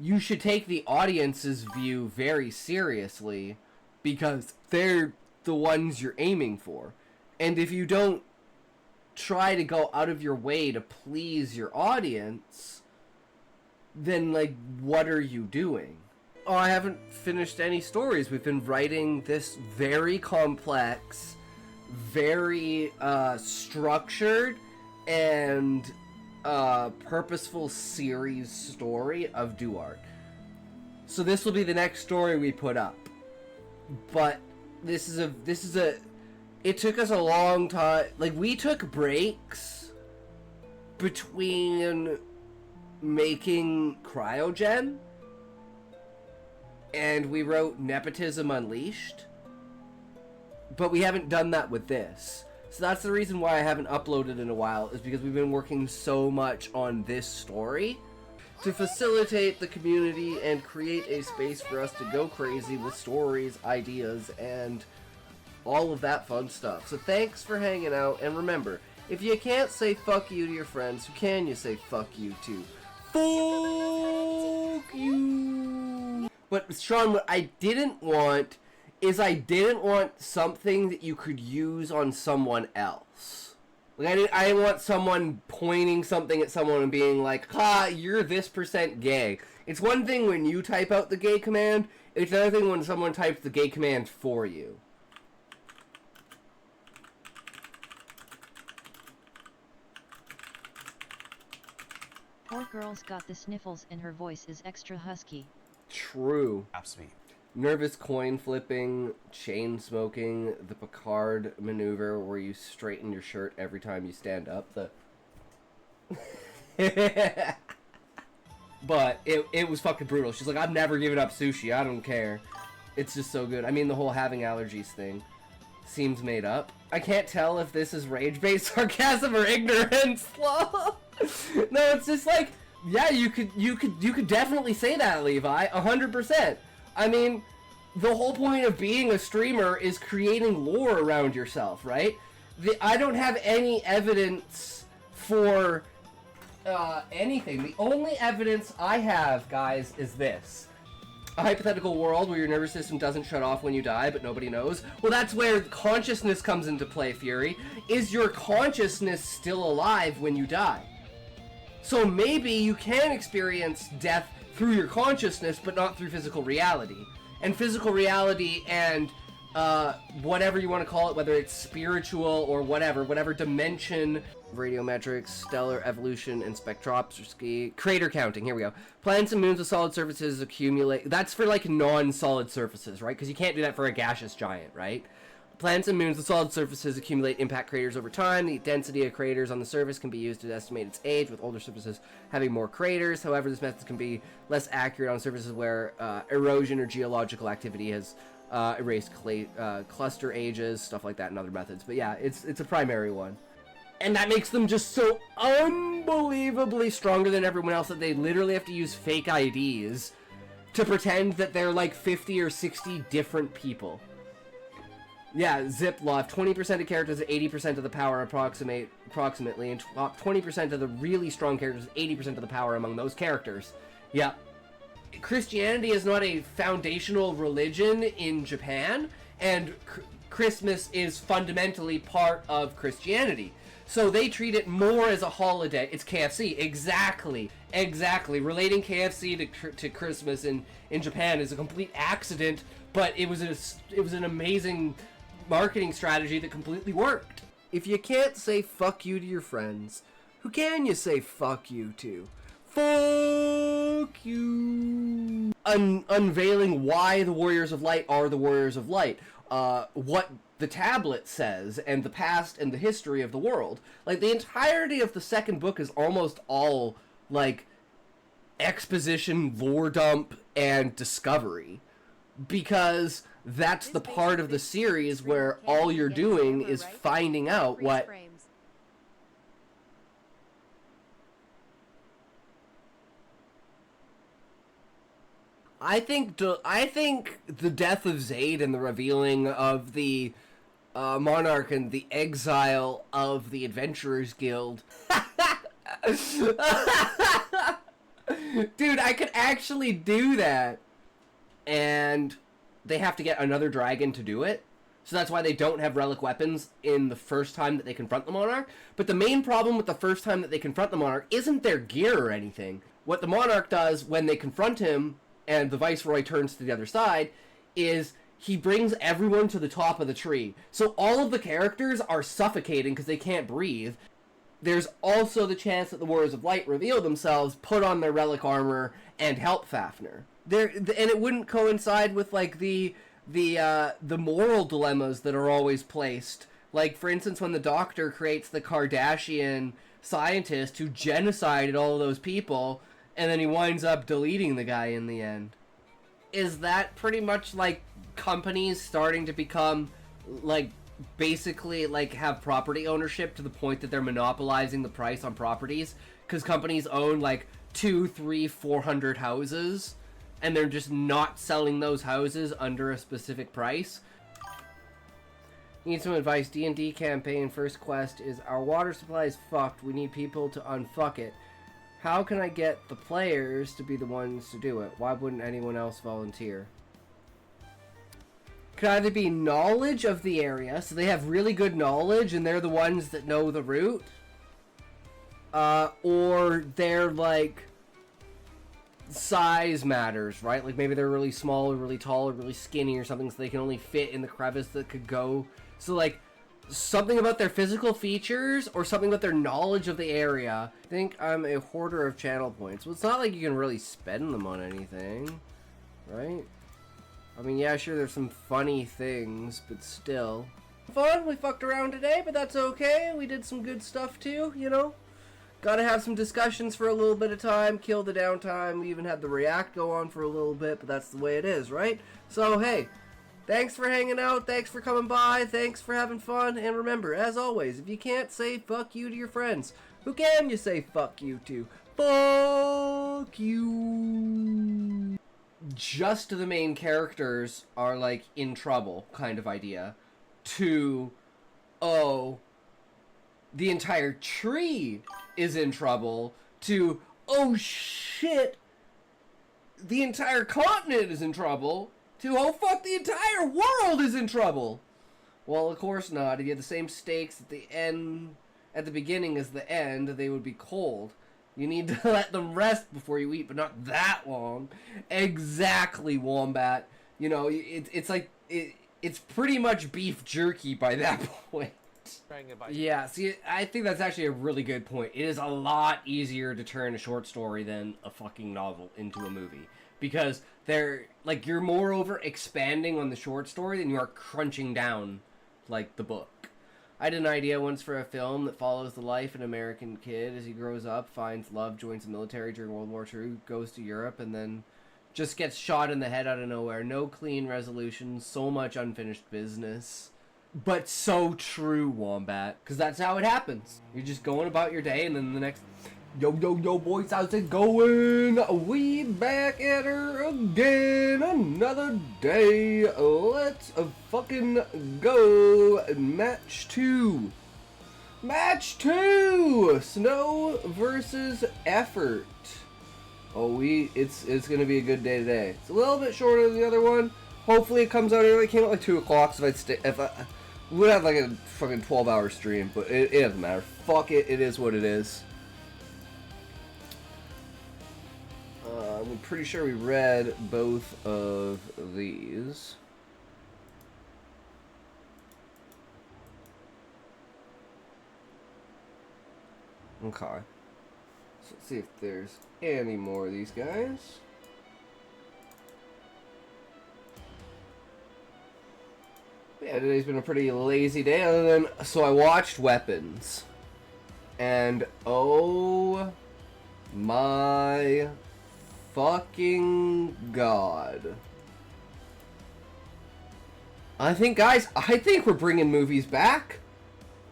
you should take the audience's view very seriously, because they're the ones you're aiming for. And if you don't try to go out of your way to please your audience, then, like, what are you doing? Oh, I haven't finished any stories. We've been writing this very complex, very structured and purposeful series story of Duart. So this will be the next story we put up. But this is a it took us a long time. Like, we took breaks between making Cryogen and we wrote Nepotism Unleashed, but we haven't done that with this. So that's the reason why I haven't uploaded in a while, is because we've been working so much on this story to facilitate the community and create a space for us to go crazy with stories, ideas, and all of that fun stuff. So thanks for hanging out, and remember, if you can't say fuck you to your friends, who can you say fuck you to? Fuck you! But Sean, what I didn't want is I didn't want something that you could use on someone else. Like, I didn't want someone pointing something at someone and being like, ha, you're this % gay. It's one thing when you type out the gay command, it's another thing when someone types the gay command for you. Poor girl's got the sniffles and her voice is extra husky. True. Absolutely. Nervous coin flipping, chain smoking, the Picard maneuver where you straighten your shirt every time you stand up. But it was fucking brutal. She's like, I've never given up sushi. I don't care. It's just so good. I mean, the whole having allergies thing seems made up. I can't tell if this is rage-based sarcasm or ignorance. No, it's just like, yeah, you could definitely say that, Levi, 100%. I mean, the whole point of being a streamer is creating lore around yourself, right? I don't have any evidence for anything. The only evidence I have, guys, is this. A hypothetical world where your nervous system doesn't shut off when you die, but nobody knows. Well, that's where consciousness comes into play, Fury. Is your consciousness still alive when you die? So maybe you can experience death through your consciousness, but not through physical reality. And physical reality and whatever you want to call it, whether it's spiritual or whatever dimension, radiometrics, stellar evolution, and spectroscopy, crater counting, here we go. Planets and moons with solid surfaces accumulate, that's for like non-solid surfaces, right? Because you can't do that for a gaseous giant, right? Planets and moons with solid surfaces accumulate impact craters over time. The density of craters on the surface can be used to estimate its age, with older surfaces having more craters. However, this method can be less accurate on surfaces where erosion or geological activity has erased cluster ages, stuff like that, and other methods. But yeah, it's a primary one. And that makes them just so unbelievably stronger than everyone else that they literally have to use fake IDs to pretend that they're like 50 or 60 different people. Yeah, Zip Love, 20% of characters at 80% of the power approximately, and 20% of the really strong characters, 80% of the power among those characters. Yeah. Christianity is not a foundational religion in Japan, and Christmas is fundamentally part of Christianity. So they treat it more as a holiday. It's KFC. Exactly. Relating KFC to Christmas in Japan is a complete accident, but it was an amazing marketing strategy that completely worked. If you can't say fuck you to your friends, who can you say fuck you to? Fuck you! Unveiling why the Warriors of Light are the Warriors of Light. What the tablet says, and the past and the history of the world. Like, the entirety of the second book is almost all, like, exposition, lore dump, and discovery. Because that's the part of the series where all you're doing is finding out what... I think the death of Zayd and the revealing of the Monarch and the exile of the Adventurers Guild Dude, I could actually do that. And they have to get another dragon to do it. So that's why they don't have relic weapons in the first time that they confront the Monarch. But the main problem with the first time that they confront the Monarch isn't their gear or anything. What the Monarch does when they confront him and the Viceroy turns to the other side is he brings everyone to the top of the tree. So all of the characters are suffocating because they can't breathe. There's also the chance that the Warriors of Light reveal themselves, put on their relic armor, and help Fafnir. And it wouldn't coincide with like the moral dilemmas that are always placed. Like, for instance, when the Doctor creates the Kardashian scientist who genocided all of those people, and then he winds up deleting the guy in the end. Is that pretty much like companies starting to become like basically like have property ownership to the point that they're monopolizing the price on properties? Because companies own like 200, 300, 400 houses, and they're just not selling those houses under a specific price. Need some advice. D&D campaign first quest is our water supply is fucked. We need people to unfuck it. How can I get the players to be the ones to do it? Why wouldn't anyone else volunteer? Could either be knowledge of the area, so they have really good knowledge and they're the ones that know the route, or they're like size matters, right? Like maybe they're really small or really tall or really skinny or something, so they can only fit in the crevice that could go. So like something about their physical features or something about their knowledge of the area. I think I'm a hoarder of channel points. Well, it's not like you can really spend them on anything, right? I mean, yeah, sure, there's some funny things, but still. Fun, we fucked around today, but that's okay. We did some good stuff too, you know? Gotta have some discussions for a little bit of time, kill the downtime. We even had the react go on for a little bit, but that's the way it is, right? So, hey, thanks for hanging out, thanks for coming by, thanks for having fun, and remember, as always, if you can't say fuck you to your friends, who can you say fuck you to? Fuck you! Just the main characters are, like, in trouble, kind of idea, to, oh, the entire tree is in trouble, to, oh shit, the entire continent is in trouble, to, oh fuck, the entire world is in trouble. Well, of course not. If you had the same stakes at the beginning as the end, they would be cold. You need to let them rest before you eat, but not that long. Exactly, Wombat. You know, it's like, it's pretty much beef jerky by that point. Yeah, see, I think that's actually a really good point. It is a lot easier to turn a short story than a fucking novel into a movie. Because they're, like, you're moreover expanding on the short story than you are crunching down, like, the book. I had an idea once for a film that follows the life of an American kid as he grows up, finds love, joins the military during World War II, goes to Europe, and then just gets shot in the head out of nowhere. No clean resolution, so much unfinished business. But so true, Wombat, because that's how it happens. You're just going about your day, and then the next... Yo, boys, how's it going? We back at her again, another day. Let's fucking go. Match 2. Match 2! Snow versus Effort. Oh, it's gonna be a good day today. It's a little bit shorter than the other one. Hopefully it comes out early. It came out like 2 o'clock, so if I would have like a fucking 12-hour stream, but it doesn't matter. Fuck it, it is what it is. I'm pretty sure we read both of these. Okay. So let's see if there's any more of these guys. Yeah, today's been a pretty lazy day, other than... So I watched Weapons. And oh my fucking god. I think, guys, we're bringing movies back.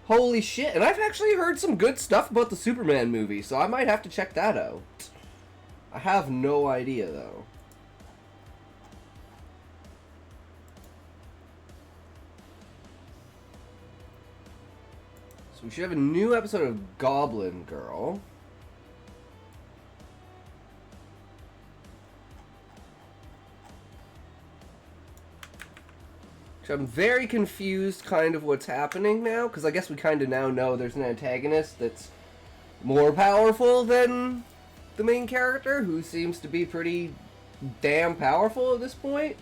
Holy shit. And I've actually heard some good stuff about the Superman movie, so I might have to check that out. I have no idea, though. So we should have a new episode of Goblin Girl. I'm very confused kind of what's happening now, because I guess we kind of now know there's an antagonist that's more powerful than the main character, who seems to be pretty damn powerful at this point.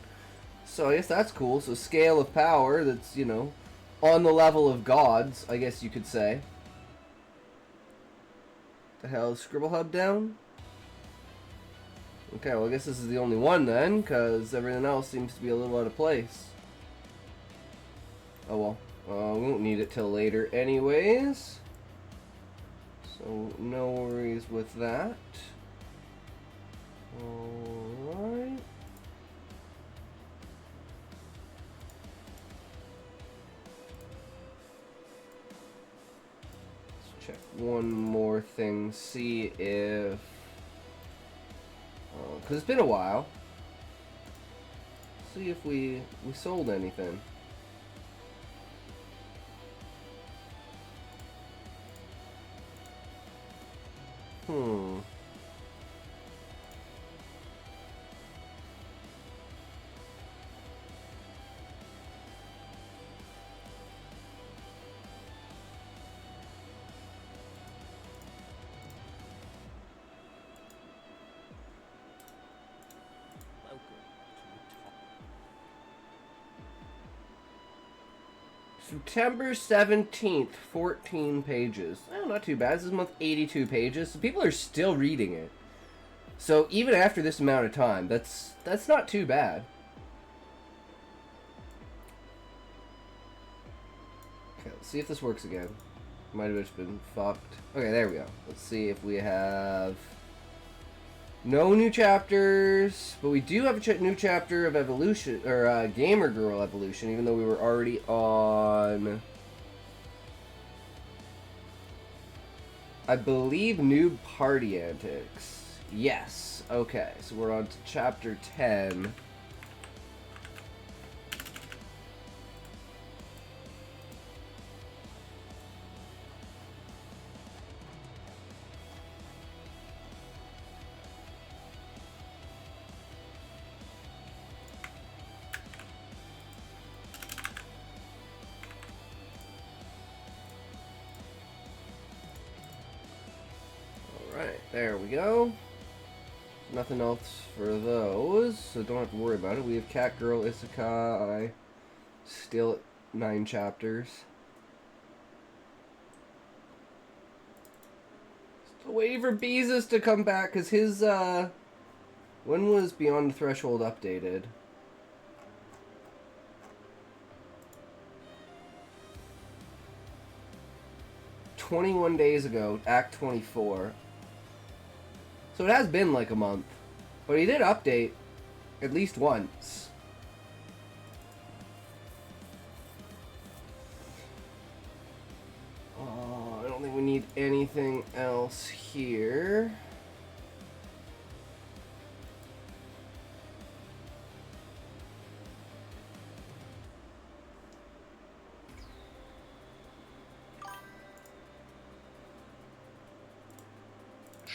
So I guess that's cool. So scale of power that's, you know, on the level of gods, I guess you could say. The hell is Scribble Hub down? Okay, well I guess this is the only one then, because everything else seems to be a little out of place. Oh well, we won't need it till later anyways. So no worries with that. Alright. Let's check one more thing, see if... because it's been a while. See if we sold anything. September 17th, 14 pages. Oh, not too bad. This is month 82 pages. So people are still reading it. So even after this amount of time, that's not too bad. Okay, let's see if this works again. Might have just been fucked. Okay, there we go. Let's see if we have... No new chapters, but we do have a new chapter of Evolution, or Gamer Girl Evolution, even though we were already on, I believe, Noob Party Antics. Yes, okay, so we're on to chapter 10. There we go. Nothing else for those, so don't have to worry about it. We have Cat Girl, Isekai, still at 9 chapters. Still waiting for Beezus to come back, because his, when was Beyond the Threshold updated? "21 days ago, Act 24. So it has been like a month. But he did update at least once. I don't think we need anything else here.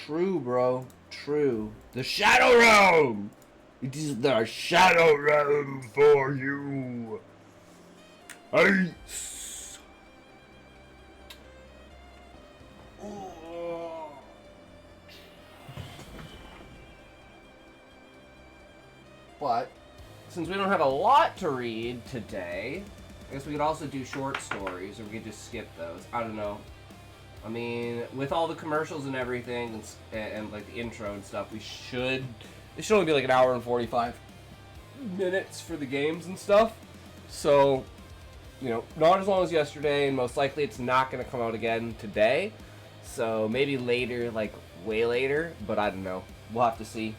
True, bro. True. The Shadow Realm! It is the Shadow Realm for you! Ice! But, since we don't have a lot to read today, I guess we could also do short stories, or we could just skip those. I don't know. I mean, with all the commercials and everything, and like the intro and stuff, it should only be like an hour and 45 minutes for the games and stuff. So, you know, not as long as yesterday, and most likely it's not going to come out again today. So maybe later, like way later, but I don't know. We'll have to see.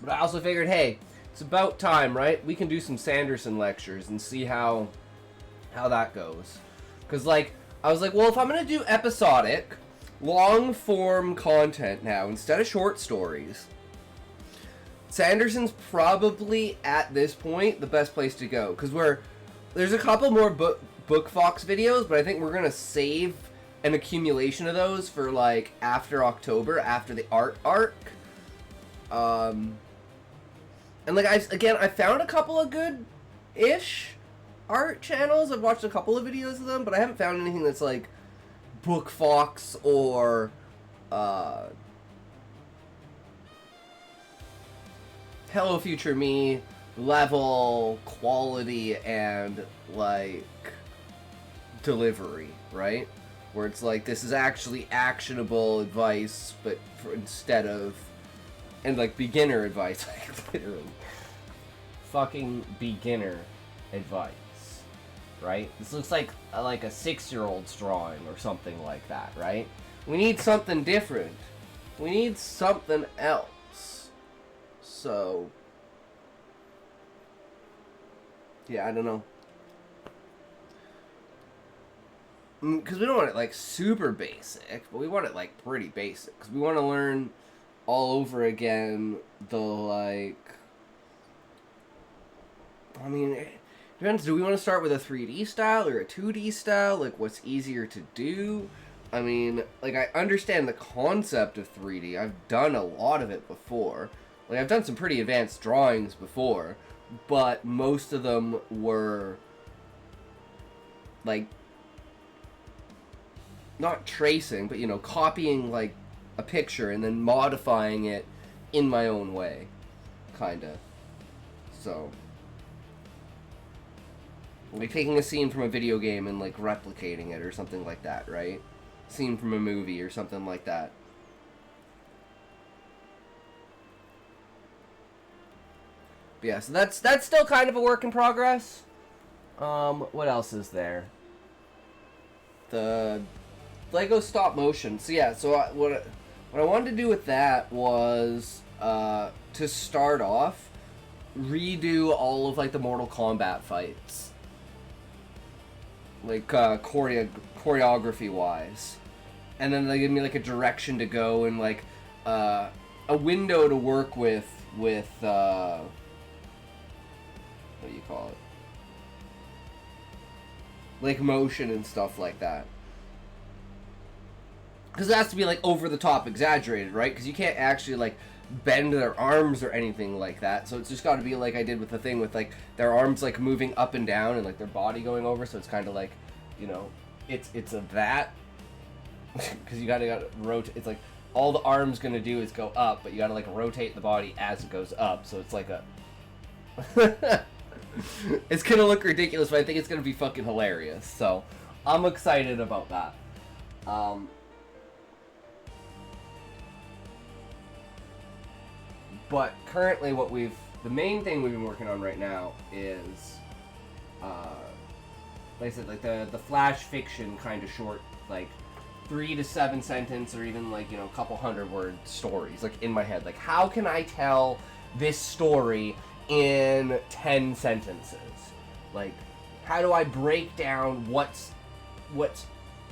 But I also figured, hey, it's about time, right? We can do some Sanderson lectures and see how that goes. Because, like, I was like, well, if I'm going to do episodic, long-form content now, instead of short stories, Sanderson's probably, at this point, the best place to go. Because there's a couple more Book Fox videos, but I think we're going to save an accumulation of those for, like, after October, after the art arc. And, like, I found a couple of good-ish art channels. I've watched a couple of videos of them, but I haven't found anything that's, like, Book Fox or, Hello Future Me level quality and, like, delivery, right? Where it's like, this is actually actionable advice, but instead of, and, like, beginner advice, like, literally, fucking beginner advice, right? This looks like a 6-year-old's drawing or something like that, right? We need something different. We need something else. So, yeah, I don't know. Because we don't want it, like, super basic, but we want it, like, pretty basic. Because we want to learn all over again the, like... I mean, it depends. Do we want to start with a 3D style or a 2D style? Like, what's easier to do? I mean, like, I understand the concept of 3D. I've done a lot of it before. Like, I've done some pretty advanced drawings before, but most of them were, like, not tracing, but, you know, copying, like, a picture and then modifying it in my own way, kinda. So, like, taking a scene from a video game and, like, replicating it or something like that, right? Scene from a movie or something like that. But yeah, so that's still kind of a work in progress. What else is there? The Lego stop motion. So yeah, so what I wanted to do with that was to start off, redo all of, like, the Mortal Kombat fights, like choreography wise, and then they give me, like, a direction to go and, like, a window to work with what do you call it? Like, motion and stuff like that. Because it has to be, like, over the top exaggerated, right? Because you can't actually, like, bend their arms or anything like that. So it's just got to be like I did with the thing with, like, their arms, like, moving up and down and, like, their body going over. So it's kind of like, you know, it's a that. Because you gotta rotate. It's like all the arm's gonna do is go up, but you gotta, like, rotate the body as it goes up. So it's like a... It's gonna look ridiculous, but I think it's gonna be fucking hilarious. So I'm excited about that. But currently the main thing we've been working on right now is, like I said, like the flash fiction kind of short, like 3 to 7 sentence or even, like, you know, a couple 100-word stories, like, in my head. Like, how can I tell this story in 10 sentences? Like, how do I break down what's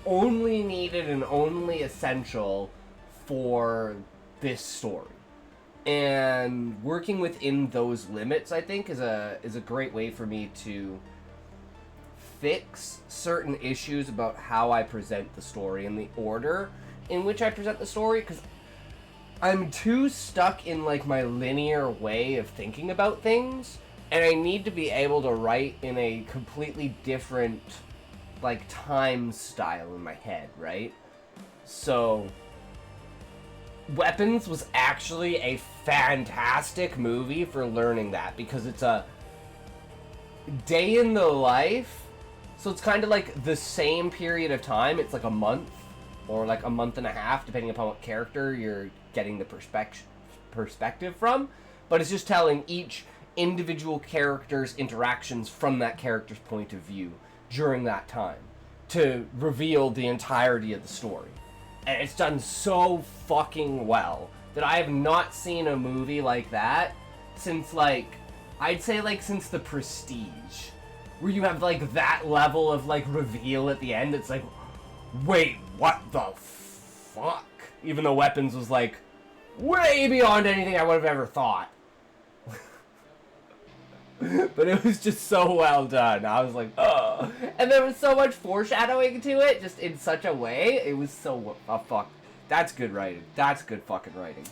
only needed and only essential for this story? And working within those limits, I think, is a great way for me to fix certain issues about how I present the story and the order in which I present the story, because I'm too stuck in, like, my linear way of thinking about things, and I need to be able to write in a completely different, like, time style in my head, right? So Weapons was actually a fantastic movie for learning that, because it's a day in the life. So it's kind of like the same period of time. It's like a month or like a month and a half, depending upon what character you're getting the perspective from. But it's just telling each individual character's interactions from that character's point of view during that time to reveal the entirety of the story. And it's done so fucking well that I have not seen a movie like that since, like, I'd say, like, since The Prestige, where you have, like, that level of, like, reveal at the end. It's like, wait, what the fuck? Even though Weapons was, like, way beyond anything I would have ever thought. But it was just so well done. I was like, oh. And there was so much foreshadowing to it, just in such a way. It was so, oh, fuck. That's good writing. That's good fucking writing.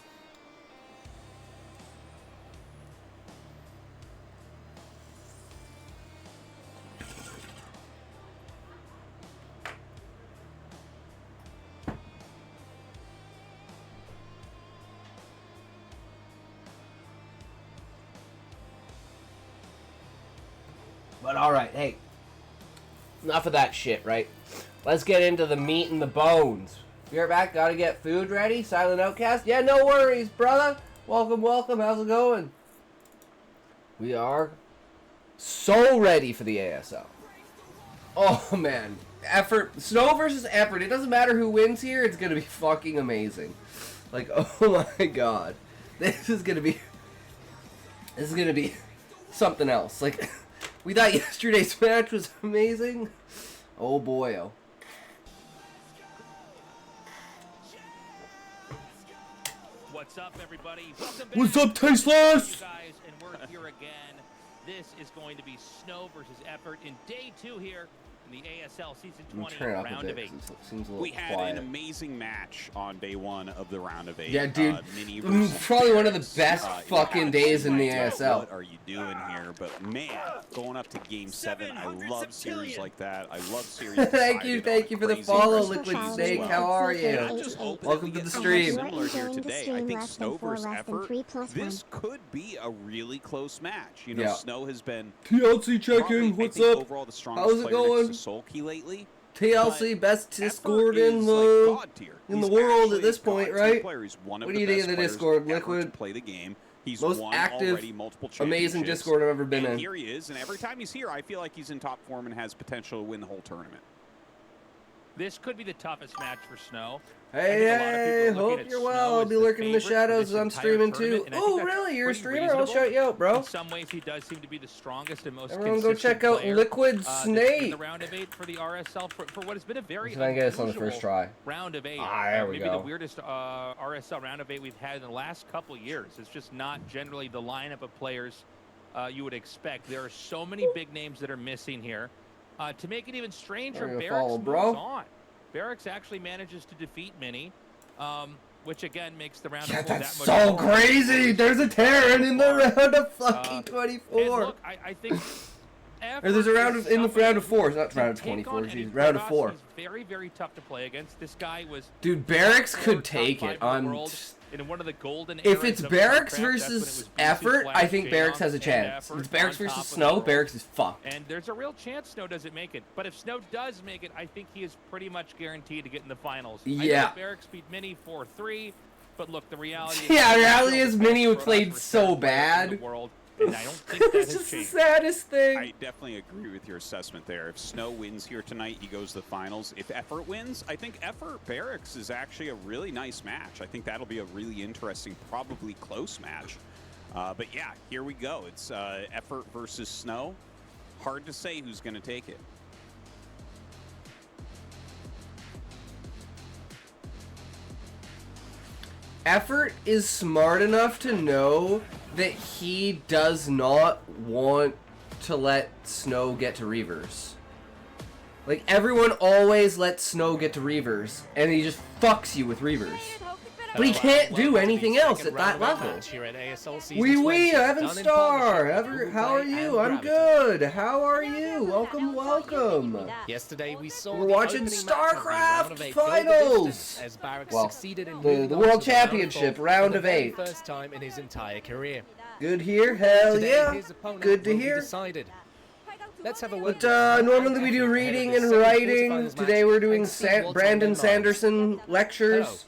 But alright, hey. Enough of that shit, right? Let's get into the meat and the bones. You're back, gotta get food ready? Silent Outcast? Yeah, no worries, brother. Welcome, welcome. How's it going? We are so ready for the ASL. Oh, man. Effort. Snow versus Effort. It doesn't matter who wins here. It's gonna be fucking amazing. Like, oh my god. This is gonna be something else. Like... We thought yesterday's match was amazing. Oh boy, oh. What's up, everybody? Welcome back. What's up, Tasteless? Guys, and we're here again. This is going to be Snow versus Effort in day 2 here in the ASL Season 20 round of 8. It seems a little we had quiet. an amazing match on day 1 of the round of 8. Yeah, dude. Mini Probably one of the best fucking days in the ASL. What are you doing here? But man, going up to Game 7, I love series like that. I love series. Thank you for the follow, Liquid Snake. How are you? Welcome to the stream. Similar here today. I think Snow versus Effort. This could be a really close match. You know, Snow has been TLC check-in. What's up? Overall, the How's it going? Sulky lately. TLC best Discord in the world at this point, right? What do you think of the Discord, Liquid? Play the game. He's most active, amazing Discord I've ever been in. Here he is, and every time he's here, I feel like he's in top form and has potential to win the whole tournament. This could be the toughest match for Snow. Hey, hope you're well. I'll be lurking in the shadows as I'm streaming too. Oh, really? You're a streamer? I'll shout you out, bro. In some ways, he does seem to be the strongest and most Everyone go check out Liquid Snake. In the round of 8 for the RSL for what has been a very I get this on the first try. Round of 8. There we maybe go. the weirdest RSL round of 8 we've had in the last couple years. It's just not generally the lineup of players you would expect. There are so many big names that are missing here. To make it even stranger, Barracks moves on. Barracks actually manages to defeat Mini, which again makes the round of 4 that much so crazy. There's a Terran in the round of fucking 24. Look, I think or there's a round in the round of 4. It's not round of 24. Geez, round of 4. He's very, very tough to play against. This guy was. Dude, Barracks could take it. In one of the golden if it's Barracks versus Effort, I think Barracks has a chance. If it's Barracks versus Snow, Barracks is fucked. And there's a real chance Snow doesn't make it. But if Snow does make it, I think he is pretty much guaranteed to get in the finals. Yeah. I know Barracks beat Mini 4-3, but look, the reality is... Yeah, reality is Mini played so bad. And I don't think that it's just the saddest thing. I definitely agree with your assessment there. If Snow wins here tonight, he goes to the finals. If Effort wins, I think Effort Barracks is actually a really nice match. I think that'll be a really interesting, probably close match. But yeah, here we go. It's Effort versus Snow. Hard to say who's going to take it. Effort is smart enough to know that he does not want to let Snow get to Reavers. Like, everyone always lets Snow get to Reavers, and he just fucks you with Reavers. But he can't do anything else at that level. Wee, Evan Star. How are you? I'm good. How are you? Welcome, welcome. Yesterday we saw we're watching StarCraft Finals. As Barracks well, succeeded in the World Championship round of 8. First time in his entire career. Good here. Hell Today, yeah. Good to hear. Let's have a word. But normally we do reading and writing. Today we're doing Brandon Sanderson lectures.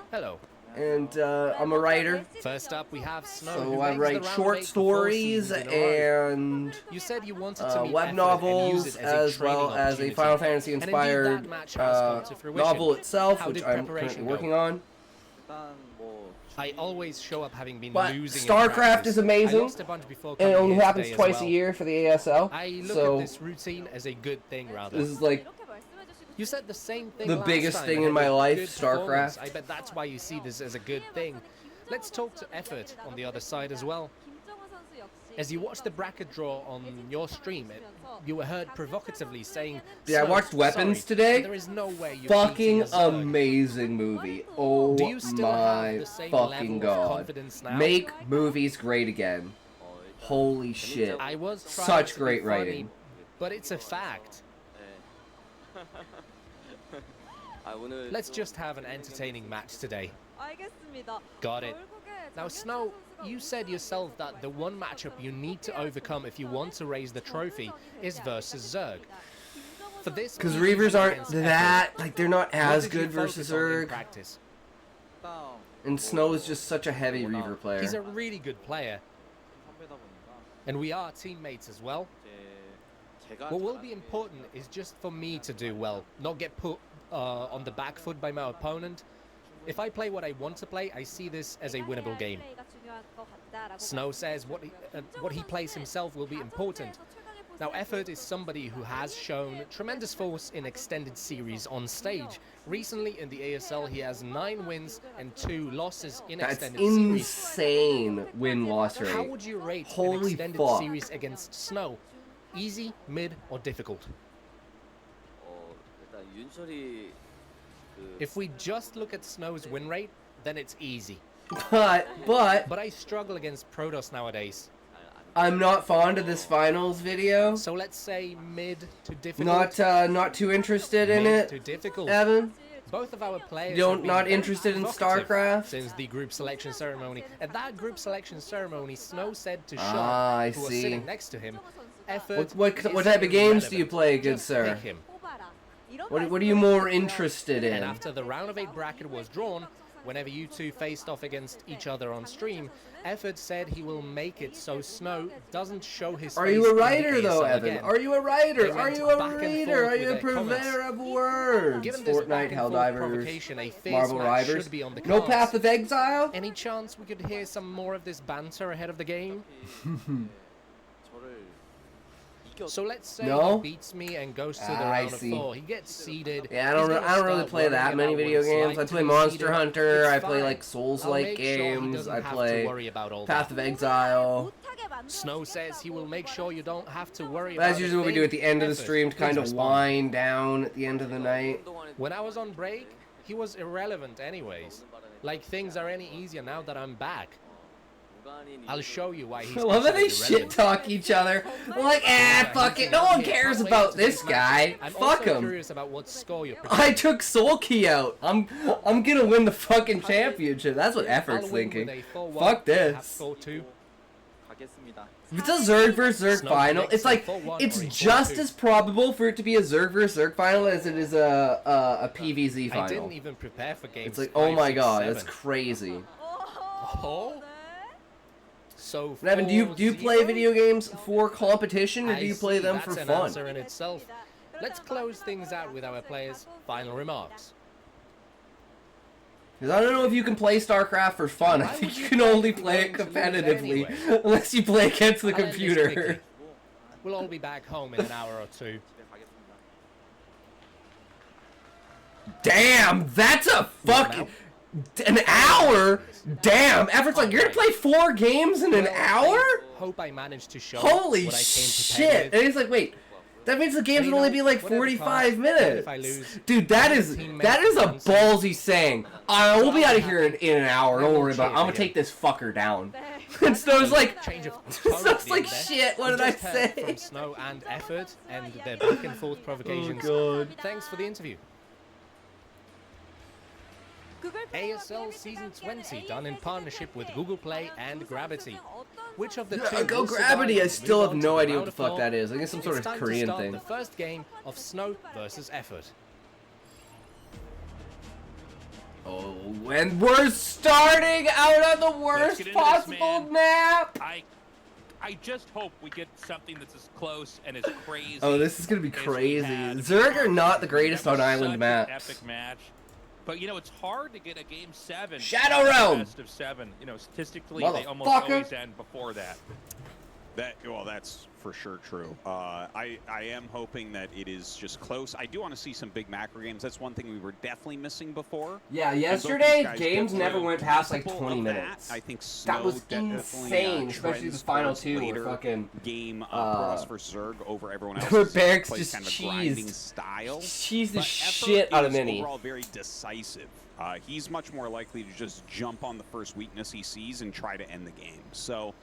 Hello. And I'm a writer. First up, we have Snow. So I write short stories and you said you wanted to web novels, as well as a Final Fantasy inspired novel itself, which I'm currently working on. I always show up having been but losing. StarCraft is amazing, and it only happens twice a year for the ASL. I look so at this routine as a good thing, rather. This is like you said the same thing. The biggest thing in my life, StarCraft. I bet that's why you see this as a good thing. Let's talk to Effort on the other side as well. As you watched the bracket draw on your stream, you were heard provocatively saying, Yeah, I "Snow, watched Weapons sorry, today. there is no way you're Fucking beating a Zerg." amazing movie. Oh Do you still have my the same fucking level of god. confidence now? Make movies great again. Holy shit. I was trying Such to great be funny, writing. but it's a fact. Let's just have an entertaining match today. Got it. Now, Snow, you said yourself that the one matchup you need to overcome if you want to raise the trophy is versus Zerg. For this, Because Reavers aren't against that, Effort, like, they're not what as did you good versus focus on in Zerg. practice? And Snow is just such a heavy Reaver player. He's a really good player. And we are teammates as well. What will be important is just for me to do well, not get put on the back foot by my opponent. If I play what I want to play, I see this as a winnable game. Snow says what he plays himself will be important. Now, Effort is somebody who has shown tremendous force in extended series on stage. Recently in the ASL, he has 9 wins and 2 losses in That's extended series. insane win-loss rate. How would you rate Holy an extended fuck. series against Snow? Easy, mid, or difficult? If we just look at Snow's win rate, then it's easy. But But I struggle against Protoss nowadays. I'm not fond of this finals video. So let's say mid to difficult. Not too interested in Mid to it, difficult. Evan. Both of our players You don't- have been not very interested in provocative StarCraft? since the group selection ceremony. At that group selection ceremony, Snow said to Sean, Ah, I who was see. sitting next to him, Effort What is type of games do you irrelevant. play, good Just sir? pick him. What are you more interested And in? after the round of 8 bracket was drawn, whenever you two faced off against each other on stream, Effort said he will make it so Snow doesn't show his Are face you a in the writer though, ASL Evan? again. Are you a writer? They Are went you a back and reader? forth Are you a with their comments. purveyor of words? Given this Fortnite, back and forth Helldivers, provocation, a fierce Marvel match Rivers. should be on the No cards. Path of Exile? Any chance we could hear some more of this banter ahead of the game? So let's say No? he beats me and goes to the I round see. of 4. He gets seeded. Yeah, He's gonna I don't really start play that worrying many about video what it's games. like I to play be Monster seeded. Hunter, It's I play fine. like I'll Souls-like make sure he games, doesn't I have to play worry about all Path that. of Exile. Snow says he will make sure you don't have to worry That's about usually what we do at the end of the Effort. stream to Please kind of respond. wind down at the end of the night. When I was on break, he was irrelevant anyways. Like things are any easier now that I'm back. I'll show you why he's I love how they considered shit irrelevant. talk each other. I'm like, fuck it. No one cares about this guy. I'm Fuck also him. curious about what score you're I took Soul Key out. I'm gonna win the fucking championship. That's what Effort's I'll win thinking. with a 4-1, Fuck perhaps this. 4-2. If it's a Zerg vs Zerg Snow final, predicts it's like a 4-1 it's or a just 4-2. as probable for it to be a Zerg vs Zerg final as it is a PVZ I final. didn't even prepare for games. It's like, 5, oh my 6, god, 7. that's crazy. Oh. So Evan, do you play 4-0? video games for competition or do I you play see, them that's for an fun? answer in itself. Let's close things out with our players' final remarks. Because I don't know if you can play StarCraft for fun. I Why think would you you can only think play it we're going to lose competitively anyway? unless you play against the I'll end this computer. quickly. We'll all be back home in an hour or two. Damn, that's a fucking an hour. Damn, Effort's like, you're gonna play 4 games in an Well, hour? I hope I managed to show Holy what I came shit! prepared with. And he's like, wait, that means the games You would only know, be like whatever 45 comes, minutes. even if I lose, Dude, that I'm a is teammate, a I'm safe. ballsy saying. We'll be out of here in an hour. Don't We'll worry about it. cheer I'm gonna for take you. this fucker down. And Snow's like, Change of Snow's tone at the like, end there. shit, what We did I just heard say? From Snow and Effort and their back and forth provocations. God. Thanks for the interview. ASL Season 20 done in partnership with Google Play and Gravity. Which of the two Go will Gravity! survive I and still move have on no to idea what round the of fuck 4? that is. I guess some sort It's of time Korean to start thing. the first game of Snow versus Effort. Oh, and we're starting out on the worst get into this, possible man. map! I just hope we get something that's as close and as crazy. Oh, this is gonna be as we crazy. had. Zerg are not the greatest That was on such island an maps. Epic match. But you know, it's hard to get a game 7. Shadow Realm! Best of 7. You know, statistically, they almost Motherfucker. always end before that. Well, that's for sure true. I am hoping that it is just close. I do want to see some big macro games. That's one thing we were definitely missing before. Yeah, And both yesterday these guys games get never through went past like multiple 20 of that. minutes. I think That was definitely, insane, especially the trends final towards two were later fucking game Protoss versus Zerg over everyone else. where Zerg Barracks plays just kind of a grinding cheesed style. the But shit Effort out of is Mini. overall very decisive. He's much more likely to just jump on the first weakness he sees and try to end the game. So,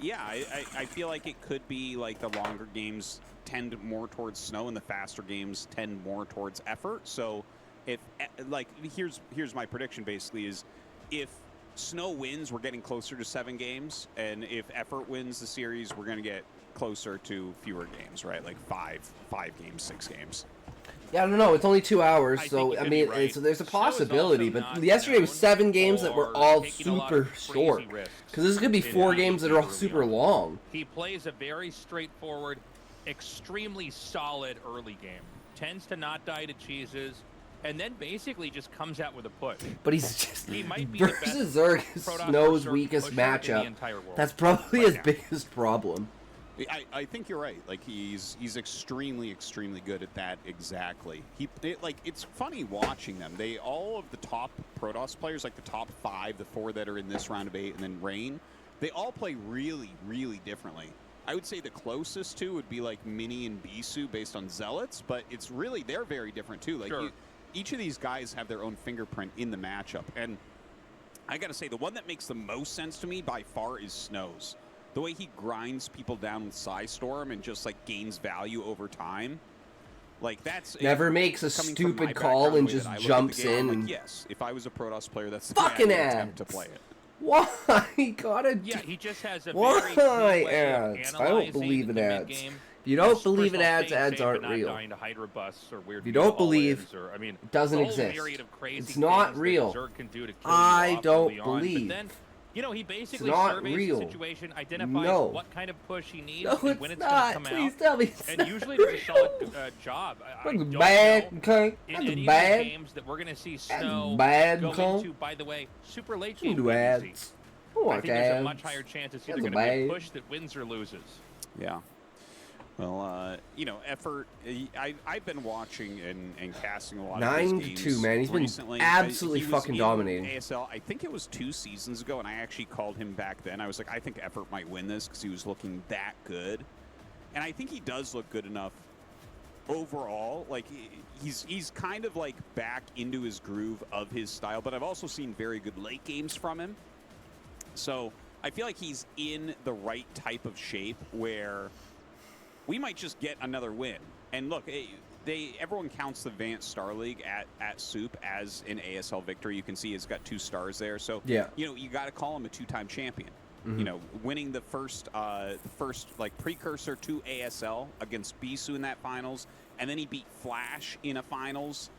yeah, I feel like it could be like the longer games tend more towards Snow and the faster games tend more towards Effort. So, if like here's my prediction basically is if Snow wins, we're getting closer to 7 games, and if Effort wins the series, we're going to get closer to fewer games, right? Like 5 games, 6 games. Yeah, I don't know. It's only 2 hours, I so think you I could mean, be right. so there's a Snow is possibility. also But not yesterday was known 7 games that were for all taking a lot super of crazy short. risks Because this could be in 4 AEW games that are all early super on. long. He plays a very straightforward, extremely solid early game. Tends to not die to cheeses, and then basically just comes out with a push. But he's just He might be the best versus Zerg is Protoss Snow's Zerg weakest pusher in the matchup. entire world That's probably right his now. biggest problem. I think you're right. Like he's extremely good at that exactly. It's funny watching them. They all of the top Protoss players, like the top 5, the 4 that are in this round of 8, and then Rain, they all play really differently. I would say the closest to would be like Mini and Bisu based on Zealots, but it's really they're very different too. Like Sure. each of these guys have their own fingerprint in the matchup, and I gotta say the one that makes the most sense to me by far is Snow's. The way he grinds people down with Psystorm and just like gains value over time, like that's Never makes a coming from my stupid call background, and the way just that I look at the jumps game, I'm in. like, And yes, if I was a Protoss player, that's the way I fucking would attempt to ads. play it. Why? Gotta Yeah, he just has a Why very clean way of ads? I don't analyzing believe in the ads. mid-game. If you don't Yes, believe in first of all, ads, staying ads safe aren't and not real. dying to Hydra busts or weird If you don't all-ins believe, or, I mean, it doesn't the whole exist. myriad of crazy It's not things that real. Zerg can do to kill I you off don't early on. believe. But then, you know, he basically not surveys real. the situation, identifies No. what kind of push he needs No, and when it's it's going not. to come Please out. tell me it's And not usually does a real. solid job. I That's don't bad, know okay? in That's any bad. of the games that we're going to see Snow bad, go Cole. into, by the way, super late You game do easy. ads. I think there's a much higher chance it's either That's going to be a bad. push that wins or loses. Yeah. Well, you know, Effort. I've been watching and casting a lot of his 9-2, games man. He's been recently. absolutely He was fucking in dominating. ASL. I think it was 2 seasons ago, and I actually called him back then. I was like, I think Effort might win this because he was looking that good, and I think he does look good enough overall. Like he's kind of like back into his groove of his style, but I've also seen very good late games from him. So I feel like he's in the right type of shape where we might just get another win. And look, everyone counts the Advanced Star League at Soup as an ASL victory. You can see he's got 2 stars there. So Yeah. you know, you got to call him a 2-time champion. Mm-hmm. You know, winning the first like precursor to ASL against Bisu in that finals, and then he beat Flash in a finals.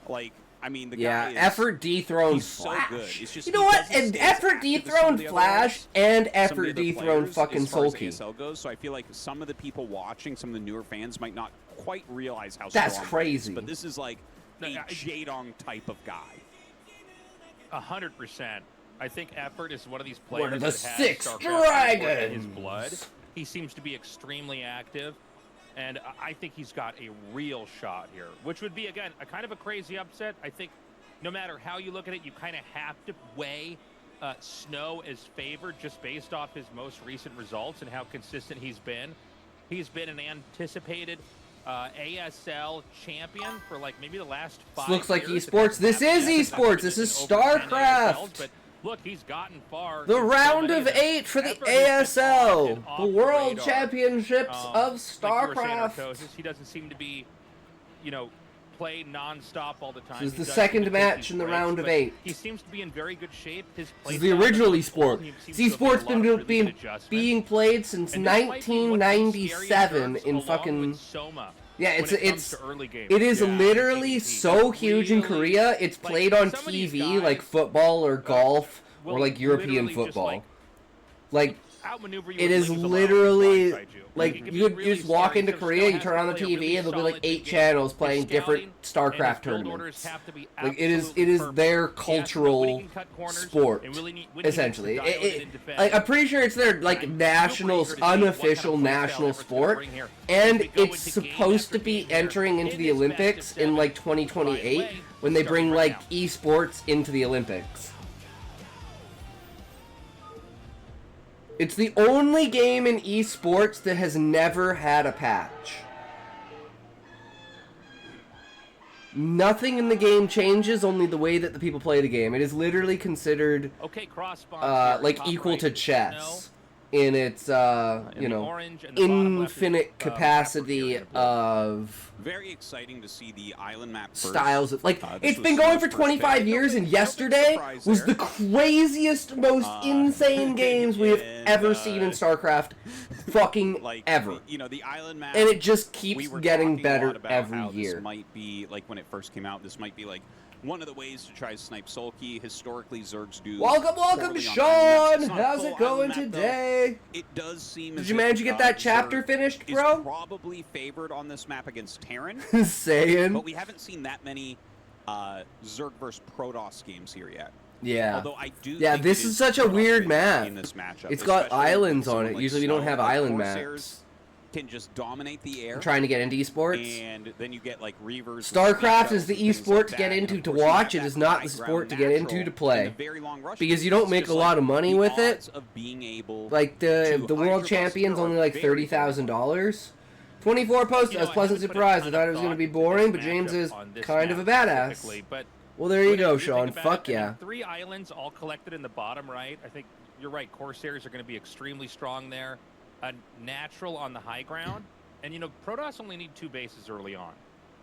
Like, I mean, the Yeah, guy is, Effort dethroned he's so Flash. good. It's just You he know what? doesn't And stay as Effort active as some of dethroned the other Flash guys. and Some of Effort the other dethroned players, fucking as far as Sulky. ASL goes, so I feel like some of the people watching, some of the newer fans might not quite realize how That's strong crazy. he is, but this is like a No, Jadong type of guy. 100%. I think Effort is one of these One players of the that has 6 StarCraft in his dragons. blood. He seems to be extremely active, and I think he's got a real shot here, which would be, again, a kind of a crazy upset. I think no matter how you look at it, you kind of have to weigh Snow as favored just based off his most recent results and how consistent he's been. He's been an anticipated ASL champion for like maybe the last 5 looks like years. esports. This is Hasn't esports. This is over 10 StarCraft. ASLs, but look, he's gotten far. The in so round many of them. 8 for the Effort has been on ASL, and off the World radar. Championships of Like you were saying, StarCraft. Artosis, he doesn't seem to be, you know, play nonstop all the time. This is He the does second take match these in the breaks, round of but 8. He seems to be in very good shape. His This is the original esport. Esport's been being played since 1997 in fucking. Yeah, it is literally so huge in Korea. It's played on TV like football or golf or like European football. Like outmaneuver you. It with is Ling's allowing literally blindside you. like It can you be just walk scary. into So Korea, Snow you has turn to on the play a TV, really and there'll be like solid 8 game. channels His playing different scouting and StarCraft his build orders tournaments. have to be Like it is absolutely their perfect. He has to know when he cultural can cut corners sport, and when he needs essentially. to dial it in defense. Like I'm pretty sure it's their like I'm national, super eager to see what kind of unofficial play style national Everett's gonna sport, bring here. and As we go it's into game supposed after to be game here entering into in the this Olympics best of in seven. like By the 2028 way, when they starting bring right like now. esports into the Olympics. It's the only game in esports that has never had a patch. Nothing in the game changes, only the way that the people play the game. It is literally considered Okay, cross spawns here, like top equal right, to Snow. chess in its In you the know, orange and the bottom left is, infinite Pepper capacity here in blue. of Very exciting to see the island map first. styles of, like This it's was been going Snow's for first 25 pick. years, and No big yesterday surprise was there. the craziest, most insane games we have and, ever seen in StarCraft, fucking Like ever. you know, the island map. And it just we keeps were getting talking a better lot about every how year. This might be like when it first came out. This might be like one of the ways to try to snipe Sulky. Historically, Zergs do. Welcome, poorly on Sean. island maps. It's not a How's full it going island map, though. today? It does seem. Did as you if, manage to get that chapter Zerg finished, is bro? probably favored on this map against Terran, Saying. but we haven't seen that many Zerg versus Protoss games here yet. Yeah. Although I do. Yeah, think this it is such a Protoss weird in map. this matchup. It's got especially with islands on someone it. like Usually we don't Snow. have Like, island Corsairs maps. can just dominate the air. I'm trying to get into esports. And then you get like Reavers. StarCraft is the and things esport like to get that. into And to of course, you watch. have It is that not the high sport to ground get into natural to play. and the very long rush Because you distance. don't make Just a lot like of money the with it. odds of being able Like the to world Hydra champion's Buster only are like very, $30,000. 24 posts. You I know, was pleasantly haven't put a surprised. I ton thought it of was going to thought be to boring, this but James matchup is on this kind of a map badass. specifically, but Well, there you when go, you think Sean. about Fuck it, I mean, yeah. 3 islands all collected in the bottom right. I think you're right. Corsairs are going to be extremely strong there. Natural on the high ground. And, you know, Protoss only need 2 bases early on,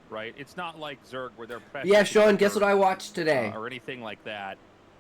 right? It's not like Zerg where they're pressing. Yeah, Sean, guess what I watched today? Or anything like that.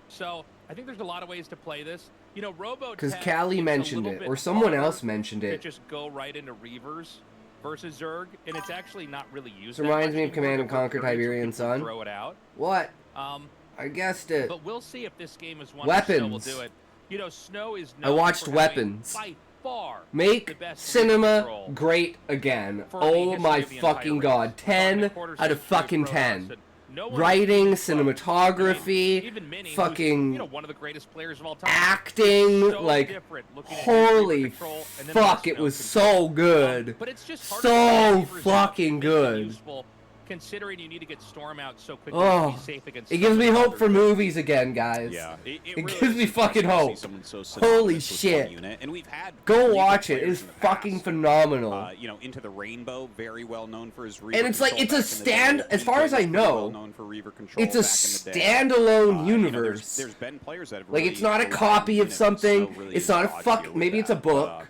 So I think there's a lot of ways to play this. You know, Robo. Because Callie mentioned it, or someone else mentioned to it. just go right into Reavers versus Zerg, and it's actually not really used. This that reminds much me of anymore. Command and There were Conquer periods where Tiberian people would Sun. Throw it out. What? Um, I guessed it. but we'll see if this game is one where Snow will Weapons. do it. You know, Snow is. I known watched for having, Weapons. by far, the Make best cinema control great again. for the Oh history my of the entire fucking race. god. 10 Quarter out of century fucking Protoss, 10. and no one Writing, is close. cinematography, I mean, even Minnie, who's, fucking you know, one of the greatest players of all time. acting, So like, different looking at holy Reaver control, and then fuck, there's it Snow was control. so good. But it's just hard So to get Reavers out fucking and make them good. useful, considering you need to get Storm out so quickly Oh, to be safe against it gives me some of the hope for other movies again, guys. Yeah, it It really gives me is fucking impressive to see hope. someone so Holy synonymous with shit. one unit. And we've had Go really good watch it. It players is in the fucking past. phenomenal. You know, Into the Rainbow, very well known for his Reaver And it's like, control it's a back in the day. as far as I Legion was pretty know, well known for Reaver control it's a back in the day. standalone You know, universe. there's been players that have Like, really it's not a overcome copy of units, something. so really It's not a dodgy fuck. with Maybe it's a that. book.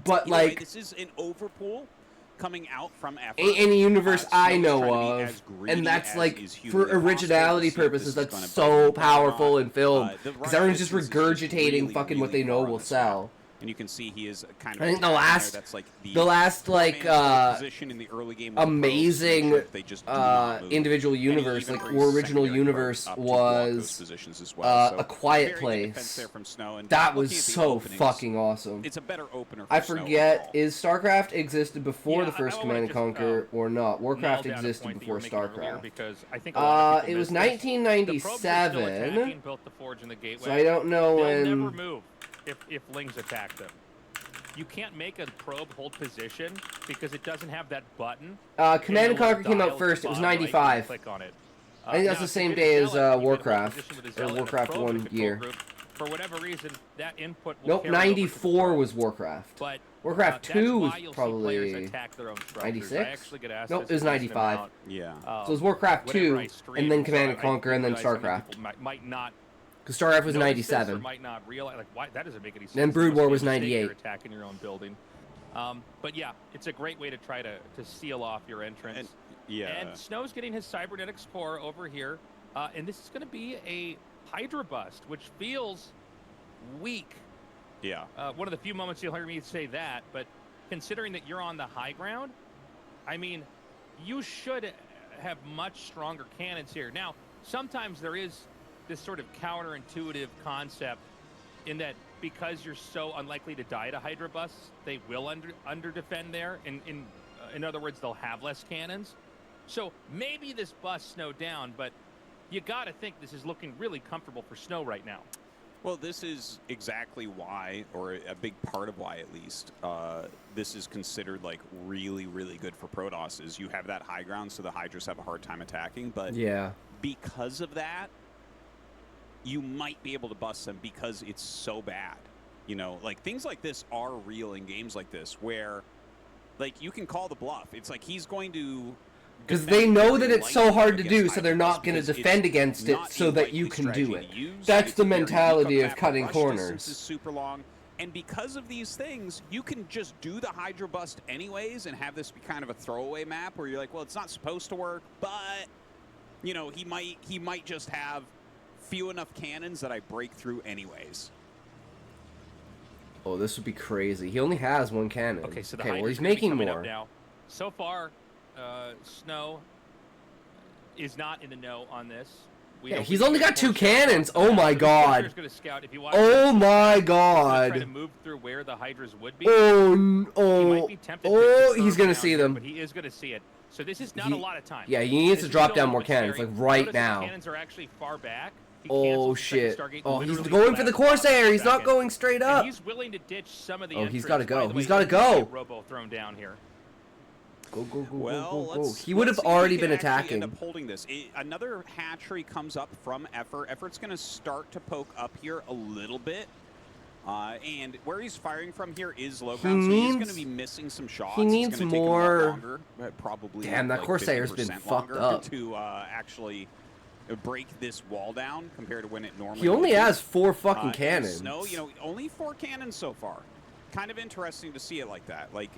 But, Either way, like, this is an overpool coming out from effort. any universe Snow I is know trying to be of, as greedy and that's as like is for humanly possible originality to see if purposes, this is that's gonna so bite or powerful not. in film The because rush everyone's just distance is just regurgitating really, fucking what really they know far on will this map. sell. And you can see he is kind of. I think the attacking last- there. That's like The last like position in the early game with the pros to make amazing sure that they just do not move. individual And he universe, even like brings or original secondary universe pros up to block those was positions as well. So A Quiet very good Place. defense there from Snow, and That looking was at the so openings, fucking awesome. It's a better opener. For I Snow forget, overall. is StarCraft existed before Yeah, the first I Command and just, Conquer or not? nail Warcraft down a existed point that you were before making earlier StarCraft. because I think a lot of people It was miss this. The probes are still 1997, attacking, built the forge in the gateway. so I don't know They'll when. never move if Lings attack them. You can't make a probe hold position because it doesn't have that button. Command and Conquer came out dial first. It was bottom right, you 95. click on it. I think that's now, the same if day it's as Zealot, you can hold Warcraft, position with a or Zealot and a Warcraft probe in 1 control year. group. For whatever reason, that input will Nope, carry over to 94 control. was Warcraft. But Warcraft that's 2 why was you'll see probably players attack their own structures. 96? I actually get asked Nope, this it was a decent 95. amount. Yeah. So it was Warcraft whenever 2, I stream, and then so Command and I Conquer, and then realize some StarCraft. people might not Because StarCraft was notice this or 97. might not realize, like, why that doesn't make any sense. Then It Brood must War be a was mistake 98. You're attacking your own building. But yeah, it's a great way to try to seal off your entrance. And Snow's getting his cybernetics core over here, and this is going to be a Hydra bust, which feels weak. Yeah. One of the few moments you'll hear me say that, but considering that you're on the high ground, I mean, you should have much stronger cannons here. Now, sometimes there is this sort of counterintuitive concept in that because you're so unlikely to die to Hydra busts, they will under defend there. In other words, they'll have less cannons. So maybe this busts Snow down, but you got to think this is looking really comfortable for Snow right now. Well, this is exactly why, or a big part of why at least, this is considered like really, really good for Protoss, is you have that high ground, so the Hydras have a hard time attacking. But Yeah. because of that, you might be able to bust them because it's so bad. You know, like things like this are real in games like this where, like, you can call the bluff. It's like he's going to... Because they know that it's so hard to do, so they're not going to defend against it so that you can do it. That's the mentality of cutting corners. Is super long, and because of these things, you can just do the Hydra bust anyways and have this be kind of a throwaway map where you're like, well, it's not supposed to work, but you know, he might just have few enough cannons that I break through anyways. Oh, this would be crazy. He only has one cannon. Okay, so the well, Hydra's he's gonna be making coming up more. now. So far, Snow is not in the know on this. Yeah, he's only got 2 cannons. Oh my god. Oh my Try to god. move through where the Hydras would be. Oh, He might oh, be tempted oh, to he's gonna down see here, them. but he is gonna see it. So this is not a lot of time. Yeah, he needs This to is drop still down a more little bit cannons, scary. like right Notice the now. cannons are actually far back. He Oh cancels the shit. second Stargate Oh, he's literally going for the last Corsair. He's not second. going straight And up. he's willing to ditch some of the Oh, he's entrance. gotta go. By the way, He's gotta you can see go. a Robo thrown down here. Go, go, go, Well, go, go, go. let's- He would let's have see if already he can been actually attacking. End up holding this. Another hatchery comes up from Effort. Effort's going to start to poke up here a little bit. And where he's firing from here is low ground, so he's going to be missing some shots. He needs it's gonna take him a lot more- longer, probably. Damn, that like Corsair's been 50% fucked longer up. to actually break this wall down compared to when it normally. He only would be. has 4 fucking And cannons. Snow, you know, only 4 cannons so far. Kind of interesting to see it like that. Like,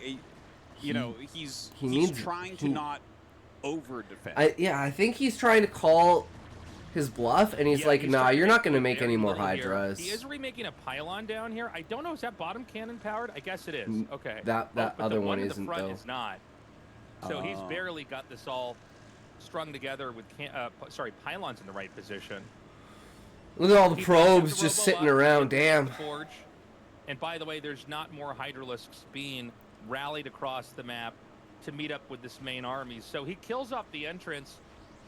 you know, he's trying to not over defend. I think he's trying to call his bluff, and he's like, nah, trying you're not going to make make any more very little here. Hydras. He is remaking a pylon down here. I don't know, is that bottom cannon powered? I guess it is. Okay. That but other the one in isn't, the front though. is not. So he's Oh. barely got this all strung together with pylons in the right position. Look at all the He does probes have the just Robo sitting up around. into Damn. the Forge. And by the way, there's not more Hydralisks being rallied across the map to meet up with this main army. So he kills off the entrance,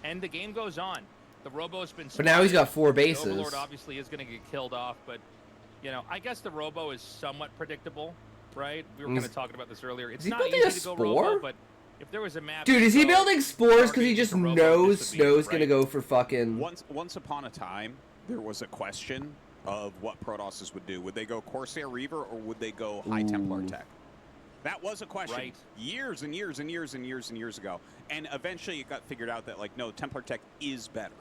and the game goes on. The Robo's been But now he's got 4 The bases. Overlord obviously is going to get killed off, but, you know, I guess the Robo is somewhat predictable, right? We were kind of talking about this earlier. It's he not building easy a to go spore? Robo, but if there was a map... Dude, is he building spores because he Stargate just to Robo, knows this would be Snow's going to right. go for fucking... Once upon a time, there was a question of what Protosses would do. Would they go Corsair Reaver or would they go High Templar Tech? That was a question Right. years and years and years and years and years ago. And eventually it got figured out that, like, no, Templar Tech is better.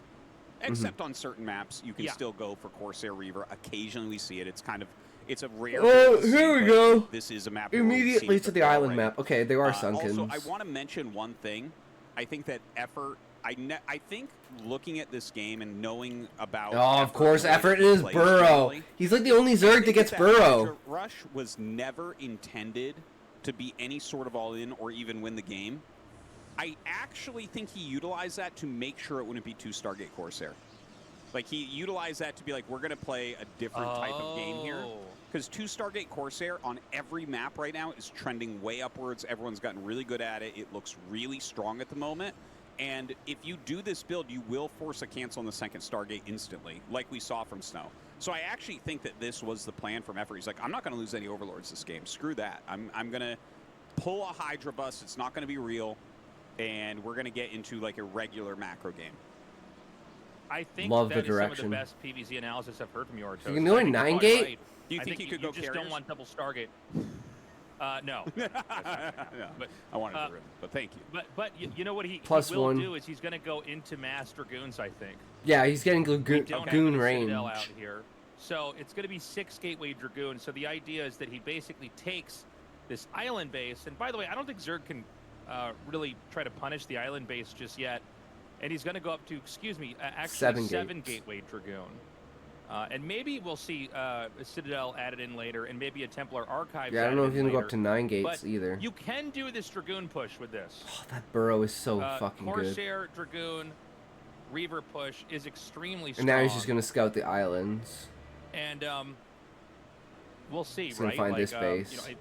Except on certain maps, you can still go for Corsair Reaver. Occasionally we see it. It's kind of, it's a rare Oh, thing to here see, we but go. This is a map where we've Immediately seen to it the before island already. map. Okay, they are Sunkens. Also, I want to mention one thing. I think that Effort, I think looking at this game and knowing about... Oh, of course, and the way Effort he is plays Burrow. generally, He's like the only I Zerg think that gets that Burrow. Hydra Rush was never intended to be any sort of all-in or even win the game. I actually think he utilized that to make sure it wouldn't be 2 Stargate Corsair. Like, he utilized that to be like, we're going to play a different type of game here. Because 2 Stargate Corsair on every map right now is trending way upwards. Everyone's gotten really good at it. It looks really strong at the moment. And if you do this build, you will force a cancel on the second Stargate instantly, like we saw from Snow. So I actually think that this was the plan from Effort. He's like, I'm not going to lose any Overlords this game. Screw that. I'm going to pull a Hydra bus. It's not going to be real. And we're going to get into, like, a regular macro game. I think Love that the is direction. some of the best PvZ analysis I've heard from Yortos. You can do a 9-gate? Do you think he could go You just don't carriers? want double Stargate. No. No, But, I wanted to ruin, but thank you. But you know what he Plus will 1. do is he's going to go into mass Dragoons, I think. Yeah, he's getting We goon don't have goon any range. Citadel out here. So it's going to be 6 Gateway Dragoons. So the idea is that he basically takes this island base. And by the way, I don't think Zerg can really try to punish the island base just yet. And he's going to go up to, actually 7 Gateway Dragoon. And maybe we'll see a Citadel added in later, and maybe a Templar Archive. Yeah, I don't know if he's going to go later. up to 9 gates But either. You can do this Dragoon push with this. Oh, that Burrow is so fucking good. Corsair, Dragoon, Reaver push is extremely strong. And now he's just going to scout the islands. And we'll see, He's gonna right? find Like, this base. You know,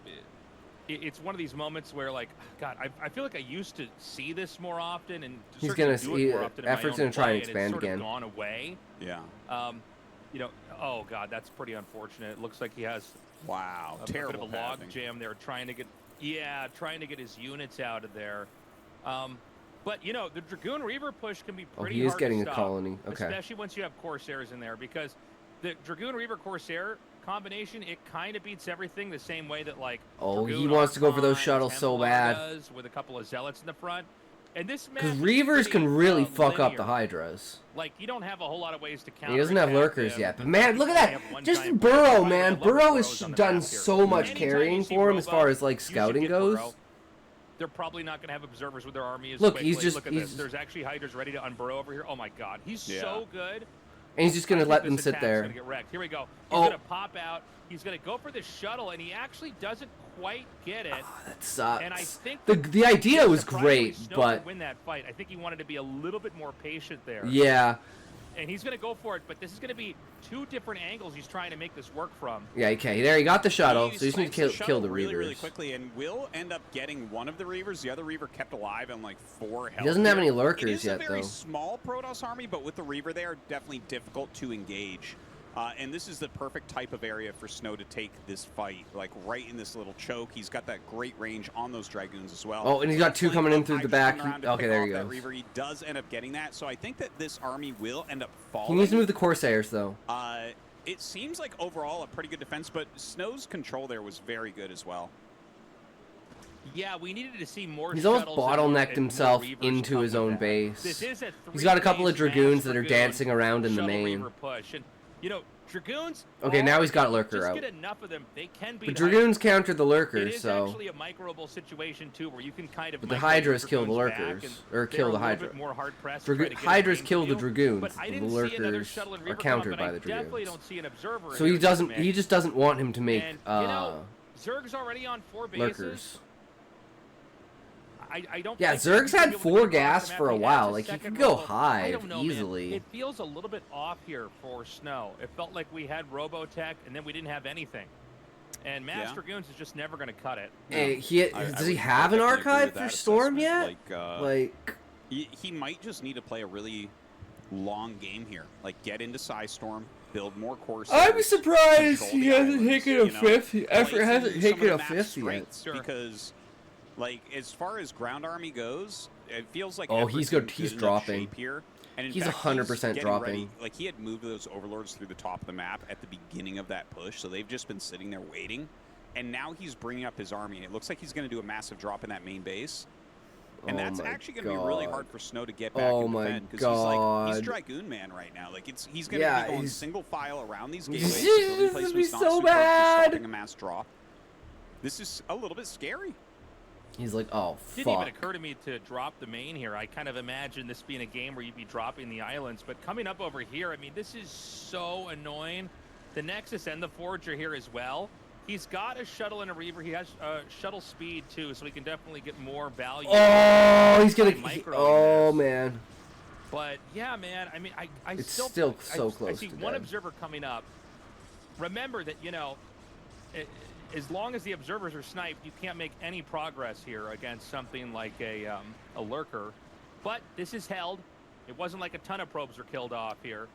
it's one of these moments where, like, God, I feel like I used to see this more often, and He's certainly gonna do it more often in my Effort's own gonna try and play, expand it's sort again. of gone away. Yeah. You know, oh God, that's pretty unfortunate. It looks like he has Wow. a Terrible bit of a log pathing. jam there, trying to get his units out of there. But you know, the Dragoon Reaver push can be pretty he is hard getting to a stop, colony. Okay. especially once you have Corsairs in there, because the Dragoon Reaver Corsair combination, it kind of beats everything the same way that, like, Oh, he Dragoon wants to go for those Archon, shuttles so Templar bad. does, with a couple of zealots in the front. And this map Because is Reavers pretty, can really fuck up linear. the Hydras. Like, you don't have a whole lot of ways to counter. He doesn't have lurkers yet, but man, look at that! Just Burrow, man. Burrow has done so much carrying for him as far as, like, scouting goes. They're probably not going to have observers with their army as Look, quickly. he's just- Look at this. There's actually Hydras ready to unburrow over here. Oh my God, he's so good. And he's just gonna I think let them this sit attack's there. Gonna get wrecked. Here we go. He's Oh. gonna pop out. He's gonna go for the shuttle, and he actually doesn't quite get it. Oh, that sucks. And I think the idea was surprisingly, great, Snow but would win that fight. I think he wanted to be a little bit more patient there. yeah, And he's gonna go for it, but this is gonna be two different angles he's trying to make this work from. yeah. Okay, there he got the shuttle, He so he's gonna snipes kill shuttle the really, Reavers. really quickly, and will end up getting one of the Reavers. The other Reaver kept alive on like 4 health. He doesn't have here. any lurkers it is yet, a very though. small Protoss army, but with the Reaver there, definitely difficult to engage. And this is the perfect type of area for Snow to take this fight, like right in this little choke. He's got that great range on those Dragoons as well. Oh, and he's got two coming in through the back. Okay, there you go. Reaver, he does end up getting that, so I think that this army will end up falling. He needs to move the Corsairs though. It seems like overall a pretty good defense, but Snow's control there was very good as well. Yeah, we needed to see more. He's almost shuttles and bottlenecked more himself Reavers into come his with own that. base. This is a He's got a couple of three-phase Dragoons mass that are Dragoon dancing around in the shuttle main. Reaver push. And, you know, Dragoons. Okay, now he's got Lurker just out. get enough of them. They can be. But Dragoons countered the It Lurkers, is so. actually a microable situation too, where you can kind of. But the micro Hydras kill the Dragoons Lurkers, back, or and kill they're the a little Hydra. bit more hard pressed to try to get Hydras a kill the range Dragoons. But I The didn't see another Lurkers shuttle and are Reaver come countered up, by and the I definitely Dragoons. don't see an observer. So here he in this doesn't. mix. He just doesn't want him to make And, you know, Zerg's already on 4 bases. Lurkers. I don't. Yeah, think Zerg's he's had gonna be able to 4 get across gas the map. for a He has while. his Like, he second could go robo. I Hive don't know, man. easily. It feels a little bit off here for Snow. It felt like we had Robotech, and then we didn't have anything. And Mass Dragoons is just never going to cut it. Hey, does he would have an definitely agree archive with for that Storm assessment. yet? Like, he might just need to play a really long game here. Like, get into Storm, build more courses. I'm surprised control he the hasn't islands, taken a you know, fifth. play Effort hasn't through some taken of a the map's fifth yet. strengths, because, like, as far as ground army goes, it feels like Oh, Everett's he's in good. He's enough dropping. shape here. And in He's fact, 100% getting dropping. ready. Like, he had moved those overlords through the top of the map at the beginning of that push, so they've just been sitting there waiting. And now he's bringing up his army, and it looks like he's going to do a massive drop in that main base. And that's actually going to be really hard for Snow to get back and defend, because he's Dragoon Man right now. Like, he's going to be going single file around these gateways. This would be so bad. A mass drop. This is a little bit scary. He's like, oh, It didn't even occur to me to drop the main here. I kind of imagined this being a game where you'd be dropping the islands. But coming up over here, I mean, this is so annoying. The Nexus and the Forge are here as well. He's got a shuttle and a Reaver. He has shuttle speed, too, so he can definitely get more value. Oh, he's going to... Oh, man. But, yeah, man, I mean, I it's still so close I see to one dead. observer coming up. Remember that, you know, as long as the observers are sniped, you can't make any progress here against something like a lurker. But this is held. It wasn't like a ton of probes were killed off here.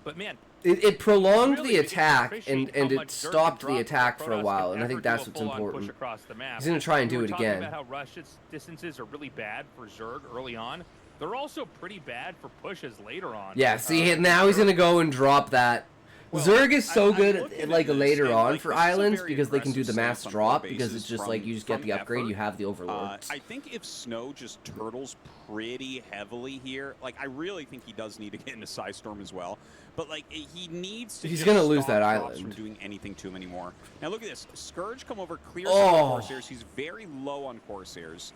But, man... It prolonged really the attack, and it it stopped the attack for a while, and I think that's what's important. He's going to try and do it again. About how rush distances are really bad for Zerg early on. They're also pretty bad for pushes later on. Yeah, see, now he's going to go and drop that. Well, Zerg is so good at, like, this, later and, on like, for this is a islands very because they can do the aggressive mass stance on drop four because bases it's just like you just get from the upgrade, effort. you have the overlords. I think if Snow just turtles pretty heavily here, like, I really think he does need to get into Storm as well. But, like, he needs to. He's going to lose that drops island. From doing anything to him anymore. Now look at this. Scourge come over, clear Corsairs. He's very low on Corsairs.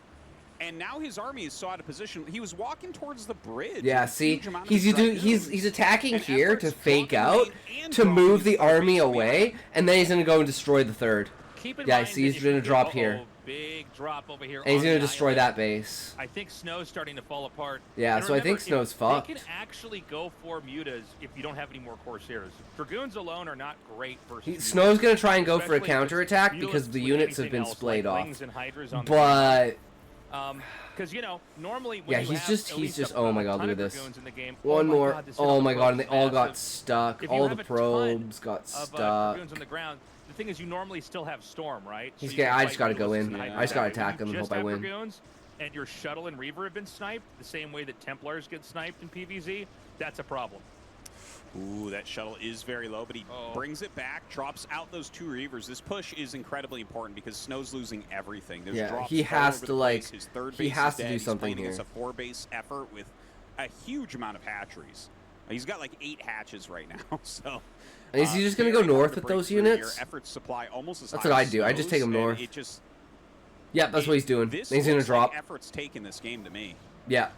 And now his army is so out of position. He was walking towards the bridge. Yeah, see, he's attacking here to fake out, to move the army away, and then he's gonna go and destroy the third. Keep in Yeah, mind see, he's that gonna if you drop get- here. big drop over here. And he's on gonna the destroy island. that base. I think Snow's starting to fall apart. Yeah, And so I think remember, Snow's if fucked. They can actually go for mutas if you don't have any more Corsairs. Dragoons alone are not great versus mutas. Snow's gonna try and go for a Especially counterattack mutas because the with units have anything been else, splayed like off. Lings and Hydras on the But because you know normally when yeah, you he's have just at least oh my a god, ton look of at this. Dragoons in the game, One my more. God, this hit Oh on my the god, and they probe all is got massive. stuck. If you All the have a ton probes got of stuck. Dragoons on the ground, the thing is you normally still have Storm, right? He's you getting- can I fight just gotta go Mutas in. and Yeah. Hydras I just that gotta way. attack When him you and just hope I have win. Dragoons and your Shuttle and Reaver have been sniped the same way that Templars get sniped in PvZ, that's a problem. Ooh, that shuttle is very low, but he brings it back, drops out those 2 Reavers. This push is incredibly important because Snow's losing everything. There's Yeah, drops he all has over to, the like, place. His third he base has is to dead. do He's something playing against here. a 4-base effort with a huge amount of hatcheries. He's got like 8 hatches right now, so... And is he just gonna go very hard north to with break those through here. units? Effort supply almost as That's high what I as do. I just take him Snow's, and north. It just... Yeah, that's what he's doing. This He's gonna looks drop. like Effort's taking this game to me. Yeah.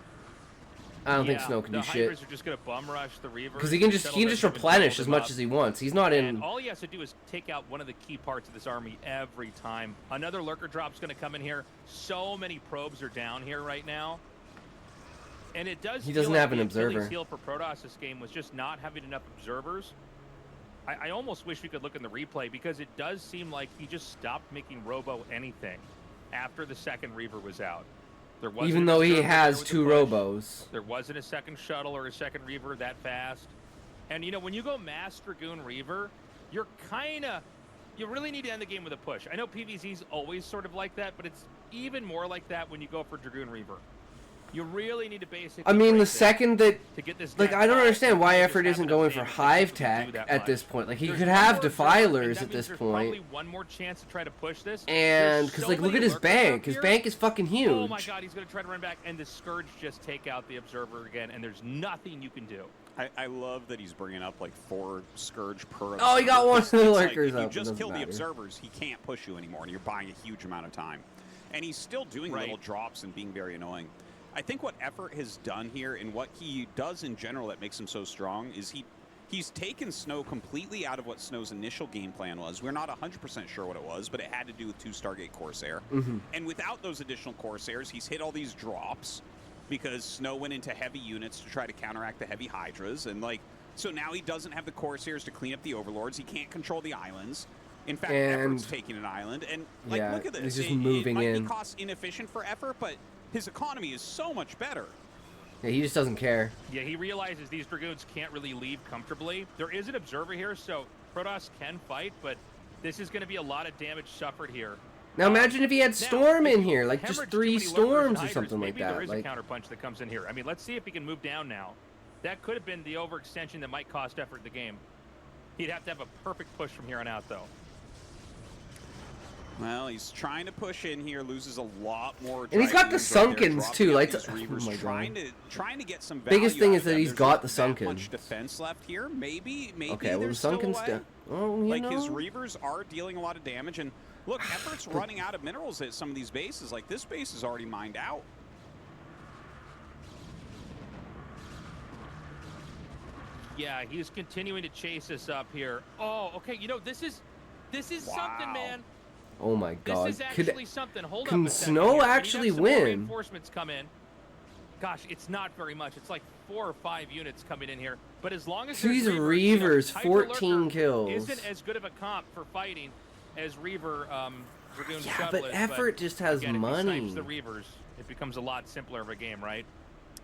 I don't think Yeah, Snow can do the shit. Hydras are just gonna bum rush the Reaver. Because he can just replenish as much as he wants. He's not in. And all he has to do is take out one of the key parts of this army every time. Another lurker drop's going to come in here. So many probes are down here right now. And it does He feel doesn't like have an the Achilles observer. heel for Protoss this game was just not having enough observers. I almost wish we could look in the replay because it does seem like he just stopped making Robo anything after the second Reaver was out. There wasn't Even an though he observer has there with 2 the push. robos. There wasn't a second shuttle or a second Reaver that fast. And, you know, when you go Mass Dragoon Reaver, you're you really need to end the game with a push. I know PvZ's always sort of like that, but it's even more like that when you go for Dragoon Reaver. You really need to basically... I mean, break the this second that... to get this Like, deck I don't high, understand why you just Effort have isn't enough going for damage that Hive you can do Tech that at much. this point. Like, he There's could one have more observer, and Defilers that at means this there's point. probably one more chance to try to push this. And, There's because, so like, look many at his lurkers bank. up His here. bank is fucking huge. Oh my god, he's going to try to run back, and the Scourge just take out the Observer again, and there's nothing you can do. I love that he's bringing up like 4 Scourge per. Oh, he got one of the It's lurkers like, up, if it you just doesn't kill the matter. observers, he can't push you anymore, and you're buying a huge amount of time. And he's still doing Right. little drops and being very annoying. I think what Effort has done here, and what he does in general that makes him so strong, is he's taken Snow completely out of what Snow's initial game plan was. We're not 100% sure what it was, but it had to do with 2 Stargate Corsair. And without those additional Corsairs, he's hit all these drops because Snow went into heavy units to try to counteract the heavy Hydras, and like, so now he doesn't have the Corsairs to clean up the Overlords. He can't control the islands. In fact, Effort's taking an island, and like, Yeah, look at this. he's just it moving might in. be cost inefficient for Effort, but his economy is so much better. Yeah, he just doesn't care. Yeah, he realizes these Dragoons can't really leave comfortably. There is an Observer here, so Protoss can fight, but this is going to be a lot of damage suffered here. Now imagine if he had Now, Storm if in you here, like just hemorrhage 3 too many lurkers Storms and or Hydras, something like maybe that. there is Like, a counterpunch that comes in here. I mean, let's see if he can move down now. That could have been the overextension that might cost Effort the game. He'd have to have a perfect push from here on out, though. Well, he's trying to push in here, loses a lot more. And he's got the drive units right there, Sunkens, dropping too, out like, these oh Reavers, my God. trying to get some value Biggest thing out is of that them. he's There's got not the that Sunkens. much defense left here. Maybe okay, well, the there's still a Sunken's way. down. Oh, you Like, know. his Reavers are dealing a lot of damage, and look, Effort's running out of minerals at some of these bases. Like, this base is already mined out. Yeah, he's continuing to chase us up here. Oh, okay. You know, this is something, Wow. man. Oh my This God. is actually something. Hold up can a second Snow here. We need to actually have some more win? Reinforcements come in. Gosh, it's not very much. It's like 4 or 5 units coming in here. But as long as These there's Reavers, you know, Reavers, Hydra 14 Lurker kills. isn't as good of a comp for fighting as Reaver Dragoon Yeah, Shuttle but is, Effort just has again, money. If he snipes the Reavers, it becomes a lot simpler of a game, right?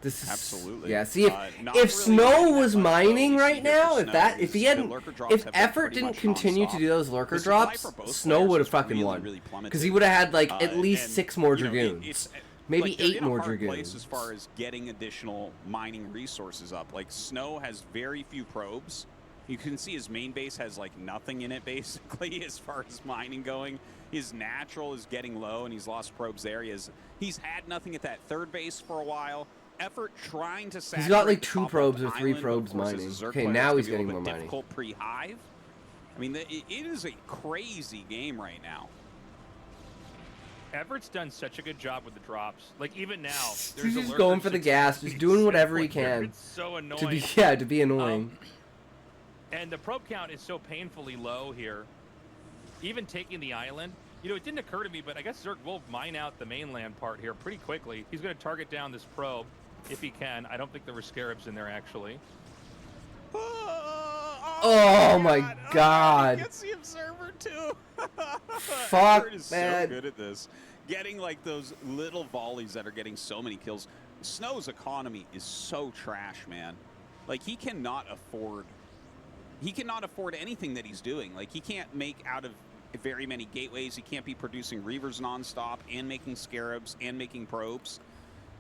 This is Absolutely. Yeah, see if Not if really Snow mining was that much, though. mining You right see here for now, if Snow that if is he the hadn't lurker drops if have been Effort pretty didn't much continue to nonstop. do those lurker The supply drops, for both Snow players would have has fucking really, won. really plummeted. Because he would have had like at And, least 6 more you know, Dragoons. it's- Maybe like, they're 8 in a more hard Dragoons. place as far as getting additional mining resources up. Like, Snow has very few probes. You can see his main base has like nothing in it basically as far as mining going. His natural is getting low and he's lost probes there. He's had nothing at that third base for a while. Effort trying to saturate He's got like the 2 top probes of or the 3 island, but of probes course, as a mining. Zerg Okay, player, now it's he's gonna be getting a more little bit money. difficult pre-hive. I mean, it is a crazy game right now. Everett's done such a good job with the drops. Like, even now, He's there's a just lurker going for the sitting gas, just doing whatever he there. can It's so annoying. to be annoying. And the probe count is so painfully low here. Even taking the island, You know, it didn't occur to me, but I guess Zerg will mine out the mainland part here pretty quickly. He's going to target down this probe if he can. I don't think there were scarabs in there, actually. Oh my god. He gets the observer too. Fuck, is man. so good at this. Getting like those little volleys that are getting so many kills. Snow's economy is so trash, man. Like he cannot afford anything that he's doing. Like he can't make out of very many gateways. He can't be producing Reavers nonstop and making scarabs and making probes.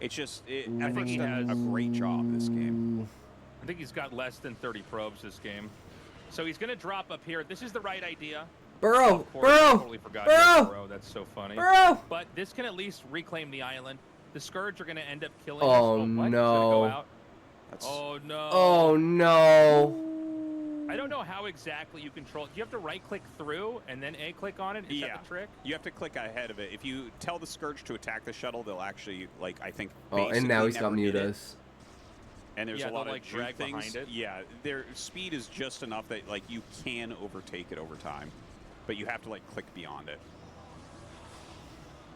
It's just I think he has a great job this game. I think he's got less than 30 probes this game. So he's going to drop up here. This is the right idea. Burrow! Of course, I totally forgot Burrow. That's so funny. Burrow! But this can at least reclaim the island. The Scourge are going to end up killing Oh, us. no. Go out. Oh, no. Oh, no. I don't know how exactly you control it. Do you have to right-click through and then A-click on it? Is that the trick? You have to click ahead of it. If you tell the Scourge to attack the shuttle, they'll actually, like, I think, oh, and now he's got mutas. And there's a lot of like drag things. behind it. Yeah, their speed is just enough that like you can overtake it over time, but you have to like click beyond it.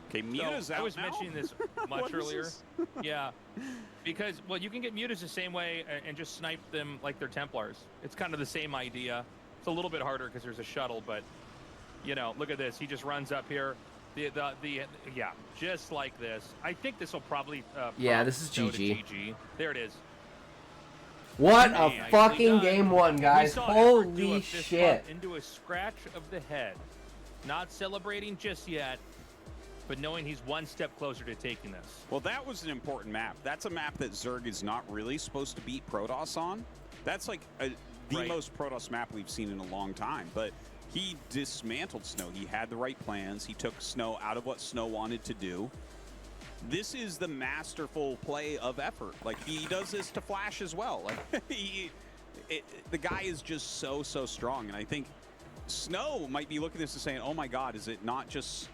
Okay, Muta's out I was now? mentioning this much earlier. Yeah, because well, you can get Mutas the same way and just snipe them like they're Templars. It's kind of the same idea. It's a little bit harder because there's a shuttle, but you know, look at this. He just runs up here. Yeah, just like this. I think this will probably. Yeah, this is go to GG. GG. There it is. What a Nicely fucking done. game one, guys. We saw Effort do Holy a fist shit. bump into a scratch of the head. Not celebrating just yet, but knowing he's one step closer to taking this. Well, that was an important map. That's a map that Zerg is not really supposed to beat Protoss on. That's like the most Protoss map we've seen in a long time. But he dismantled Snow. He had the right plans. He took Snow out of what Snow wanted to do. This is the masterful play of Effort. Like, he does this to Flash as well. Like, the guy is just so strong. And I think Snow might be looking at this and saying, oh my god, is it not just,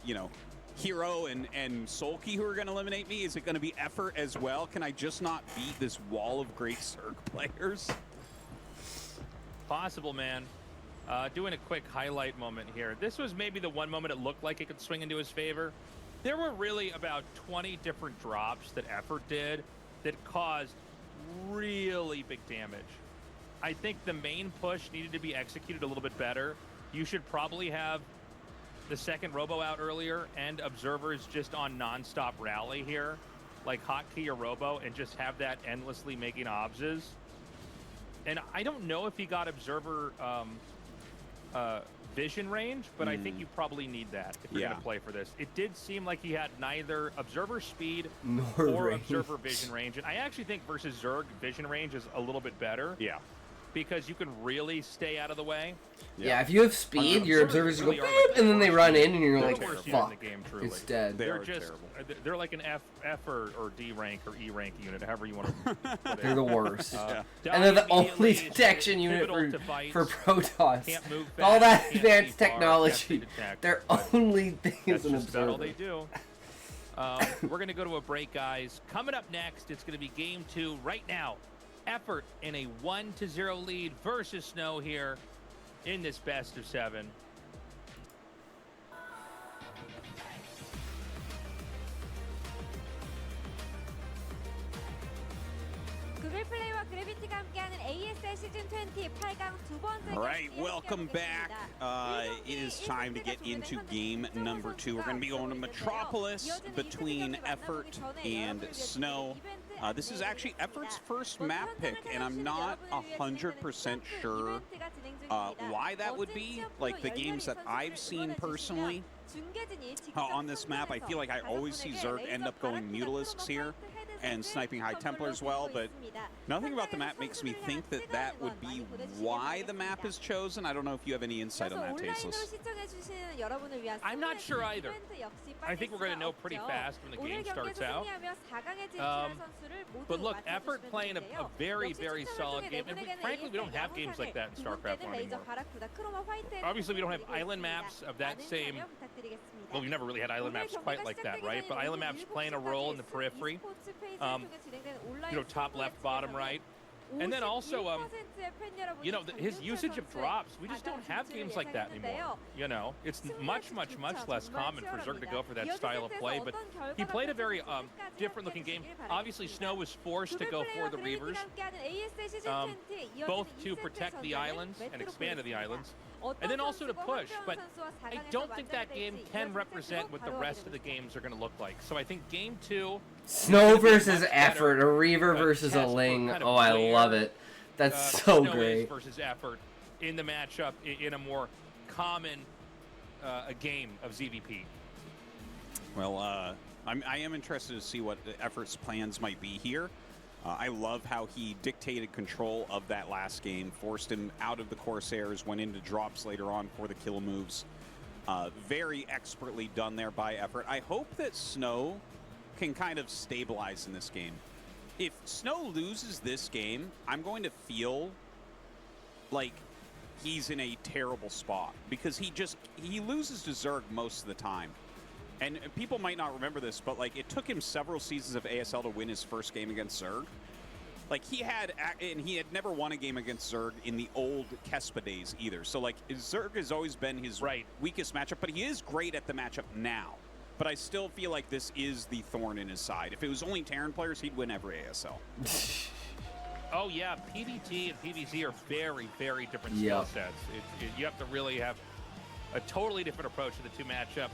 you know, Hero and Sulky who are going to eliminate me? Is it going to be Effort as well? Can I just not beat this wall of great Zerg players? Possible, man. Doing a quick highlight moment here. This was maybe the one moment it looked like it could swing into his favor. There were really about 20 different drops that Effort did that caused really big damage. I think the main push needed to be executed a little bit better. You should probably have the second Robo out earlier and Observers just on non-stop rally here, like Hotkey or Robo, and just have that endlessly making obses. And I don't know if he got Observer vision range, but I think you probably need that if you're going to play for this. It did seem like he had neither Observer speed or Observer vision range. And I actually think versus Zerg, vision range is a little bit better. Yeah. Because you can really stay out of the way. Yeah, if you have speed, your observers go beep, and then they run in, and you're like, fuck, it's dead. They're just, they're like an F or D rank or E rank unit, however you want to put it. They're the worst. And they're the only detection unit for Protoss. All that advanced technology, their only thing is an observer. All they do. We're going to go to a break, guys. Coming up next, it's going to be game 2 right now. Effort in a 1-0 lead versus Snow here in this best of 7. All right, welcome back. It is time to get into game number 2. We're going to be going to Metropolis between Effort and Snow. This is actually Effort's first map pick, and I'm not 100% sure why that would be. Like, the games that I've seen personally on this map, I feel like I always see Zerg end up going Mutalisks here and sniping High Templar as well, but nothing about the map makes me think that that would be why the map is chosen. I don't know if you have any insight on that, Tasteless. I'm not sure either. I think we're going to know pretty fast when the game starts out. But look, Effort playing a very, very solid game. And frankly, we don't have games like that in StarCraft 1 anymore. Obviously, we don't have island maps of that same... Well, we've never really had island maps quite like that, right? But island maps playing a role in the periphery. You know, top left, bottom right. And then also, you know, his usage of drops, we just don't have games like that anymore. You know, it's much less common for Zerg to go for that style of play, but he played a very different looking game. Obviously, Snow was forced to go for the Reavers, both to protect the islands and expand to the islands, and then also to push, but I don't think that game can represent what the rest of the games are going to look like. So I think game 2... Snow versus Effort, a Reaver versus a Ling. Oh, I love it. That's so Snow great. Versus Effort in the matchup in a more common a game of ZVP. Well, I am interested to see what Effort's plans might be here. I love how he dictated control of that last game, forced him out of the Corsairs, went into drops later on for the kill moves. Very expertly done there by Effort. I hope that Snow can kind of stabilize in this game. If Snow loses this game, I'm going to feel like he's in a terrible spot because he loses to Zerg most of the time. And people might not remember this, but like it took him several seasons of ASL to win his first game against Zerg. Like he had never won a game against Zerg in the old Kespa days either. So like Zerg has always been his weakest matchup, but he is great at the matchup now. But I still feel like this is the thorn in his side. If it was only Terran players, he'd win every ASL. Oh yeah, PvT and PvZ are very, very different skill sets. You have to really have a totally different approach to the two matchups.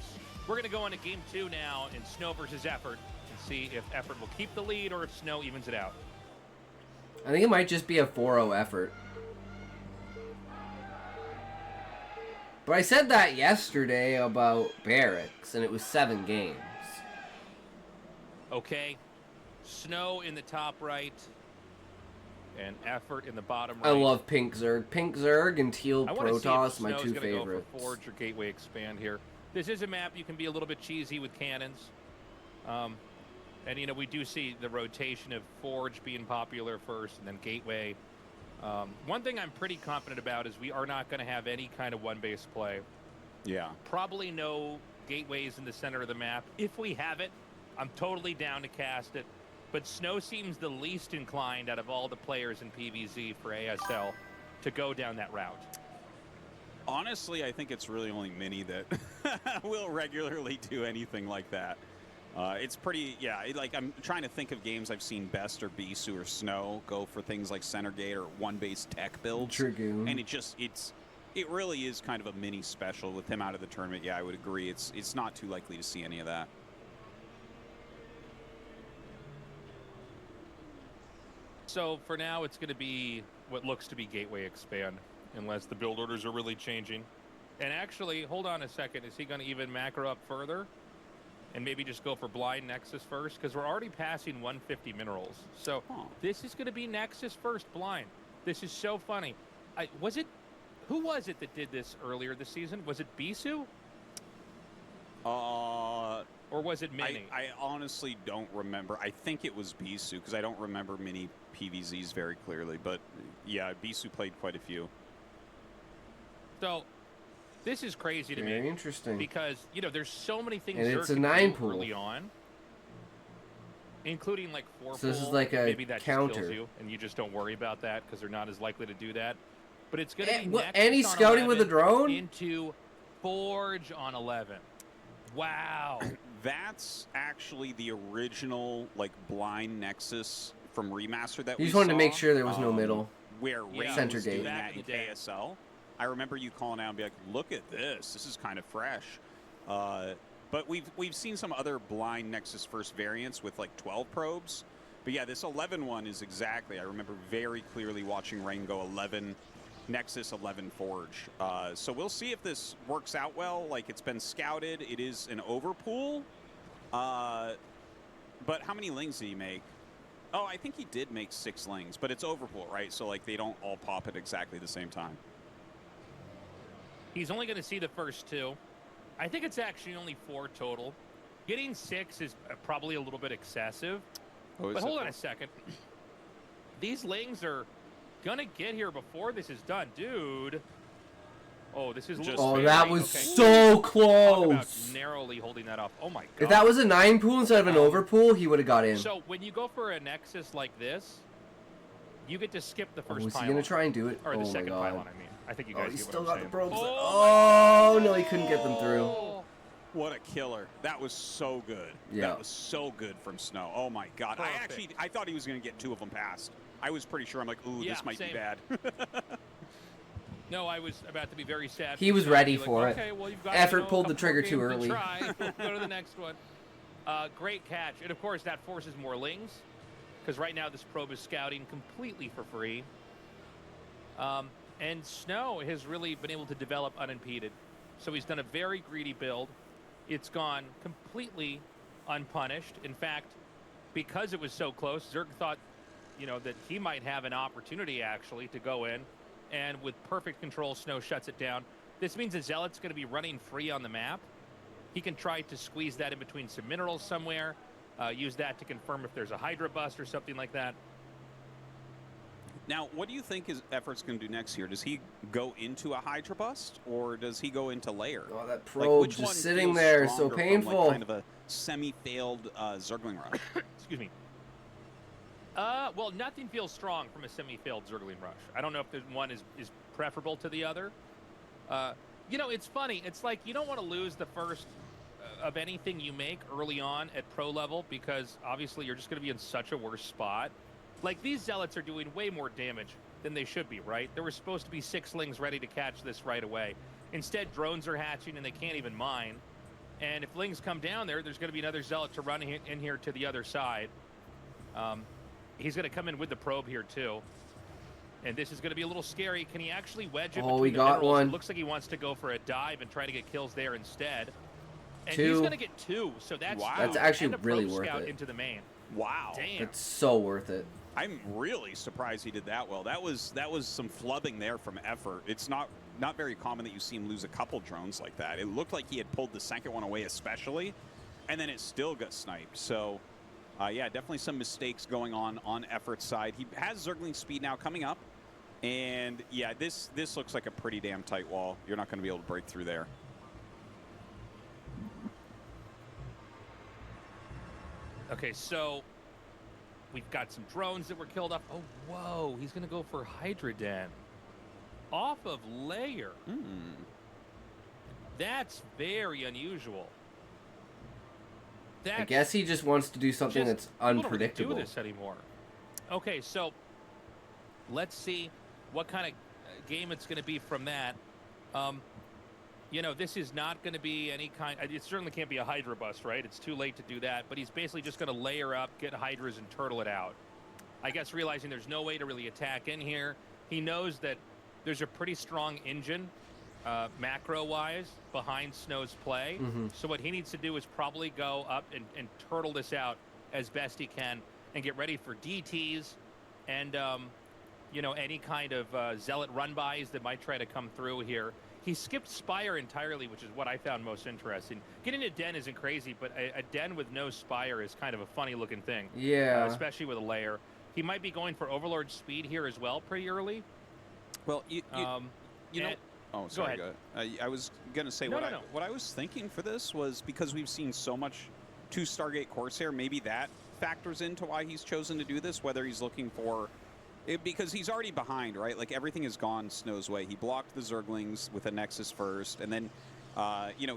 We're going to go into game 2 now in Snow versus Effort and see if Effort will keep the lead or if Snow evens it out. I think it might just be a 4-0 Effort. But I said that yesterday about Barracks, and it was 7 games. Okay. Snow in the top right, and Effort in the bottom right. I love Pink Zerg. Pink Zerg and Teal Protoss, my two favorites. Go for Forge or Gateway Expand here. This is a map you can be a little bit cheesy with cannons. And, you know, we do see the rotation of Forge being popular first, and then Gateway. One thing I'm pretty confident about is we are not going to have any kind of one-base play. Yeah. Probably no gateways in the center of the map. If we have it, I'm totally down to cast it. But Snow seems the least inclined out of all the players in PvZ for ASL to go down that route. Honestly, I think it's really only Mini that will regularly do anything like that. It's pretty, like I'm trying to think of games I've seen Best or Bisu or Snow go for things like Center Gate or one-base tech builds. Dragoon. And it really is kind of a mini special with him out of the tournament. Yeah, I would agree. It's not too likely to see any of that. So for now, it's going to be what looks to be Gateway Expand, unless the build orders are really changing. And actually, hold on a second. Is he going to even macro up further? And maybe just go for Blind Nexus first? Because we're already passing 150 minerals. So this is going to be Nexus first, Blind. This is so funny. Who was it that did this earlier this season? Was it Bisu? Or was it Mini? I honestly don't remember. I think it was Bisu, because I don't remember Mini PVZs very clearly. But yeah, Bisu played quite a few. So this is crazy to me. Very interesting. Because, you know, there's so many things and it's a 9 pool early on, including like 4 so this pool. is like a maybe that counter. Just kills you, and you just don't worry about that because they're not as likely to do that. But it's going to be Nexus any on scouting 11 with a drone into Forge on 11. Wow. That's actually the original like Blind Nexus from Remaster that you we just wanted saw, to make sure there was no middle. Where Ray Center was gate. doing that in KSL. I remember you calling out and be like, "Look at this! This is kind of fresh." But we've seen some other Blind Nexus first variants with like 12 probes. But yeah, this 11 one is exactly. I remember very clearly watching Rain go 11 Nexus, 11 Forge. So we'll see if this works out well. Like it's been scouted. It is an overpool. But how many lings did he make? Oh, I think he did make 6 lings, but it's overpool, right? So like they don't all pop at exactly the same time. He's only going to see the first 2. I think it's actually only 4 total. Getting 6 is probably a little bit excessive. But hold on a second. These lings are going to get here before this is done. Dude. Oh, this is a little scary. That was so close. Talk about narrowly holding that off. Oh, my God. If that was a 9 pool instead of an overpool, he would have got in. So when you go for a Nexus like this, You get to skip the Oh, first is he pylon. gonna try and do it? Or oh the my second god. pylon, I mean. I think you Oh, guys he's get still what I'm got the saying. probes. Oh, Oh no, he couldn't get them through. What a killer. That was so good. Yeah. That was so good from Snow. Oh my god. Perfect. I thought he was going to get 2 of them past. I was pretty sure. I'm like, ooh, Yeah, this might same. be bad. No, I was about to be very sad. He was Snow. ready Like, for it. okay, well, you've got, Effort pulled a the couple more trigger too games to early. try. We'll go to the next one. Great catch. And, of course, that forces more lings. Because right now this probe is scouting completely for free. And Snow has really been able to develop unimpeded. So he's done a very greedy build. It's gone completely unpunished. In fact, because it was so close, Zerg thought, that he might have an opportunity, actually, to go in. And with perfect control, Snow shuts it down. This means the Zealot's going to be running free on the map. He can try to squeeze that in between some minerals somewhere, use that to confirm if there's a Hydra bust or something like that. Now, what do you think his effort's going to do next here? Does he go into a Hydra bust, or does he go into layer? Oh, that Like, probe which one just sitting feels there, so stronger from, painful. like, kind of a semi-failed Zergling rush. Excuse me. Well, nothing feels strong from a semi-failed Zergling rush. I don't know if there's one is preferable to the other. It's funny. It's like you don't want to lose the first of anything you make early on at pro level because obviously you're just going to be in such a worse spot. Like these Zealots are doing way more damage than they should be, right? There were supposed to be 6 lings ready to catch this right away. Instead, drones are hatching and they can't even mine. And if lings come down there's going to be another Zealot to run in here to the other side. He's going to come in with the probe here, too. And this is going to be a little scary. Can he actually wedge it Oh, between we the got minerals? one. It looks like he wants to go for a dive and try to get kills there instead. And 2. he's going to get 2, so that's Wow. That's huge. actually And a really probe worth scout it. into the main. Wow. Damn. It's so worth it. I'm really surprised he did that well. That was some flubbing there from effort. It's not very common that you see him lose a couple drones like that. It looked like he had pulled the second one away especially, and then it still got sniped. So, yeah, definitely some mistakes going on effort's side. He has Zergling speed now coming up, and yeah, this looks like a pretty damn tight wall. You're not going to be able to break through there. Okay, so we've got some drones that were killed off. Oh, whoa, he's going to go for Hydra Den. Off of layer. That's very unusual. I guess he just wants to do something that's unpredictable. We don't do this anymore. Okay, so let's see what kind of game it's going to be from that. This is not going to be any kind. It certainly can't be a Hydra bust, right? It's too late to do that. But he's basically just going to layer up, get Hydras, and turtle it out. I guess realizing there's no way to really attack in here. He knows that there's a pretty strong engine, macro-wise, behind Snow's play. So what he needs to do is probably go up and turtle this out as best he can and get ready for DTs and, any kind of Zealot run-bys that might try to come through here. He skipped Spire entirely, which is what I found most interesting. Getting a Den isn't crazy, but a Den with no Spire is kind of a funny-looking thing. Yeah. Especially with a layer. He might be going for Overlord speed here as well pretty early. Well, you know. Oh, sorry. Go ahead. I was gonna say what I was thinking for this was because we've seen so much 2 Stargate Corsair. Maybe that factors into why he's chosen to do this. Whether he's looking for it because he's already behind, right? Like everything has gone Snow's way. He blocked the Zerglings with a Nexus first, and then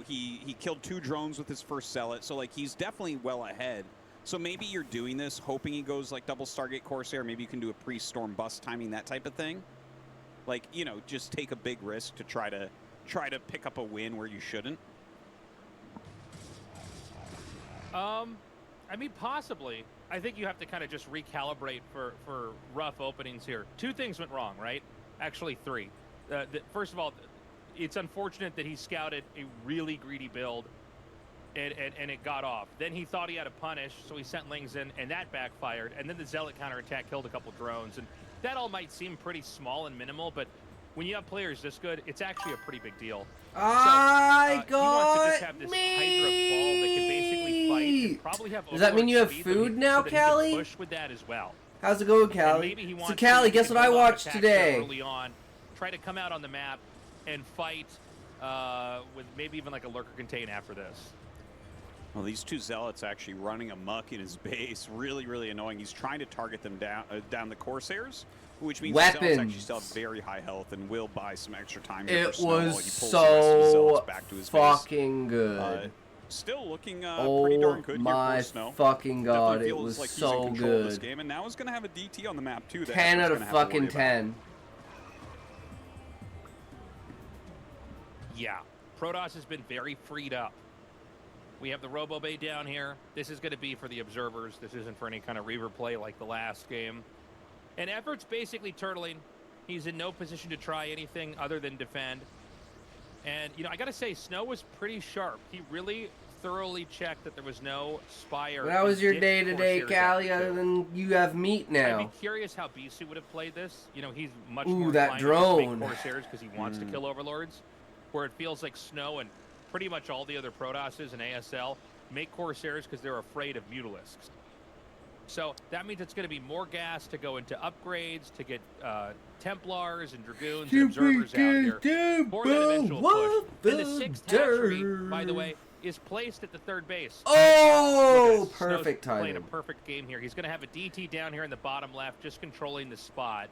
he killed 2 drones with his first Zealot. So like he's definitely well ahead. So maybe you're doing this hoping he goes like double Stargate Corsair. Maybe you can do a pre-storm bust timing, that type of thing. Like, just take a big risk to try to pick up a win where you shouldn't. I mean, possibly. I think you have to kind of just recalibrate for rough openings here. 2 things went wrong, right? Actually, 3. First of all, it's unfortunate that he scouted a really greedy build and it got off. Then he thought he had a punish, so he sent lings in, and that backfired. And then the Zealot counterattack killed a couple drones. And that all might seem pretty small and minimal, but when you have players this good, it's actually a pretty big deal. I he wants to just have this Hydra ball that can basically fight and probably have. Does that mean you have speed food now, so that he can Callie? push with that as well. How's it going, Callie? So, Callie, guess what I watched today? Early on, try to come out on the map and fight with maybe even like a lurker contain after this. Well, these two Zealots actually running amok in his base. Really, really annoying. He's trying to target them down the Corsairs, which means the Zealots actually still have very high health and will buy some extra time here for Snow while he pulls the rest of his Zealots back to his fucking base. Good. Still looking pretty darn good here for Snow. Oh my fucking god, Definitely it was like he's so in control of this good. game, and now he's going to have a DT on the map too. 10 out of fucking 10. Yeah, Protoss has been very freed up. We have the Robo Bay down here. This is going to be for the observers. This isn't for any kind of Reaver play like the last game. And Effort's basically turtling. He's in no position to try anything other than defend. And, you know, I got to say, Snow was pretty sharp. He really thoroughly checked that there was no Spire. That was your day-to-day, Callie, other than you have meat now. I'd be curious how BC would have played this. You know, he's much Ooh, more that inclined drone. to make Corsairs because he wants to kill Overlords. Where it feels like Snow and pretty much all the other Protosses and ASL make Corsairs because they're afraid of Mutalisks. So that means it's going to be more gas to go into upgrades, to get Templars and Dragoons and Observers out here for that eventual push. And the 6th hatchery, by the way, is placed at the 3rd base. Oh, perfect Snow's playing a timing. perfect game here. He's going to have a DT down here in the bottom left, just controlling the spot.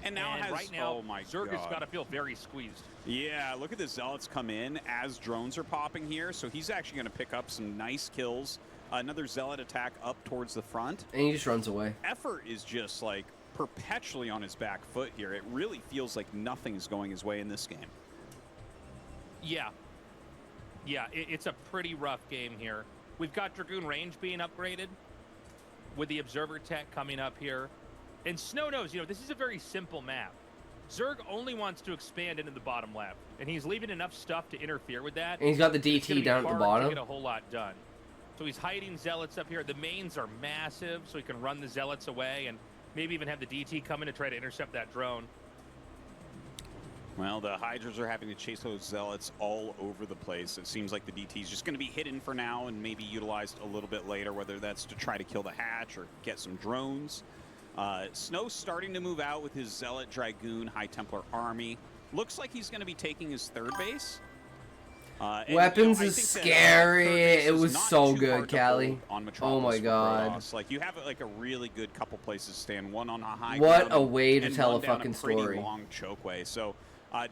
And now right now, oh my Zerg has God. got to feel very squeezed. Yeah, look at the Zealots come in as drones are popping here. So he's actually going to pick up some nice kills. Another Zealot attack up towards the front. And he just runs away. Effort is just like perpetually on his back foot here. It really feels like nothing's going his way in this game. Yeah. Yeah, it's a pretty rough game here. We've got Dragoon range being upgraded with the Observer tech coming up here. And Snow knows, you know, this is a very simple map. Zerg only wants to expand into the bottom left, and he's leaving enough stuff to interfere with that. And he's got the It's gonna DT be down at the hard bottom. to get a whole lot done. So he's hiding Zealots up here. The mains are massive, so he can run the Zealots away and maybe even have the DT come in to try to intercept that drone. Well, the Hydras are having to chase those Zealots all over the place. It seems like the DT is just going to be hidden for now and maybe utilized a little bit later, whether that's to try to kill the hatch or get some drones. Snow's starting to move out with his Zealot, Dragoon, High Templar army. Looks like he's going to be taking his 3rd base. Weapons you know, I is think that, scary. third base It is was not so too good, hard to Callie. hold on Oh Metropolis my for god. Protoss. Like you have like a really good couple places to stand. One on a high What ground a way to and tell one a down fucking pretty story. long chokeway. So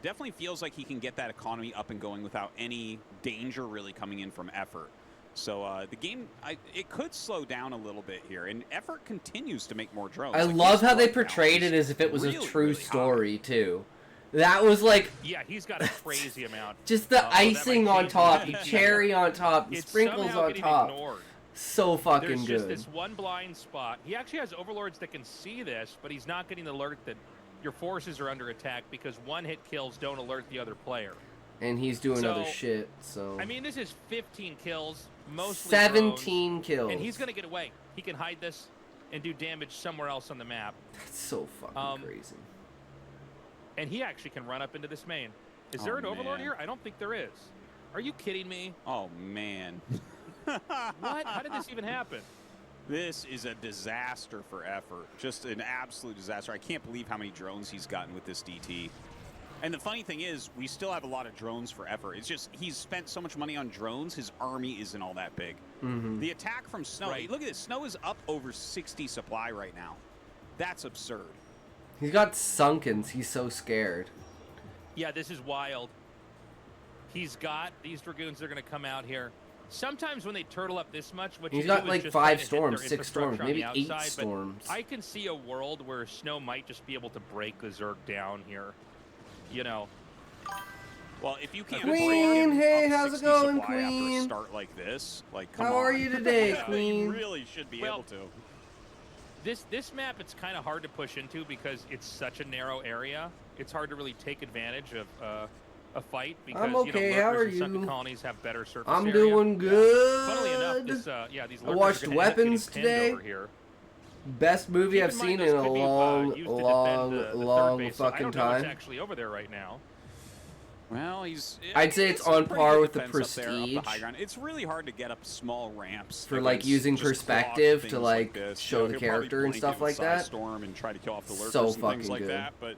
definitely feels like he can get that economy up and going without any danger really coming in from Effort. So the game, it could slow down a little bit here, and Effort continues to make more drones. I Like, love his how they drone count portrayed is it as if it was really, a true really high. story, too. That was like Yeah, he's got a crazy amount. just the icing on top, the change. cherry on top, the It's sprinkles somehow on getting top. ignored. So fucking There's just good. this one blind spot. He actually has Overlords that can see this, but he's not getting the alert that your forces are under attack because one-hit kills don't alert the other player. And he's doing So, other shit, so... I mean, this is 15 kills, mostly 17 drones, kills. and he's going to get away. He can hide this and do damage somewhere else on the map. That's so fucking crazy. And he actually can run up into this main. Is there an Overlord man. here? I don't think there is. Are you kidding me? Oh, man. What? How did this even happen? This is a disaster for Effort. Just an absolute disaster. I can't believe how many drones he's gotten with this DT. And the funny thing is, we still have a lot of drones for Effort. It's just he's spent so much money on drones, his army isn't all that big. The attack from Snow, Right. look at this. Snow is up over 60 supply right now. That's absurd. He's got sunkens. He's so scared. Yeah, this is wild. He's got these Dragoons that are going to come out here. Sometimes when they turtle up this much, what He's you got do is like just 5 kinda hit storms, their 6 storms, infrastructure on maybe the 8 outside, but storms. I can see a world where Snow might just be able to break the Zerg down here. You know, Well, if you can't Queen, break hey, up how's it 60 going, supply after a Queen? start like this, like come How on. are you today, Yeah, Queen? You really should be Well, able to. this map, it's kind of hard to push into because it's such a narrow area. It's hard to really take advantage of a fight because I'm okay, you know, how lurkers are and sunken you? colonies have better surface I'm area. doing good. Funnily enough, this yeah, these lurkers watched are gonna end up getting Weapons pinned today. over here. Best movie Keep I've in mind, seen those in a could be, long, used to defend the third long base, so I fucking don't know what's time. actually over there right now. Well, he's. I'd say it's on pretty par good with the defense up there, up the Prestige. high ground. It's really hard to get up small ramps For, like, against using just perspective clogged to, things like, this. show You know, the he'll probably character and blink stuff it with like that. Storm and try to kill off the lurkers So and things fucking like good. that. But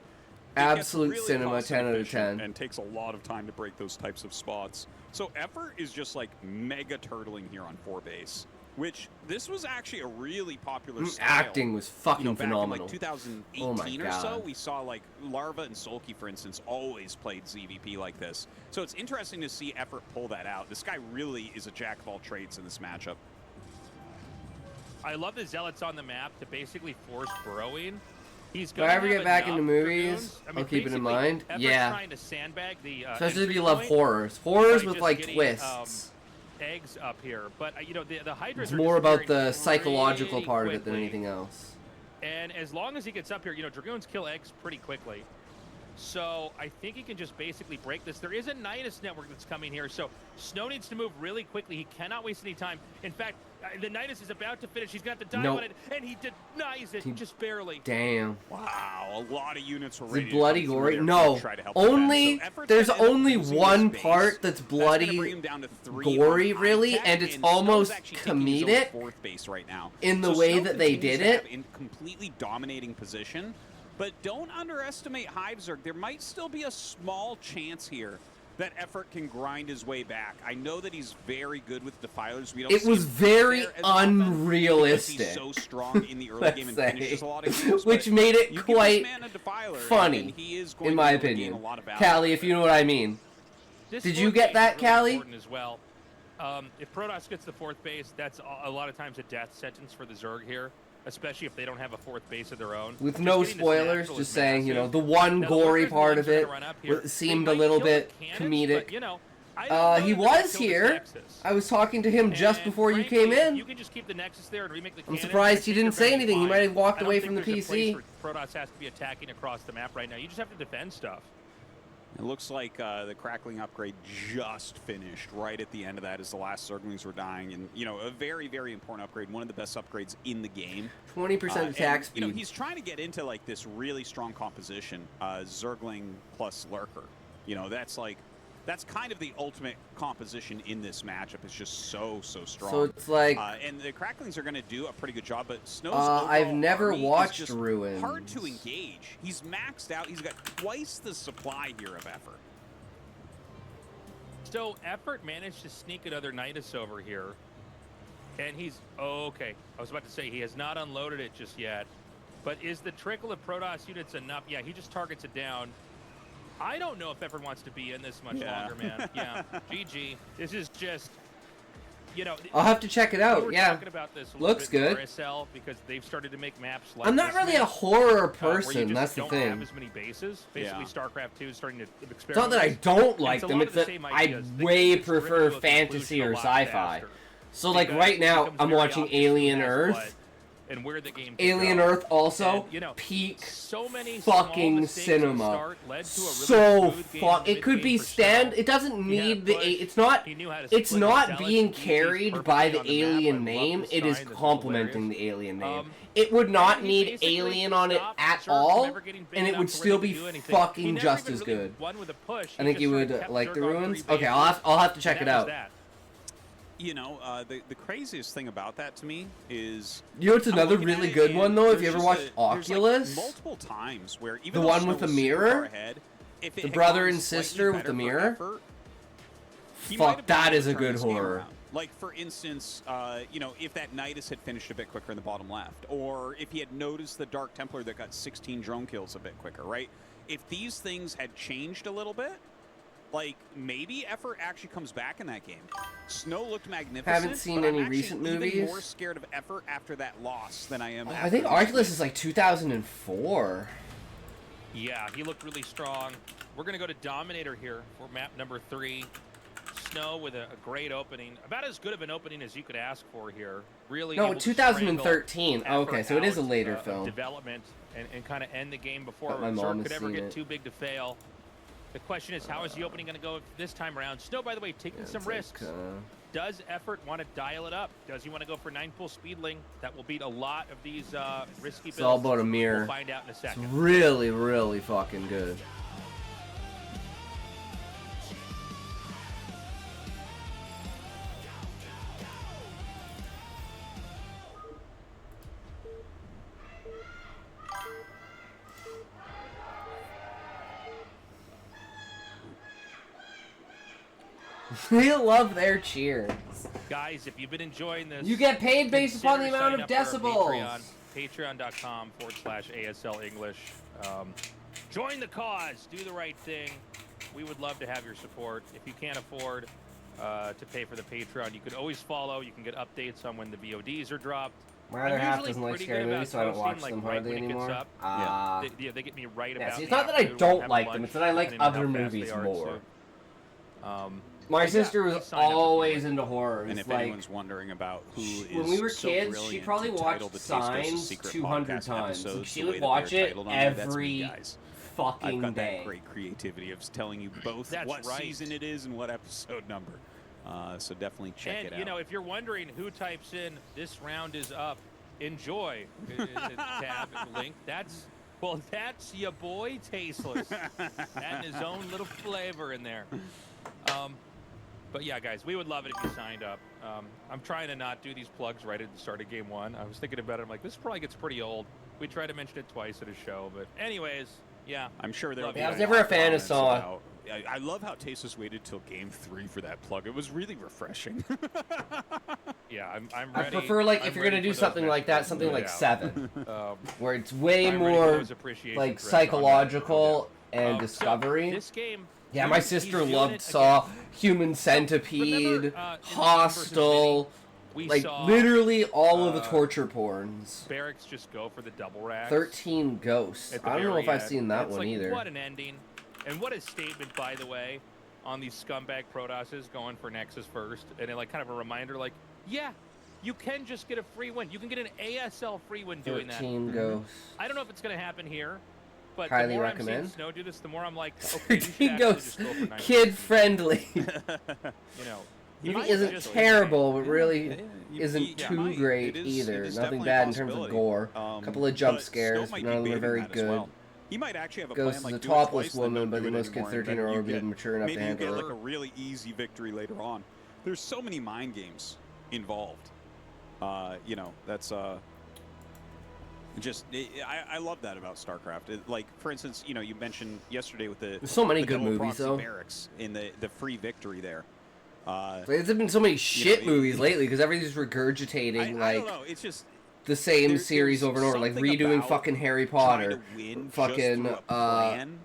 Absolute really cinema, cost 10 out of inefficient 10. And takes a lot of time to break those types of spots. So Effort is just like mega turtling here on 4 base, which this was actually a really popular style. Acting was fucking back phenomenal. in like 2018 Oh my or so, God. we saw like Larva and Sulky, for instance, always played ZVP like this. So it's interesting to see Effort pull that out. This guy really is a jack of all trades in this matchup. I love the Zealots on the map to basically force burrowing. He's If I ever get back into movies, I'll keep it in mind. Effort's yeah. trying to sandbag the, especially if entry you love point horrors. Horrors by with just like getting, twists. Eggs up here, but you know the Hydras It's are more about the disappearing psychological pretty part of it than quickly. anything else. And as long as he gets up here, you know, Dragoons kill eggs pretty quickly. So I think he can just basically break this. There is a Nidus network that's coming here, so Snow needs to move really quickly. He cannot waste any time. In fact, the Nidus is about to finish. He's got to dive on it, and he denies it just barely. Damn. Wow, a lot of units were Is ready it to bloody come through gory? there No. to try to help Only defend. So Effort's there's gonna end up only losing one this part base. that's bloody, Bring him down to 3 gory, on really, high tech, and it's Snow's almost actually taking his own comedic 4th base right now. in the So way Snow that they continues did to have it. in completely dominating position, but don't underestimate Hivezerg. There might still be a small chance here that Effort can grind his way back. I know that he's very good with Defilers. We don't It see was him very there as often because unrealistic. He's so strong in the early Let's game and say. finishes a lot of games. Which but made it you give this quite man a Defiler, funny, and he is going in to my be able to gain opinion. a lot of value. Callie, if you know what I mean. This Did you fourth get base that, is really Callie? important as well. If Protoss gets the 4th base, that's a lot of times a death sentence for the Zerg here, especially if they don't have a 4th base of their own. With Just no getting this spoilers, natural just is saying, you know, massive. the one Now, the gory Lurkers part ones of are it gonna run up here. seemed They a might little kill the bit cannons, comedic. but, you know, I don't know He that they're gonna was kill this here. Nexus. I was talking to him just And before you frankly, came if in. You can just keep the Nexus there and remake the I'm cannons, surprised I he think didn't you're say gonna be anything. He fine. might have walked I don't away think from the there's a place PC. where Protoss has to be attacking across the map right now. You just have to defend stuff. It looks like the Crackling upgrade just finished right at the end of that as the last Zerglings were dying. And, you know, a very, very important upgrade. One of the best upgrades in the game. 20% attack and, speed. You know, he's trying to get into, like, this really strong composition. Zergling plus Lurker. You know, that's, like, that's kind of the ultimate composition in this matchup. It's just so strong. So it's like... and the Cracklings are going to do a pretty good job, but Snow's I've overall never army is watched just Ruins. hard to engage. He's maxed out. He's got twice the supply here of Effort. So Effort managed to sneak another Nidus over here. And he's... Oh, okay. I was about to say he has not unloaded it just yet. But is the trickle of Protoss units enough? Yeah, he just targets it down. I don't know if Effort wants to be in this much longer, man. Yeah, GG. This is just... You know, I'll have to check it we out, were yeah. talking about this a little Looks bit in good. RSL because they've started to make maps like I'm not this really a map, horror where you person, just that's the don't have thing. as many bases. Basically, Yeah. StarCraft 2 is starting to experiment. It's not that I don't like It's a them, lot it's of the that same I ideas. The way game's driven prefer to a fantasy conclusion a or lot sci-fi. faster. So like Because right it now, becomes I'm very watching obvious Alien who has Earth. what and where the game can Alien go. Earth also, And, you know, peak so many small fucking mistakes at the cinema. start led to a really So smooth game, fuck, it mid could game be for stand. Snow. It doesn't He had need the. push. It's not. He knew how to It's split not his being zealots and carried DCs by the perfectly on the alien map. I love name. this It is sign. This is complementing hilarious. the alien name. Um, It would not and he need basically alien on it stopped at Zerg from all, ever getting big and it enough would to where still they be could do anything. fucking He never just even as really good. won with a push. I He think just you sort of would kept like the Zerg on ruins. 3 Okay, bases. I'll have to check And it that was out. that. You know, the craziest thing about that to me is... You know, it's I'm another looking at really it good and one though. If there's you ever just watched there's, Oculus, like, multiple times where even The though one with Snow the was super mirror? far ahead, if it The had brother gone and slightly sister with better the for mirror? Effort, he Fuck, might have been that able is to a turn good this game horror. around. Like, for instance, you know, if that Nidus had finished a bit quicker in the bottom left, or if he had noticed the Dark Templar that got 16 drone kills a bit quicker, right? If these things had changed a little bit, like, maybe Effort actually comes back in that game. Snow looked magnificent. Haven't seen but any I'm actually recent even movies. more scared of Effort after that loss than I am. I after think this Oculus win. is like 2004. Yeah, he looked really strong. We're going to go to Dominator here for map number 3. Snow with a great opening. About as good of an opening as you could ask for here. Really No, able to 2013. strangle Okay, so it is a Effort later out of film. development and kind of end the game before But my mom Zerg has could ever seen get it. too big to fail. The question is, how is the opening going to go this time around? Snow, by the way, taking Yeah, some it's like, risks. Does Effort want to dial it up? Does he want to go for 9-pull Speedling? That will beat a lot of these risky builds. It's all about a mirror. We'll find out in a It's second. really, really fucking good. They love their cheers. Guys, if you've been enjoying this, You get paid based upon the consider amount of signing up for our decibels. Patreon.com/ASL English. Join the cause. Do the right thing. We would love to have your support. If you can't afford to pay for the Patreon, you could always follow. You can get updates on when the VODs are dropped. My other I'm half usually doesn't like pretty scary good about movies, so I don't posting, watch like, them right hardly when it gets anymore. up. They get me right about See, it's the not that I afternoon when don't we're having like them, lunch, it's that I like depending on other how fast movies they are, more. But My yeah, sister please was sign up if you always like. into horror. And if Like, anyone's wondering about who is when we were so kids, she brilliant probably to title watched the Taste Goes to Signs Secret 200 podcast times. Like, episodes she the would way that watch they're it titled on there, that's me, every guys. fucking I've got day. that great creativity of telling you both That's what right. season it is and what episode number. So definitely check it out. And, you know, if you're wondering who types in "this round is up," enjoy tab link. That's your boy Tasteless. Adding his own little flavor in there. But yeah, guys, we would love it if you signed up. I'm trying to not do these plugs right at the start of game one. I was thinking about it. I'm like, this probably gets pretty old. We try to mention it twice at a show, but anyways, yeah. I'm sure there'll be Yeah, I was a never lot a fan of comments Saw. about- I love how Tasteless waited till game 3 for that plug. It was really refreshing. Yeah, I'm I ready. prefer, like, I'm if you're gonna ready do for those something like that, messages, something no like doubt. 7, where it's way I'm ready for more, those appreciation like, threads on psychological that, and so discovery. this game. Yeah, my he's sister doing loved it Saw, again. Human Centipede, Remember, in Sun versus Hostel, We like, saw literally all of the uh, torture porns. Barracks just go for the double racks. 13 Ghosts. at the I don't know very if I've end. seen that It's one like, either. What an ending. And what a statement, by the way, on these scumbag Protosses going for Nexus first. And it, like, kind of a reminder, like, yeah, you can just get a free win. You can get an ASL free win doing that. 13 Ghosts. I don't know if it's going to happen here, but Highly the more recommend. I'm seeing Snow do this, the more I'm like, okay, you should 13 actually Ghosts. just go for 19. Kid friendly. You know, he Movie might isn't just- terrible, but Yeah, really yeah, isn't yeah, too might. great It either. is Nothing definitely a bad in terms of possibility. gore. A couple of jump But scares, Snow might but none of be them are very baiting that as good. well. He might actually have a Goes plan to like the do it topless twice, then woman, don't but do the it most anymore, kids and 13 then are you over get- mature enough to maybe you handle get it. like a really easy victory later on. There's so many mind games involved. You know, that's I love that about StarCraft. Like, for instance, you know, you mentioned yesterday with the There's so many the good double movies, proxy though. barracks in the free victory there. There's been so many shit it- movies lately because everybody's regurgitating, I like, don't know. It's just the same there's series over and over, like something redoing about fucking Harry trying Potter, to win fucking, just through a plan.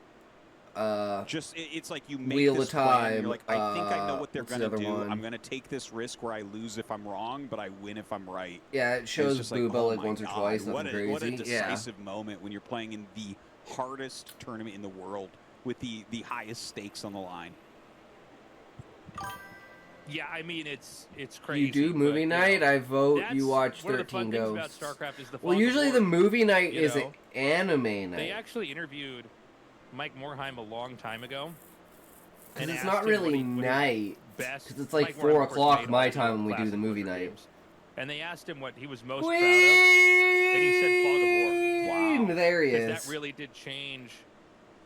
just It's like you make Wheel this of plan, and Time, you're like, I think I know what they're what's the gonna other do. one? I'm gonna take this risk where I lose if I'm wrong, but I win if I'm right. yeah, it And shows it's just Booba oh like my once or God, twice, what nothing a, What a crazy. Yeah, decisive moment when you're playing in the hardest tournament in the world with the highest stakes on the line. Yeah, I mean, it's crazy. you do but, movie you know, night. I vote that's you watch one of the 13 fun things Ghosts. about StarCraft is the Well, fog of usually war. the movie night you is know? anime They night actually interviewed Mike Morheim a long time ago. because and it's asked not him what really he- what he night. best. Because it's like Mike Morheim, 4 of course, o'clock made my all the time when we do classic the movie Booker night. games. And they asked him what he was most proud of, and he said Fog of War. Wow. There he Because is. that really did change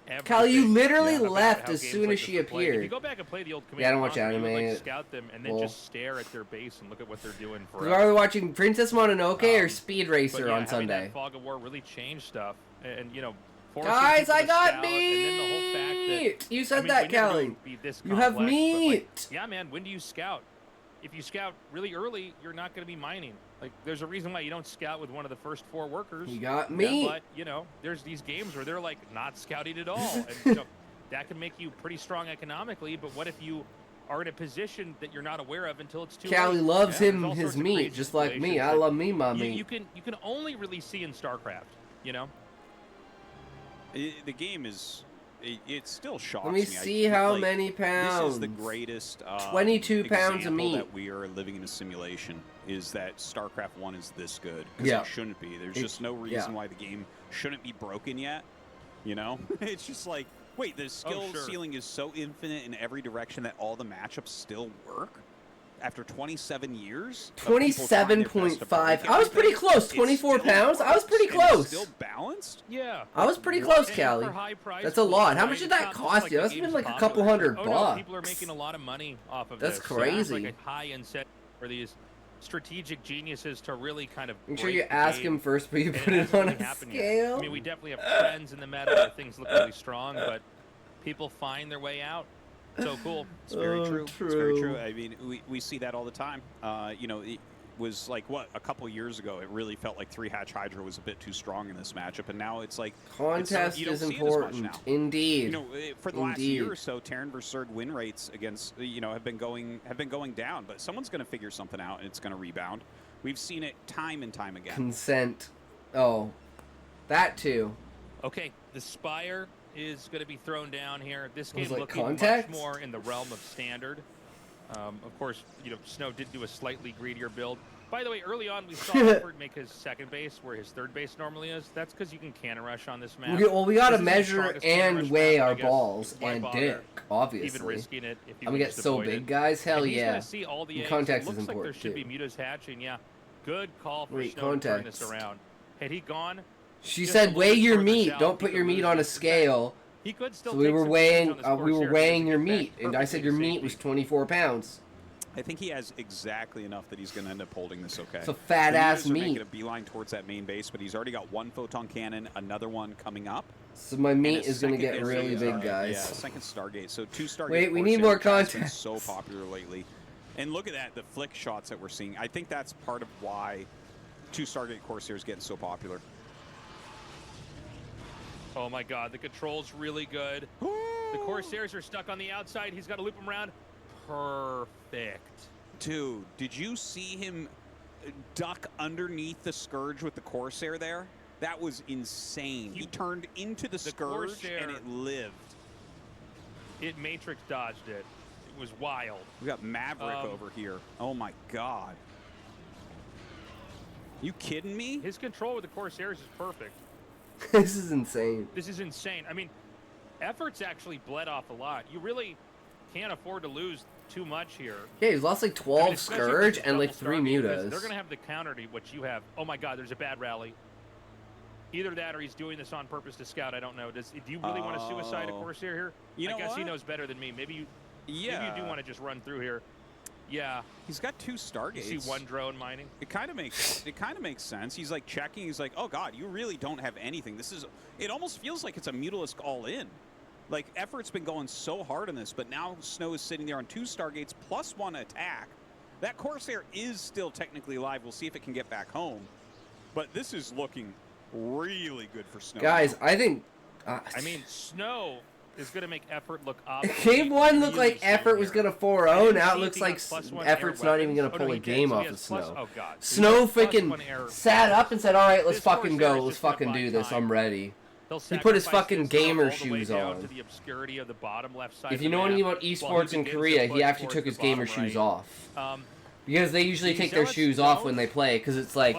everything. Callie, you literally about left how as games soon like as this she were played. If you appeared. go back and play the old Command Yeah, I don't watch Conquer, you would, anime. like, scout them and then Well- just stare at their base and look at what they're doing Are forever. we watching Princess Mononoke or Speed But Racer yeah, on having Sunday? that Fog of War really changed stuff, and you know, forcing Guys, people I to got scout, and then the whole fact that meat! You said I mean, that, we never knew it Callie. would be this You have complex, but, like, meat! yeah, man. When do you scout? If you scout really early, you're not going to be mining. Like, there's a reason why you don't scout with one of the first 4 workers. You got meat! But you know, there's these games where they're like not scouting at all, and you know, that can make you pretty strong economically. But what if you are in a position that you're not aware of until it's too Callie late? loves There's him all his sorts of meat, crazy just like me. situations I that love me, my you meat. you can only really see in StarCraft. You know. The game is. It still shocks Let me. me see how like, many pounds. This is the greatest 22 pounds of example meat. that we are living in a simulation. Is that StarCraft 1 is this good? Because Yeah. it shouldn't be. There's It- just no reason yeah. why the game shouldn't be broken yet. You know, it's just like, wait, the skill sure. ceiling is so infinite in every direction that all the matchups still work after 27 years. of people trying their best to 27.5. break I was pretty everything, close. it 24 still pounds. I was works, pretty and it's close. Still balanced. Yeah. I was pretty And close, for Callie. high price That's a points, lot. How right? much did It's that not just cost like you? the That's been game's like a popular. couple $100 Oh, no, bucks. people are making a lot of money off of That's this. So it's crazy. like a high incentive for these strategic geniuses to really kind of Make sure break you the ask game. him first, but you And put it hasn't on really a happened yet. scale. I mean, we definitely have trends in the meta where things look really strong, but people find their way out. So cool. It's very Oh, true. It's very true. I mean, we see that all the time. You know, it was like, what, a couple years ago, it really felt like 3-hatch Hydra was a bit too strong in this matchup, and now it's like... Contest you don't is see it as much important. now. Indeed. You know, for the last year or so, Terran vs. Zerg win rates against, you know, have been going down, but someone's going to figure something out, and it's going to rebound. We've seen it time and time again. Consent. Oh. That too. Okay, the Spire is going to be thrown down here. This Was game it looking contact? much more in the realm of standard. Of course, you know, Snow did do a slightly greedier build. By the way, early on, we saw Edward make his second base where his third base normally is. That's because you can cannon rush on this map. We gotta This isn't the measure strongest cannon and rush weigh map, our I guess. balls Why and bother dick, obviously. Even risking it if you I'm gonna get just so avoid big, it. guys. Hell And he's yeah. gonna see all the And eggs. context It is looks like there important, should be too. mutas hatching. Yeah, good call for Wait, Snow to turn this context. around. Had he gone, She just a said, little "Weigh bit your further meat. south, Don't he put your could meat lose on a this scale." he could still So we take were some weighing. damage on this We were Corsair weighing because your he gets meat, that and I said your perfect meat was safety. 24 pounds. I think he has exactly enough that he's going to end up holding this okay. It's a fat The ass Mutas are making meat. a beeline towards that main base, but he's already got one photon cannon, another one coming up. So my and meat a is gonna second get is really a, big, Yeah, guys. second Stargate. So 2 Stargate. Wait, we Corsair, need more which has been context. so popular lately. And look at that, the flick shots that we're seeing. I think that's part of why 2 Stargate Corsair is getting so popular. Oh my God, the control's really good. The Corsairs are stuck on the outside. He's got to loop them around. Perfect. Dude, did you see him duck underneath the Scourge with the Corsair there? That was insane. He turned into the Scourge Corsair, and it lived. It Matrix dodged it. It was wild. We got Maverick over here. Oh my God. You kidding me? His control with the Corsairs is perfect. This is insane. This is insane. I mean, effort's actually bled off a lot. You really can't afford to lose too much here. Yeah, he's lost like I mean, 12 especially with Scourge this and like double 3 Stargate, because mutas. They're going to have the counter to what you have. Oh my God, there's a bad rally. Either that or he's doing this on purpose to scout. I don't know. Do you really want to suicide a Corsair here? You know I guess what? he knows better than me. Maybe you do want to just run through here. Yeah. He's got 2 You Stargates. see one drone mining. It kind of makes sense. He's like checking. He's like, oh God, you really don't have anything. It almost feels like it's a Mutalisk all in. Like, effort's been going so hard on this, but now Snow is sitting there on 2 Stargates plus 1 attack. That Corsair is still technically alive. We'll see if it can get back home. But this is looking really good for Snow. Guys, I think. I mean, Snow is going to make effort look obvious. Game 1 looked like effort was going gonna 4-0. Now it looks like effort's not even gonna pull a game off of Snow. Oh God. Snow freaking sat up and said, "All right, let's fucking go. Let's fucking do this. I'm ready." He put his fucking gamer shoes on. If you know anything about esports in Korea, he actually took his gamer shoes off. Because they usually take their shoes off when they play, because it's like,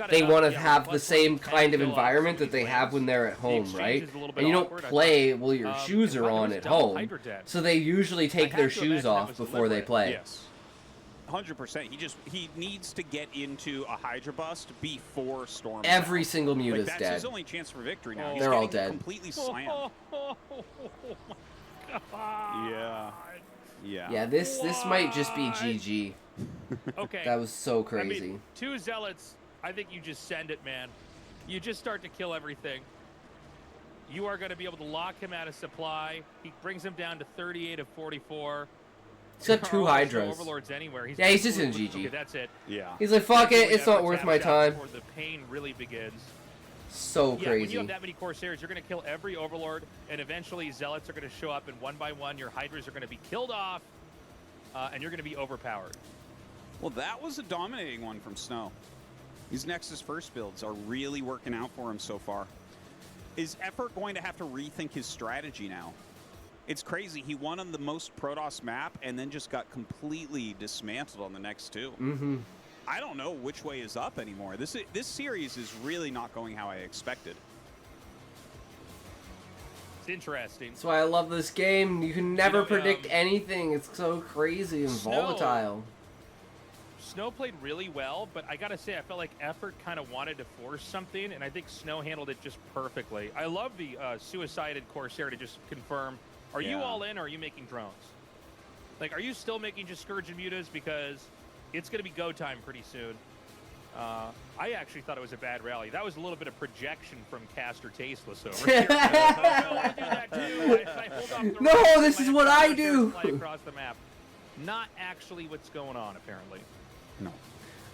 they want to have the same kind of environment that they have when they're at home, right? And you don't play while your shoes are on at home. So they usually take their shoes off before they play. Yes. 100%. He needs to get into a Hydra bust before Storm. Every single muta's that's dead. his only chance for victory now. He's They're all getting dead. Completely slammed. Yeah. Yeah. Yeah, this might just be GG. Okay. That was so I crazy. mean, 2 Zealots, I think you just send it, man. You just start to kill everything. You are going to be able to lock him out of supply. He brings him down to 38 of 44. He's got 2 Hydras. Overlords anywhere. Yeah, he's just in GG. Okay, that's it. Yeah. He's like, fuck it, Really it's not efforts worth out my time. before the pain really begins. So Yeah, when you crazy. have that many Corsairs, you're going to kill every Overlord, and eventually Zealots are going to show up, and one by one, your Hydras are going to be killed off, and you're going to be overpowered. Well, that was a dominating one from Snow. These Nexus first builds are really working out for him so far. Is Effort going to have to rethink his strategy now? It's crazy. He won on the most Protoss map and then just got completely dismantled on the next 2. Mm-hmm. I don't know which way is up anymore. This series is really not going how I expected. It's interesting. That's why I love this game. You can never know, predict anything. It's so crazy and volatile. Snow played really well, but I gotta say, I felt like Effort kind of wanted to force something, and I think Snow handled it just perfectly. I love the suicided Corsair to just confirm, are you all in, or are you making drones? Like, are you still making just Scourge and Mutas? Because it's gonna be go time pretty soon. I actually thought it was a bad rally. That was a little bit of projection from Caster Tasteless over here. I do that too. I hold off the No, right, this my is what I players do. fly across the map. Not actually what's going on, apparently. No.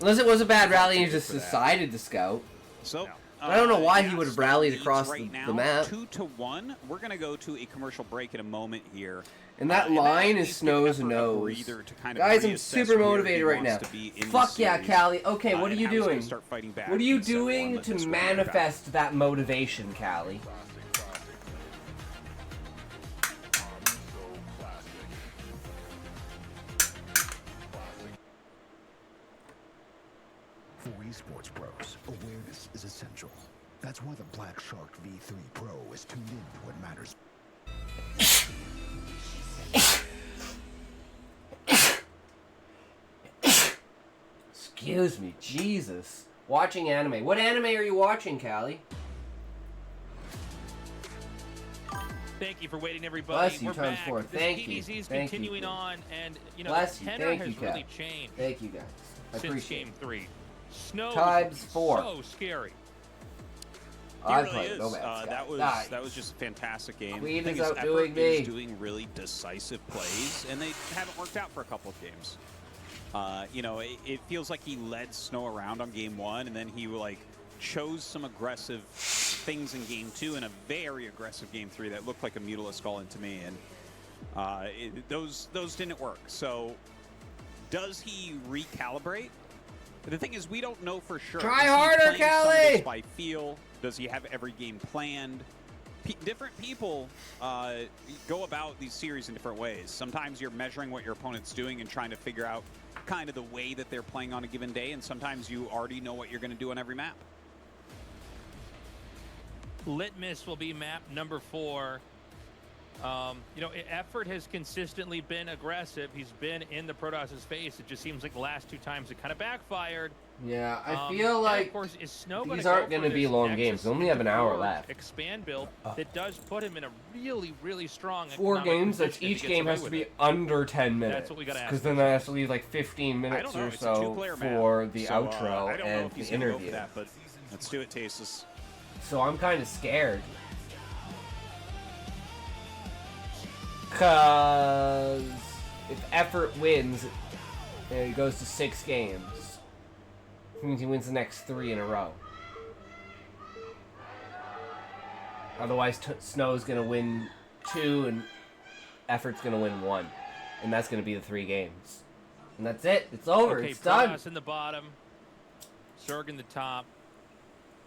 Unless it was a bad rally and he just decided to scout. So, No. I don't know why yeah, he would have Snow rallied leads across right the now, map. 2-1. We're going to go to a commercial break in a moment here. And that line at is least give Snow's Effort a nose. breather to kind of Guys, I'm reassess super where he motivated right now. wants to be in Fuck the yeah, series, Callie. Okay, what are and you how he's gonna doing? start fighting back What are you in set one doing that to this one went back. manifest that motivation, Callie? For esports pros, awareness is essential. That's why the Black Shark V3 Pro is tuned in to what matters. Excuse me, Jesus. Watching anime. What anime are you watching, Callie? Thank you for waiting, everybody. Bless you, We're times back. four. This Thank you. PvZ is Thank you. continuing on, and you know, Bless the you. tenor Thank has you, really Cap. changed Thank you, guys. I since appreciate Game it. 3. Snow Times is 4. so scary. He I really played is. No Man's Sky. That was just a fantastic game. Queen The thing is Effort outdoing me. is doing really decisive plays, and they haven't worked out for a couple of games. You know, it feels like he led Snow around on game 1, and then he like chose some aggressive things in game 2 and a very aggressive game 3 that looked like a Mutila Skull into me, and those didn't work. So does he recalibrate? The thing is, we don't know for sure. Try Is he harder, playing some of this Kelly! by feel? Does he have every game planned? Different people go about these series in different ways. Sometimes you're measuring what your opponent's doing and trying to figure out kind of the way that they're playing on a given day, and sometimes you already know what you're going to do on every map. Litmus will be map number 4. You know, Effort has consistently been aggressive. He's been in the Protoss's face. It just seems like the last 2 times it kind of backfired. Yeah, I And feel of like course, is Snow these gonna aren't go going to for be this long Nexus games. We only have an hour Forge left. Expand build that does put him in a really, really strong 4 economic games, that's position if he each gets game away has to with be it. under 10 minutes. That's what we gotta ask Because then I have to leave like 15 minutes I don't know. or It's a so two-player map, for the so, outro I don't know and if he's the gonna go interview. for that, but let's do it, Tasteless. So I'm kind of scared. Because if Effort wins and he goes to 6 games, it means he wins the next 3 in a row. Otherwise, Snow's going to win 2 and Effort's going to win 1. And that's going to be the 3 games. And that's it. It's over. Okay, It's done. Protoss in the bottom, Zerg in the top.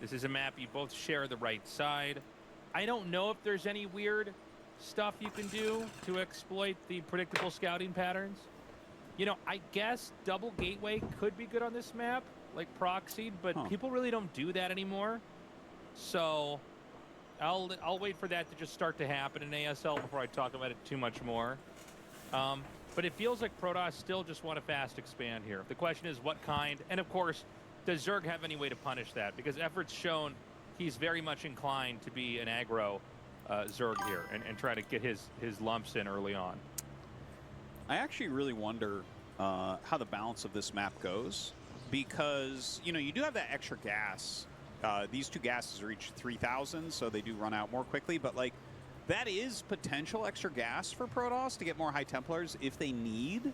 This is a map you both share the right side. I don't know if there's any weird stuff you can do to exploit the predictable scouting patterns. You know, I guess double gateway could be good on this map, like proxied, but people really don't do that anymore. So I'll wait for that to just start to happen in ASL before I talk about it too much more. But it feels like Protoss still just want a fast expand here. The question is what kind, and of course, does Zerg have any way to punish that? Because Effort's shown he's very much inclined to be an aggro Zerg here and try to get his lumps in early on. I actually really wonder how the balance of this map goes, because, you know, you do have that extra gas. These 2 gases reach 3,000, so they do run out more quickly, but like that is potential extra gas for Protoss to get more High Templars if they need.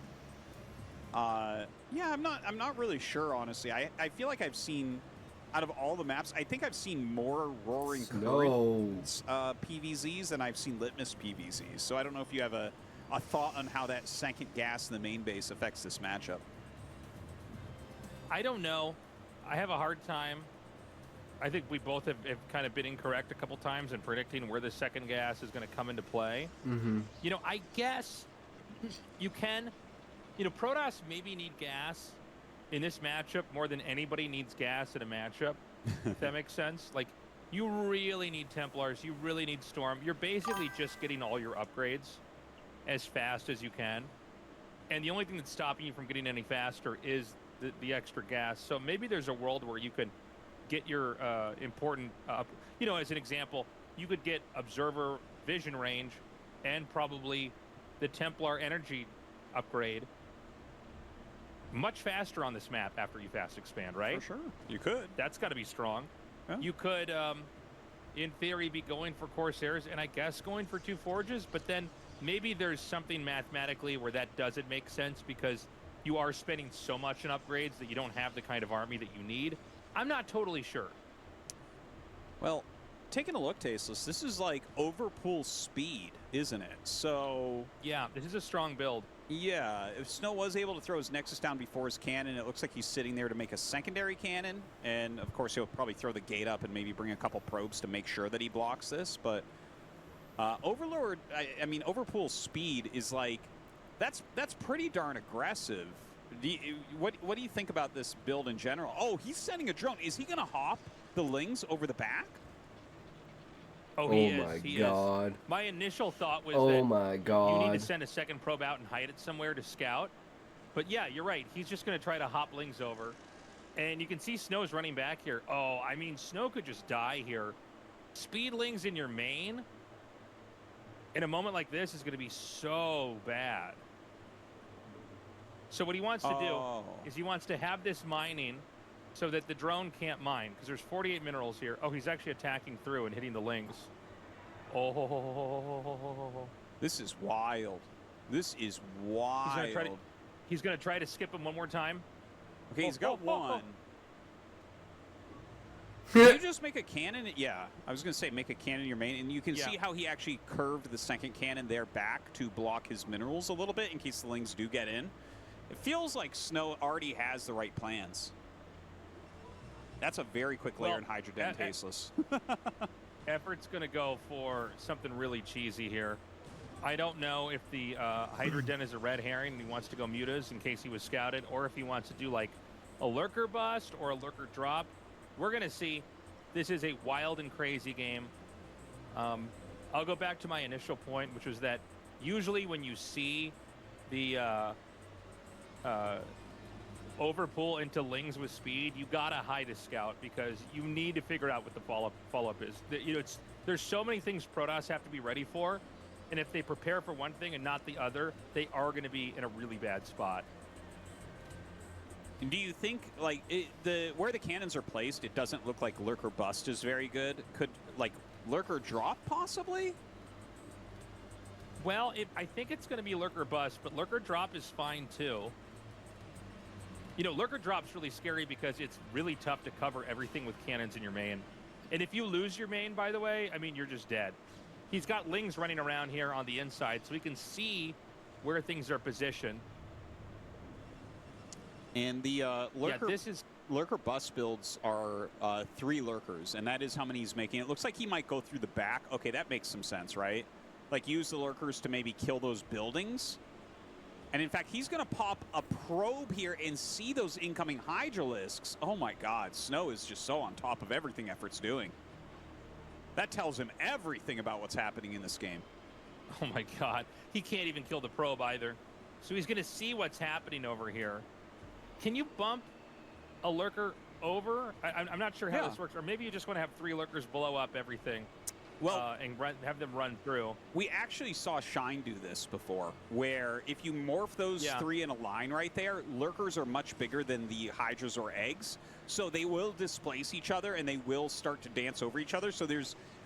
Yeah, I'm not really sure, honestly. I feel like I've seen, out of all the maps, I think I've seen more Roaring Currents PVZs than I've seen Litmus PVZs. So I don't know if you have a thought on how that second gas in the main base affects this matchup. I don't know. I have a hard time. I think we both have kind of been incorrect a couple times in predicting where the second gas is going to come into play. Mm-hmm. You know, I guess you can. You know, Protoss maybe need gas in this matchup more than anybody needs gas in a matchup. If that makes sense. Like, you really need Templars. You really need Storm. You're basically just getting all your upgrades as fast as you can. And the only thing that's stopping you from getting any faster is the extra gas. So maybe there's a world where you could get your important, you know, as an example, you could get Observer Vision range and probably the Templar energy upgrade much faster on this map after you fast expand, right? For sure. You could. That's got to be strong. Yeah. You could, in theory, be going for Corsairs and I guess going for 2 Forges, but then maybe there's something mathematically where that doesn't make sense because you are spending so much in upgrades that you don't have the kind of army that you need. I'm not totally sure. Well, taking a look, Tasteless, this is like overpool speed, isn't it? So... Yeah, this is a strong build. Yeah, if Snow was able to throw his Nexus down before his cannon, it looks like he's sitting there to make a secondary cannon. And, of course, he'll probably throw the gate up and maybe bring a couple probes to make sure that he blocks this. But Overlord, I mean, Overpool speed is like... That's pretty darn aggressive. What do you think about this build in general? Oh, he's sending a drone. Is he going to hop the Lings over the back? Oh, my god. My initial thought was Oh that my god. you need to send a second probe out and hide it somewhere to scout. But yeah, you're right. He's just going to try to hop Lings over. And you can see Snow's running back here. Oh, I mean, Snow could just die here. Speed Lings in your main in a moment like this is going to be so bad. So what he wants to do is he wants to have this mining so that the drone can't mine, because there's 48 minerals here. Oh, he's actually attacking through and hitting the Lings. Oh. This is wild. This is wild. He's going to try to skip him one more time. Okay, he's got one. Did you just make a cannon? Yeah, I was going to say make a cannon in your main, and you can see how he actually curved the second cannon there back to block his minerals a little bit in case the Lings do get in. It feels like Snow already has the right plans. That's a very quick layer in Hydra Den, Tasteless. Effort's going to go for something really cheesy here. I don't know if the Hydra Den is a red herring and he wants to go mutas in case he was scouted, or if he wants to do like a lurker bust or a lurker drop. We're going to see. This is a wild and crazy game. I'll go back to my initial point, which was that usually when you see the overpull into Lings with speed, you gotta hide a scout because you need to figure out what the follow-up is. You know, there's so many things Protoss have to be ready for, and if they prepare for one thing and not the other, they are going to be in a really bad spot. Do you think, like, where the cannons are placed, it doesn't look like Lurker Bust is very good? Could, like, Lurker Drop possibly? Well, I think it's going to be Lurker Bust, but Lurker Drop is fine too. You know, Lurker Drop's really scary because it's really tough to cover everything with cannons in your main. And if you lose your main, by the way, I mean, you're just dead. He's got Lings running around here on the inside, so he can see where things are positioned. And the Lurker, this is Lurker Bust builds are 3 Lurkers, and that is how many he's making. It looks like he might go through the back. Okay, that makes some sense, right? Like, use the Lurkers to maybe kill those buildings. And in fact, he's going to pop a probe here and see those incoming Hydralisks. Oh my god, Snow is just so on top of everything Effort's doing. That tells him everything about what's happening in this game. Oh my god, he can't even kill the probe either. So he's going to see what's happening over here. Can you bump a Lurker over? I'm not sure how this works. Or maybe you just want to have 3 Lurkers blow up everything. Well, and have them run through. We actually saw Shine do this before, where if you morph those 3 in a line right there, Lurkers are much bigger than the Hydras or Eggs, so they will displace each other and they will start to dance over each other. So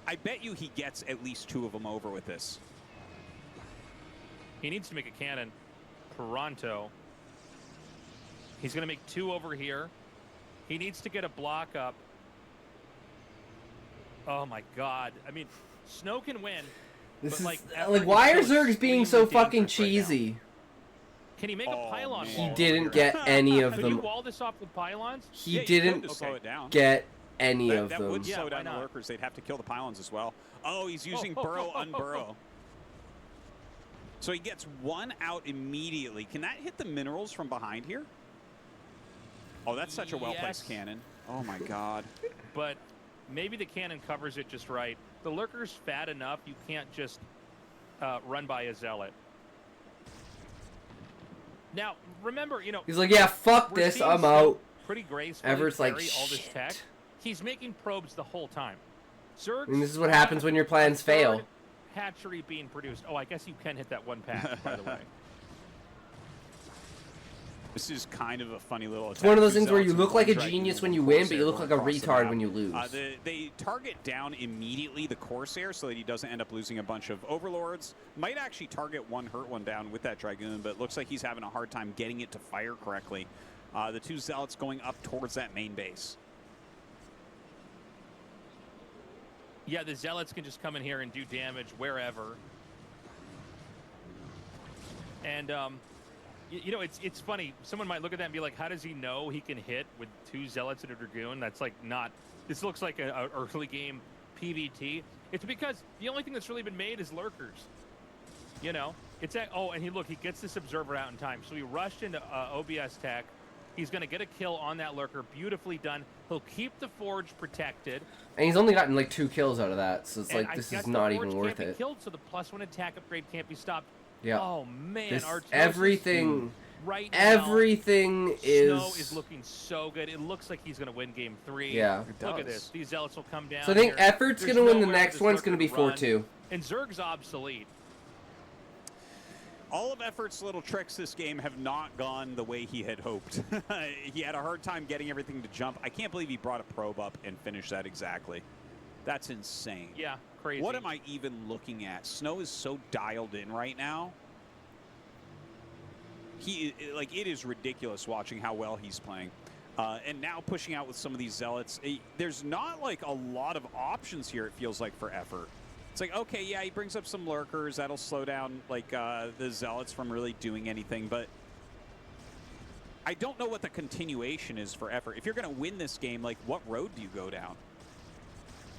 I bet you he gets at least 2 of them over with this. He needs to make a cannon pronto. He's going to make 2 over here. He needs to get a block up. Oh my god. I mean, Snow can win. This but is like why are Zergs being so fucking cheesy? Right, can he make a pylon He wall? didn't get any of Could them. you wall this off with pylons? He didn't slow it down. get any of that them. would slow down the Lurkers. They'd have to kill the pylons as well. Oh, he's using burrow, unburrow. So he gets 1 out immediately. Can that hit the minerals from behind here? Oh, that's such a well-placed cannon. Oh my god. But maybe the cannon covers it just right. The Lurker's fat enough, you can't just run by a Zealot. Now, remember, you know... He's like, yeah, fuck this, I'm out. Pretty gracefully Everett's like, all this tech. He's making probes the whole time. Zergs, and this is what happens when your plans fail. Hatchery being produced. Oh, I guess you can hit that 1 pass, by the way. This is kind of a funny little attack. It's one of those Two things where you Zealots look and like a one genius Dragoon when you and win, but Corsair you look going like a across the retard map. when you lose. They target down immediately the Corsair so that he doesn't end up losing a bunch of Overlords. Might actually target one, hurt one down with that Dragoon, but it looks like he's having a hard time getting it to fire correctly. The two Zealots going up towards that main base. Yeah, the Zealots can just come in here and do damage wherever. And, you know, it's funny. Someone might look at that and be like, how does he know he can hit with two Zealots and a Dragoon? That's like not... This looks like a early game PvT. It's because the only thing that's really been made is lurkers. You know? It's at... Oh, and he gets this Observer out in time. So he rushed into OBS tech. He's going to get a kill on that lurker. Beautifully done. He'll keep the Forge protected. And he's only gotten like 2 kills out of that, so it's And like, this I is guess not the even Forge worth can't it. be killed, so the +1 attack upgrade can't be stopped. Yeah. Oh, man. This, Artosis everything right now, everything is... Snow is looking so good. It looks like he's going to win game 3. Yeah. Look at this. These Zealots will come down So I think here. Effort's There's going to win. The nowhere for next this one's lurker going to be run. 4-2. And Zerg's obsolete. All of Effort's little tricks this game have not gone the way he had hoped. He had a hard time getting everything to jump. I can't believe he brought a probe up and finished that exactly. That's insane. Yeah, crazy. What am I even looking at? Snow is so dialed in right now. It is ridiculous watching how well he's playing. And now pushing out with some of these Zealots. There's not like a lot of options here, it feels like, for Effort. It's like, okay, yeah, he brings up some lurkers. That'll slow down like the Zealots from really doing anything. But I don't know what the continuation is for Effort. If you're going to win this game, like, what road do you go down?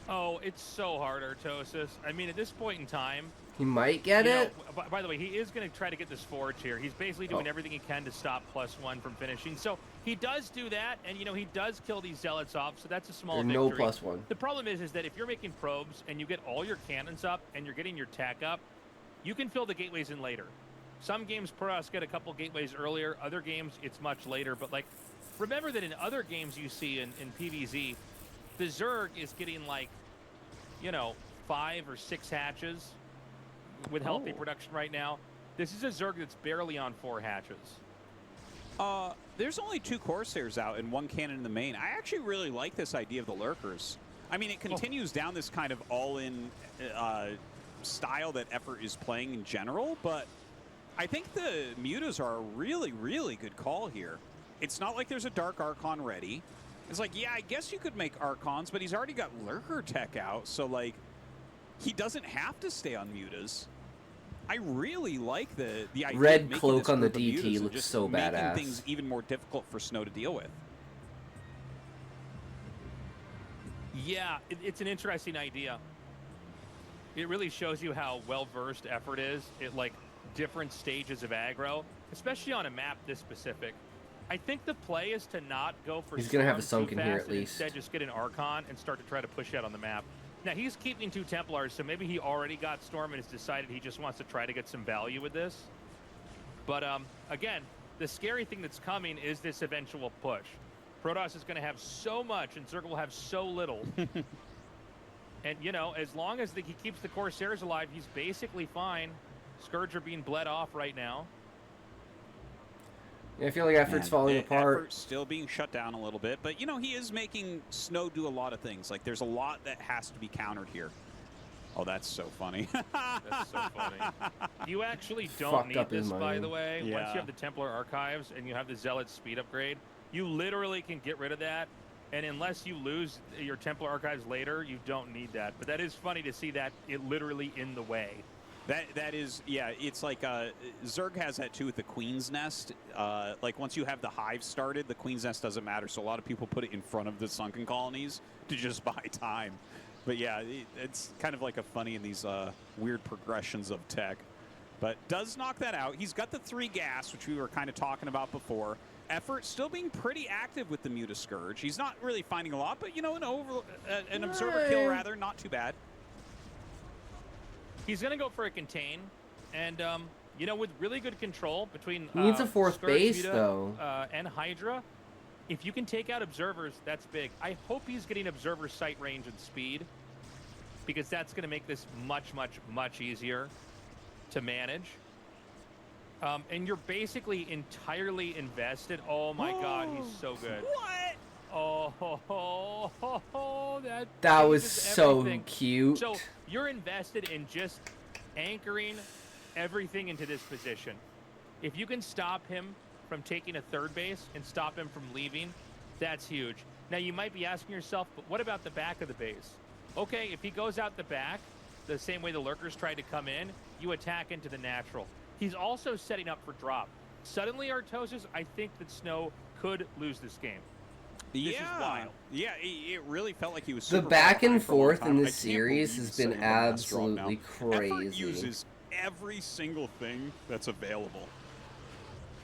Oh, it's so hard, Artosis. I mean, at this point in time... He might get it. By the way, he is going to try to get this Forge here. He's basically doing everything he can to stop +1 from finishing. So he does do that, and, you know, he does kill these Zealots off, so that's a small victory. No +1. The problem is that if you're making probes and you get all your cannons up and you're getting your tech up, you can fill the gateways in later. Some games, Protoss get a couple gateways earlier. Other games, it's much later. But, like, remember that in other games you see in PvZ, the Zerg is getting, like, you know, 5 or 6 hatches with healthy production right now. This is a Zerg that's barely on 4 hatches. There's only 2 Corsairs out and 1 cannon in the main. I actually really like this idea of the lurkers. I mean, it continues down this kind of all-in style that Effort is playing in general, but I think the Mutas are a really, really good call here. It's not like there's a Dark Archon ready. It's like, yeah, I guess you could make Archons, but he's already got lurker tech out, so, like, he doesn't have to stay on Mutas. I really like the idea Red of making cloak this on the group of DT Mutas and looks just so making badass. things even more difficult for Snow to deal with. Yeah, it's an interesting idea. It really shows you how well-versed Effort is at, like, different stages of aggro, especially on a map this specific. I think the play is to not go for He's gonna have a Storm too Sunken here fast at and least. instead just get an Archon and start to try to push out on the map. Now, he's keeping 2 Templars, so maybe he already got Storm and has decided he just wants to try to get some value with this. But, again, the scary thing that's coming is this eventual push. Protoss is going to have so much, and Zerg will have so little. And, you know, as long as he keeps the Corsairs alive, he's basically fine. Scourge are being bled off right now. Yeah, I feel like Effort's falling apart. Effort's still being shut down a little bit, but, you know, he is making Snow do a lot of things. Like, there's a lot that has to be countered here. Oh, that's so funny. That's so funny. You actually don't Fucked need up his this, by mind. the way. Once Yeah. you have the Templar Archives and you have the Zealot speed upgrade, you literally can get rid of that. And unless you lose your Templar Archives later, you don't need that. But that is funny to see that it literally in the way. That is, yeah, it's like Zerg has that too with the Queen's Nest. Like, once you have the hive started, the Queen's Nest doesn't matter. So a lot of people put it in front of the sunken colonies to just buy time. But yeah, it's kind of like a funny in these weird progressions of tech. But does knock that out. He's got the 3 gas, which we were kind of talking about before. Effort still being pretty active with the Muta Scourge. He's not really finding a lot, but, you know, an observer kill, rather, not too bad. He's going to go for a contain. And, you know, with really good control between... He needs a 4th Scourge, base, Muta, though. and Hydra, if you can take out observers, that's big. I hope he's getting observer sight range and speed, because that's going to make this much, much, much easier to manage. And you're basically entirely invested. Oh my God, he's so good. What? That was changes so everything. cute. So you're invested in just anchoring everything into this position. If you can stop him from taking a third base and stop him from leaving, that's huge. Now you might be asking yourself, but what about the back of the base? Okay, if he goes out the back, the same way the lurkers tried to come in, you attack into the natural. He's also setting up for drop. Suddenly, Artosis, I think that Snow could lose this game. This is wild. Yeah, it really felt like he was The super back far and behind for a long forth time. in I this can't series believe has been setting the last drop now. absolutely Effort crazy. uses every single thing that's available.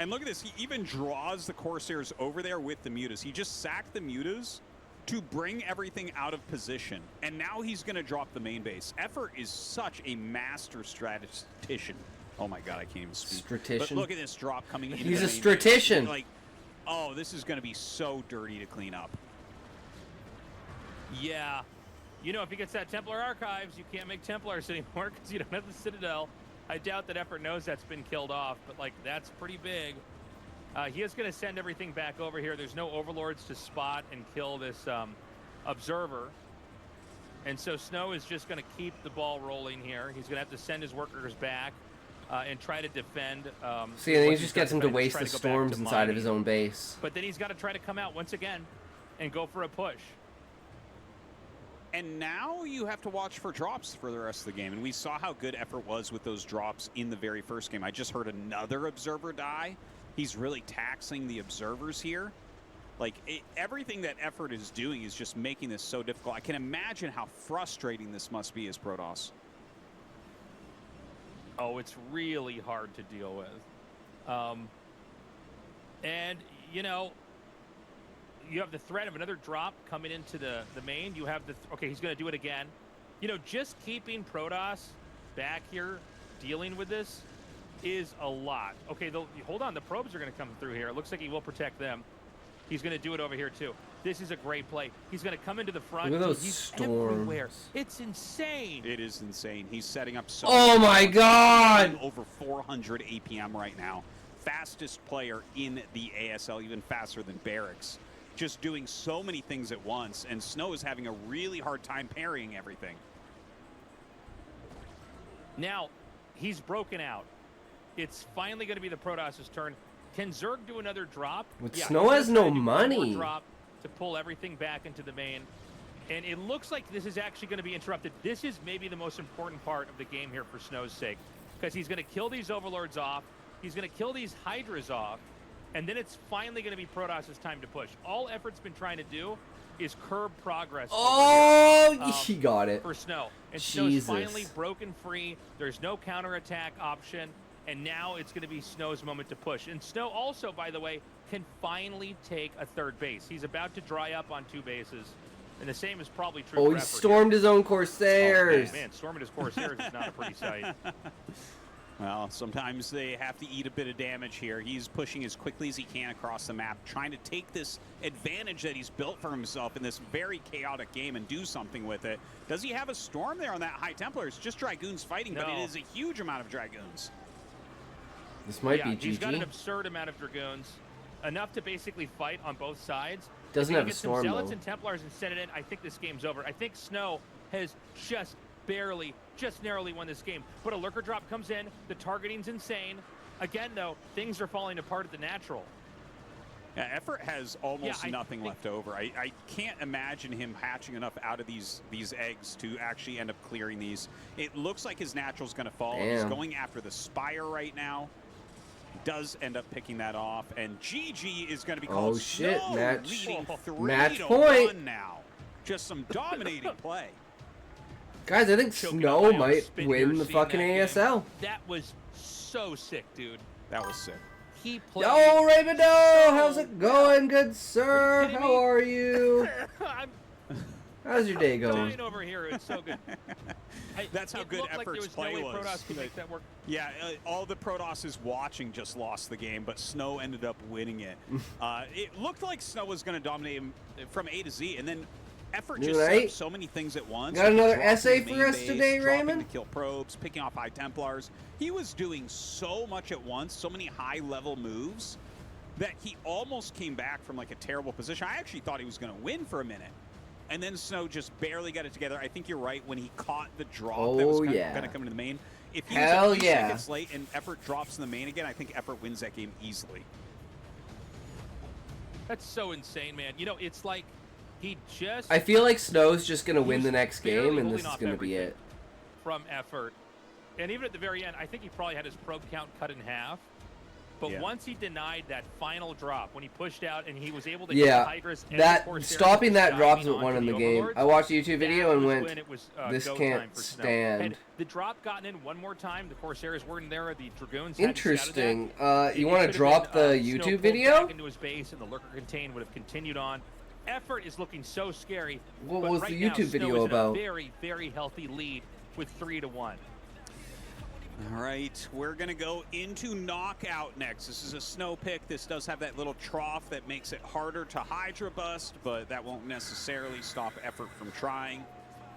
And look at this, he even draws the Corsairs over there with the mutas. He just sacked the mutas to bring everything out of position. And now he's going to drop the main base. Effort is such a master statistician. Oh my God, I can't even speak. Stratician? But look at this drop coming in. He's a stratician. Like, oh, this is going to be so dirty to clean up. Yeah. You know, if he gets that Templar Archives, you can't make Templars anymore because you don't have the Citadel. I doubt that Effort knows that's been killed off, but, like, that's pretty big. He is going to send everything back over here. There's no Overlords to spot and kill this Observer. And so Snow is just going to keep the ball rolling here. He's going to have to send his workers back and try to defend. See, and then he what just he's gets got him to waste try the go back storms to inside of mining. his own base. But then he's got to try to come out once again and go for a push. And now you have to watch for drops for the rest of the game. And we saw how good Effort was with those drops in the very first game. I just heard another Observer die. He's really taxing the Observers here. Like, everything that Effort is doing is just making this so difficult. I can imagine how frustrating this must be as Protoss. Oh, it's really hard to deal with. And, you know, you have the threat of another drop coming into the main. You have the... okay, he's going to do it again. You know, just keeping Protoss back here dealing with this is a lot. Okay, hold on. The probes are going to come through here. It looks like he will protect them. He's going to do it over here, too. This is a great play. He's going to come into the front. Look at those He's storms. everywhere. It's insane. It is insane. He's setting up so Oh my God! over 400 APM right now. Fastest player in the ASL, even faster than Barracks. Just doing so many things at once, and Snow is having a really hard time parrying everything. Now, he's broken out. It's finally going to be the Protoss's turn. Can Zerg do another drop? But Yeah, Snow he's has gonna no try to do one more money. drop to pull everything back into the main. And it looks like this is actually going to be interrupted. This is maybe the most important part of the game here for Snow's sake, because he's going to kill these Overlords off. He's going to kill these Hydras off. And then it's finally going to be Protoss's time to push. All Effort's been trying to do is curb progress. Oh, over here, he got it. for Snow. And Jesus. Snow's finally broken free. There's no counterattack option. And now it's going to be Snow's moment to push. And Snow also, by the way, can finally take a third base. He's about to dry up on 2 bases. And the same is probably true Oh, for he Effort stormed his own Corsairs. here. Man, storming his Corsairs is not a pretty sight. Well, sometimes they have to eat a bit of damage here. He's pushing as quickly as he can across the map, trying to take this advantage that he's built for himself in this very chaotic game and do something with it. Does he have a storm there on that High Templar? It's just Dragoons fighting, but it is a huge amount of Dragoons. This might be He's got an GG. absurd amount of Dragoons. Enough to basically fight on both sides. Doesn't If have he a gets some storm, Zealots though. and Templars and set it in, I think this game's over. I think Snow has just barely, just narrowly won this game. But a Lurker drop comes in. The targeting's insane. Again, though, things are falling apart at the natural. Yeah, Effort has almost I nothing think- left over. I can't imagine him hatching enough out of these eggs to actually end up clearing these. It looks like his natural's going to fall. He's Damn. going after the Spire right now. Does end up picking that off, and GG is going to be called. Oh, shit, Snow match- leading match 3-1 point. now. Just some dominating play. Guys, I think Choking Snow on my own might spin win here, the seeing fucking that game. ASL. That was so sick, dude. That was sick. He played. Yo, Raymondo, so how's it going, good sir? kidding How me? are you? I'm How's your day going? dying over here. It's so good. That's how it good looked like Effort's there was play no way was. Protoss could make that work. Yeah, all the Protosses watching just lost the game, but Snow ended up winning it. It looked like Snow was going to dominate him from A to Z, and then Effort New just set night? up so many things at once. Got another Dropping essay the for main us base, today, dropping Raymond? to kill probes, picking off High Templars. He was doing so much at once, so many high-level moves, that he almost came back from like a terrible position. I actually thought he was going to win for a minute. And then Snow just barely got it together. I think you're right. When he caught the drop that was going to come into the main, if he was a few seconds late and Effort drops in the main again, I think Effort wins that game easily. That's so insane, man. You know, it's like he just... I feel like Snow's just going to win was the next barely game, and holding this is off going to be everything it. from Effort. And even at the very end, I think he probably had his probe count cut in half. But once he denied that final drop, when he pushed out and he was able to hit the Hydras and the Corsairs stopping that drop's what onto won in the game. Overlords, I watched a YouTube video and that was went, when it was, this go can't time for Snow. stand. Had the drop gotten in one more time, the Corsairs weren't there, the Dragoons hadn't Interesting. scouted that, You want to drop the Snow YouTube pulled video? back into his base and the Lurker Contain would have continued on. Effort is looking so scary. What but was right the now, YouTube Snow video is in about? a very, very healthy lead with 3-1. All right, we're going to go into Knockout next. This is a Snow pick. This does have that little trough that makes it harder to Hydra bust, but that won't necessarily stop Effort from trying.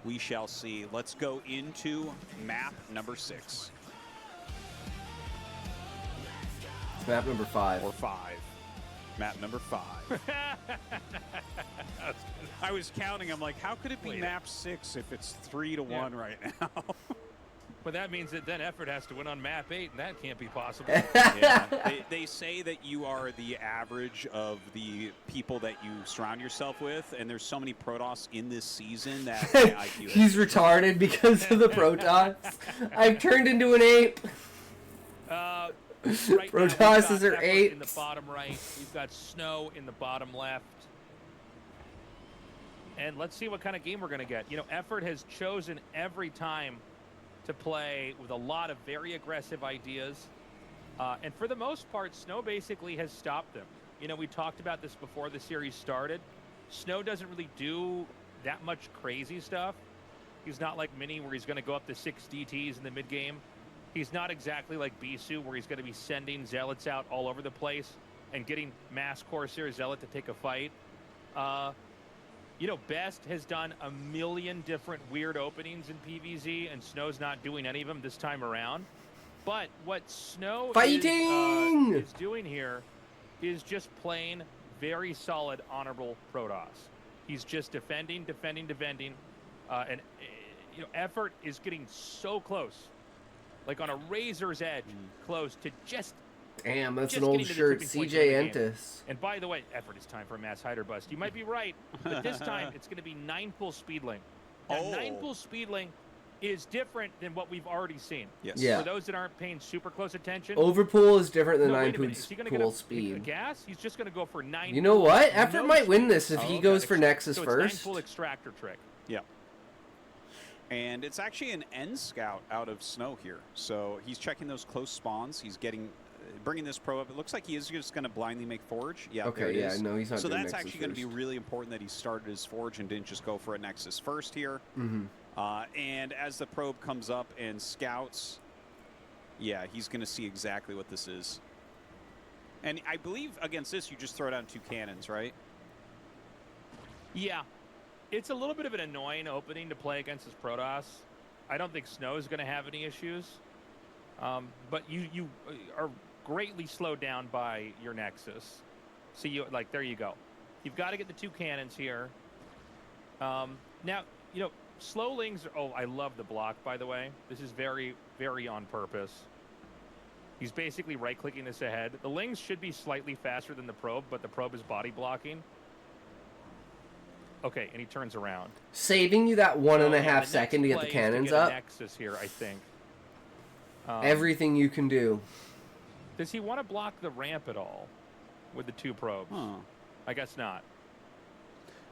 We shall see. Let's go into map number 6. It's map number 5. Or 5. Map number 5. I was counting. I'm like, how could it be map 6 if it's 3-1 right now? But that means that then Effort has to win on map 8, and that can't be possible. Yeah. They say that you are the average of the people that you surround yourself with, and there's so many Protoss in this season that IQ He's retarded because of the Protoss. I've turned into an ape. Right Protosses are Effort apes. in the bottom right. We've got Snow in the bottom left. And let's see what kind of game we're going to get. You know, Effort has chosen every time to play with a lot of very aggressive ideas. And for the most part, Snow basically has stopped them. You know, we talked about this before the series started. Snow doesn't really do that much crazy stuff. He's not like Mini, where he's going to go up to 6 DTs in the mid game. He's not exactly like Bisu, where he's going to be sending Zealots out all over the place and getting mass Corsair Zealot to take a fight. You know, Best has done a million different weird openings in PvZ, and Snow's not doing any of them this time around. But what Snow is doing here is just playing very solid, honorable Protoss. He's just defending. And, you know, Effort is getting so close, like on a razor's edge, close to just... Damn, that's just an old getting to the shirt. tipping point CJ to win the game. Entis. And by the way, Effort is time for a mass Hydra bust. You might be right, but this time it's going to be 9-pull Speedling. Now, 9-pull Speedling is different than what we've already seen. Yes. Yeah. For those that aren't paying super close attention. Overpool is different than no, 9-pull speed. A gas? He's just going to go for 9. You know what? Effort might win this if he goes for Nexus so first. It's 9-pull extractor trick. Yeah. And it's actually an N scout out of Snow here. So he's checking those close spawns. He's getting... bringing this pro up. It looks like he is just going to blindly make Forge. Yeah, okay, there it is. No, he's not so doing that's Nexus actually going to be first. really important that he started his Forge and didn't just go for a Nexus first here. And as the probe comes up and scouts, yeah, he's going to see exactly what this is. And I believe against this, you just throw down 2 cannons, right? Yeah. It's a little bit of an annoying opening to play against his Protoss. I don't think Snow is going to have any issues. But you are greatly slowed down by your Nexus. So there you go. You've got to get the 2 cannons here. Now, you know, Slowlings, I love the block, by the way. This is very, very on purpose. He's basically right-clicking this ahead. The Lings should be slightly faster than the probe, but the probe is body blocking. Okay, and he turns around. Saving you that 1.5 second to get the cannons up. Nexus here, I think. Everything you can do. Does he want to block the ramp at all with the 2 probes? I guess not.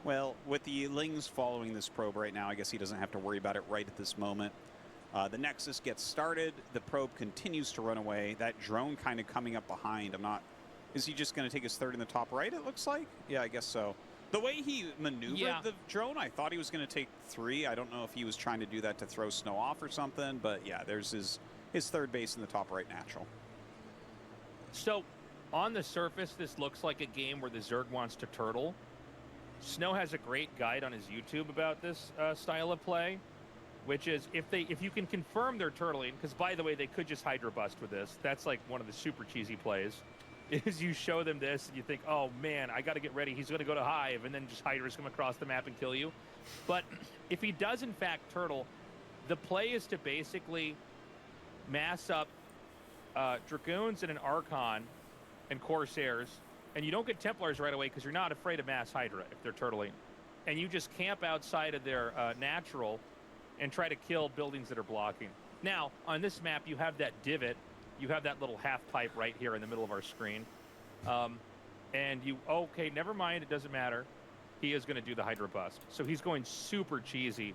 Well, with the Lings following this probe right now, I guess he doesn't have to worry about it right at this moment. The Nexus gets started. The probe continues to run away. That drone kind of coming up behind. Is he just going to take his third in the top right, it looks like? Yeah, I guess so. The way he maneuvered the drone, I thought he was going to take 3. I don't know if he was trying to do that to throw Snow off or something, but yeah, there's his third base in the top right natural. So, on the surface, this looks like a game where the Zerg wants to turtle. Snow has a great guide on his YouTube about this style of play, which is if you can confirm they're turtling, because by the way, they could just Hydra Bust with this. That's like one of the super cheesy plays, is you show them this and you think, oh man, I got to get ready. He's going to go to Hive, and then just Hydras come across the map and kill you. But if he does in fact turtle, the play is to basically mass up Dragoons and an Archon and Corsairs, and you don't get Templars right away because you're not afraid of mass Hydra if they're turtling. And you just camp outside of their natural and try to kill buildings that are blocking. Now, on this map, you have that divot. You have that little half pipe right here in the middle of our screen. And you, okay, never mind, it doesn't matter. He is going to do the Hydra Bust. So he's going super cheesy,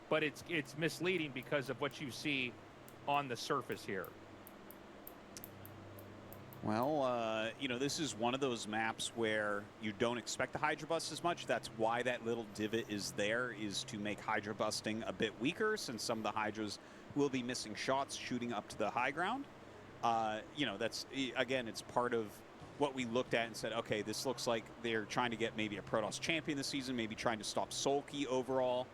but it's misleading because of what you see on the surface here. Well, you know, this is one of those maps where you don't expect the Hydra Bust as much. That's why that little divot is there, is to make Hydra Busting a bit weaker, since some of the Hydras will be missing shots shooting up to the high ground. You know, that's, again, it's part of what we looked at and said, okay, this looks like they're trying to get maybe a Protoss champion this season, maybe trying to stop Sulky overall,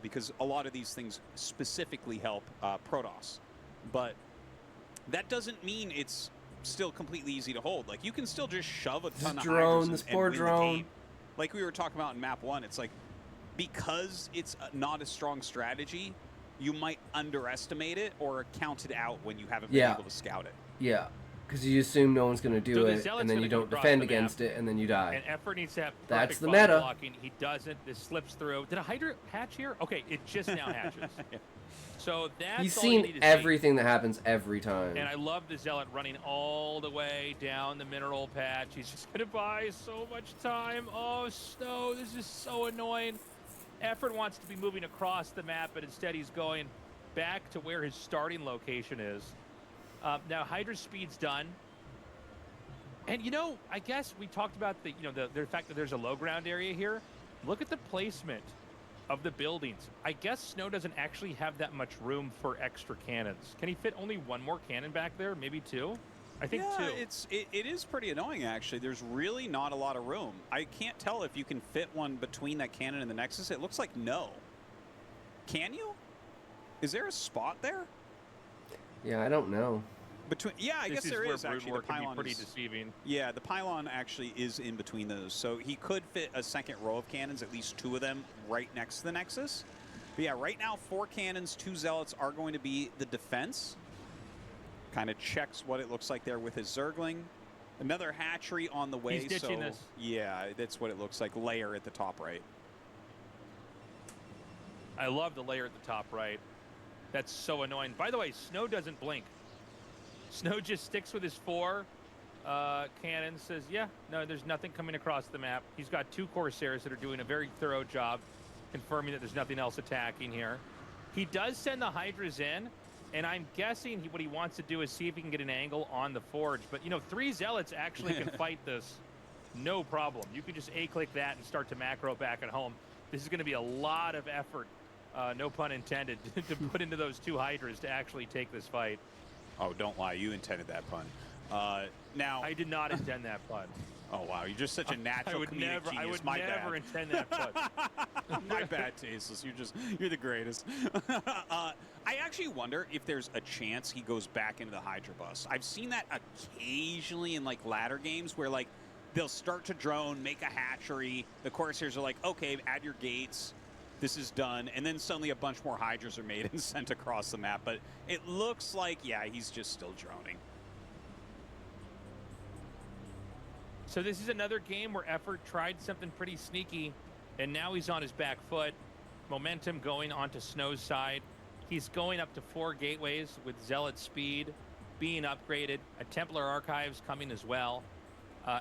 because a lot of these things specifically help Protoss. But that doesn't mean it's still completely easy to hold. Like, you can still just shove a ton of drone, Hydras this and poor win the drone. game. Like we were talking about in map 1, it's like, because it's not a strong strategy, you might underestimate it or count it out when you haven't been able to scout it. Yeah, because you assume no one's going to do it, and then you don't defend against it, and then you die. And Effort needs to have That's the body meta. blocking. He doesn't. This slips through. Did a Hydra hatch here? Okay, it just now hatches. Yeah. So that's He's all you need seen to everything that happens every time. And I love the Zealot running all the way down the mineral patch. He's just going to buy so much time. Oh, Snow, this is so annoying. Effort wants to be moving across the map, but instead he's going back to where his starting location is. Now, Hydra speed's done. And, you know, I guess we talked about the fact that there's a low ground area here. Look at the placement of the buildings. I guess Snow doesn't actually have that much room for extra cannons. Can he fit only one more cannon back there? Maybe two? I think two. It is pretty annoying, actually. There's really not a lot of room. I can't tell if you can fit one between that cannon and the Nexus. It looks like no. Can you? Is there a spot there? Yeah, I don't know. I guess there is actually. The pylon pretty deceiving. Yeah, the pylon actually is in between those, so he could fit a second row of cannons, at least 2 of them, right next to the Nexus. But yeah, right now 4 cannons, 2 Zealots are going to be the defense. Kind of checks what it looks like there with his Zergling. Another hatchery on the way. He's ditching this. Yeah, that's what it looks like. Layer at the top right. I love the layer at the top right. That's so annoying. By the way, Snow doesn't blink. Snow just sticks with his 4 cannons, says, yeah, no, there's nothing coming across the map. He's got 2 Corsairs that are doing a very thorough job confirming that there's nothing else attacking here. He does send the Hydras in, and I'm guessing what he wants to do is see if he can get an angle on the Forge. But, you know, 3 Zealots actually can fight this no problem. You can just A-click that and start to macro back at home. This is going to be a lot of effort, no pun intended, to put into those 2 Hydras to actually take this fight. Oh, don't lie. You intended that pun. Now, I did not intend that pun. Oh, wow. You're just such a natural comedic genius. I would My never bad. intend that pun. My bad, Tasteless. You're the greatest. I actually wonder if there's a chance he goes back into the Hydra Bust. I've seen that occasionally in, like, ladder games where, like, they'll start to drone, make a hatchery. The Corsairs are like, okay, add your gates. This is done. And then suddenly a bunch more Hydras are made and sent across the map. But it looks like, yeah, he's just still droning. So this is another game where Effort tried something pretty sneaky, and now he's on his back foot. Momentum going onto Snow's side. He's going up to 4 gateways with Zealot speed being upgraded. A Templar Archives coming as well.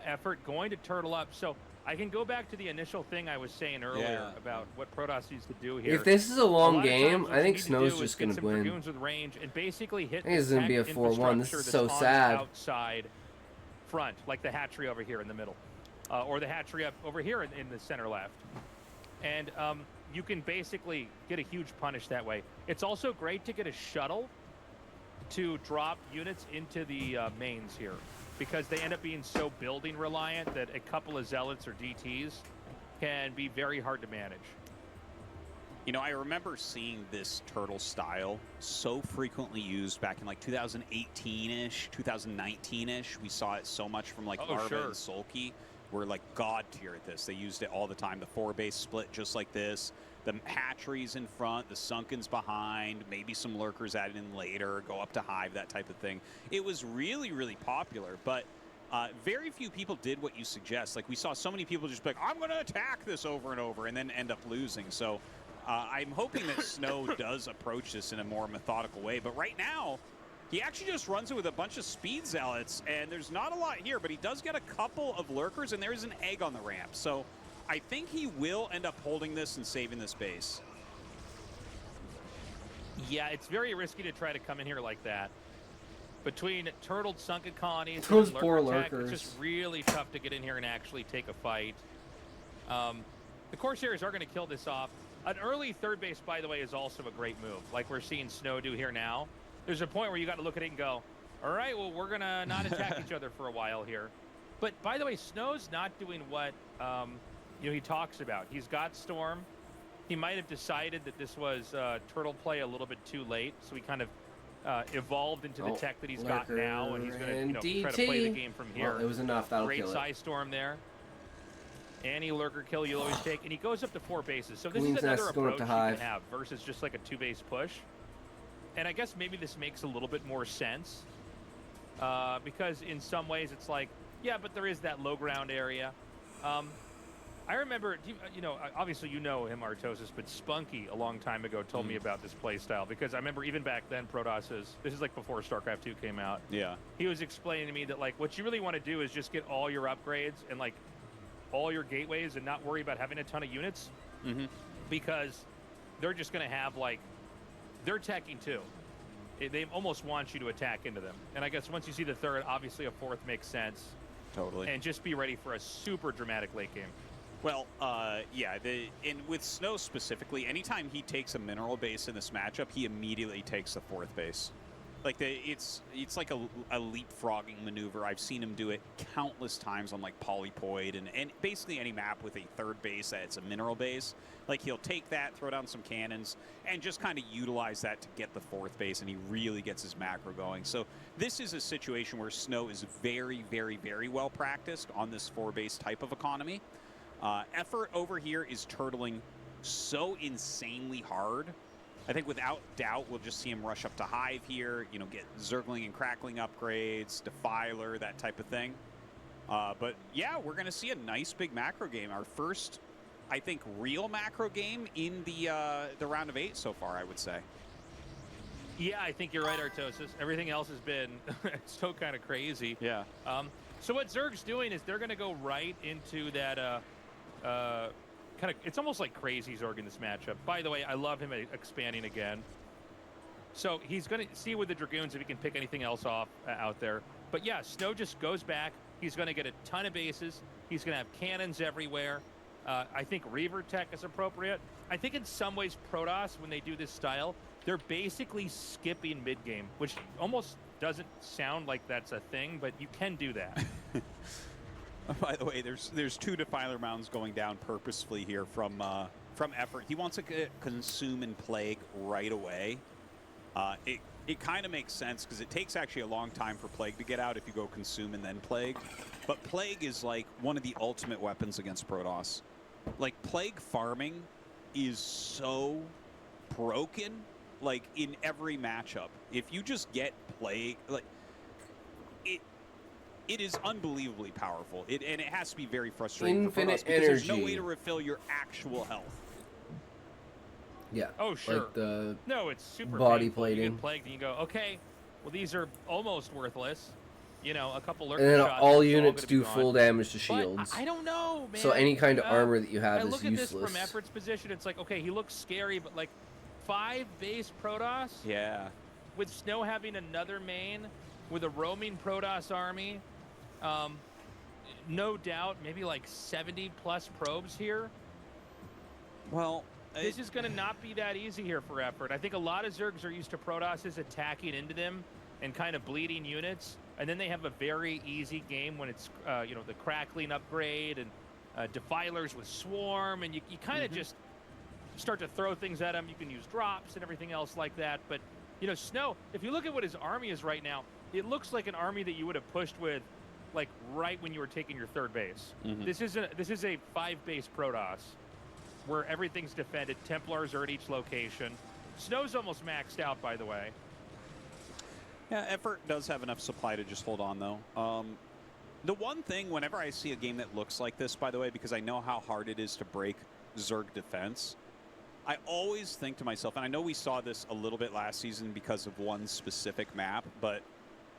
Effort going to turtle up. So I can go back to the initial thing I was saying earlier about what Protoss needs to do here. If this is a long game, I think Snow's just going to win. Dragoons with range and basically hit I think it's going to be a 4-1. This is so sad. Outside front, like the hatchery over here in the middle, or the hatchery up over here in the center left. And you can basically get a huge punish that way. It's also great to get a shuttle to drop units into the mains here, because they end up being so building reliant that a couple of Zealots or DTs can be very hard to manage. You know, I remember seeing this turtle style so frequently used back in like 2018-ish, 2019-ish. We saw it so much from like Larva and Sulky. We're like god tier at this. They used it all the time. The 4-base split just like this. The hatcheries in front, the sunkens behind, maybe some lurkers added in later, go up to hive, that type of thing. It was really, really popular, but very few people did what you suggest. Like we saw so many people just be like, I'm going to attack this over and over and then end up losing. So I'm hoping that Snow does approach this in a more methodical way. But right now, he actually just runs it with a bunch of speed zealots, and there's not a lot here, but he does get a couple of lurkers, and there's an egg on the ramp. So I think he will end up holding this and saving this base. Yeah, it's very risky to try to come in here like that. Between turtled sunken colonies Those and poor lurker tech, lurkers. it's just really tough to get in here and actually take a fight. The Corsairs are going to kill this off. An early third base, by the way, is also a great move, like we're seeing Snow do here now. There's a point where you got to look at it and go, all right, well, we're going to not attack each other for a while here. But, by the way, Snow's not doing what he talks about. He's got Storm. He might have decided that this was turtle play a little bit too late, so he kind of evolved into the tech that he's got now, and he's going to try to play the game from here. Well, it was enough. That'll Great kill it. size Storm there. Any lurker kill you'll always take, and he goes up to 4 bases. So this Queen's is another Nest going up approach to you hive. can have versus just like a 2-base push. And I guess maybe this makes a little bit more sense because in some ways it's like, yeah, but there is that low ground area. I remember, obviously you know him, Artosis, but Spunky a long time ago told me about this play style because I remember even back then, Protoss, this is like before StarCraft 2 came out. Yeah. He was explaining to me that like what you really want to do is just get all your upgrades and like all your gateways and not worry about having a ton of units because they're just going to have like, they're attacking too. They almost want you to attack into them. And I guess once you see the third, obviously a fourth makes sense. Totally. And just be ready for a super dramatic late game. Well, yeah, and with Snow specifically, anytime he takes a mineral base in this matchup, he immediately takes the 4th base. Like it's like a leapfrogging maneuver. I've seen him do it countless times on like Polypoid and basically any map with a 3rd base that's a mineral base. Like he'll take that, throw down some cannons, and just kind of utilize that to get the 4th base, and he really gets his macro going. So this is a situation where Snow is very, very, very well practiced on this 4-base type of economy. Effort over here is turtling so insanely hard. I think without doubt, we'll just see him rush up to Hive here, get Zergling and Crackling upgrades, Defiler, that type of thing. But yeah, we're going to see a nice big macro game. Our first, I think, real macro game in the round of 8 so far, I would say. Yeah, I think you're right, Artosis. Everything else has been so kind of crazy. Yeah. So what Zerg's doing is they're going to go right into that kind of, it's almost like crazy Zerg in this matchup. By the way, I love him expanding again. So he's going to see with the Dragoons if he can pick anything else off out there. But yeah, Snow just goes back. He's going to get a ton of bases. He's going to have cannons everywhere. I think Reaver Tech is appropriate. I think in some ways Protoss, when they do this style, they're basically skipping mid-game, which almost doesn't sound like that's a thing, but you can do that. By the way, there's 2 Defiler Mounds going down purposefully here from Effort. He wants to consume and plague right away. It kind of makes sense because it takes actually a long time for plague to get out if you go consume and then plague. But plague is like one of the ultimate weapons against Protoss. Like plague farming is so broken, like in every matchup. If you just get plague, like it is unbelievably powerful. And it has to be very frustrating Infinite for Protoss because there's no energy. way to refill your actual health. Yeah. Oh, sure. Like the No, it's super body painful. You plating. get plagued and you go, okay, well, these are almost worthless. A couple lurker And then shots. all it's units gonna do be gone. full damage to But shields. I don't know, man. So any kind of armor that you have I is look at this useless. from Effort's position. It's like, okay, he looks scary, but like 5 base Protoss Yeah. with Snow having another main with a roaming Protoss army. No doubt, maybe like 70 plus probes here. Well, This is going to not be that easy here for Effort. I think a lot of Zergs are used to Protosses attacking into them and kind of bleeding units, and then they have a very easy game when it's the Crackling upgrade and Defilers with Swarm, and you kind of just start to throw things at him. You can use drops and everything else like that. But, you know, Snow, if you look at what his army is right now, it looks like an army that you would have pushed with, like, right when you were taking your third base. This is a 5-base Protoss where everything's defended. Templars are at each location. Snow's almost maxed out, by the way. Yeah, Effort does have enough supply to just hold on, though. The one thing, whenever I see a game that looks like this, by the way, because I know how hard it is to break Zerg defense, I always think to myself, and I know we saw this a little bit last season because of one specific map, but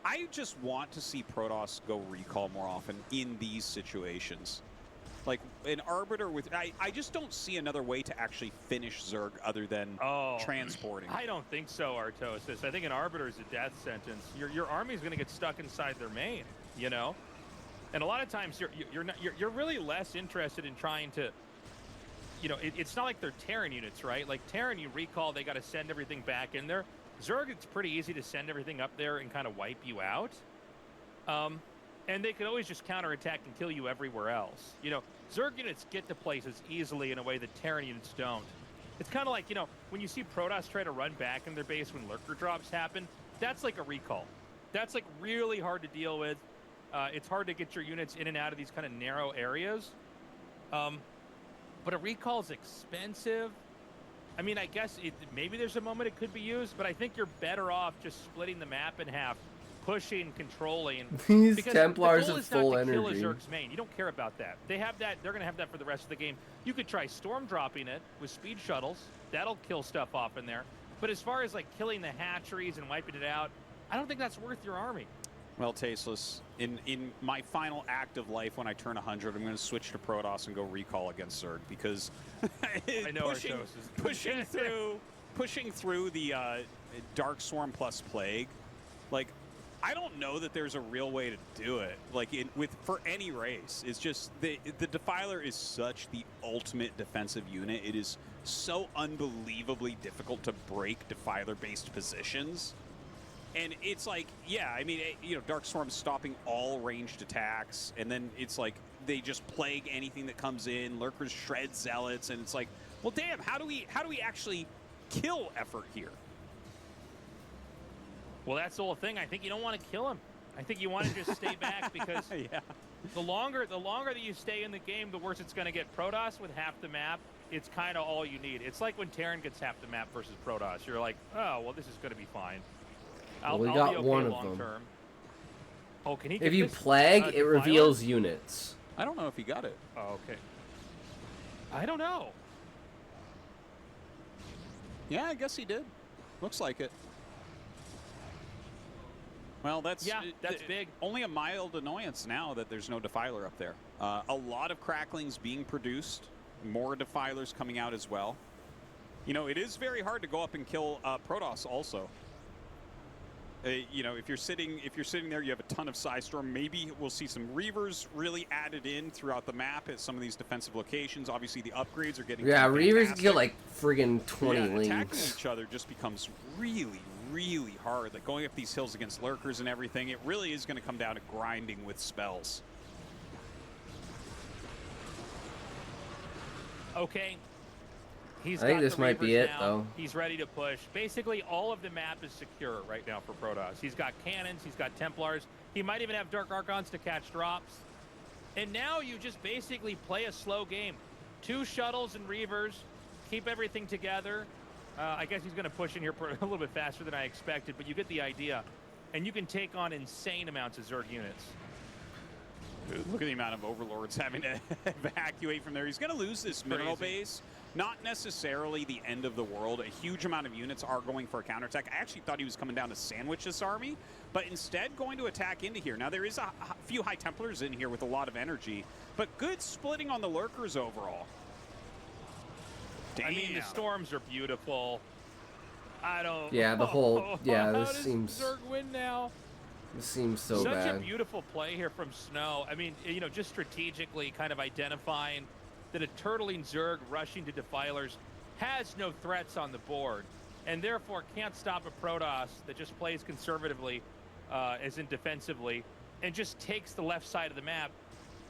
I just want to see Protoss go recall more often in these situations. Like an Arbiter with, I just don't see another way to actually finish Zerg other than transporting. I don't think so, Artosis. I think an Arbiter is a death sentence. Your army's going to get stuck inside their main, you know? And a lot of times you're really less interested in trying to, you know, it's not like they're Terran units, right? Like Terran, you recall, they got to send everything back in there. Zerg, it's pretty easy to send everything up there and kind of wipe you out. And they could always just counterattack and kill you everywhere else. You know, Zerg units get to places easily in a way that Terran units don't. It's kind of like, you know, when you see Protoss try to run back in their base when lurker drops happen, that's like a recall. That's like really hard to deal with. It's hard to get your units in and out of these kind of narrow areas. But a recall is expensive. I mean, I guess maybe there's a moment it could be used, but I think you're better off just splitting the map in half, pushing, controlling. These because Templars the goal have is not full to energy. Kill a Zerg's main. You don't care about that. They have that. They're going to have that for the rest of the game. You could try storm dropping it with speed shuttles. That'll kill stuff off in there. But as far as like killing the hatcheries and wiping it out, I don't think that's worth your army. Well, Tasteless, in my final act of life when I turn 100, I'm going to switch to Protoss and go recall against Zerg because I know pushing through the Dark Swarm plus Plague, like I don't know that there's a real way to do it. Like for any race, it's just the Defiler is such the ultimate defensive unit. It is so unbelievably difficult to break Defiler-based positions. And it's like, yeah, I mean, you know, Dark Storm's stopping all ranged attacks, and then it's like they just plague anything that comes in. Lurkers shred zealots, and it's like, well, damn, how do we actually kill Effort here? Well, that's the whole thing. I think you don't want to kill him. I think you want to just stay back because the longer that you stay in the game, the worse it's going to get. Protoss with half the map, it's kind of all you need. It's like when Terran gets half the map versus Protoss. You're like, oh, well, this is going to be fine. Well, we got okay one of them. term. Oh, can he get If you this, plague, it Defiler? reveals units. I don't know if he got it. Oh, okay. I don't know. Yeah, I guess he did. Looks like it. Well, that's big. Only a mild annoyance now that there's no Defiler up there. A lot of cracklings being produced, more Defilers coming out as well. You know, it is very hard to go up and kill Protoss also. You know, if you're sitting there, you have a ton of Psystorm. Maybe we'll see some Reavers really added in throughout the map at some of these defensive locations. Obviously, the upgrades are getting Reavers can kill like friggin' 20 attacking links. each other just becomes really, really hard. Like going up these hills against lurkers and everything, it really is going to come down to grinding with spells. Okay. I think this might be it, though. He's ready to push. Basically, all of the map is secure right now for Protoss. He's got cannons. He's got Templars. He might even have Dark Archons to catch drops. And now you just basically play a slow game. 2 shuttles and Reavers. Keep everything together. I guess he's going to push in here a little bit faster than I expected, but you get the idea. And you can take on insane amounts of Zerg units. Look at the amount of Overlords having to evacuate from there. He's going to lose this mineral base. Not necessarily the end of the world. A huge amount of units are going for a counterattack. I actually thought he was coming down to sandwich this army, but instead going to attack into here. Now, there is a few High Templars in here with a lot of energy, but good splitting on the Lurkers overall. Damn. I mean, the storms are beautiful. I don't... Yeah, the whole... Yeah, this How does seems... Zerg win now? This seems so Such bad. a beautiful play here from Snow. I mean, you know, just strategically kind of identifying that a turtling Zerg rushing to Defilers has no threats on the board, and therefore can't stop a Protoss that just plays conservatively, as in defensively, and just takes the left side of the map.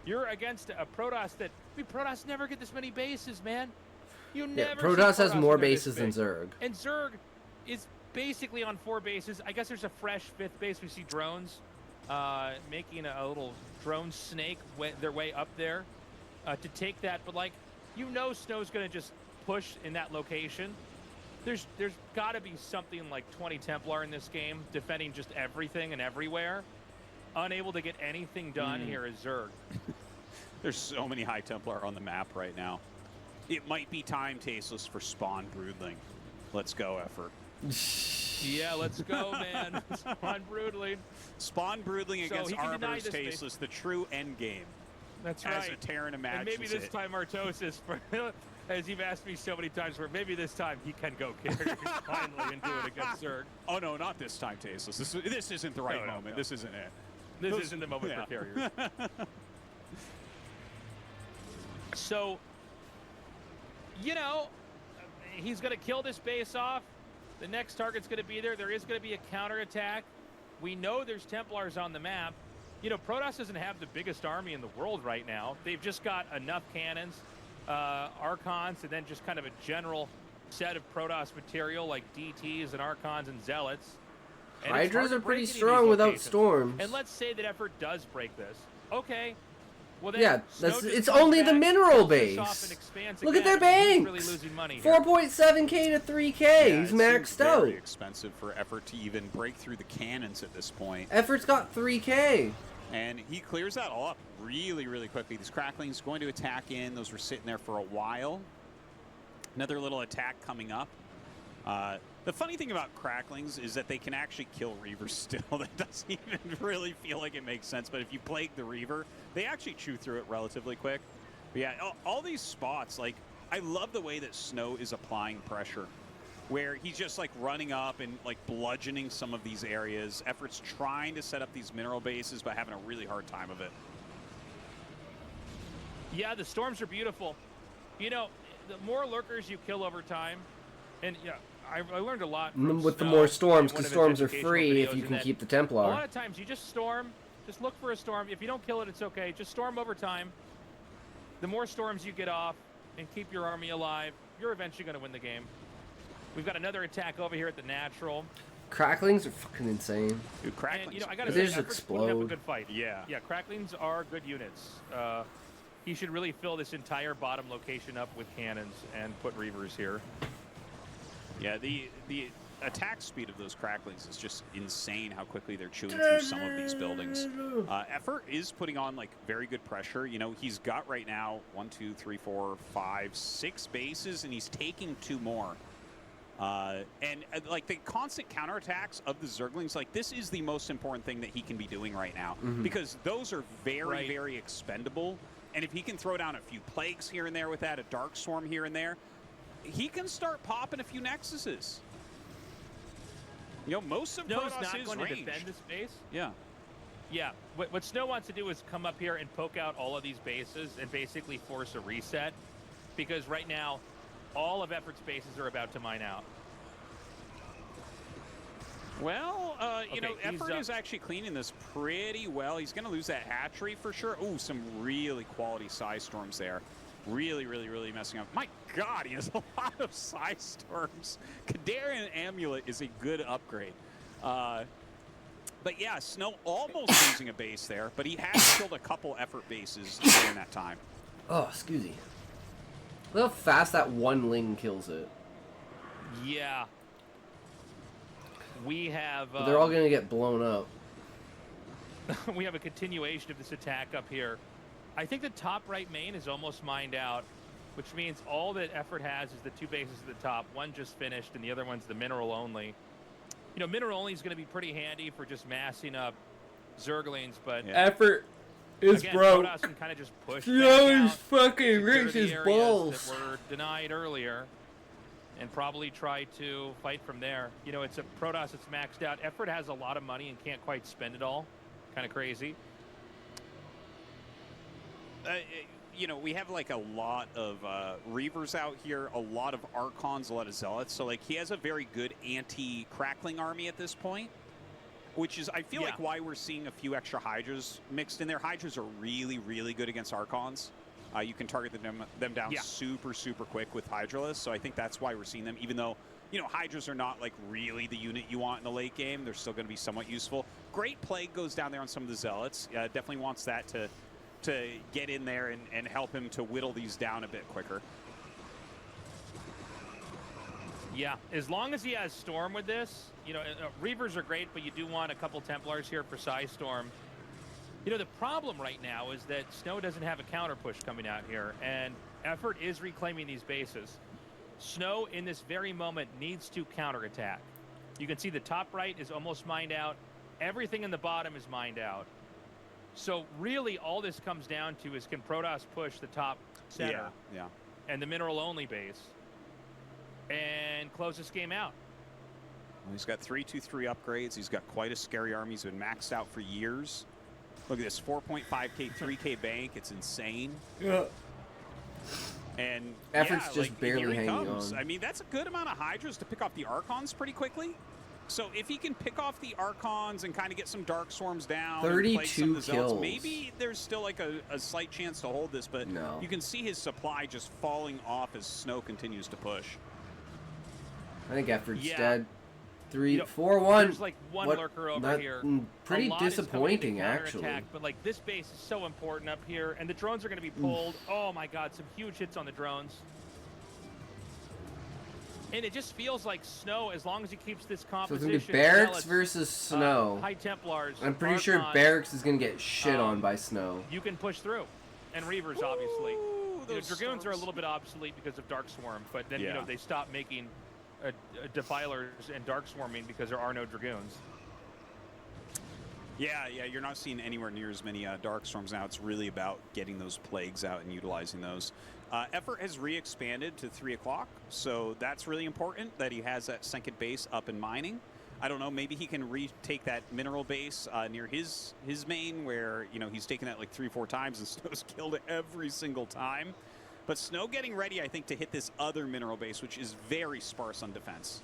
You're against a Protoss that mean, Protoss never get this many bases, man. You Yeah, never. Protoss see has Protoss more when they're this bases than big. Zerg. And Zerg is basically on 4 bases. I guess there's a fresh 5th base. We see drones making a little drone snake their way up there to take that. But, like, you know Snow's going to just push in that location. There's got to be something like 20 Templar in this game defending just everything and everywhere. Unable to get anything done here is Zerg. There's so many High Templar on the map right now. It might be time, Tasteless, for Spawn Broodling. Let's go, Effort. Yeah, let's go, man. Spawn Broodling. Spawn Broodling So against he can deny Arbiter's this Tasteless, the true end game. That's As right. a Terran imagines And maybe this it. time Artosis, as you've asked me so many times, where maybe this time he can go carriers finally and do it against Zerg. Oh, no, not this time, Tasteless. This isn't the right moment. No. This isn't it. This isn't the moment for carriers. So, you know, he's going to kill this base off. The next target's going to be there. There is going to be a counterattack. We know there's Templars on the map. You know, Protoss doesn't have the biggest army in the world right now. They've just got enough cannons, Archons, and then just kind of a general set of Protoss material like DTs and Archons and Zealots. And it's hard Hydras to are break pretty any of these strong without locations. storms. And let's say that Effort does break this. Okay. Well, then Yeah, Snow that's just it's comes only the back, mineral kills this off, base. and expands Look at their again. He's banks. really losing money here. 4.7k to 3k. Yeah, He's it maxed seems out. very expensive for Effort to even break through the cannons at this point. Effort's got 3k. And he clears that all up really, really quickly. These Cracklings going to attack in. Those were sitting there for a while. Another little attack coming up. The funny thing about Cracklings is that they can actually kill Reavers still. That doesn't even really feel like it makes sense. But if you plague the Reaver, they actually chew through it relatively quick. But yeah, all these spots, like, I love the way that Snow is applying pressure, where he's just like running up and like bludgeoning some of these areas. Effort's trying to set up these mineral bases, but having a really hard time of it. Yeah, the storms are beautiful. You know, the more lurkers you kill over time, and yeah, I learned a lot from With the Snow more in storms, one because of his storms are educational free if videos, you and can that keep the a lot Templar. of times you just storm, just look for a storm. If you don't kill it, it's okay. Just storm over time. The more storms you get off and keep your army alive, you're eventually going to win the game. We've got another attack over here at the natural. Cracklings are fucking insane. Dude, Cracklings. And, you know, I got to They say, just Effort's putting up a explode. good fight. Yeah. Yeah, Cracklings are good units. He should really fill this entire bottom location up with cannons and put Reavers here. Yeah, the attack speed of those Cracklings is just insane how quickly they're chewing through some of these buildings. Effort is putting on like very good pressure. You know, he's got right now 1, 2, 3, 4, 5, 6 bases, and he's taking 2 more. Like the constant counterattacks of the Zerglings, like this is the most important thing that he can be doing right now, because those are very, very expendable. And if he can throw down a few plagues here and there with that, a Dark Storm here and there, he can start popping a few Nexuses. You know, most of Snow's Protoss not is going to ranged. defend this base. Yeah. Yeah, what Snow wants to do is come up here and poke out all of these bases and basically force a reset, because right now, all of Effort's bases are about to mine out. Well, you know, he's Effort is actually cleaning this pretty well. He's going to lose that hatchery for sure. Ooh, some really quality Psy Storms there. Really, really, really messing up. My God, he has a lot of Psy Storms. Kadarian Amulet is a good upgrade. But yeah, Snow almost losing a base there, but he has killed a couple Effort bases during that time. Oh, excuse me. Look how fast that one Ling kills it. Yeah. We have... But they're all going to get blown up. we have a continuation of this attack up here. I think the top right main is almost mined out, which means all that Effort has is the 2 bases at the top. One just finished, and the other one's the mineral only. You know, mineral only is going to be pretty handy for just massing up Zerglings, but... Yeah. Effort is again, broke. Protoss can kind of just push You back know, he's out, fucking secure rich the his areas balls. that were denied earlier, and probably try to fight from there. You know, it's a Protoss that's maxed out. Effort has a lot of money and can't quite spend it all. Kind of crazy. You know, we have like a lot of Reavers out here, a lot of Archons, a lot of Zealots. So like he has a very good anti-Crackling army at this point, which is, I feel like, why we're seeing a few extra Hydras mixed in there. Hydras are really, really good against Archons. You can target them down super, super quick with Hydralisk, so I think that's why we're seeing them, even though, you know, Hydras are not like really the unit you want in the late game. They're still going to be somewhat useful. Great Plague goes down there on some of the Zealots. Definitely wants that to get in there and help him to whittle these down a bit quicker. Yeah, as long as he has Storm with this, you know, Reavers are great, but you do want a couple Templars here for Storm. You know, the problem right now is that Snow doesn't have a counter push coming out here, and Effort is reclaiming these bases. Snow, in this very moment, needs to counterattack. You can see the top right is almost mined out. Everything in the bottom is mined out. So really, all this comes down to is can Protoss push the top center and the mineral-only base and close this game out. Well, he's got 3/2/3 upgrades. He's got quite a scary army. He's been maxed out for years. Look at this, 4.5K, 3K bank. It's insane. Yeah. And Effort's yeah, just like, barely here he hanging comes. on. I mean, that's a good amount of Hydras to pick off the Archons pretty quickly. So if he can pick off the Archons and kind of get some Dark Swarms down, 32 and kills. maybe there's still like a slight chance to hold this, but No. you can see his supply just falling off as Snow continues to push. I think Effort's Yeah. dead. 3, You know, 4-1. There's like one What- lurker over not- here. Pretty A lot is coming to disappointing, counterattack, actually. But like this base is so important up here, and the drones are going to be pulled. Oh my God, some huge hits on the drones. And it just feels like Snow, as long as he keeps this So it's composition. going to be Barracks Zealots, versus Snow. High Templars. I'm pretty sure Archons, Barracks is going to get shit on by Snow. You can push through, and Reavers obviously. Ooh, You know, those Dragoons are a storms. little bit obsolete because of Dark Swarm, but then you Yeah. know they stop making Defilers and Dark Swarming because there are no Dragoons. Yeah, you're not seeing anywhere near as many Dark Storms now. It's really about getting those Plagues out and utilizing those. Effort has re-expanded to 3 o'clock, so that's really important that he has that second base up and mining. I don't know, maybe he can retake that mineral base near his main where, you know, he's taken that like 3-4 times and Snow's killed it every single time. But Snow getting ready, I think, to hit this other mineral base, which is very sparse on defense.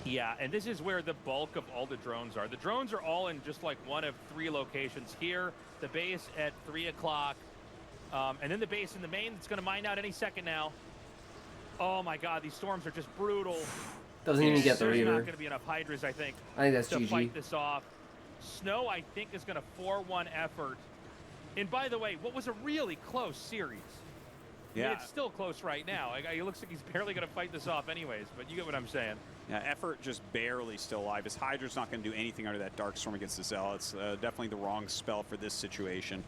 Yeah, and this is where the bulk of all the drones are. The drones are all in just like one of 3 locations here. The base at 3 o'clock, and then the base in the main that's going to mine out any second now. Oh my God, these storms are just brutal. Doesn't even get the There's not Reaver. going to be enough Hydras, I think that's to GG. fight this off. Snow, I think, is going to 4-1 Effort. And by the way, what was a really close series. I mean, it's still close right now. It looks like he's barely going to fight this off anyways, but you get what I'm saying. Yeah, Effort just barely still alive. His Hydra's not going to do anything under that Dark Storm against the Zealots. Definitely the wrong spell for this situation.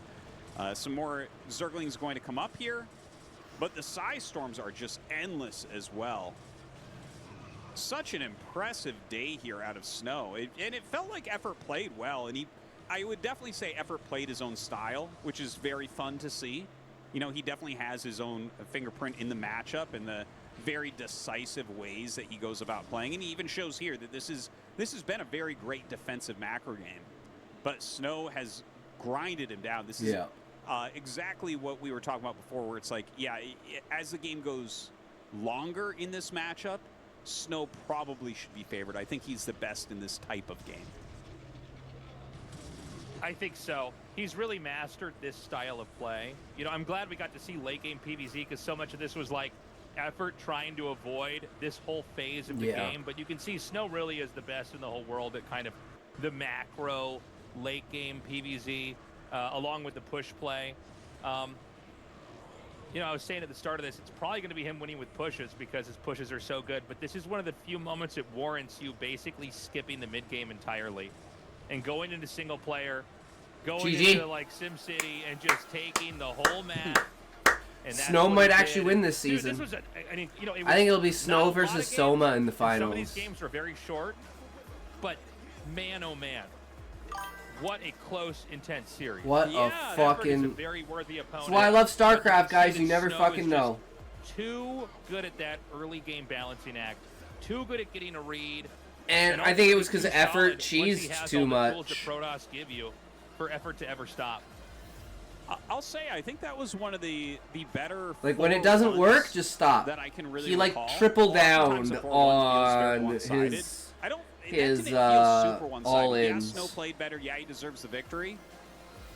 Some more Zerglings going to come up here, but the Storms are just endless as well. Such an impressive day here out of Snow. And it felt like Effort played well, and I would definitely say Effort played his own style, which is very fun to see. You know, he definitely has his own fingerprint in the matchup and the very decisive ways that he goes about playing. And he even shows here that this has been a very great defensive macro game. But Snow has grinded him down. This is exactly what we were talking about before, where it's like, as the game goes longer in this matchup, Snow probably should be favored. I think he's the best in this type of game. I think so. He's really mastered this style of play. You know, I'm glad we got to see late game PvZ because so much of this was like Effort trying to avoid this whole phase of the game. But you can see Snow really is the best in the whole world at kind of the macro late game PvZ, along with the push play. You know, I was saying at the start of this, it's probably going to be him winning with pushes because his pushes are so good. But this is one of the few moments it warrants you basically skipping the mid game entirely and going into single player, going into like SimCity and just taking the whole map. And Snow might actually win this season. Dude, this was I mean, you know, I think it'll be Snow versus Soma in the finals. Some of these games were very short, but man, oh man, what a close, intense series. What a fucking... a very worthy opponent. That's why I love StarCraft, guys. You never Snow fucking is know. Too good at that early game balancing act. Too good at getting a read. And I think it was because Effort cheesed too much. Tools that Protoss give you for Effort to ever stop. I'll say I think that was one of the better. Like when it doesn't work, just stop. That I can really he like recall. tripled down Sometimes the 4-1 on feels very his. I don't. His that didn't feel super one-sided. all-ins. Yeah, Snow played better. Yeah, he deserves the victory.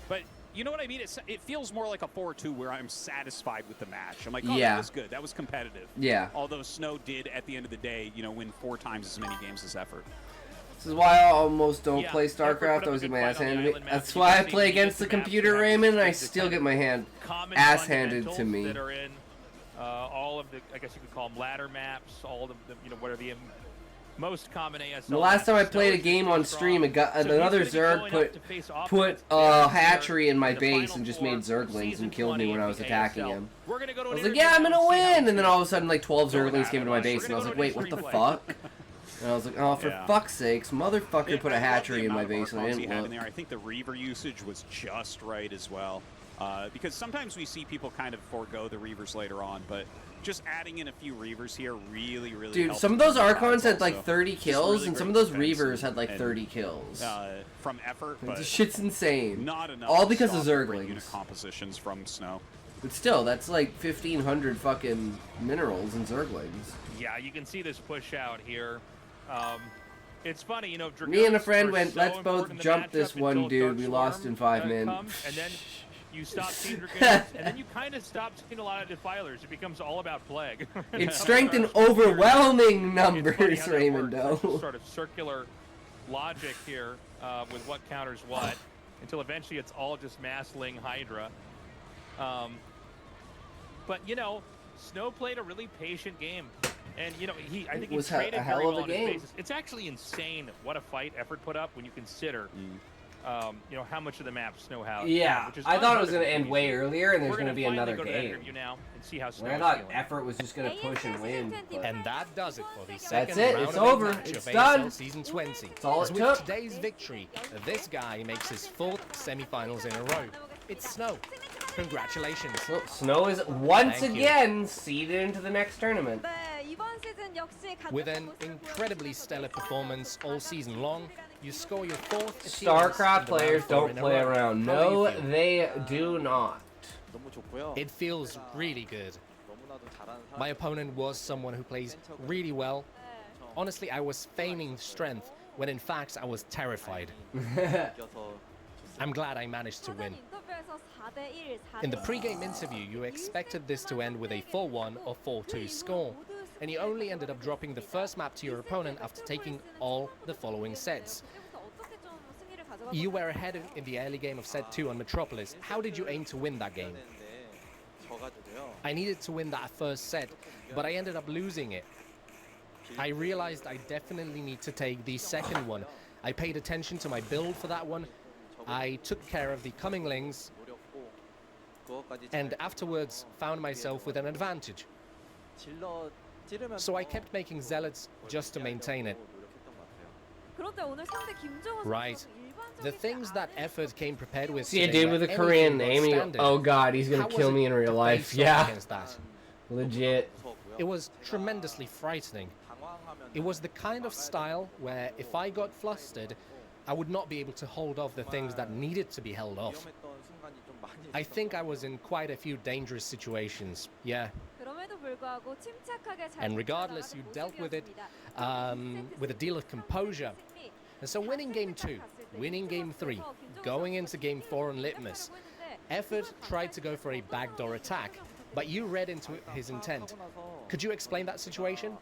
But You know what I mean? It feels more like a 4-2 where I'm satisfied with the match. I'm like, oh, Yeah. that was good. That was competitive. Yeah. Although Snow did, at the end of the day, you know, win 4 times as many games as Effort. This is why I almost don't Yeah, play Effort put StarCraft. up I always a get good my fight ass on the handed to me. island map. That's You why can I see play when you against get the the maps computer, that have Raymond, and I the still get my hand common ass handed fundamentals to me. that are in all of the, I guess you could call them ladder maps, all of the, you know, what are the most common ASL The last maps. time I Snow played a is game really on stream, strong. it got So he's another gonna be Zerg going put up to face put offense a players hatchery in my in the base Final and just Four made of Zerglings Season and killed me 20 when I of was the attacking ASL. him. We're gonna go to I an was like, interview yeah, I'm now gonna and see how win, it's and then gonna all of a sudden like 12 go Zerglings down. came into my We're base, and I gonna was go like, to wait, what the replay. fuck? And I was like, oh, for Yeah. fuck's sakes, motherfucker put a I love the hatchery in my amount of base and I Archons he didn't had look. in there. I think the Reaver usage was just right as well. Because sometimes we see people kind of forego the Reavers later on, but just adding in a few Reavers here really Dude, helped some of with those the Archons odds had like also. 30 Just kills, really and some great of those defense Reavers had like and, 30 kills. from effort, but This shit's insane. not enough. All to because of stop the great Zerglings. unit compositions from Snow. But still, that's like 1,500 fucking minerals and Zerglings. Yeah, you can see this push out here. It's funny, you know, Me and a Dragoons friend are went, so let's both important in the jump this matchup one until dude. We Dark lost Storm, in 5 minutes. comes, and then you stop seeing Dragoons, and then you kind of stop seeing a lot of Defilers. It becomes all about Plague. It's strength in Dark Storm here. overwhelming It's funny numbers, how that Raymond. works. There's sort of circular logic here with what counters what, until eventually it's all just massling Hydra. But, you know, Snow played a really patient game. And, you know, I think he was traded a hell very of a well on his game. bases. It's actually insane what a fight Effort put up when you consider, you know, how much of the map Snow has. Yeah, which is I thought it was unheard going of to end way season. earlier, and there's We're going to gonna be finally another go to that game. interview now and see how Snow When I is thought feeling. effort was just going to push and win. But And that does it for the That's second it, round it's of over, match it's of done. ASL Season 20. That's all As it with took. today's victory, this guy makes his 4th semifinals in a row. It's Snow. Congratulations. So, Snow is once Thank you. again seeded into the next tournament. 네, 이번 시즌 역시 같은 With an 모습을 incredibly 보여주고 stellar 있습니다. performance all season long, you score your 4th appearance StarCraft in the players round 4 don't in a play row. around. How do you No, feel? they do not. It feels really good. My opponent was someone who plays really well. Honestly, I was feigning strength when in fact I was terrified. I'm glad I managed to win. 인터뷰에서 4대1, 4대1. In the pre-game interview, you expected this to end with a 4-1 or 4-2 score, and you only ended up dropping the first map to your opponent after taking all the following sets. You were ahead in the early game of set 2 on Metropolis. How did you aim to win that game? I needed to win that first set, but I ended up losing it. I realized I definitely need to take the second one. I paid attention to my build for that one. I took care of the comminglings, and afterwards found myself with an advantage. So I kept making zealots just to maintain it. 그런데 오늘 상대 김정은 Right. 선수는 The 일반적이지 things that 않은 effort came prepared with See a today dude with were a Korean anything but name. And you go, standard. oh god, he's gonna How was kill it me in real to life. face off Yeah, against that? legit. It was tremendously frightening. It was the kind of style where if I got flustered, I would not be able to hold off the things that needed to be held off. I think I was in quite a few dangerous situations, yeah. 그럼에도 불구하고 침착하게 잘 And regardless, you dealt with it with a deal of composure. And so winning game 2, winning game 3, going into game 4 on Litmus, Effort tried to go for a backdoor attack, but you read into his intent. Could you explain that situation?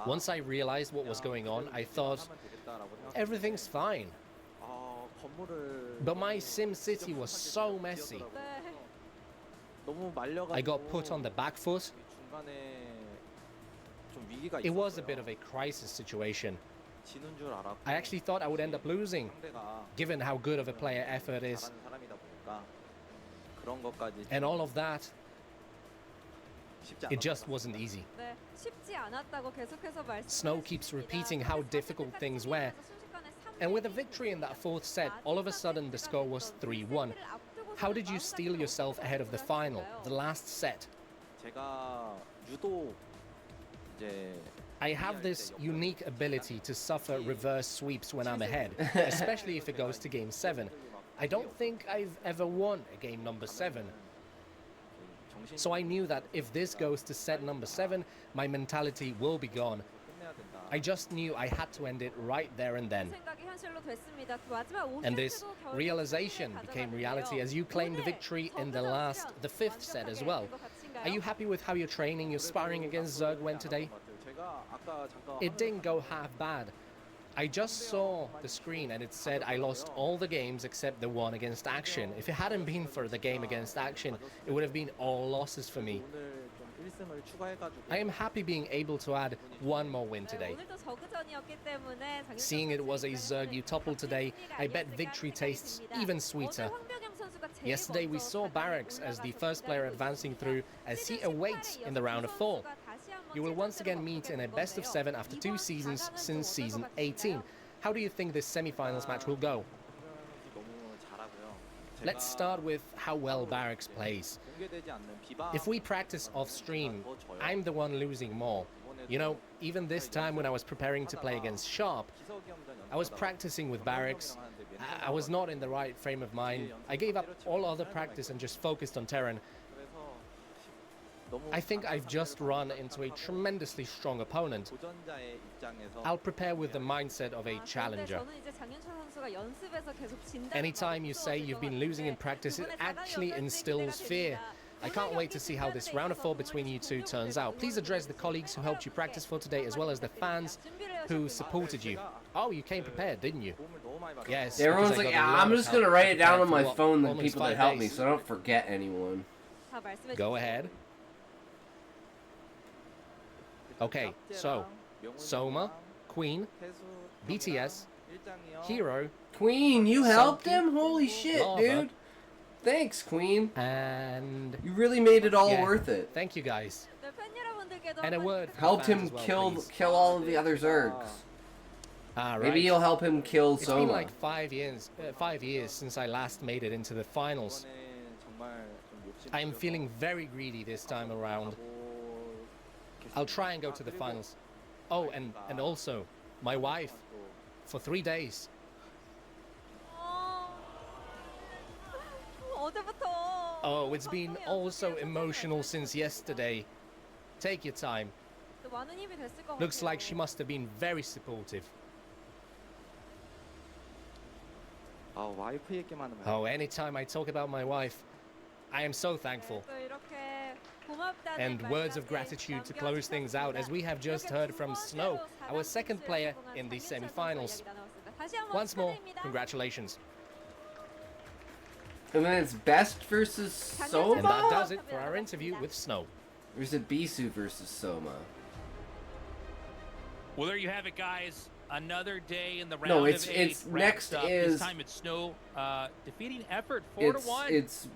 Once I realized what was going on, I thought, everything's fine. But my Sim City was so messy. I got put on the back foot. It was a bit of a crisis situation. I actually thought I would end up losing, given how good of a player Effort is. And all of that, it just wasn't easy. 네, 쉽지 않았다고 계속해서 Snow keeps repeating how difficult things were. And with a victory in that 4th set, all of a sudden the score was 3-1. How did you steel yourself ahead of the final, the last set? I have this unique ability to suffer reverse sweeps when I'm ahead, especially if it goes to game 7. I don't think I've ever won a game number 7. So I knew that if this goes to set number 7, my mentality will be gone. I just knew I had to end it right there and then. 생각이 현실로 됐습니다. 그 마지막 And this 5세트도 결국 realization 승리를 became 가져갔는데요. reality as you claimed 오늘 victory in the 저그전 fifth set as 완벽하게 well. 된 것 같은가요? Are you happy with how your training, your sparring against Zerg went today? It didn't go half bad. I just saw the screen and it said I lost all the games except the one against Action. If it hadn't been for the game against Action, it would have been all losses for me. I am happy being able to add one more win today. 오늘도 저그전이었기 때문에 장윤철 Seeing it was a Zerg you toppled today, I bet victory tastes even sweeter. Yesterday we saw Barracks as the first player advancing through as he awaits in the round of 4. You will once again meet in a best of 7 after 2 seasons since season 18. How do you think this semi-finals match will go? Let's start with how well Barracks plays. If we practice off-stream, I'm the one losing more. You know, even this time when I was preparing to play against Sharp, I was practicing with Barracks. I was not in the right frame of mind. I gave up all other practice and just focused on Terran. I think I've just run into a tremendously strong opponent. I'll prepare with the mindset of a challenger. Anytime you say you've been losing in practice, it actually instills fear. I can't wait to see how this round of 4 between you two turns out. Please address the colleagues who helped you practice for today, as well as the fans who supported you. Oh, you came prepared, didn't you? Yes. Everyone's like, yeah, I'm just gonna write it down on my phone, the people that helped me, so I don't forget anyone. Go ahead. Okay, so Soma, Queen, BTS, Hero, Queen, you helped him? Holy shit, Lava. dude. Thanks, Queen. and You really made it all Yeah. worth it. thank you guys. And a word for the Helped fans him as well, kill please. kill all of the other Zergs. Right. Maybe you'll help him kill It's Soma. been like 5 years since I last made it into the finals. I am feeling very greedy this time around. I'll try and go to the finals. Oh, and also, my wife, for 3 days. Oh, it's been also emotional since yesterday. Take your time. Looks like she must have been very supportive. Oh, anytime I talk about my wife, I am so thankful. And words of gratitude to close things out, as we have just heard from Snow, our second player in the semi-finals. Once more, congratulations. And then it's Best versus Soma? And that does it for our interview with Snow. Or is it Bisu versus Soma? Well, there you have it, guys. Another day in the round No, of it's 8 next wraps up. is This time it's Snow defeating Effort 4-1. It's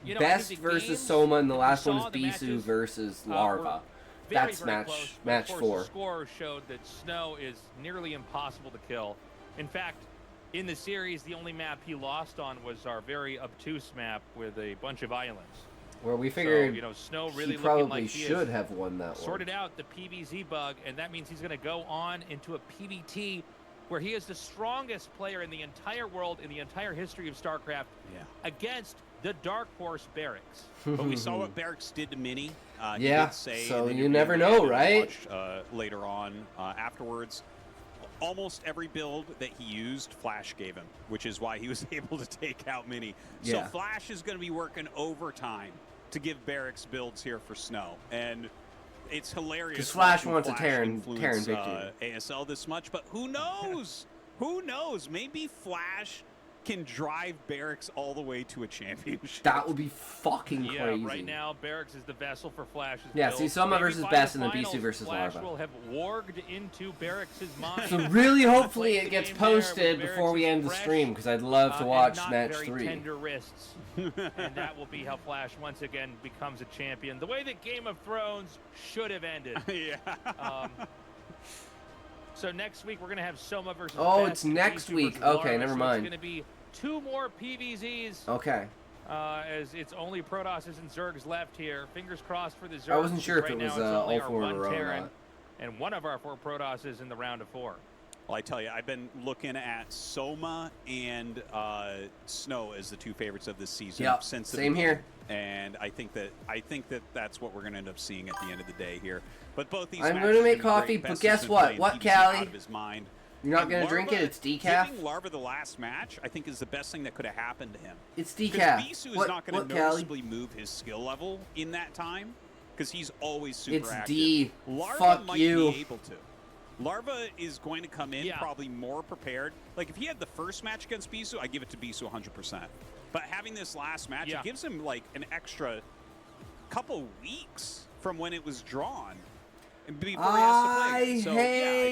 You know, Best I think the versus games Soma, and the that we last one is saw, the Bisu matches, versus were Larva. very, That's very close. Of match course, 4. The score showed that Snow is nearly impossible to kill. In fact, in the series, the only map he lost on was our very obtuse map with a bunch of islands. Where we So, figured you know, Snow really he looking probably like he should has have won that one. sorted out the PVZ bug, and that means he's going to go on into a PVT where he is the strongest player in the entire world, in the entire history of StarCraft, against the Dark Horse Barracks. But we saw what Barracks did to Mini. He Yeah, did say so in the you interview never we know, had to right? watch, later on, afterwards, almost every build that he used, Flash gave him, which is why he was able to take out Mini. So Yeah. Flash is going to be working overtime to give Barracks builds here for Snow. And it's hilarious. 'Cause Flash watching wants a Terran influence, victory. ASL this much, but who knows? Who knows? Maybe Flash can drive Barracks all the way to a championship. That would be fucking Yeah, crazy. right now, Barracks is the vessel for Flash's Yeah, build. see, Soma Maybe versus by Best the and then finals, Bisu versus Flash Larva. will have warged into Barracks' mind. So really, hopefully Play it the gets game there with posted before we Barracks' end the fresh, stream, because I'd love to and watch not match very 3. tender wrists. And that will be how Flash once again becomes a champion. The way that Game of Thrones should have ended. Yeah. So next week we're going to have Soma versus Oh, Best it's and next Bisu week. versus Okay, Larva. never So mind. It's going to be 2 more PVZs. Okay. As it's only Protosses and Zergs left here. Fingers crossed for the Zergs. I wasn't sure if right it now was it's only all our 4 in a one row or Terran not. and one of our 4 Protosses in the round of 4. Well, I tell you, I've been looking at Soma and Snow as the two favorites of this season since the same beginning. here. And I think that that's what we're going to end up seeing at the end of the day here. But both these I'm matches going to make have been coffee, great. but Best guess has been what? playing What, PBC Callie? out of his mind. You're not And going to drink it? Larva, It's decaf? Giving Larva the last match, I think, is the best thing that could have happened to him. It's Because decaf. Bisu is What, not going to Callie? noticeably move his skill level in that time because he's always super It's active. D. Larva Fuck might you. be able to. Larva is going to come in probably more prepared. Like, if he had the first match against Bisu, I give it to Bisu 100%. But having this last match, it gives him, like, an extra couple weeks from when it was drawn before he has to play. So, I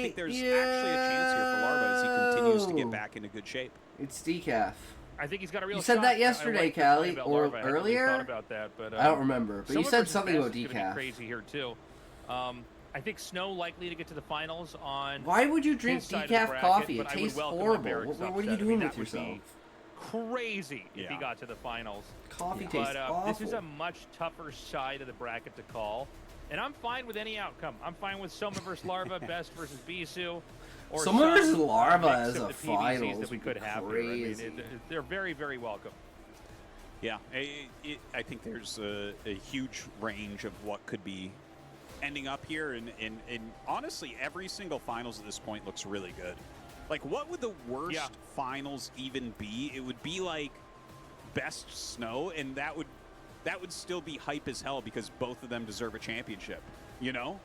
think there's actually a chance here for Larva as he continues to get back into good shape. It's decaf. I think he's got a real You said shot. that yesterday, Callie, or Larva. I hadn't really earlier? thought about that, but, I don't remember, but you Soma said versus something Best about is gonna decaf. be crazy here too. I think Snow likely to get to the finals on. Why would you drink his side of the decaf bracket, coffee? but It I would tastes welcome a horrible. Barracks What are you upset. I doing mean, with that would be yourself? Crazy if he got to the finals. Coffee But tastes awful. this is a much tougher side of the bracket to call, and I'm fine with any outcome. I'm fine with Soma versus Larva, Best versus Bisu, or Soma some, versus Larva mix as of a the PVCs finals that we would could be have here. I crazy. mean, they're very, very welcome. Yeah, I think there's a huge range of what could be ending up here, and honestly, every single finals at this point looks really good. Like, what would the worst finals even be? It would be like Best Snow, and that would still be hype as hell because both of them deserve a championship, you know?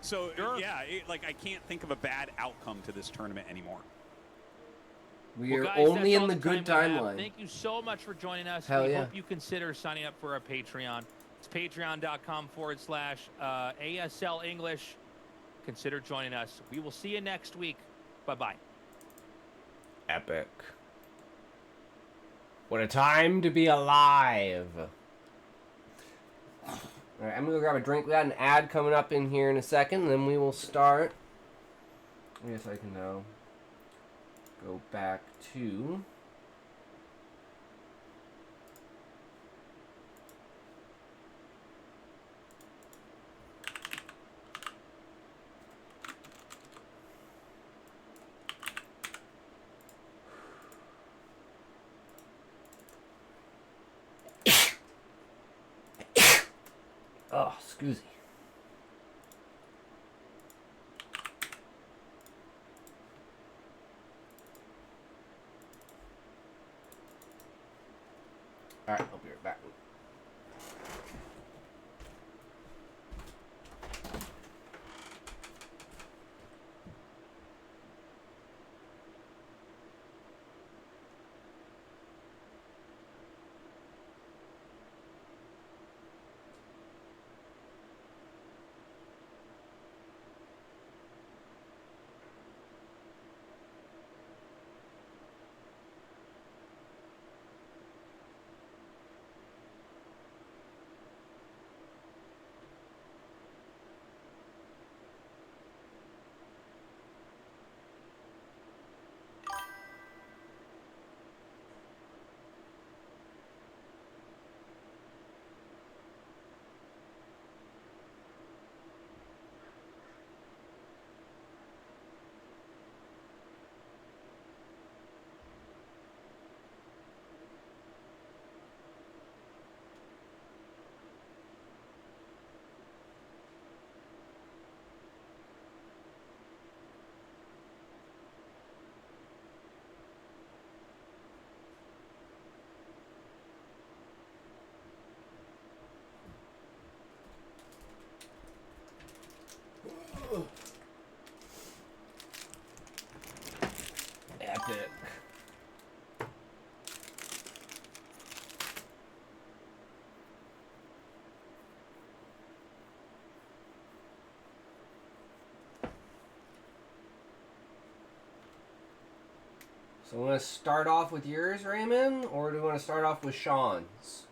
So, yeah, like, I can't think of a bad outcome to this tournament anymore. We Well, are guys, only that's in all the good time we have. timeline. Thank you so much for joining us. Hell we yeah. hope you consider signing up for our Patreon. It's patreon.com/ASL English. Consider joining us. We will see you next week. Bye-bye. Epic. What a time to be alive. Alright, I'm gonna go grab a drink. We got an ad coming up in here in a second, and then we will start. I guess I can now go back to... Oh, scoozy. Alright, I'll be right back. Epic. So, want to start off with yours, Raymond, or do you want to start off with Sean's?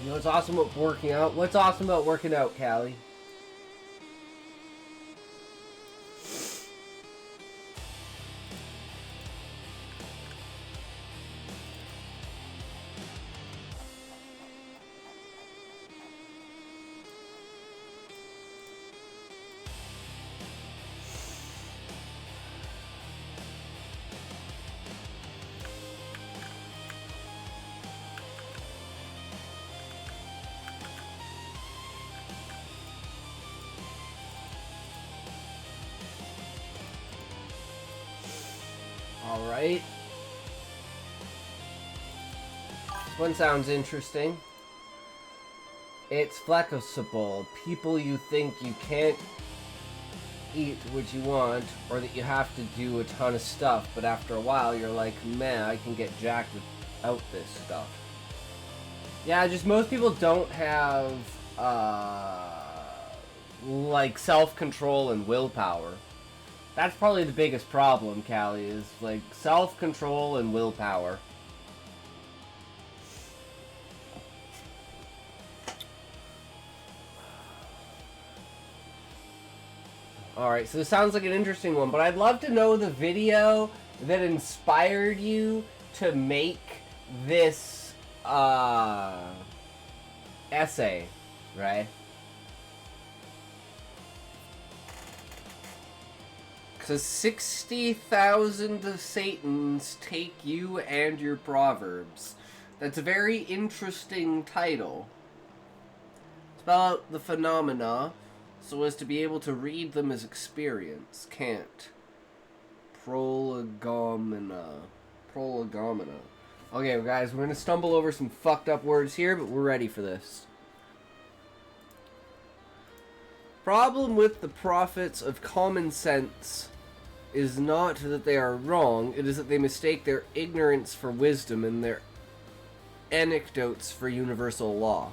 You know what's awesome about working out? What's awesome about working out, Callie? Alright. This one sounds interesting. It's flexible. People you think you can't eat what you want, or that you have to do a ton of stuff, but after a while you're like, man, I can get jacked without this stuff. Yeah, just most people don't have, like, self-control and willpower. That's probably the biggest problem, Callie, is, like, self-control and willpower. Alright, so this sounds like an interesting one, but I'd love to know the video that inspired you to make this, essay, right? Because 60,000 Satans take you and your proverbs. That's a very interesting title. Spell out the phenomena so as to be able to read them as experience. Can't. Prolegomena. Prolegomena. Okay, guys, we're going to stumble over some fucked up words here, but we're ready for this. Problem with the prophets of common sense is not that they are wrong, it is that they mistake their ignorance for wisdom and their anecdotes for universal law.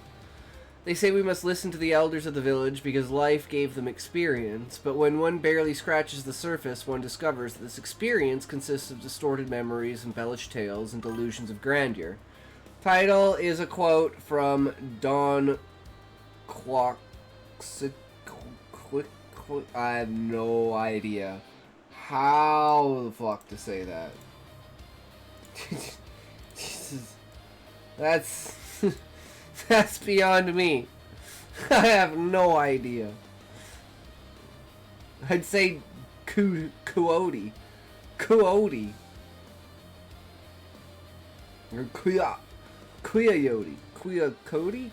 They say we must listen to the elders of the village because life gave them experience, but when one barely scratches the surface, one discovers that this experience consists of distorted memories, embellished tales, and delusions of grandeur. Title is a quote from Don Quaxi. I have no idea how the fuck to say that. Jesus. That's beyond me. I have no idea. I'd say Kuoti. Kuoti. Or Quiyoti. Quiyakoti?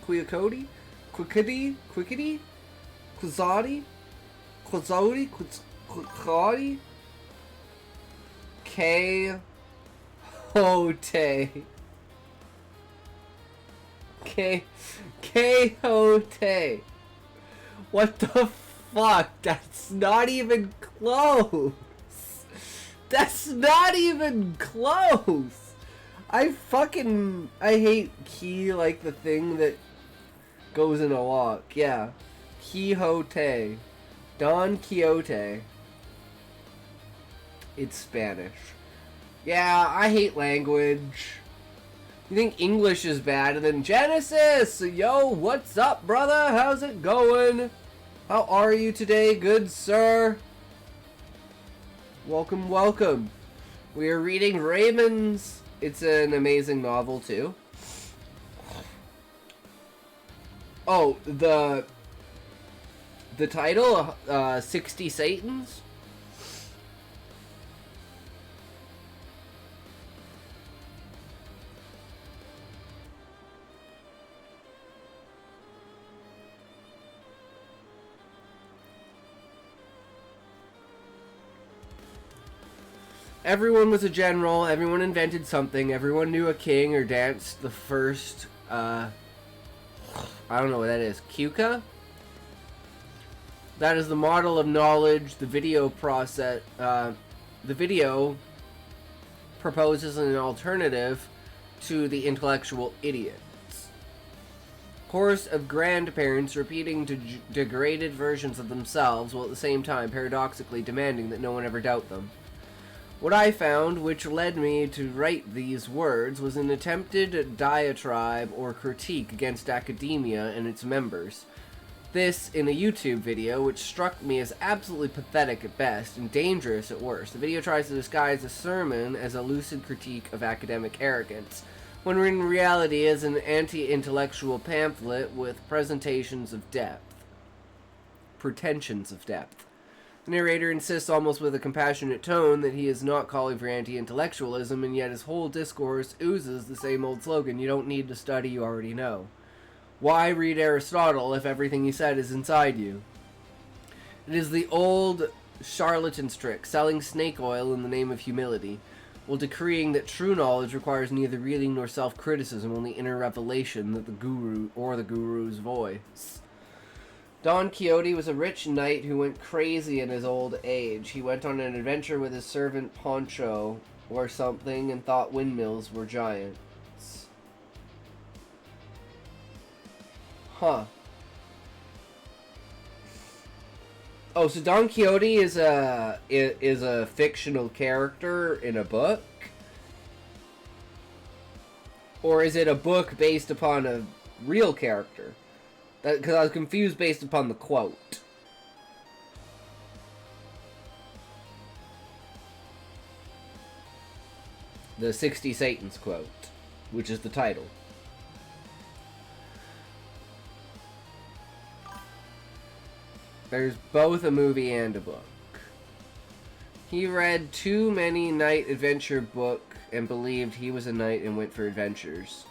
Quickity? Quizzotti? Quizzotti? K-Hote. K-Hote. What the fuck? That's not even close. That's not even close. I hate key like the thing that goes in a lock. Yeah. Quixote. Don Quixote. It's Spanish. Yeah, I hate language. You think English is bad, and then Genesis! Yo, what's up, brother? How's it going? How are you today, good sir? Welcome, welcome. We are reading Raymond's. It's an amazing novel, too. Oh, the title, 60 Satans? Everyone was a general, everyone invented something, everyone knew a king or danced the first, I don't know what that is, Kuka? That is the model of knowledge, the video proposes an alternative to the intellectual idiots. Chorus of grandparents repeating degraded versions of themselves while at the same time paradoxically demanding that no one ever doubt them. What I found, which led me to write these words, was an attempted diatribe or critique against academia and its members. This in a YouTube video, which struck me as absolutely pathetic at best and dangerous at worst. The video tries to disguise a sermon as a lucid critique of academic arrogance, when in reality is an anti-intellectual pamphlet with presentations of depth. Pretensions of depth. The narrator insists almost with a compassionate tone that he is not calling for anti-intellectualism, and yet his whole discourse oozes the same old slogan, you don't need to study, you already know. Why read Aristotle if everything he said is inside you? It is the old charlatan's trick, selling snake oil in the name of humility, while decreeing that true knowledge requires neither reading nor self-criticism, only inner revelation that the guru or the guru's voice. Don Quixote was a rich knight who went crazy in his old age. He went on an adventure with his servant Poncho or something and thought windmills were giants. Huh. Oh, so Don Quixote is a fictional character in a book? Or is it a book based upon a real character? Because I was confused based upon the quote. The 60 Satans quote, which is the title. There's both a movie and a book. He read too many knight adventure book and believed he was a knight and went for adventures.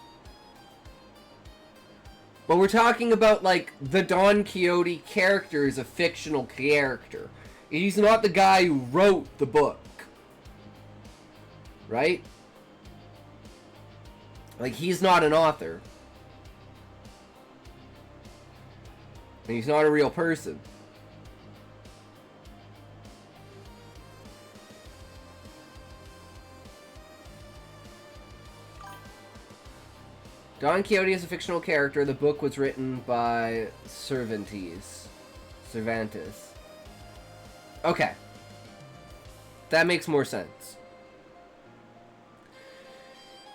But we're talking about, like, the Don Quixote character is a fictional character. He's not the guy who wrote the book. Right? Like, he's not an author. And he's not a real person. Don Quixote is a fictional character. The book was written by Cervantes. Okay. That makes more sense.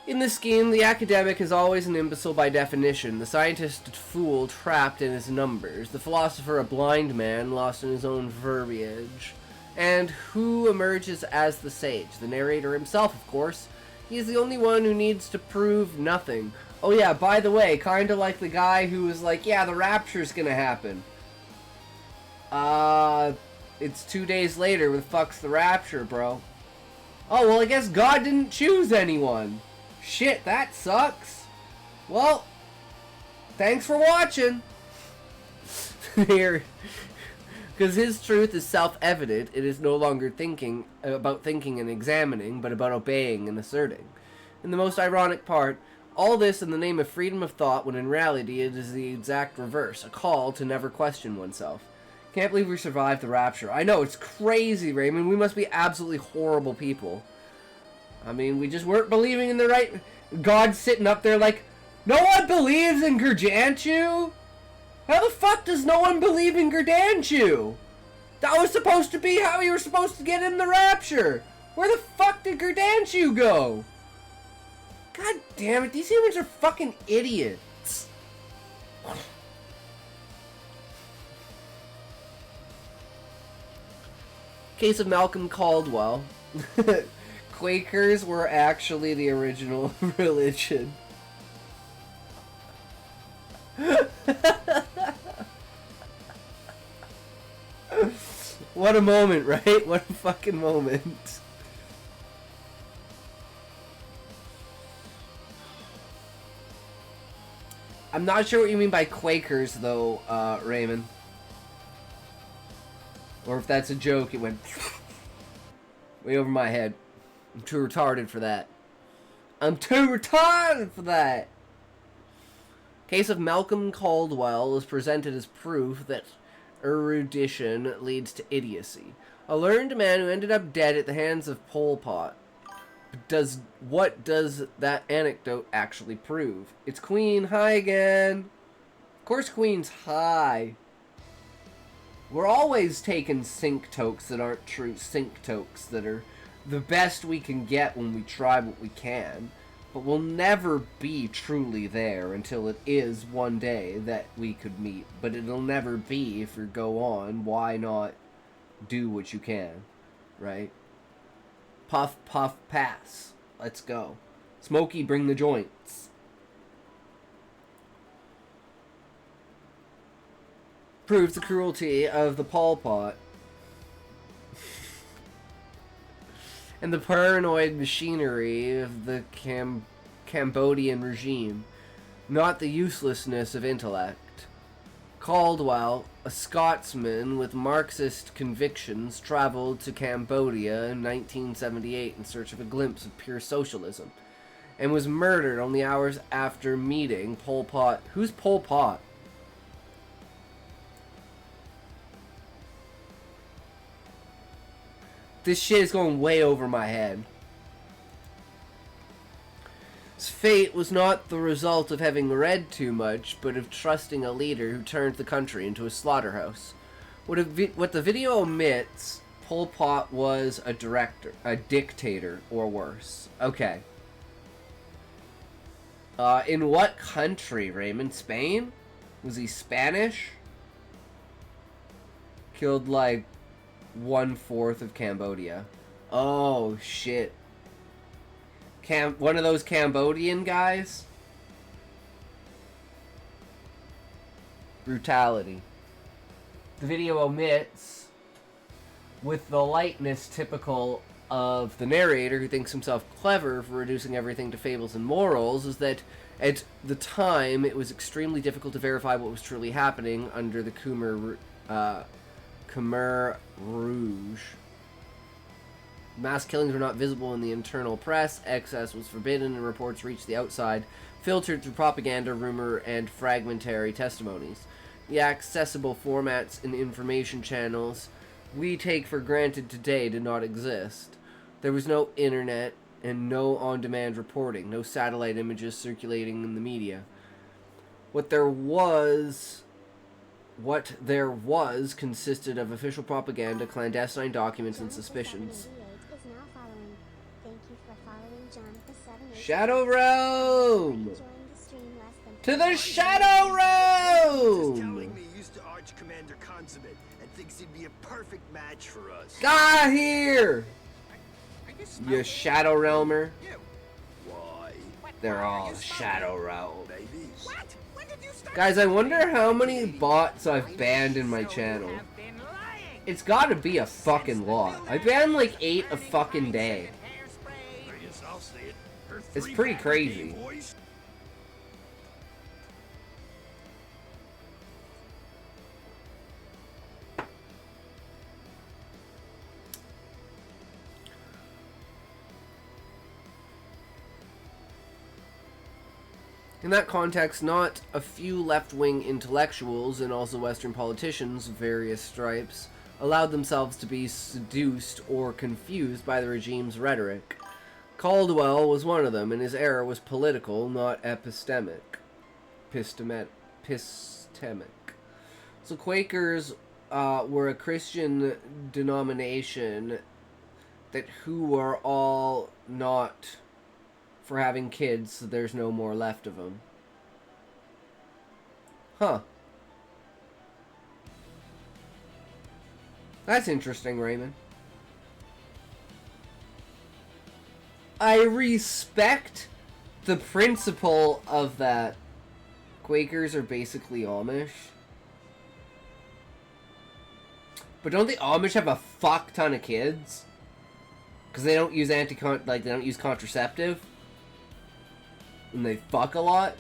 In this scheme, the academic is always an imbecile by definition, the scientist a fool trapped in his numbers, the philosopher a blind man lost in his own verbiage. And who emerges as the sage? The narrator himself, of course. He is the only one who needs to prove nothing. Oh yeah, by the way, kinda like the guy who was like, yeah, the rapture's gonna happen. It's 2 days later with fuck's the rapture, bro. Oh, well, I guess God didn't choose anyone. Shit, that sucks. Well, thanks for watching. Here. Because his truth is self-evident, it is no longer about thinking and examining, but about obeying and asserting. And the most ironic part, all this in the name of freedom of thought, when in reality it is the exact reverse, a call to never question oneself. Can't believe we survived the rapture. I know, it's crazy, Raymond. We must be absolutely horrible people. I mean, we just weren't believing in the right... God's sitting up there like, no one believes in Gargantu? How the fuck does no one believe in Gargantu? That was supposed to be how you were supposed to get in the rapture. Where the fuck did Gargantu go? God damn it, these humans are fucking idiots. Case of Malcolm Caldwell. Quakers were actually the original religion. What a moment, right? What a fucking moment. I'm not sure what you mean by Quakers, though, Raymond. Or if that's a joke, it went way over my head. I'm too retarded for that. I'm too retarded for that! Case of Malcolm Caldwell is presented as proof that erudition leads to idiocy. A learned man who ended up dead at the hands of Pol Pot. What does that anecdote actually prove? It's Queen high again. Of course Queen's high. We're always taking sync tokes that aren't true sync tokes that are the best we can get when we try what we can, but we'll never be truly there until it is one day that we could meet. But it'll never be if you go on. Why not do what you can, right? Puff, puff, pass. Let's go. Smokey, bring the joints. Proves the cruelty of the Pol Pot and the paranoid machinery of the Cambodian regime, not the uselessness of intellect. Caldwell, a Scotsman with Marxist convictions, traveled to Cambodia in 1978 in search of a glimpse of pure socialism, and was murdered only hours after meeting Pol Pot. Who's Pol Pot? This shit is going way over my head. His fate was not the result of having read too much, but of trusting a leader who turned the country into a slaughterhouse. What the video omits, Pol Pot was a dictator, or worse. Okay. In what country, Raymond? Spain? Was he Spanish? Killed, like, 1/4 of Cambodia. Oh, shit. One of those Cambodian guys? Brutality. The video omits, with the lightness typical of the narrator who thinks himself clever for reducing everything to fables and morals, is that at the time it was extremely difficult to verify what was truly happening under the Khmer Rouge. Mass killings were not visible in the internal press, excess was forbidden, and reports reached the outside, filtered through propaganda, rumor, and fragmentary testimonies. The accessible formats and information channels we take for granted today did not exist. There was no internet and no on-demand reporting, no satellite images circulating in the media. What there was consisted of official propaganda, clandestine documents, and suspicions. Shadow Realm! To the Shadow Realm! Got here! You Shadow Realmer. They're all Shadow Realm. Guys, I wonder how many bots I've banned in my channel. It's gotta be a fucking lot. I ban like 8 a fucking day. It's pretty crazy. In that context, not a few left-wing intellectuals and also Western politicians of various stripes allowed themselves to be seduced or confused by the regime's rhetoric. Caldwell was one of them, and his error was political, not epistemic. So Quakers were a Christian denomination that who are all not for having kids, so there's no more left of them. Huh. That's interesting, Raymond. I respect the principle of that. Quakers are basically Amish. But don't the Amish have a fuck ton of kids? Because they don't use they don't use contraceptive? And they fuck a lot?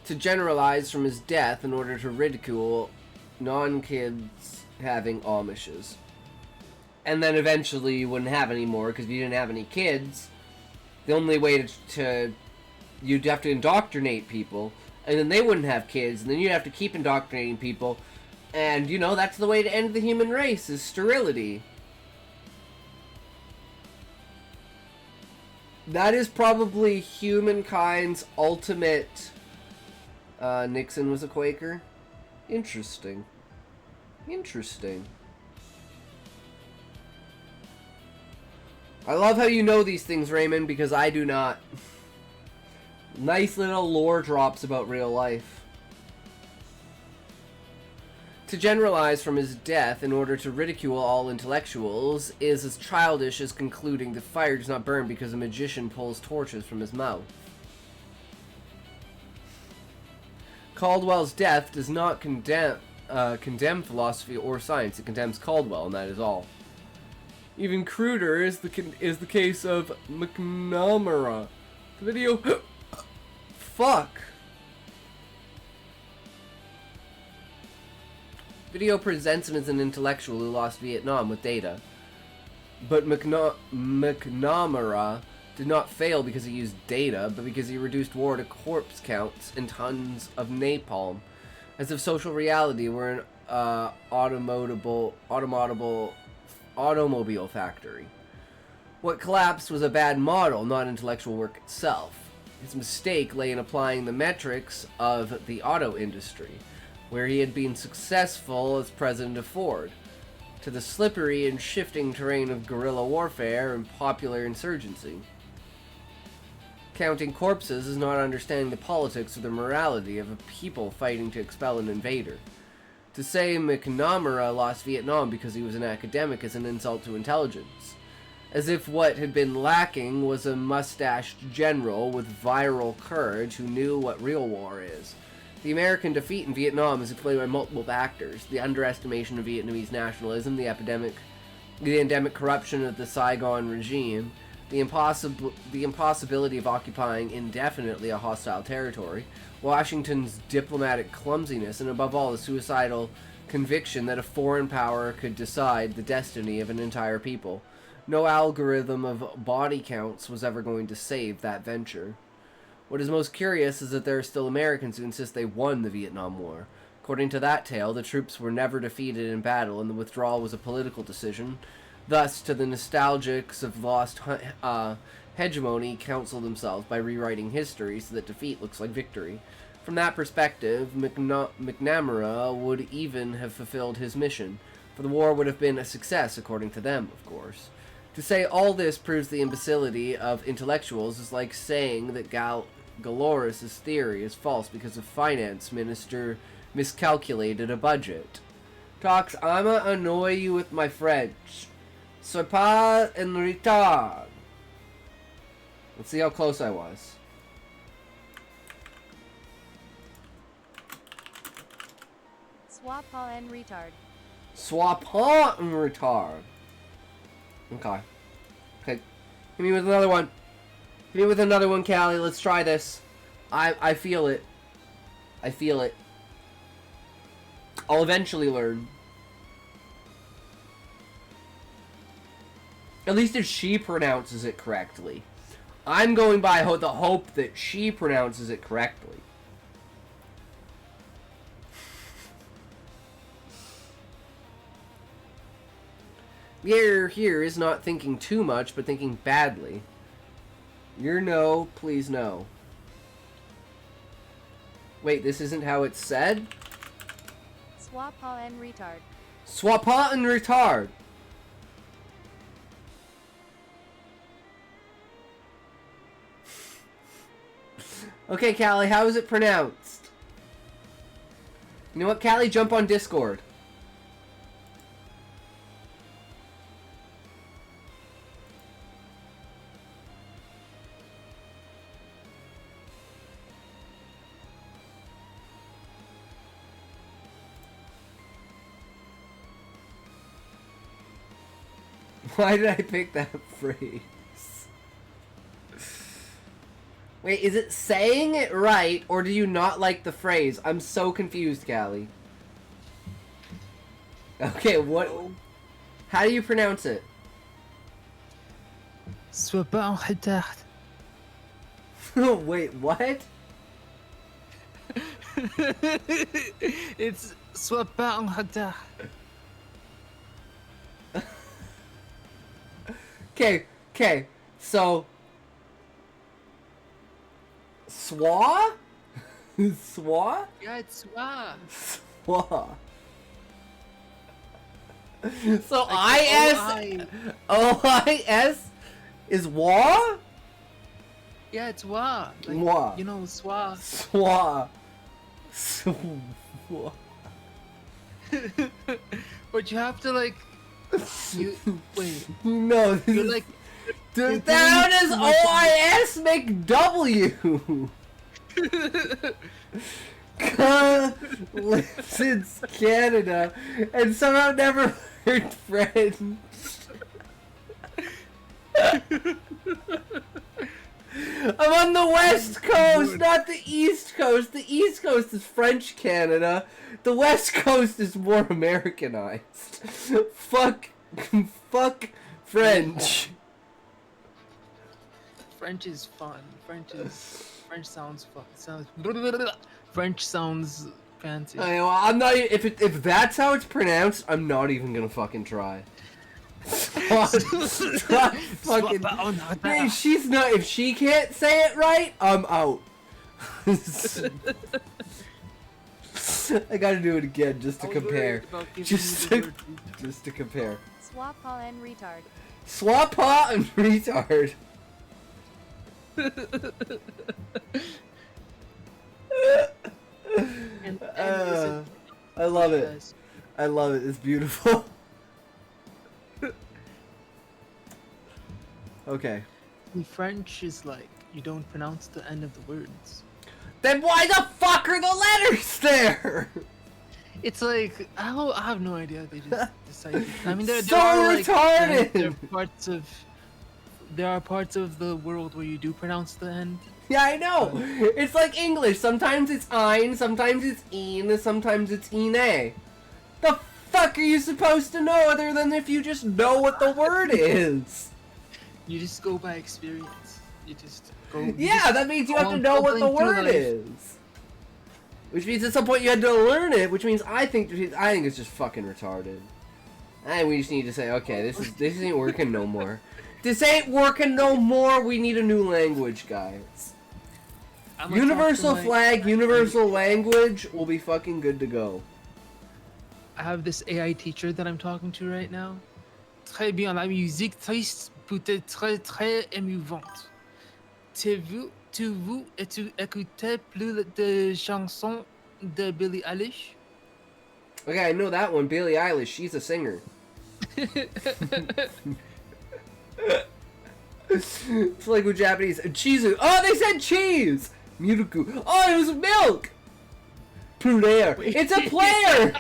To generalize from his death in order to ridicule non-kids having Amishes. And then eventually you wouldn't have any more, because if you didn't have any kids, the only way you'd have to indoctrinate people, and then they wouldn't have kids, and then you'd have to keep indoctrinating people. And, you know, that's the way to end the human race, is sterility. That is probably humankind's ultimate... Nixon was a Quaker? Interesting. Interesting. I love how you know these things, Raymond, because I do not. Nice little lore drops about real life. To generalize from his death in order to ridicule all intellectuals is as childish as concluding the fire does not burn because a magician pulls torches from his mouth. Caldwell's death does not condemn philosophy or science. It condemns Caldwell, and that is all. Even cruder is the case of McNamara. The video... Fuck! Video presents him as an intellectual who lost Vietnam with data. But McNamara did not fail because he used data, but because he reduced war to corpse counts and tons of napalm. As if social reality were an automobile factory. What collapsed was a bad model, not intellectual work itself. His mistake lay in applying the metrics of the auto industry, where he had been successful as president of Ford, to the slippery and shifting terrain of guerrilla warfare and popular insurgency. Counting corpses is not understanding the politics or the morality of a people fighting to expel an invader. To say McNamara lost Vietnam because he was an academic is an insult to intelligence. As if what had been lacking was a mustached general with virile courage who knew what real war is. The American defeat in Vietnam is explained by multiple factors: the underestimation of Vietnamese nationalism, the endemic corruption of the Saigon regime, the impossibility of occupying indefinitely a hostile territory, Washington's diplomatic clumsiness, and above all, the suicidal conviction that a foreign power could decide the destiny of an entire people. No algorithm of body counts was ever going to save that venture. What is most curious is that there are still Americans who insist they won the Vietnam War. According to that tale, the troops were never defeated in battle, and the withdrawal was a political decision. Thus, to the nostalgics of lost hegemony, counsel themselves by rewriting history so that defeat looks like victory. From that perspective, McNamara would even have fulfilled his mission, for the war would have been a success, according to them, of course. To say all this proves the imbecility of intellectuals is like saying that Galoris' theory is false because a finance minister miscalculated a budget. Talks, I'ma annoy you with my French. Sois pas en retard. Let's see how close I was. Sois pas en retard. Sois pas en retard. Okay. Okay. Hit me with another one. Hit me with another one, Callie. Let's try this. I feel it. I feel it. I'll eventually learn. At least if she pronounces it correctly. I'm going by the hope that she pronounces it correctly. The error here is not thinking too much, but thinking badly. Your no, please no. Wait, this isn't how it's said? Sois pas en retard. Sois pas en retard. Okay, Callie, how is it pronounced? You know what, Callie? Jump on Discord. Why did I pick that phrase? Wait, is it saying it right, or do you not like the phrase? I'm so confused, Callie. Okay, what? How do you pronounce it? Sois pas en retard. Wait, what? It's sois pas en retard. Okay, so Swa? Swa? Yeah, it's Swa. Swa. So O-I-S is Wa? Yeah, it's Wa. Like, Wa. you know, Swa. Swa. Swa. But you have to like, wait. No, this You're is, like, dude, how does O-I-S make W? Lives in Canada and somehow never learned French. I'm on the West Coast, not the East Coast. The East Coast is French Canada. The West Coast is more Americanized. Fuck French. French is fun. French sounds fun. French sounds fancy. I know, I'm not. If that's how it's pronounced, I'm not even gonna fucking try. Fucking. Hey, she's not. If she can't say it right, I'm out. I gotta do it again just to compare. Just to compare. Swapa and retard. Swapa and retard. I love it. I love it. It's beautiful. Okay. In French is like you don't pronounce the end of the words. Then why the fuck are the letters there? It's like I have no idea. They just decided. I mean, there So are like retarded! there are parts of the world where you do pronounce the end. Yeah, I know. It's like English. Sometimes it's ein, sometimes it's een, sometimes it's ine. The fuck are you supposed to know other than if you just know what the word is? You just go by experience. You just go. Yeah, that means you have to know what the word is. Which means at some point you had to learn it, which means I think it's just fucking retarded. And we just need to say, okay, this ain't working no more. This ain't working no more. We need a new language, guys. Universal flag, universal language will be fucking good to go. I have this AI teacher that I'm talking to right now. Très bien, la musique triste peut être très très émouvante. Tu écoutes plus de chansons de Billie Eilish? Okay, I know that one. Billie Eilish, she's a singer. It's like with Japanese. Cheese. Oh, they said cheese! Miruku. Oh, it was milk! Player. It's a player!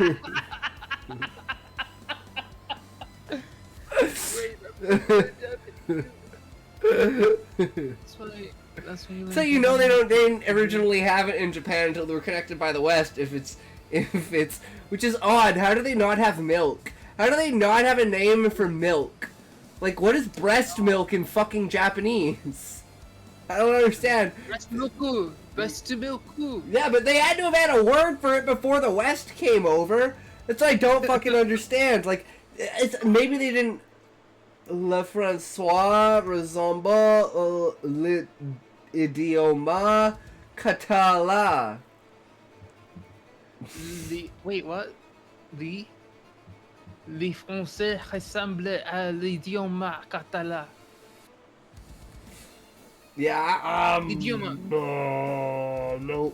That's why you So you know they didn't originally have it in Japan until they were connected by the West. If it's which is odd. How do they not have milk? How do they not have a name for milk? Like, what is breast milk in fucking Japanese? I don't understand. Breast milk. Breast milk. Yeah, but they had to have had a word for it before the West came over. That's what I don't fucking understand. Like, maybe they didn't. Le François ressemble l'idioma catalan. Wait, what? Le français ressemble à l'idioma catalan. Yeah, Idioma. No.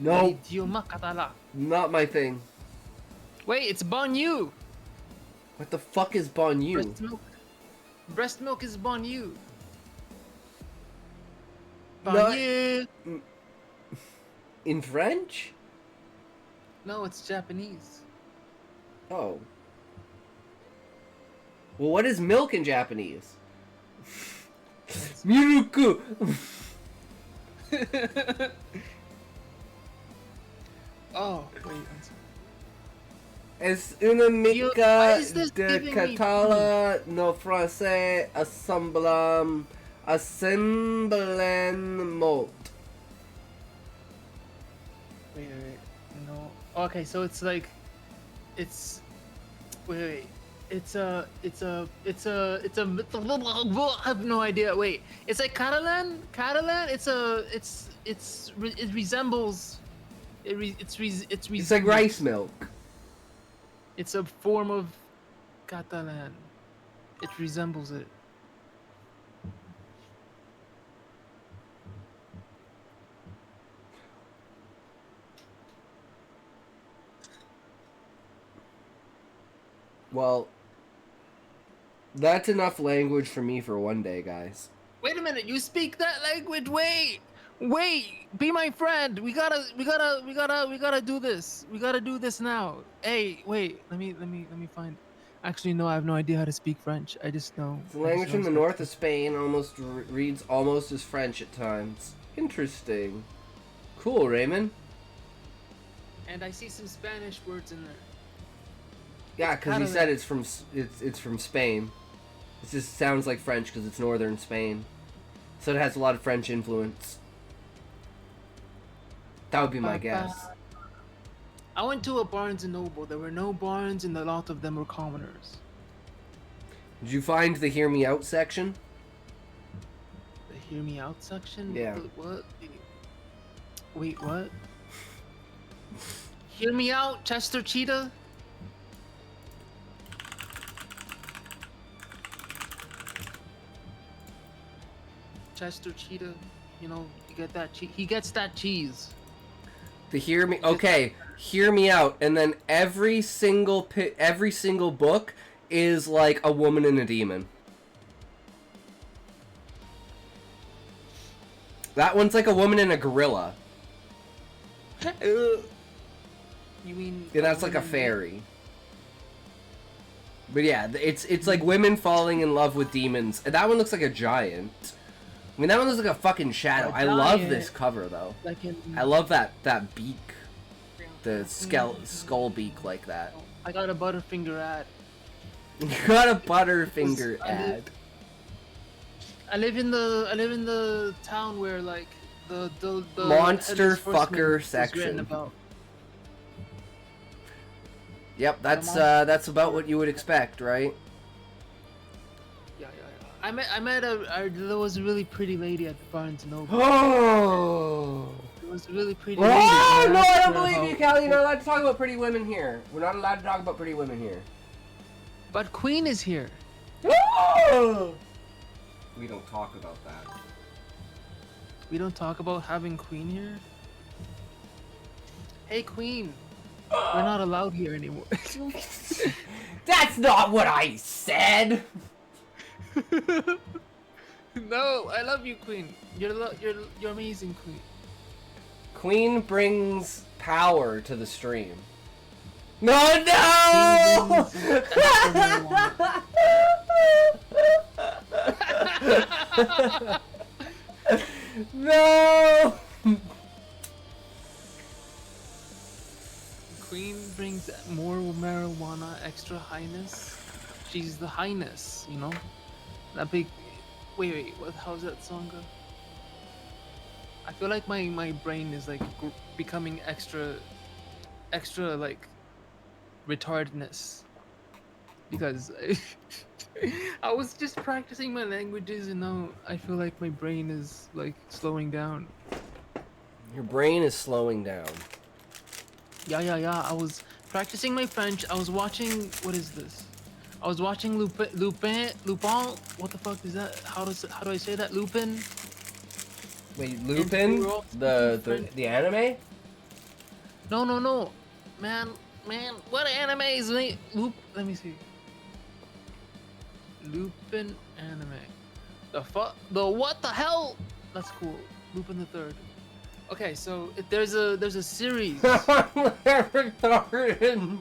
L'idioma catalan. Not my thing. Wait, it's Bonnu. What the fuck is Bonnu? Breast milk. Breast milk is Bonnu. Bonnu. In French? No, it's Japanese. Oh. Well, what is milk in Japanese? Miruku! Oh, wait, I'm sorry. Es una mica is this de giving me catala no francés assemblam molt. Wait. No. Okay, so it's like, it's. Wait. I have no idea. Wait, it's like Catalan. Catalan. It resembles. It's like rice milk. It's a form of Catalan. It resembles it. Well, that's enough language for me for one day, guys. Wait a minute, you speak that language? Wait, be my friend. We gotta do this. We gotta do this now. Hey, wait, let me find. Actually, no, I have no idea how to speak French. I just know. The language from the north of Spain almost reads almost as French at times. Interesting. Cool, Raymond. And I see some Spanish words in there. Yeah, because he said it's from Spain. It just sounds like French because it's northern Spain, so it has a lot of French influence. That would be my guess. I went to a Barnes and Noble. There were no Barnes, and a lot of them were commoners. Did you find the "Hear Me Out" section? The "Hear Me Out" section? Yeah. What? Wait, what? Hear Me Out, Chester Cheetah. Chester Cheetah, you know, you get that he gets that cheese. The "Hear Me," okay, "Hear Me Out," and then every single book is like a woman and a demon. That one's like a woman and a gorilla. You mean? Yeah, that's like a fairy. But yeah, it's like women falling in love with demons. And that one looks like a giant. I mean, that one looks like a fucking shadow. I love this cover, though. Like in... I love that beak. The skull beak like that. I got a Butterfinger ad. You got a Butterfinger ad. I live in the town where, like, the monster fucker section. Yep, that's about what you would expect, right? Yeah. I met there was a really pretty lady at the Barnes and Noble. Oh! It was a really pretty lady. Oh, no, I don't believe you, Callie. You're not allowed to talk about pretty women here. We're not allowed to talk about pretty women here. But Queen is here. Oh! We don't talk about that. We don't talk about having Queen here? Hey, Queen. We're not allowed here anymore. That's not what I said! No, I love you, Queen. You're amazing, Queen. Queen brings power to the stream. No! No! Queen brings more marijuana, extra highness. She's the highness, you know? That big... Wait, how's that song go? I feel like my brain is like becoming extra like retardedness. Because I was just practicing my languages and now I feel like my brain is like slowing down. Your brain is slowing down. Yeah. I was practicing my French. I was watching... What is this? I was watching Lupin. What the fuck is that? How do I say that? Lupin? Wait, Lupin? The anime? No. Man, what anime is it? Let me see. Lupin anime. The what the hell? That's cool. Lupin the Third. Okay, so there's a series. Retarded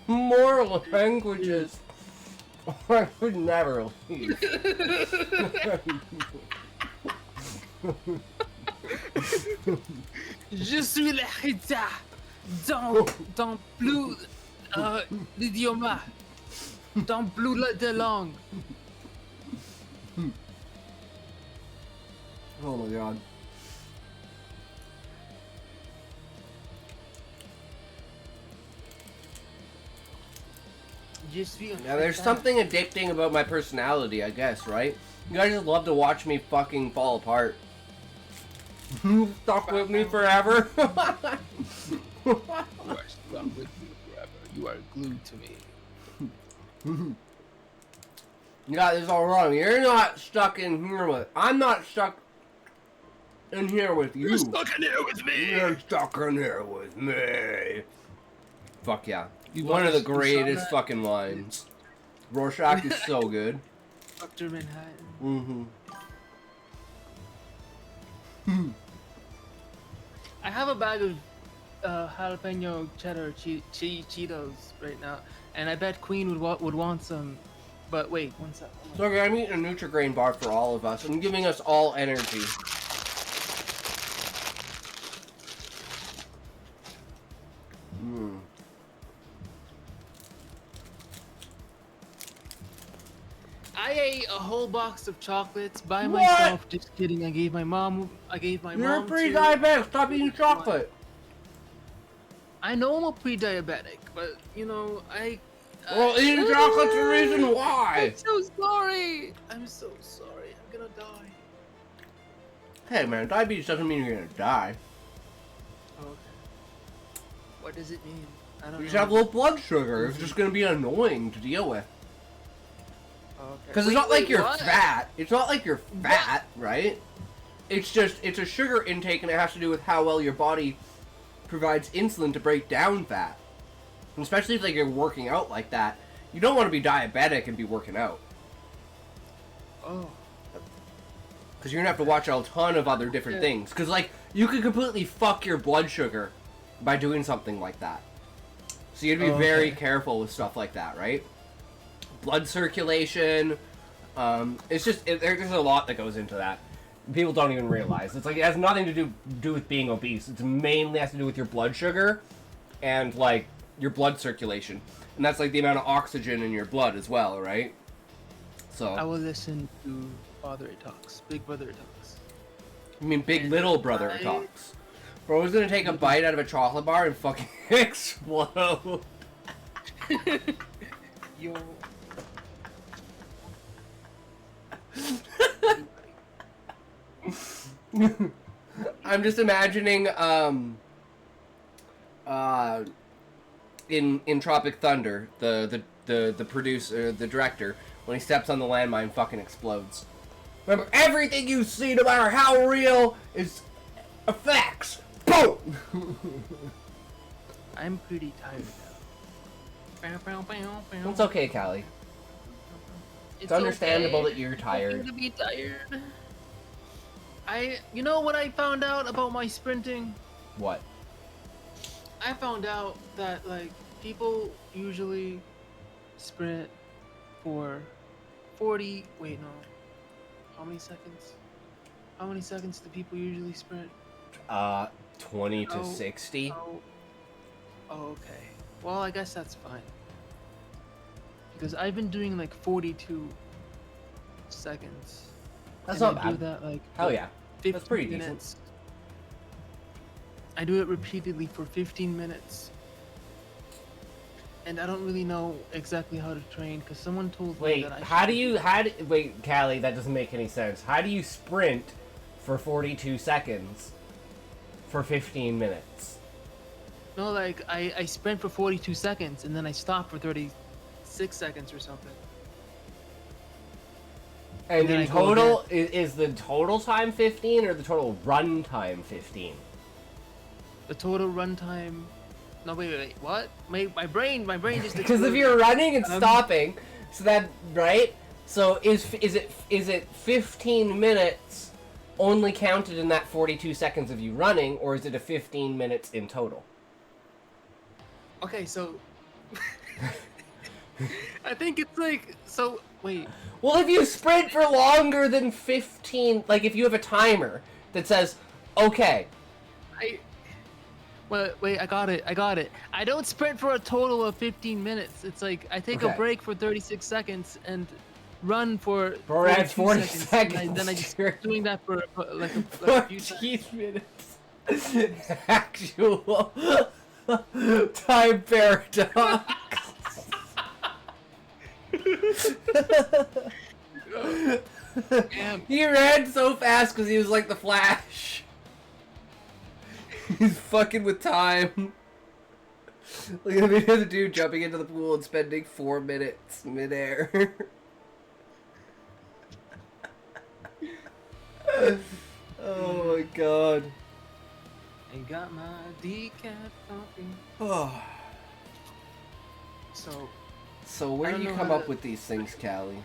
more languages. I would never leave. Je suis la Rita dans plus l'idioma, dans plus de langue. Oh my god. Just feel. Now, there's something addicting about my personality, I guess, right? You guys just love to watch me fucking fall apart. Stuck with me forever. You are stuck with me forever. You are glued to me. You got this all wrong. You're not stuck in here with. I'm not stuck in here with you. You're stuck in here with me. You're stuck in here with me. Fuck yeah. You One of the watched- you saw greatest that? fucking lines. Rorschach is so good. Dr. Manhattan. Mm-hmm. I have a bag of jalapeno cheddar Cheetos right now, and I bet Queen would want some. But wait, one sec. So okay, I'm eating a Nutri-Grain bar for all of us. I'm giving us all energy. I ate a whole box of chocolates by myself. Just kidding. I gave my mom. You're mom. pre-diabetic. Stop eating chocolate. I know I'm a pre-diabetic, but you know Well, eating chocolate's the reason why. I'm so sorry. I'm so sorry. I'm gonna die. Hey man, diabetes doesn't mean you're gonna die. Okay. What does it mean? I don't You know. just have low blood sugar. It's just gonna be annoying to deal with. Okay. Because it's not like you're what? fat. It's not like you're fat, right? It's just, it's a sugar intake and it has to do with how well your body provides insulin to break down fat. And especially if like you're working out like that. You don't want to be diabetic and be working out. Oh. Because you're going to have to watch a ton of other different things. Because like, you could completely fuck your blood sugar by doing something like that. So you have to be very careful with stuff like that, right? Blood circulation. It's just, there's a lot that goes into that. People don't even realize. It's like, it has nothing to do with being obese. It mainly has to do with your blood sugar and like your blood circulation. And that's like the amount of oxygen in your blood as well, right? So I will listen to Father Talks, Big Brother Talks. I mean, Big Little Brother talks. Bro's gonna take a bite out of a chocolate bar and fucking explode. Yo. I'm just imagining, in Tropic Thunder, the producer, the director, when he steps on the landmine, fucking explodes. Remember, everything you see, no matter how real, is effects. Boom. I'm pretty tired now. It's okay, Callie. It's understandable that you're tired. I'm gonna be tired. You know what I found out about my sprinting? What? I found out that like people usually sprint for 40. Wait, no. How many seconds? How many seconds do people usually sprint? 20 to 60. Oh, okay. Well, I guess that's fine. Because I've been doing like 42 seconds. That's and not I bad. do that like Hell yeah. 15 That's pretty decent. minutes. I do it repeatedly for 15 minutes. And I don't really know exactly how to train because someone told me Wait, that I wait, Callie, that doesn't make any sense. How do you sprint for 42 seconds for 15 minutes? No, like I sprint for 42 seconds and then I stop for 36 seconds or something. And then in I go total, is the total time 15 or the total run time 15? The total run time. No, wait, what? My brain just. Because if you're running and stopping, so that right? So is it 15 minutes only counted in that 42 seconds of you running, or is it a 15 minutes in total? Okay, so. I think it's like so. Wait. Well, if you sprint for longer than 15, like if you have a timer that says, okay. Wait, I got it. I don't sprint for a total of 15 minutes. It's like I take a break for 36 seconds and run for 40 seconds. And then I just doing that for like a few 14 minutes. Actual time paradox. Damn. He ran so fast because he was like the Flash. He's fucking with time. Look at the video of the dude jumping into the pool and spending 4 minutes midair. Oh my god. I got my decaf coffee. Oh. So Where I do don't you know come how up to- with these things, Callie?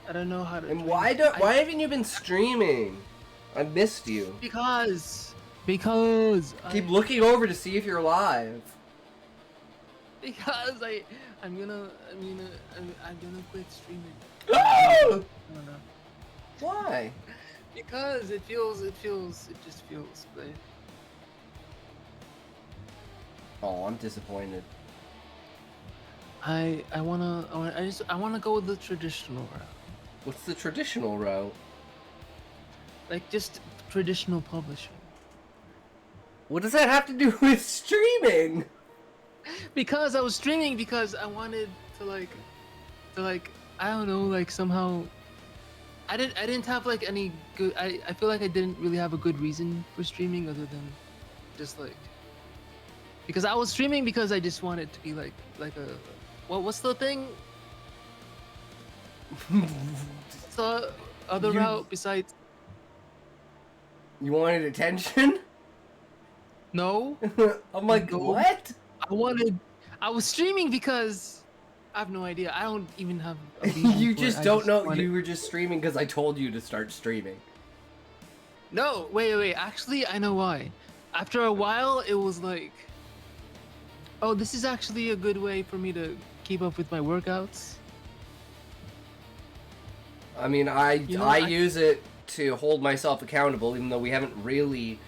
I don't know how to. And drink. why haven't you been streaming? I missed you. Because Keep looking over to see if you're live. Because I'm gonna quit streaming. No! I don't know. Why? Because it just feels good. Oh, I'm disappointed. I wanna go with the traditional route. What's the traditional route? Like just traditional publishing. What does that have to do with streaming? Because I was streaming because I wanted to like I don't know, like somehow I didn't have like any good I feel like I didn't really have a good reason for streaming other than just like because I was streaming because I just wanted to be like a what's the thing? What's the other route besides You wanted attention? no? I'm like, No. what? I was streaming because I have no idea. I don't even have a reason You for just it. I don't know. wanted- You were just streaming because I told you to start streaming. No, wait. Actually, I know why. After a while, it was like, oh, this is actually a good way for me to keep up with my workouts. I mean, I I use it to hold myself accountable, even though we haven't really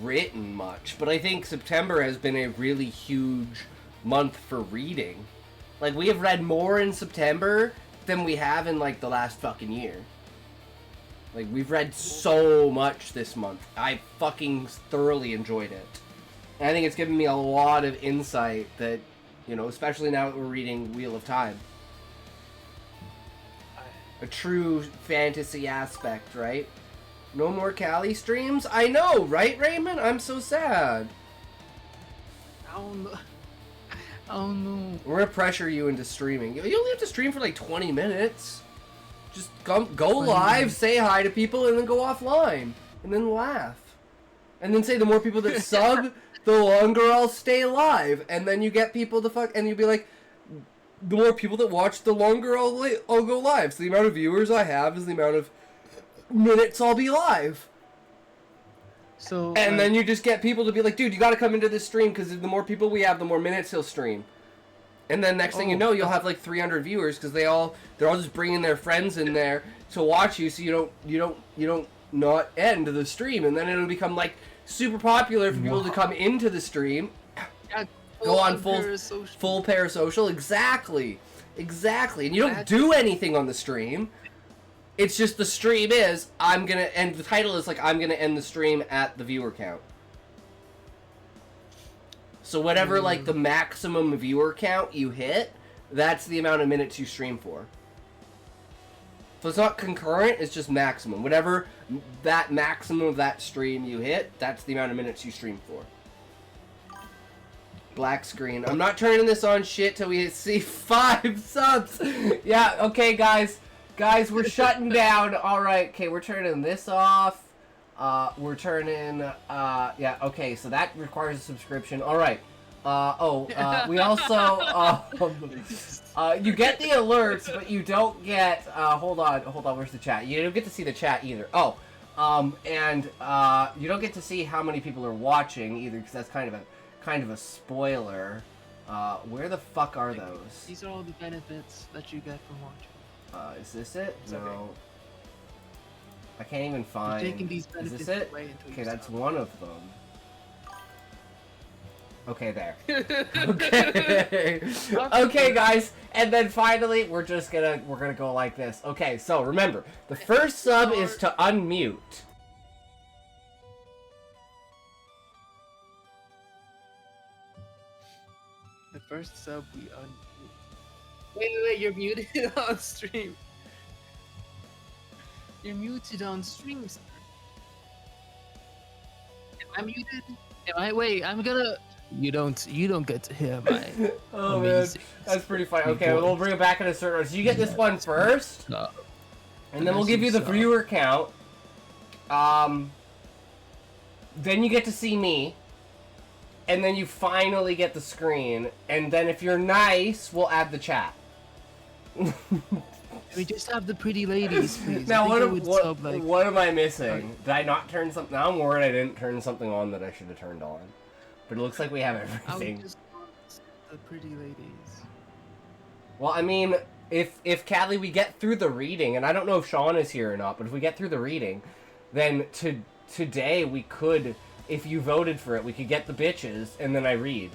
written much. But I think September has been a really huge month for reading. Like, we have read more in September than we have in, like, the last fucking year. Like, we've read so much this month. I fucking thoroughly enjoyed it. And I think it's given me a lot of insight that, you know, especially now that we're reading Wheel of Time. A true fantasy aspect, right? No more Callie streams? I know, right, Raymond? I'm so sad. I don't know. We're gonna pressure you into streaming. You only have to stream for like 20 minutes. Just go live, say hi to people, and then go offline. And then laugh. And then say the more people that sub, the longer I'll stay live. And then you get people to fuck, and you'll be like, the more people that watch, the longer I'll go live. So the amount of viewers I have is the amount of minutes I'll be live. So And then you just get people to be like, dude, you gotta come into this stream, because the more people we have, the more minutes he'll stream. And then next thing you know, you'll have like 300 viewers, because they're all just bringing their friends in there to watch you, so you don't not end the stream, and then it'll become like super popular for people to come into the stream, go on full parasocial, exactly, and you don't do anything on the stream. It's just the stream is, and the title is like, I'm gonna end the stream at the viewer count. So whatever, like, the maximum viewer count you hit, that's the amount of minutes you stream for. So it's not concurrent, it's just maximum. Whatever that maximum of that stream you hit, that's the amount of minutes you stream for. Black screen. I'm not turning this on shit till we see 5 subs. Yeah, okay, guys. Guys, we're shutting down. Alright, okay, we're turning this off. We're turning, yeah, okay, so that requires a subscription. Alright. We also, you get the alerts, but you don't get, hold on, where's the chat? You don't get to see the chat either. You don't get to see how many people are watching either, because that's kind of a spoiler. Where the fuck are those? These are all the benefits that you get from watching. Is this it? It's No. okay. I can't even find. Taking these Is benefits this it? away until Okay, you that's stop. one of them. Okay, there. Okay. Okay, guys, and then finally, we're gonna go like this. Okay, so remember, the first sub is to unmute. The first sub we unmute. Wait, you're muted on stream. You're muted on stream, sir. Am I muted? Am I? Wait, I'm gonna. You don't get to hear my Oh man, amazing. that's pretty funny. sweet Okay, we'll voice. bring it back in a certain order. So you get this one first, and then we'll give you the viewer count. Then you get to see me, and then you finally get the screen, and then if you're nice, we'll add the chat. We just have the pretty ladies, please. Now I think what am I missing? Did I not turn something? Now I'm worried I didn't turn something on that I should have turned on. But it looks like we have everything. just want the pretty ladies. Well, I mean, if Callie, we get through the reading, and I don't know if Sean is here or not, but if we get through the reading, then today we could, if you voted for it, we could get the bitches, and then I read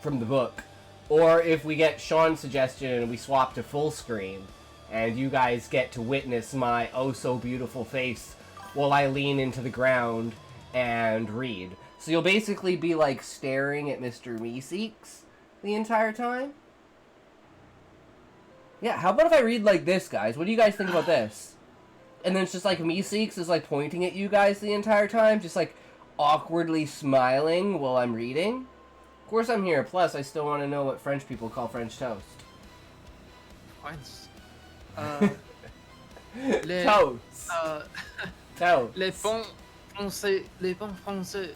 from the book. Or if we get Sean's suggestion and we swap to full screen, and you guys get to witness my oh so beautiful face while I lean into the ground and read. So you'll basically be like staring at Mr. Meeseeks the entire time. Yeah, how about if I read like this, guys? What do you guys think about this? And then it's just like Meeseeks is like pointing at you guys the entire time, just like awkwardly smiling while I'm reading. Of course I'm here, plus I still want to know what French people call French toast. Toast. Toast. Les bons français, les bons français.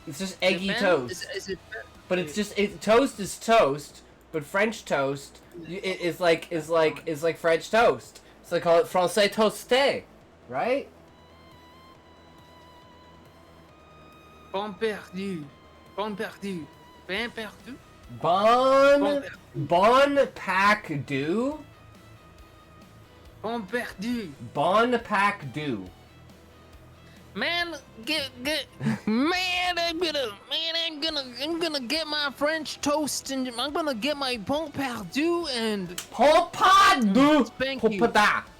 It's just eggy toast. Is it But it's just toast is toast, but French toast is like French toast. So they call it français toasté, right? Bon perdu. Bon perdu. Ben perdu. Bon pack du. Bon perdu. Bon pack du. Man, I'm gonna get my French toast and I'm gonna get my bon perdu and Pompadour. Thank you.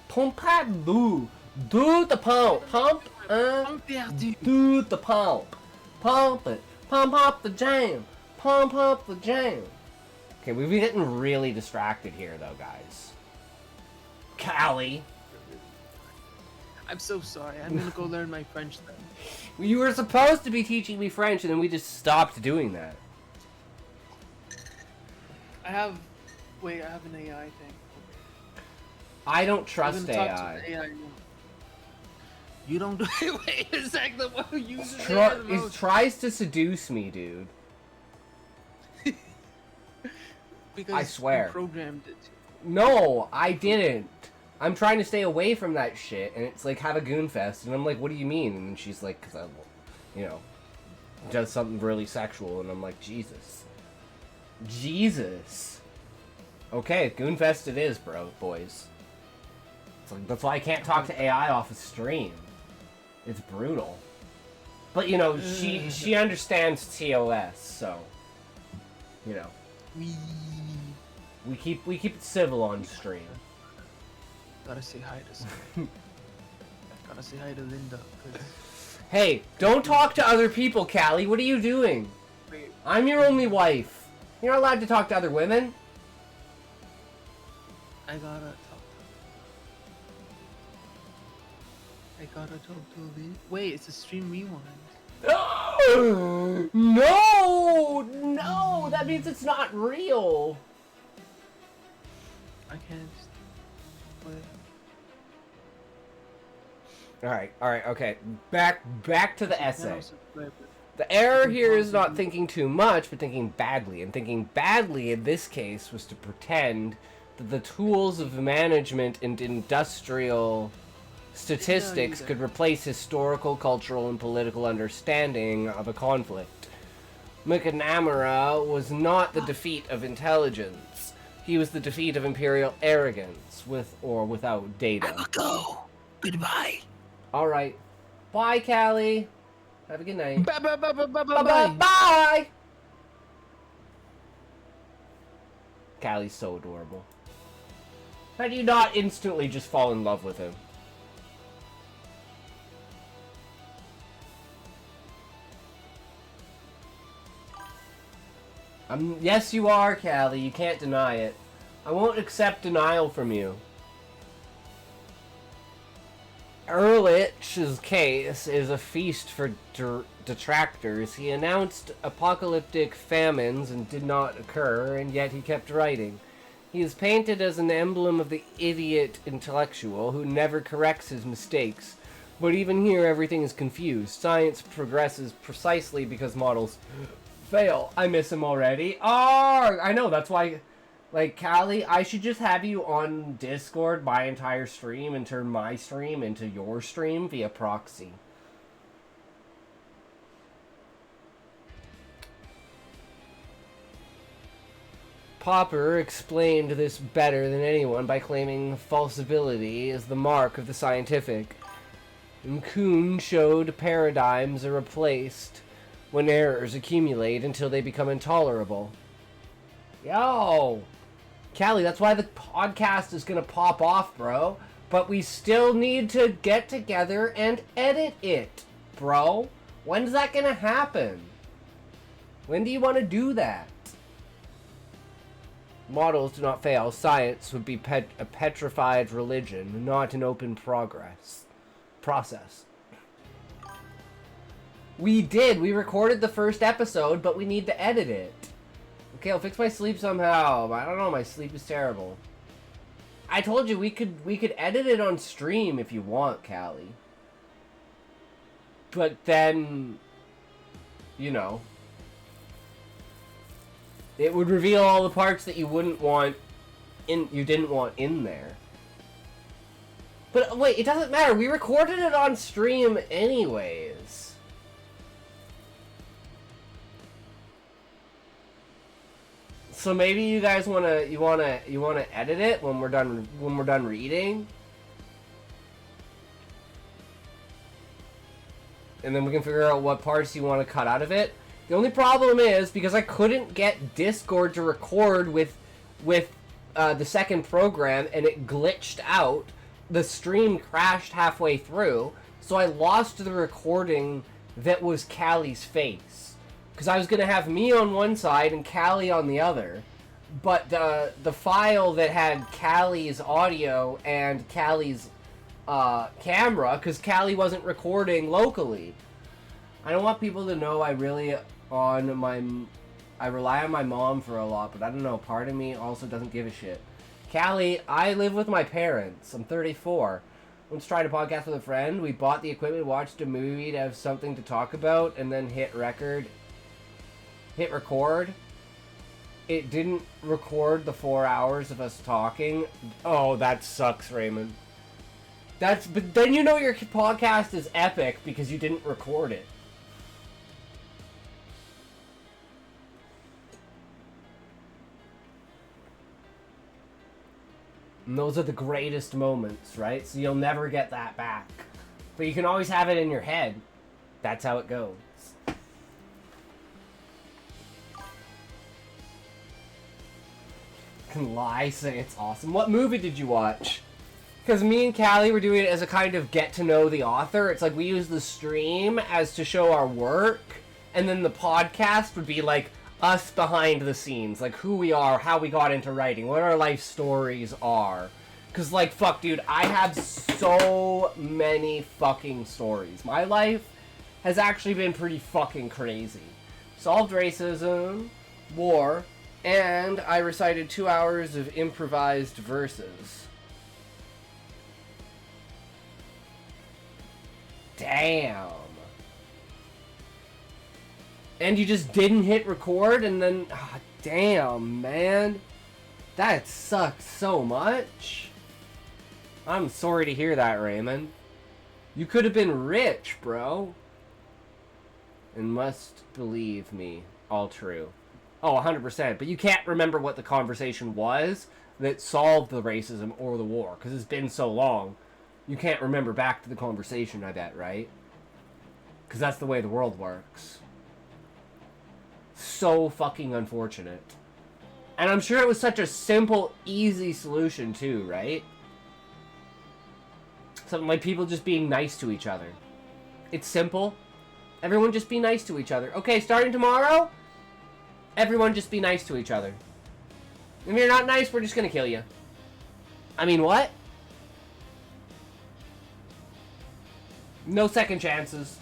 Pompadour. Do the pump. Pump. Bon perdu. Do the pump. Pump it. Pump up the jam. Pump up the jam. Okay, we've been getting really distracted here, though, guys. Callie. I'm so sorry. I'm gonna go learn my French then. You were supposed to be teaching me French, and then we just stopped doing that. I have an AI thing. I don't trust I'm gonna AI. talk to the AI now. You don't do it. Wait a second. The one who uses AI the It most. tries to seduce me, dude. Because I swear. you programmed it. No, I didn't. I'm trying to stay away from that shit, and it's like, have a goon fest, and I'm like, what do you mean? And she's like, because I, does something really sexual, and I'm like, Jesus. Jesus. Okay, goon fest it is, boys. It's like, that's why I can't talk to AI off a stream. It's brutal. But, she understands TOS, so, we keep it civil on stream. Gotta say hi to someone. Gotta say hi to Linda. Hey, don't talk to other people, Callie. What are you doing? Wait. I'm your only wife. You're not allowed to talk to other women. I gotta talk to Linda. Wait, it's a stream rewind. No, that means it's not real. I can't. Wait. All right, okay. Back to the essay. The error here is not thinking too much, but thinking badly. And thinking badly in this case was to pretend that the tools of management and industrial statistics could replace historical, cultural, and political understanding of a conflict. McNamara was not the defeat of intelligence. He was the defeat of imperial arrogance, with or without data. I will go. Goodbye. Alright. Bye, Callie. Have a good night. Bye. Bye! Callie's so adorable. How do you not instantly just fall in love with him? Yes, you are, Callie. You can't deny it. I won't accept denial from you. Ehrlich's case is a feast for detractors. He announced apocalyptic famines and did not occur, and yet he kept writing. He is painted as an emblem of the idiot intellectual who never corrects his mistakes. But even here, everything is confused. Science progresses precisely because models fail. I miss him already. Oh, I know, that's why... Like, Callie, I should just have you on Discord my entire stream and turn my stream into your stream via proxy. Popper explained this better than anyone by claiming falsibility is the mark of the scientific. And Kuhn showed paradigms are replaced when errors accumulate until they become intolerable. Yo! Callie, that's why the podcast is gonna pop off, bro. But we still need to get together and edit it, bro. When's that gonna happen? When do you want to do that? Models do not fail. Science would be a petrified religion, not an open process. We did. We recorded the first episode, but we need to edit it. Okay, I'll fix my sleep somehow. I don't know, my sleep is terrible. I told you we could edit it on stream if you want, Callie. But then, you know, it would reveal all the parts that you didn't want in there. But wait, it doesn't matter. We recorded it on stream anyways. So maybe you guys wanna edit it when we're done reading, and then we can figure out what parts you want to cut out of it. The only problem is because I couldn't get Discord to record with the second program, and it glitched out. The stream crashed halfway through, so I lost the recording that was Callie's face. Because I was going to have me on one side and Callie on the other. But the file that had Callie's audio and Callie's camera, because Callie wasn't recording locally. I don't want people to know I rely on my mom for a lot, but I don't know, part of me also doesn't give a shit. Callie, I live with my parents. I'm 34. Once tried a podcast with a friend. We bought the equipment, watched a movie to have something to talk about, and then hit record. Hit record. It didn't record the 4 hours of us talking. Oh, that sucks, Raymond. But then you know your podcast is epic because you didn't record it. And those are the greatest moments, right? So you'll never get that back. But you can always have it in your head. That's how it goes. Can lie, say it's awesome. What movie did you watch? Because me and Callie were doing it as a kind of get to know the author. It's like we use the stream as to show our work, and then the podcast would be like us behind the scenes, like who we are, how we got into writing, what our life stories are. Because like, fuck dude, I have so many fucking stories. My life has actually been pretty fucking crazy. Solved racism, war, and I recited 2 hours of improvised verses. Damn. And you just didn't hit record, and then... Oh, damn, man. That sucks so much. I'm sorry to hear that, Raymond. You could have been rich, bro. And must believe me, all true. Oh, 100%. But you can't remember what the conversation was that solved the racism or the war, because it's been so long. You can't remember back to the conversation, I bet, right? Because that's the way the world works. So fucking unfortunate. And I'm sure it was such a simple, easy solution, too, right? Something like people just being nice to each other. It's simple. Everyone just be nice to each other. Okay, starting tomorrow, everyone just be nice to each other. If you're not nice, we're just gonna kill you. I mean, what? No second chances.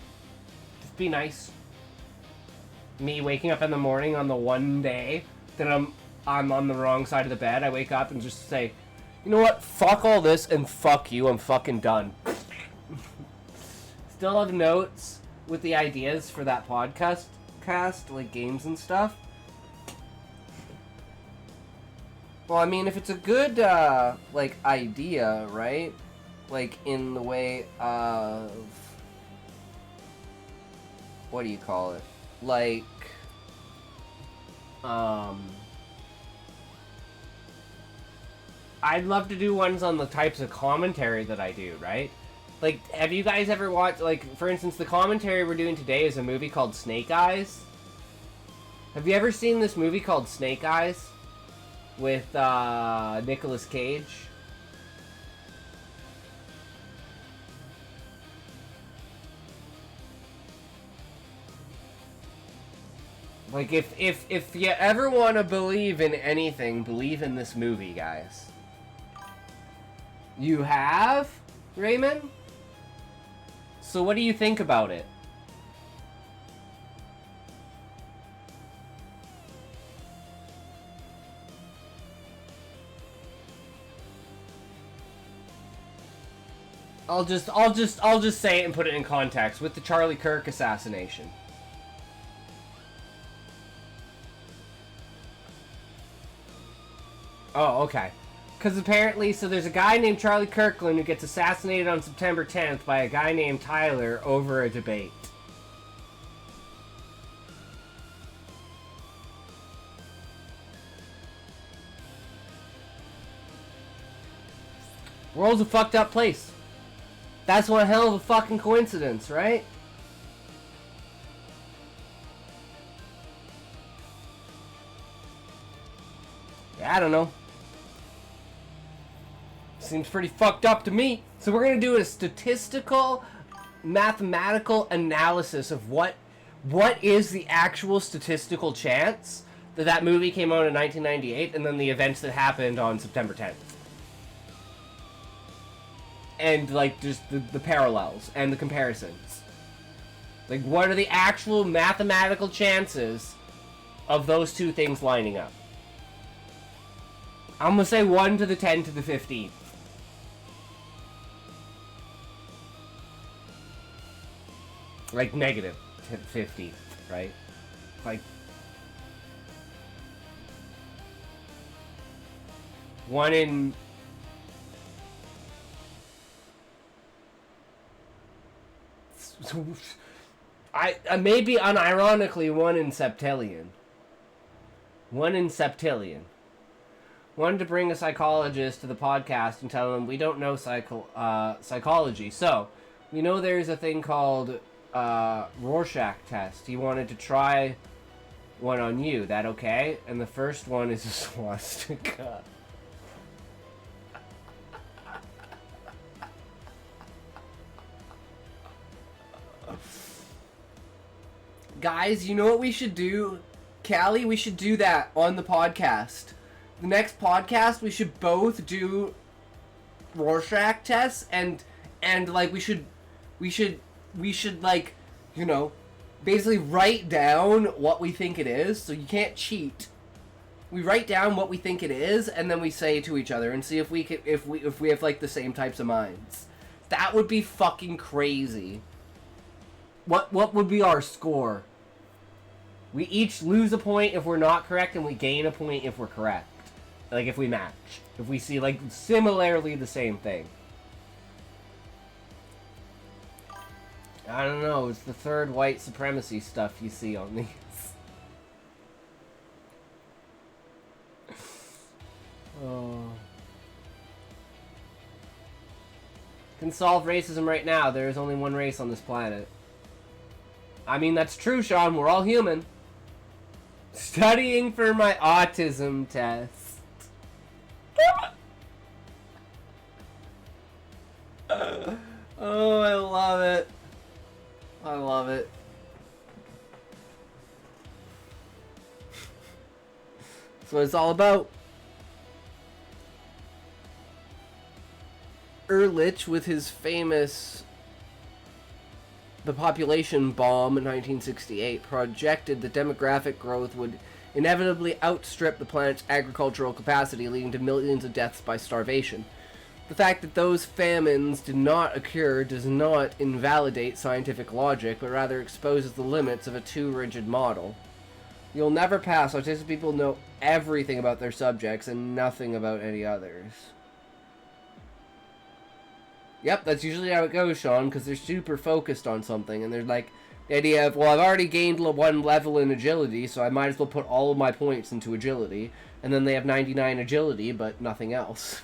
Just be nice. Me waking up in the morning on the one day that I'm on the wrong side of the bed, I wake up and just say, you know what? Fuck all this and fuck you. I'm fucking done. Still have notes with the ideas for that podcast, like games and stuff. Well, I mean, if it's a good, like, idea, right? Like, in the way of... What do you call it? Like... I'd love to do ones on the types of commentary that I do, right? Like, have you guys ever watched, like, for instance, the commentary we're doing today is a movie called Snake Eyes. Have you ever seen this movie called Snake Eyes? With, Nicolas Cage? Like, if you ever want to believe in anything, believe in this movie, guys. You have, Raymond? So what do you think about it? I'll just say it and put it in context with the Charlie Kirk assassination. Oh, okay. Because apparently, so there's a guy named Charlie Kirkland who gets assassinated on September 10th by a guy named Tyler over a debate. World's a fucked up place. That's one hell of a fucking coincidence, right? Yeah, I don't know. Seems pretty fucked up to me. So we're gonna do a statistical, mathematical analysis of what is the actual statistical chance that that movie came out in 1998, and then the events that happened on September 10th. And, like, just the parallels and the comparisons. Like, what are the actual mathematical chances of those two things lining up? I'm gonna say 1 to the 10 to the 15. Like, negative 50, right? Like... 1 in... I maybe unironically 1 in septillion. 1 in septillion. Wanted to bring a psychologist to the podcast and tell him we don't know psychology. So, we know there's a thing called Rorschach test. He wanted to try one on you. That okay? And the first one is a swastika. Guys, you know what we should do? Callie, we should do that on the podcast. The next podcast, we should both do Rorschach tests and like we should like, you know, basically write down what we think it is. So you can't cheat. We write down what we think it is, and then we say it to each other and see if we can, if we have like the same types of minds. That would be fucking crazy. What would be our score? We each lose a point if we're not correct, and we gain a point if we're correct. Like, if we match. If we see, like, similarly the same thing. I don't know, it's the third white supremacy stuff you see on these. Oh. Can solve racism right now. There is only one race on this planet. I mean, that's true, Sean. We're all human. Studying for my autism test. Oh, I love it. I love it. That's what it's all about. Ehrlich, with his famous The Population Bomb in 1968, projected that demographic growth would inevitably outstrip the planet's agricultural capacity, leading to millions of deaths by starvation. The fact that those famines did not occur does not invalidate scientific logic, but rather exposes the limits of a too rigid model. You'll never pass. Autistic people know everything about their subjects and nothing about any others. Yep, that's usually how it goes, Sean, because they're super focused on something, and they're like, the idea of, well, I've already gained one level in agility, so I might as well put all of my points into agility, and then they have 99 agility, but nothing else.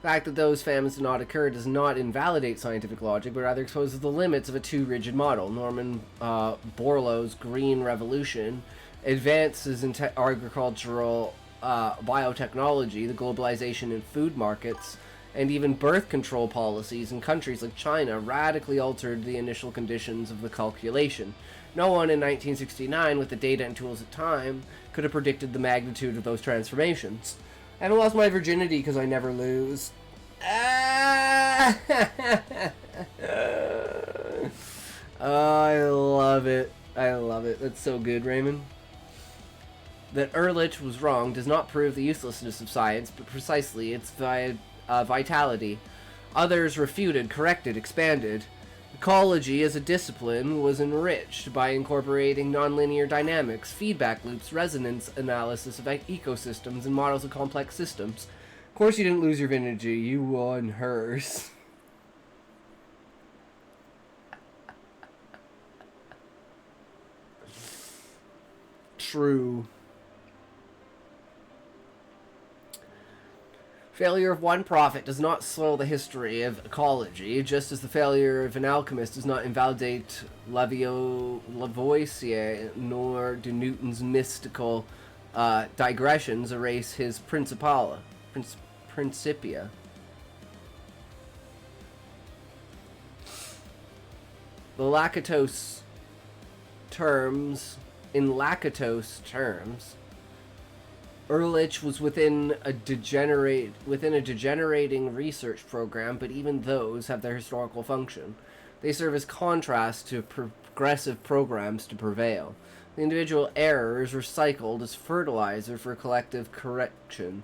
The fact that those famines did not occur does not invalidate scientific logic, but rather exposes the limits of a too rigid model. Norman Borlaug's Green Revolution advances in agricultural biotechnology, the globalization in food markets, and even birth control policies in countries like China radically altered the initial conditions of the calculation. No one in 1969, with the data and tools at time, could have predicted the magnitude of those transformations. I haven't lost my virginity because I never lose. Ah! Oh, I love it. I love it. That's so good, Raymond. That Ehrlich was wrong does not prove the uselessness of science, but precisely its vitality. Others refuted, corrected, expanded. Ecology as a discipline was enriched by incorporating nonlinear dynamics, feedback loops, resonance analysis of ecosystems, and models of complex systems. Of course you didn't lose your virginity, you won hers. True. Failure of one prophet does not soil the history of ecology, just as the failure of an alchemist does not invalidate Lavoisier, nor do Newton's mystical digressions erase his Principia. In Lacatose terms, Ehrlich was within a degenerating research program, but even those have their historical function. They serve as contrast to progressive programs to prevail. The individual error is recycled as fertilizer for collective correction.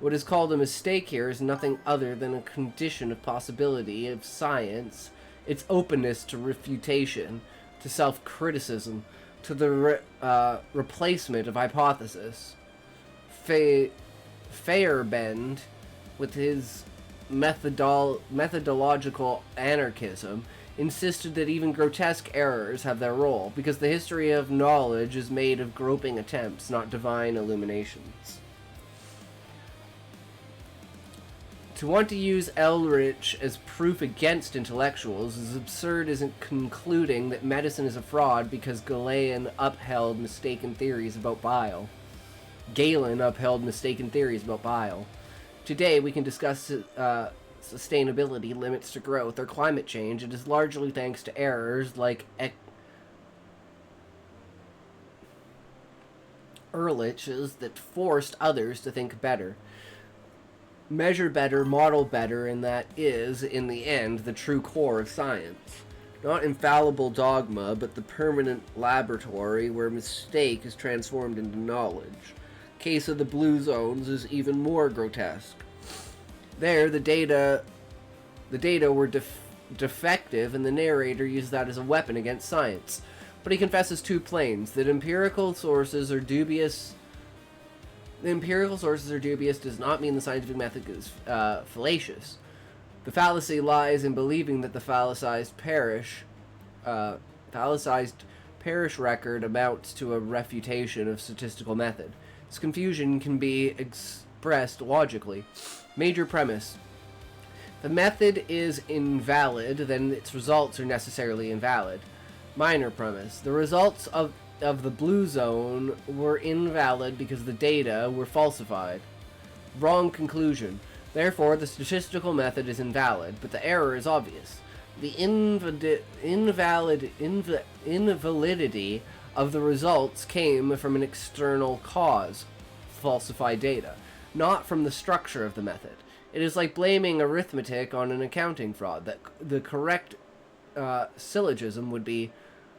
What is called a mistake here is nothing other than a condition of possibility of science, its openness to refutation, to self-criticism, to the replacement of hypothesis. Feyerabend, with his methodological anarchism, insisted that even grotesque errors have their role, because the history of knowledge is made of groping attempts, not divine illuminations. To want to use Ehrlich as proof against intellectuals is absurd as in concluding that medicine is a fraud because Galen upheld mistaken theories about bile. Today, we can discuss sustainability, limits to growth, or climate change. It is largely thanks to errors like Ehrlich's that forced others to think better, measure better, model better, and that is, in the end, the true core of science. Not infallible dogma, but the permanent laboratory where mistake is transformed into knowledge. Case of the blue zones is even more grotesque. There, the data were defective, and the narrator used that as a weapon against science. But he confesses two claims: that empirical sources are dubious. The empirical sources are dubious does not mean the scientific method is fallacious. The fallacy lies in believing that the phallicized parish record amounts to a refutation of statistical method. This confusion can be expressed logically. Major premise: the method is invalid, then its results are necessarily invalid. Minor premise: the results of the blue zone were invalid because the data were falsified. Wrong conclusion: therefore, the statistical method is invalid, but the error is obvious. The invalidity of the results came from an external cause, falsify data, not from the structure of the method. It is like blaming arithmetic on an accounting fraud. That the correct syllogism would be: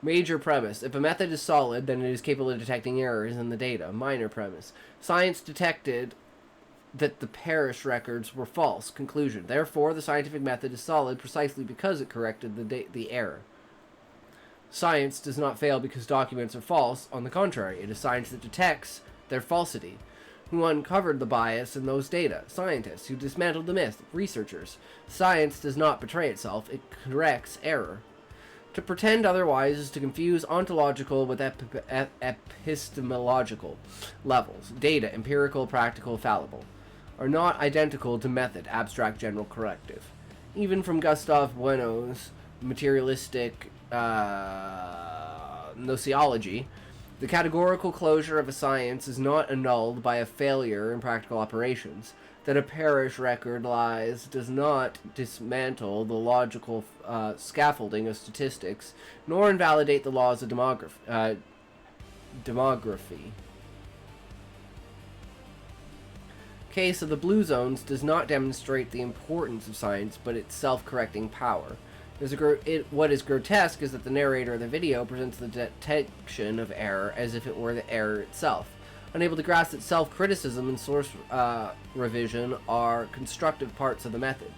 major premise. If a method is solid, then it is capable of detecting errors in the data. Minor premise. Science detected that the parish records were false. Conclusion. Therefore, the scientific method is solid precisely because it corrected the error. Science does not fail because documents are false. On the contrary, it is science that detects their falsity. Who uncovered the bias in those data? Scientists. Who dismantled the myth? Researchers. Science does not betray itself. It corrects error. To pretend otherwise is to confuse ontological with epistemological levels. Data, empirical, practical, fallible, are not identical to method, abstract, general, corrective. Even from Gustave Bueno's materialistic gnoseology, the categorical closure of a science is not annulled by a failure in practical operations. That a parish record lies does not dismantle the logical scaffolding of statistics, nor invalidate the laws of demography. Case of the blue zones does not demonstrate the importance of science, but its self-correcting power. What is grotesque is that the narrator of the video presents the detection of error as if it were the error itself. Unable to grasp that self-criticism and source revision are constructive parts of the method.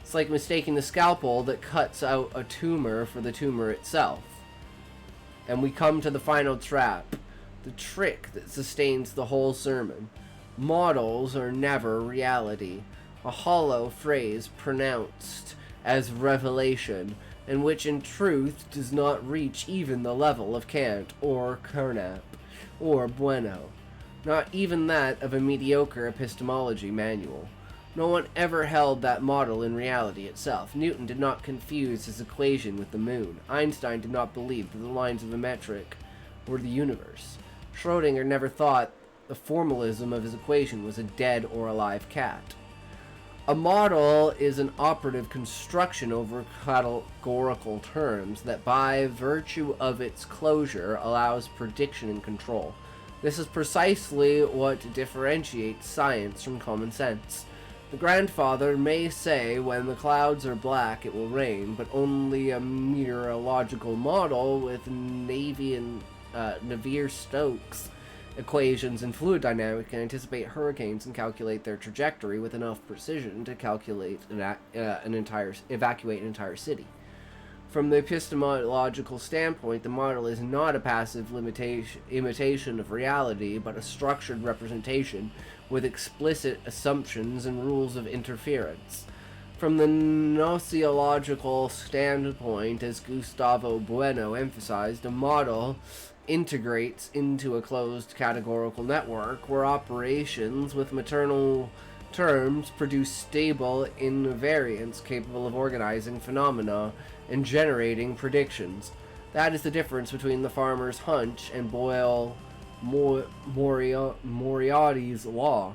It's like mistaking the scalpel that cuts out a tumor for the tumor itself. And we come to the final trap, the trick that sustains the whole sermon. Models are never reality, a hollow phrase pronounced as revelation, and which in truth does not reach even the level of Kant or Carnap or Bueno, not even that of a mediocre epistemology manual. No one ever held that model in reality itself. Newton did not confuse his equation with the moon. Einstein did not believe that the lines of the metric were the universe. Schrödinger never thought the formalism of his equation was a dead or alive cat. A model is an operative construction over categorical terms that by virtue of its closure allows prediction and control. This is precisely what differentiates science from common sense. The grandfather may say when the clouds are black it will rain, but only a meteorological model with Navier-Stokes equations and fluid dynamics can anticipate hurricanes and calculate their trajectory with enough precision to calculate evacuate an entire city. From the epistemological standpoint, the model is not a passive imitation of reality, but a structured representation with explicit assumptions and rules of interference. From the gnoseological standpoint, as Gustavo Bueno emphasized, a model integrates into a closed categorical network where operations with maternal terms produce stable invariants capable of organizing phenomena and generating predictions. That is the difference between the farmer's hunch and Boyle Moriarty's law.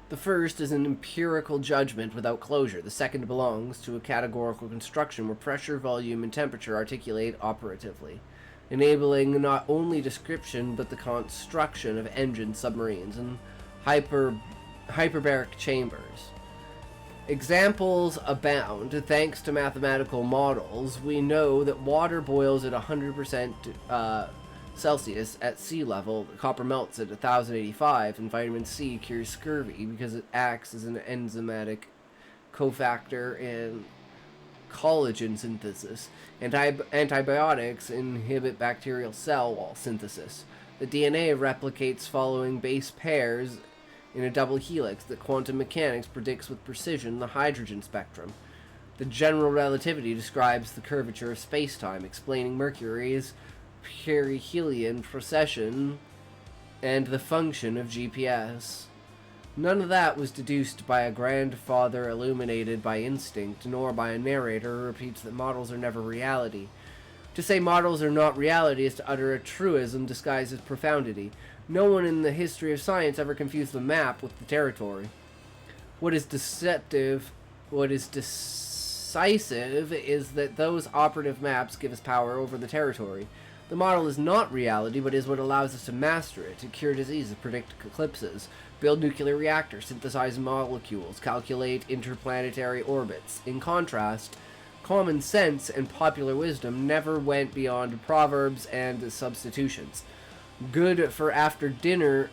The first is an empirical judgment without closure. The second belongs to a categorical construction where pressure, volume, and temperature articulate operatively, enabling not only description but the construction of engines, submarines, and hyperbaric chambers. Examples abound. Thanks to mathematical models, we know that water boils at 100% Celsius at sea level, copper melts at 1085, and vitamin C cures scurvy because it acts as an enzymatic cofactor in collagen synthesis. Antibiotics inhibit bacterial cell wall synthesis. The DNA replicates following base pairs in a double helix that quantum mechanics predicts with precision the hydrogen spectrum. The general relativity describes the curvature of space-time, explaining Mercury's perihelion precession and the function of GPS. None of that was deduced by a grandfather illuminated by instinct, nor by a narrator who repeats that models are never reality. To say models are not reality is to utter a truism disguised as profundity. No one in the history of science ever confused the map with the territory. What is decisive is that those operative maps give us power over the territory. The model is not reality, but is what allows us to master it, to cure diseases, predict eclipses, build nuclear reactors, synthesize molecules, calculate interplanetary orbits. In contrast, common sense and popular wisdom never went beyond proverbs and substitutions. Good for after dinner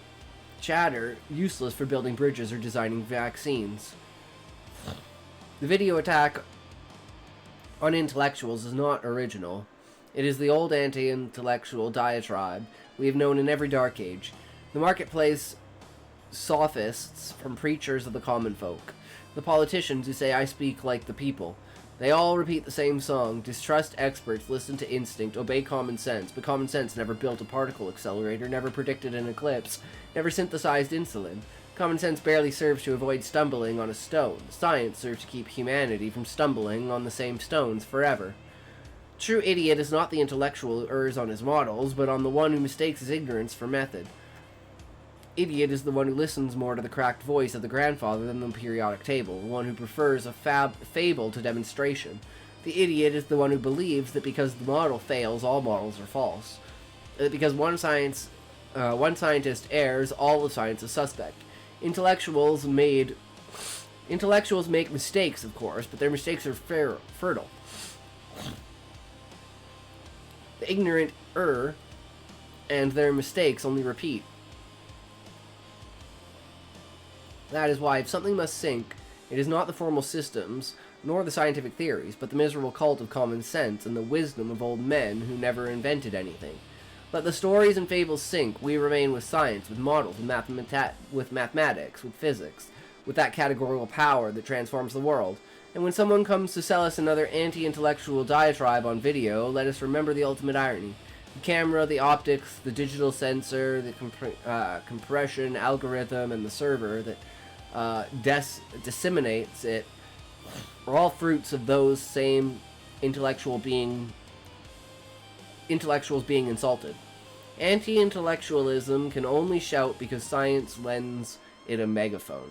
chatter, useless for building bridges or designing vaccines. The video attack on intellectuals is not original. It is the old anti-intellectual diatribe we have known in every dark age. The marketplace sophists from preachers of the common folk. The politicians who say, I speak like the people. They all repeat the same song, distrust experts, listen to instinct, obey common sense, but common sense never built a particle accelerator, never predicted an eclipse, never synthesized insulin. Common sense barely serves to avoid stumbling on a stone. Science serves to keep humanity from stumbling on the same stones forever. True idiot is not the intellectual who errs on his models, but on the one who mistakes his ignorance for method. Idiot is the one who listens more to the cracked voice of the grandfather than the periodic table, the one who prefers a fable to demonstration. The idiot is the one who believes that because the model fails, all models are false. That because one scientist errs, all of science is suspect. Intellectuals make mistakes, of course, but their mistakes are fertile. The ignorant err, and their mistakes only repeat. That is why, if something must sink, it is not the formal systems, nor the scientific theories, but the miserable cult of common sense and the wisdom of old men who never invented anything. Let the stories and fables sink, we remain with science, with models, with mathematics, with physics, with that categorical power that transforms the world. And when someone comes to sell us another anti-intellectual diatribe on video, let us remember the ultimate irony. The camera, the optics, the digital sensor, the compression algorithm, and the server that disseminates it are all fruits of those same intellectuals being insulted. Anti-intellectualism can only shout because science lends it a megaphone.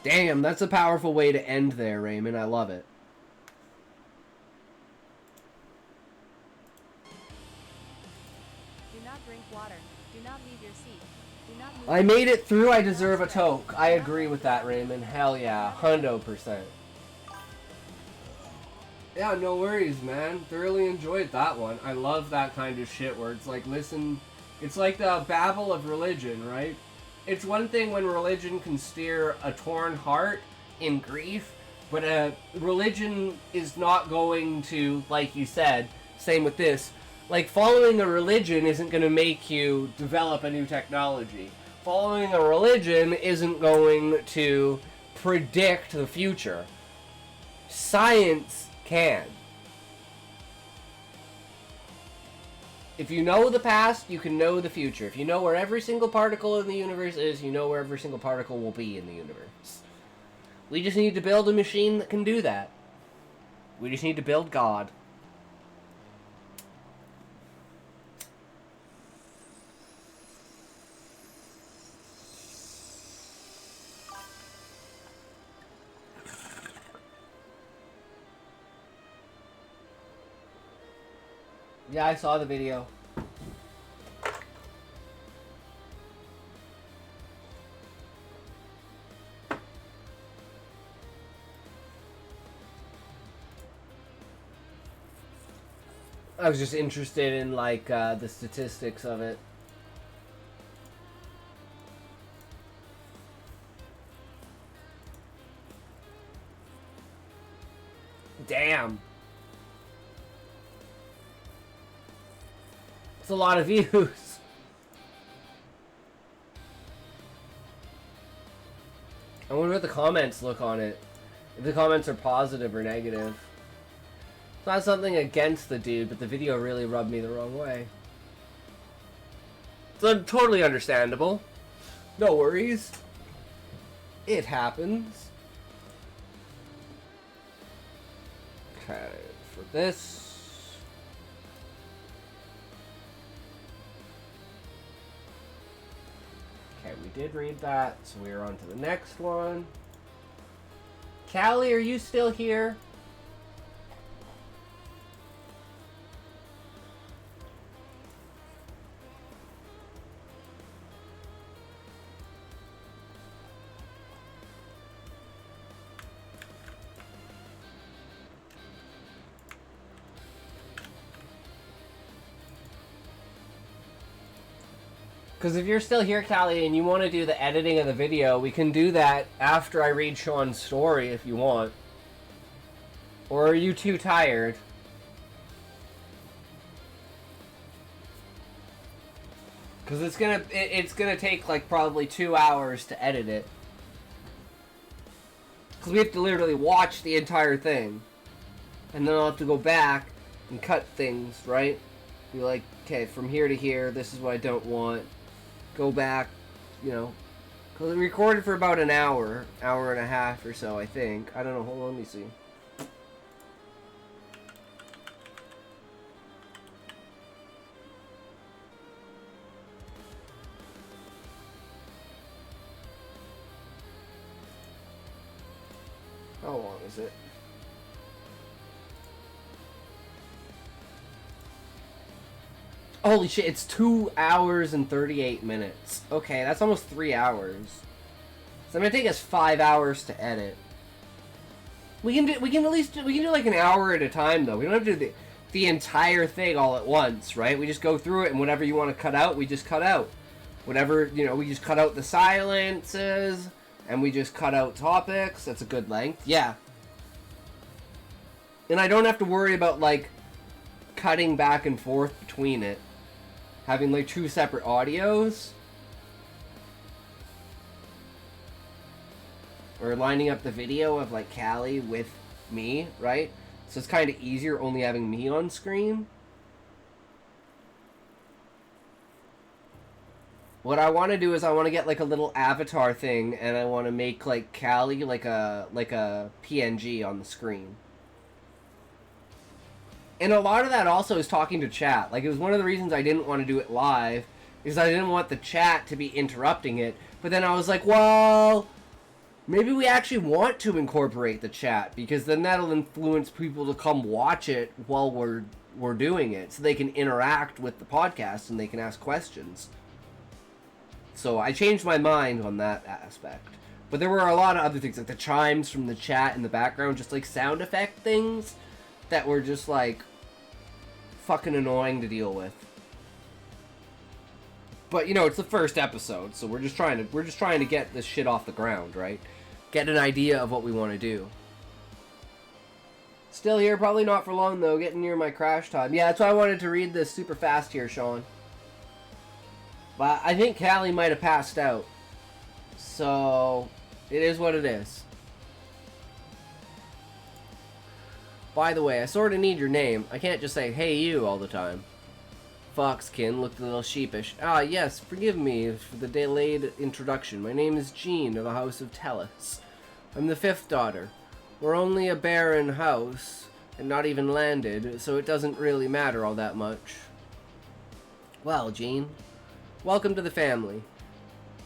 Damn, that's a powerful way to end there, Raymond. I love it. Do not drink water. Do not leave your seat. Do not move. I made it through, I deserve a toke. I agree with that, Raymond. Hell yeah, 100%. Yeah, no worries, man. Thoroughly enjoyed that one. I love that kind of shit where it's like, listen, it's like the babble of religion, right? It's one thing when religion can steer a torn heart in grief, but religion is not going to, like you said, same with this, like following a religion isn't going to make you develop a new technology. Following a religion isn't going to predict the future. Science can. If you know the past, you can know the future. If you know where every single particle in the universe is, you know where every single particle will be in the universe. We just need to build a machine that can do that. We just need to build God. Yeah, I saw the video. I was just interested in, like, the statistics of it. Damn. It's a lot of views. I wonder what the comments look on it. If the comments are positive or negative. It's not something against the dude, but the video really rubbed me the wrong way. It's totally understandable. No worries. It happens. Okay, for this. Okay, we did read that, so we're on to the next one. Callie, are you still here? Because if you're still here, Callie, and you want to do the editing of the video, we can do that after I read Sean's story if you want. Or are you too tired? Because it's gonna take like probably 2 hours to edit it. Because we have to literally watch the entire thing. And then I'll have to go back and cut things, right? Be like, okay, from here to here, this is what I don't want. Go back, you know. Because we recorded for about an hour and a half or so, I think. I don't know, hold on, let me see. How long is it? Holy shit, it's 2 hours and 38 minutes. Okay, that's almost 3 hours. So it's gonna take us 5 hours to edit. We can do like an hour at a time though. We don't have to do the entire thing all at once, right? We just go through it and whatever you want to cut out, we just cut out. Whatever, you know, we just cut out the silences and we just cut out topics. That's a good length. Yeah. And I don't have to worry about like cutting back and forth between it. Having like 2 separate audios. Or lining up the video of like Callie with me, right? So it's kind of easier only having me on screen. What I want to do is I want to get like a little avatar thing and I want to make like Callie like a PNG on the screen. And a lot of that also is talking to chat. Like, it was one of the reasons I didn't want to do it live, is I didn't want the chat to be interrupting it. But then I was like, well, maybe we actually want to incorporate the chat, because then that'll influence people to come watch it while we're doing it, so they can interact with the podcast and they can ask questions. So I changed my mind on that aspect. But there were a lot of other things, like the chimes from the chat in the background, just like sound effect things that were just like fucking annoying to deal with. But you know, it's the first episode, so we're just trying to get this shit off the ground, right? Get an idea of what we want to do. Still here, probably not for long though, getting near my crash time. Yeah, that's why I wanted to read this super fast here, Sean. But I think Callie might have passed out. So it is what it is. By the way, I sort of need your name. I can't just say, hey you, all the time. Foxkin looked a little sheepish. Ah, yes, forgive me for the delayed introduction. My name is Jean of the House of Tellus. I'm the 5th daughter. We're only a barren house, and not even landed, so it doesn't really matter all that much. Well, Jean, welcome to the family.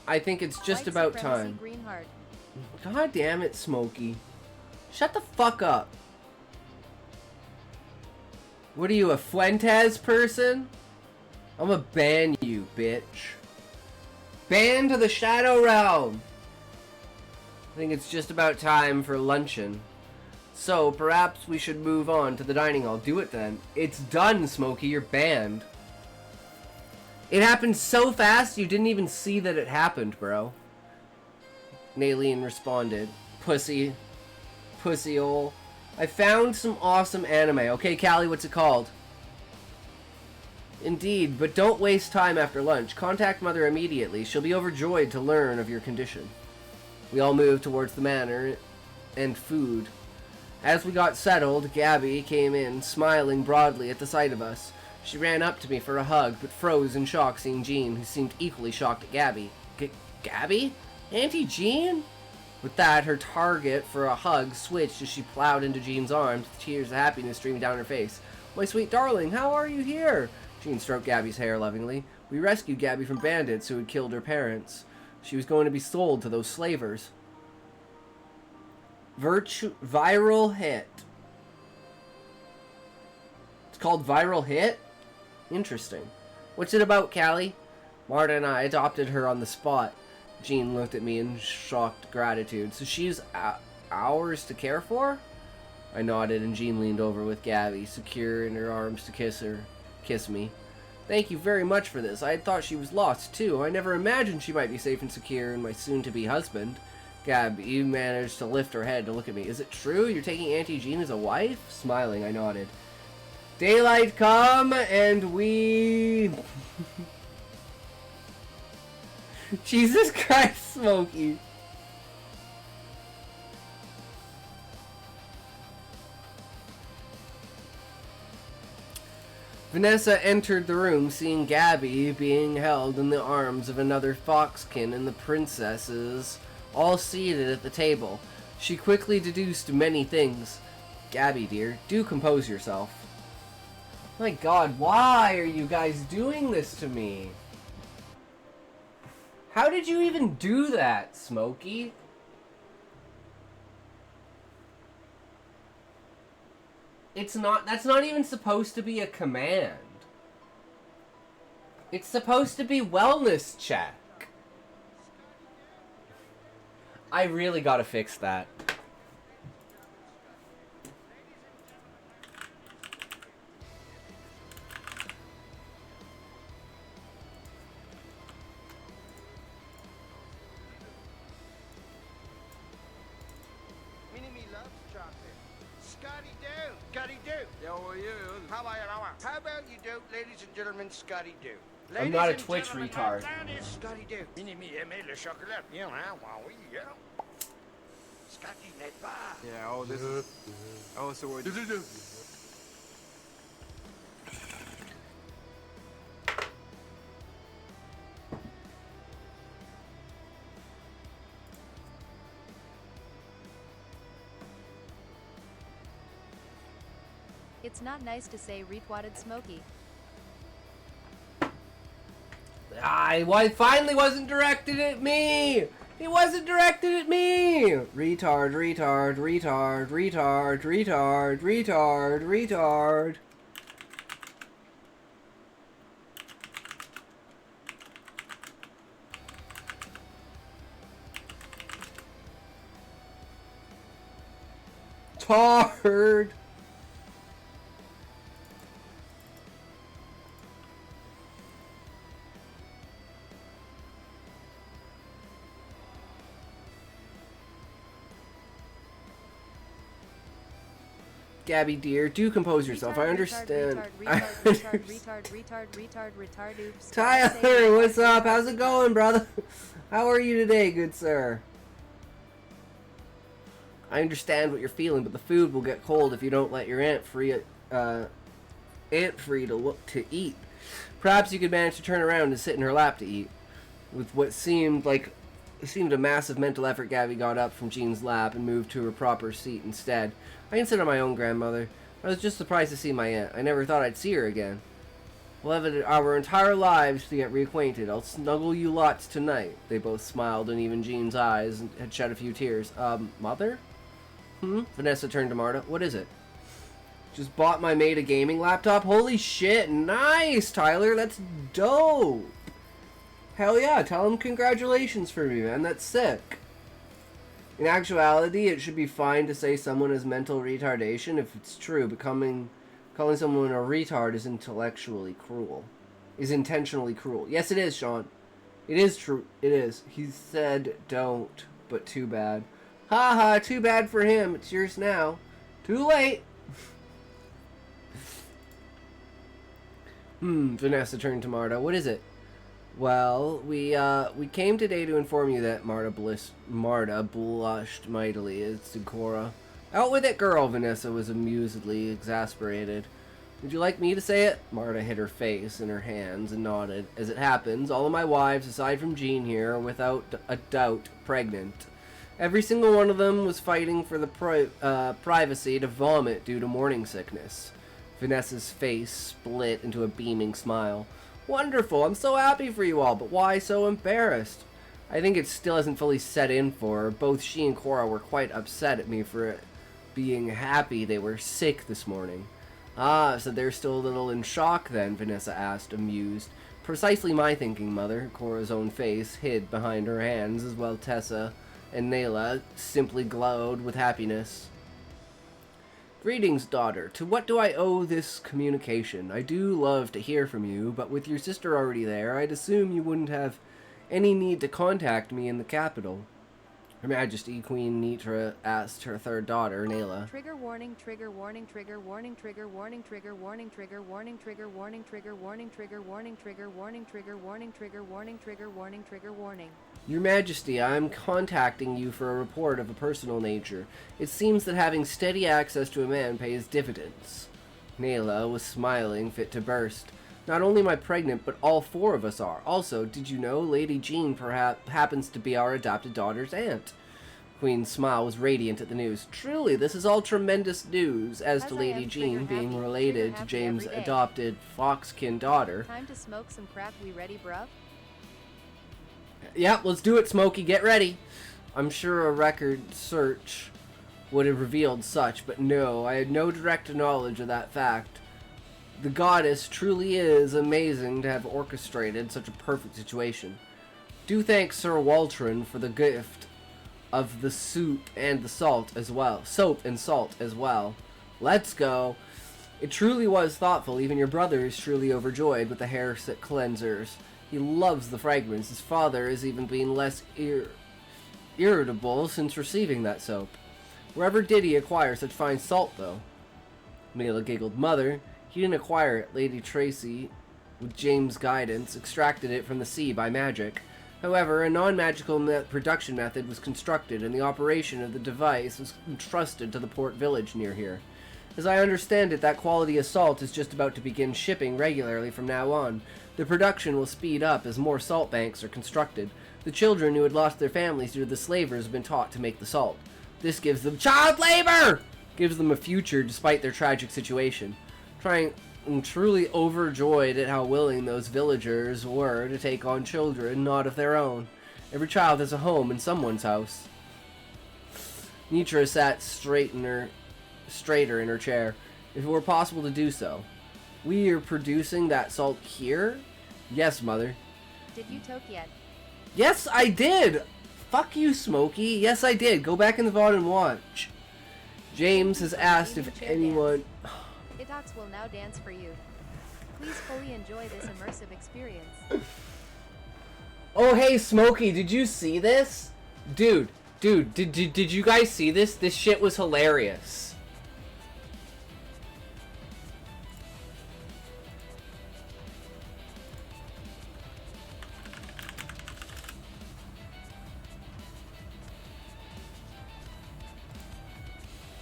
I think it's just about time. God damn it, Smokey. Shut the fuck up. What are you, a Fuentes person? I'm gonna ban you, bitch. Ban to the Shadow Realm! I think it's just about time for luncheon. So, perhaps we should move on to the dining hall. Do it then. It's done, Smokey. You're banned. It happened so fast, you didn't even see that it happened, bro. Naleen responded. Pussy. Pussy-hole. I found some awesome anime. Okay, Callie, what's it called? Indeed, but don't waste time after lunch. Contact Mother immediately. She'll be overjoyed to learn of your condition. We all moved towards the manor and food. As we got settled, Gabby came in, smiling broadly at the sight of us. She ran up to me for a hug, but froze in shock seeing Jean, who seemed equally shocked at Gabby. Gabby? Auntie Jean? With that, her target for a hug switched as she plowed into Jean's arms, with tears of happiness streaming down her face. My sweet darling, how are you here? Jean stroked Gabby's hair lovingly. We rescued Gabby from bandits who had killed her parents. She was going to be sold to those slavers. Viral hit. It's called Viral Hit? Interesting. What's it about, Callie? Marta and I adopted her on the spot. Jean looked at me in shocked gratitude. So she's ours to care for? I nodded and Jean leaned over with Gabby, secure in her arms to kiss me. Thank you very much for this. I had thought she was lost, too. I never imagined she might be safe and secure in my soon-to-be husband. Gab, you managed to lift her head to look at me. Is it true? You're taking Auntie Jean as a wife? Smiling, I nodded. Daylight come, and we... Jesus Christ, Smokey. Vanessa entered the room, seeing Gabby being held in the arms of another foxkin and the princesses all seated at the table. She quickly deduced many things. Gabby, dear, do compose yourself. My God, why are you guys doing this to me? How did you even do that, Smokey? That's not even supposed to be a command. It's supposed to be wellness check. I really gotta fix that. How about you do, ladies and gentlemen, Scotty Do? I'm not a Twitch retard. That is Scotty Do. Mini-me aimer le chocolat. You know, oui, yeah. Scotty n'est pas. Yeah, oh, this is... Oh, so we're... It's not nice to say retweeted Smokey. I finally wasn't directed at me! It wasn't directed at me! Retard, retard, retard, retard, retard, retard, retard. Tard! Gabby, dear, do compose yourself. I understand. Oops. Tyler, what's up? How's it going, brother? How are you today, good sir? I understand what you're feeling, but the food will get cold if you don't let your aunt free to eat. Perhaps you could manage to turn around and sit in her lap to eat. With what seemed a massive mental effort, Gabby got up from Jean's lap and moved to her proper seat instead. I can sit on my own, grandmother. I was just surprised to see my aunt. I never thought I'd see her again. We'll have our entire lives to get reacquainted. I'll snuggle you lots tonight. They both smiled, and even Jean's eyes had shed a few tears. Mother? Vanessa turned to Marta. What is it? Just bought my maid a gaming laptop? Holy shit, nice, Tyler. That's dope. Hell yeah, tell him congratulations for me, man. That's sick. In actuality, it should be fine to say someone has mental retardation if it's true, but calling someone a retard is intentionally cruel. Yes, it is, Sean. It is true. It is. He said don't, but too bad. Haha, too bad for him. It's yours now. Too late. Vanessa turned to Marta. What is it? Well, we came today to inform you that Marta blushed mightily as to Cora. Out with it, girl! Vanessa was amusedly exasperated. Would you like me to say it? Marta hid her face in her hands and nodded. As it happens, all of my wives, aside from Jean here, are without a doubt pregnant. Every single one of them was fighting for the privacy to vomit due to morning sickness. Vanessa's face split into a beaming smile. Wonderful, I'm so happy for you all, but why so embarrassed? I think it still hasn't fully set in for her. Both she and Cora were quite upset at me for being happy they were sick this morning. Ah, so they're still a little in shock then, Vanessa asked, amused. Precisely my thinking, Mother. Cora's own face hid behind her hands, as well Tessa and Nayla simply glowed with happiness. Greetings, daughter. To what do I owe this communication? I do love to hear from you, but with your sister already there, I'd assume you wouldn't have any need to contact me in the capital. Her Majesty Queen Nitra asked her third daughter, Nayla. Trigger warning, trigger warning, trigger warning, trigger warning, trigger warning, trigger warning, trigger warning, trigger warning, trigger warning, trigger warning, trigger warning, trigger warning, trigger warning, trigger warning. Your Majesty, I am contacting you for a report of a personal nature. It seems that having steady access to a man pays dividends. Nayla was smiling, fit to burst. Not only am I pregnant, but all four of us are. Also, did you know Lady Jean perhaps happens to be our adopted daughter's aunt? Queen's smile was radiant at the news. Truly, this is all tremendous news. As to Lady Jean being related to James' adopted foxkin daughter. Time to smoke some crack. We ready, bruv? Yep, let's do it, Smokey. Get ready. I'm sure a record search would have revealed such, but no, I had no direct knowledge of that fact. The goddess truly is amazing to have orchestrated such a perfect situation. Do thank Sir Waltron for the gift of the soup and the salt as well. Soap and salt as well. Let's go. It truly was thoughtful. Even your brother is truly overjoyed with the hair cleansers. He loves the fragrance. His father has even been less irritable since receiving that soap. Wherever did he acquire such fine salt, though? Mila giggled. Mother, he didn't acquire it. Lady Tracy, with James' guidance, extracted it from the sea by magic. However, a non-magical production method was constructed, and the operation of the device was entrusted to the port village near here. As I understand it, that quality of salt is just about to begin shipping regularly from now on. The production will speed up as more salt banks are constructed. The children who had lost their families due to the slavers have been taught to make the salt. This gives them child labor! Gives them a future despite their tragic situation. I'm truly overjoyed at how willing those villagers were to take on children not of their own. Every child has a home in someone's house. Nitra sat straighter in her chair. If it were possible to do so. We are producing that salt here? Yes, Mother. Did you toke yet? Yes, I did! Fuck you, Smokey. Yes, I did. Go back in the VOD and watch. James has asked if anyone... Itox will now dance for you. Please fully enjoy this immersive experience. Oh, hey, Smokey, did you see this? Dude, did you guys see this? This shit was hilarious.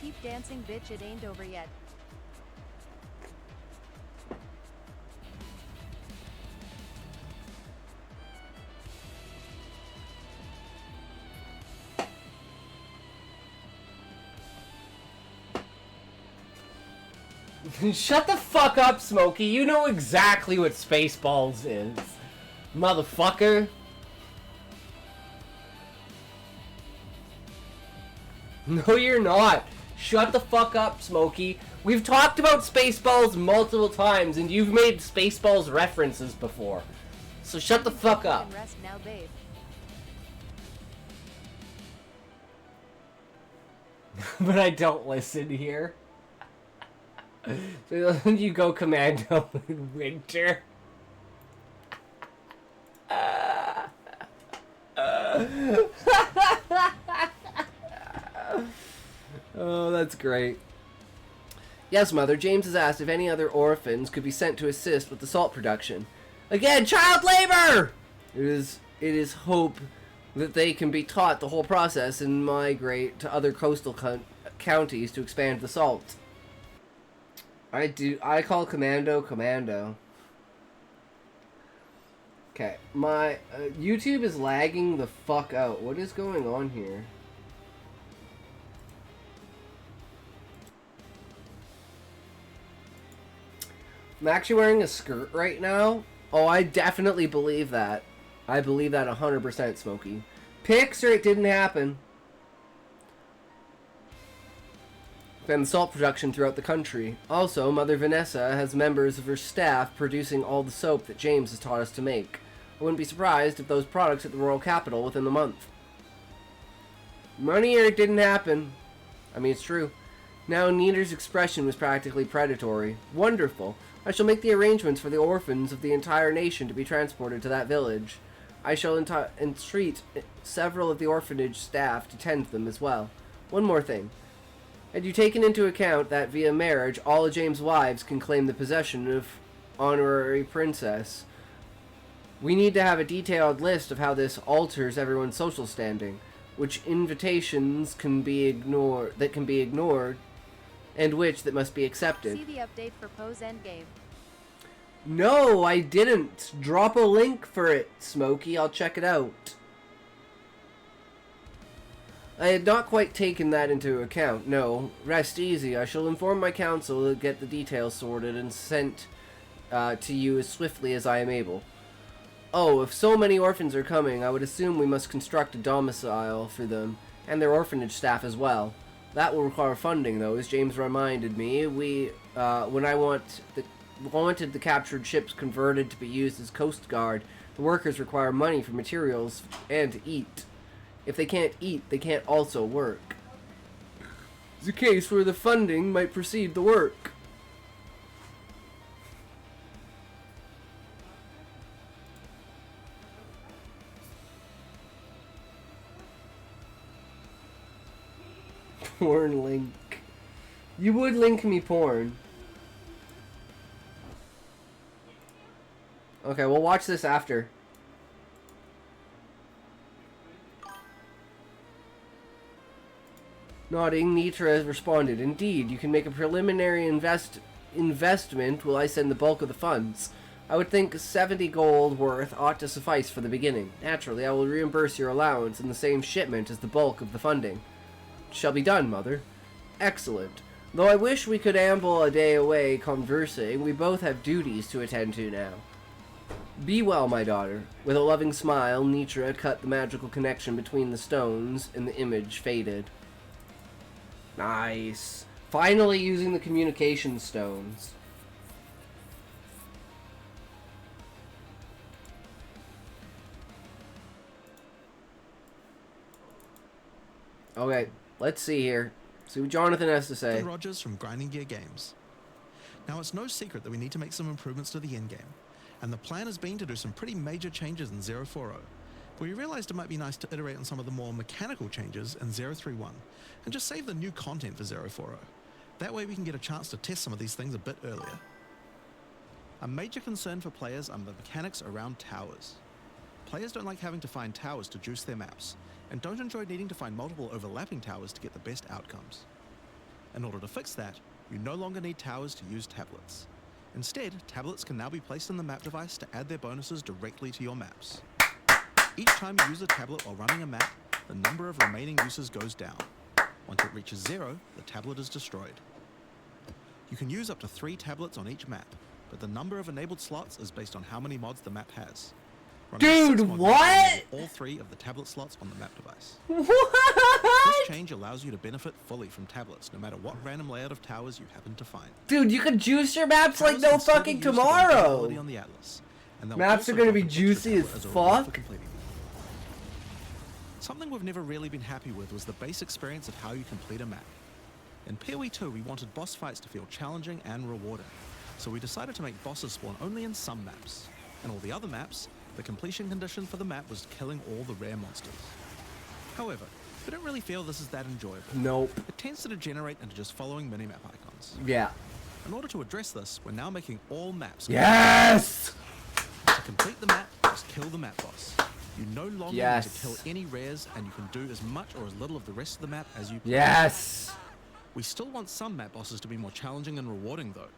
Keep dancing, bitch, it ain't over yet. Shut the fuck up, Smokey. You know exactly what Spaceballs is. Motherfucker. No, you're not. Shut the fuck up, Smokey. We've talked about Spaceballs multiple times, and you've made Spaceballs references before. So shut the fuck up. Rest now, babe. But I don't listen here. So you go commando in winter. Oh, that's great. Yes, Mother. James has asked if any other orphans could be sent to assist with the salt production. Again, child labor! It is hope that they can be taught the whole process and migrate to other coastal counties to expand the salt. I call Commando. Okay, my YouTube is lagging the fuck out. What is going on here? I'm actually wearing a skirt right now. Oh, I definitely believe that. I believe that 100%, Smokey. Pics or it didn't happen. And salt production throughout the country. Also, Mother Vanessa has members of her staff producing all the soap that James has taught us to make. I wouldn't be surprised if those products hit the royal capital within the month. Money or it didn't happen. I mean, it's true. Now Nita's expression was practically predatory. Wonderful. I shall make the arrangements for the orphans of the entire nation to be transported to that village. I shall entreat several of the orphanage staff to tend them as well. One more thing. Had you taken into account that via marriage all of James' wives can claim the possession of honorary princess? We need to have a detailed list of how this alters everyone's social standing, which invitations can be ignored, and which that must be accepted. See the update for Pose Endgame. No, I didn't. Drop a link for it, Smokey. I'll check it out. I had not quite taken that into account. No, rest easy. I shall inform my council to get the details sorted and sent to you as swiftly as I am able. Oh, if so many orphans are coming, I would assume we must construct a domicile for them, and their orphanage staff as well. That will require funding, though, as James reminded me. When I wanted the captured ships converted to be used as Coast Guard, the workers require money for materials and to eat. If they can't eat, they can't also work. It's a case where the funding might precede the work. Porn link. You would link me porn. Okay, we'll watch this after. Nodding, Nitra has responded. Indeed, you can make a preliminary investment while I send the bulk of the funds. I would think 70 gold worth ought to suffice for the beginning. Naturally, I will reimburse your allowance in the same shipment as the bulk of the funding. Shall be done, Mother. Excellent. Though I wish we could amble a day away conversing, we both have duties to attend to now. Be well, my daughter. With a loving smile, Nitra cut the magical connection between the stones, and the image faded. Nice. Finally using the communication stones. Okay, let's see here. See what Jonathan has to say. Rogers from Grinding Gear Games. Now, it's no secret that we need to make some improvements to the endgame, and the plan has been to do some pretty major changes in 040. But we realized it might be nice to iterate on some of the more mechanical changes in 031, and just save the new content for 040. That way we can get a chance to test some of these things a bit earlier. A major concern for players are the mechanics around towers. Players don't like having to find towers to juice their maps, and don't enjoy needing to find multiple overlapping towers to get the best outcomes. In order to fix that, you no longer need towers to use tablets. Instead, tablets can now be placed in the map device to add their bonuses directly to your maps. Each time you use a tablet while running a map, the number of remaining uses goes down. Once it reaches 0, the tablet is destroyed. You can use up to 3 tablets on each map, but the number of enabled slots is based on how many mods the map has. Dude, what? All 3 of the tablet slots on the map device. What? This change allows you to benefit fully from tablets, no matter what random layout of towers you happen to find. Dude, you can juice your maps like no fucking tomorrow. Maps are gonna be juicy as fuck. Something we've never really been happy with was the base experience of how you complete a map. In PoE 2, we wanted boss fights to feel challenging and rewarding, so we decided to make bosses spawn only in some maps. In all the other maps, the completion condition for the map was killing all the rare monsters. However, we don't really feel this is that enjoyable. Nope. It tends to degenerate into just following minimap icons. Yeah. In order to address this, we're now making all maps. Yes! To complete the map, just kill the map boss. You no longer need to kill any rares, and you can do as much or as little of the rest of the map as you please. Yes! We still want some map bosses to be more challenging and rewarding, though.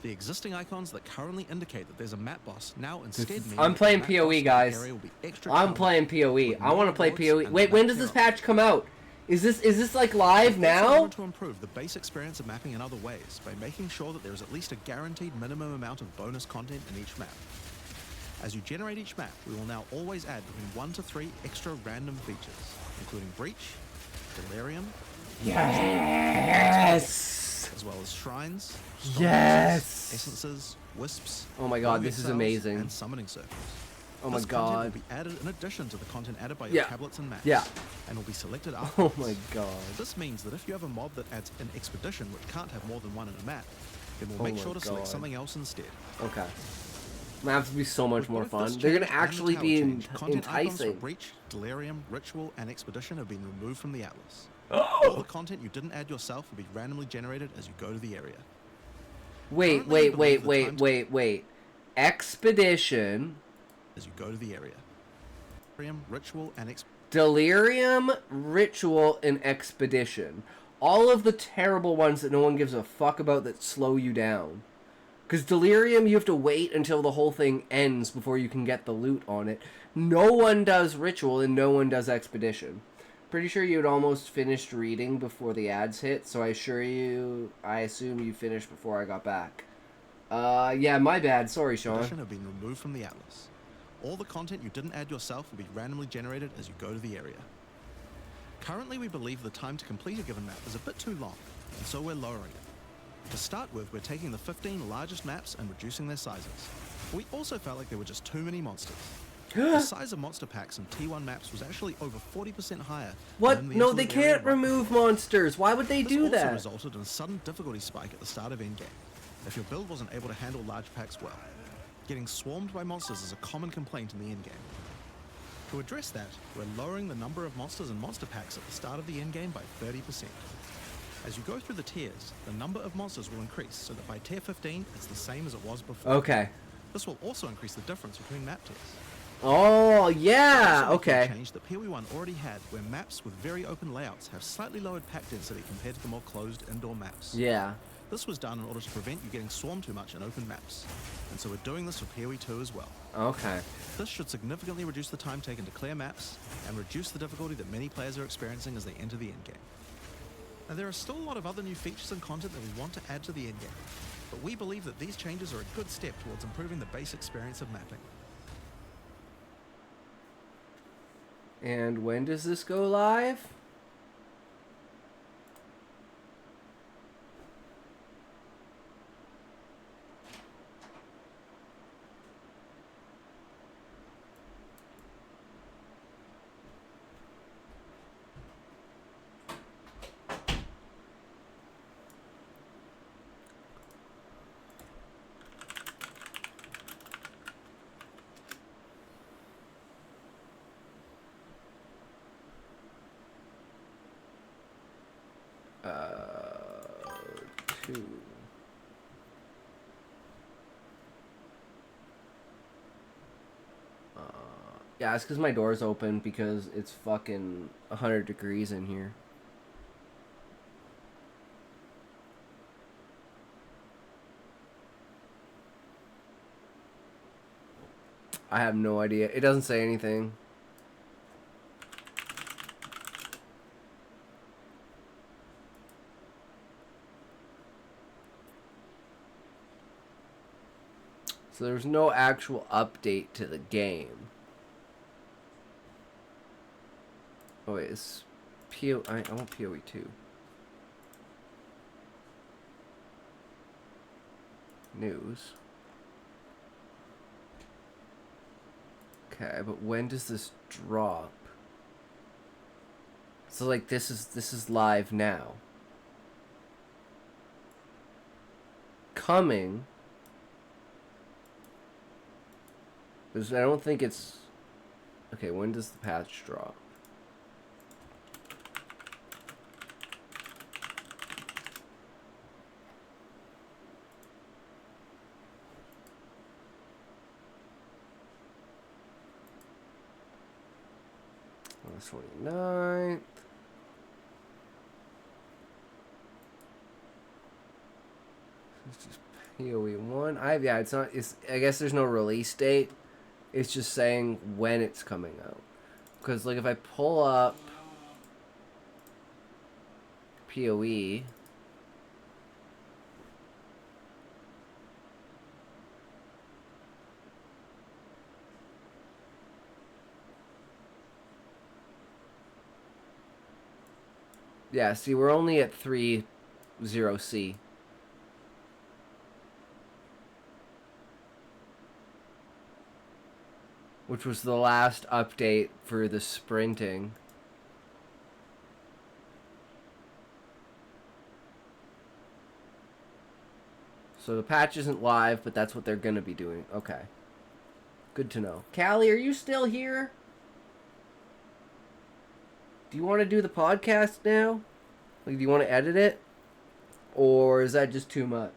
The existing icons that currently indicate that there's a map boss now instead mean I'm playing PoE, guys. I'm playing PoE. I want to play PoE. Wait, when does this patch come out? Is this like live now? We want to improve the base experience of mapping in other ways by making sure that there is at least a guaranteed minimum amount of bonus content in each map. As you generate each map, we will now always add between 1 to 3 extra random features, including Breach, Delirium, yes, as well as shrines, yes, essences, wisps. Oh my god, this is amazing. And summoning circles. Oh my This content god. will be added in addition to the content added by your Yeah. tablets and maps. Yeah. And will be selected Oh afterwards. my god. This means that if you have a mob that adds an expedition which can't have more than one in a map, then we'll Oh make my sure to select God. something else instead. Okay. Maps will be so much With more both fun. this They're gonna change and the actually tower be change, content icons for enticing. Breach, Delirium, Ritual, and Expedition have been removed from the Atlas. All the content you didn't add yourself will be randomly generated as you go to the area. Wait, Currently, we believe the time to- wait. Expedition, As you go to the area. Delirium, Ritual, and Delirium, Ritual, and Expedition. All of the terrible ones that no one gives a fuck about that slow you down. Because Delirium, you have to wait until the whole thing ends before you can get the loot on it. No one does Ritual and no one does Expedition. Pretty sure you had almost finished reading before the ads hit, so I assume you finished before I got back. Yeah, my bad. Sorry, Sean. Expedition have been removed from the Atlas. All the content you didn't add yourself will be randomly generated as you go to the area. Currently, we believe the time to complete a given map is a bit too long, and so we're lowering it. To start with, we're taking the 15 largest maps and reducing their sizes. We also felt like there were just too many monsters. The size of monster packs in T1 maps was actually over 40% higher. What? than the No, they interlude area can't right remove monsters. Why would they This do also that? resulted in a sudden difficulty spike at the start of endgame, if your build wasn't able to handle large packs well. Getting swarmed by monsters is a common complaint in the endgame. To address that, we're lowering the number of monsters and monster packs at the start of the endgame by 30%. As you go through the tiers, the number of monsters will increase so that by tier 15, it's the same as it was before. Okay. This will also increase the difference between map tiers. Oh, yeah. Also making a Okay. change that PoE1 already had, where maps with very open layouts have slightly lowered pack density compared to the more closed indoor maps. Yeah. This was done in order to prevent you getting swarmed too much in open maps. And so we're doing this for PoE2 as well. Okay. This should significantly reduce the time taken to clear maps and reduce the difficulty that many players are experiencing as they enter the endgame. Now there are still a lot of other new features and content that we want to add to the endgame, but we believe that these changes are a good step towards improving the base experience of mapping. And when does this go live? Two. Yeah, it's because my door's open because it's fucking 100 degrees in here. I have no idea. It doesn't say anything. So there's no actual update to the game. Oh wait, it's I want PoE 2. News. Okay, but when does this drop? So like this is live now. Coming. I don't think it's... Okay, when does the patch drop? August 29th. It's just PoE 1. Yeah, it's not... I guess there's no release date. It's just saying when it's coming out. Because, like, if I pull up PoE, yeah, see, we're only at 3.0C. which was the last update for the sprinting. So the patch isn't live, but that's what they're going to be doing. Okay. Good to know. Callie, are you still here? Do you want to do the podcast now? Like, do you want to edit it? Or is that just too much?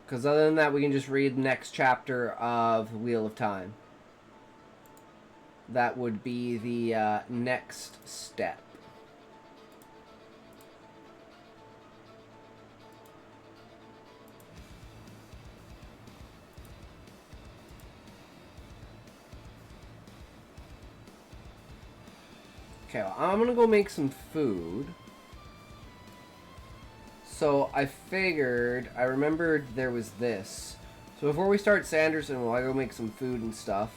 Because other than that, we can just read the next chapter of Wheel of Time. That would be the next step. Okay, well, I'm gonna go make some food. So I figured, I remembered there was this. So before we start Sanderson, while I go make some food and stuff,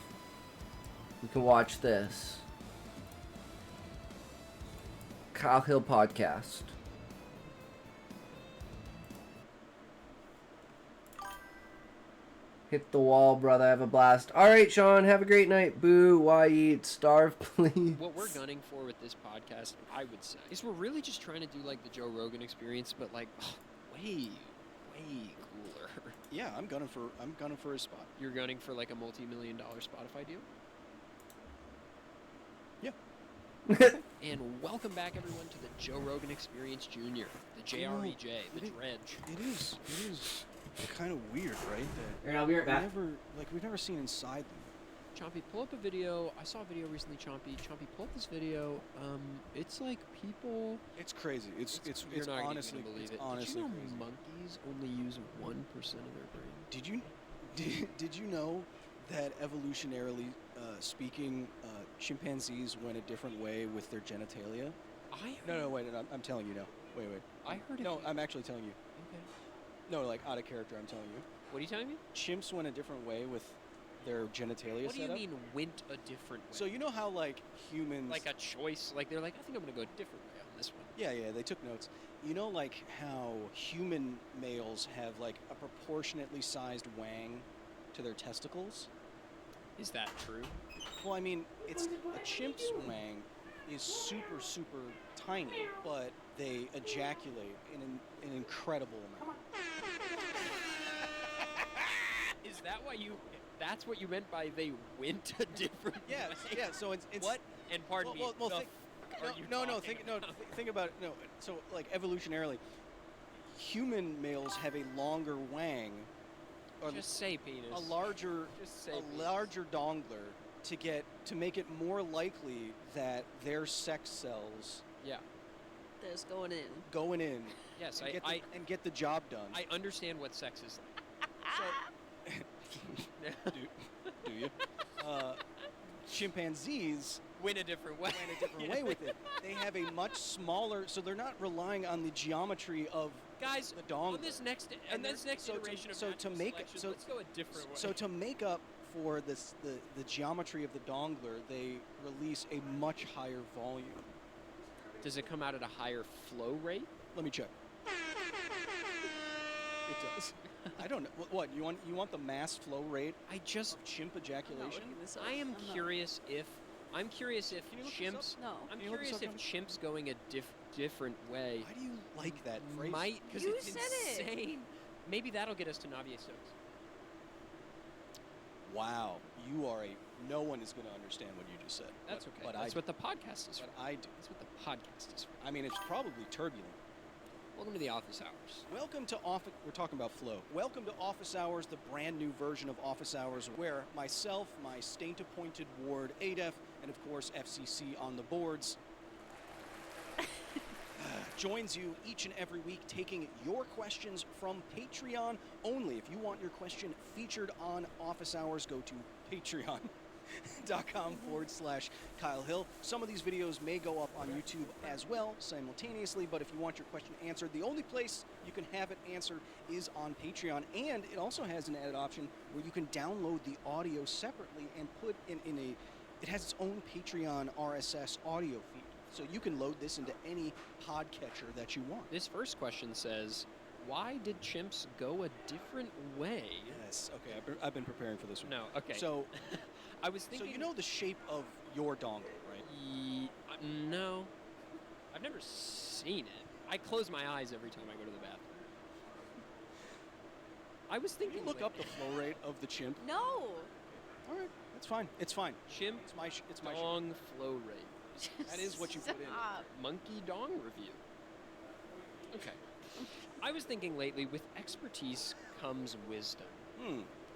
we can watch this. Kyle Hill Podcast. Hit the wall, brother. Have a blast. All right, Sean. Have a great night. Boo. Why eat? Starve, please. What we're gunning for with this podcast, I would say, is we're really just trying to do like the Joe Rogan experience, but like way cooler. Yeah, I'm gunning for a spot. You're gunning for like a multi-million-dollar Spotify deal? Yeah. And welcome back, everyone, to the Joe Rogan Experience Jr., the JREJ, the Dredge. It is kind of weird, right? That I'll be right back. We've never seen inside them. Chompy, pull up a video. I saw a video recently, Chompy. Chompy, pull up this video. It's like people. It's crazy. It's not honestly gonna believe it. honestly Did you know crazy. monkeys only use 1% of their brain? Did you know that evolutionarily speaking, chimpanzees went a different way with their genitalia? No, wait. I'm telling you now. Wait. I heard it. No, I'm actually telling you. Okay. No, like out of character. I'm telling you. What are you telling me? Chimps went a different way with their genitalia What do you setup. mean went a different way? So you know how like humans Like a choice? Like they're like, I think I'm gonna go a different way on this one. Yeah, they took notes. You know like how human males have like a proportionately sized wang to their testicles? Is that true? Well, I mean, it's a chimp's wang is super tiny, but they ejaculate in an incredible amount. Is that why you? That's what you meant by they went a different way? Yeah. So it's what? And pardon me. Think about it. No, so like evolutionarily, human males have a longer wang, or Just say penis. a larger dongler to make it more likely that their sex cells Yeah. There's going in. going in Yes, and get the job done. I understand what sex is like. Do you? Chimpanzees Win a different way. with it. They have a much smaller, so they're not relying on the geometry of Guys, the dongler. on this next iteration of natural selection, let's go a different way. So to make up for this, the geometry of the dongler, they release a much higher volume. Does it come out at a higher flow rate? Let me check. It does. I don't know. What you want the mass flow rate? I just of chimp ejaculation. I am curious if chimps. No. I'm Can you look curious this if up, chimps going a different way. Why do you like that phrase? Might because You it's said it. insane. Maybe that'll get us to Navier Stokes. Wow, no one is going to understand what you just said. That's okay. But That's what the podcast is for. But I do. That's what the podcast is for. I mean, it's probably turbulent. Welcome to the office hours. Welcome to Office. We're talking about flow. Welcome to Office Hours, the brand new version of Office Hours, where myself, my state-appointed ward, ADEF, and of course FCC on the boards. joins you each and every week, taking your questions from Patreon only. If you want your question featured on Office Hours, go to patreon.com/Kyle Hill. Some of these videos may go up on YouTube as well simultaneously, but if you want your question answered, the only place you can have it answered is on Patreon. And it also has an added option where you can download the audio separately and put it has its own Patreon RSS audio feed. So you can load this into any podcatcher that you want. This first question says, why did chimps go a different way? Yes, okay, I've been preparing for this one. No, okay. So, I was thinking... So you know the shape of your dongle, right? No. I've never seen it. I close my eyes every time I go to the bathroom. I was thinking... Can you look up the flow rate of the chimp? No. All right, it's fine. It's fine. Chimp it's my dong flow rate. That is what you put in. Monkey dong review. Okay. I was thinking lately, with expertise comes wisdom.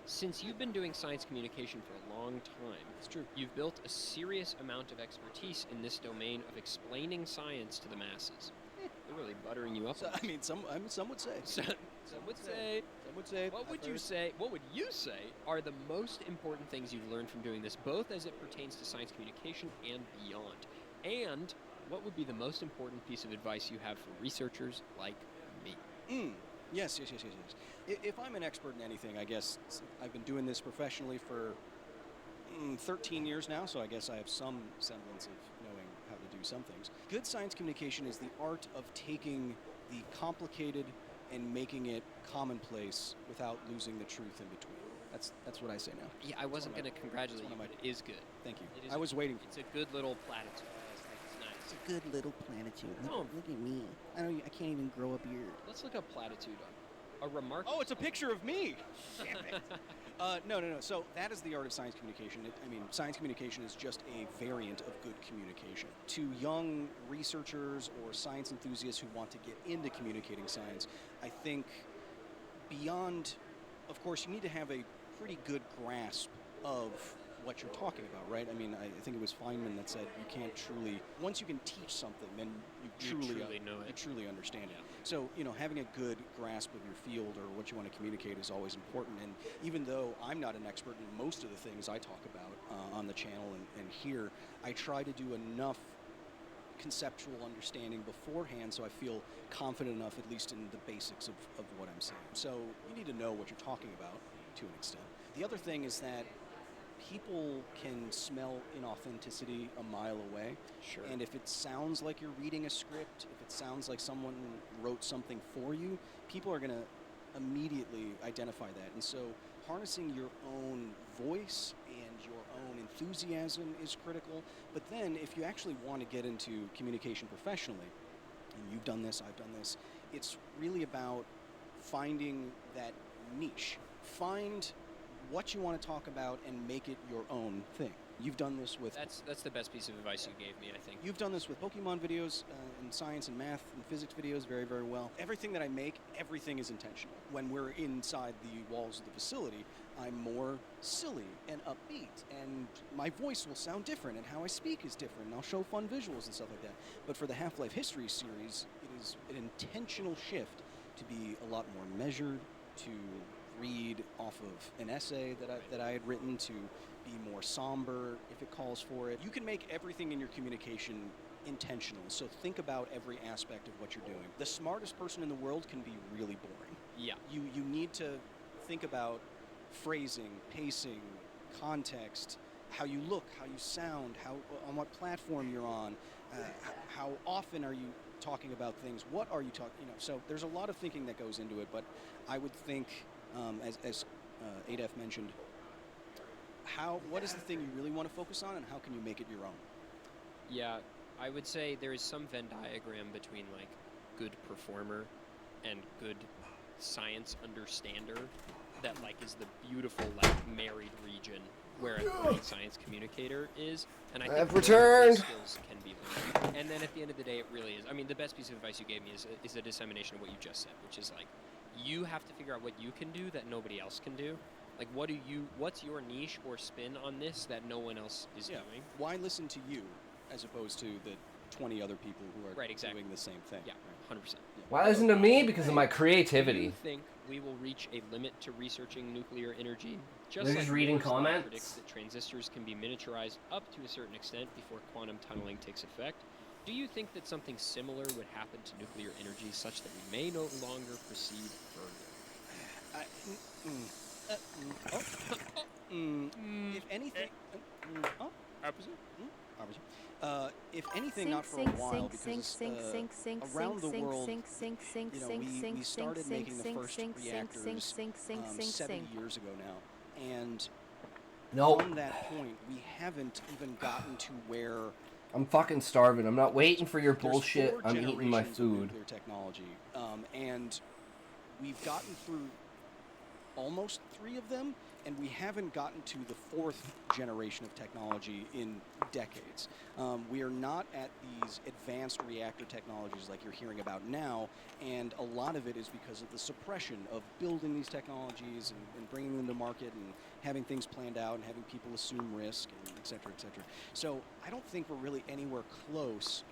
Since you've been doing science communication for a long time, it's true. You've built a serious amount of expertise in this domain of explaining science to the masses. They're really buttering you up. So, I mean, some would say. Some would say. Some would say. What would you say? What would you say are the most important things you've learned from doing this, both as it pertains to science communication and beyond? And what would be the most important piece of advice you have for researchers like me? Yes. If I'm an expert in anything, I guess I've been doing this professionally for 13 years now, so I guess I have some semblance of knowing how to do some things. Good science communication is the art of taking the complicated and making it commonplace without losing the truth in between. That's what I say now. Yeah, I wasn't going to congratulate you, but it is good. Thank you. I was waiting for it. It's a good little platitude. It's nice. It's a good little platitude. Oh. Look at me. I can't even grow a beard. Let's look up platitude on a remark. Oh, it's a picture of me. No. So that is the art of science communication. Science communication is just a variant of good communication. To young researchers or science enthusiasts who want to get into communicating science, I think beyond, of course, you need to have a pretty good grasp of what you're talking about, right? I think it was Feynman that said you can't truly, once you can teach something, then you truly know it. You truly understand it. So, having a good grasp of your field or what you want to communicate is always important. And even though I'm not an expert in most of the things I talk about on the channel and here, I try to do enough conceptual understanding beforehand so I feel confident enough, at least in the basics of what I'm saying. So you need to know what you're talking about to an extent. The other thing is that people can smell inauthenticity a mile away. Sure. And if it sounds like you're reading a script, if it sounds like someone wrote something for you, people are going to immediately identify that. And so harnessing your own voice and your own enthusiasm is critical. But then if you actually want to get into communication professionally, and you've done this, I've done this, it's really about finding that niche. Find what you want to talk about and make it your own thing. You've done this with... That's the best piece of advice you gave me, I think. You've done this with Pokemon videos and science and math and physics videos very, very well. Everything that I make, everything is intentional. When we're inside the walls of the facility, I'm more silly and upbeat, and my voice will sound different, and how I speak is different, and I'll show fun visuals and stuff like that. But for the Half-Life History series, it is an intentional shift to be a lot more measured, to read off of an essay that I had written, to be more somber if it calls for it. You can make everything in your communication intentional, so think about every aspect of what you're doing. The smartest person in the world can be really boring. Yeah. You need to think about phrasing, pacing, context, how you look, how you sound, on what platform you're on, how often are you talking about things, what are you talking, so there's a lot of thinking that goes into it, but I would think, as Adef mentioned, what is the thing you really want to focus on, and how can you make it your own? Yeah, I would say there is some Venn diagram between like good performer and good science understander that like is the beautiful like married region where a great science communicator is, and I think I've returned. Skills can be learned. And then at the end of the day, it really is. I mean, the best piece of advice you gave me is a dissemination of what you just said, which is like you have to figure out what you can do that nobody else can do. Like, what's your niche or spin on this that no one else is doing? Why listen to you as opposed to the 20 other people who are exactly. doing the same thing. Yeah, 100%. Yeah. Why isn't it me? Because of my Do creativity. you think we will reach a limit to researching nuclear energy? They're Just just like reading Moore's law comments? predicts that transistors can be miniaturized up to a certain extent before quantum tunneling takes effect. Do you think that something similar would happen to nuclear energy such that we may no longer proceed further? If anything, if anything, not for a while, because around the world, we started making the first reactors 70 years ago now, and from that point, we haven't even gotten to where I'm fucking starving. I'm not waiting for your there's bullshit. 4 I'm eating my generations of food. nuclear technology, and we've gotten through almost 3 of them, and we haven't gotten to the 4th generation of technology in decades. We are not at these advanced reactor technologies like you're hearing about now, and a lot of it is because of the suppression of building these technologies and bringing them to market and having things planned out and having people assume risk, and et cetera, et cetera. So I don't think we're really anywhere close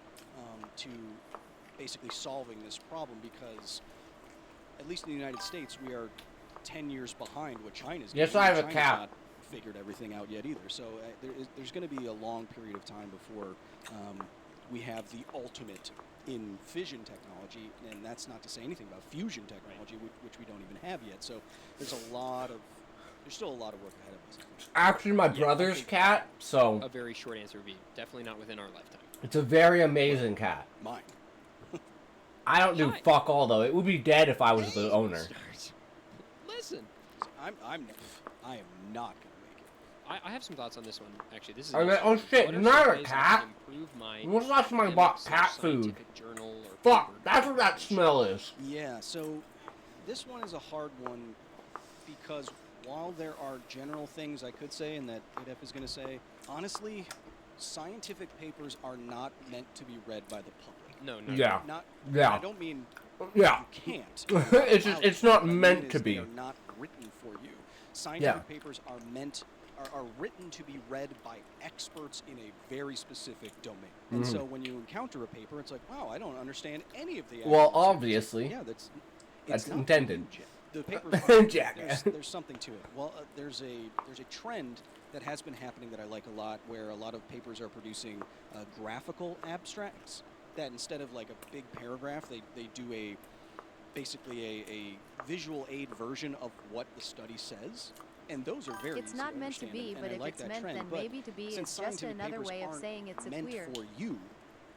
to basically solving this problem, because at least in the United States, we are 10 years behind what China's doing. Yes, I have a China's cat. not figured everything out yet either. So there's going to be a long period of time before we have the ultimate in fission technology, and that's not to say anything about fusion technology, which we don't even have yet. So there's still a lot of work ahead of us. Actually, my brother's cat, so... A very short answer would be definitely not within our lifetime. It's a very amazing cat. Mine. I don't do fuck all, though. It would be dead if I was the owner. Listen. I am not going to make it. I have some thoughts on this one, actually. This is Oh shit, what you're are not some a ways I cat? can improve my When's the last time I bought cat food? scientific journal or Fuck, paper that's what that smell is. Yeah, so this one is a hard one, because while there are general things I could say and that ADEF is going to say, honestly, scientific papers are not meant to be read by the public. No. Yeah. Not, Yeah. I don't mean Yeah. you can't. It's not What I meant mean to is be. They are not written for you. Scientific papers are written to be read by experts in a very specific domain. And so when you encounter a paper, it's like, wow, I don't understand any of the Well, acronyms. obviously. Yeah, That's it's not intended. the papers Jackass. there's something to it. Well, there's a trend that has been happening that I like a lot, where a lot of papers are producing graphical abstracts that instead of like a big paragraph, they do basically a visual aid version of what the study says. And those are very It's easy not to meant to understand, be, and but I if like it's that meant, trend. then But maybe to be. since It's just scientific another papers way of aren't saying it's meant weird. for you,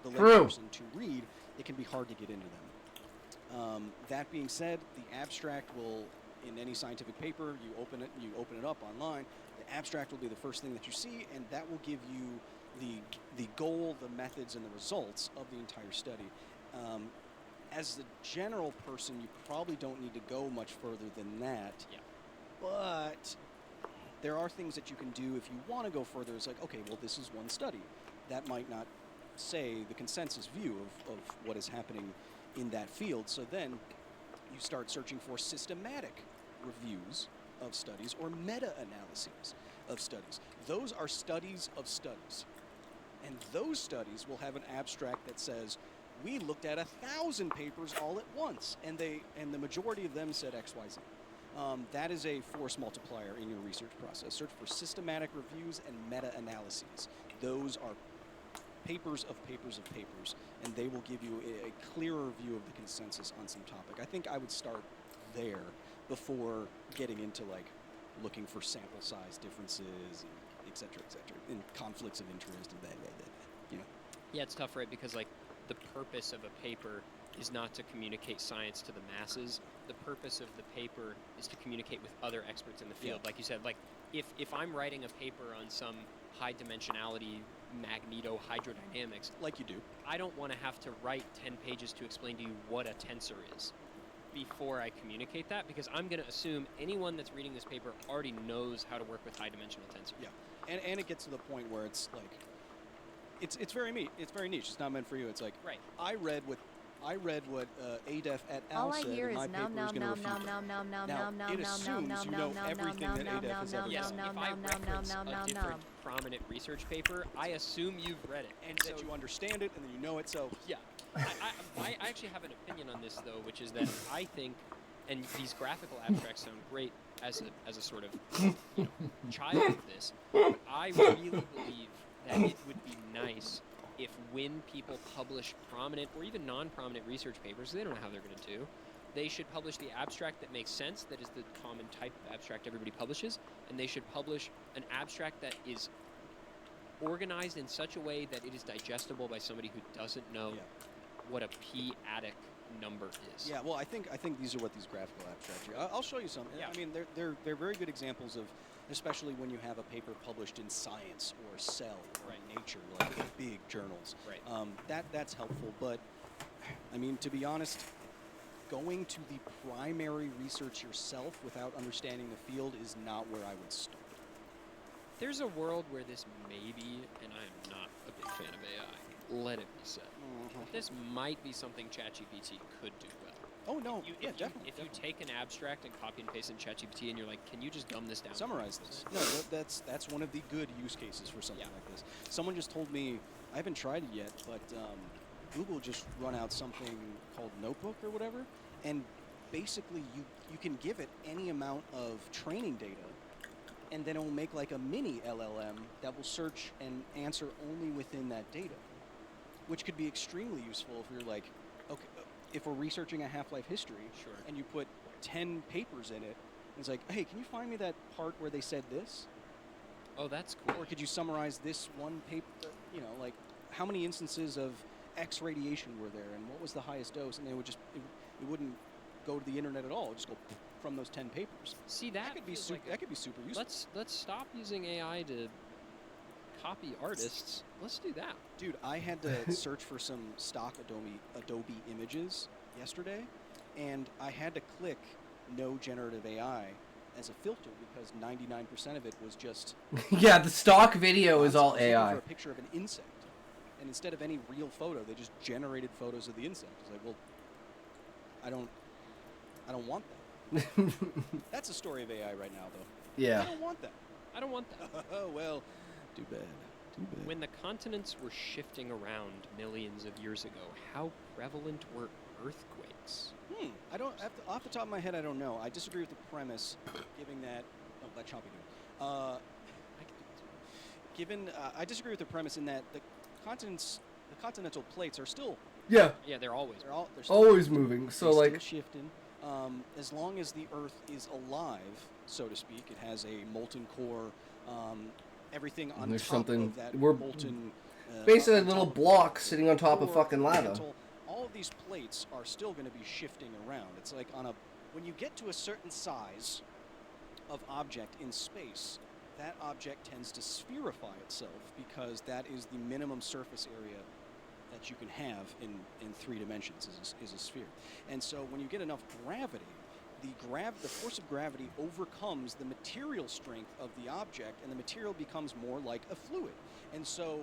the True. layperson, to read, it can be hard to get into them. That being said, the abstract will, in any scientific paper, you open it up online, the abstract will be the first thing that you see, and that will give you the goal, the methods, and the results of the entire study. As the general person, you probably don't need to go much further than that. Yeah. But there are things that you can do if you want to go further. It's like, okay, well, this is one study. That might not say the consensus view of what is happening in that field. So then you start searching for systematic reviews of studies or meta-analyses of studies. Those are studies of studies. And those studies will have an abstract that says, we looked at 1,000 papers all at once, and the majority of them said X, Y, Z. That is a force multiplier in your research process. Search for systematic reviews and meta-analyses. Those are papers of papers of papers, and they will give you a clearer view of the consensus on some topic. I think I would start there before getting into like looking for sample size differences, and et cetera, and conflicts of interest, and that. You know. Yeah, it's tough, right? Because like the purpose of a paper is not to communicate science to the masses. The purpose of the paper is to communicate with other experts in the field. Yeah. Like you said, like if I'm writing a paper on some high dimensionality magneto-hydrodynamics, like you do, I don't want to have to write 10 pages to explain to you what a tensor is before I communicate that, because I'm going to assume anyone that's reading this paper already knows how to work with high-dimensional tensors. Yeah, and it gets to the point where it's like, it's very niche. It's not meant for you. It's like, right. I read what I read what ADEF et al. All I said, hear and is my nom paper is nom going to nom refute nom that. nom nom Now, nom nom it nom nom assumes nom you know nom nom everything nom that nom ADEF nom has nom ever nom Yes, done. if nom I nom nom reference nom a nom different nom. prominent research paper, I assume you've read it. And that you understand it, and then you know it, so... Yeah. I actually have an opinion on this, though, which is that I think, and these graphical abstracts sound great as a sort of child of this, but I really believe that it would be nice if when people publish prominent or even non-prominent research papers, they don't know how they're going to do, they should publish the abstract that makes sense, that is the common type of abstract everybody publishes, and they should publish an abstract that is organized in such a way that it is digestible by somebody who doesn't know what a p-adic number is. Yeah, well, I think these are what these graphical abstracts are. I'll show you some. Yeah. I mean, they're very good examples of, especially when you have a paper published in Science or Cell or Nature, like the big journals. Right. That's helpful, but I mean, to be honest, going to the primary research yourself without understanding the field is not where I would start. There's a world where this may be, and I am not a big fan of AI, let it be said. But this might be something ChatGPT could do well. Oh, no, If you take an abstract and copy and paste in ChatGPT and you're like, can you just dumb this down? Summarize this. No, that's one of the good use cases for something like this. Someone just told me, I haven't tried it yet, but Google just run out something called Notebook or whatever, and basically you can give it any amount of training data, and then it will make like a mini LLM that will search and answer only within that data, which could be extremely useful if you're like, okay, if we're researching a Half-Life history, and you put 10 papers in it, and it's like, hey, can you find me that part where they said this? Oh, that's cool. Or could you summarize this one paper, like how many instances of X radiation were there, and what was the highest dose? And they would just, it wouldn't go to the internet at all. It would just go from those 10 papers. See, that could be that could be super useful. Let's stop using AI to copy artists. Let's do that. Dude, I had to search for some stock Adobe images yesterday, and I had to click no generative AI as a filter because 99% of it was just... Yeah, the stock video is all I was looking AI. for a picture of an insect, and instead of any real photo, they just generated photos of the insect. I was like, well, I don't want that. That's the story of AI right now, though. Yeah. I don't want that. I don't want that. Oh, well, too bad. Too bad. When the continents were shifting around millions of years ago, how prevalent were earthquakes? I don't, off the top of my head, I don't know. I disagree with the premise, giving that, oh, let Chompy do it. I disagree with the premise in that the continental plates are still... Yeah. Yeah, they're always... They're still always moving, so they're like... still shifting. As long as the Earth is alive, so to speak, it has a molten core, everything on There's top something... of that We're molten... basically little blocks sitting on top of fucking lava. All of these plates are still going to be shifting around. It's like when you get to a certain size of object in space, that object tends to spherify itself because that is the minimum surface area that you can have in 3 dimensions is a sphere. And so when you get enough gravity, the force of gravity overcomes the material strength of the object, and the material becomes more like a fluid. And so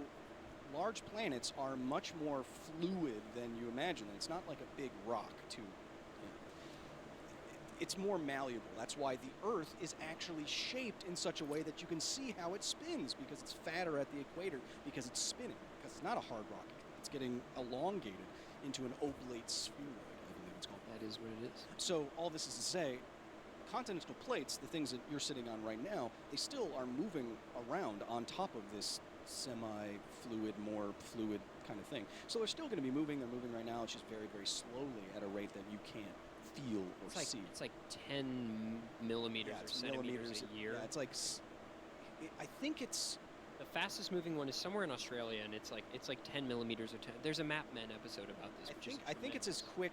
large planets are much more fluid than you imagine. It's not like a big rock it's more malleable. That's why the Earth is actually shaped in such a way that you can see how it spins, because it's fatter at the equator because it's spinning, because it's not a hard rock. It's getting elongated into an oblate spheroid, I believe it's called. That is what it is. So all this is to say, continental plates, the things that you're sitting on right now, they still are moving around on top of this semi-fluid, more fluid kind of thing. So they're still going to be moving. They're moving right now. It's just very, very slowly at a rate that you can't feel or see. It's like 10 millimeters or centimeters a year. Yeah, it's like... I think it's... The fastest moving one is somewhere in Australia, and it's like 10 millimeters or 10. There's a Map Men episode about this. I think it's as quick.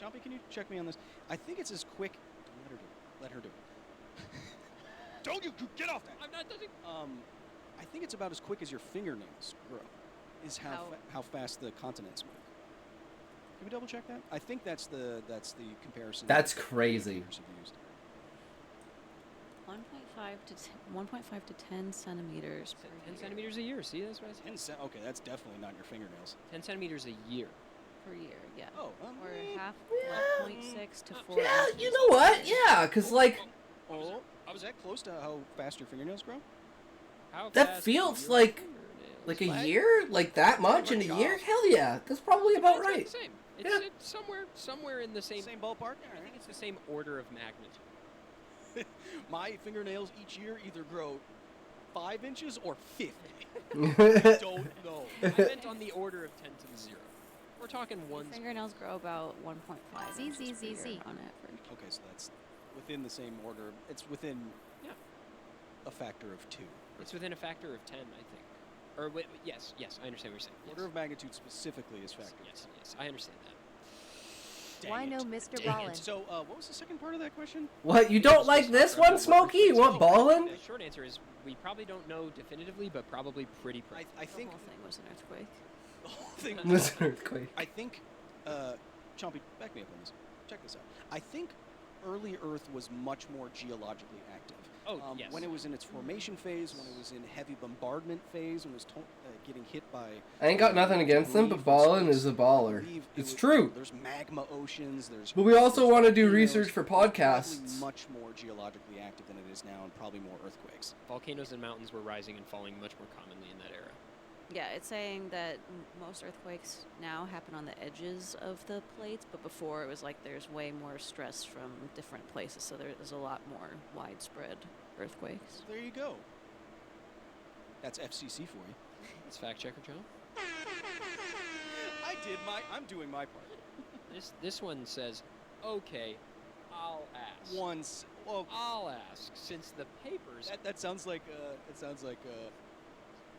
Chompy, can you check me on this? I think it's as quick. Let her do it. Don't you get off that! I'm not touching. I think it's about as quick as your fingernails grow. Is how fast the continents move. Can we double check that? I think that's the comparison. That's crazy. 1.5 to 10 centimeters per 10 centimeters a year. See, that's what I said. Okay, that's definitely not your fingernails. 10 centimeters a year. per year. Yeah. Oh, or half, Yeah. like 0.6 to 4. Yeah, inches you know what? per year. Yeah, because, like, Oh, was that close to how fast your fingernails grow? How that fast feels do your like fingernails a What? year? Like, that much in a much year? off. Hell yeah. That's probably about It's right. the same. Yeah. It's somewhere in the same ballpark. I think it's the same order of magnitude. My fingernails each year either grow 5 inches or 50. I don't know. I meant on the order of 10 to the 0. We're talking ones. Fingernails grow about 1.5 inches per year on average. Okay, so that's within the same order. It's within a factor of 2. It's within a factor of 10, I think. Or wait, yes, I understand what you're saying. Order of magnitude specifically is factor. Yes, I understand that. Why no Mr. Dang it. Ballin? So, what was the second part of that question? What, you don't like this one, Smokey? You want ballin'? The short answer is we probably don't know definitively, but probably pretty. I think The whole thing was an earthquake. the whole thing Was an earthquake. I think, Chompy, back me up on this. Check this out. I think early Earth was much more geologically active. Oh, yes. When it was in its formation phase, when it was in heavy bombardment phase, when it was getting hit by... I ain't got nothing against them, but ballin' is a baller. It's true. There's magma oceans, there's... But we also want to do volcanoes. research for It's probably podcasts. much more geologically active than it is now, and probably more earthquakes. Volcanoes and mountains were rising and falling much more commonly in that era. Yeah, it's saying that most earthquakes now happen on the edges of the plates, but before it was like there's way more stress from different places, so there's a lot more widespread earthquakes. There you go. That's FCC for you. It's fact checker, John. I'm doing my part. This one says, okay, I'll ask. I'll ask, since the papers... That sounds like,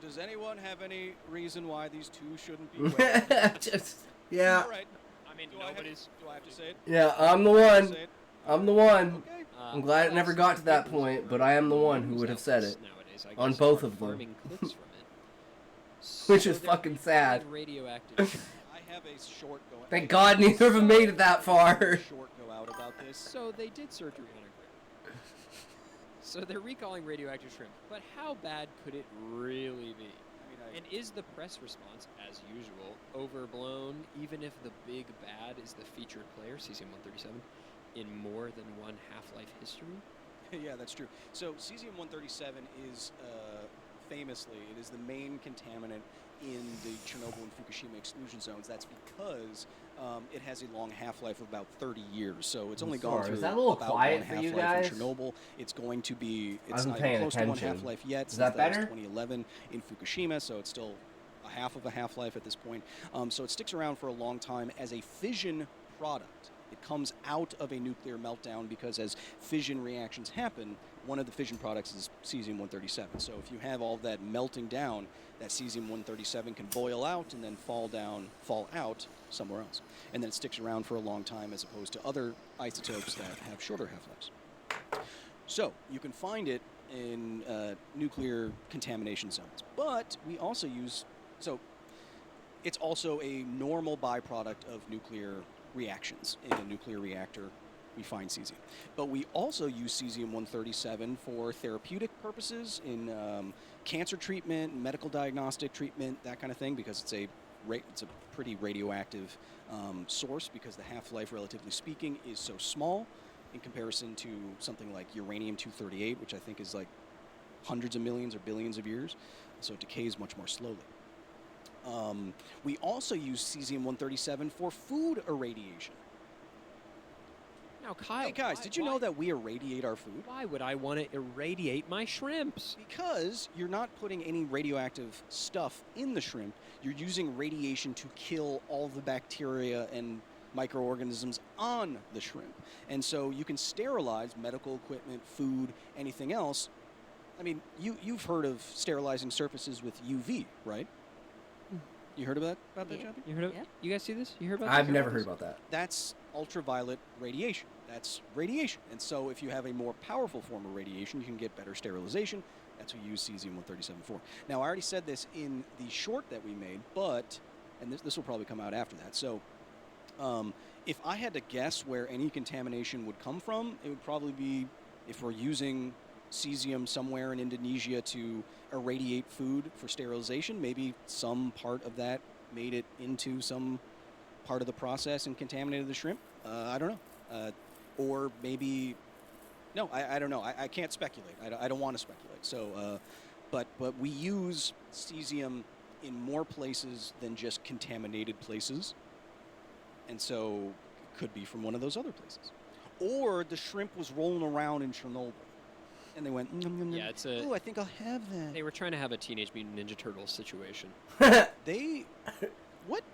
does anyone have any reason why these two shouldn't be wed? Yeah. All right. I mean, Do I have to say it? Yeah, I'm the one. Say it? I'm the one. Okay. I'm glad it never got to that point, but I am the one who would have said it. Nowadays, I On guess, both are of them. farming clicks from it. Which So is they're fucking sad. radioactive. I have a short go. Thank God neither of them made it that far. Short go out about this. So they did surgery on a grape. So they're recalling radioactive shrimp. But how bad could it really be? And is the press response, as usual, overblown, even if the big bad is the featured player, cesium-137, in more than one Half-Life history? Yeah, that's true. So cesium-137 is famously, it is the main contaminant in the Chernobyl and Fukushima exclusion zones. That's because it has a long half-life of about 30 years. So it's only gone through Is that a little about quiet one for you half-life guys? in Chernobyl. It's going to be, I it's wasn't not paying even close to one attention. half-life yet. Is Since that was better? 2011 in Fukushima, so it's still a half of a half-life at this point. So it sticks around for a long time as a fission product. It comes out of a nuclear meltdown because as fission reactions happen, one of the fission products is cesium-137. So if you have all of that melting down, that cesium-137 can boil out and then fall out somewhere else. And then it sticks around for a long time as opposed to other isotopes that have shorter half-lives. So you can find it in nuclear contamination zones. But we also use, so it's also a normal byproduct of nuclear reactions. In a nuclear reactor, we find cesium. But we also use cesium-137 for therapeutic purposes in cancer treatment, medical diagnostic treatment, that kind of thing, because it's a pretty radioactive source because the half-life, relatively speaking, is so small in comparison to something like uranium-238, which I think is like hundreds of millions or billions of years. So it decays much more slowly. We also use cesium-137 for food irradiation. Now, Kyle, hey guys, did you know that we irradiate our food? Why would I want to irradiate my shrimps? Because you're not putting any radioactive stuff in the shrimp. You're using radiation to kill all the bacteria and microorganisms on the shrimp. And so you can sterilize medical equipment, food, anything else. I mean, you've heard of sterilizing surfaces with UV, right? You heard about that, Choppy? You heard of You guys see this? You heard about I've this? never heard about that. That's ultraviolet radiation. That's radiation. And so if you have a more powerful form of radiation, you can get better sterilization. That's what you use cesium-137 for. Now, I already said this in the short that we made, but, and this will probably come out after that. So if I had to guess where any contamination would come from, it would probably be if we're using cesium somewhere in Indonesia to irradiate food for sterilization. Maybe some part of that made it into some part of the process and contaminated the shrimp. I don't know. Or maybe, no, I don't know. I can't speculate. I don't want to speculate. So, but we use cesium in more places than just contaminated places. And so it could be from one of those other places. Or the shrimp was rolling around in Chernobyl. And they went, yeah, it's a. Oh, I think I'll have that. They were trying to have a Teenage Mutant Ninja Turtles situation. What?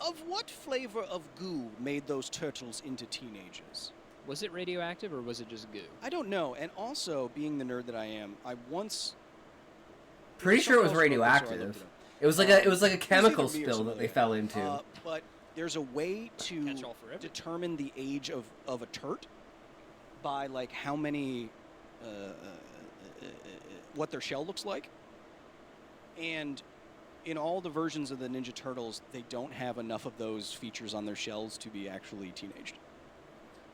Of what flavor of goo made those turtles into teenagers? Was it radioactive or was it just goo? I don't know. And also, being the nerd that I am, I once. Pretty sure it was radioactive. It was like a chemical spill that they fell into. But there's a way to determine the age of a turt by like how many, what their shell looks like. And in all the versions of the Ninja Turtles, they don't have enough of those features on their shells to be actually teenaged.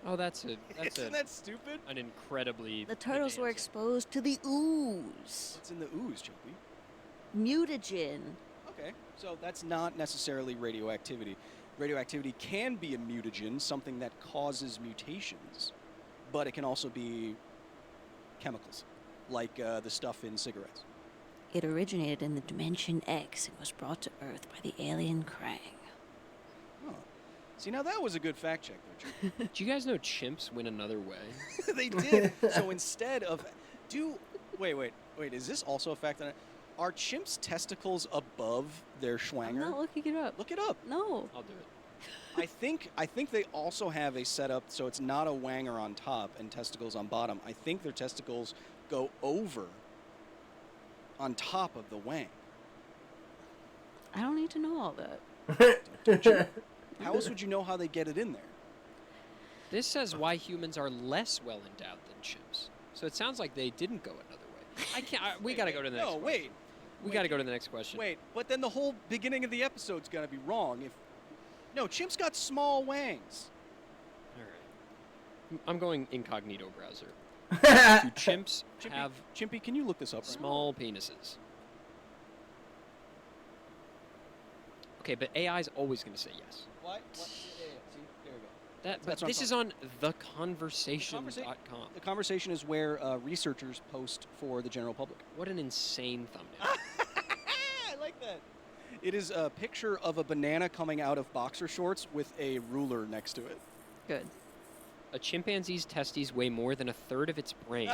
Oh, isn't that stupid? An incredibly. The turtles were exposed to the ooze. What's in the ooze, Jumpy? Mutagen. Okay, so that's not necessarily radioactivity. Radioactivity can be a mutagen, something that causes mutations, but it can also be chemicals, like the stuff in cigarettes. It originated in the Dimension X and was brought to Earth by the alien Krang. Oh. See, now that was a good fact check, though. Do you guys know chimps win another way? They did. So instead of... Wait, is this also a fact? Are chimps' testicles above their schwanger? I'm not looking it up. Look it up. No. I'll do it. I think they also have a setup so it's not a wanger on top and testicles on bottom. I think their testicles go over on top of the wang. I don't need to know all that. Don't you? How else would you know how they get it in there? This says why humans are less well endowed than chimps. So it sounds like they didn't go another way. I can't. We got to go to the next. No, question. wait. We got to go to the next question. Wait, but then the whole beginning of the episode's gonna be wrong. No, chimps got small wangs. All right. I'm going incognito browser. Do chimps have Chimpy, can you look this up? Small penises. Okay, but AI is always going to say yes. What? See, there we go. But this is on theconversation.com. The conversation is where researchers post for the general public. What an insane thumbnail. I like that. It is a picture of a banana coming out of boxer shorts with a ruler next to it. Good. A chimpanzee's testes weigh more than a third of its brain,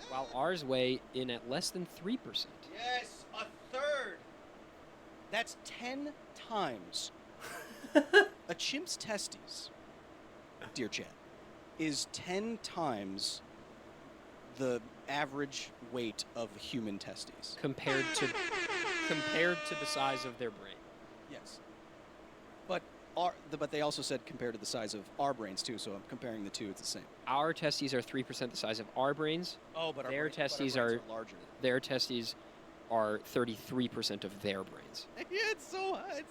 while ours weigh in at less than 3%. Yes, a third. That's 10 times. A chimp's testes, dear Chad, is 10 times the average weight of human testes. Compared to the size of their brain. Yes. But they also said compared to the size of our brains too, so I'm comparing the two, it's the same. Our testes are 3% the size of our brains. Oh, but their testes are larger. Their testes are 33% of their brains. Yeah, it's so high.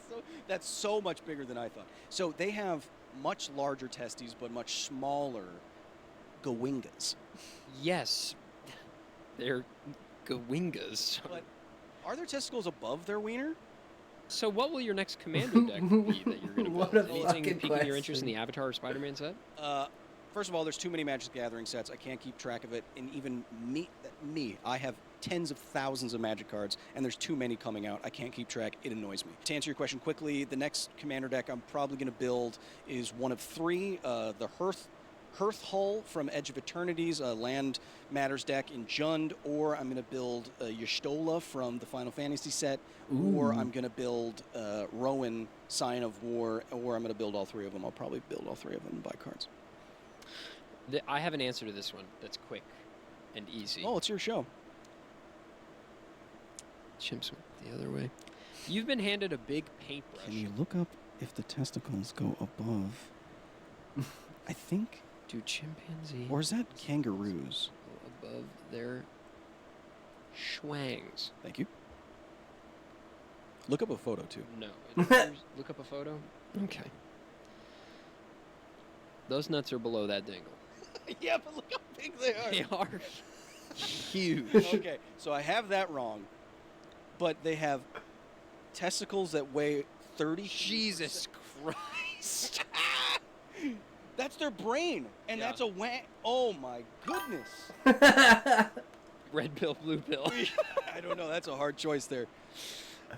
That's so much bigger than I thought. So they have much larger testes, but much smaller gawingas. Yes, they're gawingas. But are their testicles above their wiener? So what will your next commander deck be that you're going to What build? a Anything fucking piquing your interest in question. the Avatar or Spider-Man set? First of all, there's too many Magic the Gathering sets. I can't keep track of it. And even me, I have tens of thousands of Magic cards, and there's too many coming out. I can't keep track. It annoys me. To answer your question quickly, the next commander deck I'm probably going to build is one of three. The Hearth Hull from Edge of Eternities, a Land Matters deck in Jund, or I'm going to build Y'shtola from the Final Fantasy set, or I'm going to build Rowan, Sign of War, or I'm going to build all three of them. I'll probably build all three of them and buy cards. I have an answer to this one that's quick and easy. Oh, it's your show. Chimps went the other way. You've been handed a big paintbrush. Can you look up if the testicles go above? I think. Do chimpanzees? Or is that kangaroos? Go above their schwangs. Thank you. Look up a photo too. No. Look up a photo? Okay. Those nuts are below that dingle. Yeah, but look how big they are. They are huge. Okay, so I have that wrong. But they have testicles that weigh 30. Jesus Christ. That's their brain, and that's a oh my goodness. Red pill, blue pill. I don't know. That's a hard choice there.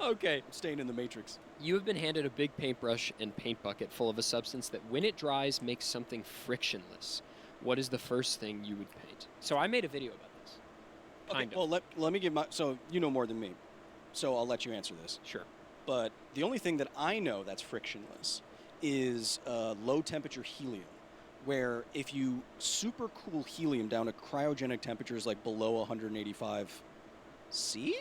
Okay. I'm staying in the Matrix. You have been handed a big paintbrush and paint bucket full of a substance that, when it dries, makes something frictionless. What is the first thing you would paint? So I made a video about this. Kind of. Well, let me give my... So you know more than me, so I'll let you answer this. Sure. But the only thing that I know that's frictionless is low-temperature helium, where if you super cool helium down to cryogenic temperatures like below 185 C?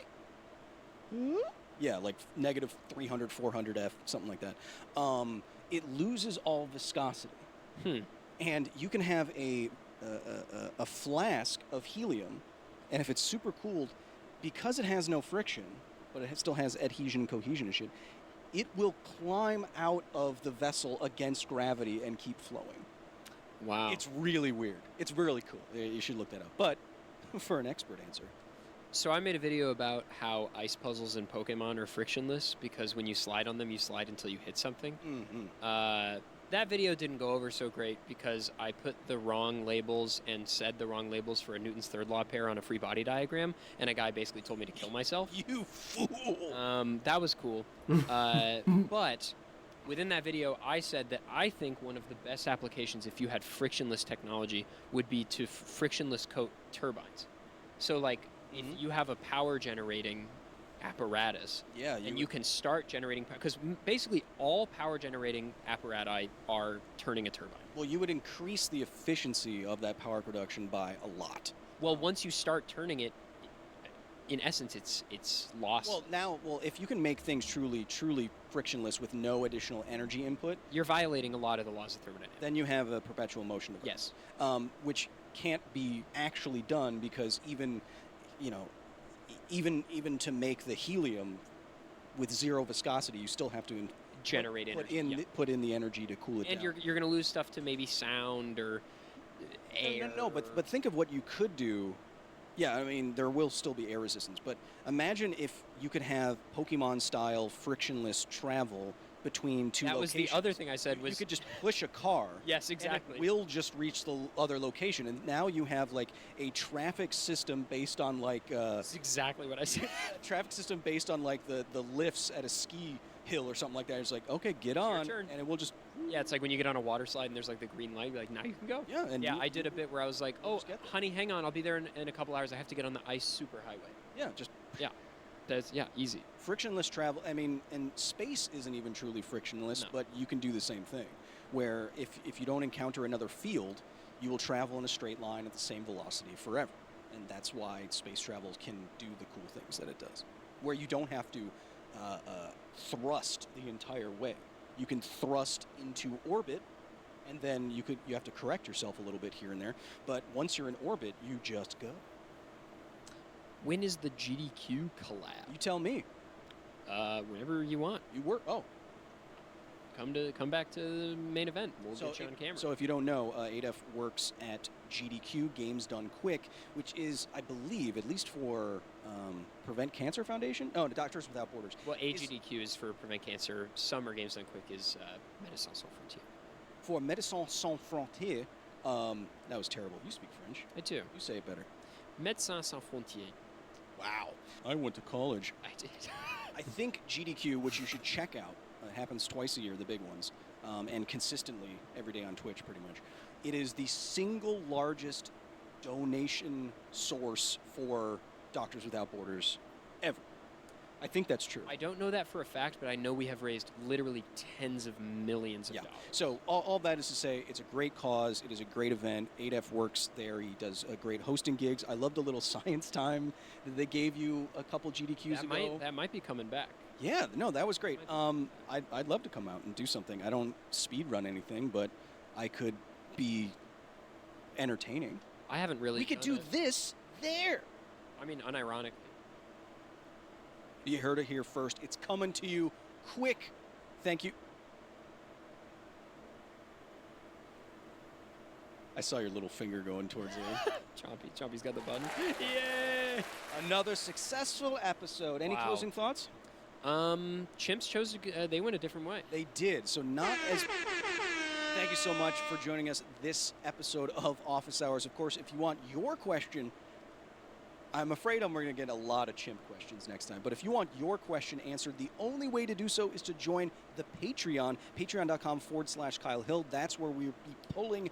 Yeah, like negative 300, 400 F, something like that. It loses all viscosity. And you can have a flask of helium, and if it's super cooled, because it has no friction, but it still has adhesion, cohesion and shit, it will climb out of the vessel against gravity and keep flowing. Wow. It's really weird. It's really cool. You should look that up. But for an expert answer. So I made a video about how ice puzzles in Pokemon are frictionless because when you slide on them, you slide until you hit something. That video didn't go over so great because I put the wrong labels and said the wrong labels for a Newton's third law pair on a free body diagram, and a guy basically told me to kill myself. You fool! That was cool. But within that video, I said that I think one of the best applications if you had frictionless technology would be to frictionless coat turbines. So, like, if you have a power generating apparatus, and you can start generating power, because basically all power generating apparati are turning a turbine. Well, you would increase the efficiency of that power production by a lot. Well, once you start turning it, in essence, it's lost. Well, if you can make things truly frictionless with no additional energy input, you're violating a lot of the laws of thermodynamics. Then you have a perpetual motion device. Yes. Which can't be actually done because even to make the helium with zero viscosity, you still have to generate energy. Put in the energy to cool it down. And you're going to lose stuff to maybe sound or air. No, but think of what you could do. Yeah, I mean, there will still be air resistance, but imagine if you could have Pokemon-style frictionless travel between two locations. That was the other thing I said was... You could just push a car. Yes, exactly. And it will just reach the other location, and now you have, like, a traffic system based on, like... That's exactly what I said. Traffic system based on, like, the lifts at a ski hill or something like that. It's like, okay, get on, and it will just... Yeah, it's like when you get on a water slide and there's like the green light, like, now you can go. Yeah, and I did a bit where I was like, oh, honey, hang on, I'll be there in a couple hours. I have to get on the ice superhighway. Yeah, just... Yeah, that's, easy. Frictionless travel, I mean, and space isn't even truly frictionless, but you can do the same thing, where if you don't encounter another field, you will travel in a straight line at the same velocity forever. And that's why space travel can do the cool things that it does, where you don't have to thrust the entire way. You can thrust into orbit, and then you have to correct yourself a little bit here and there. But once you're in orbit, you just go. When is the GDQ collab? You tell me. Whenever you want. You work. Oh. Come back to the main event. We'll get you on camera. So if you don't know, ADEF works at GDQ, Games Done Quick, which is, I believe, at least for Prevent Cancer Foundation? No, Doctors Without Borders. Well, AGDQ is for Prevent Cancer. Summer Games Done Quick is Médecins Sans Frontières. For Médecins Sans Frontières, that was terrible. You speak French. I do. You say it better. Médecins Sans Frontières. Wow. I went to college. I did. I think GDQ, which you should check out, it happens twice a year, the big ones, and consistently every day on Twitch, pretty much. It is the single largest donation source for Doctors Without Borders ever. I think that's true. I don't know that for a fact, but I know we have raised literally tens of millions of dollars. So all that is to say, it's a great cause. It is a great event. ADEF works there. He does great hosting gigs. I love the little science time that they gave you a couple GDQs ago. That might be coming back. Yeah, no, that was great. I'd love to come out and do something. I don't speed run anything, but I could be entertaining. I haven't really. We could do this there. I mean, unironically. You heard it here first. It's coming to you quick. Thank you. I saw your little finger going towards it. Chompy's got the button. Yeah! Another successful episode. Any closing thoughts? Chimps chose they went a different way. They did. So not as... Thank you so much for joining us this episode of Office Hours. Of course, if you want your question, I'm afraid we're going to get a lot of chimp questions next time. But if you want your question answered, the only way to do so is to join the Patreon, patreon.com/Kyle Hill. That's where we'll be pulling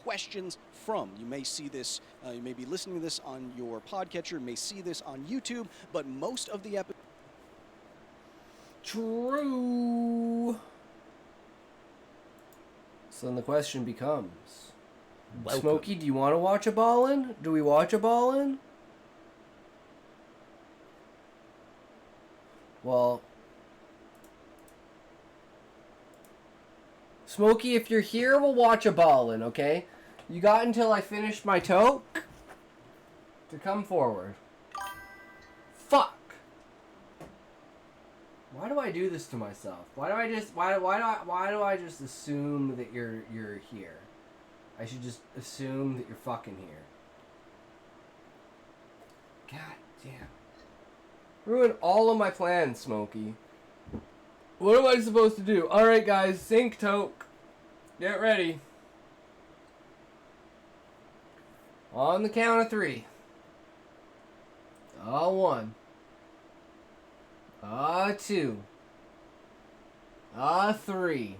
questions from. You may see this, you may be listening to this on your podcatcher, you may see this on YouTube, but most of the episodes... True. So then the question becomes, Smokey, do you want to watch a ballin'? Do we watch a ballin'? Well, Smokey, if you're here, we'll watch a ballin', okay? You got until I finish my toke to come forward. Fuck. Why do I do this to myself? Why do I just assume that you're here? I should just assume that you're fucking here. God damn. Ruin all of my plans, Smokey. What am I supposed to do? Alright guys, sync toke. Get ready. On the count of 3. 1. 2. 3.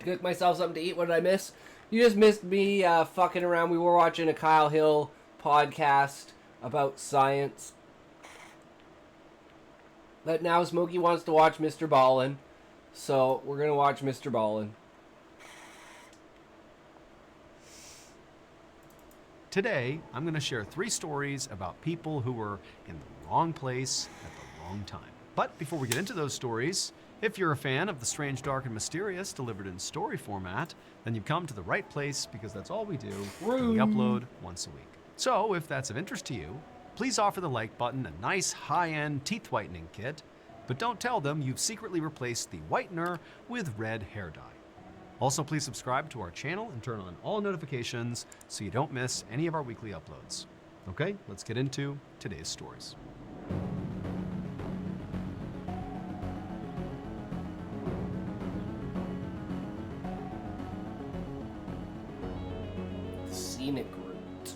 Cook myself something to eat. What did I miss? You just missed me fucking around. We were watching a Kyle Hill podcast about science. But now Smokey wants to watch Mr. Ballin'. So we're going to watch Mr. Ballin'. Today, I'm going to share 3 stories about people who were in the wrong place at the wrong time. But before we get into those stories, if you're a fan of the strange, dark, and mysterious delivered in story format, then you've come to the right place because that's all we do. And we upload once a week. So if that's of interest to you, please offer the like button a nice high-end teeth whitening kit, but don't tell them you've secretly replaced the whitener with red hair dye. Also, please subscribe to our channel and turn on all notifications so you don't miss any of our weekly uploads. Okay, let's get into today's stories. Scenic route.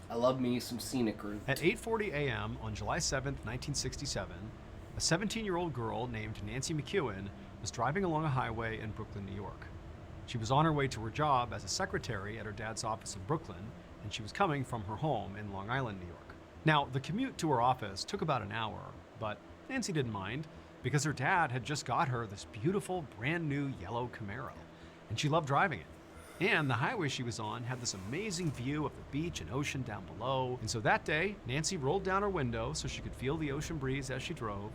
I love me some scenic route. At 8:40 a.m. on July 7th, 1967, a 17-year-old girl named Nancy McEwen was driving along a highway in Brooklyn, New York. She was on her way to her job as a secretary at her dad's office in Brooklyn, and she was coming from her home in Long Island, New York. Now, the commute to her office took about an hour, but Nancy didn't mind because her dad had just got her this beautiful brand new yellow Camaro, and she loved driving it. And the highway she was on had this amazing view of the beach and ocean down below. And so that day, Nancy rolled down her window so she could feel the ocean breeze as she drove.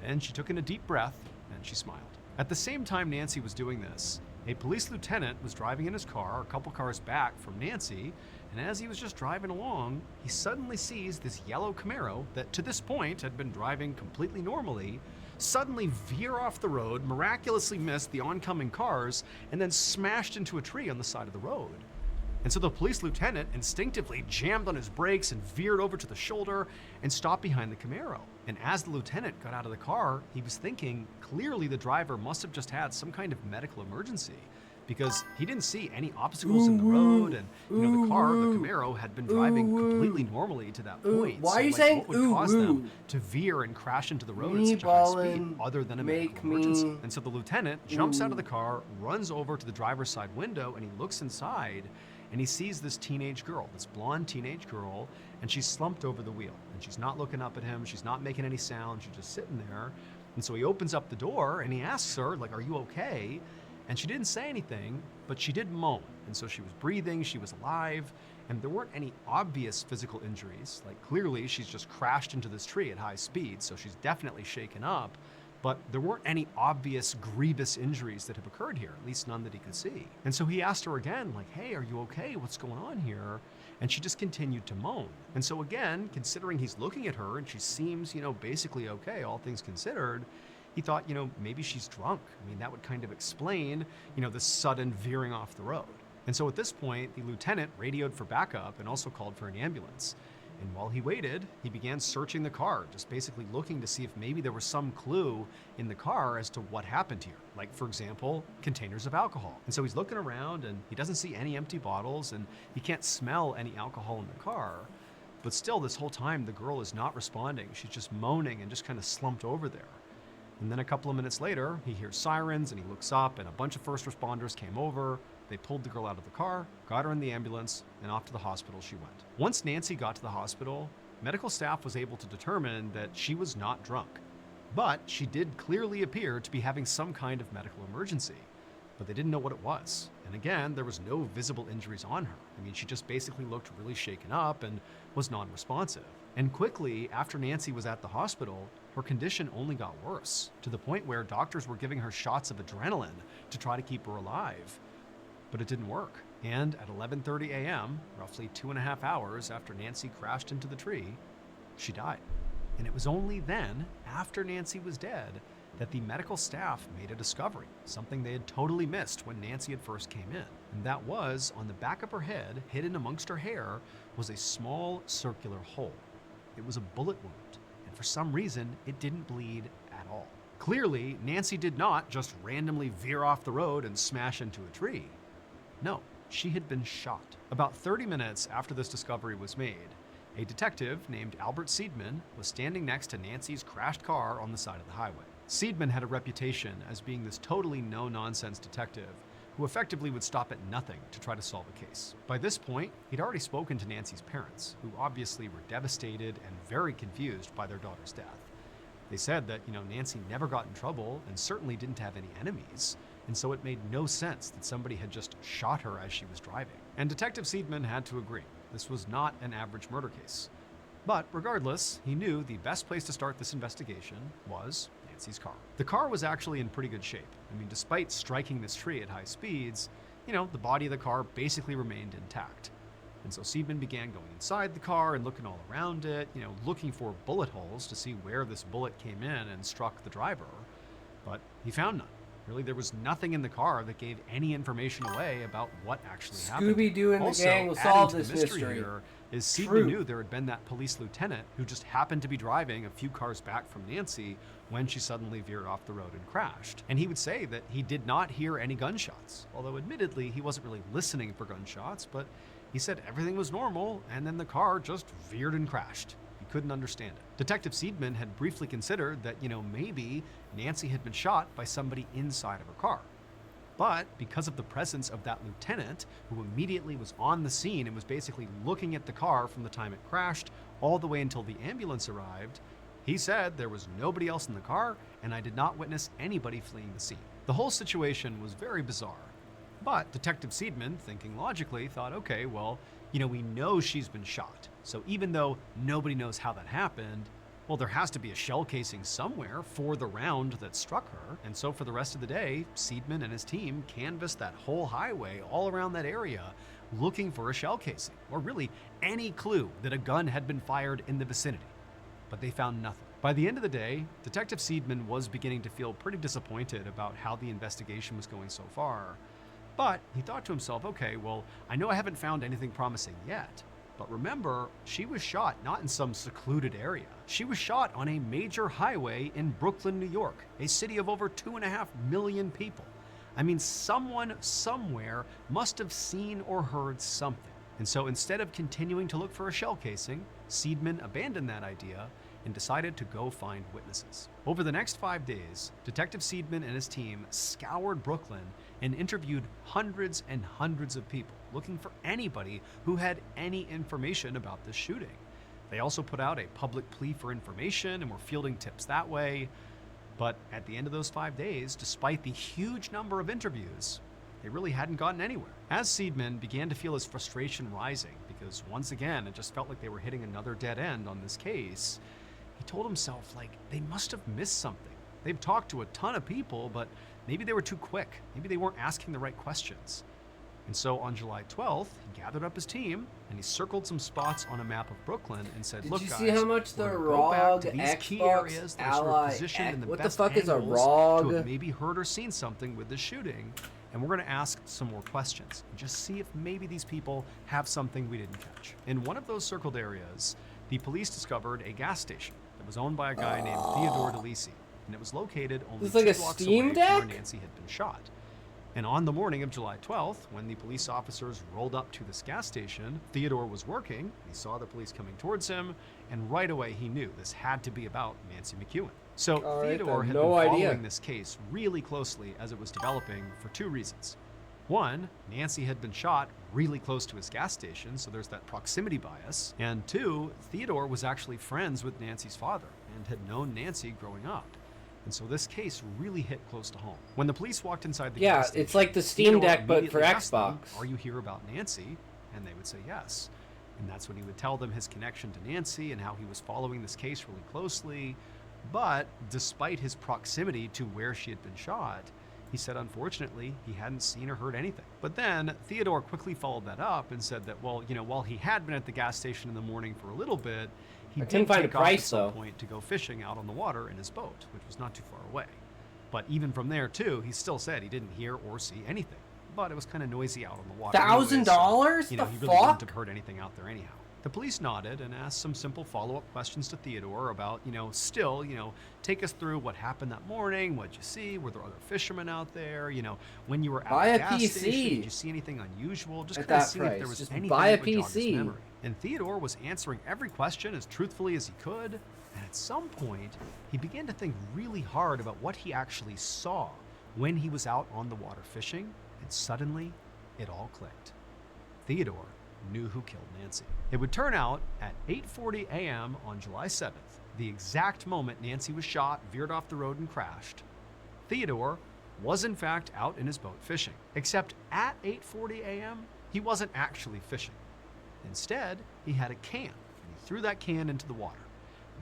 And then she took in a deep breath and she smiled. At the same time Nancy was doing this, a police lieutenant was driving in his car a couple cars back from Nancy. And as he was just driving along, he suddenly sees this yellow Camaro that to this point had been driving completely normally suddenly veer off the road, miraculously missed the oncoming cars, and then smashed into a tree on the side of the road. And so the police lieutenant instinctively jammed on his brakes and veered over to the shoulder and stopped behind the Camaro. And as the lieutenant got out of the car, he was thinking clearly the driver must have just had some kind of medical emergency, because he didn't see any obstacles in the road, and the car, the Camaro, had been driving completely normally to that point. Why so, are you saying what would cause them to veer and crash into the road at such a high speed other than a medical emergency? And so the lieutenant jumps out of the car, runs over to the driver's side window, and he looks inside, and he sees this teenage girl, this blonde teenage girl, and she's slumped over the wheel, and she's not looking up at him, she's not making any sound, she's just sitting there. And so he opens up the door and he asks her, like, "Are you okay?" And she didn't say anything, but she did moan. And so she was breathing, she was alive, and there weren't any obvious physical injuries. Like, clearly she's just crashed into this tree at high speed, so she's definitely shaken up, but there weren't any obvious grievous injuries that have occurred here, at least none that he could see. And so he asked her again, like, hey, are you okay? What's going on here? And she just continued to moan. And so again, considering he's looking at her and she seems, basically okay, all things considered, he thought, maybe she's drunk. I mean, that would kind of explain, the sudden veering off the road. And so at this point, the lieutenant radioed for backup and also called for an ambulance. And while he waited, he began searching the car, just basically looking to see if maybe there was some clue in the car as to what happened here. Like, for example, containers of alcohol. And so he's looking around and he doesn't see any empty bottles and he can't smell any alcohol in the car. But still, this whole time, the girl is not responding. She's just moaning and just kind of slumped over there. And then a couple of minutes later, he hears sirens and he looks up and a bunch of first responders came over. They pulled the girl out of the car, got her in the ambulance, and off to the hospital she went. Once Nancy got to the hospital, medical staff was able to determine that she was not drunk. But she did clearly appear to be having some kind of medical emergency. But they didn't know what it was. And again, there was no visible injuries on her. I mean, she just basically looked really shaken up and was non-responsive. And quickly, after Nancy was at the hospital, her condition only got worse, to the point where doctors were giving her shots of adrenaline to try to keep her alive. But it didn't work. And at 11:30 a.m., roughly 2.5 hours after Nancy crashed into the tree, she died. And it was only then, after Nancy was dead, that the medical staff made a discovery, something they had totally missed when Nancy had first came in. And that was, on the back of her head, hidden amongst her hair, was a small circular hole. It was a bullet wound, and for some reason, it didn't bleed at all. Clearly, Nancy did not just randomly veer off the road and smash into a tree. No, she had been shot. About 30 minutes after this discovery was made, a detective named Albert Seidman was standing next to Nancy's crashed car on the side of the highway. Seidman had a reputation as being this totally no-nonsense detective who effectively would stop at nothing to try to solve a case. By this point, he'd already spoken to Nancy's parents, who obviously were devastated and very confused by their daughter's death. They said that, Nancy never got in trouble and certainly didn't have any enemies, and so it made no sense that somebody had just shot her as she was driving. And Detective Seidman had to agree. This was not an average murder case. But regardless, he knew the best place to start this investigation was Nancy's car. The car was actually in pretty good shape. I mean, despite striking this tree at high speeds, the body of the car basically remained intact. And so Seidman began going inside the car and looking all around it, looking for bullet holes to see where this bullet came in and struck the driver. But he found none. Really, there was nothing in the car that gave any information away about what actually happened. Scooby-Doo and the gang will solve this mystery. Here is Seidman knew there had been that police lieutenant who just happened to be driving a few cars back from Nancy when she suddenly veered off the road and crashed. And he would say that he did not hear any gunshots, although admittedly he wasn't really listening for gunshots, but he said everything was normal and then the car just veered and crashed. He couldn't understand it. Detective Seidman had briefly considered that, maybe Nancy had been shot by somebody inside of her car. But because of the presence of that lieutenant, who immediately was on the scene and was basically looking at the car from the time it crashed all the way until the ambulance arrived, he said there was nobody else in the car and I did not witness anybody fleeing the scene. The whole situation was very bizarre. But Detective Seidman, thinking logically, thought, okay, well, we know she's been shot. So even though nobody knows how that happened, well, there has to be a shell casing somewhere for the round that struck her. And so for the rest of the day, Seidman and his team canvassed that whole highway all around that area looking for a shell casing, or really any clue that a gun had been fired in the vicinity. But they found nothing. By the end of the day, Detective Seidman was beginning to feel pretty disappointed about how the investigation was going so far. But he thought to himself, okay, well, I know I haven't found anything promising yet, but remember, she was shot not in some secluded area. She was shot on a major highway in Brooklyn, New York, a city of over 2.5 million people. I mean, someone somewhere must have seen or heard something. And so instead of continuing to look for a shell casing, Seidman abandoned that idea and decided to go find witnesses. Over the next 5 days, Detective Seidman and his team scoured Brooklyn and interviewed hundreds and hundreds of people, looking for anybody who had any information about this shooting. They also put out a public plea for information and were fielding tips that way. But at the end of those 5 days, despite the huge number of interviews, they really hadn't gotten anywhere. As Seidman began to feel his frustration rising, because once again, it just felt like they were hitting another dead end on this case, he told himself, they must have missed something. They've talked to a ton of people, but maybe they were too quick. Maybe they weren't asking the right questions. And so on July 12th, he gathered up his team and he circled some spots on a map of Brooklyn and said, Did look, you guys, see how much the we're gonna go back ROG to these key Xbox areas that are sort of Ally positioned in the what the best fuck is a angles ROG? to have maybe heard or seen something with the shooting, and we're going to ask some more questions and just see if maybe these people have something we didn't catch. In one of those circled areas, the police discovered a gas station that was owned by a guy named Theodore DeLisi, and it was located only This is like 2 a blocks Steam away from where Deck? Nancy had been shot. And on the morning of July 12th, when the police officers rolled up to this gas station, Theodore was working. He saw the police coming towards him, and right away he knew this had to be about Nancy McEwen. So All right, Theodore then. had No been idea. following this case really closely as it was developing for 2 reasons. One, Nancy had been shot really close to his gas station, so there's that proximity bias. And 2, Theodore was actually friends with Nancy's father and had known Nancy growing up. And so this case really hit close to home. When the police walked inside the gas station, it's like the Steam Theodore Deck, but for immediately asked them, Xbox. Are you here about Nancy? And they would say yes. And that's when he would tell them his connection to Nancy and how he was following this case really closely. But despite his proximity to where she had been shot, he said unfortunately he hadn't seen or heard anything. But then Theodore quickly followed that up and said that, well, while he had been at the gas station in the morning for a little bit, he couldn't did find a take off at price, some though. point to go fishing out on the water in his boat, which was not too far away. But even from there too, he still said he didn't hear or see anything. But it was kind of noisy out on the water. $1,000? So, The he really fuck? wouldn't have heard anything out there anyhow. The police nodded and asked some simple follow-up questions to Theodore about, take us through what happened that morning, what'd you see, were there other fishermen out there, when you were at Buy the a gas PC. station, did you see anything unusual? Just At kind of that see if price. there was Just anything buy a that would jog his PC. memory. And Theodore was answering every question as truthfully as he could, and at some point, he began to think really hard about what he actually saw when he was out on the water fishing, and suddenly, it all clicked. Theodore knew who killed Nancy. It would turn out at 8:40 a.m. on July 7th, the exact moment Nancy was shot, veered off the road and crashed, Theodore was in fact out in his boat fishing. Except at 8:40 a.m., he wasn't actually fishing. Instead, he had a can, and he threw that can into the water.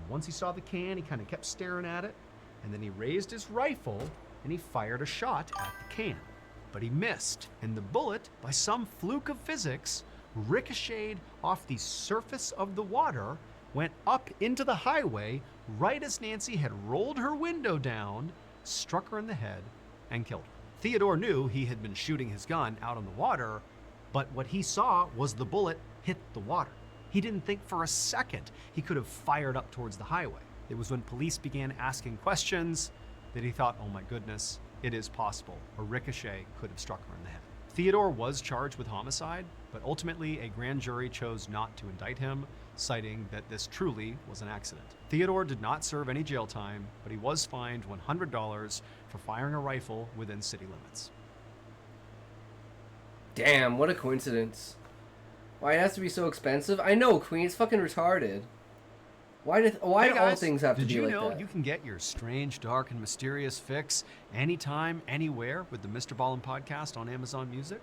And once he saw the can, he kind of kept staring at it, and then he raised his rifle and he fired a shot at the can. But he missed, and the bullet, by some fluke of physics, ricocheted off the surface of the water, went up into the highway right as Nancy had rolled her window down, struck her in the head, and killed her. Theodore knew he had been shooting his gun out on the water, but what he saw was the bullet hit the water. He didn't think for a second he could have fired up towards the highway. It was when police began asking questions that he thought, oh my goodness, it is possible. A ricochet could have struck her in the head. Theodore was charged with homicide, but ultimately a grand jury chose not to indict him, citing that this truly was an accident. Theodore did not serve any jail time, but he was fined $100 for firing a rifle within city limits. Damn, what a coincidence. Why it has to be so expensive? I know, Queen, it's fucking retarded. Why Hey do all guys, things have to did be you like know that? you can get your strange, dark, and mysterious fix anytime, anywhere with the Mr. Ballin podcast on Amazon Music?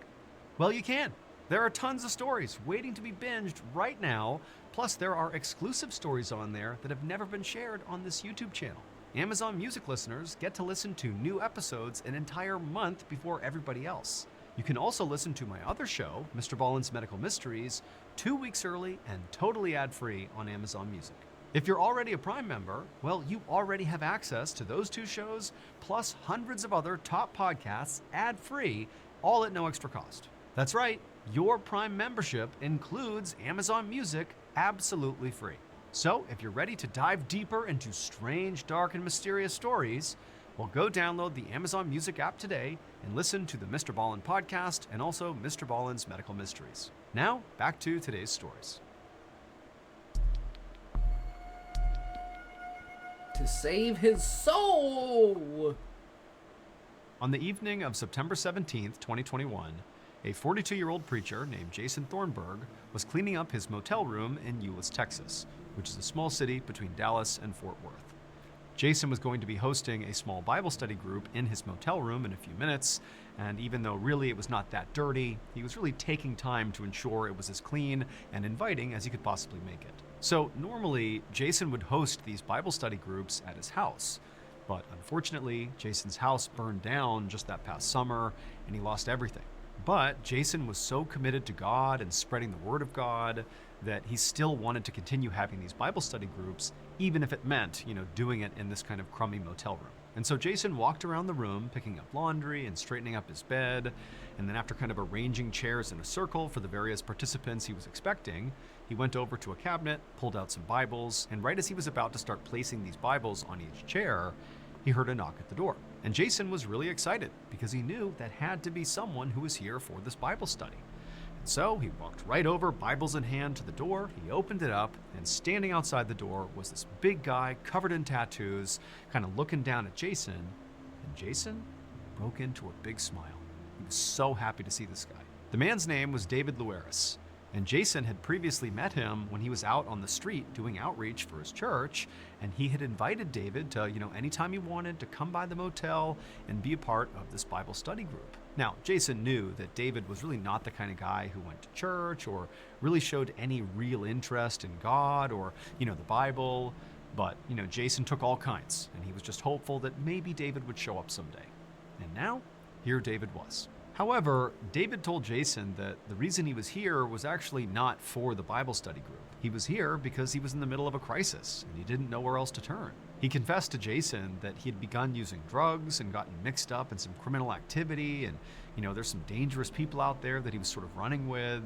Well, you can. There are tons of stories waiting to be binged right now. Plus, there are exclusive stories on there that have never been shared on this YouTube channel. Amazon Music listeners get to listen to new episodes an entire month before everybody else. You can also listen to my other show, Mr. Ballin's Medical Mysteries, 2 weeks early and totally ad-free on Amazon Music. If you're already a Prime member, well, you already have access to those 2 shows, plus hundreds of other top podcasts ad-free, all at no extra cost. That's right, your Prime membership includes Amazon Music absolutely free. So if you're ready to dive deeper into strange, dark, and mysterious stories, well, go download the Amazon Music app today and listen to the Mr. Ballin podcast and also Mr. Ballin's Medical Mysteries. Now, back to today's stories. To save his soul! On the evening of September 17th, 2021, a 42-year-old preacher named Jason Thornburg was cleaning up his motel room in Euless, Texas, which is a small city between Dallas and Fort Worth. Jason was going to be hosting a small Bible study group in his motel room in a few minutes, and even though really it was not that dirty, he was really taking time to ensure it was as clean and inviting as he could possibly make it. So normally, Jason would host these Bible study groups at his house, But unfortunately, Jason's house burned down just that past summer, and he lost everything. But Jason was so committed to God and spreading the word of God that he still wanted to continue having these Bible study groups, even if it meant, doing it in this kind of crummy motel room. And so Jason walked around the room, picking up laundry and straightening up his bed, and then after kind of arranging chairs in a circle for the various participants he was expecting, he went over to a cabinet, pulled out some Bibles, and right as he was about to start placing these Bibles on each chair, he heard a knock at the door. And Jason was really excited because he knew that had to be someone who was here for this Bible study. And so he walked right over, Bibles in hand, to the door. He opened it up, and standing outside the door was this big guy covered in tattoos, kind of looking down at Jason. And Jason broke into a big smile. He was so happy to see this guy. The man's name was David Luaris. And Jason had previously met him when he was out on the street doing outreach for his church, and he had invited David to, anytime he wanted, to come by the motel and be a part of this Bible study group. Now, Jason knew that David was really not the kind of guy who went to church or really showed any real interest in God or, the Bible, but, Jason took all kinds, and he was just hopeful that maybe David would show up someday. And now, here David was. However, David told Jason that the reason he was here was actually not for the Bible study group. He was here because he was in the middle of a crisis and he didn't know where else to turn. He confessed to Jason that he had begun using drugs and gotten mixed up in some criminal activity, and there's some dangerous people out there that he was sort of running with,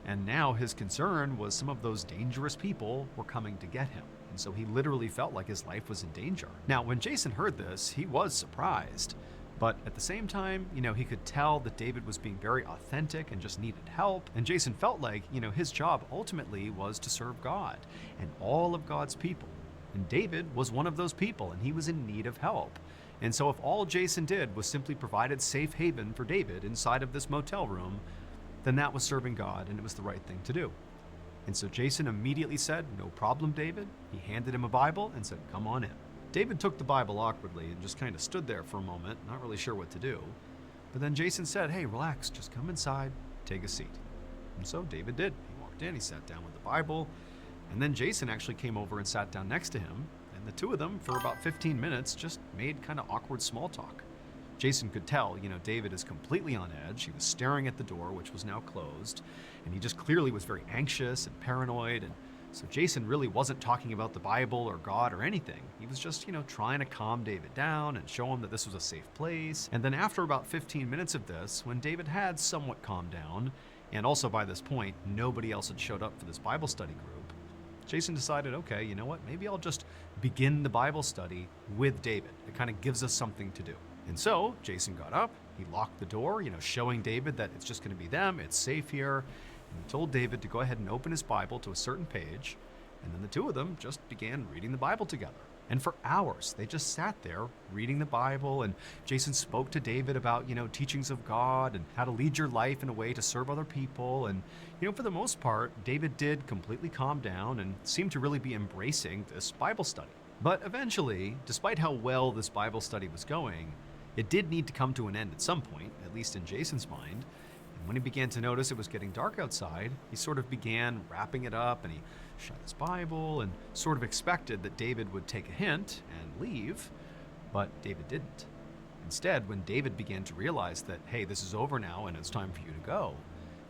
and now his concern was some of those dangerous people were coming to get him. And so he literally felt like his life was in danger. Now, when Jason heard this, he was surprised. But at the same time, he could tell that David was being very authentic and just needed help. And Jason felt like, his job ultimately was to serve God and all of God's people. And David was one of those people, and he was in need of help. And so if all Jason did was simply provided safe haven for David inside of this motel room, then that was serving God, and it was the right thing to do. And so Jason immediately said, "No problem, David." He handed him a Bible and said, "Come on in." David took the Bible awkwardly and just kind of stood there for a moment, not really sure what to do. But then Jason said, "Hey, relax, just come inside, take a seat." And so David did. He walked in, he sat down with the Bible, and then Jason actually came over and sat down next to him, and the two of them, for about 15 minutes, just made kind of awkward small talk. Jason could tell, David is completely on edge. He was staring at the door, which was now closed, and he just clearly was very anxious and paranoid, and so Jason really wasn't talking about the Bible or God or anything. He was just, trying to calm David down and show him that this was a safe place. And then after about 15 minutes of this, when David had somewhat calmed down, and also by this point, nobody else had showed up for this Bible study group, Jason decided, okay, you know what, maybe I'll just begin the Bible study with David. It kind of gives us something to do. And so Jason got up, he locked the door, showing David that it's just going to be them, it's safe here. And he told David to go ahead and open his Bible to a certain page, and then the two of them just began reading the Bible together. And for hours, they just sat there reading the Bible, and Jason spoke to David about, teachings of God and how to lead your life in a way to serve other people. And, for the most part, David did completely calm down and seemed to really be embracing this Bible study. But eventually, despite how well this Bible study was going, it did need to come to an end at some point, at least in Jason's mind. When he began to notice it was getting dark outside, he sort of began wrapping it up, and he shut his Bible and sort of expected that David would take a hint and leave, but David didn't. Instead, when David began to realize that, hey, this is over now and it's time for you to go,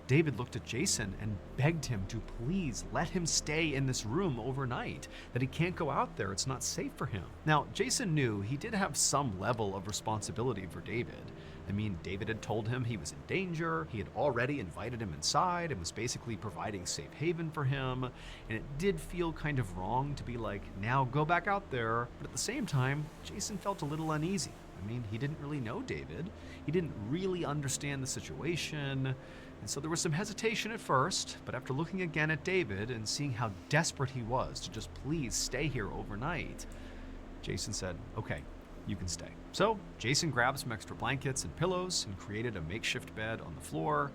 David looked at Jason and begged him to please let him stay in this room overnight, that he can't go out there, it's not safe for him. Now, Jason knew he did have some level of responsibility for David. I mean, David had told him he was in danger, he had already invited him inside and was basically providing safe haven for him, and it did feel kind of wrong to be like, now go back out there, but at the same time, Jason felt a little uneasy. I mean, he didn't really know David, he didn't really understand the situation, and so there was some hesitation at first, but after looking again at David and seeing how desperate he was to just please stay here overnight, Jason said, okay, you can stay. So Jason grabbed some extra blankets and pillows and created a makeshift bed on the floor.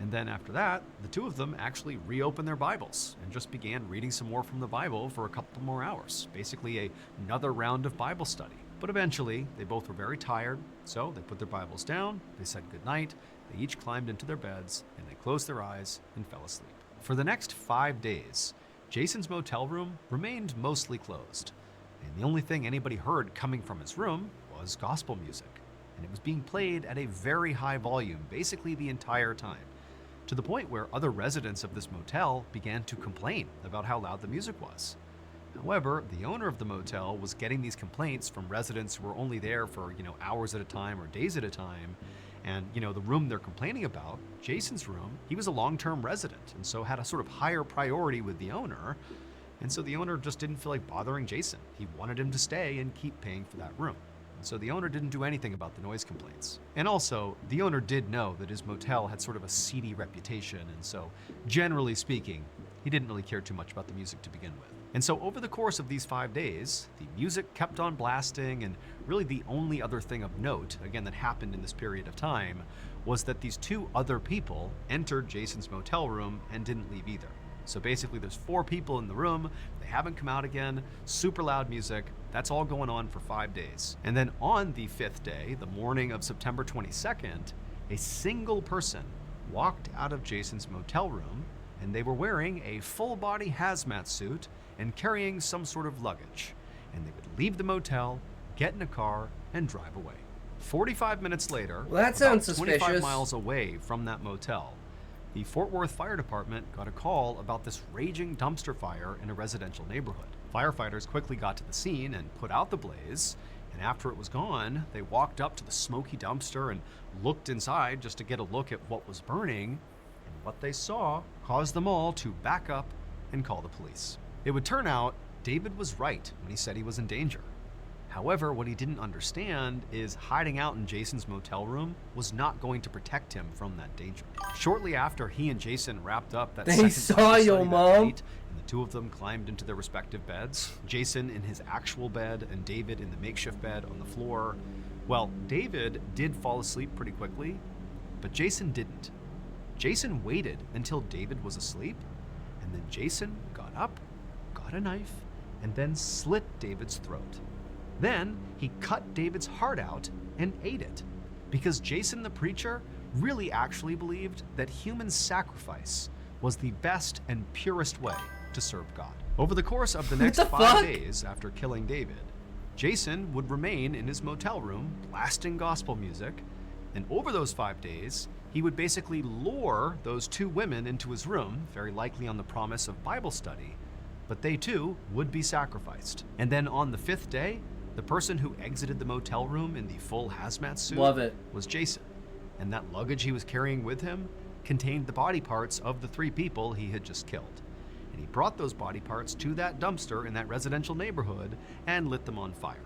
And then after that, the two of them actually reopened their Bibles and just began reading some more from the Bible for a couple more hours, basically another round of Bible study. But eventually, they both were very tired, so they put their Bibles down, they said goodnight, they each climbed into their beds, and they closed their eyes and fell asleep. For the next 5 days, Jason's motel room remained mostly closed. and the only thing anybody heard coming from his room was gospel music, and it was being played at a very high volume basically the entire time, to the point where other residents of this motel began to complain about how loud the music was. However, the owner of the motel was getting these complaints from residents who were only there for, hours at a time or days at a time. And, the room they're complaining about, Jason's room, he was a long-term resident and so had a sort of higher priority with the owner. And so the owner just didn't feel like bothering Jason. He wanted him to stay and keep paying for that room. So the owner didn't do anything about the noise complaints. And also, the owner did know that his motel had sort of a seedy reputation, and so, generally speaking, he didn't really care too much about the music to begin with. And so over the course of these 5 days, the music kept on blasting, and really the only other thing of note, again, that happened in this period of time, was that these 2 other people entered Jason's motel room and didn't leave either. So basically there's 4 people in the room, they haven't come out again, super loud music, that's all going on for 5 days. And then on the 5th day, the morning of September 22nd, a single person walked out of Jason's motel room, and they were wearing a full-body hazmat suit and carrying some sort of luggage. And they would leave the motel, get in a car, and drive away. 45 minutes later, well, that sounds about 25 suspicious. miles away from that motel, the Fort Worth Fire Department got a call about this raging dumpster fire in a residential neighborhood. Firefighters quickly got to the scene and put out the blaze, and after it was gone, they walked up to the smoky dumpster and looked inside just to get a look at what was burning, and what they saw caused them all to back up and call the police. It would turn out David was right when he said he was in danger. However, what he didn't understand is hiding out in Jason's motel room was not going to protect him from that danger. Shortly after he and Jason wrapped up that They second saw Bible your study that mom? night, and the 2 of them climbed into their respective beds, Jason in his actual bed and David in the makeshift bed on the floor. Well, David did fall asleep pretty quickly, but Jason didn't. Jason waited until David was asleep, and then Jason got up, got a knife, and then slit David's throat. Then he cut David's heart out and ate it, because Jason the preacher really actually believed that human sacrifice was the best and purest way to serve God. Over the course of the next 5 days after killing David, Jason would remain in his motel room blasting gospel music, and over those 5 days, he would basically lure those 2 women into his room, very likely on the promise of Bible study, but they too would be sacrificed. And then on the 5th day, the person who exited the motel room in the full hazmat suit was Jason, and that luggage he was carrying with him contained the body parts of the 3 people he had just killed. And he brought those body parts to that dumpster in that residential neighborhood and lit them on fire.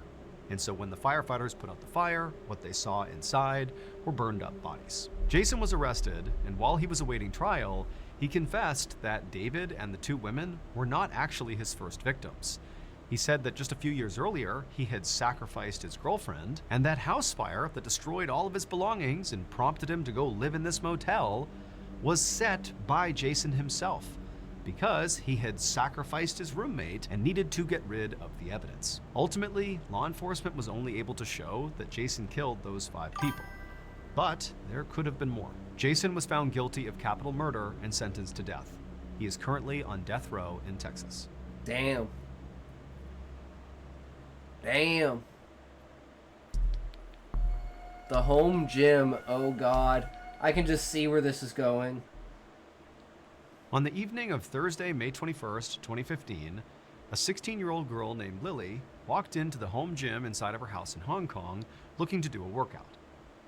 And so when the firefighters put out the fire, what they saw inside were burned up bodies. Jason was arrested, and while he was awaiting trial, he confessed that David and the 2 women were not actually his first victims. He said that just a few years earlier, he had sacrificed his girlfriend, and that house fire that destroyed all of his belongings and prompted him to go live in this motel was set by Jason himself, because he had sacrificed his roommate and needed to get rid of the evidence. Ultimately, law enforcement was only able to show that Jason killed those 5 people. But there could have been more. Jason was found guilty of capital murder and sentenced to death. He is currently on death row in Texas. Damn. Damn. The home gym, oh god. I can just see where this is going. On the evening of Thursday, May 21st, 2015, a 16-year-old girl named Lily walked into the home gym inside of her house in Hong Kong looking to do a workout.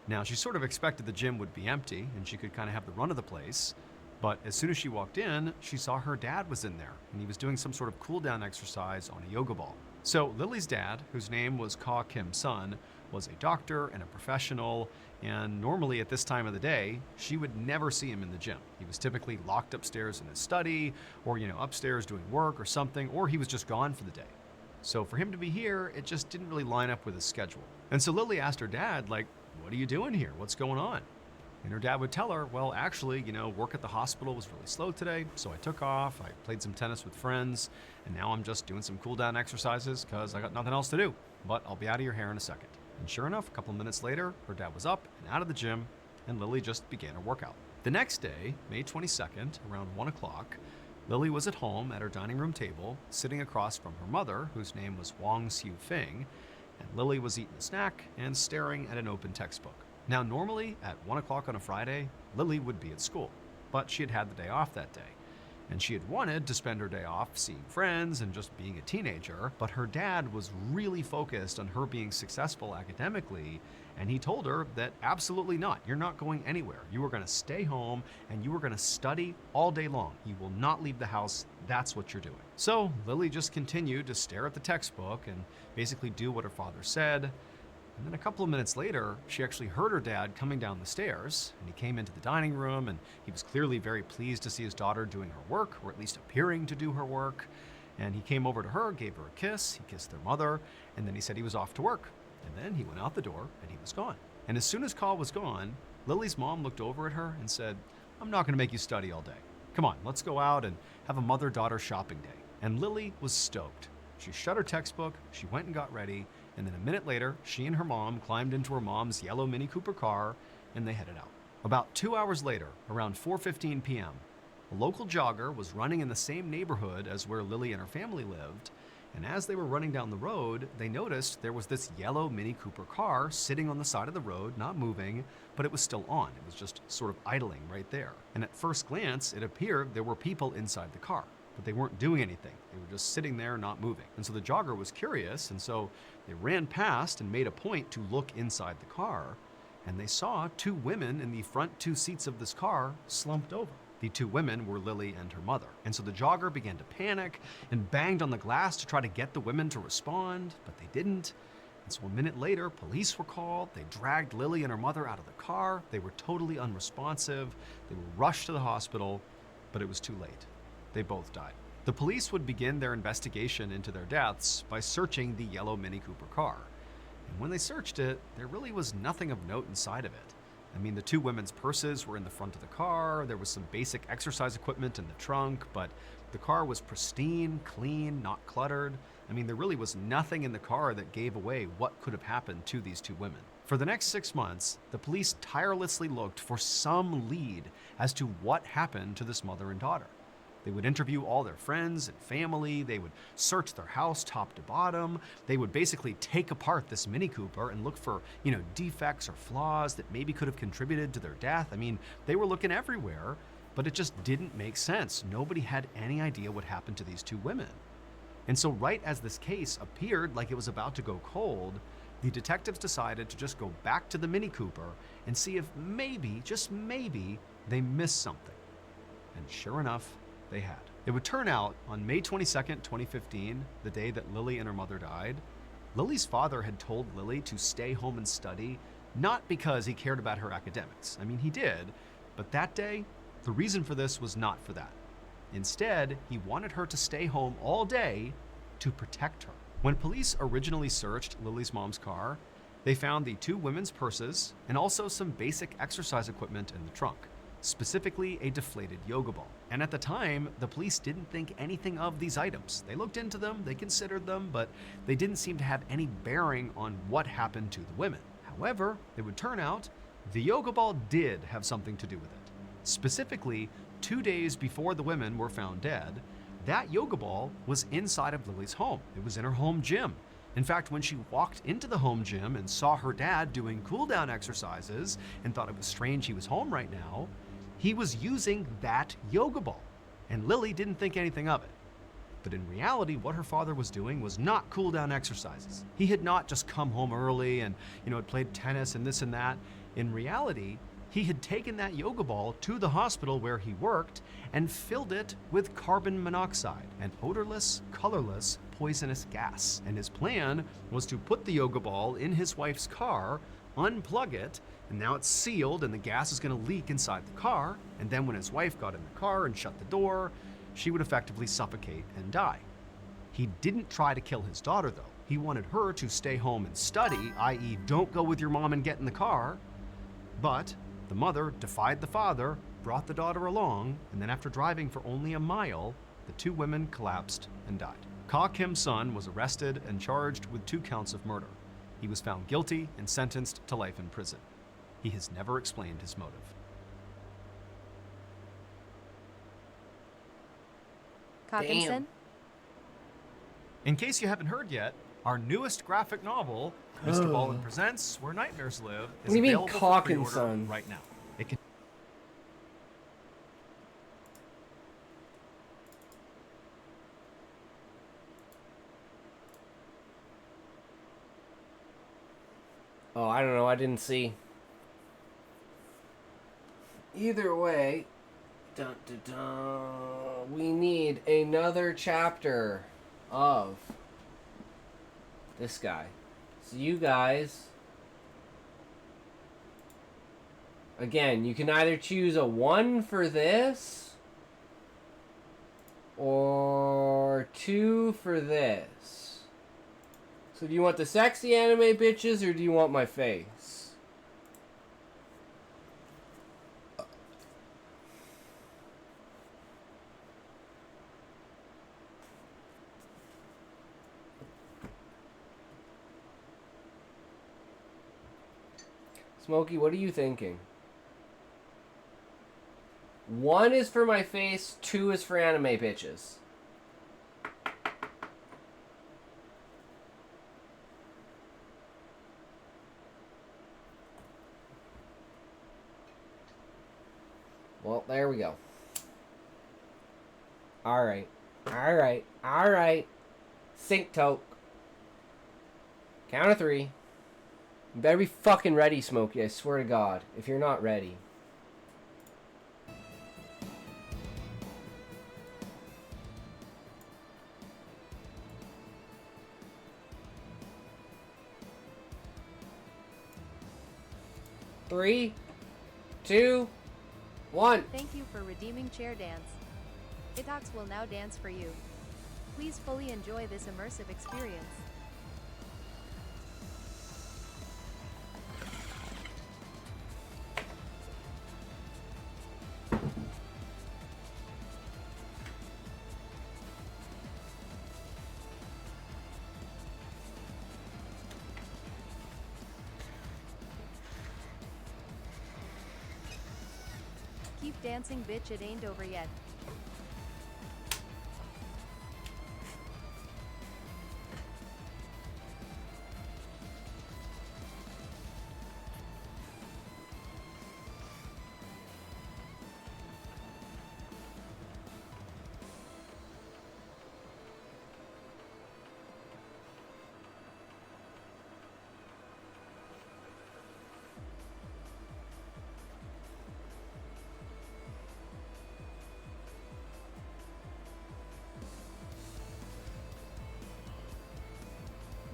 Now, she sort of expected the gym would be empty and she could kind of have the run of the place, but as soon as she walked in, she saw her dad was in there and he was doing some sort of cool-down exercise on a yoga ball. So Lily's dad, whose name was Ka Kim Sun, was a doctor and a professional, and normally at this time of the day, she would never see him in the gym. He was typically locked upstairs in his study, or upstairs doing work or something, or he was just gone for the day. So for him to be here, it just didn't really line up with his schedule. And so Lily asked her dad, like, what are you doing here? What's going on? And her dad would tell her, well, actually, work at the hospital was really slow today, so I took off, I played some tennis with friends, and now I'm just doing some cool down exercises because I got nothing else to do. But I'll be out of your hair in a second. And sure enough, a couple minutes later, her dad was up and out of the gym, and Lily just began her workout. The next day, May 22nd, around 1 o'clock, Lily was at home at her dining room table, sitting across from her mother, whose name was Wang Xiu Fing, and Lily was eating a snack and staring at an open textbook. Now, normally at 1 o'clock on a Friday, Lily would be at school, but she had the day off that day. And she had wanted to spend her day off seeing friends and just being a teenager, but her dad was really focused on her being successful academically, and he told her that absolutely not. You're not going anywhere. You are going to stay home and you are going to study all day long. You will not leave the house. That's what you're doing. So Lily just continued to stare at the textbook and basically do what her father said. And then a couple of minutes later, she actually heard her dad coming down the stairs, and he came into the dining room, and he was clearly very pleased to see his daughter doing her work, or at least appearing to do her work. And he came over to her, gave her a kiss, he kissed their mother, and then he said he was off to work. And then he went out the door, and he was gone. And as soon as Carl was gone, Lily's mom looked over at her and said, "I'm not going to make you study all day. Come on, let's go out and have a mother-daughter shopping day." And Lily was stoked. She shut her textbook, she went and got ready, and then a minute later, she and her mom climbed into her mom's yellow Mini Cooper car, and they headed out. About 2 hours later, around 4:15 p.m., a local jogger was running in the same neighborhood as where Lily and her family lived, and as they were running down the road, they noticed there was this yellow Mini Cooper car sitting on the side of the road, not moving, but it was still on. It was just sort of idling right there. And at first glance, it appeared there were people inside the car, but they weren't doing anything. They were just sitting there, not moving. And so the jogger was curious, and so they ran past and made a point to look inside the car, and they saw two women in the front two seats of this car slumped over. The two women were Lily and her mother. And so the jogger began to panic and banged on the glass to try to get the women to respond, but they didn't. And so a minute later, police were called. They dragged Lily and her mother out of the car. They were totally unresponsive. They were rushed to the hospital, but it was too late. They both died. The police would begin their investigation into their deaths by searching the yellow Mini Cooper car. And when they searched it, there really was nothing of note inside of it. I mean, the two women's purses were in the front of the car, there was some basic exercise equipment in the trunk, but the car was pristine, clean, not cluttered. I mean, there really was nothing in the car that gave away what could have happened to these two women. For the next 6 months, the police tirelessly looked for some lead as to what happened to this mother and daughter. They would interview all their friends and family. They would search their house top to bottom. They would basically take apart this Mini Cooper and look for, defects or flaws that maybe could have contributed to their death. I mean, they were looking everywhere, but it just didn't make sense. Nobody had any idea what happened to these two women. And so right as this case appeared like it was about to go cold, the detectives decided to just go back to the Mini Cooper and see if maybe, just maybe, they missed something. And sure enough, they had. It would turn out on May 22nd, 2015, the day that Lily and her mother died, Lily's father had told Lily to stay home and study, not because he cared about her academics. I mean, he did, but that day, the reason for this was not for that. Instead, he wanted her to stay home all day to protect her. When police originally searched Lily's mom's car, they found the two women's purses and also some basic exercise equipment in the trunk, specifically a deflated yoga ball. And at the time, the police didn't think anything of these items. They looked into them, they considered them, but they didn't seem to have any bearing on what happened to the women. However, it would turn out the yoga ball did have something to do with it. Specifically, 2 days before the women were found dead, that yoga ball was inside of Lily's home. It was in her home gym. In fact, when she walked into the home gym and saw her dad doing cool-down exercises and thought it was strange he was home right now, he was using that yoga ball, and Lily didn't think anything of it. But in reality, what her father was doing was not cool-down exercises. He had not just come home early and, had played tennis and this and that. In reality, he had taken that yoga ball to the hospital where he worked and filled it with carbon monoxide, an odorless, colorless, poisonous gas. And his plan was to put the yoga ball in his wife's car, unplug it, and now it's sealed and the gas is going to leak inside the car. And then when his wife got in the car and shut the door, she would effectively suffocate and die. He didn't try to kill his daughter, though. He wanted her to stay home and study, i.e. don't go with your mom and get in the car. But the mother defied the father, brought the daughter along, and then after driving for only a mile, the two women collapsed and died. Ka Kim-sun was arrested and charged with 2 counts of murder. He was found guilty and sentenced to life in prison. He has never explained his motive. Hawkinson? In case you haven't heard yet, our newest graphic novel, Mr. Ballin Presents Where Nightmares Live, is What do you mean, available cock for and pre-order son? right now. It can Oh, I don't know. I didn't see. Either way, dun, dun, dun, we need another chapter of this guy. So you guys, again, you can either choose a 1 for this or 2 for this. So do you want the sexy anime bitches or do you want my face? Smokey, what are you thinking? 1 is for my face, 2 is for anime bitches. Well, there we go. Alright. Alright. Alright. Sync toke. Count of 3. You better be fucking ready, Smokey. I swear to God. If you're not ready. Three, 2, 1. Thank you for redeeming Chair Dance. Itox will now dance for you. Please fully enjoy this immersive experience. Keep dancing, bitch, it ain't over yet.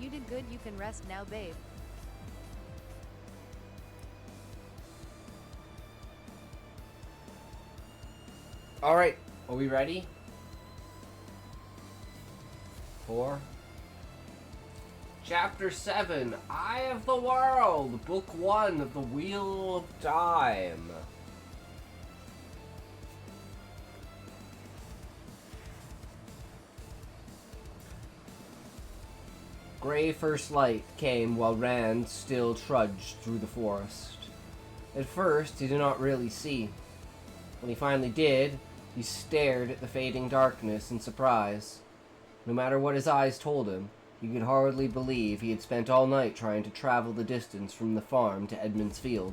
You did good, you can rest now, babe. Alright, are we ready? 4. Chapter 7, Eye of the World, Book 1 of the Wheel of Time. Gray first light came while Rand still trudged through the forest. At first, he did not really see. When he finally did, he stared at the fading darkness in surprise. No matter what his eyes told him, he could hardly believe he had spent all night trying to travel the distance from the farm to Edmund's Field.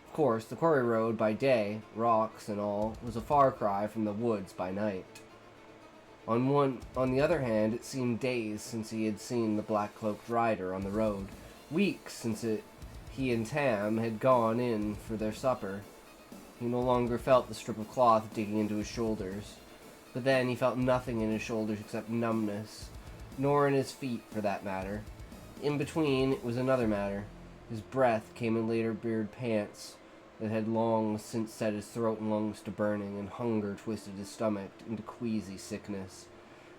Of course, the quarry road by day, rocks and all, was a far cry from the woods by night. On the other hand, it seemed days since he had seen the black-cloaked rider on the road, weeks since he and Tam had gone in for their supper. He no longer felt the strip of cloth digging into his shoulders, but then he felt nothing in his shoulders except numbness, nor in his feet for that matter. In between, it was another matter. His breath came in later beard pants that had long since set his throat and lungs to burning, and hunger twisted his stomach into queasy sickness.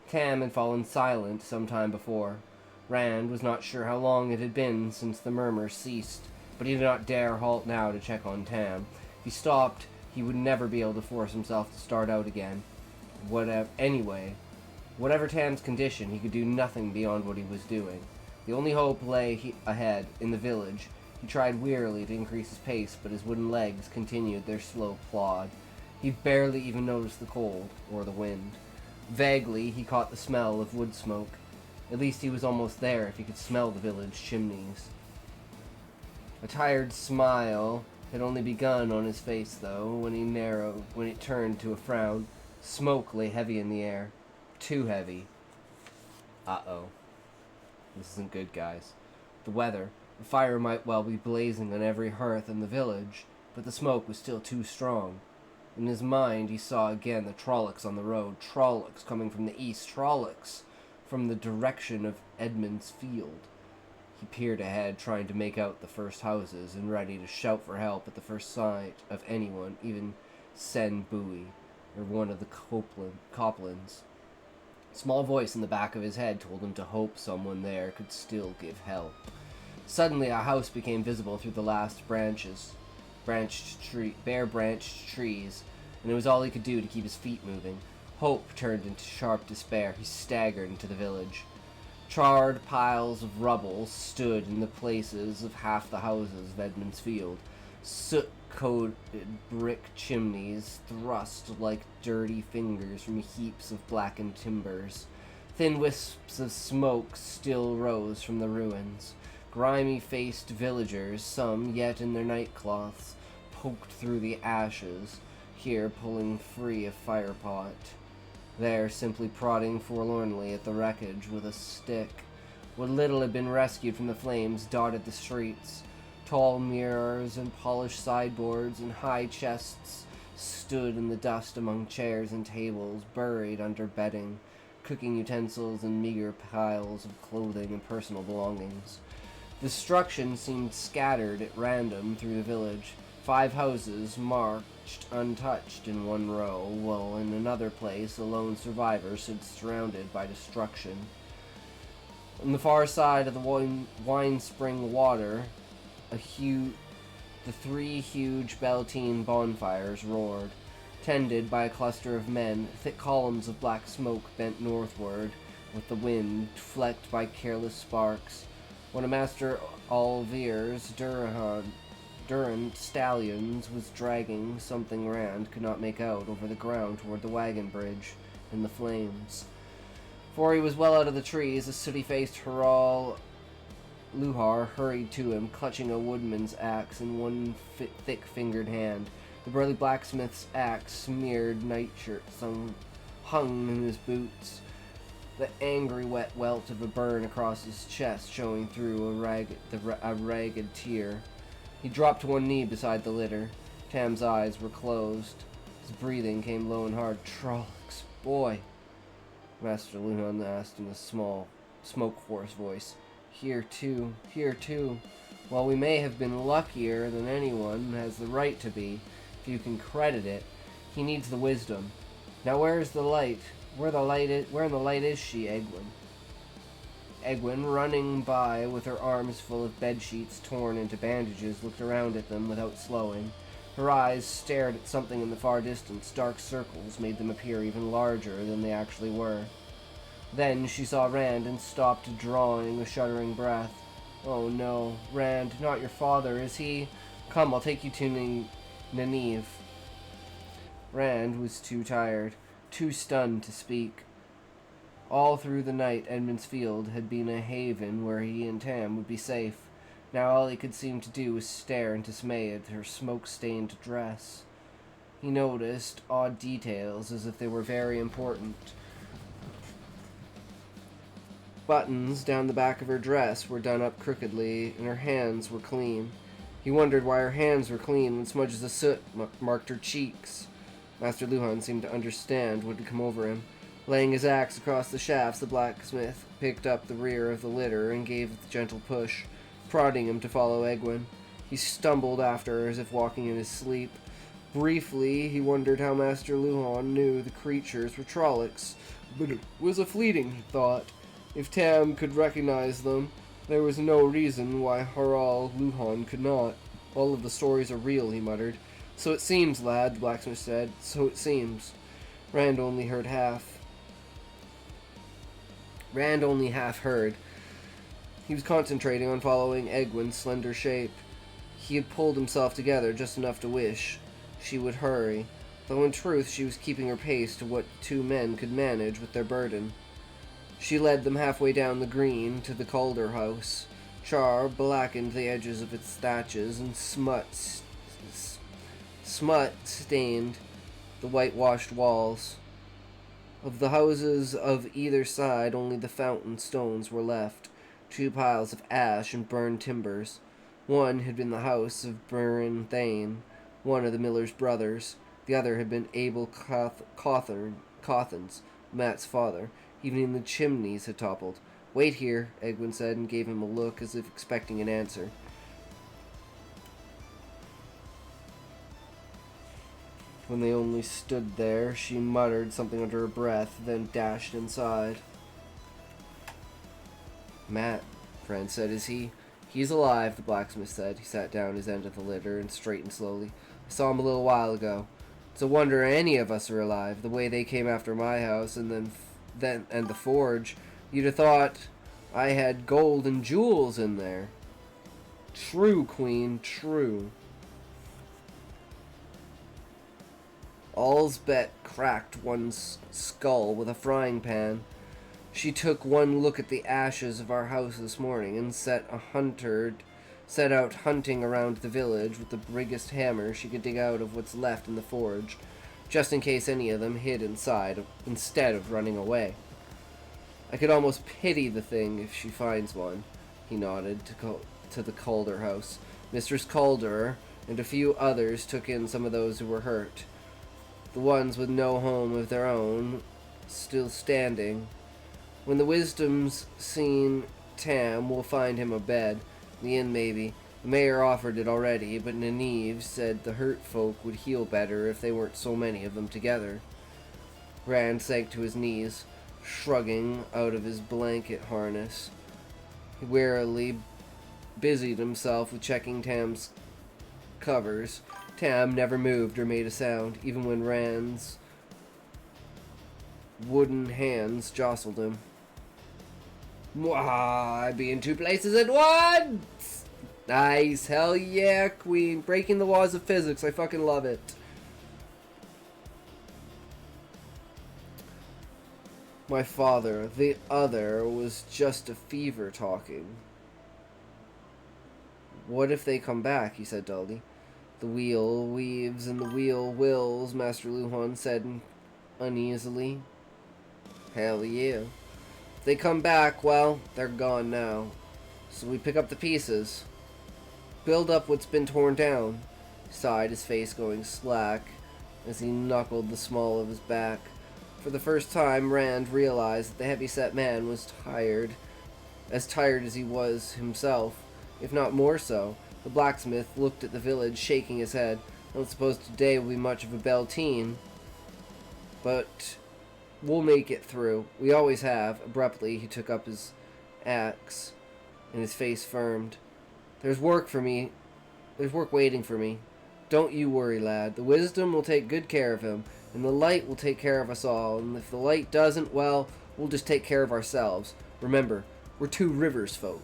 Tam had fallen silent some time before. Rand was not sure how long it had been since the murmurs ceased, but he did not dare halt now to check on Tam. If he stopped, he would never be able to force himself to start out again. Whatever Tam's condition, he could do nothing beyond what he was doing. The only hope lay ahead, in the village. He tried wearily to increase his pace, but his wooden legs continued their slow plod. He barely even noticed the cold, or the wind. Vaguely, he caught the smell of wood smoke. At least he was almost there if he could smell the village chimneys. A tired smile had only begun on his face, though, when it turned to a frown. Smoke lay heavy in the air. Too heavy. Uh-oh. This isn't good, guys. The weather. The fire might well be blazing on every hearth in the village, but the smoke was still too strong. In his mind, he saw again the Trollocs on the road. Trollocs coming from the east. Trollocs from the direction of Edmund's Field. He peered ahead, trying to make out the first houses, and ready to shout for help at the first sight of anyone, even Sen Bowie, or one of the Coplans. A small voice in the back of his head told him to hope someone there could still give help. Suddenly, a house became visible through the last bare-branched trees, and it was all he could do to keep his feet moving. Hope turned into sharp despair. He staggered into the village. Charred piles of rubble stood in the places of half the houses of Edmund's Field. Soot-coated brick chimneys thrust like dirty fingers from heaps of blackened timbers. Thin wisps of smoke still rose from the ruins. Grimy-faced villagers, some yet in their nightcloths, poked through the ashes, here pulling free a firepot, there simply prodding forlornly at the wreckage with a stick. What little had been rescued from the flames dotted the streets. Tall mirrors and polished sideboards and high chests stood in the dust among chairs and tables, buried under bedding, cooking utensils and meager piles of clothing and personal belongings. Destruction seemed scattered at random through the village. 5 houses marched untouched in one row, while in another place a lone survivor stood surrounded by destruction. On the far side of the wine spring water, the 3 huge Beltane bonfires roared, tended by a cluster of men. Thick columns of black smoke bent northward with the wind, flecked by careless sparks. One of Master Alvir's Durant stallions was dragging something Rand could not make out over the ground toward the wagon bridge in the flames. Before he was well out of the trees, a sooty-faced Harral Luhar hurried to him, clutching a woodman's axe in one thick-fingered hand. The burly blacksmith's axe, smeared nightshirt, hung in his boots, the angry wet welt of a burn across his chest showing through a ragged tear. He dropped to one knee beside the litter. Tam's eyes were closed. His breathing came low and hard. Trollocs, boy, Master Luhan asked in a small, smoke-hoarse voice. Here too. While we may have been luckier than anyone has the right to be, if you can credit it, he needs the wisdom. Now where's the light? Where in the light is she, Egwin? Egwin, running by with her arms full of bedsheets torn into bandages, looked around at them without slowing. Her eyes stared at something in the far distance. Dark circles made them appear even larger than they actually were. Then she saw Rand and stopped, drawing a shuddering breath. Oh no, Rand, not your father, is he? Come, I'll take you to Nynaeve. Rand was too tired, too stunned to speak. All through the night, Edmund's Field had been a haven where he and Tam would be safe. Now all he could seem to do was stare in dismay at her smoke-stained dress. He noticed odd details, as if they were very important. Buttons down the back of her dress were done up crookedly, and her hands were clean. He wondered why her hands were clean when smudges of soot marked her cheeks. Master Luhan seemed to understand what had come over him. Laying his axe across the shafts, the blacksmith picked up the rear of the litter and gave it a gentle push, prodding him to follow Egwin. He stumbled after her as if walking in his sleep. Briefly, he wondered how Master Luhan knew the creatures were Trollocs, but it was a fleeting thought. If Tam could recognize them, there was no reason why Harral Luhan could not. All of the stories are real, he muttered. So it seems, lad, the blacksmith said. So it seems. Rand only half heard. He was concentrating on following Egwin's slender shape. He had pulled himself together just enough to wish she would hurry. though in truth she was keeping her pace to what two men could manage with their burden. She led them halfway down the green to the Calder house. Char blackened the edges of its thatches, and smut stained the whitewashed walls. Of the houses of either side, only the fountain stones were left, 2 piles of ash and burned timbers. One had been the house of Burren Thane, one of the miller's brothers. The other had been Abel Cawthon's, Matt's father. Even the chimneys had toppled. "Wait here," Egwin said, and gave him a look as if expecting an answer. When they only stood there, she muttered something under her breath, then dashed inside. "Matt," Fran said, "is he?" "He's alive," the blacksmith said. He sat down his end of the litter and straightened slowly. "I saw him a little while ago. It's a wonder any of us are alive. The way they came after my house and then the forge, you'd have thought I had gold and jewels in there." "True, Queen, true." Allsbet cracked one's skull with a frying pan. "She took one look at the ashes of our house this morning and set out hunting around the village with the biggest hammer she could dig out of what's left in the forge, just in case any of them hid inside instead of running away. I could almost pity the thing if she finds one." He nodded to the Calder house. Mistress Calder and a few others took in some of those who were hurt. The ones with no home of their own still standing. When the Wisdom's seen Tam, we'll find him a bed. The inn, maybe. The mayor offered it already, but Nynaeve said the hurt folk would heal better if they weren't so many of them together. Rand sank to his knees, shrugging out of his blanket harness. He warily busied himself with checking Tam's covers. Tam never moved or made a sound, even when Rand's wooden hands jostled him. "Mwah, I'd be in 2 places at once!" "Nice, hell yeah, Queen. Breaking the laws of physics, I fucking love it." "My father, the other, was just a fever talking." "What if they come back?" he said dully. "The wheel weaves and the wheel wills," Master Luhan said uneasily. "Hell yeah. If they come back, well, they're gone now. So we pick up the pieces. Build up what's been torn down." He sighed, his face going slack as he knuckled the small of his back. For the first time, Rand realized that the heavy-set man was tired as he was himself, if not more so. The blacksmith looked at the village, shaking his head. "I don't suppose today will be much of a Beltane, but we'll make it through. We always have." Abruptly, he took up his axe, and his face firmed. There's work waiting for me. Don't you worry, lad. The Wisdom will take good care of him, and the light will take care of us all. And if the light doesn't, well, we'll just take care of ourselves. Remember, we're 2 rivers folk."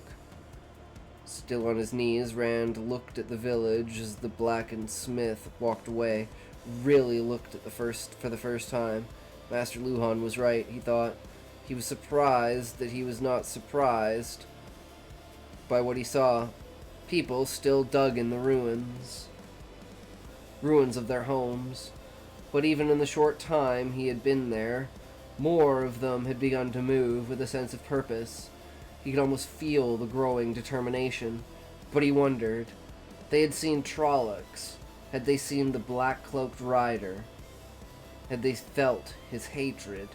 Still on his knees, Rand looked at the village as the blackened smith walked away. Really looked at for the first time. Master Luhan was right, he thought. He was surprised that he was not surprised by what he saw. People still dug in the ruins of their homes. But even in the short time he had been there, more of them had begun to move with a sense of purpose. He could almost feel the growing determination. But he wondered. They had seen Trollocs. Had they seen the black-cloaked rider? Had they felt his hatred?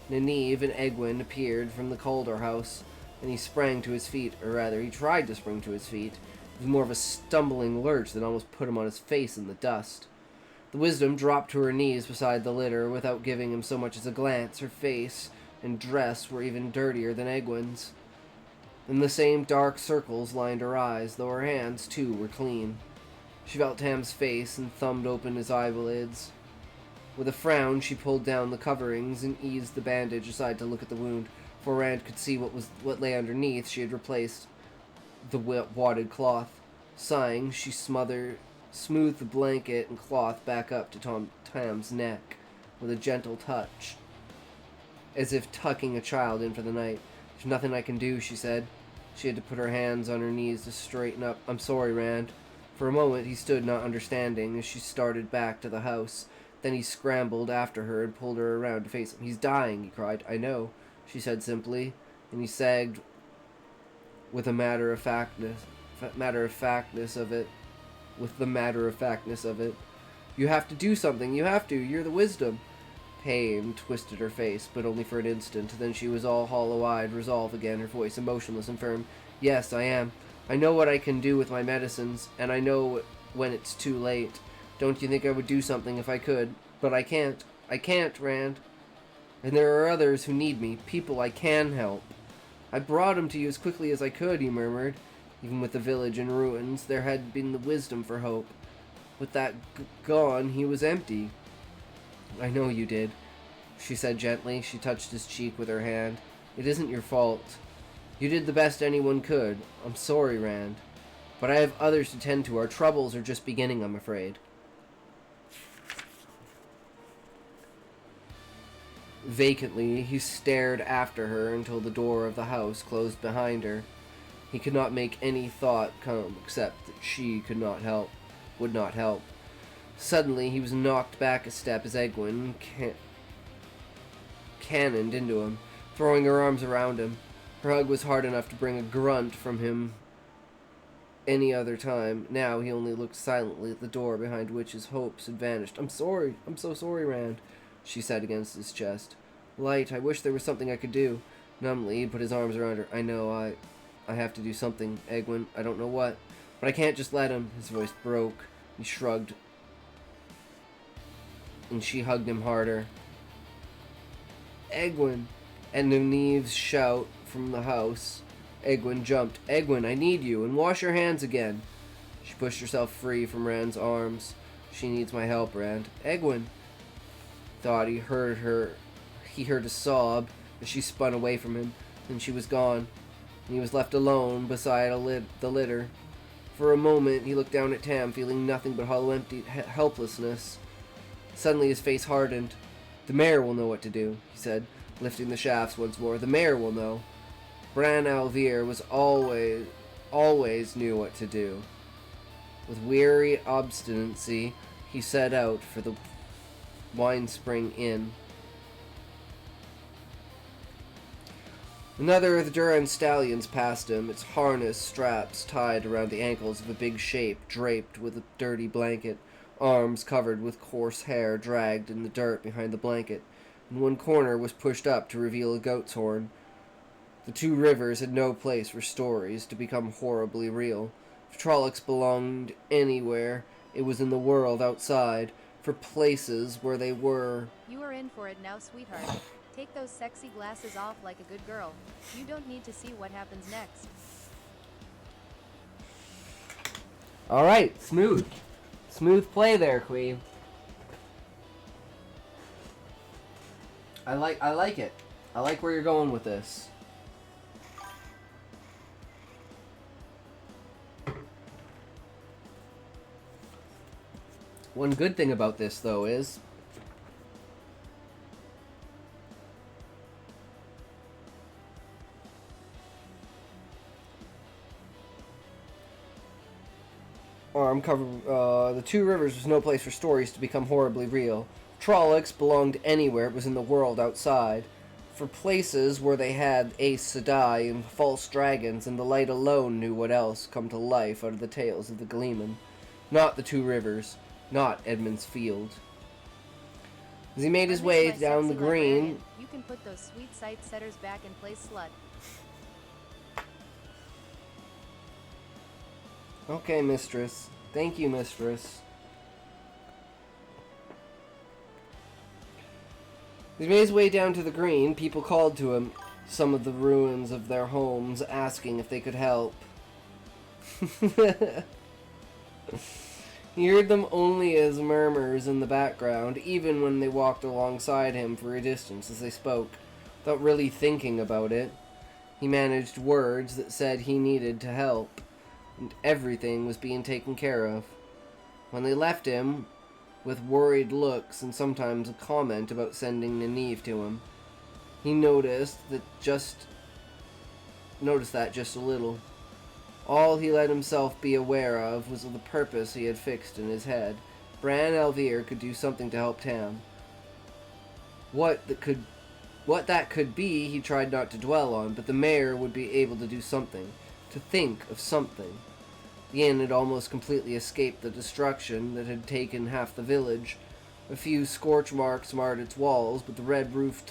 Nynaeve and Egwin appeared from the Calder house, and he sprang to his feet, or rather, he tried to spring to his feet. It was more of a stumbling lurch that almost put him on his face in the dust. The Wisdom dropped to her knees beside the litter without giving him so much as a glance. Her face and dress were even dirtier than Egwin's. And the same dark circles lined her eyes, though her hands, too, were clean. She felt Tam's face and thumbed open his eyelids. With a frown, she pulled down the coverings and eased the bandage aside to look at the wound. Before Rand could see what lay underneath, she had replaced the wadded cloth. Sighing, she smoothed smoothed the blanket and cloth back up to Tam's neck with a gentle touch, as if tucking a child in for the night. "There's nothing I can do," she said. She had to put her hands on her knees to straighten up. "I'm sorry, Rand." For a moment he stood not understanding as she started back to the house. Then he scrambled after her and pulled her around to face him. "He's dying," he cried. "I know," she said simply, and he sagged with the matter of factness of it. "You have to do something. You have to. You're the wisdom." Pain twisted her face, but only for an instant. Then she was all hollow-eyed, resolve again, her voice emotionless and firm. "Yes, I am. I know what I can do with my medicines, and I know when it's too late. Don't you think I would do something if I could? But I can't. I can't, Rand. And there are others who need me, people I can help." "I brought him to you as quickly as I could," he murmured. Even with the village in ruins, there had been the wisdom for hope. With that gone, he was empty. "I know you did," she said gently. She touched his cheek with her hand. "It isn't your fault. You did the best anyone could. I'm sorry, Rand. But I have others to tend to. Our troubles are just beginning, I'm afraid." Vacantly, he stared after her until the door of the house closed behind her. He could not make any thought come except that she would not help. Suddenly, he was knocked back a step as Egwene cannoned into him, throwing her arms around him. Her hug was hard enough to bring a grunt from him any other time. Now he only looked silently at the door behind which his hopes had vanished. "I'm sorry. I'm so sorry, Rand," she said against his chest. "Light, I wish there was something I could do." Numbly, he put his arms around her. "I know, I have to do something, Egwene. I don't know what. But I can't just let him." His voice broke. He shrugged, and she hugged him harder. "Egwene!" And Nynaeve's shout from the house. Egwene jumped. "Egwene, I need you, and wash your hands again." She pushed herself free from Rand's arms. "She needs my help, Rand." "Egwene!" Thought he heard a sob as she spun away from him. Then she was gone, and he was left alone beside the litter. For a moment, he looked down at Tam, feeling nothing but hollow, empty helplessness. Suddenly, his face hardened. "The mayor will know what to do," he said, lifting the shafts once more. "The mayor will know." Bran Alvear was always knew what to do. With weary obstinacy, he set out for the Winespring Inn. Another of the Duran stallions passed him, its harness straps tied around the ankles of a big shape draped with a dirty blanket, arms covered with coarse hair dragged in the dirt behind the blanket, and one corner was pushed up to reveal a goat's horn. The two rivers had no place for stories to become horribly real. If Trollocs belonged anywhere, it was in the world outside, for places where they were. "You are in for it now, sweetheart. Take those sexy glasses off like a good girl. You don't need to see what happens next." Alright, smooth. Smooth play there, Queen. I like it. I like where you're going with this. One good thing about this, though, is the two rivers was no place for stories to become horribly real. Trollocs belonged anywhere, it was in the world outside. For places where they had Aes Sedai and false dragons, and the light alone knew what else come to life out of the tales of the Gleeman. Not the two rivers, not Edmund's Field. As he made his way down the green... You can put those sweet sight setters back in place, slut. Okay, mistress. Thank you, mistress. As he made his way down to the green, people called to him, some of the ruins of their homes, asking if they could help. He heard them only as murmurs in the background, even when they walked alongside him for a distance as they spoke, without really thinking about it. He managed words that said he needed to help, and everything was being taken care of. When they left him, with worried looks and sometimes a comment about sending Nynaeve to him, he noticed that just a little. All he let himself be aware of was the purpose he had fixed in his head. Bran Alvear could do something to help Tam. What that could be, he tried not to dwell on, but the mayor would be able to do something, to think of something. The inn had almost completely escaped the destruction that had taken half the village. A few scorch marks marred its walls, but the red roof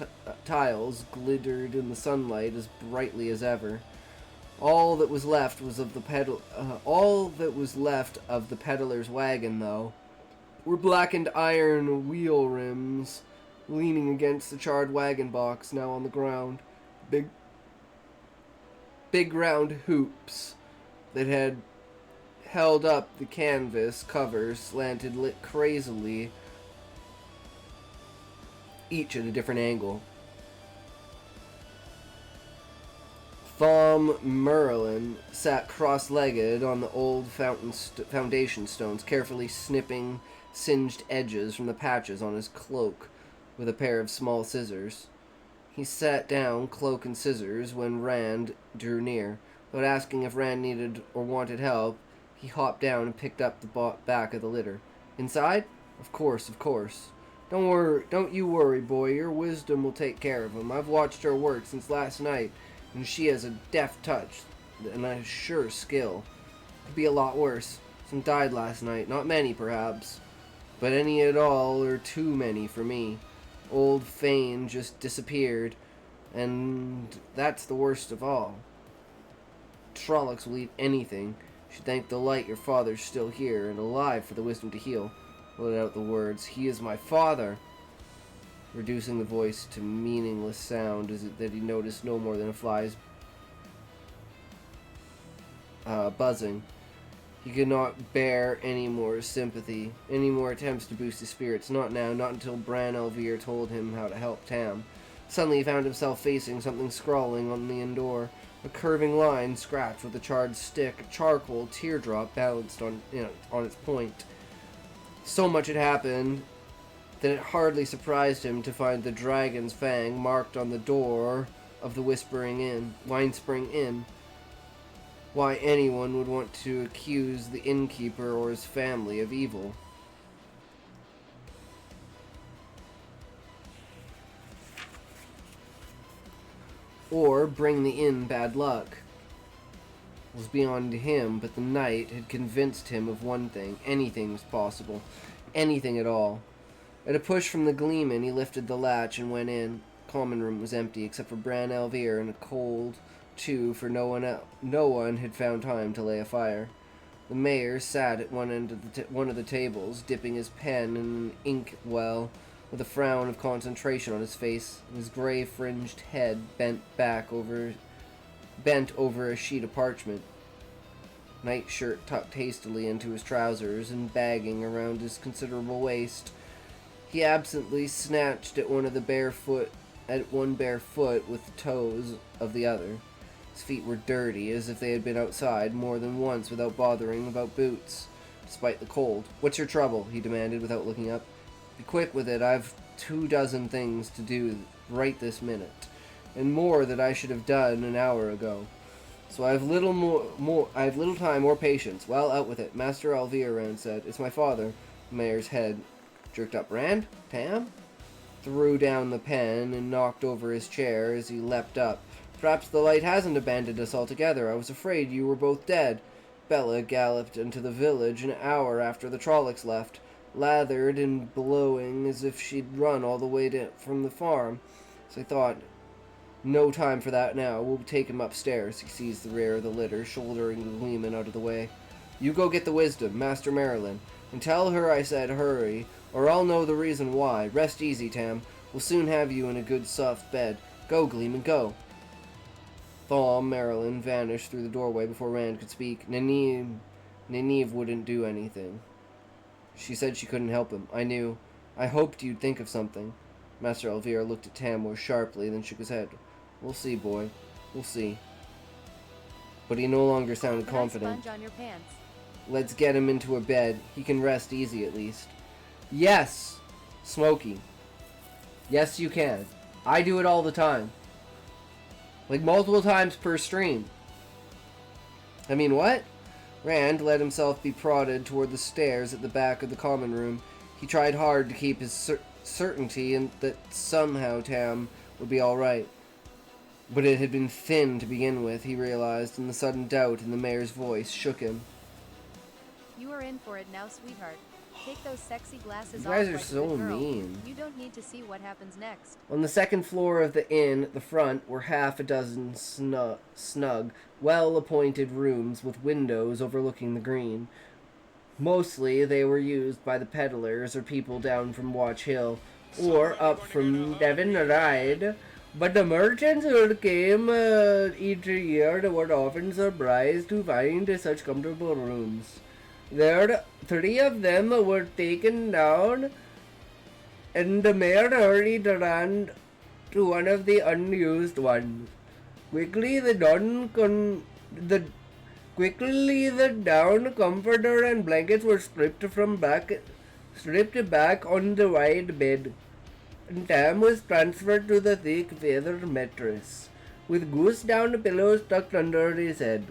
tiles glittered in the sunlight as brightly as ever. All that was left of the peddler's wagon, though, were blackened iron wheel rims leaning against the charred wagon box now on the ground. Big round hoops that had held up the canvas covers slanted lit crazily, each at a different angle. Thom Merlin sat cross-legged on the old foundation stones, carefully snipping singed edges from the patches on his cloak with a pair of small scissors. He sat down, cloak and scissors, when Rand drew near. Without asking if Rand needed or wanted help, he hopped down and picked up the back of the litter. Inside? Of course, of course. Don't you worry, boy. Your wisdom will take care of him. I've watched her work since last night, and she has a deft touch and a sure skill. Could be a lot worse. Some died last night. Not many, perhaps, but any at all are too many for me. Old Fane just disappeared, and that's the worst of all. Trollocs will eat anything. Should thank the light your father's still here and alive for the wisdom to heal. Let out the words, "He is my father," reducing the voice to meaningless sound as that he noticed no more than a fly's buzzing. He could not bear any more sympathy, any more attempts to boost his spirits. Not now, not until Bran Alvear told him how to help Tam. Suddenly he found himself facing something scrawling on the inn door. A curving line scratched with a charred stick, a charcoal teardrop balanced on its point. So much had happened that it hardly surprised him to find the dragon's fang marked on the door of the Winespring Inn. Why anyone would want to accuse the innkeeper or his family of evil. Or bring the inn bad luck. It was beyond him, but the night had convinced him of one thing. Anything was possible. Anything at all. At a push from the gleeman, he lifted the latch and went in. The common room was empty, except for Bran Alvear and a cold too, for no one had found time to lay a fire. The mayor sat at one end of one of the tables, dipping his pen in an ink well, with a frown of concentration on his face, his gray fringed head bent over a sheet of parchment. Nightshirt tucked hastily into his trousers and bagging around his considerable waist. He absently snatched at one bare foot with the toes of the other. His feet were dirty, as if they had been outside more than once without bothering about boots, despite the cold. "What's your trouble?" he demanded without looking up. "Be quick with it. I've 24 things to do right this minute, and more that I should have done an hour ago. So I have little time or patience." "Well, out with it." "Master Alvear," Rand said. "It's my father." The mayor's head jerked up. "Rand? Tam?" Threw down the pen and knocked over his chair as he leapt up. "Perhaps the light hasn't abandoned us altogether. I was afraid you were both dead. Bella galloped into the village an hour after the Trollocs left, lathered and blowing as if she'd run all the way from the farm. So I thought, no time for that now. We'll take him upstairs." He seized the rear of the litter, shouldering the gleeman out of the way. "You go get the wisdom, Master Merlin, and tell her I said hurry, or I'll know the reason why. Rest easy, Tam. We'll soon have you in a good soft bed. Go, gleeman, go." Thom Merlin vanished through the doorway before Rand could speak. Nynaeve wouldn't do anything. She said she couldn't help him. "I knew. I hoped you'd think of something." Master Alvear looked at Tam more sharply, then shook his head. "We'll see, boy. We'll see." But he no longer sounded confident. Sponge on your pants. Let's get him into a bed. He can rest easy at least. Yes, Smokey. Yes, you can. I do it all the time. Like multiple times per stream. I mean, what? Rand let himself be prodded toward the stairs at the back of the common room. He tried hard to keep his certainty and that somehow Tam would be alright. But it had been thin to begin with, he realized, and the sudden doubt in the mayor's voice shook him. You are in for it now, sweetheart. Take those sexy glasses You guys off are like a so good girl. mean. You don't need to see what happens next. On the second floor of the inn at the front were half a dozen snug, well-appointed rooms with windows overlooking the green. Mostly they were used by the peddlers or people down from Watch Hill, or up from Devon Ride. But the merchants who came each year were often surprised to find such comfortable rooms. There, 3 of them were taken down, and the mayor hurried around to one of the unused ones. Quickly the down comforter and blankets were stripped back on the wide bed, and Tam was transferred to the thick feather mattress, with goose-down pillows tucked under his head.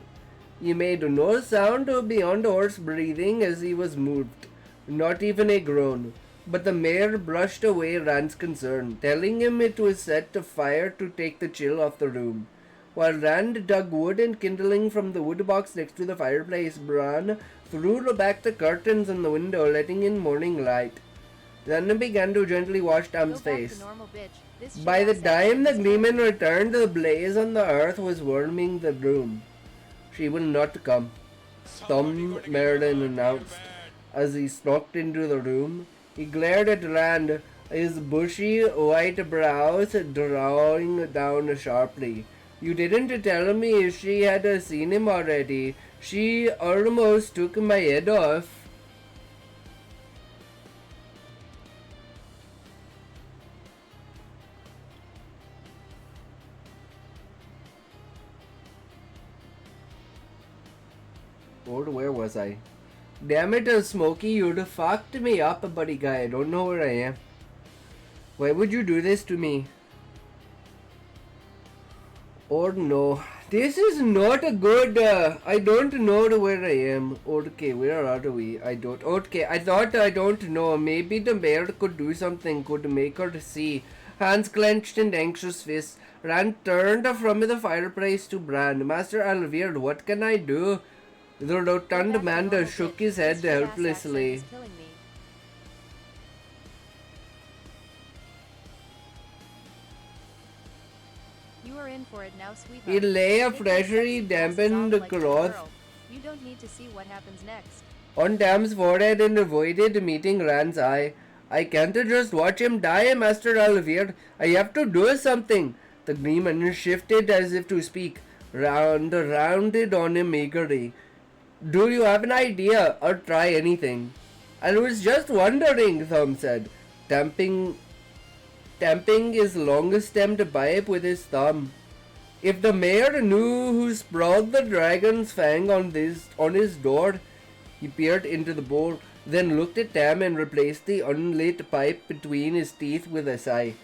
He made no sound beyond hoarse breathing as he was moved, not even a groan. But the mayor brushed away Rand's concern, telling him it was set to fire to take the chill off the room. While Rand dug wood and kindling from the wood box next to the fireplace, Bran threw back the curtains in the window, letting in morning light. Then began to gently wash Tam's face. By the time the gleeman returned, the blaze on the hearth was warming the room. She will not come, Tom Merlin announced as he stalked into the room. He glared at Rand, his bushy white brows drawing down sharply. You didn't tell me she had seen him already. She almost took my head off. Lord, where was I? Damn it, Smokey, you'd fucked me up, buddy guy. I don't know where I am. Why would you do this to me? Oh no, this is not a good, I don't know where I am. Okay, where are we? Okay, I thought I don't know. Maybe the mayor could do something, could make her see. Hands clenched and anxious fists. Rand turned from the fireplace to Bran. Master Alveard, what can I do? The rotund man shook his head helplessly. You are in for it now, sweetheart. He lay a freshly dampened cloth You don't need to see what happens next. on Tam's forehead and avoided meeting Rand's eye. I can't just watch him die, Master Alveard. I have to do something. The gleeman shifted as if to speak, rounded on him eagerly. Do you have an idea, or try anything? I was just wondering, Thumb said, tamping his long-stemmed pipe with his thumb. If the mayor knew who sprawled the dragon's fang on his door. He peered into the bowl, then looked at Tam and replaced the unlit pipe between his teeth with a sigh.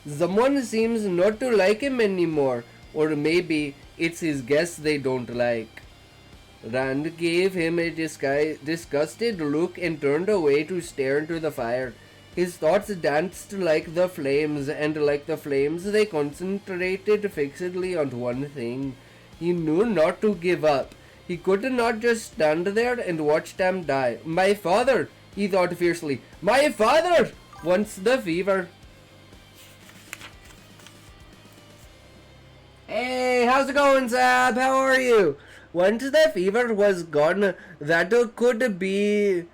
Someone seems not to like him anymore, or maybe it's his guests they don't like. Rand gave him a disgusted look and turned away to stare into the fire. His thoughts danced like the flames, and like the flames they concentrated fixedly on one thing. He knew not to give up. He could not just stand there and watch them die. My father, he thought fiercely. My father! Once the fever. Hey, how's it going, Zab? How are you? Once the fever was gone, that could be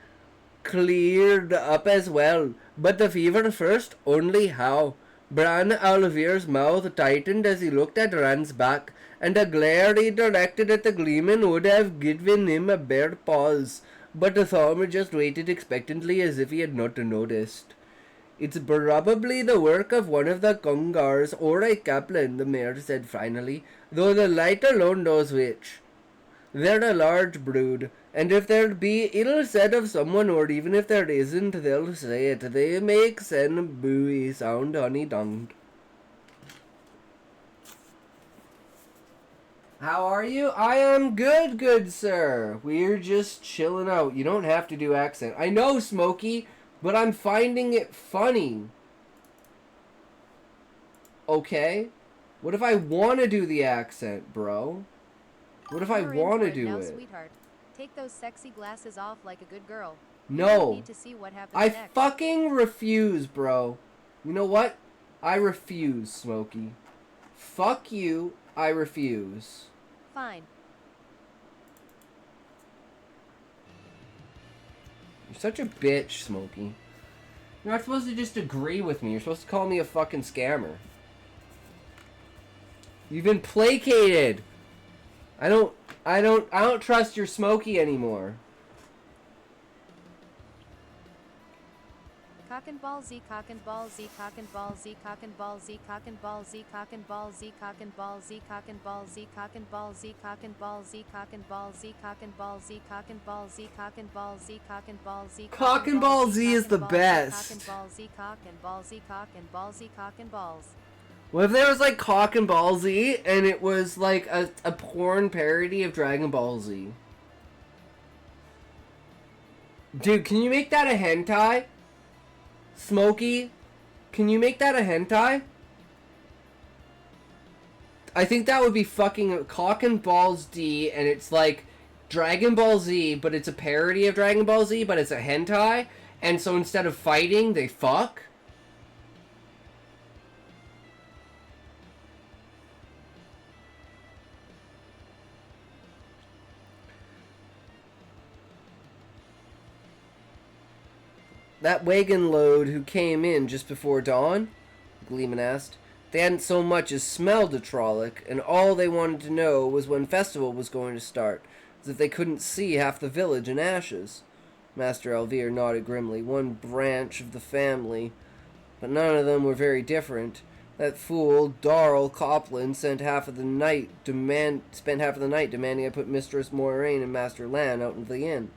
cleared up as well. But the fever first, only how? Bran Alvear's mouth tightened as he looked at Rand's back, and a glare he directed at the gleeman would have given him a bare pause. But Thom just waited expectantly as if he had not noticed. It's probably the work of one of the Kungars or a Kaplan, the mayor said finally, though the light alone knows which. They're a large brood, And if there be ill said of someone, or even if there isn't, they'll say it. They make sen buoy sound honey dung. How are you? I am good, good sir. We're just chilling out. You don't have to do accent. I know, Smokey, but I'm finding it funny. Okay? What if I want to do the accent, bro? What if I You're in want for to it do now, it? Sweetheart. Take those sexy glasses off like a good girl. No. You need to see what happens I next. fucking refuse, bro. You know what? I refuse, Smokey. Fuck you. I refuse. Fine. You're such a bitch, Smokey. You're not supposed to just agree with me. You're supposed to call me a fucking scammer. You've been placated. I don't trust your Smokey anymore. Cock and ball Z, cock and ball Z, cock and ball Z, cock and ball Z, cock and ball Z, cock and ball Z, cock and ball Z, cock and ball Z, cock and ball Z, cock and ball Z, cock and ball Z, cock and ball Z, cock and ball Z, cock and ball Z, cock and ball Z. Cock and ball Z is the best. Cock and ball Z, cock and ball Z, cock and ball Z, cock and balls. What if there was like Cock and Ball Z and it was like a porn parody of Dragon Ball Z? Dude, can you make that a hentai? Smokey, can you make that a hentai? I think that would be fucking Cock and Balls D, and it's like Dragon Ball Z, but it's a parody of Dragon Ball Z, but it's a hentai, and so instead of fighting, they fuck? That wagon load who came in just before dawn? Gleeman asked. They hadn't so much as smelled a Trolloc, and all they wanted to know was when festival was going to start, as if they couldn't see half the village in ashes. Master Elvire nodded grimly. One branch of the family, but none of them were very different. That fool, Darl Copland, spent half of the night demanding I put Mistress Moiraine and Master Lan out of the inn.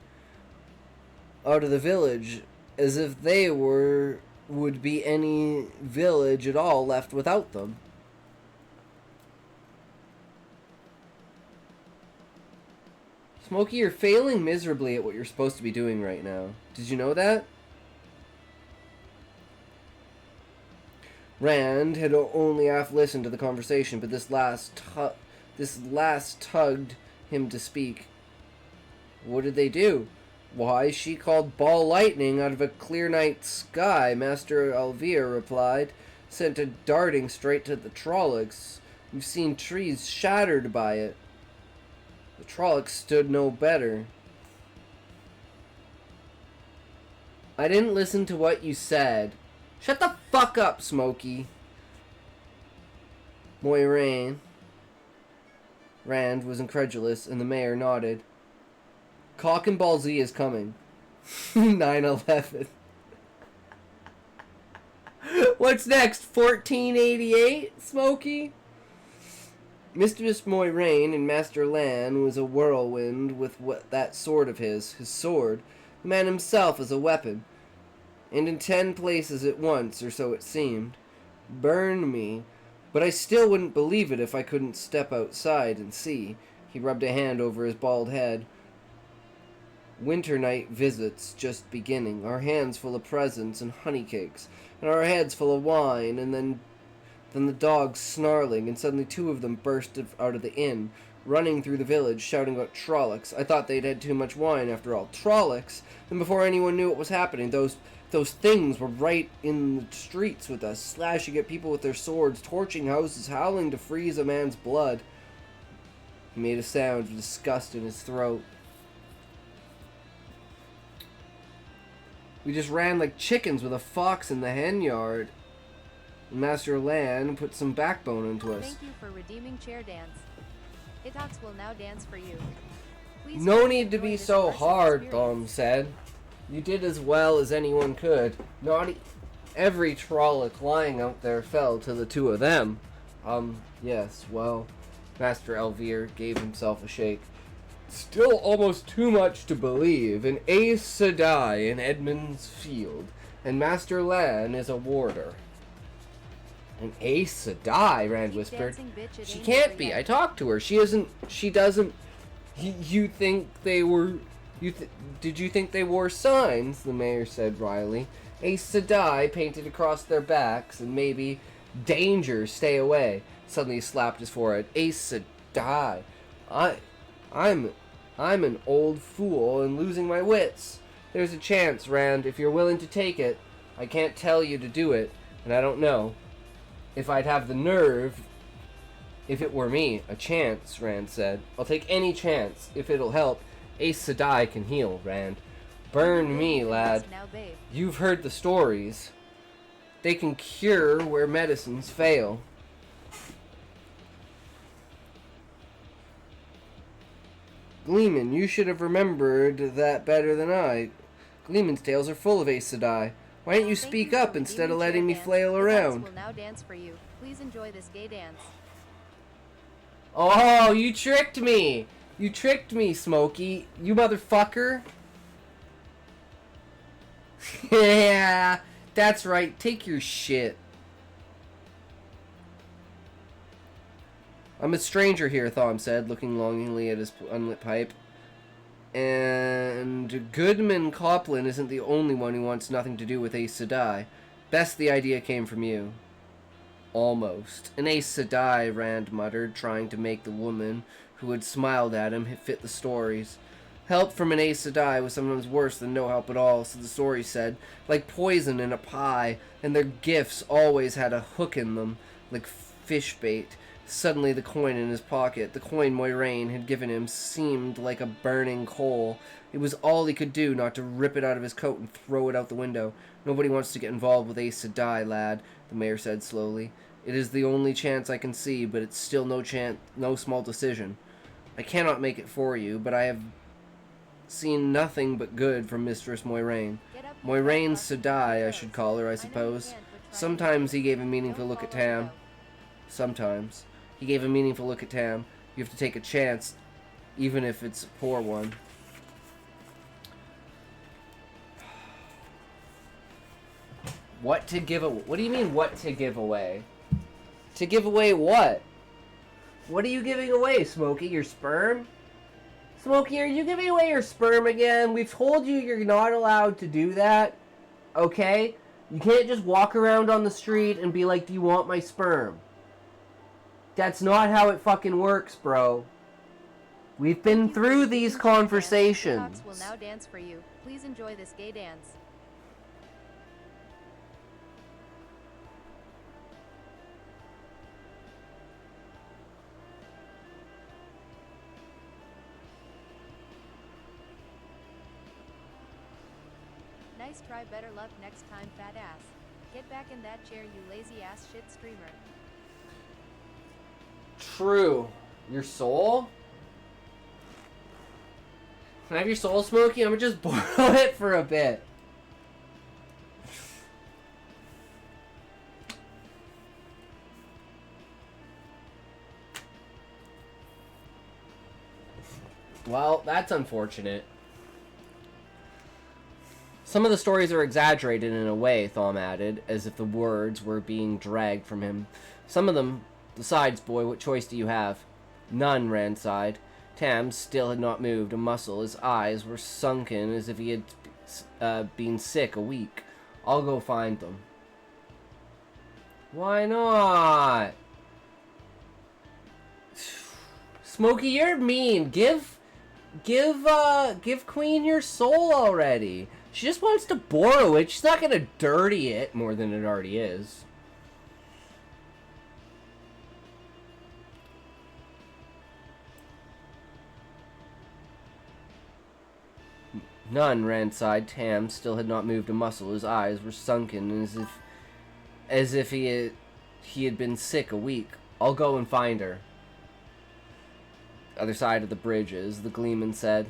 Out of the village, as if they would be any village at all left without them. Smokey, you're failing miserably at what you're supposed to be doing right now. Did you know that? Rand had only half listened to the conversation, but this last tugged him to speak. What did they do? Why, she called ball lightning out of a clear night sky, Master Elvire replied, sent it darting straight to the Trollocs. We've seen trees shattered by it. The Trollocs stood no better. I didn't listen to what you said. Shut the fuck up, Smokey. Moiraine. Rand was incredulous, and the mayor nodded. Cock and Ball Z is coming. 9/11. What's next? 1488, Smokey? Mistress Moiraine and Master Lan was a whirlwind with that sword of his sword. The man himself as a weapon. And in 10 places at once, or so it seemed. Burn me. But I still wouldn't believe it if I couldn't step outside and see. He rubbed a hand over his bald head. Winter night visits just beginning, our hands full of presents and honey cakes, and our heads full of wine, and then the dogs snarling, and suddenly 2 of them burst out of the inn, running through the village, shouting about Trollocs. I thought they'd had too much wine after all. Trollocs? And before anyone knew what was happening, those things were right in the streets with us, slashing at people with their swords, torching houses, howling to freeze a man's blood. He made a sound of disgust in his throat. We just ran like chickens with a fox in the hen yard. Master Lan put some backbone into us. Thank you for redeeming chair dance. Hitox will now dance for you. Please No need to be so hard, Thom said. You did as well as anyone could. Not every Trolloc lying out there fell to the 2 of them. Yes, well, Master Elvire gave himself a shake. Still almost too much to believe. An Aes Sedai in Edmund's Field, and Master Lan is a warder. An Aes Sedai, Rand whispered. She can't be. I talked to her. She isn't. She doesn't. You think they were? Did you think they wore signs? The mayor said wryly. Aes Sedai painted across their backs, and maybe danger, stay away. Suddenly he slapped his forehead. Aes Sedai. I'm an old fool and losing my wits. There's a chance, Rand, if you're willing to take it. I can't tell you to do it, and I don't know if I'd have the nerve if it were me. A chance, Rand said. I'll take any chance, if it'll help. Aes Sedai can heal, Rand. Burn me, lad. You've heard the stories. They can cure where medicines fail. Gleeman, you should have remembered that better than I. Gleeman's tales are full of Aes Sedai. Why don't you speak up instead of letting me flail around? Will now dance for you. Please enjoy this gay dance. Oh, you tricked me! You tricked me, Smokey. You motherfucker. Yeah, that's right. Take your shit. I'm a stranger here, Thom said, looking longingly at his unlit pipe. And Goodman Copland isn't the only one who wants nothing to do with Aes Sedai. Best the idea came from you. Almost. An Aes Sedai, Rand muttered, trying to make the woman who had smiled at him fit the stories. Help from an Aes Sedai was sometimes worse than no help at all, so the story said, like poison in a pie, and their gifts always had a hook in them, like fish bait. Suddenly the coin in his pocket, the coin Moiraine had given him, seemed like a burning coal. It was all he could do not to rip it out of his coat and throw it out the window. Nobody wants to get involved with Aes Sedai, lad, the mayor said slowly. It is the only chance I can see, but it's still no small decision. I cannot make it for you, but I have seen nothing but good from Mistress Moiraine. Moiraine Sedai, I should call her, I suppose. Sometimes he gave a meaningful look at Tam. Sometimes. He gave a meaningful look at Tam. You have to take a chance, even if it's a poor one. What to give away? What do you mean, what to give away? To give away what? What are you giving away, Smokey? Your sperm? Smokey, are you giving away your sperm again? We've told you you're not allowed to do that. Okay? You can't just walk around on the street and be like, do you want my sperm? That's not how it fucking works, bro. We've been through these conversations. Will now dance for you. Please enjoy this gay dance. Nice try, better luck next time, fat ass. Get back in that chair, you lazy ass shit streamer. True. Your soul? Can I have your soul, Smokey? I'm gonna just borrow it for a bit. Well, that's unfortunate. Some of the stories are exaggerated in a way, Thom added, as if the words were being dragged from him. Some of them... Besides, boy, what choice do you have? None, Rand sighed. Tam still had not moved a muscle. His eyes were sunken as if he had been sick a week. I'll go find them. Why not? Smokey, you're mean. Give Queen your soul already. She just wants to borrow it. She's not gonna dirty it more than it already is. None, Rand sighed. Tam still had not moved a muscle. His eyes were sunken as if he had been sick a week. I'll go and find her. Other side of the bridges, the Gleeman said,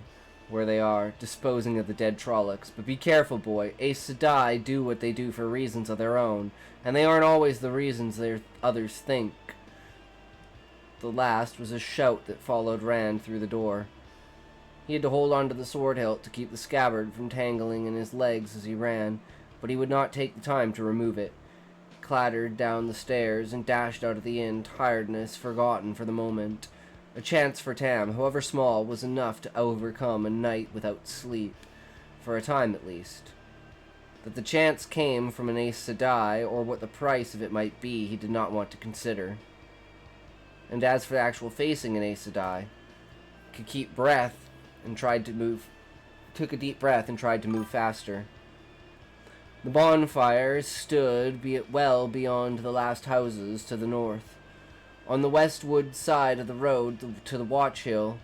where they are, disposing of the dead Trollocs. But be careful, boy. Aes Sedai do what they do for reasons of their own, and they aren't always the reasons others think. The last was a shout that followed Rand through the door. He had to hold on to the sword hilt to keep the scabbard from tangling in his legs as he ran, but he would not take the time to remove it. He clattered down the stairs and dashed out of the inn, tiredness forgotten for the moment. A chance for Tam, however small, was enough to overcome a night without sleep, for a time at least. That the chance came from an Aes Sedai, or what the price of it might be, he did not want to consider. And as for the actual facing an Aes Sedai, could keep breath and took a deep breath and tried to move faster. The bonfires stood well beyond the last houses to the north. On the westward side of the road to the Watch Hill,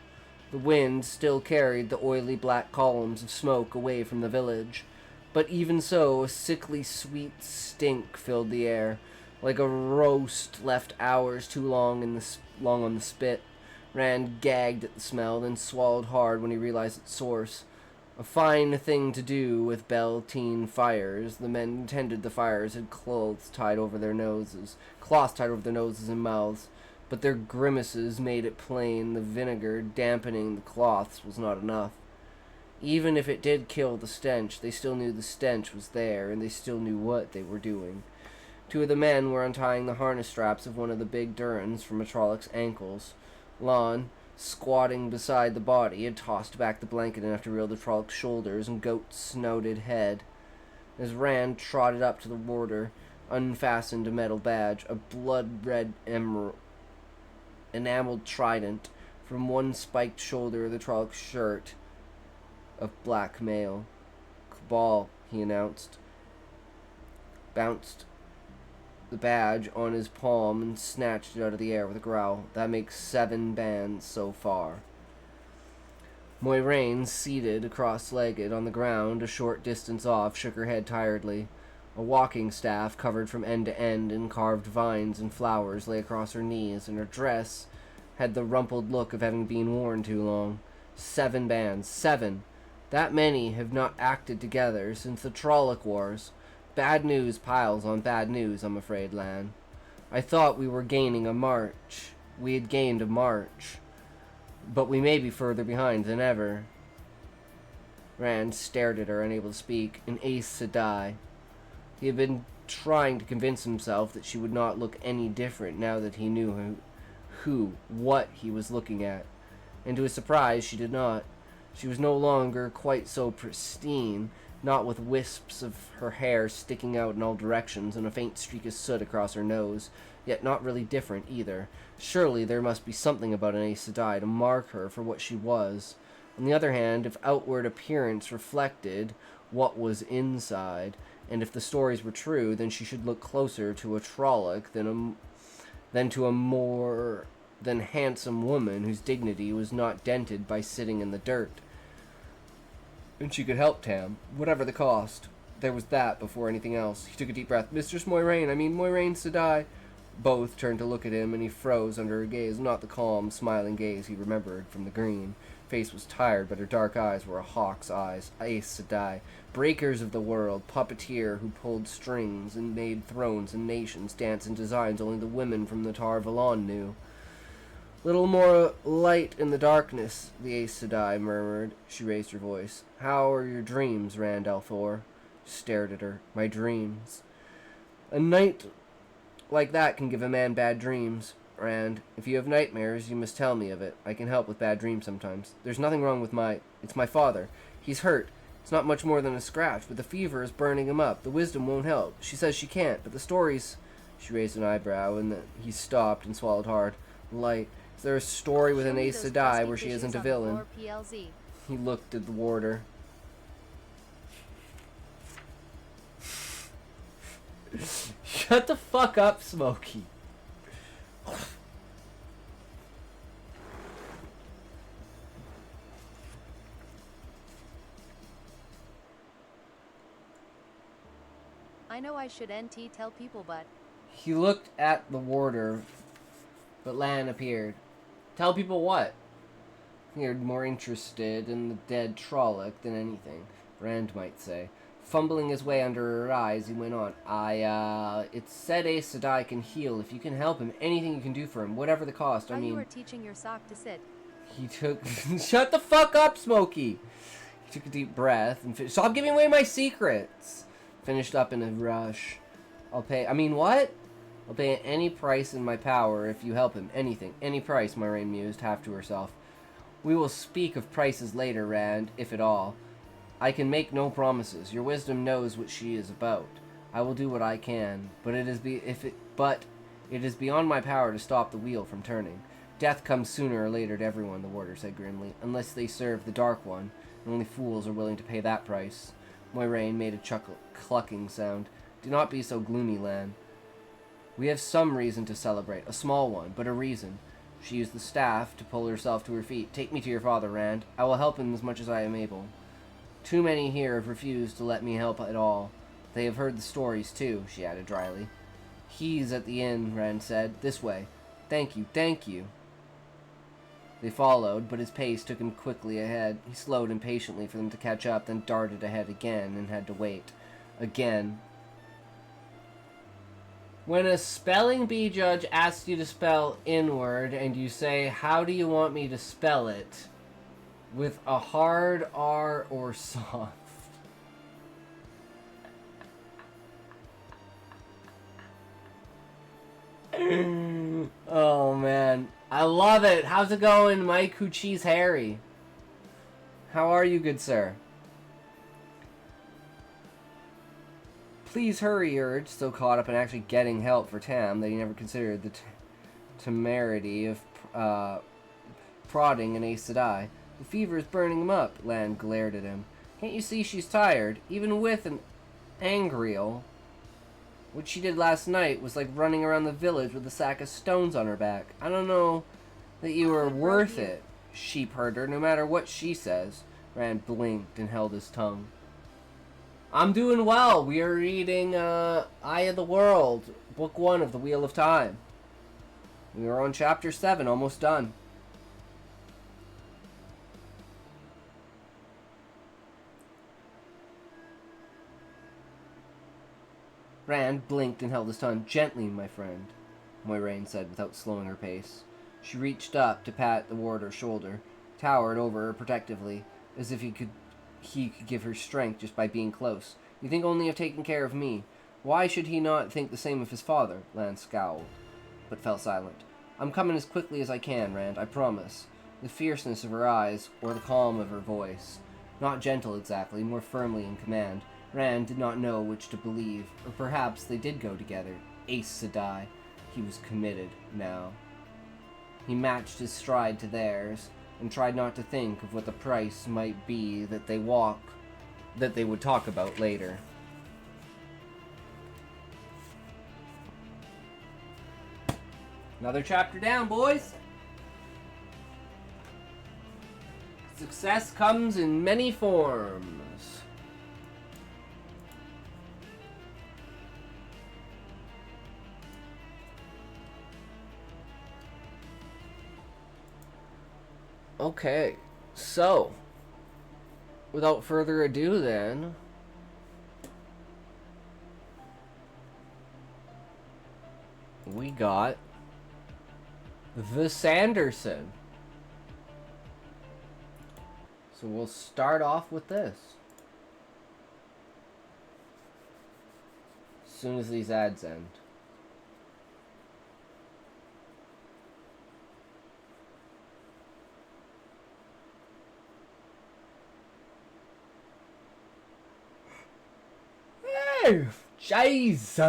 the wind still carried the oily black columns of smoke away from the village, but even so, a sickly sweet stink filled the air, like a roast left hours too long on the spit. Rand gagged at the smell, then swallowed hard when he realized its source. A fine thing to do with Beltane fires. The men who tended the fires had cloths tied over their noses and mouths, but their grimaces made it plain the vinegar dampening the cloths was not enough. Even if it did kill the stench, they still knew the stench was there, and they still knew what they were doing. Two of the men were untying the harness straps of one of the big Durans from a Trollocs' ankles. Lon, squatting beside the body, had tossed back the blanket enough to reveal the Trollocs' shoulders and goat-snouted head. As Rand trotted up to the warder, unfastened a metal badge, a blood-red enameled trident, from one spiked shoulder of the Trollocs' shirt of black mail. Cabal, he announced, bounced the badge on his palm and snatched it out of the air with a growl. That makes 7 bands so far. Moiraine, seated cross-legged on the ground a short distance off, shook her head tiredly. A walking staff covered from end to end in carved vines and flowers lay across her knees, and her dress had the rumpled look of having been worn too long. 7 bands. 7! That many have not acted together since the Trolloc Wars. Bad news piles on bad news, I'm afraid, Lan. I thought we were gaining a march. We had gained a march. But we may be further behind than ever. Rand stared at her, unable to speak. An Aes Sedai. He had been trying to convince himself that she would not look any different now that he knew what he was looking at. And to his surprise, she did not. She was no longer quite so pristine, not with wisps of her hair sticking out in all directions and a faint streak of soot across her nose, yet not really different either. Surely there must be something about an Aes Sedai to mark her for what she was. On the other hand, if outward appearance reflected what was inside, and if the stories were true, then she should look closer to a Trolloc than to a more than handsome woman whose dignity was not dented by sitting in the dirt. And she could help Tam, whatever the cost. There was that before anything else. He took a deep breath. Mistress Moiraine Sedai. Both turned to look at him, and he froze under her gaze, not the calm, smiling gaze he remembered from the Green. Face was tired, but her dark eyes were a hawk's eyes. Aes Sedai, breakers of the world, puppeteer who pulled strings and made thrones and nations dance in designs only the women from the Tar Valon knew. Little more light in the darkness, the Aes Sedai murmured. She raised her voice. How are your dreams, Rand al'Thor? Stared at her. My dreams. A night like that can give a man bad dreams, Rand. If you have nightmares, you must tell me of it. I can help with bad dreams sometimes. There's nothing wrong with It's my father. He's hurt. It's not much more than a scratch, but the fever is burning him up. The wisdom won't help. She says she can't, but the stories... She raised an eyebrow, and then he stopped and swallowed hard. Light. Is there a story with an Aes Sedai where she isn't a villain? He looked at the warder. Shut the fuck up, Smokey. I know I should NT tell people, but... He looked at the warder, but Lan appeared. Tell people what? He appeared more interested in the dead Trolloc than anything, Rand might say. Fumbling his way under her eyes, he went on. It's said Aes Sedai can heal. If you can help him, anything you can do for him, whatever the cost. You were teaching your sock to sit. He took... Shut the fuck up, Smokey! He took a deep breath and stop giving away my secrets! Finished up in a rush. I'll pay... I mean, what? I'll pay any price in my power if you help him. Anything. Any price, Moiraine mused, half to herself. We will speak of prices later, Rand, if at all. I can make no promises. Your wisdom knows what she is about. I will do what I can, but it is beyond my power to stop the wheel from turning. Death comes sooner or later to everyone, the warder said grimly, unless they serve the Dark One, and only fools are willing to pay that price. Moiraine made a clucking sound. Do not be so gloomy, Lan. We have some reason to celebrate, a small one, but a reason. She used the staff to pull herself to her feet. Take me to your father, Rand. I will help him as much as I am able. Too many here have refused to let me help at all. They have heard the stories, too, she added dryly. He's at the inn, Rand said. This way. Thank you, thank you. They followed, but his pace took him quickly ahead. He slowed impatiently for them to catch up, then darted ahead again and had to wait. Again. When a spelling bee judge asks you to spell inward and you say, how do you want me to spell it? With a hard R or soft? Oh man, I love it. How's it going, Mike Hoochie's Harry? How are you, good sir? Please hurry, he urged, so caught up in actually getting help for Tam that he never considered the temerity of prodding an Aes Sedai. The fever is burning him up, Lan glared at him. Can't you see she's tired? Even with an angriel. What she did last night was like running around the village with a sack of stones on her back. I don't know that you are worth it, sheep herder, no matter what she says. Rand blinked and held his tongue. I'm doing well. We are reading Eye of the World, Book 1 of the Wheel of Time. We are on Chapter 7, almost done. Rand blinked and held his tongue. Gently, my friend, Moiraine said without slowing her pace. She reached up to pat the warder's shoulder, towered over her protectively, as if he could give her strength just by being close. You think only of taking care of me. Why should he not think the same of his father? Lan scowled, but fell silent. I'm coming as quickly as I can, Rand, I promise. The fierceness of her eyes, or the calm of her voice. Not gentle exactly, more firmly in command. Rand did not know which to believe, or perhaps they did go together. Aes Sedai. He was committed now. He matched his stride to theirs, and tried not to think of what the price might be that they would talk about later. Another chapter down, boys! Success comes in many forms. Okay, so, without further ado then, we got the Sanderson. So we'll start off with this. As soon as these ads end. Jesus!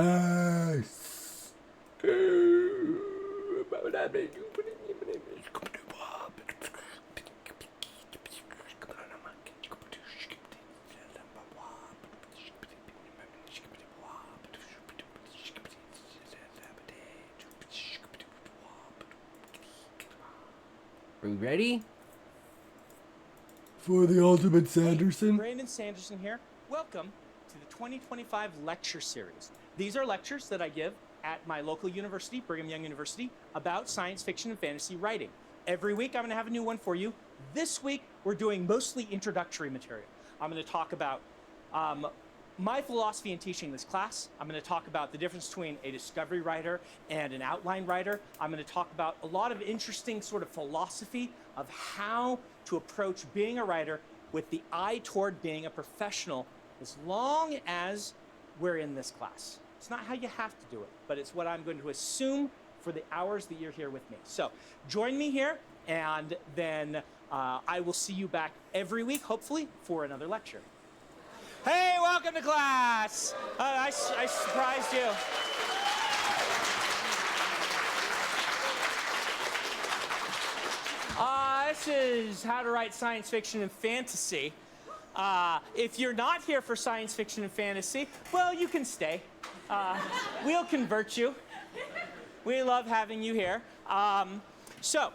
Are we ready? For the ultimate Sanderson? Brandon Sanderson here. Welcome to the 2025 lecture series. These are lectures that I give at my local university, Brigham Young University, about science fiction and fantasy writing. Every week I'm going to have a new one for you. This week we're doing mostly introductory material. I'm going to talk about my philosophy in teaching this class, I'm going to talk about the difference between a discovery writer and an outline writer. I'm going to talk about a lot of interesting sort of philosophy of how to approach being a writer with the eye toward being a professional, as long as we're in this class. It's not how you have to do it, but it's what I'm going to assume for the hours that you're here with me. So join me here, and then I will see you back every week, hopefully, for another lecture. Hey, welcome to class. I surprised you. This is how to write science fiction and fantasy. If you're not here for science fiction and fantasy, well, you can stay. We'll convert you. We love having you here. So,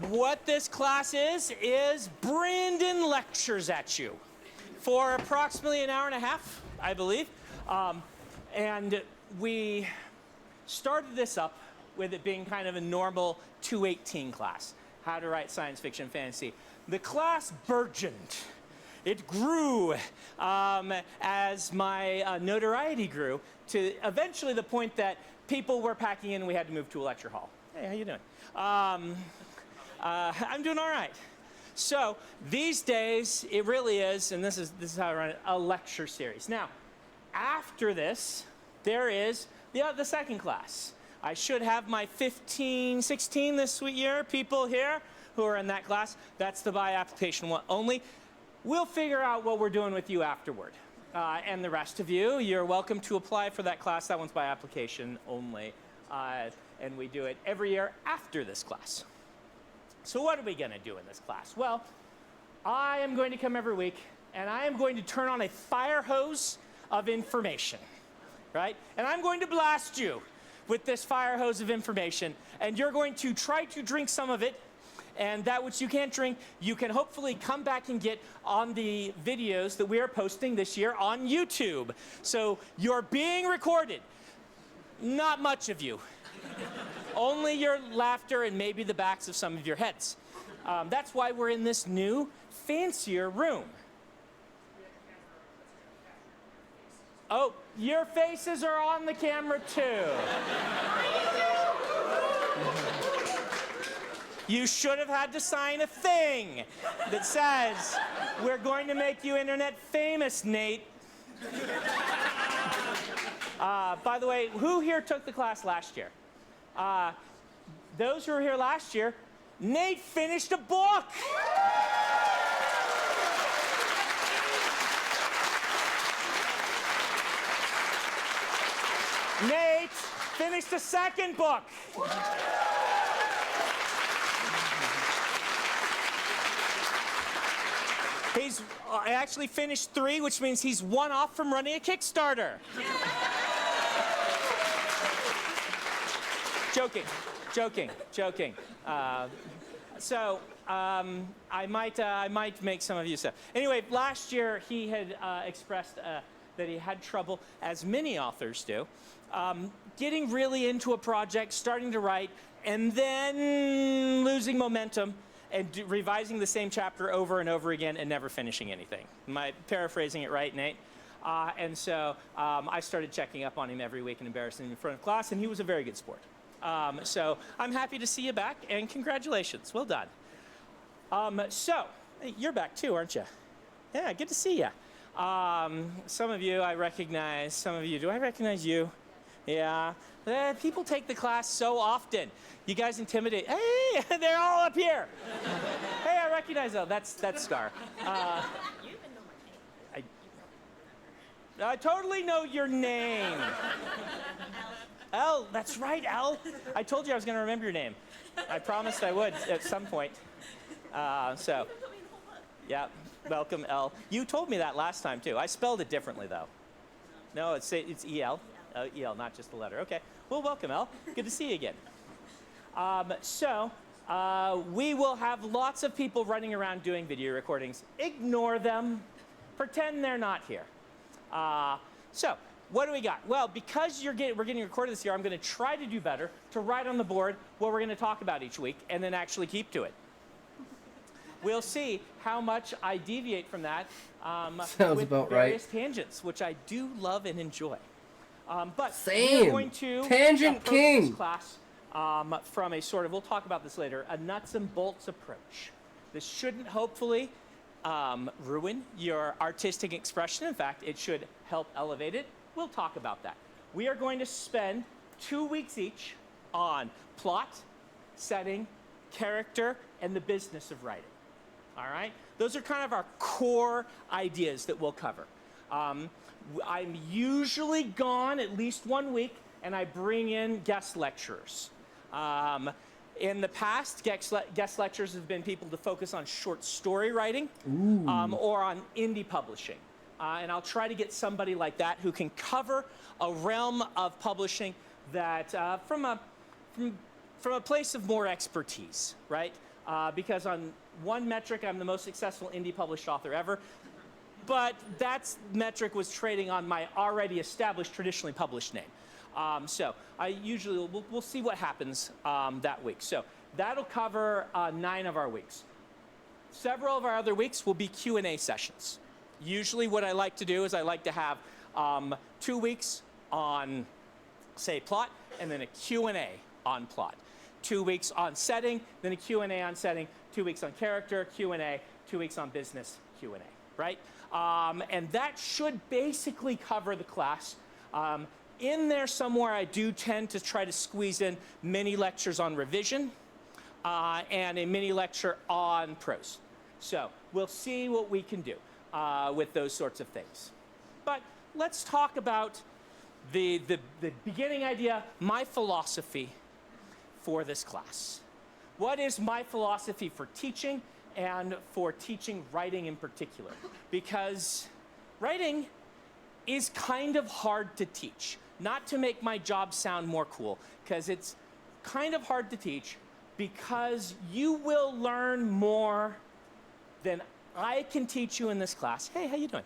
what this class is Brandon lectures at you for approximately an hour and a half, I believe. And we started this up with it being kind of a normal 218 class, how to write science fiction and fantasy. The class burgeoned. It grew as my notoriety grew to eventually the point that people were packing in and we had to move to a lecture hall. Hey, how you doing? I'm doing all right. So these days, it really is, and this is how I run it, a lecture series. Now, after this, there is the second class. I should have my 15, 16 this year people here who are in that class. That's the by application one only. We'll figure out what we're doing with you afterward. And the rest of you, you're welcome to apply for that class. That one's by application only. And we do it every year after this class. So what are we going to do in this class? Well, I am going to come every week, and I am going to turn on a fire hose of information, right? And I'm going to blast you with this fire hose of information, and you're going to try to drink some of it, and that which you can't drink, you can hopefully come back and get on the videos that we are posting this year on YouTube. So you're being recorded. Not much of you. Only your laughter and maybe the backs of some of your heads. That's why we're in this new, fancier room. Oh, your faces are on the camera too. You should have had to sign a thing that says, we're going to make you internet famous, Nate. By the way, who here took the class last year? Those who were here last year, Nate finished a book. Nate finished a second book. He's actually finished 3, which means he's 1 off from running a Kickstarter. Joking. I might make some of you so. Anyway, last year he had expressed that he had trouble, as many authors do, getting really into a project, starting to write, and then losing momentum and revising the same chapter over and over again and never finishing anything. Am I paraphrasing it right, Nate? And so I started checking up on him every week and embarrassing him in front of class, and he was a very good sport. So I'm happy to see you back, and congratulations. Well done. So you're back too, aren't you? Yeah, good to see you. Some of you I recognize. Some of you, do I recognize you? Yeah. People take the class so often. You guys intimidate. Hey, they're all up here. Hey, I recognize them. That's Scar. I totally know your name. Elle, that's right, Elle. I told you I was going to remember your name. I promised I would at some point. Yeah, welcome, Elle. You told me that last time, too. I spelled it differently, though. No, it's E-L. E-L, not just the letter. Okay. Well, welcome, Elle. Good to see you again. We will have lots of people running around doing video recordings. Ignore them. Pretend they're not here. What do we got? Well, because we're getting recorded this year, I'm going to try to do better to write on the board what we're going to talk about each week and then actually keep to it. we'll see how much I deviate from that Sounds with about various right. tangents, which I do love and enjoy. But Same. we're going to Tangent approach king. this class from a sort of, we'll talk about this later, a nuts and bolts approach. This shouldn't hopefully ruin your artistic expression. In fact, it should help elevate it. We'll talk about that. We are going to spend 2 weeks each on plot, setting, character, and the business of writing. All right? Those are kind of our core ideas that we'll cover. I'm usually gone at least 1 week, and I bring in guest lecturers. In the past, guest lecturers have been people to focus on short story writing or on indie publishing. And I'll try to get somebody like that who can cover a realm of publishing that from a place of more expertise, right? Because on one metric, I'm the most successful indie published author ever. But that metric was trading on my already established, traditionally published name. So I usually, we'll see what happens that week. So that'll cover 9 of our weeks. Several of our other weeks will be Q&A sessions. Usually what I like to do is I like to have 2 weeks on, say, plot, and then a Q&A on plot. 2 weeks on setting, then a Q&A on setting, 2 weeks on character, Q&A, 2 weeks on business, Q&A, right? And that should basically cover the class. In there somewhere, I do tend to try to squeeze in mini lectures on revision and a mini lecture on prose. So we'll see what we can do with those sorts of things. But let's talk about the beginning idea, my philosophy for this class. What is my philosophy for teaching and for teaching writing in particular? Because writing is kind of hard to teach. Not to make my job sound more cool, because it's kind of hard to teach because you will learn more than I can teach you in this class. Hey, how you doing?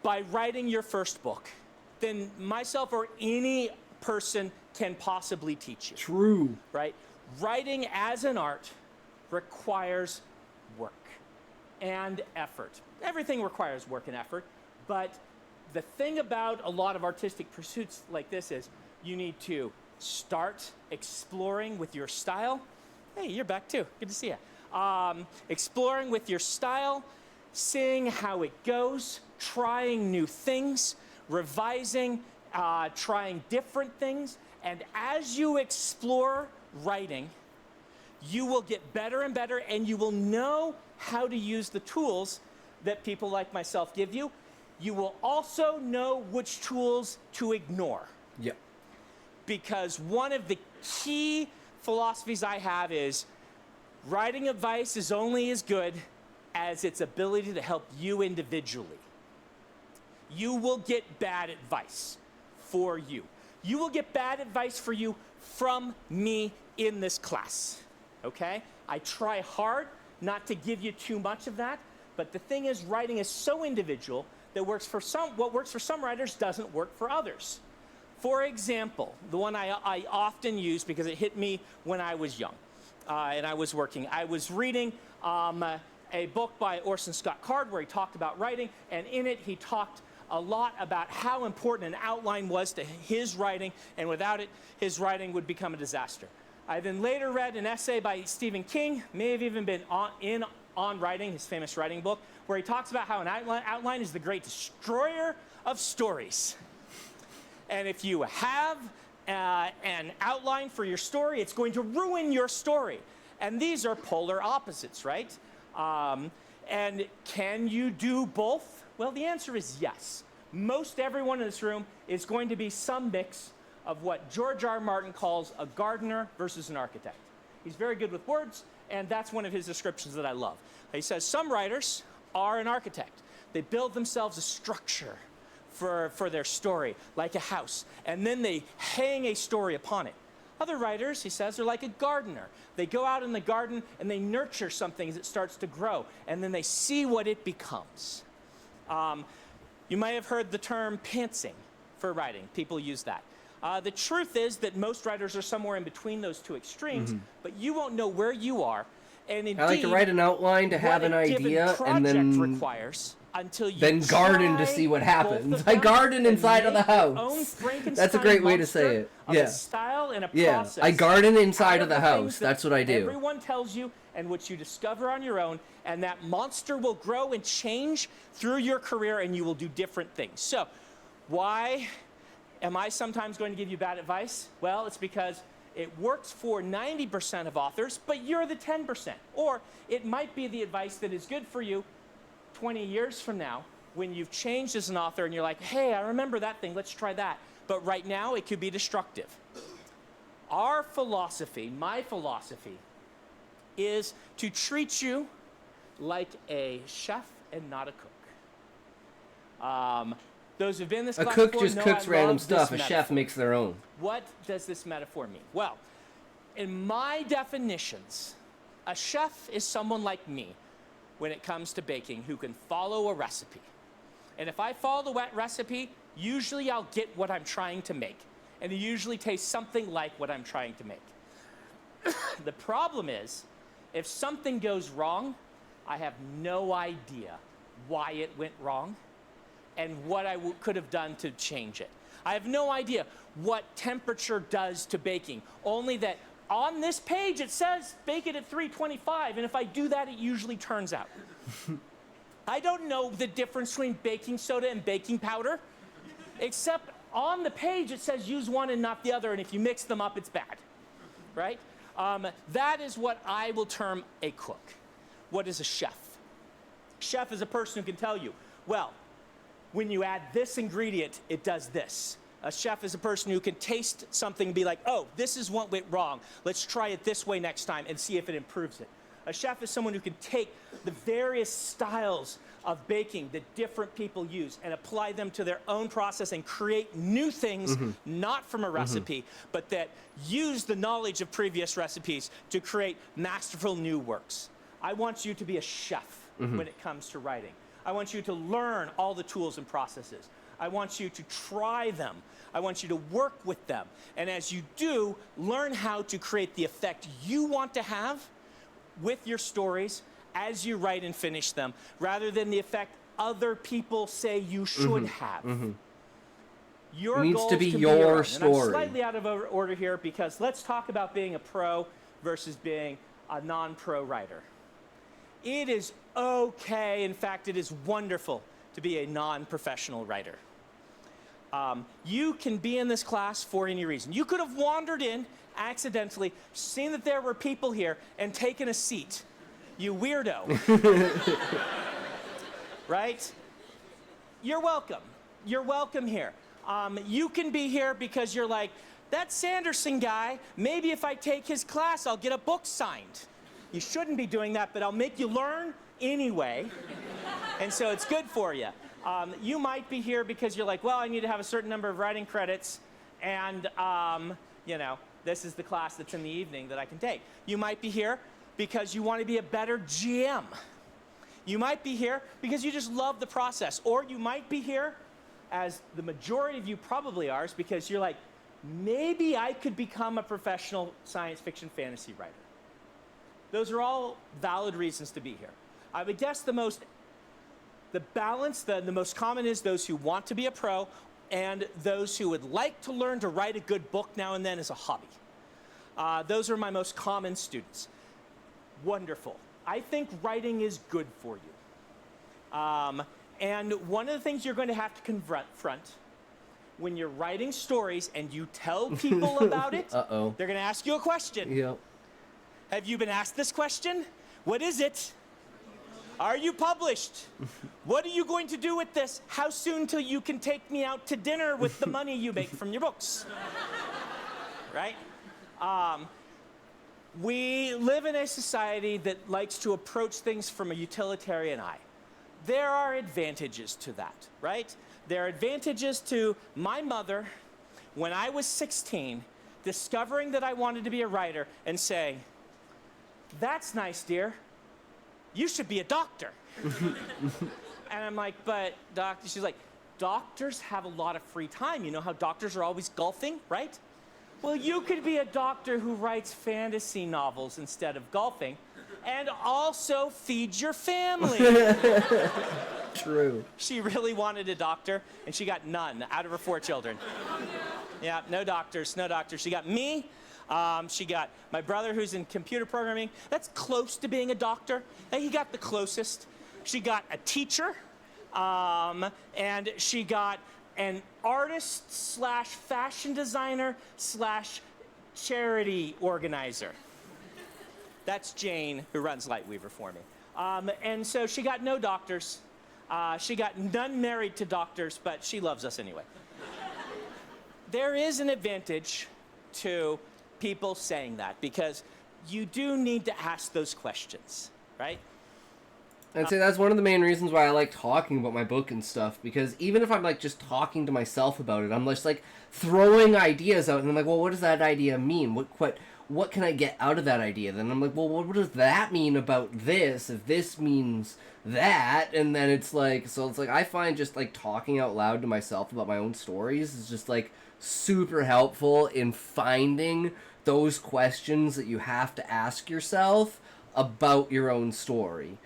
By writing your first book than myself or any person can possibly teach you. True. Right? Writing as an art requires work and effort. Everything requires work and effort, but the thing about a lot of artistic pursuits like this is you need to start exploring with your style. Hey, you're back too. Good to see you. Exploring with your style, seeing how it goes, trying new things, revising, trying different things. And as you explore writing, you will get better and better, and you will know how to use the tools that people like myself give you. You will also know which tools to ignore. Yep. Because one of the key philosophies I have is writing advice is only as good as its ability to help you individually. You will get bad advice for you. You will get bad advice for you from me in this class, okay? I try hard not to give you too much of that, but the thing is, writing is so individual that what works for some writers doesn't work for others. For example, the one I often use because it hit me when I was young and I was working. I was reading a book by Orson Scott Card where he talked about writing, and in it he talked a lot about how important an outline was to his writing, and without it, his writing would become a disaster. I then later read an essay by Stephen King, may have even been on Writing, his famous writing book, where he talks about how an outline is the great destroyer of stories. And if you have an outline for your story, it's going to ruin your story. And these are polar opposites, right? And can you do both? Well, the answer is yes. Most everyone in this room is going to be some mix of what George R. Martin calls a gardener versus an architect. He's very good with words, and that's one of his descriptions that I love. He says some writers are an architect. They build themselves a structure for their story, like a house, and then they hang a story upon it. Other writers, he says, are like a gardener. They go out in the garden and they nurture something as it starts to grow, and then they see what it becomes. You might have heard the term pantsing for writing. People use that. The truth is that most writers are somewhere in between those two extremes, but you won't know where you are And indeed, I like to write an outline to have an idea, and then requires until you then garden to see what happens. I garden inside of the house. That's a great way to say it. Yeah. Style and a Yeah. process. I garden inside of the things house. that That's what I do. Everyone tells you, and what you discover on your own, and that monster will grow and change through your career, and you will do different things. So, why am I sometimes going to give you bad advice? Well, it's because it works for 90% of authors, but you're the 10%. Or it might be the advice that is good for you 20 years from now when you've changed as an author and you're like, hey, I remember that thing, let's try that. But right now, it could be destructive. Our philosophy, my philosophy, is to treat you like a chef and not a cook. Those who've been in this A class cook before just know cooks I random love stuff. this A chef metaphor. makes their own. What does this metaphor mean? Well, in my definitions, a chef is someone like me when it comes to baking who can follow a recipe. And if I follow the recipe, usually I'll get what I'm trying to make. And it usually tastes something like what I'm trying to make. The problem is, if something goes wrong, I have no idea why it went wrong and what I could have done to change it. I have no idea what temperature does to baking, only that on this page it says bake it at 325, and if I do that, it usually turns out. I don't know the difference between baking soda and baking powder, except on the page it says use one and not the other, and if you mix them up, it's bad, right? That is what I will term a cook. What is a chef? Chef is a person who can tell you, well, when you add this ingredient, it does this. A chef is a person who can taste something and be like, oh, this is what went wrong. Let's try it this way next time and see if it improves it. A chef is someone who can take the various styles of baking that different people use and apply them to their own process and create new things, not from a recipe, but that use the knowledge of previous recipes to create masterful new works. I want you to be a chef when it comes to writing. I want you to learn all the tools and processes. I want you to try them. I want you to work with them. And as you do, learn how to create the effect you want to have with your stories as you write and finish them, rather than the effect other people say you should have. Your It needs goals to be can your own. story. And I'm slightly out of order here because let's talk about being a pro versus being a non-pro writer. It is okay, in fact, it is wonderful to be a non-professional writer. You can be in this class for any reason. You could have wandered in accidentally, seen that there were people here, and taken a seat. You weirdo. Right? You're welcome. You're welcome here. You can be here because you're like, that Sanderson guy, maybe if I take his class, I'll get a book signed. You shouldn't be doing that, but I'll make you learn anyway. And so it's good for you. You might be here because you're like, well, I need to have a certain number of writing credits, and, you know, this is the class that's in the evening that I can take. You might be here because you want to be a better GM. You might be here because you just love the process. Or you might be here, as the majority of you probably are, is because you're like, maybe I could become a professional science fiction fantasy writer. Those are all valid reasons to be here. I would guess the most common is those who want to be a pro and those who would like to learn to write a good book now and then as a hobby. Those are my most common students. Wonderful. I think writing is good for you. And one of the things you're going to have to confront when you're writing stories and you tell people about it, they're going to ask you a question. Yep. Have you been asked this question? What is it? Are you published? What are you going to do with this? How soon till you can take me out to dinner with the money you make from your books? Right? We live in a society that likes to approach things from a utilitarian eye. There are advantages to that, right? There are advantages to my mother, when I was 16, discovering that I wanted to be a writer and saying, that's nice, dear. You should be a doctor. And I'm like, but doctor, she's like, doctors have a lot of free time. You know how doctors are always golfing, right? Well, you could be a doctor who writes fantasy novels instead of golfing. and also feed your family. True. She really wanted a doctor, and she got none out of her 4 children. Yeah, no doctors, no doctors. She got me. She got my brother, who's in computer programming. That's close to being a doctor. He got the closest. She got a teacher, and she got an artist slash fashion designer slash charity organizer. That's Jane, who runs Lightweaver for me. And so she got no doctors. She got none married to doctors, but she loves us anyway. There is an advantage to people saying that, because you do need to ask those questions, right? I'd say that's one of the main reasons why I like talking about my book and stuff, because even if I'm like just talking to myself about it, I'm just like throwing ideas out, and I'm like, well, what does that idea mean? What can I get out of that idea? Then I'm like, well, what does that mean about this, if this means that? And then it's like, so it's like, I find just like talking out loud to myself about my own stories is just like super helpful in finding those questions that you have to ask yourself about your own story.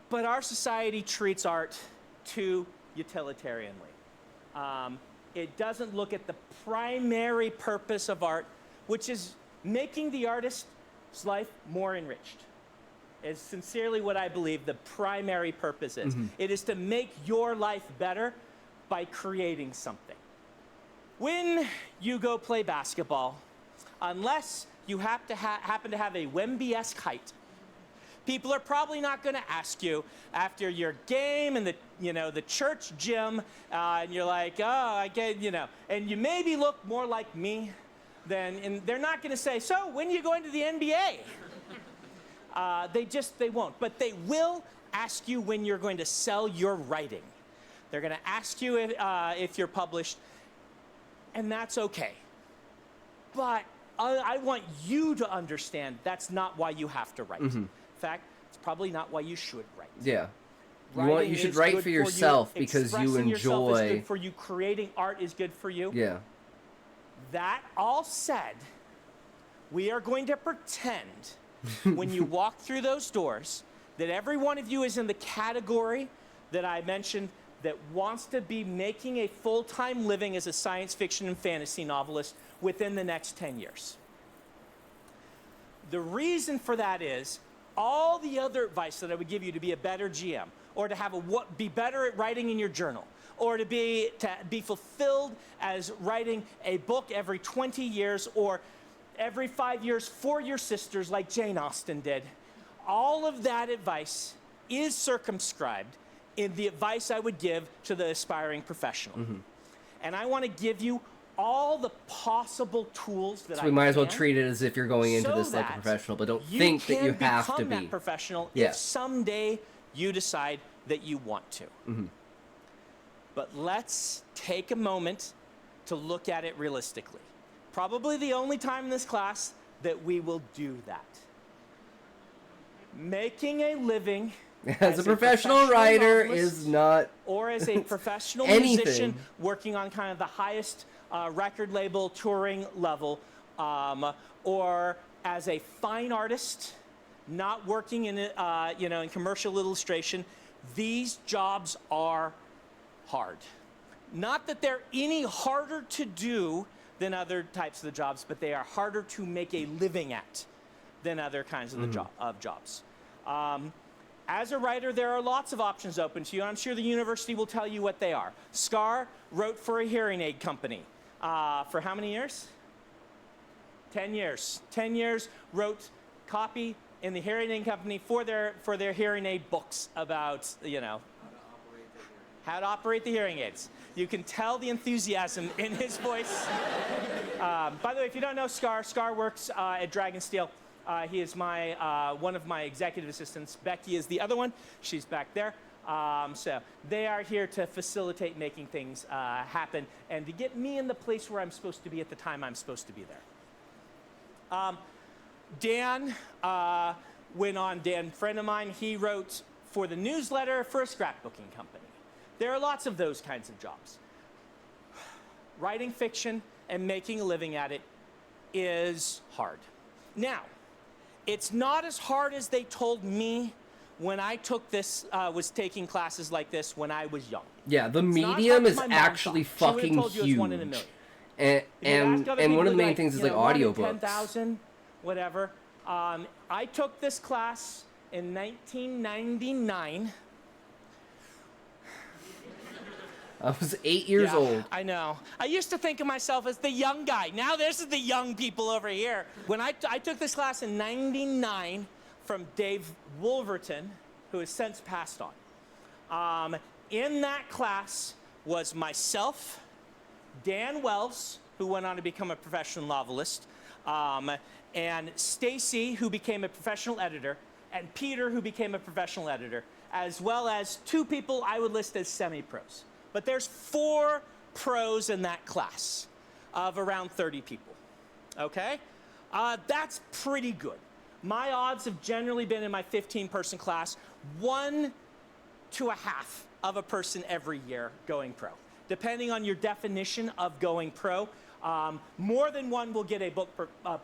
But our society treats art too utilitarianly. It doesn't look at the primary purpose of art, which is making the artist's life more enriched. Is sincerely what I believe the primary purpose is. Mhm. It is to make your life better by creating something. When you go play basketball, unless you have to happen to have a Wemby-esque height, people are probably not going to ask you after your game in the church gym, and you're like, oh, I get, and you maybe look more like me and they're not going to say, so when are you going to the NBA? They won't. But they will ask you when you're going to sell your writing. They're going to ask you if you're published, and that's okay. But I want you to understand that's not why you have to write. Mm-hmm. In fact, it's probably not why you should write. Yeah. Writing You should is write good for yourself because you Expressing yourself is enjoy. good for you. Creating art is good for you. Yeah. That all said, we are going to pretend when you walk through those doors that every one of you is in the category that I mentioned that wants to be making a full-time living as a science fiction and fantasy novelist within the next 10 years. The reason for that is all the other advice that I would give you to be a better GM, or to be better at writing in your journal, or to be fulfilled as writing a book every 20 years or every 5 years for your sisters like Jane Austen did. All of that advice is circumscribed in the advice I would give to the aspiring professional. Mm-hmm. And I want to give you all the possible tools that So I we might as well can treat it as if you're going into so this like a that professional, but don't think that you have to become be. that professional Yeah. if someday you decide that you want to. Mm-hmm. But let's take a moment to look at it realistically. Probably the only time in this class that we will do that. Making a living As a professional writer novelist, is not or as a professional anything. musician working on kind of the highest record label touring level, or as a fine artist not working in in commercial illustration. These jobs are hard. Not that they're any harder to do than other types of the jobs, but they are harder to make a living at than other kinds of jobs. As a writer, there are lots of options open to you, and I'm sure the university will tell you what they are. Scar wrote for a hearing aid company for how many years? 10 years. 10 years, wrote copy in the hearing aid company for their hearing aid books about, how to operate the hearing aids. You can tell the enthusiasm in his voice. By the way, if you don't know Scar, Scar works at Dragonsteel. He is one of my executive assistants. Becky is the other one. She's back there. So they are here to facilitate making things happen and to get me in the place where I'm supposed to be at the time I'm supposed to be there. Dan went on, Dan, friend of mine, he wrote for the newsletter for a scrapbooking company. There are lots of those kinds of jobs. Writing fiction and making a living at it is hard. Now, It's not as hard as they told me when I took this, was taking classes like this when I was young. Yeah, the It's not as medium hard as is my mom actually thought. She would've fucking told you it's 1 in a huge. million. And If you ask other people, one of the they'd be main things is you like know, 1 in audiobooks. 10,000, whatever. I took this class in 1999. I was 8 years Yeah, old. I know. I used to think of myself as the young guy. Now this is the young people over here. When I took this class in 99 from Dave Wolverton, who has since passed on. In that class was myself, Dan Wells, who went on to become a professional novelist, and Stacy, who became a professional editor, and Peter, who became a professional editor, as well as 2 people I would list as semi-pros. But there's 4 pros in that class of around 30 people, okay? That's pretty good. My odds have generally been in my 15-person class, 1 to a half of a person every year going pro. Depending on your definition of going pro, more than 1 will get a book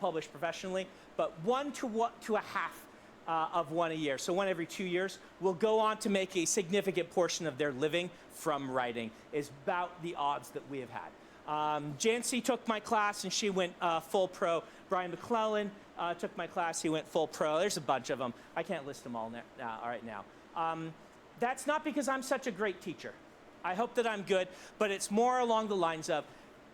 published professionally, but 1 to a half of 1 a year, so 1 every 2 years, will go on to make a significant portion of their living from writing, is about the odds that we have had. Jancy took my class and she went full pro. Brian McClellan took my class, he went full pro. There's a bunch of them. I can't list them all right now. That's not because I'm such a great teacher. I hope that I'm good, but it's more along the lines of,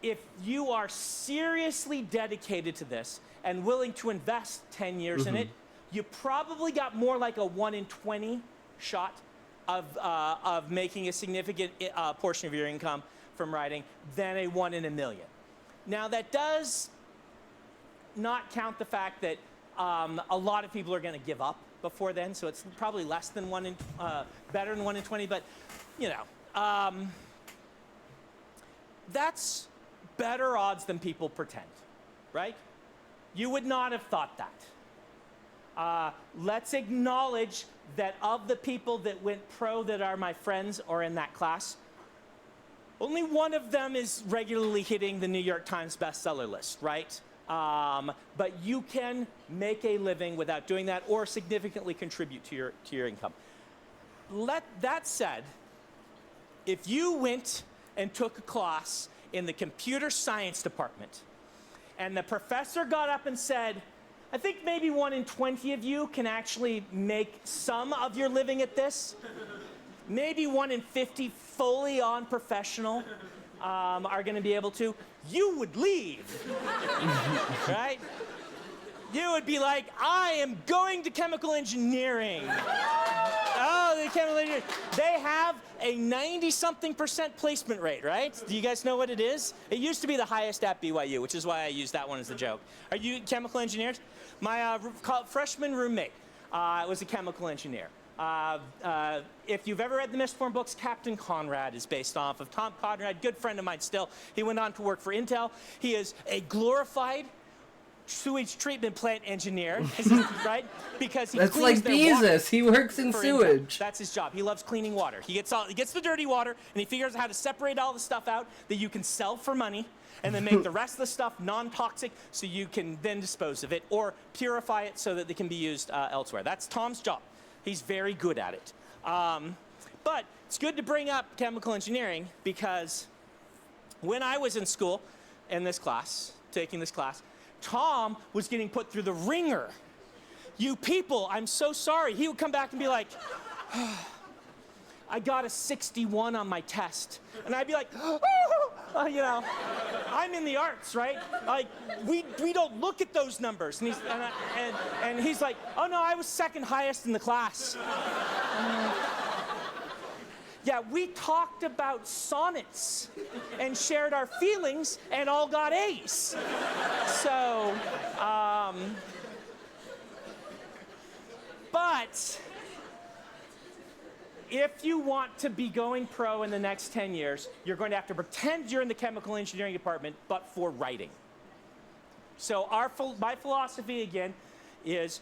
if you are seriously dedicated to this and willing to invest 10 years in it, you probably got more like a 1 in 20 shot of making a significant portion of your income from writing than a 1 in a million. Now that does not count the fact that a lot of people are going to give up before then, so it's probably less than better than 1 in 20, but you know, that's better odds than people pretend, right? You would not have thought that. Let's acknowledge that of the people that went pro that are my friends or in that class, only 1 of them is regularly hitting the New York Times bestseller list, right? But you can make a living without doing that or significantly contribute to your income. That said, if you went and took a class in the computer science department and the professor got up and said, I think maybe 1 in 20 of you can actually make some of your living at this. Maybe 1 in 50 fully on professional are going to be able to. You would leave, right? You would be like, I am going to chemical engineering. Oh, the chemical engineering. They have a 90-something% placement rate, right? Do you guys know what it is? It used to be the highest at BYU, which is why I used that one as a joke. Are you chemical engineers? My freshman roommate was a chemical engineer. If you've ever read the Mistborn books, Captain Conrad is based off of Tom Conrad, good friend of mine still. He went on to work for Intel. He is a glorified sewage treatment plant engineer, right? Because he That's cleans like their Jesus. water He works in for sewage. Intel. That's his job. He loves cleaning water. He gets the dirty water and he figures out how to separate all the stuff out that you can sell for money and then make the rest of the stuff non-toxic so you can then dispose of it or purify it so that it can be used elsewhere. That's Tom's job. He's very good at it. But it's good to bring up chemical engineering because when I was in school in this class, taking this class, Tom was getting put through the ringer. You people, I'm so sorry. He would come back and be like, I got a 61 on my test. And I'd be like, you know, I'm in the arts, right? Like, we don't look at those numbers. And he's like, oh no, I was second highest in the class. Yeah, we talked about sonnets and shared our feelings and all got A's. So, but if you want to be going pro in the next 10 years, you're going to have to pretend you're in the chemical engineering department, but for writing. So my philosophy, again, is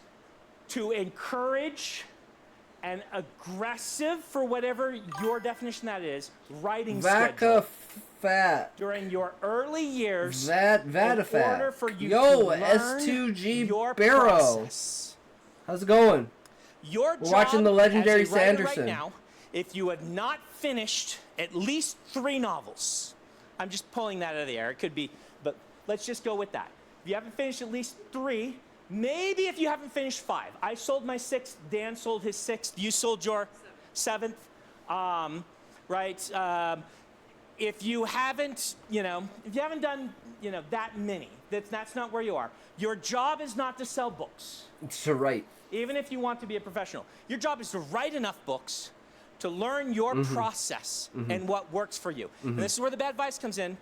to encourage an aggressive, for whatever your definition that is, writing schedule during your early years in order for you to learn S2G your Barrow. process. How's it going? Your We're job watching the legendary as a writer Sanderson. right now, if you have not finished at least 3 novels, I'm just pulling that out of the air. It could be, but let's just go with that. If you haven't finished at least 3, maybe if you haven't finished 5. I sold my 6th. Dan sold his 6th. You sold your 7th. Right? If you haven't, if you haven't done, that many, that's not where you are. Your job is not to sell books. It's to write. Even if you want to be a professional. Your job is to write enough books to learn your process and what works for you. And this is where the bad advice comes in.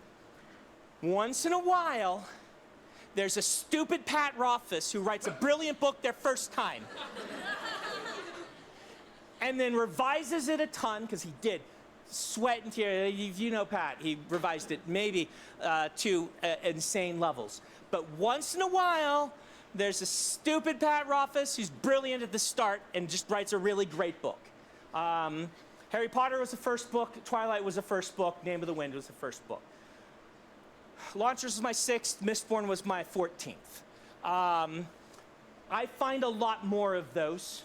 Once in a while, there's a stupid Pat Rothfuss who writes a brilliant book their first time. And then revises it a ton, because he did. Sweat and tears. You know Pat. He revised it maybe to insane levels. But once in a while, there's a stupid Pat Rothfuss who's brilliant at the start and just writes a really great book. Harry Potter was the first book. Twilight was the first book. Name of the Wind was the first book. Launchers was my 6th. Mistborn was my 14th. I find a lot more of those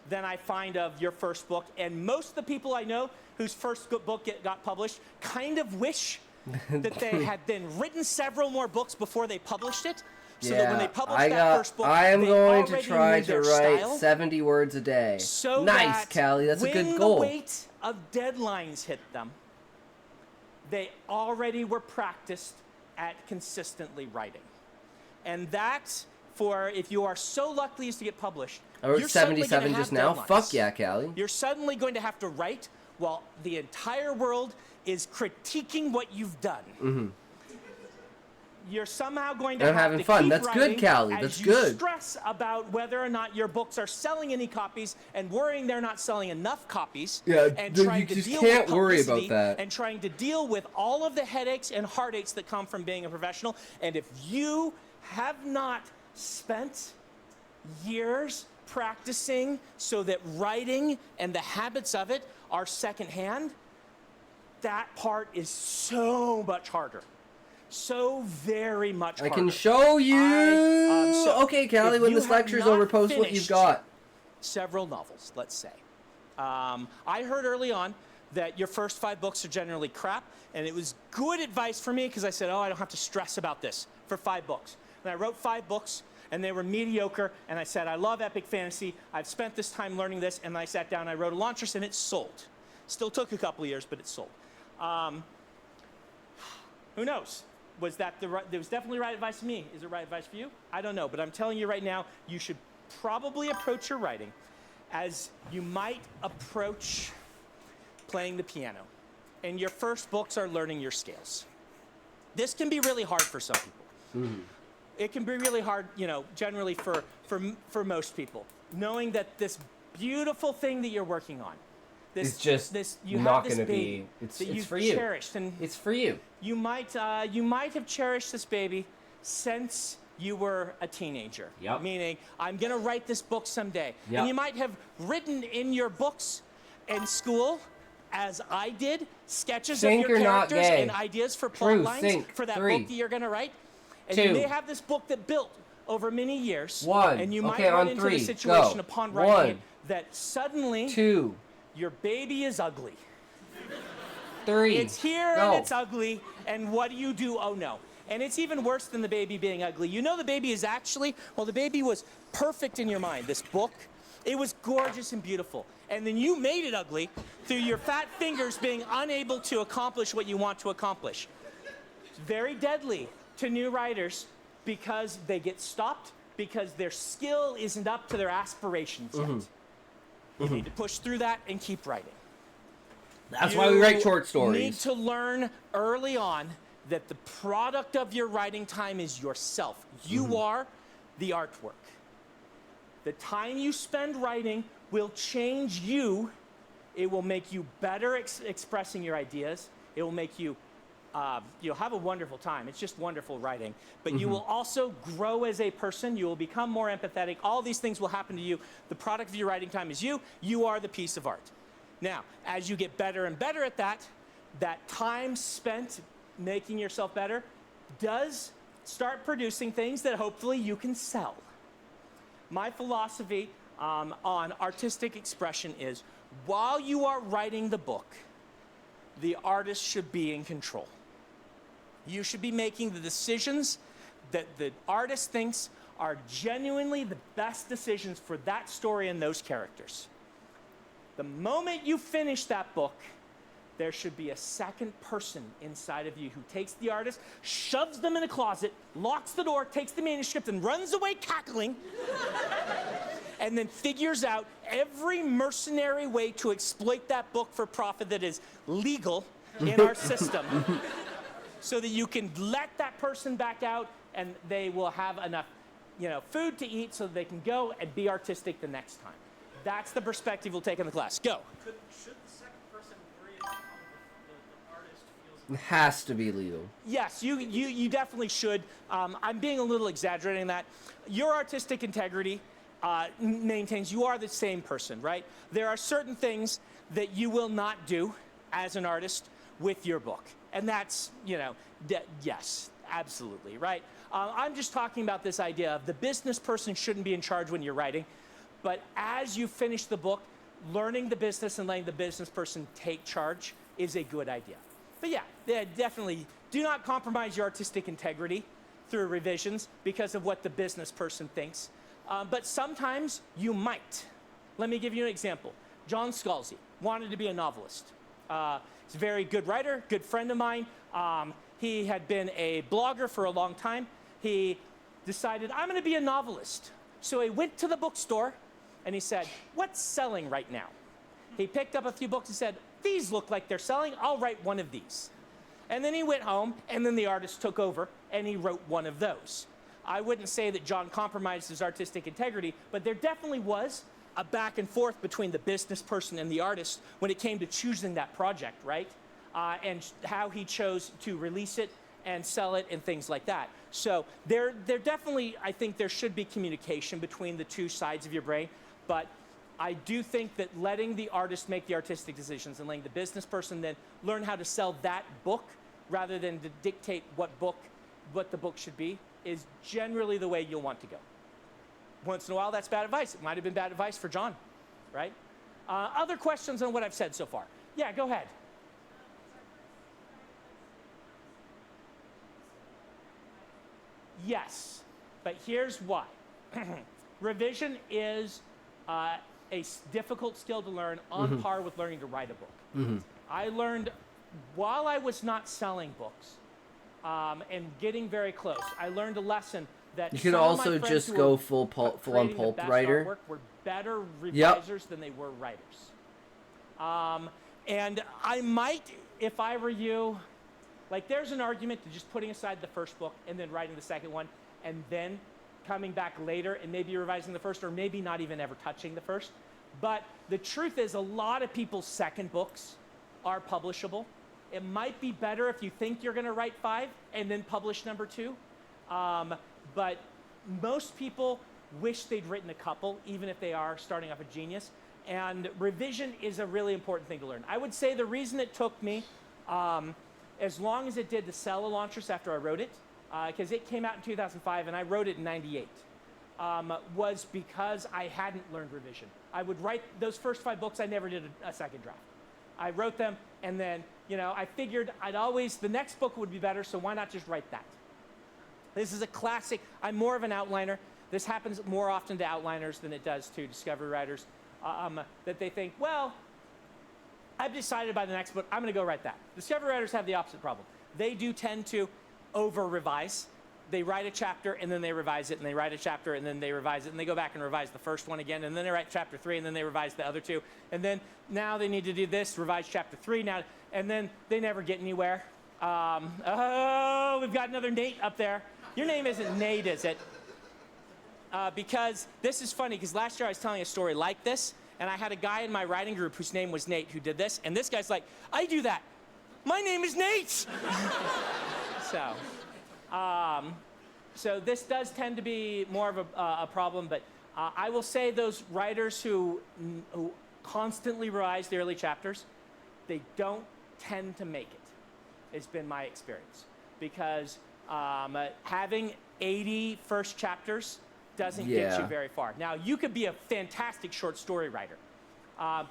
than I find of your first book. And most of the people I know whose first book got published kind of wish that they had then written several more books before they published it. So that when they published that first book, I am they going to already try knew to their write style, 70 words a day. so Nice, that Callie. That's a good when goal. the weight of deadlines hit them, they already were practiced at consistently writing. And that, for if you are so lucky as to get published, I wrote you're suddenly 77 gonna have just now. deadlines. Fuck yeah, Callie. You're suddenly going to have to write while the entire world is critiquing what you've done. You're somehow going to And have having to fun. keep That's good, writing Callie. as That's you good. stress about whether or not your books are selling any copies and worrying they're not selling enough copies. Yeah, and you trying to just deal can't with worry about publicity that. and trying to deal with all of the headaches and heartaches that come from being a professional. And if you have not spent years practicing so that writing and the habits of it are secondhand, that part is so much harder. So very much harder. I can show you. Okay, Callie, if when you this have lecture's not over, post what you've finished got. Several novels, let's say. I heard early on that your first 5 books are generally crap, and it was good advice for me because I said, oh, I don't have to stress about this for 5 books. And I wrote 5 books, and they were mediocre, and I said, I love epic fantasy. I've spent this time learning this, and I sat down, and I wrote a Launtress, and it sold. Still took a couple of years, but it sold. Who knows? Was that there was definitely right advice to me. Is it right advice for you? I don't know, but I'm telling you right now, you should probably approach your writing as you might approach playing the piano. And your first books are learning your scales. This can be really hard for some people. It can be really hard, generally for most people, knowing that this beautiful thing that you're working on, It's just you not have this going to baby be. It's that you've for you. cherished, and it's for you. You might have cherished this baby since you were a teenager. Yep. Meaning, I'm going to write this book someday. Yep. And you might have written in your books in school, as I did, sketches Sink of your or not characters gay. and ideas for plot True, lines sink. for that 3. book that you're going to write. And 2. you may have this book that built over many years. 1. And you might Okay, run on into 3. the situation Go. upon writing 1. it that suddenly 2. your baby is ugly. 3. It's here Go. and it's ugly, and what do? Oh no. And it's even worse than the baby being ugly. You know the baby is actually, the baby was perfect in your mind, this book. It was gorgeous and beautiful. And then you made it ugly through your fat fingers being unable to accomplish what you want to accomplish. It's very deadly to new writers because they get stopped because their skill isn't up to their aspirations yet. You need to push through that and keep writing. That's why we write short stories. You need to learn early on that the product of your writing time is yourself. You are the artwork. The time you spend writing will change you. It will make you better expressing your ideas. It will make you, you'll have a wonderful time. It's just wonderful writing. But you will also grow as a person. You will become more empathetic. All these things will happen to you. The product of your writing time is you. You are the piece of art. Now, as you get better and better at that, that time spent making yourself better does start producing things that hopefully you can sell. My philosophy on artistic expression is, while you are writing the book, the artist should be in control. You should be making the decisions that the artist thinks are genuinely the best decisions for that story and those characters. The moment you finish that book, there should be a second person inside of you who takes the artist, shoves them in a closet, locks the door, takes the manuscript, and runs away cackling, and then figures out every mercenary way to exploit that book for profit that is legal in our system, so that you can let that person back out and they will have enough, food to eat so that they can go and be artistic the next time. That's the perspective we'll take in the class. Go. Should the second person worry about how the artist feels? It has to be legal. Yes, you definitely should. I'm being a little exaggerating that. Your artistic integrity maintains you are the same person, right? There are certain things that you will not do as an artist with your book. And that's, yes, absolutely, right? I'm just talking about this idea of the business person shouldn't be in charge when you're writing. But as you finish the book, learning the business and letting the business person take charge is a good idea. But yeah, definitely do not compromise your artistic integrity through revisions because of what the business person thinks. But sometimes you might. Let me give you an example. John Scalzi wanted to be a novelist. He's a very good writer, good friend of mine. He had been a blogger for a long time. He decided, I'm going to be a novelist. So he went to the bookstore and he said, what's selling right now? He picked up a few books and said, these look like they're selling. I'll write one of these. And then he went home, and then the artist took over, and he wrote one of those. I wouldn't say that John compromised his artistic integrity, but there definitely was a back and forth between the business person and the artist when it came to choosing that project, right? And how he chose to release it and sell it and things like that. So there definitely, I think there should be communication between the two sides of your brain, but I do think that letting the artist make the artistic decisions and letting the business person then learn how to sell that book rather than to dictate what the book should be is generally the way you'll want to go. Once in a while, that's bad advice. It might have been bad advice for John, right? Other questions on what I've said so far? Yeah, go ahead. Yes, but here's why. Revision is a difficult skill to learn on par with learning to write a book. I learned while I was not selling books and getting very close, I learned a lesson that you can also just go full on pulp writer. Were better revisers than they were writers. And I might, if I were you, like there's an argument to just putting aside the first book and then writing the second one and then coming back later and maybe revising the first or maybe not even ever touching the first. But the truth is a lot of people's second books are publishable. It might be better if you think you're going to write 5 and then publish number 2. But most people wish they'd written a couple, even if they are starting off a genius. And revision is a really important thing to learn. I would say the reason it took me as long as it did to sell Elantris after I wrote it, because it came out in 2005 and I wrote it in 98, was because I hadn't learned revision. I would write those first 5 books, I never did a second draft. I wrote them and then, I figured the next book would be better, so why not just write that? This is a classic. I'm more of an outliner. This happens more often to outliners than it does to discovery writers, that they think, well, I've decided by the next book, I'm going to go write that. Discovery writers have the opposite problem. They do tend to over-revise. They write a chapter, and then they revise it, and they write a chapter, and then they revise it, and they go back and revise the first one again, and then they write chapter 3, and then they revise the other 2. And then now they need to do this, revise chapter 3 now, and then they never get anywhere. Oh, we've got another Nate up there. Your name isn't Nate, is it? Because this is funny, because last year I was telling a story like this, and I had a guy in my writing group whose name was Nate who did this, and this guy's like, I do that. My name is Nate! So this does tend to be more of a problem, but I will say those writers who constantly revise the early chapters, they don't tend to make it. It's been my experience. Because having 80 first chapters doesn't get you Yeah. very far. Now, you could be a fantastic short story writer.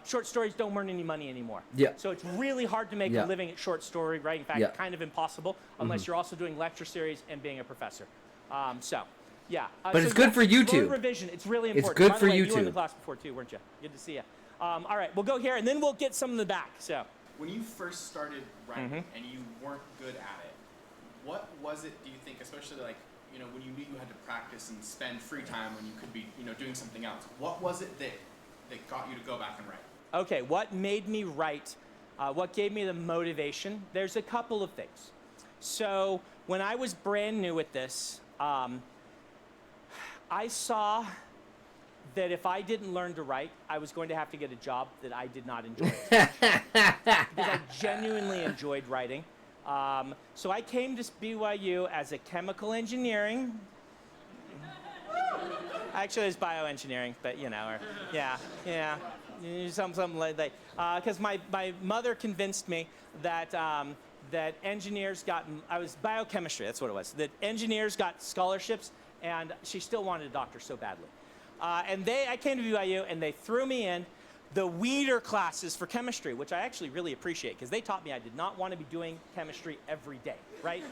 Short stories don't earn any money anymore. Yeah. So it's really hard to make Yeah. a living at short story writing. In fact, Yeah. kind of impossible unless Mhm. you're also doing lecture series and being a professor. Yeah. But So it's good for slow YouTube. revision. It's really It's important. good By the for way, You were in the YouTube. class before too, weren't you? Good to see you. All right, we'll go here and then we'll get some in the back. So. When you first started writing Mhm. and you weren't good at it, what was it, do you think, especially like, you know, when you knew you had to practice and spend free time when you could be, you know, doing something else, what was it that got you to go back and write? Okay, what made me write? What gave me the motivation? There's a couple of things. So when I was brand new at this, I saw that if I didn't learn to write, I was going to have to get a job that I did not enjoy. Because I genuinely enjoyed writing. So I came to BYU as a chemical engineering. Actually, it's bioengineering, but you know, yeah. Something like that. Because my mother convinced me that that engineers I was biochemistry, that's what it was. That engineers got scholarships, and she still wanted a doctor so badly. I came to BYU, and they threw me in the weeder classes for chemistry, which I actually really appreciate, because they taught me I did not want to be doing chemistry every day, right?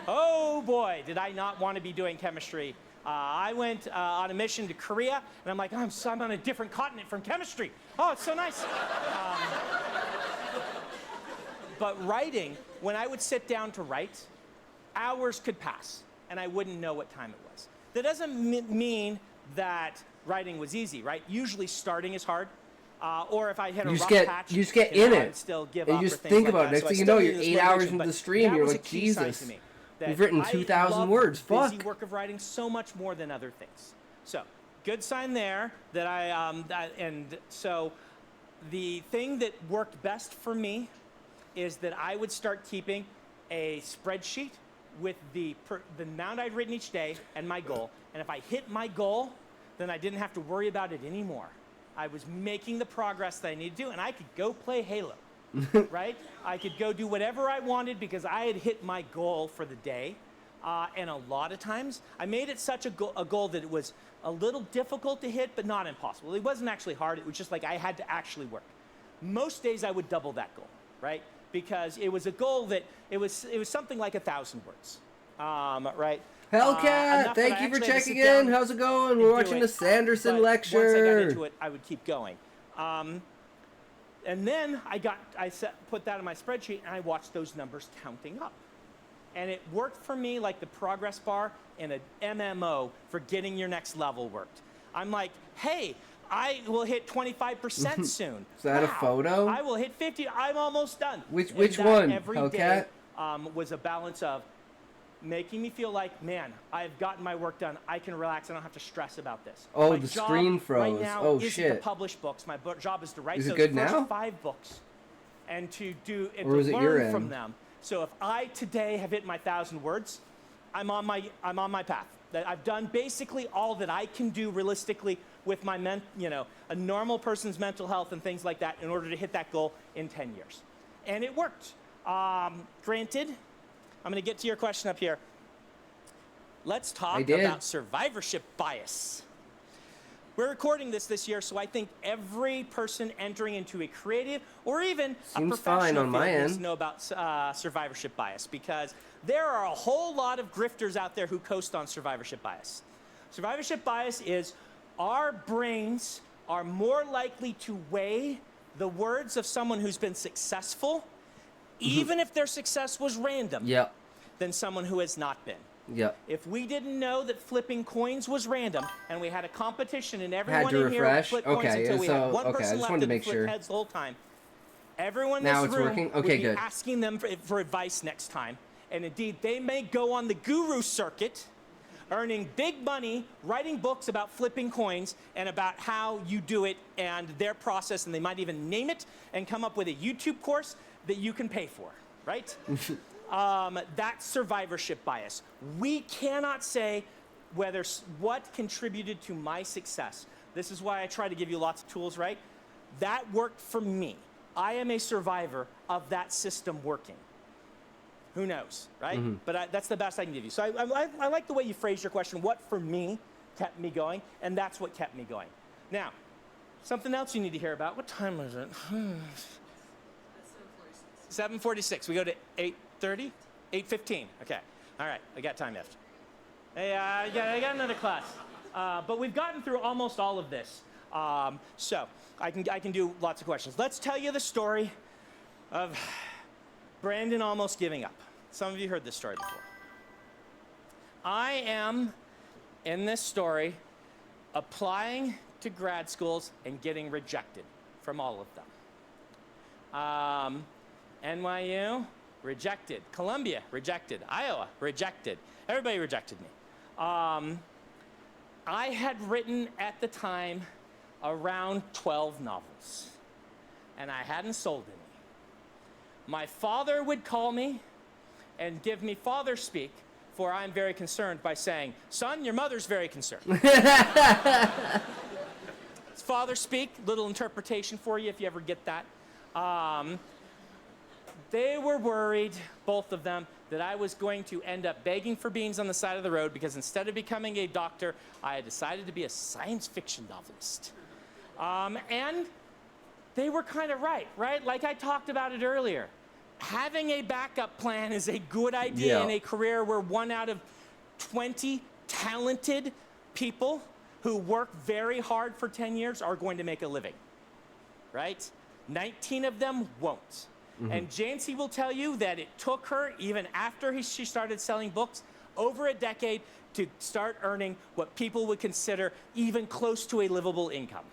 Oh boy, did I not want to be doing chemistry. I went on a mission to Korea, and I'm like, I'm on a different continent from chemistry. Oh, it's so nice. But writing, when I would sit down to write, hours could pass, and I wouldn't know what time it was. That doesn't mean that writing was easy, right? Usually starting is hard. Or if I hit a rough patch, you just get in I'd it. still give And up you or just things think like about that. it. Next So I thing you still know, need you're this 8 hours motivation, into but the stream. that You're was a like, key sign Jesus. to me, You've that written I 2,000 love words. the busy Fuck. work of writing so much more than other things. So, good sign there that so the thing that worked best for me is that I would start keeping a spreadsheet with the amount I'd written each day and my goal. And if I hit my goal, then I didn't have to worry about it anymore. I was making the progress that I needed to do, and I could go play Halo, right? I could go do whatever I wanted because I had hit my goal for the day. And a lot of times, I made it such a goal that it was a little difficult to hit, but not impossible. It wasn't actually hard. It was just like I had to actually work. Most days, I would double that goal, right? Because it was a goal that it was something like 1,000 words, right? Hellcat, thank you for checking in. How's it going? We're watching the Sanderson lecture. Once I got into it, I would keep going. And then put that in my spreadsheet, and I watched those numbers counting up. And it worked for me like the progress bar in an MMO for getting your next level worked. I'm like, hey, I will hit 25% soon. Is that a photo? I will hit 50. I'm almost done. Which And one, every Hellcat? day was a balance of making me feel like, man, I've gotten my work done. I can relax. I don't have to stress about this. Oh, My the job screen froze. Right now Oh, isn't shit. to publish books. My job is to write Is it those good first now? 5 books and to Or is it your learn from end? them. So if I today have hit my 1,000 words, I'm on my path. That I've done basically all that I can do realistically with my a normal person's mental health and things like that in order to hit that goal in 10 years. And it worked. Granted, I'm going to get to your question up here. Let's talk about survivorship bias. We're recording this year, so I think every person entering into a creative or even Seems a fine professional on my field needs end. to know about survivorship bias, because there are a whole lot of grifters out there who coast on survivorship bias. Survivorship bias is our brains are more likely to weigh the words of someone who's been successful, even if their success was random, than someone who has not been. Yep. If we didn't know that flipping coins was random, and we had a competition and Had everyone to in here would refresh? flip coins Okay, until we so- had one okay, I person just left wanted to and make flip sure. heads the whole time, everyone in Now this it's room working? would Okay, be good. asking them for advice next time. And indeed, they may go on the guru circuit, earning big money, writing books about flipping coins and about how you do it and their process, and they might even name it and come up with a YouTube course that you can pay for, right? That's survivorship bias. We cannot say what contributed to my success. This is why I try to give you lots of tools, right? That worked for me. I am a survivor of that system working. Who knows, right? Mhm. But that's the best I can give you. So I like the way you phrased your question. What for me kept me going, and that's what kept me going. Now, something else you need to hear about. What time is it? 7:46. We go to 8:30? 8:15. Okay. All right. I got time left. Hey, I got another class. But we've gotten through almost all of this. So I can do lots of questions. Let's tell you the story of Brandon almost giving up. Some of you heard this story before. I am, in this story, applying to grad schools and getting rejected from all of them. NYU, rejected. Columbia, rejected. Iowa, rejected. Everybody rejected me. I had written at the time around 12 novels, and I hadn't sold any. My father would call me and give me father speak, for I'm very concerned, by saying, son, your mother's very concerned. It's father speak, little interpretation for you if you ever get that. They were worried, both of them, that I was going to end up begging for beans on the side of the road because instead of becoming a doctor, I had decided to be a science fiction novelist. And they were kind of right? Like I talked about it earlier. Having a backup plan is a good idea in a career where 1 out of 20 talented people who work very hard for 10 years are going to make a living, right? 19 of them won't. And Jancy will tell you that it took her, even after she started selling books, over a decade to start earning what people would consider even close to a livable income,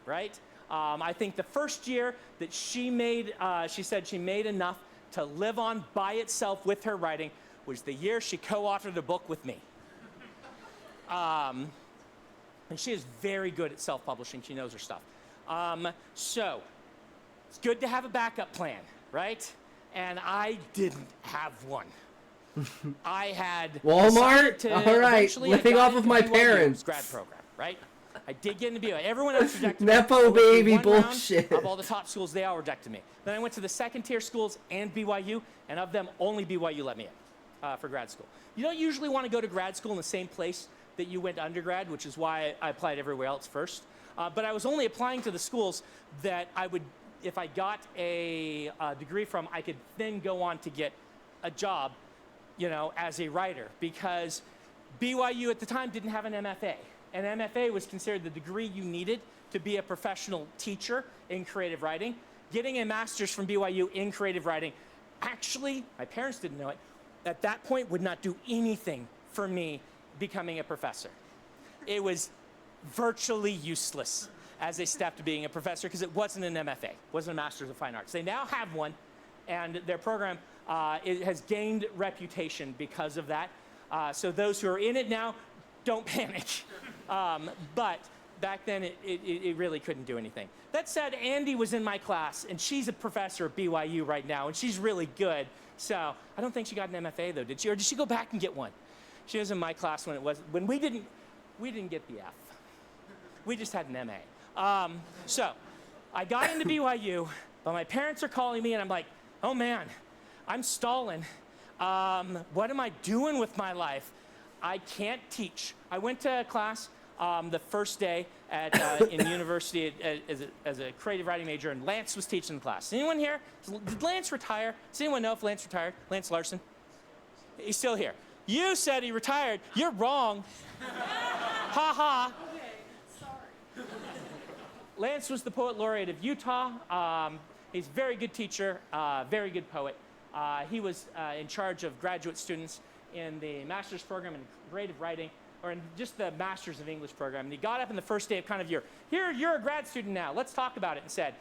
right? I think the first year that she made, she said she made enough to live on by itself with her writing was the year she co-authored a book with me. And she is very good at self-publishing. She knows her stuff. So it's good to have a backup plan, right? And I didn't have one. I had Walmart? All right, living off of my parents. Grad program, right? I did get into BYU. Everyone else rejected me. Nepo baby One round bullshit. Of all the top schools, they all rejected me. Then I went to the second tier schools and BYU, and of them, only BYU let me in for grad school. You don't usually want to go to grad school in the same place that you went to undergrad, which is why I applied everywhere else first. But I was only applying to the schools that I would, if I got a degree from, I could then go on to get a job, you know, as a writer, because BYU at the time didn't have an MFA. An MFA was considered the degree you needed to be a professional teacher in creative writing. Getting a master's from BYU in creative writing, actually, my parents didn't know it, at that point would not do anything for me becoming a professor. It was virtually useless as a step to being a professor because it wasn't an MFA, wasn't a Master's of Fine Arts. They now have one, and their program it has gained reputation because of that. So those who are in it now, don't panic. But back then, it really couldn't do anything. That said, Andy was in my class, and she's a professor at BYU right now, and she's really good. So I don't think she got an MFA, though, did she? Or did she go back and get one? She was in my class when we didn't get the F. We just had an MA. So I got into BYU, but my parents are calling me, and I'm like, oh, man, I'm stalling. What am I doing with my life? I can't teach. I went to class the first day in university as a creative writing major, and Lance was teaching the class. Anyone here? Did Lance retire? Does anyone know if Lance retired? Lance Larson? He's still here. You said he retired. You're wrong. Ha ha. Okay, sorry. Lance was the poet laureate of Utah. He's a very good teacher, very good poet. He was in charge of graduate students in the master's program in creative writing, or in just the Masters of English program. And he got up in the first day of kind of here, you're a grad student now, let's talk about it, and said,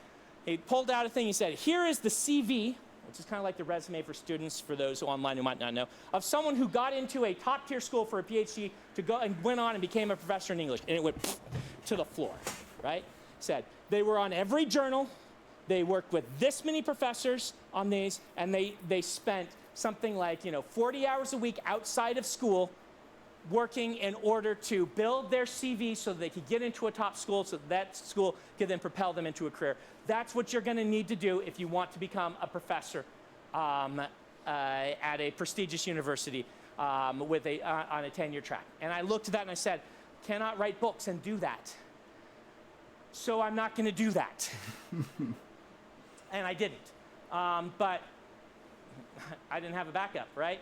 he pulled out a thing, he said, here is the CV, which is kind of like the resume for students, for those who online who might not know, of someone who got into a top-tier school for a PhD to go and went on and became a professor in English. And it went to the floor, right? Said, they were on every journal, they worked with this many professors on these, and they spent something like 40 hours a week outside of school working in order to build their CV so that they could get into a top school so that school could then propel them into a career. That's what you're going to need to do if you want to become a professor at a prestigious university on a 10-year track. And I looked at that and I said, cannot write books and do that. So I'm not going to do that. And I didn't. But I didn't have a backup, right?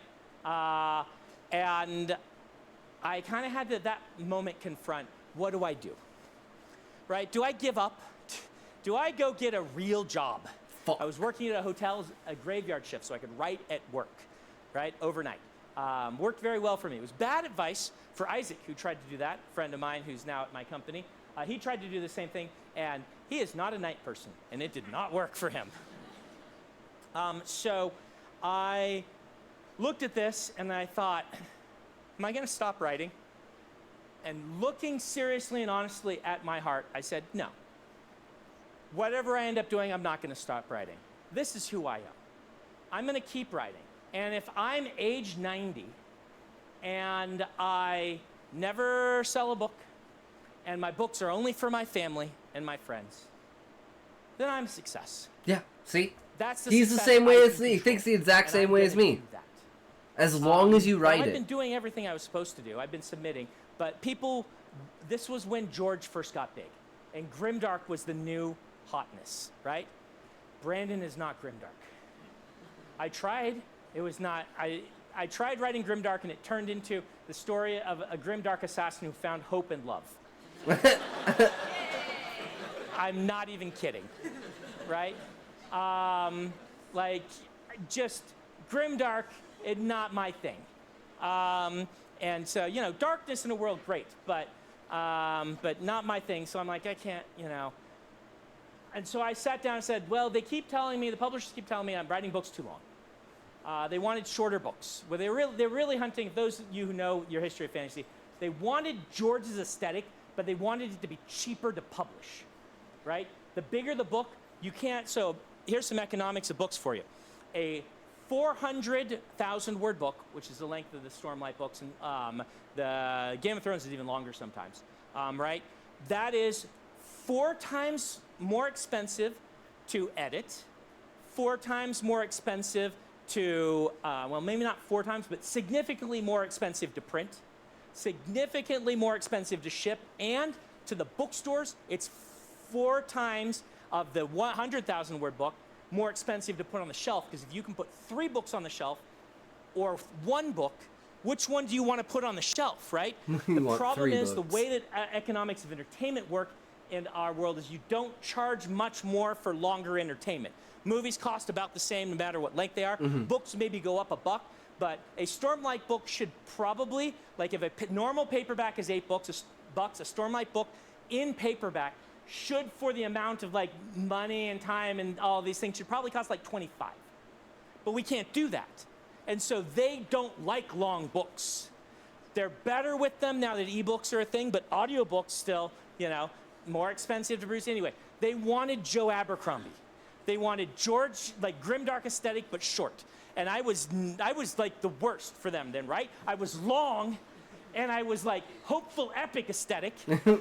And I kind of had to, that moment, confront, what do I do? Right? Do I give up? Do I go get a real job? I was working at a hotel, a graveyard shift, so I could write at work, right, overnight. Worked very well for me. It was bad advice for Isaac, who tried to do that, a friend of mine who's now at my company. He tried to do the same thing, and he is not a night person, and it did not work for him. So I looked at this, and I thought, am I going to stop writing? And looking seriously and honestly at my heart, I said, no. Whatever I end up doing, I'm not going to stop writing. This is who I am. I'm going to keep writing. And if I'm age 90 and I never sell a book, and my books are only for my family and my friends, then I'm a success. Yeah, see? That's the He's the success same way I as can me. He control, thinks the exact and same I'm way as gonna me. do that. As long as you write I've it. been doing everything I was supposed to do. I've been submitting. But people, this was when George first got big. And Grimdark was the new hotness, right? Brandon is not Grimdark. I tried. It was not, I tried writing Grimdark, and it turned into the story of a Grimdark assassin who found hope and love. I'm not even kidding, right? Like, just Grimdark, it's not my thing. And so, you know, darkness in the world, great, but not my thing. So I'm like, I can't, you know. And so I sat down and said, well, they keep telling me, the publishers keep telling me I'm writing books too long. They wanted shorter books. Well, they're really hunting, those of you who know your history of fantasy, they wanted George's aesthetic, but they wanted it to be cheaper to publish, right? The bigger the book, you can't, so here's some economics of books for you. A 400,000 word book, which is the length of the Stormlight books, and the Game of Thrones is even longer sometimes, right? That is 4 times more expensive to edit, 4 times more expensive to, well, maybe not 4 times, but significantly more expensive to print, significantly more expensive to ship, and to the bookstores, it's 4 times of the 100,000 word book more expensive to put on the shelf, because if you can put 3 books on the shelf or 1 book, which one do you want to put on the shelf, right? The problem is the way that economics of entertainment work in our world is you don't charge much more for longer entertainment. Movies cost about the same no matter what length they are. Books maybe go up $1, but a Stormlight book should probably, like if a normal paperback is $8 a Stormlight book in paperback should, for the amount of like money and time and all these things, should probably cost like $25. But we can't do that. And so they don't like long books. They're better with them now that ebooks are a thing, but audiobooks still, you know, more expensive to produce anyway. They wanted Joe Abercrombie. They wanted George, like grimdark aesthetic, but short. And I was like the worst for them then, right? I was long, and I was like hopeful epic aesthetic,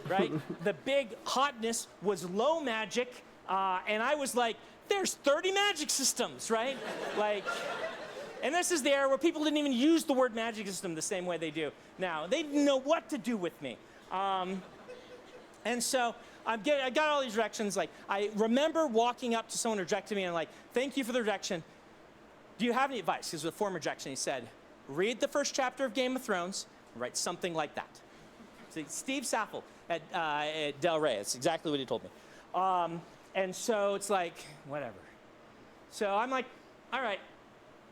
right? The big hotness was low magic, and I was like, there's 30 magic systems, right? Like, and this is the era where people didn't even use the word magic system the same way they do now. They didn't know what to do with me. And so I got all these directions. Like, I remember walking up to someone who rejected me and like, thank you for the rejection. Do you have any advice? Because with form rejection, he said, read the first chapter of Game of Thrones, and write something like that. So Steve Saffel at Del Rey, that's exactly what he told me. And so it's like, whatever. So I'm like, all right,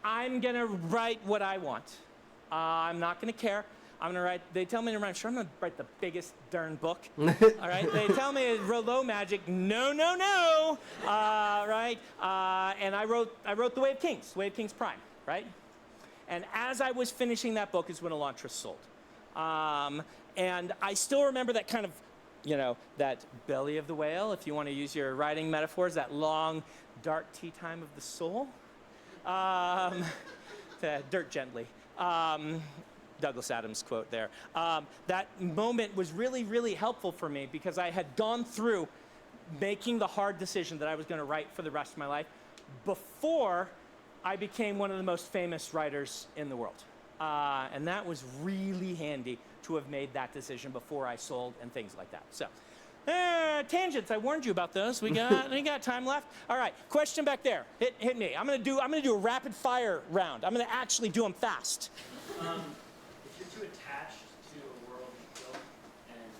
I'm gonna write what I want. I'm not gonna care. I'm gonna write, they tell me to write, sure, I'm gonna write the biggest darn book. All right, they tell me it's low magic, no, no, no. Right, and I wrote The Way of Kings Prime, right? And as I was finishing that book is when Elantris sold. And I still remember that kind of, you know, that belly of the whale, if you want to use your writing metaphors, that long, dark tea time of the soul. To dirt gently. Douglas Adams quote there. That moment was really, really helpful for me because I had gone through making the hard decision that I was going to write for the rest of my life before I became one of the most famous writers in the world. And that was really handy to have made that decision before I sold and things like that. So, tangents. I warned you about those. We got time left. All right, question back there. Hit me. I'm gonna do a rapid fire round. I'm gonna actually do them fast. If you're too attached to a world you built and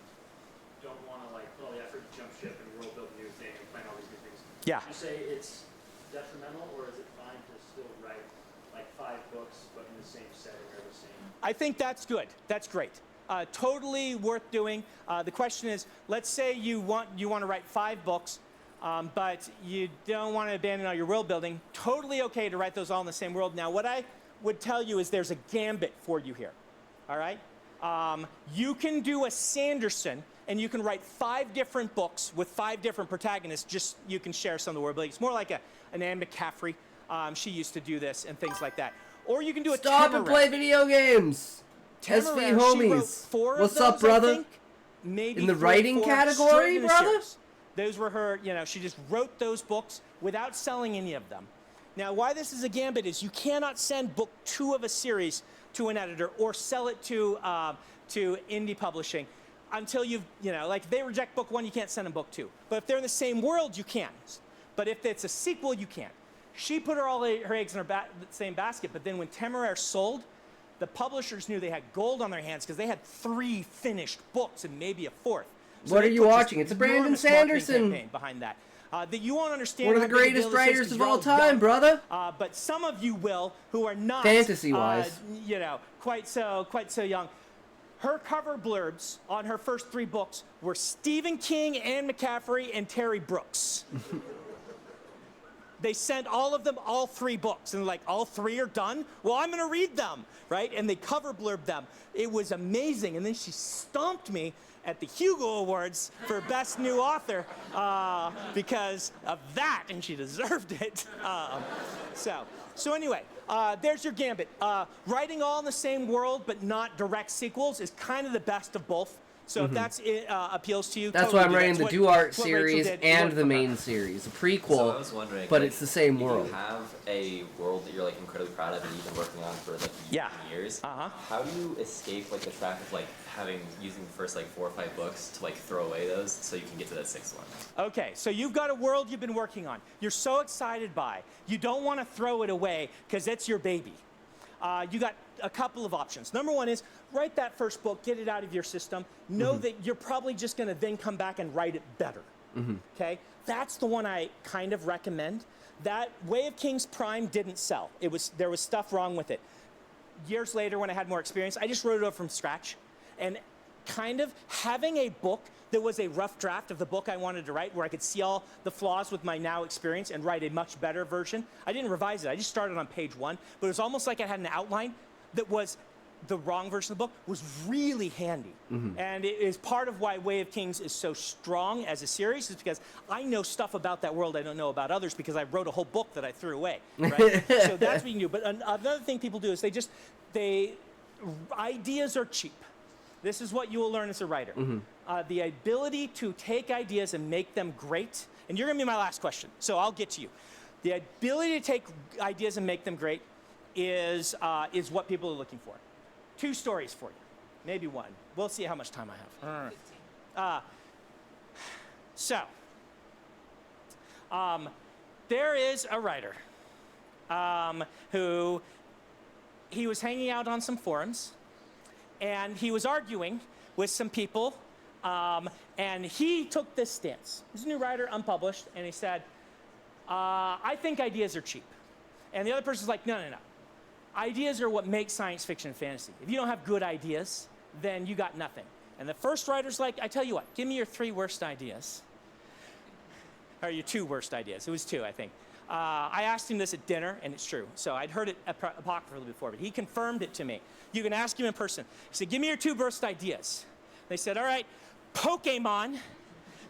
don't want to like put all the effort to jump ship and world build a new thing and plan all these new things, Yeah. would you say it's detrimental, or is it fine to still write like 5 books but in the same setting or the same? I think that's good. That's great. Totally worth doing. The question is, let's say you want to write 5 books, but you don't want to abandon all your world building. Totally okay to write those all in the same world. Now, what I would tell you is there's a gambit for you here. All right? You can do a Sanderson, and you can write 5 different books with 5 different protagonists. Just you can share some of the world building. It's more like an Anne McCaffrey. She used to do this and things like that. Or you can do a Stop and play video games. SV homies. What's up, brother? In the writing category, brother? Those were her, she just wrote those books without selling any of them. Now, why this is a gambit is you cannot send book 2 of a series to an editor or sell it to indie publishing until you've, like if they reject book 1, you can't send them book 2. But if they're in the same world, you can. But if it's a sequel, you can't. She put all her eggs in the same basket, but then when Temeraire sold, the publishers knew they had gold on their hands because they had 3 finished books and maybe a 4th. So what are you watching? It's a Brandon Sanderson campaign behind that. That you won't understand. One of the greatest writers of all time, brother. But some of you will, who are not fantasy-wise, quite so young. Her cover blurbs on her first 3 books were Stephen King, Anne McCaffrey, and Terry Brooks. They sent all of them all 3 books, and like, all 3 are done? Well, I'm gonna read them, right? And they cover blurbed them. It was amazing, and then she stomped me at the Hugo Awards for Best New Author because of that, and she deserved it. So anyway, there's your gambit. Writing all in the same world but not direct sequels is kind of the best of both. So if that's appeals to you, that's totally why I'm writing the Duart series and the main her. series, a prequel. So I was wondering, but like, it's the same world. You have a world that you're like incredibly proud of and you've been working on for like years. How do you escape like the trap of like using the first like 4 or 5 books to like throw away those so you can get to that 6th one? Okay, so you've got a world you've been working on. You're so excited by. You don't want to throw it away because it's your baby. You got a couple of options. Number 1 is write that first book, get it out of your system. Know that you're probably just going to then come back and write it better. Okay, that's the one I kind of recommend. That Way of Kings Prime didn't sell. There was stuff wrong with it. Years later, when I had more experience, I just wrote it over from scratch, and kind of having a book that was a rough draft of the book I wanted to write, where I could see all the flaws with my now experience and write a much better version. I didn't revise it. I just started on page 1, but it was almost like I had an outline that was the wrong version of the book. Was really handy. And it is part of why Way of Kings is so strong as a series, is because I know stuff about that world I don't know about others because I wrote a whole book that I threw away, right? So that's what you can do. But another thing people do is ideas are cheap. This is what you will learn as a writer. The ability to take ideas and make them great, and you're gonna be my last question, so I'll get to you. The ability to take ideas and make them great is what people are looking for. 2 stories for you, maybe 1. We'll see how much time I have. There is a writer who he was hanging out on some forums, and he was arguing with some people, and he took this stance. He's a new writer, unpublished, and he said, I think ideas are cheap. And the other person's like, no. Ideas are what makes science fiction and fantasy. If you don't have good ideas, then you got nothing. And the first writer's like, I tell you what, give me your 3 worst ideas. Or your 2 worst ideas. It was 2, I think. I asked him this at dinner, and it's true. So I'd heard it apocryphally before, but he confirmed it to me. You can ask him in person. He said, give me your 2 worst ideas. They said, all right, Pokemon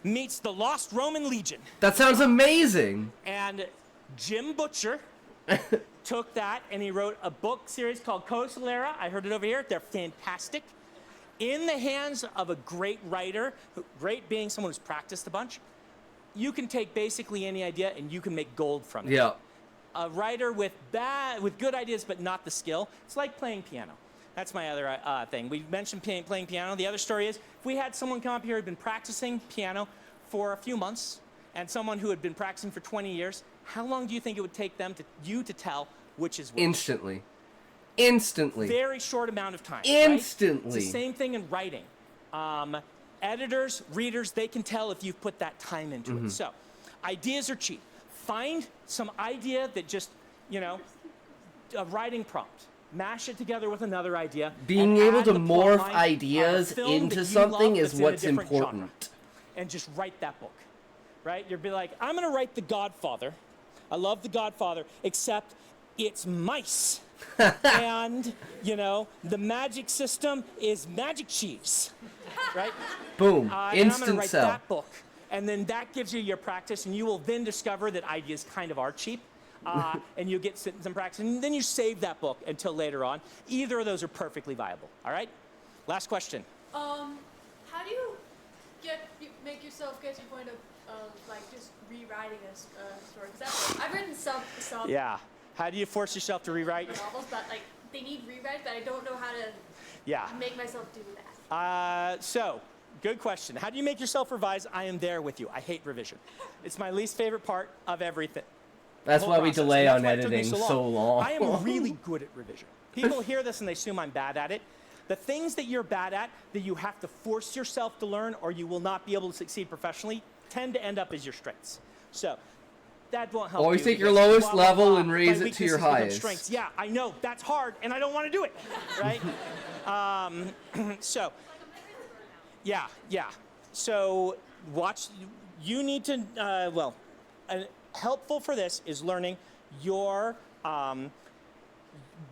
meets the Lost Roman Legion. That sounds amazing. And Jim Butcher took that, and he wrote a book series called Cosalera. I heard it over here. They're fantastic. In the hands of a great writer, great being someone who's practiced a bunch, you can take basically any idea and you can make gold from it. Yeah. a writer with good ideas but not the skill, it's like playing piano. That's my other thing. We mentioned playing piano. The other story is, if we had someone come up here who had been practicing piano for a few months, and someone who had been practicing for 20 years, how long do you think it would take you to tell which is which? Instantly. Instantly. Very short amount of time. Instantly. Right? It's the same thing in writing. Editors, readers, they can tell if you've put that time into it. So, ideas are cheap. Find some idea that just, a writing prompt. Mash it together with another idea. Being able to morph ideas into something is what's important. And just write that book, right? You'll be like, I'm going to write The Godfather. I love The Godfather, except it's mice. And, the magic system is magic cheese, right? Boom. And I'm Instant going to write sell. that book. And then that gives you your practice, and you will then discover that ideas kind of are cheap. And you get some practice, and then you save that book until later on. Either of those are perfectly viable, all right? Last question. How do you make yourself get to the point of like just rewriting a story? Because I've written some Yeah. How do you force yourself to rewrite? novels, but like they need rewrite, but I don't know how to make myself do that. So, good question. How do you make yourself revise? I am there with you. I hate revision. It's my least favorite part of everything. That's why we delay on That's why it took me editing so long. I am really good at revision. People hear this and they assume I'm bad at it. The things that you're bad at, that you have to force yourself to learn or you will not be able to succeed professionally, tend to end up as your strengths. So, that won't help Always you. take your because lowest level and raise it to your highest. Strengths. Yeah, I know. That's hard, and I don't want to do it, right? So, yeah. So, you need to, helpful for this is learning your,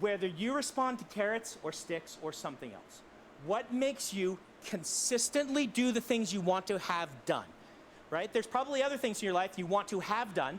whether you respond to carrots or sticks or something else. What makes you consistently do the things you want to have done, right? There's probably other things in your life you want to have done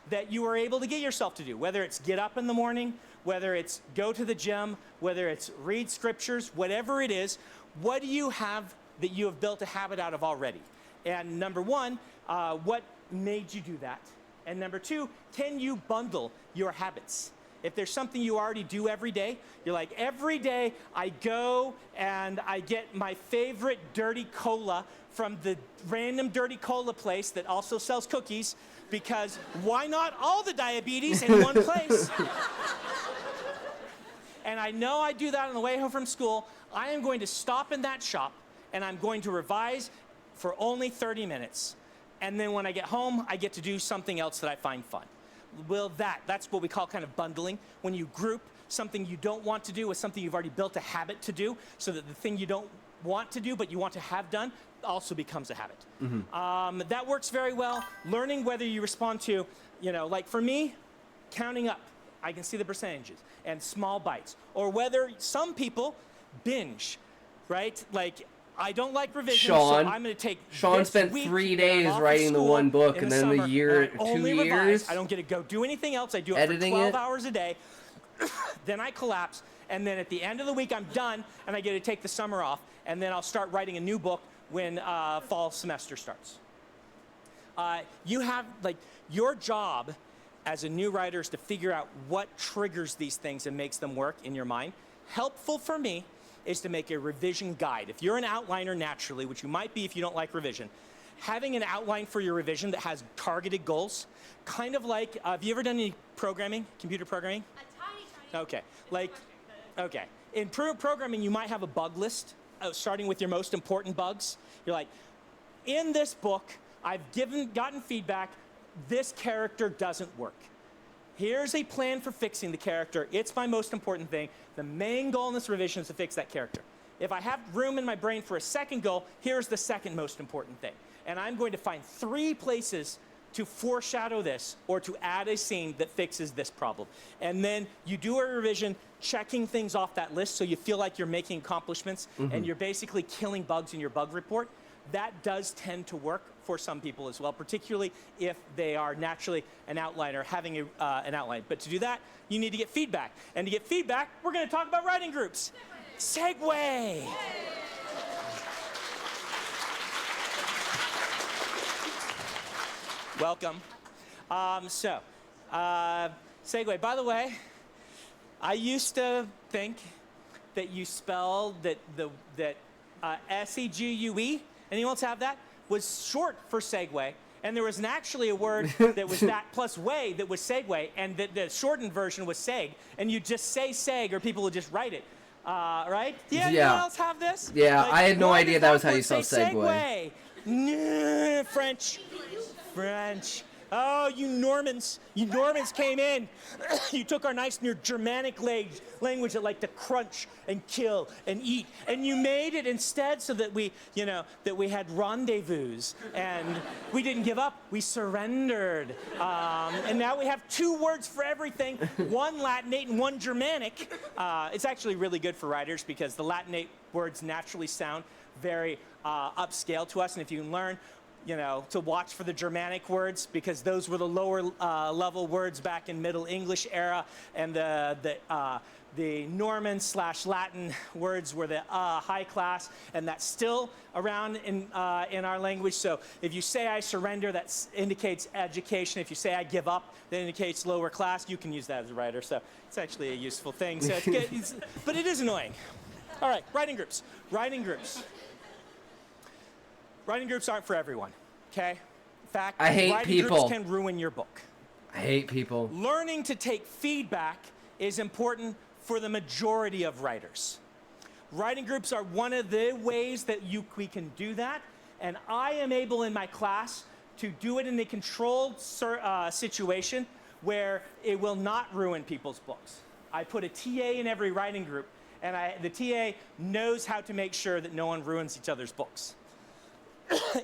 that you are able to get yourself to do, whether it's get up in the morning, whether it's go to the gym, whether it's read scriptures, whatever it is. What do you have that you have built a habit out of already? And number one, what made you do that? And number two, can you bundle your habits? If there's something you already do every day, you're like, every day I go and I get my favorite dirty cola from the random dirty cola place that also sells cookies, because why not all the diabetes in one place? And I know I do that on the way home from school. I am going to stop in that shop and I'm going to revise for only 30 minutes. And then when I get home, I get to do something else that I find fun. Well, that's what we call kind of bundling, when you group something you don't want to do with something you've already built a habit to do, so that the thing you don't want to do but you want to have done also becomes a habit. That works very well. Learning whether you respond to, like for me, counting up. I can see the percentages and small bites. Or whether some people binge, right? Like, I don't like revision, so I'm going to take Sean spent 3 days writing the one book, and then the year, 2 years. I don't get to go do anything else. I do it for 12 hours a day. Then I collapse, and then at the end of the week, I'm done, and I get to take the summer off, and then I'll start writing a new book when fall semester starts. You have, your job as a new writer is to figure out what triggers these things and makes them work in your mind. Helpful for me is to make a revision guide. If you're an outliner naturally, which you might be if you don't like revision, having an outline for your revision that has targeted goals, kind of like, have you ever done any programming, computer programming? Okay, okay. In programming, you might have a bug list, starting with your most important bugs. You're like, in this book, I've gotten feedback, this character doesn't work. Here's a plan for fixing the character. It's my most important thing. The main goal in this revision is to fix that character. If I have room in my brain for a second goal, here's the second most important thing. And I'm going to find 3 places to foreshadow this or to add a scene that fixes this problem. And then you do a revision, checking things off that list so you feel like you're making accomplishments and you're basically killing bugs in your bug report. That does tend to work for some people as well, particularly if they are naturally an outliner, having an outline. But to do that, you need to get feedback. And to get feedback, we're going to talk about writing groups. Segue! Welcome. Segue. By the way, I used to think that you spelled that S-E-G-U-E, anyone else have that? Was short for segue. And there was actually a word that was that plus way that was segue, and the shortened version was seg. And you just say seg, or people would just write it. Right? Yeah, anyone else have this? Yeah, Like, I had no why idea does that was how word you spell say segue. Nah, French. Oh, you Normans came in. You took our nice near Germanic language that like to crunch and kill and eat, and you made it instead so that we, that we had rendezvous, and we didn't give up. We surrendered, and now we have 2 words for everything: one Latinate and one Germanic. It's actually really good for writers because the Latinate words naturally sound very upscale to us, and if you can learn to watch for the Germanic words, because those were the lower level words back in Middle English era, and the Norman/Latin words were the high class, and that's still around in our language. So if you say I surrender, that indicates education. If you say I give up, that indicates lower class. You can use that as a writer, so it's actually a useful thing. So but it is annoying. All right, writing groups. Writing groups aren't for everyone, okay? In fact, I hate writing people. groups can ruin your book. I hate people. Learning to take feedback is important for the majority of writers. Writing groups are one of the ways that we can do that, and I am able in my class to do it in a controlled situation where it will not ruin people's books. I put a TA in every writing group, and the TA knows how to make sure that no one ruins each other's books.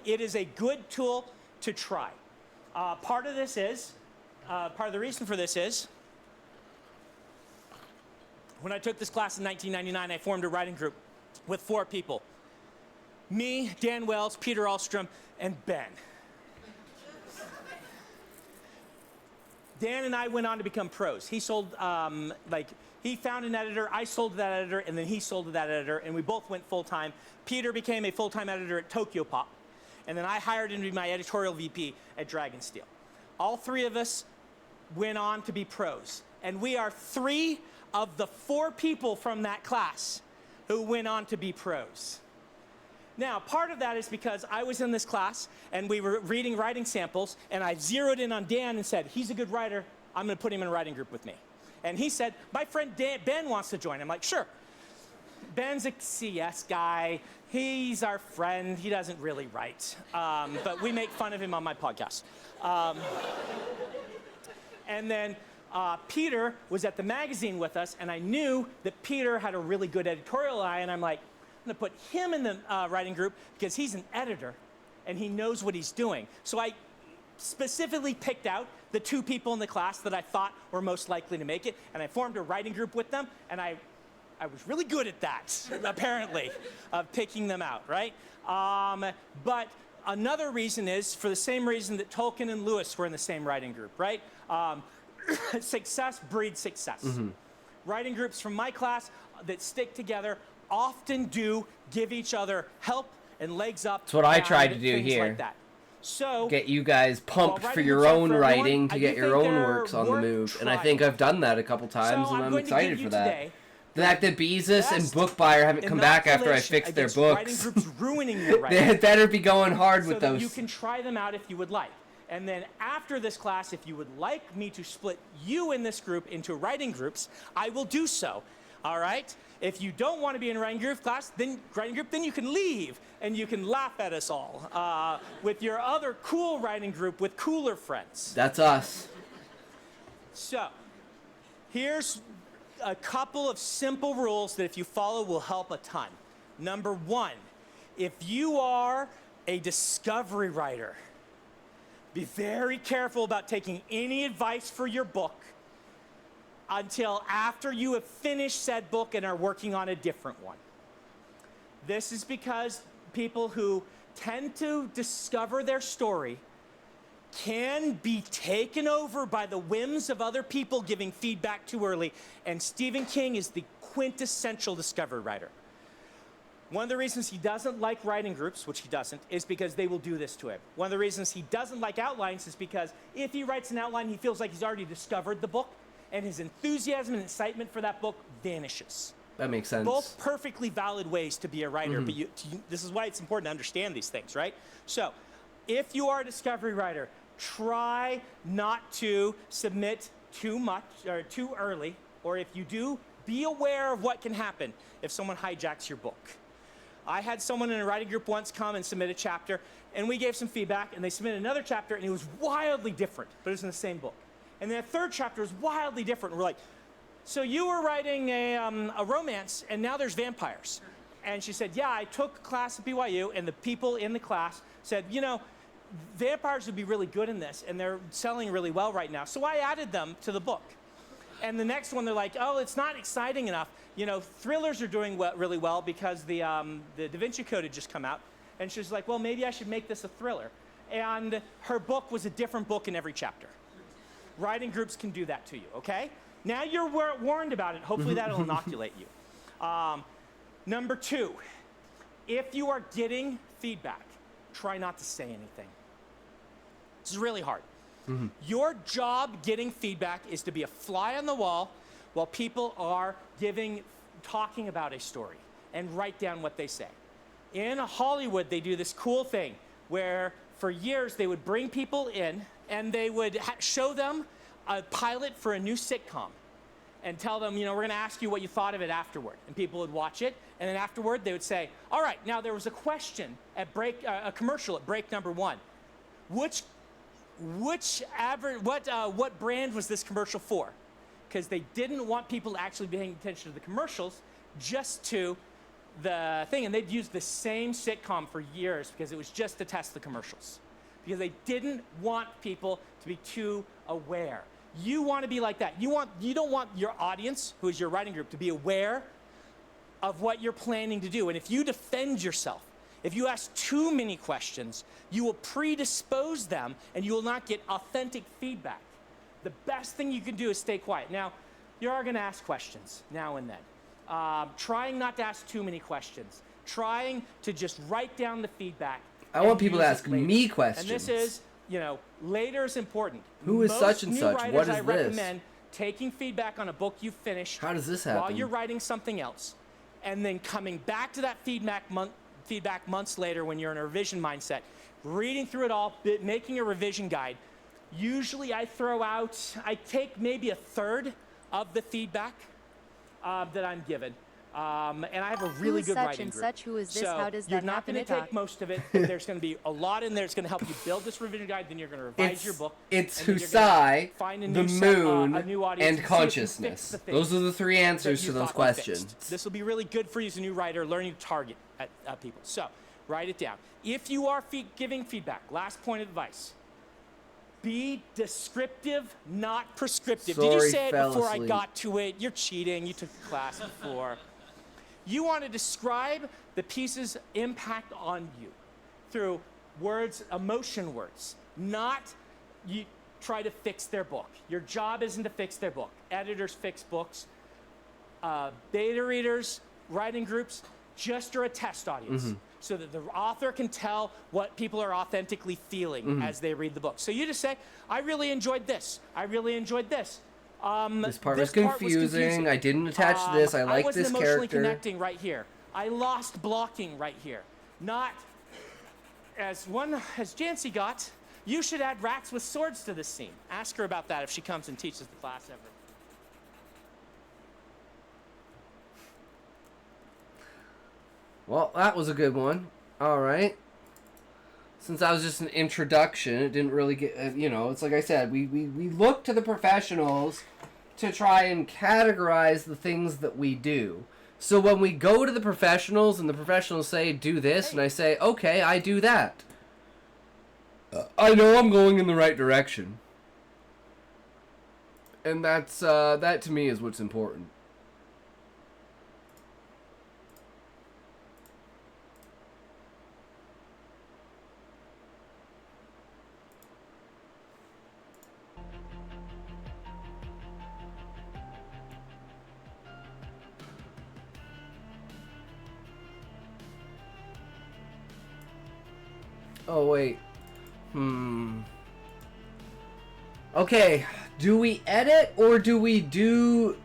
It is a good tool to try. Part of the reason for this is, when I took this class in 1999, I formed a writing group with 4 people. Me, Dan Wells, Peter Ahlstrom, and Ben. Dan and I went on to become pros. He sold, he found an editor, I sold to that editor, and then he sold to that editor, and we both went full-time. Peter became a full-time editor at Tokyo Pop, and then I hired him to be my editorial VP at Dragonsteel. All 3 of us went on to be pros, and we are 3 of the 4 people from that class who went on to be pros. Now, part of that is because I was in this class, and we were reading writing samples, and I zeroed in on Dan and said, he's a good writer, I'm going to put him in a writing group with me. And he said, my friend Ben wants to join. I'm like, sure. Ben's a CS guy. He's our friend. He doesn't really write. But we make fun of him on my podcast. And then Peter was at the magazine with us, and I knew that Peter had a really good editorial eye, and I'm like, I'm going to put him in the writing group because he's an editor, and he knows what he's doing. So I specifically picked out the 2 people in the class that I thought were most likely to make it, and I formed a writing group with them, and I was really good at that, apparently, of picking them out, right? But another reason is, for the same reason that Tolkien and Lewis were in the same writing group, right? Success breeds success. Mm-hmm. Writing groups from my class that stick together often do give each other help and legs up. That's what I tried to and do things here. like that. So, get you guys pumped while for writing your groups aren't own for everyone, writing to I get do your think own they're works on the worth move. And I trying. think I've done that a couple times, So and I'm I'm going to excited give for you that. today The fact that Beezus and Bookbuyer haven't come back after I fixed their against writing books. groups ruining your writing. They had better be going hard so with that those. you can try them out if you would like. And then after this class, if you would like me to split you in this group into writing groups, I will do so. All right? If you don't want to be in a writing group class, then you can leave and you can laugh at us all with your other cool writing group with cooler friends. That's us. So, here's a couple of simple rules that if you follow will help a ton. Number 1, if you are a discovery writer, be very careful about taking any advice for your book until after you have finished said book and are working on a different one. This is because people who tend to discover their story can be taken over by the whims of other people giving feedback too early, and Stephen King is the quintessential discovery writer. One of the reasons he doesn't like writing groups, which he doesn't, is because they will do this to him. One of the reasons he doesn't like outlines is because if he writes an outline, he feels like he's already discovered the book, and his enthusiasm and excitement for that book vanishes. That makes sense. Both perfectly valid ways to be a writer, but this is why it's important to understand these things, right? So, if you are a discovery writer, try not to submit too much or too early, or if you do, be aware of what can happen if someone hijacks your book. I had someone in a writing group once come and submit a chapter, and we gave some feedback, and they submitted another chapter, and it was wildly different, but it was in the same book. And then a third chapter was wildly different. And we're like, so you were writing a romance, and now there's vampires. And she said, yeah, I took a class at BYU, and the people in the class said, you know, vampires would be really good in this, and they're selling really well right now. So I added them to the book. And the next one, they're like, oh, it's not exciting enough. You know, thrillers are doing really well because the Da Vinci Code had just come out. And she's like, well, maybe I should make this a thriller. And her book was a different book in every chapter. Writing groups can do that to you, okay? Now you're warned about it. Hopefully that'll inoculate you. Number 2, if you are getting feedback, try not to say anything. This is really hard. Your job getting feedback is to be a fly on the wall while people are talking about a story, and write down what they say. In Hollywood, they do this cool thing where for years they would bring people in and they would show them a pilot for a new sitcom and tell them, you know, we're going to ask you what you thought of it afterward. And people would watch it, and then afterward they would say, all right, now there was a question at a commercial at break number 1. What brand was this commercial for? Because they didn't want people actually paying attention to the commercials, just to the thing. And they'd used the same sitcom for years because it was just to test the commercials. Because they didn't want people to be too aware. You want to be like that. You don't want your audience, who is your writing group, to be aware of what you're planning to do. And if you defend yourself, if you ask too many questions, you will predispose them and you will not get authentic feedback. The best thing you can do is stay quiet. Now, you are going to ask questions now and then. Trying not to ask too many questions. Trying to just write down the feedback. I want people to ask me questions. And this is, you know, later is important. Who is such and such? What is I this? recommend taking feedback on a book you finished. How does this happen? While you're writing something else, and then coming back to that feedback months later when you're in a revision mindset, reading through it all, making a revision guide. Usually I take maybe a third of the feedback that I'm given. And I have a really good writing group. Such, who is this? So how does you're that not happen going to take most of it. There's going to be a lot in there. It's going to help you build this revision guide. Then you're going to revise your book. It's and then you're gonna Husai, find the moon, a new audience and see if you consciousness. fix the things Those are the 3 answers that to you those thought you questions. fixed. This will be really good for you as a new writer, learning to target at people. So write it down. If you are giving feedback, last point of advice. Be descriptive, not prescriptive. Did you say it before I got to it? You're cheating. You took the class before. You want to describe the piece's impact on you through words, emotion words, not you try to fix their book. Your job isn't to fix their book. Editors fix books. Beta readers, writing groups, just are a test audience. So that the author can tell what people are authentically feeling as they read the book. So you just say, I really enjoyed this. I really enjoyed this. This part was confusing. I didn't attach this. I like this character. I wasn't emotionally connecting right here. I lost blocking right here. Not as Jancy got, you should add rats with swords to this scene. Ask her about that if she comes and teaches the class ever. Well, that was a good one. All right. Since that was just an introduction, it didn't really get, you know, it's like I said, we look to the professionals to try and categorize the things that we do. So when we go to the professionals and the professionals say, do this, and I say, okay, I do that. I know I'm going in the right direction. And that's, that to me is what's important. Oh, wait. Okay, Do we edit or do we do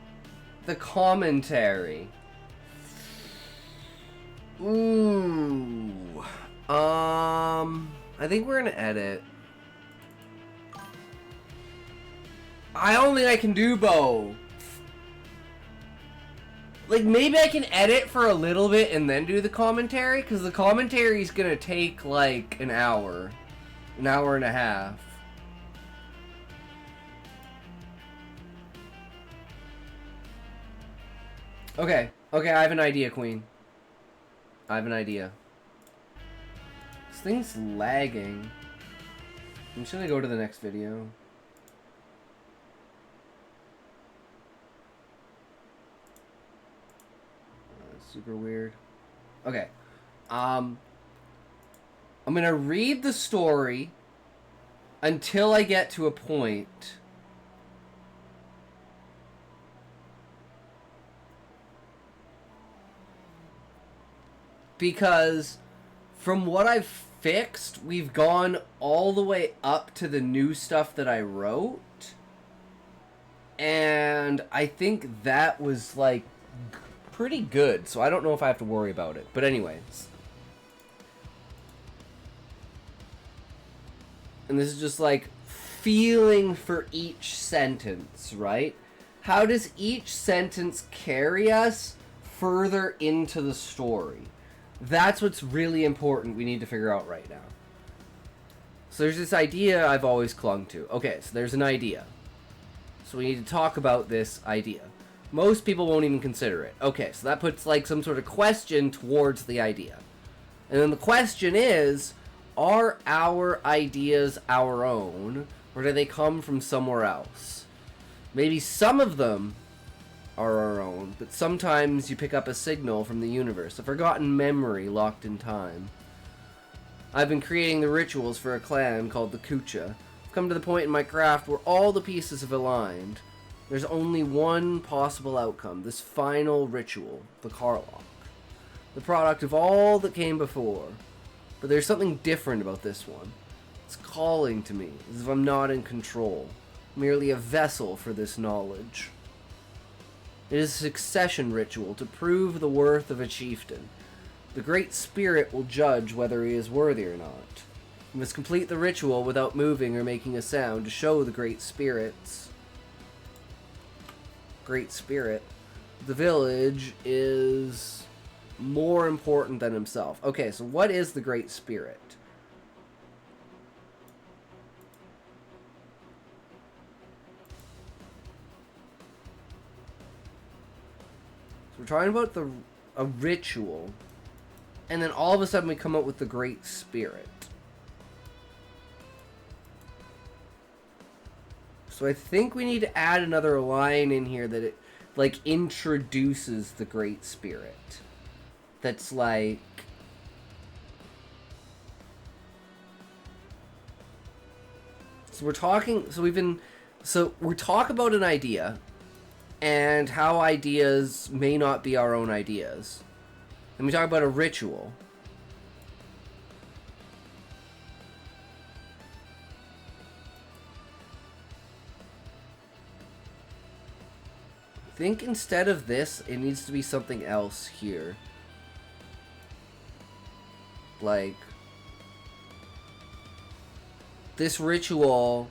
the commentary? Ooh. I think we're gonna edit. I don't think I can do both. Like, maybe I can edit for a little bit and then do the commentary, because the commentary is gonna take, like, an hour and a half. Okay, I have an idea, Queen. I have an idea. This thing's lagging. I'm just gonna go to the next video. Super weird. Okay. I'm gonna read the story until I get to a point. Because from what I've fixed, we've gone all the way up to the new stuff that I wrote. And I think that was, like, pretty good. So I don't know if I have to worry about it. But anyways. And this is just, like, feeling for each sentence, right? How does each sentence carry us further into the story? That's what's really important we need to figure out right now. So there's this idea I've always clung to. Okay, so there's an idea. So we need to talk about this idea. Most people won't even consider it. Okay, so that puts like some sort of question towards the idea. And then the question is, are our ideas our own, or do they come from somewhere else? Maybe some of them are our own, but sometimes you pick up a signal from the universe, a forgotten memory locked in time. I've been creating the rituals for a clan called the Kucha. I've come to the point in my craft where all the pieces have aligned. There's only one possible outcome, this final ritual, the Karlach. The product of all that came before. But there's something different about this one. It's calling to me, as if I'm not in control, merely a vessel for this knowledge. It is a succession ritual to prove the worth of a chieftain. The Great Spirit will judge whether he is worthy or not. You must complete the ritual without moving or making a sound to show the Great Spirit, the village is more important than himself. Okay, so what is the Great Spirit? So we're talking about a ritual, and then all of a sudden we come up with the Great Spirit. So I think we need to add another line in here that it, like, introduces the Great Spirit. That's like... So we're talking... So we talk about an idea, and how ideas may not be our own ideas. And we talk about a ritual. I think instead of this, it needs to be something else here. Like, this ritual...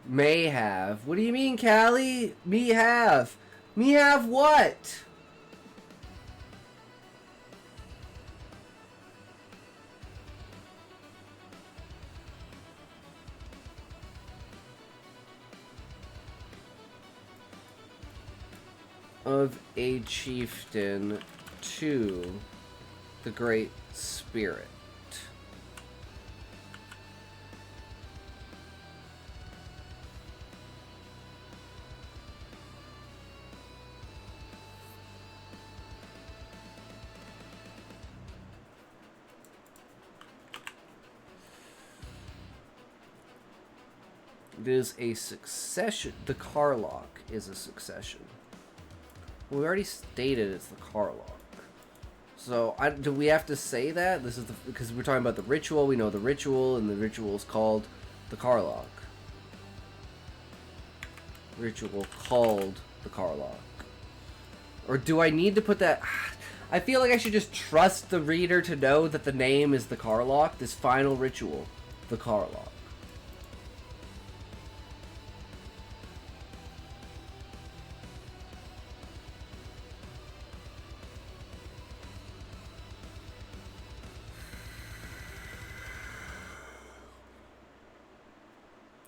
May have. What do you mean, Callie? Me have. Me have what? Of a chieftain to the Great Spirit. It is a succession. The Carlock is a succession. We already stated it's the Carlock. So, do we have to say that? This is because we're talking about the ritual. We know the ritual, and the ritual is called the Carlock. Ritual called the Carlock. Or do I need to put that? I feel like I should just trust the reader to know that the name is the Carlock. This final ritual, the Carlock.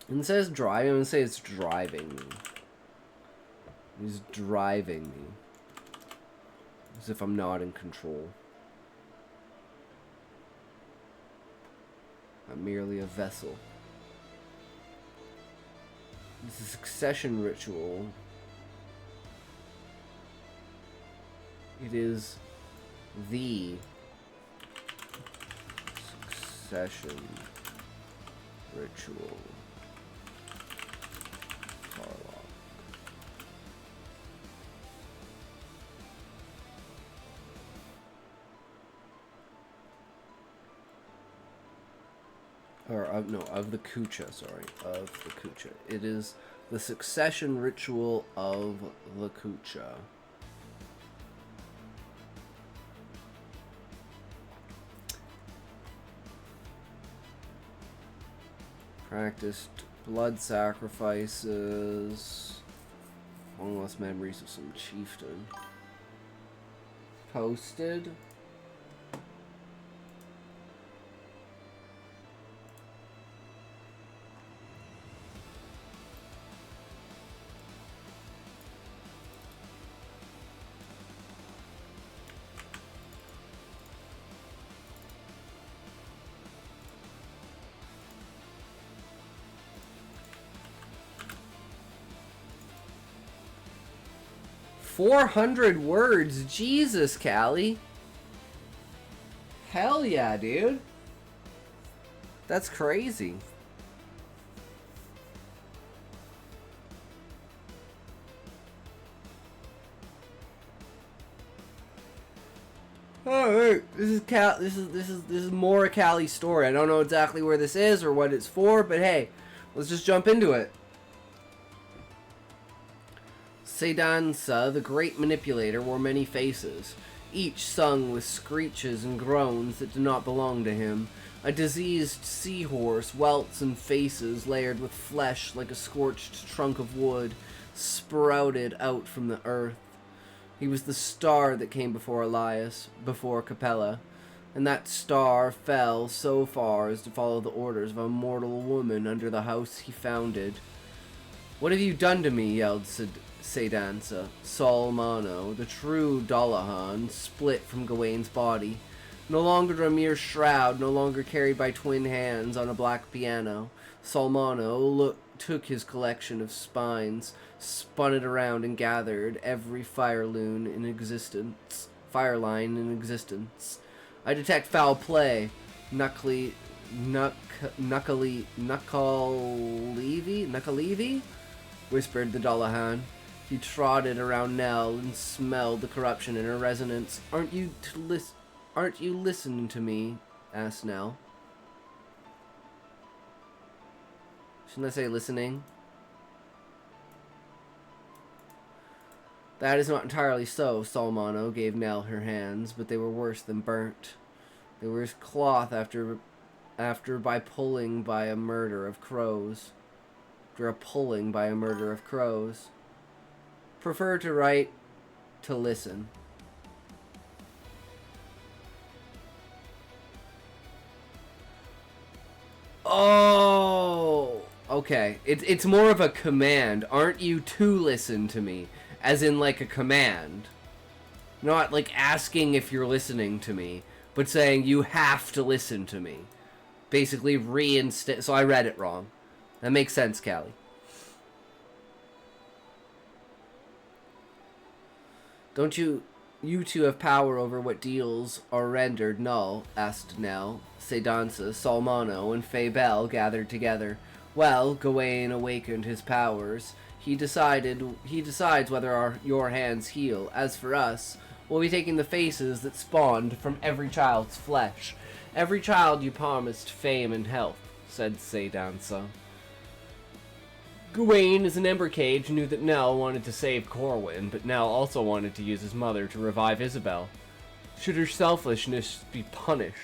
And it says driving. I'm going to say it's driving me. He's driving me. As if I'm not in control. I'm merely a vessel. It's a succession ritual. It is the succession ritual. Of the Kucha, sorry. Of the Kucha. It is the succession ritual of the Kucha. Practiced blood sacrifices. Long lost memories of some chieftain. Posted. 400 words. Jesus, Callie. Hell yeah, dude. That's crazy. Alright, this is more a Callie story. I don't know exactly where this is or what it's for, but hey, let's just jump into it. Sedansa, the great manipulator, wore many faces, each sung with screeches and groans that did not belong to him. A diseased seahorse, welts and faces layered with flesh like a scorched trunk of wood, sprouted out from the earth. He was the star that came before Elias, before Capella, and that star fell so far as to follow the orders of a mortal woman under the house he founded. "What have you done to me?" yelled Sedansa. Salmano, the true Dullahan, split from Gawain's body. No longer a mere shroud, no longer carried by twin hands on a black piano, Salmano took his collection of spines, spun it around and gathered every fireline in existence. "I detect foul play. Knuckleavy? Whispered the Dullahan. He trotted around Nell and smelled the corruption in her resonance. Aren't you listening to me?" asked Nell. Shouldn't I say listening? "That is not entirely so." Salmano gave Nell her hands, but they were worse than burnt. They were as cloth after by pulling by a murder of crows. After a pulling by a murder of crows. "Prefer to write, to listen." Oh, okay. It's more of a command. "Aren't you to listen to me?" As in like a command. Not, like, asking if you're listening to me, but saying you have to listen to me. Basically reinstate. So I read it wrong. That makes sense, Callie. Don't you two have power over what deals are rendered null? Asked Nell. Sedansa, Salmano, and Fabel gathered together. Well, Gawain awakened his powers. He decides whether your hands heal. As for us, we'll be taking the faces that spawned from every child's flesh. Every child you promised fame and health, said Sedansa. Gawain, as an Ember Cage, knew that Nell wanted to save Corwin, but Nell also wanted to use his mother to revive Isabel. Should her selfishness be punished?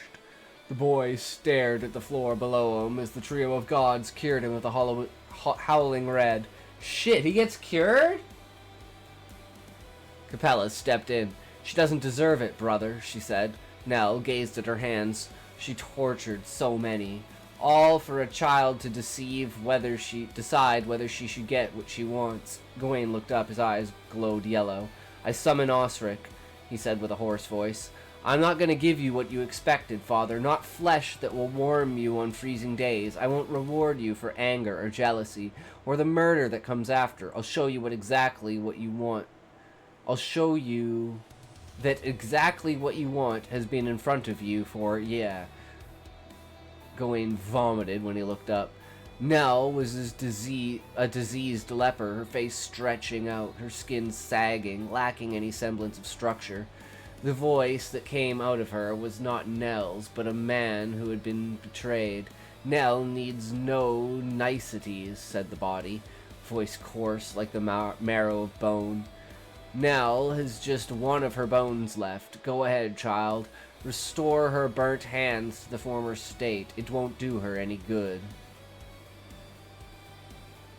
The boy stared at the floor below him as the trio of gods cured him with a howling red. Shit, he gets cured? Capella stepped in. She doesn't deserve it, brother, she said. Nell gazed at her hands. She tortured so many. All for a child to decide whether she should get what she wants. Gawain looked up. His eyes glowed yellow. I summon Osric, he said with a hoarse voice. I'm not going to give you what you expected, father. Not flesh that will warm you on freezing days. I won't reward you for anger or jealousy or the murder that comes after. I'll show you exactly what you want. I'll show you that exactly what you want has been in front of you for, Gawain vomited when he looked up. Nell was a diseased leper, her face stretching out, her skin sagging, lacking any semblance of structure. The voice that came out of her was not Nell's, but a man who had been betrayed. Nell needs no niceties, said the body, voice coarse like the marrow of bone. Nell has just one of her bones left. Go ahead, child. Restore her burnt hands to the former state. It won't do her any good.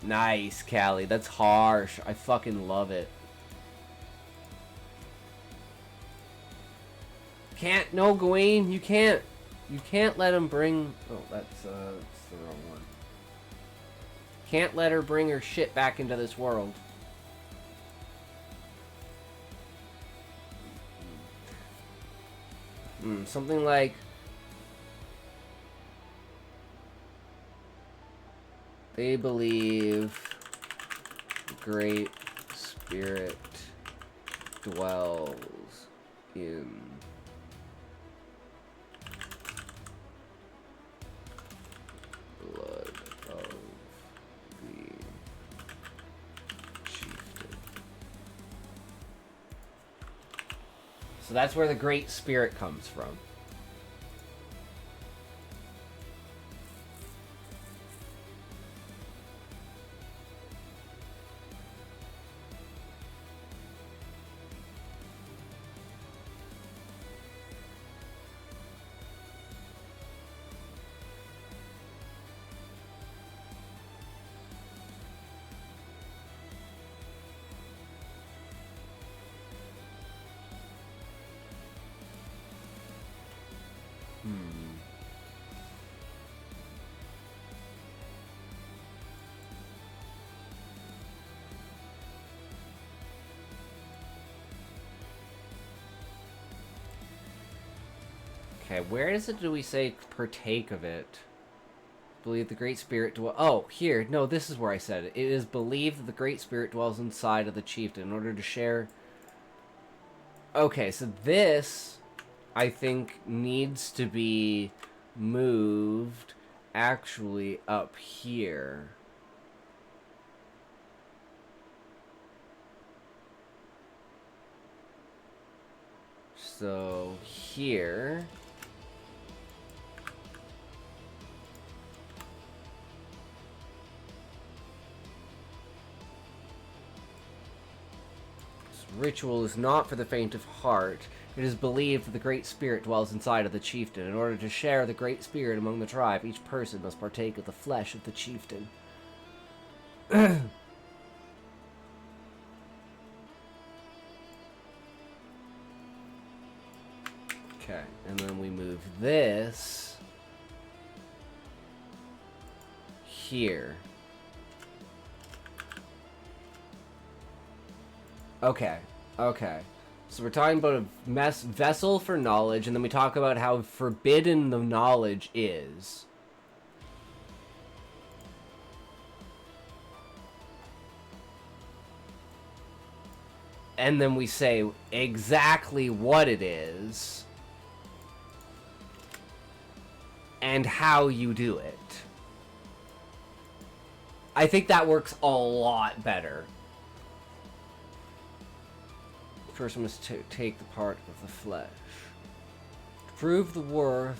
Nice, Callie. That's harsh. I fucking love it. No, Gawain, you can't. You can't let him bring... Oh, that's the wrong one. Can't let her bring her shit back into this world. Something like... They believe the Great Spirit dwells in blood of the chieftain. So that's where the Great Spirit comes from. Okay, where is it do we say partake of it? Believe the Great Spirit dwells... Oh, here. No, this is where I said it. It is believed that the Great Spirit dwells inside of the chieftain in order to share... Okay, so this, I think, needs to be moved actually up here. So, here... Ritual is not for the faint of heart. It is believed that the Great Spirit dwells inside of the chieftain. In order to share the Great Spirit among the tribe, each person must partake of the flesh of the chieftain. Okay, and then we move this here. Okay, okay. So we're talking about a vessel for knowledge, and then we talk about how forbidden the knowledge is. And then we say exactly what it is and how you do it. I think that works a lot better. First, we must take the part of the flesh. To prove the worth.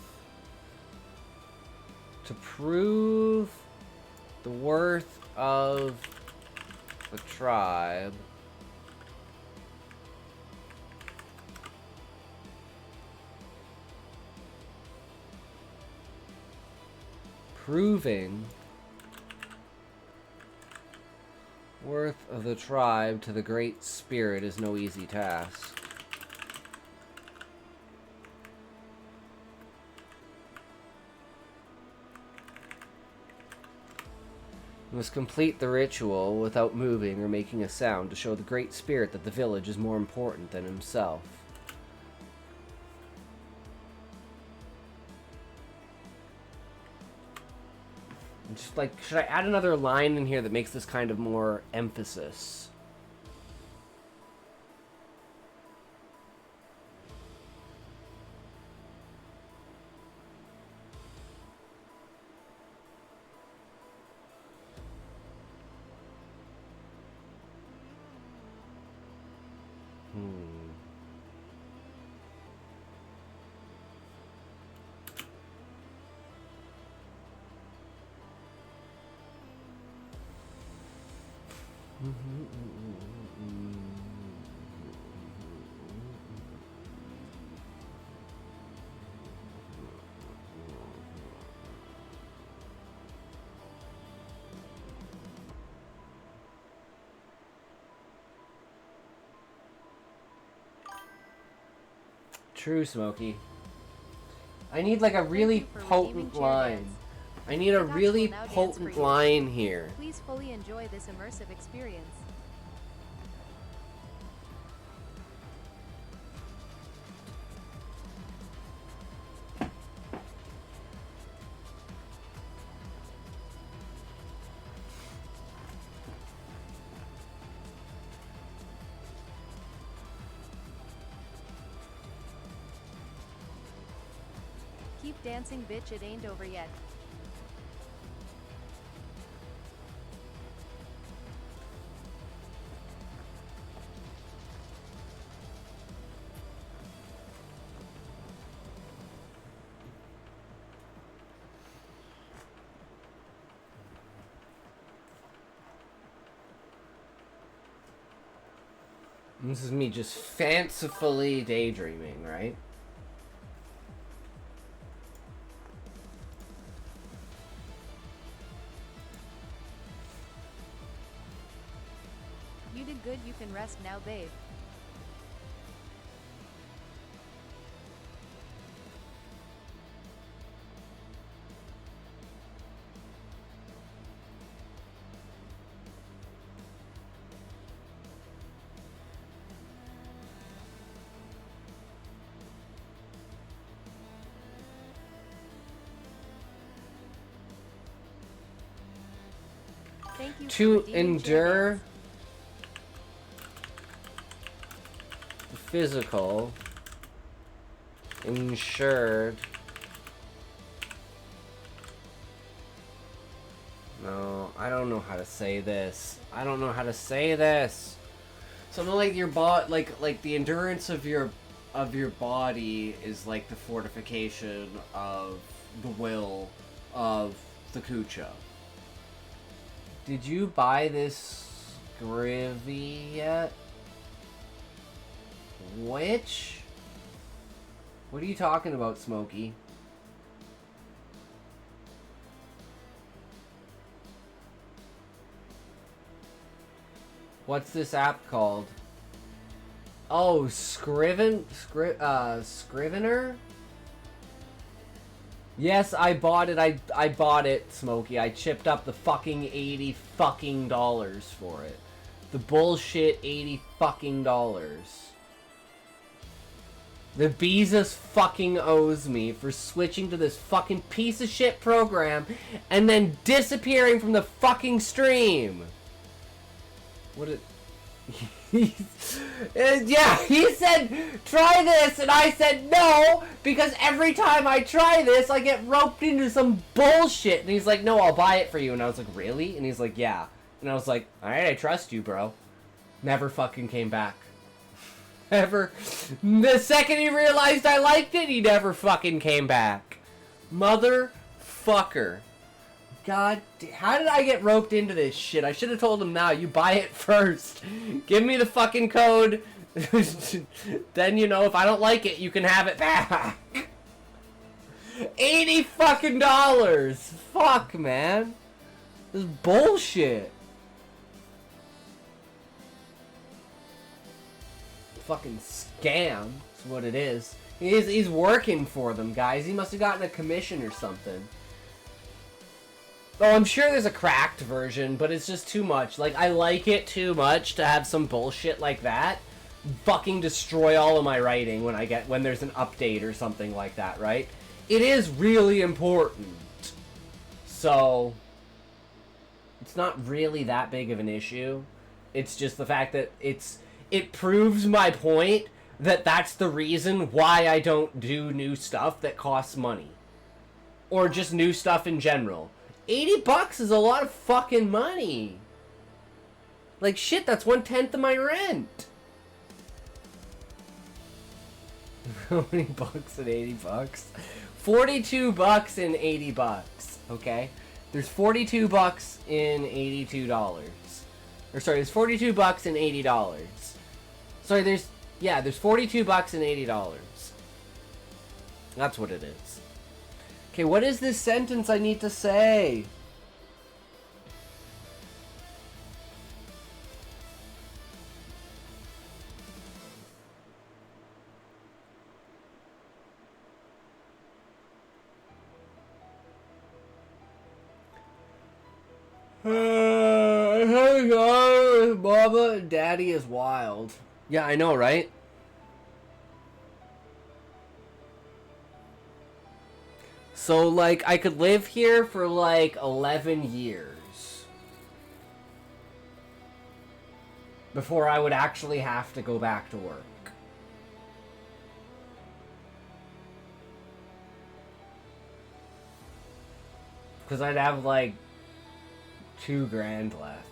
To prove the worth of the tribe. Proving worth of the tribe to the Great Spirit is no easy task. You must complete the ritual without moving or making a sound to show the Great Spirit that the village is more important than himself. Just like, should I add another line in here that makes this kind of more emphasis? True, Smokey. I need like a really potent line. I need a really potent line here. Please fully enjoy this immersive experience. Keep dancing, bitch, it ain't over yet. This is me just fancifully daydreaming, right? You did good, you can rest now, babe. Thank you To for redeeming endure the physical, insured. No, I don't know how to say this. I don't know how to say this. Something like your like the endurance of your body is like the fortification of the will of the Kucha. Did you buy this Scrivy yet? Which? What are you talking about, Smokey? What's this app called? Oh, Scrivener? Yes, I bought it. I bought it, Smokey. I chipped up the fucking $80 fucking for it. The bullshit $80 fucking. The Beezus fucking owes me for switching to this fucking piece of shit program and then disappearing from the fucking stream. What it... yeah, he said, try this, and I said no, because every time I try this, I get roped into some bullshit. And he's like, no, I'll buy it for you. And I was like, really? And he's like, yeah. And I was like, alright, I trust you, bro. Never fucking came back. Ever. The second he realized I liked it, he never fucking came back. Motherfucker. God, how did I get roped into this shit? I should have told him now. You buy it first. Give me the fucking code. Then, you know, if I don't like it, you can have it back. $80 fucking dollars. Fuck, man. This is bullshit. Fucking scam. That's what it is. He's working for them, guys. He must have gotten a commission or something. Oh, I'm sure there's a cracked version, but it's just too much. Like, I like it too much to have some bullshit like that fucking destroy all of my writing when there's an update or something like that, right? It is really important. So, it's not really that big of an issue. It's just the fact that it proves my point that that's the reason why I don't do new stuff that costs money. Or just new stuff in general. $80 is a lot of fucking money. Like, shit, that's 1/10 of my rent. How many bucks and $80? $42 and $80, okay? There's $42 in $82. Or sorry, there's $42 and $80. Sorry, there's $42 and $80. That's what it is. Okay, what is this sentence I need to say? Mama and Daddy is wild. Yeah, I know, right? So, like, I could live here for, like, 11 years. Before I would actually have to go back to work. Because I'd have, like, $2 grand left.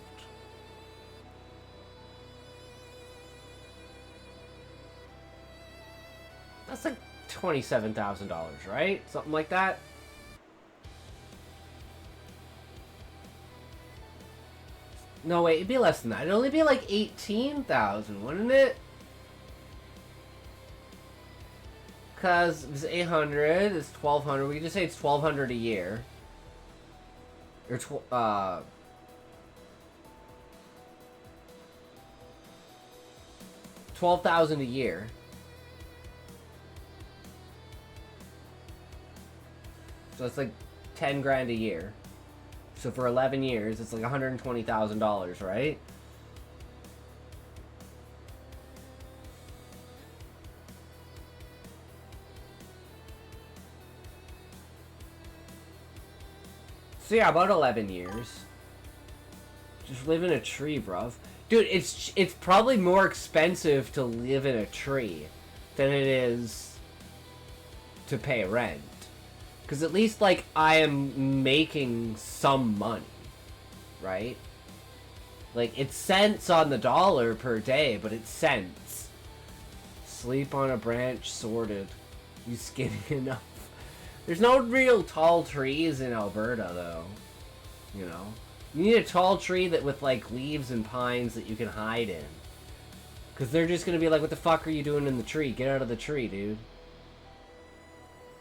That's like $27,000, right? Something like that. No, wait, it'd be less than that. It'd only be like 18,000, wouldn't it? Because it's 800, it's 1,200. We can just say it's 1,200 a year. Or 12,000 a year. So it's like 10 grand a year. So for 11 years, it's like $120,000, right? So yeah, about 11 years. Just live in a tree, bruv. Dude, it's probably more expensive to live in a tree than it is to pay rent. Because at least, like, I am making some money, right? Like, it's cents on the dollar per day, but it's cents. Sleep on a branch sorted. You skinny enough. There's no real tall trees in Alberta, though. You know? You need a tall tree that with, like, leaves and pines that you can hide in. Because they're just going to be like, what the fuck are you doing in the tree? Get out of the tree, dude.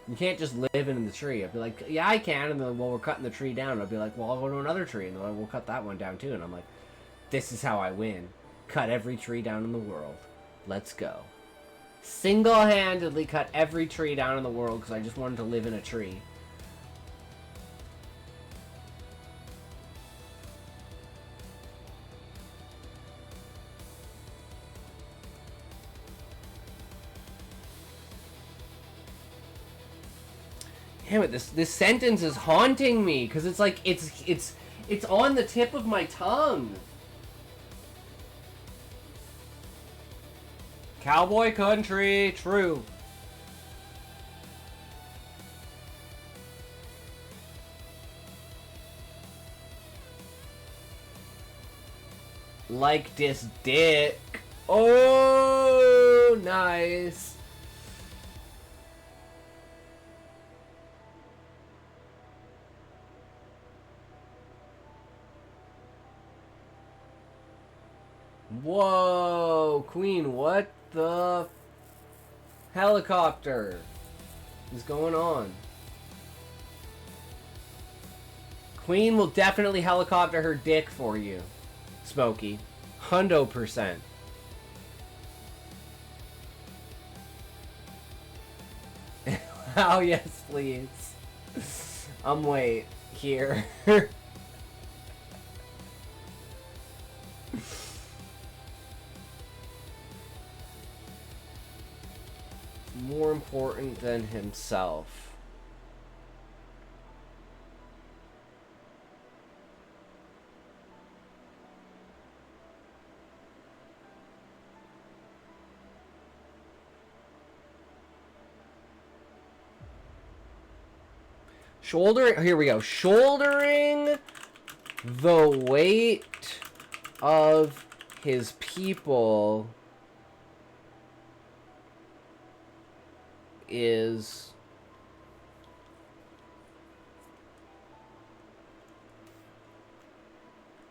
You can't just live in the tree. I'd be like, yeah, I can. And then, well, we're cutting the tree down. I'd be like, well, I'll go to another tree. And then we'll cut that one down, too. And I'm like, this is how I win. Cut every tree down in the world. Let's go. Single-handedly cut every tree down in the world because I just wanted to live in a tree. Damn it, this sentence is haunting me, because it's like, it's on the tip of my tongue. Cowboy country, true. Like this dick. Oh, nice. Whoa, Queen, what the helicopter is going on? Queen will definitely helicopter her dick for you, Smokey. 100%. Oh, yes, please. Wait, here. More important than himself. Here we go. Shouldering the weight of his people is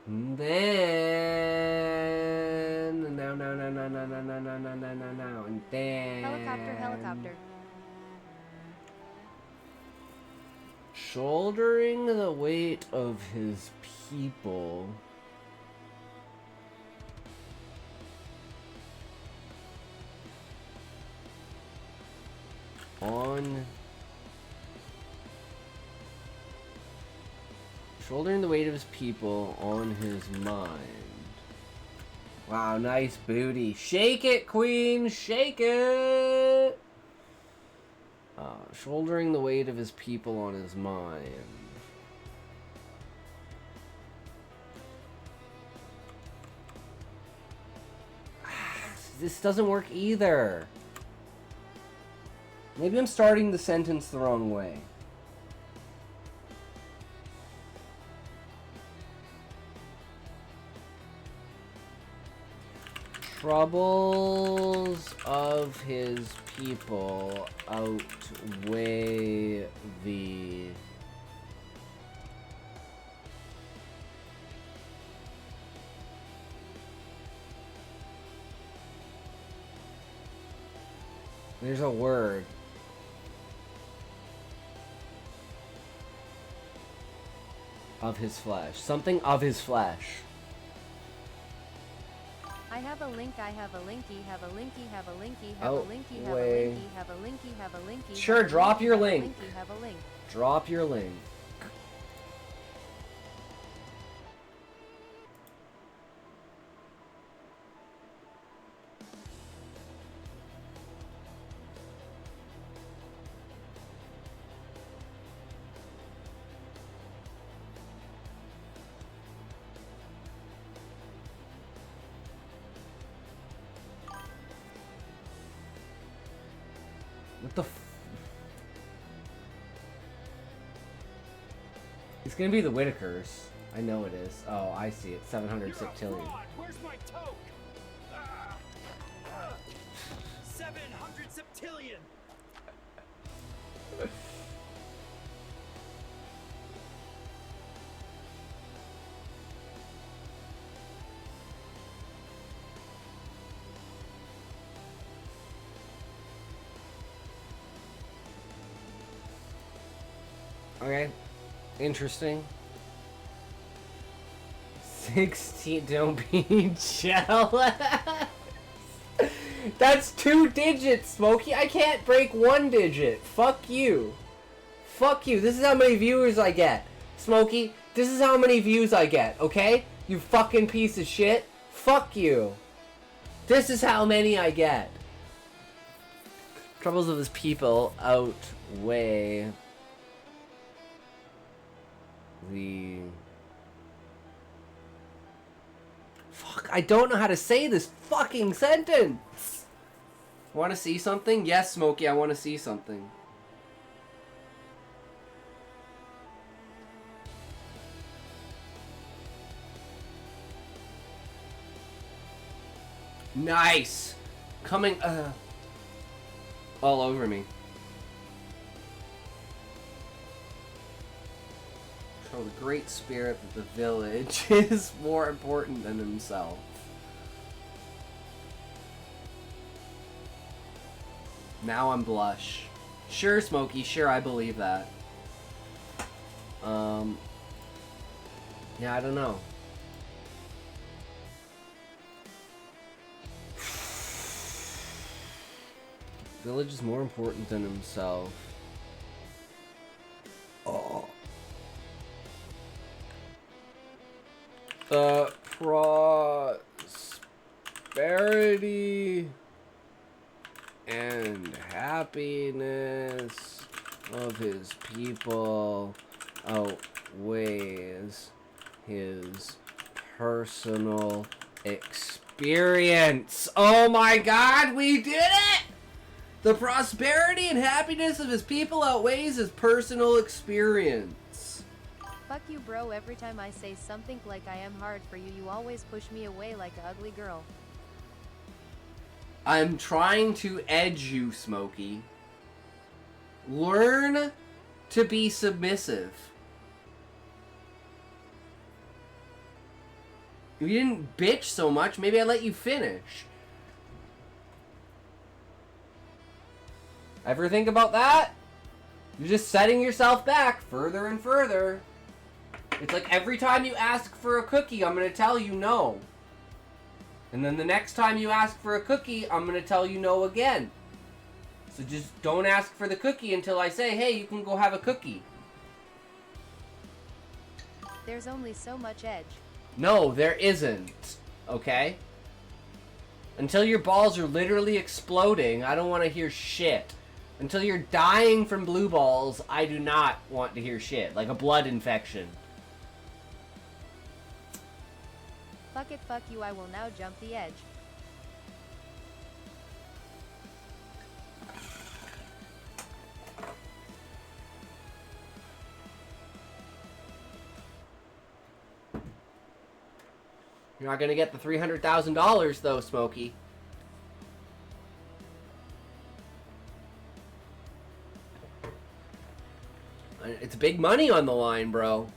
then no, and then Helicopter. shouldering the weight of his people on shouldering the weight of his people on his mind. Wow, nice booty. Shake it, Queen, shake it. Shouldering the weight of his people on his mind. This doesn't work either. Maybe I'm starting the sentence the wrong way. Troubles of his people outweigh the there's a word. Of his flesh. Something of his flesh. I have a link, I have a linky, have a linky, have a linky, have Oh, a linky, have a wait. linky, have a linky, have a linky. Sure, have a drop linky, your have a link. linky, have a link. Drop your link. What the f- It's gonna be the Whitakers. I know it is. Oh, I see it. 700 septillion. Where's my toke? 700 septillion. Okay. Interesting. 16, don't be jealous. That's 2 digits, Smokey. I can't break 1 digit. Fuck you. Fuck you. This is how many viewers I get. Smokey, this is how many views I get, okay? You fucking piece of shit. Fuck you. This is how many I get. Troubles of his people outweigh the... Fuck, I don't know how to say this fucking sentence! Want to see something? Yes, Smokey, I want to see something. Nice! Coming, all over me. Show the great spirit that the village is more important than himself. Now I'm blush. Sure, Smokey, sure, I believe that. Yeah, I don't know. Village is more important than himself. Oh. The prosperity and happiness of his people outweighs his personal experience. Oh my god, we did it! The prosperity and happiness of his people outweighs his personal experience. Fuck you, bro. Every time I say something like I am hard for you, you always push me away like a ugly girl. I'm trying to edge you, Smokey. Learn to be submissive. If you didn't bitch so much, maybe I'd let you finish. Ever think about that? You're just setting yourself back further and further. It's like every time you ask for a cookie, I'm going to tell you no. And then the next time you ask for a cookie, I'm going to tell you no again. So just don't ask for the cookie until I say, hey, you can go have a cookie. There's only so much edge. No, there isn't. Okay? Until your balls are literally exploding, I don't want to hear shit. Until you're dying from blue balls, I do not want to hear shit. Like a blood infection. Fuck it, fuck you, I will now jump the edge. You're not gonna get the $300,000 though, Smokey. It's big money on the line, bro.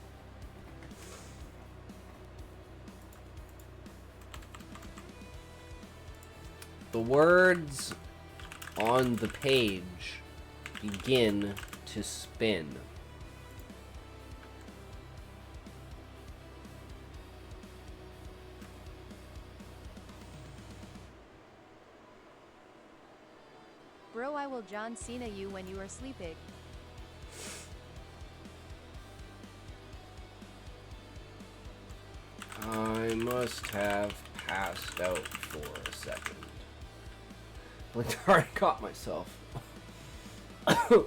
The words on the page begin to spin. Bro, I will John Cena you when you are sleeping. I must have passed out for a second. Blinked hard and caught myself. Okay.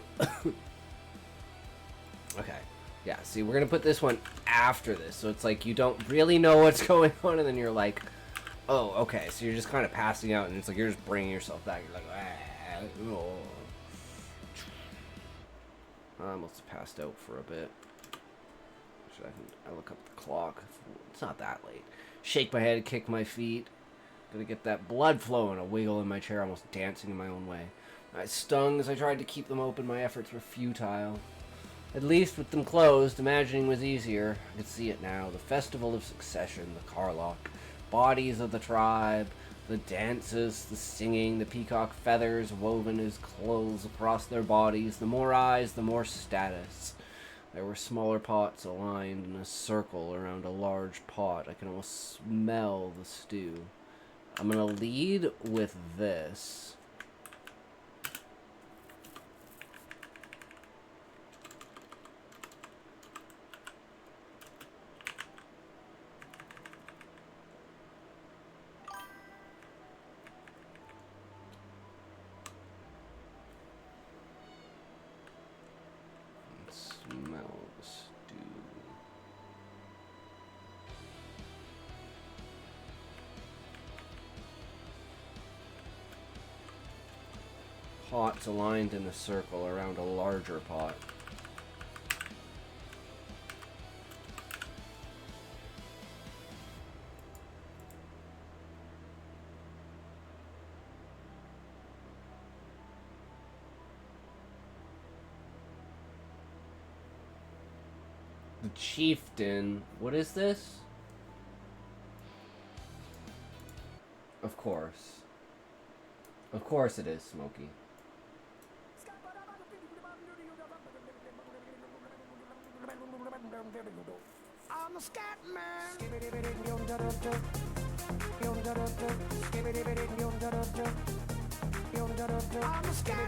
Yeah, see, we're gonna put this one after this, so it's like you don't really know what's going on, and then you're like, oh, okay, so you're just kind of passing out, and it's like you're just bringing yourself back. You're like, oh. I must have passed out for a bit. Should I look up the clock? It's not that late. Shake my head, kick my feet. Gonna get that blood flowing. A wiggle in my chair, almost dancing in my own way. I stung as I tried to keep them open. My efforts were futile. At least with them closed, imagining was easier. I could see it now. The festival of succession, the Carlock. Bodies of the tribe. The dances, the singing, the peacock feathers woven as clothes across their bodies. The more eyes, the more status. There were smaller pots aligned in a circle around a large pot. I can almost smell the stew. I'm gonna lead with this. Smell the stew. pots aligned in a circle around a larger pot. The chieftain. What is this? Of course. Of course it is, Smokey. I'm a scat man. I'm a scat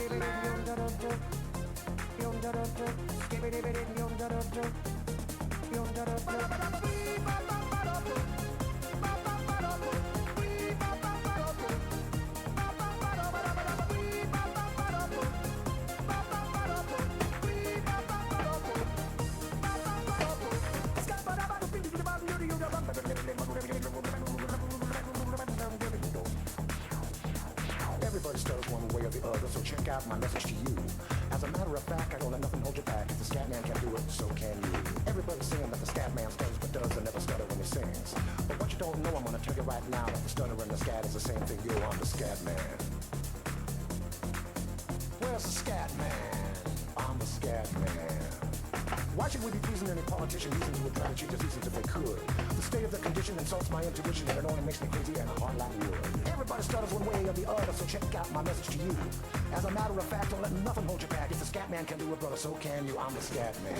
Everybody stutters one way or the other, so check out my message to you. As a matter of fact, I don't let nothing hold you back. If the scat man can do it, so can you. Everybody's saying that the scat man stutters but doesn't never stutter when he sings. But what you don't know, I'm gonna tell you right now that the stutter and the scat is the same thing. Yo, I'm the scat man. Where's the scat man? I'm the scat man. Why should we be pleasing any politician reason who would try to cheat the seasons if they could? The state of the condition insults my intuition and it only makes me crazy and a heart like wood. Everybody stutters one way or the other, so check out my message to you. As a matter of fact, don't let nothing hold you back. If the scat man can do it, brother, so can you. I'm the scat man.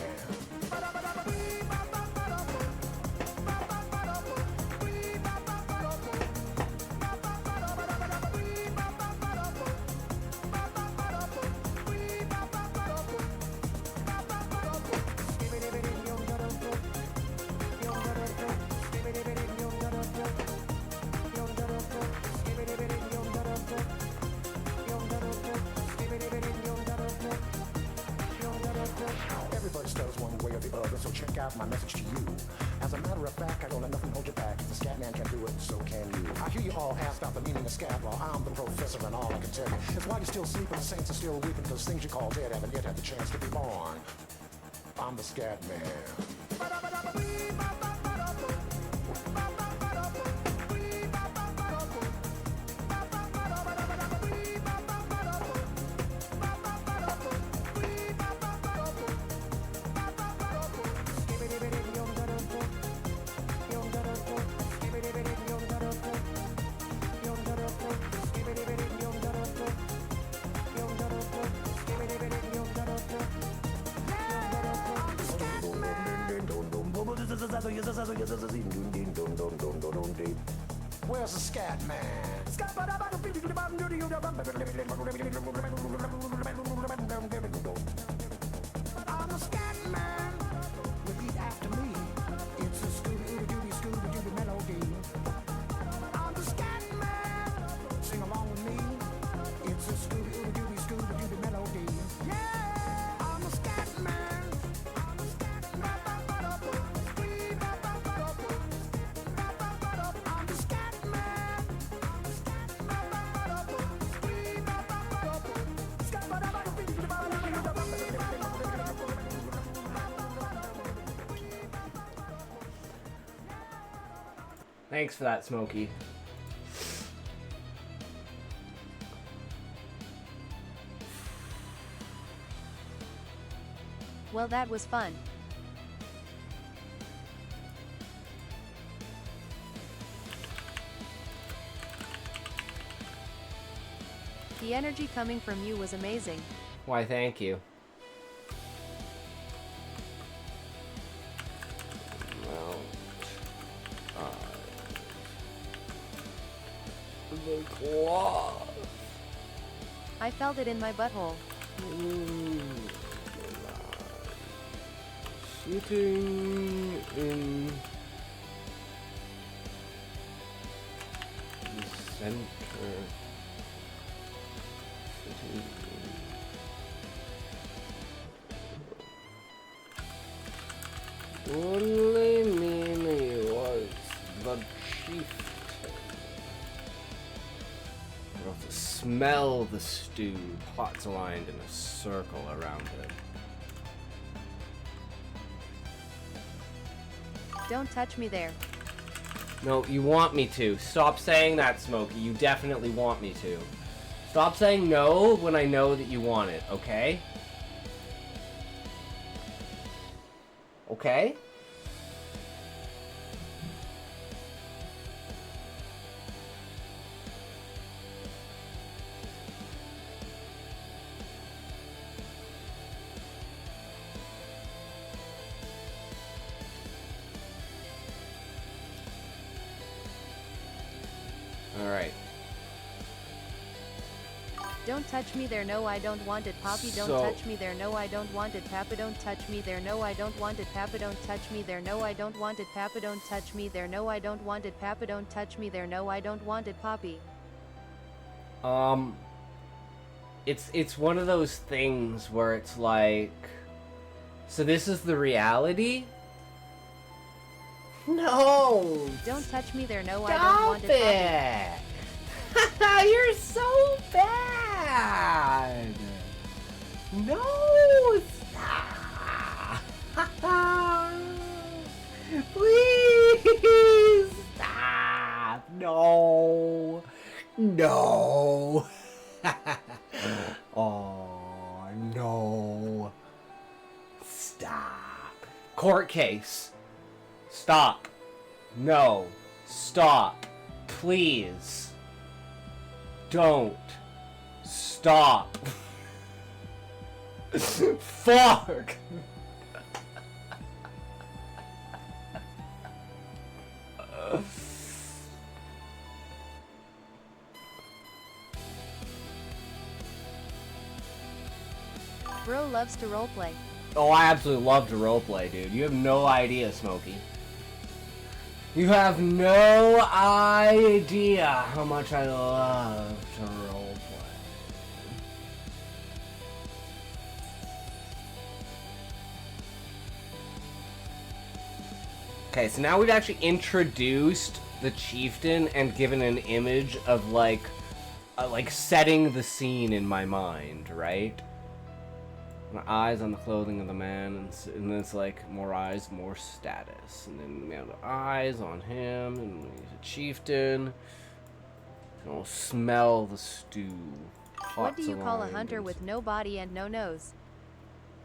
Everybody stutters one way or the other, so check out my message to you. As a matter of fact, I don't let nothing hold you back. If the scat man can do it, so can you. I hear you all ask about the meaning of scat law. I'm the professor and all I can tell you is why you're still sleeping, the saints are still weeping, because things you call dead haven't yet had the chance to be born. I'm the scat man. Where's the scat man? I'm a scat man. Repeat after me. It's a Scooby-Dooby, Scooby-Dooby melody. I'm the scat man. Sing along with me. It's a Scooby-Dooby, Scooby-Dooby melody. Yeah, I'm a scat man. I'm a scat man. I'm the scat man. Thanks for that, Smokey. Well, that was fun. The energy coming from you was amazing. Why, thank you. Well, the claw. I felt it in my butthole. Sitting in the center. Sitting only Mimi was the chieftain. I don't Smell the stew. Pots aligned in a circle around it. Don't touch me there. No, you want me to. Stop saying that, Smokey. You definitely want me to. Stop saying no when I know that you want it, okay? Okay? Alright. Don't touch me there, no I don't want it, Poppy, don't So- touch me there, no I don't want it, Papa, don't touch me there, no I don't want it, Papa, don't touch me there, no I don't want it, Papa, don't touch me there, no I don't want it, Papa, don't touch me there, no I don't want it, Poppy. It's one of those things where it's like, so this is the reality? No! Don't touch me there, no I don't want it, Poppy. You're so bad! No! Stop! Please! Stop! No! No! Oh, no. Stop. Court case. Stop. No. Stop. Please. Don't. Stop. Fuck. Bro loves to roleplay. Oh, I absolutely love to roleplay, dude. You have no idea, Smokey. You have no idea how much I love to roleplay. Okay, so now we've actually introduced the chieftain and given an image of like setting the scene in my mind, right? My eyes on the clothing of the man, and then it's like more eyes, more status, and then we have the eyes on him, and he's a chieftain. And I'll smell the stew. What do you call a Pots hunter aligned. with no body and no nose?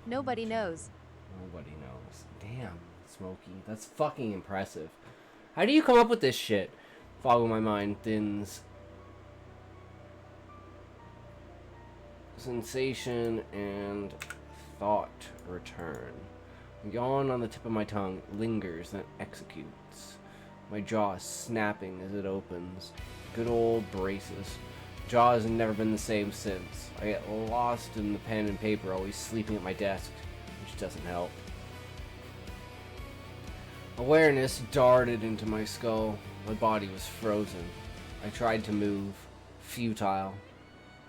Nobody knows. Nobody knows. Damn, Smokey, that's fucking impressive. How do you come up with this shit? Follow my mind thins. Sensation and thought return. Yawn on the tip of my tongue lingers, then executes. My jaw snapping as it opens. Good old braces. Jaw has never been the same since. I get lost in the pen and paper, always sleeping at my desk, which doesn't help. Awareness darted into my skull. My body was frozen. I tried to move. Futile.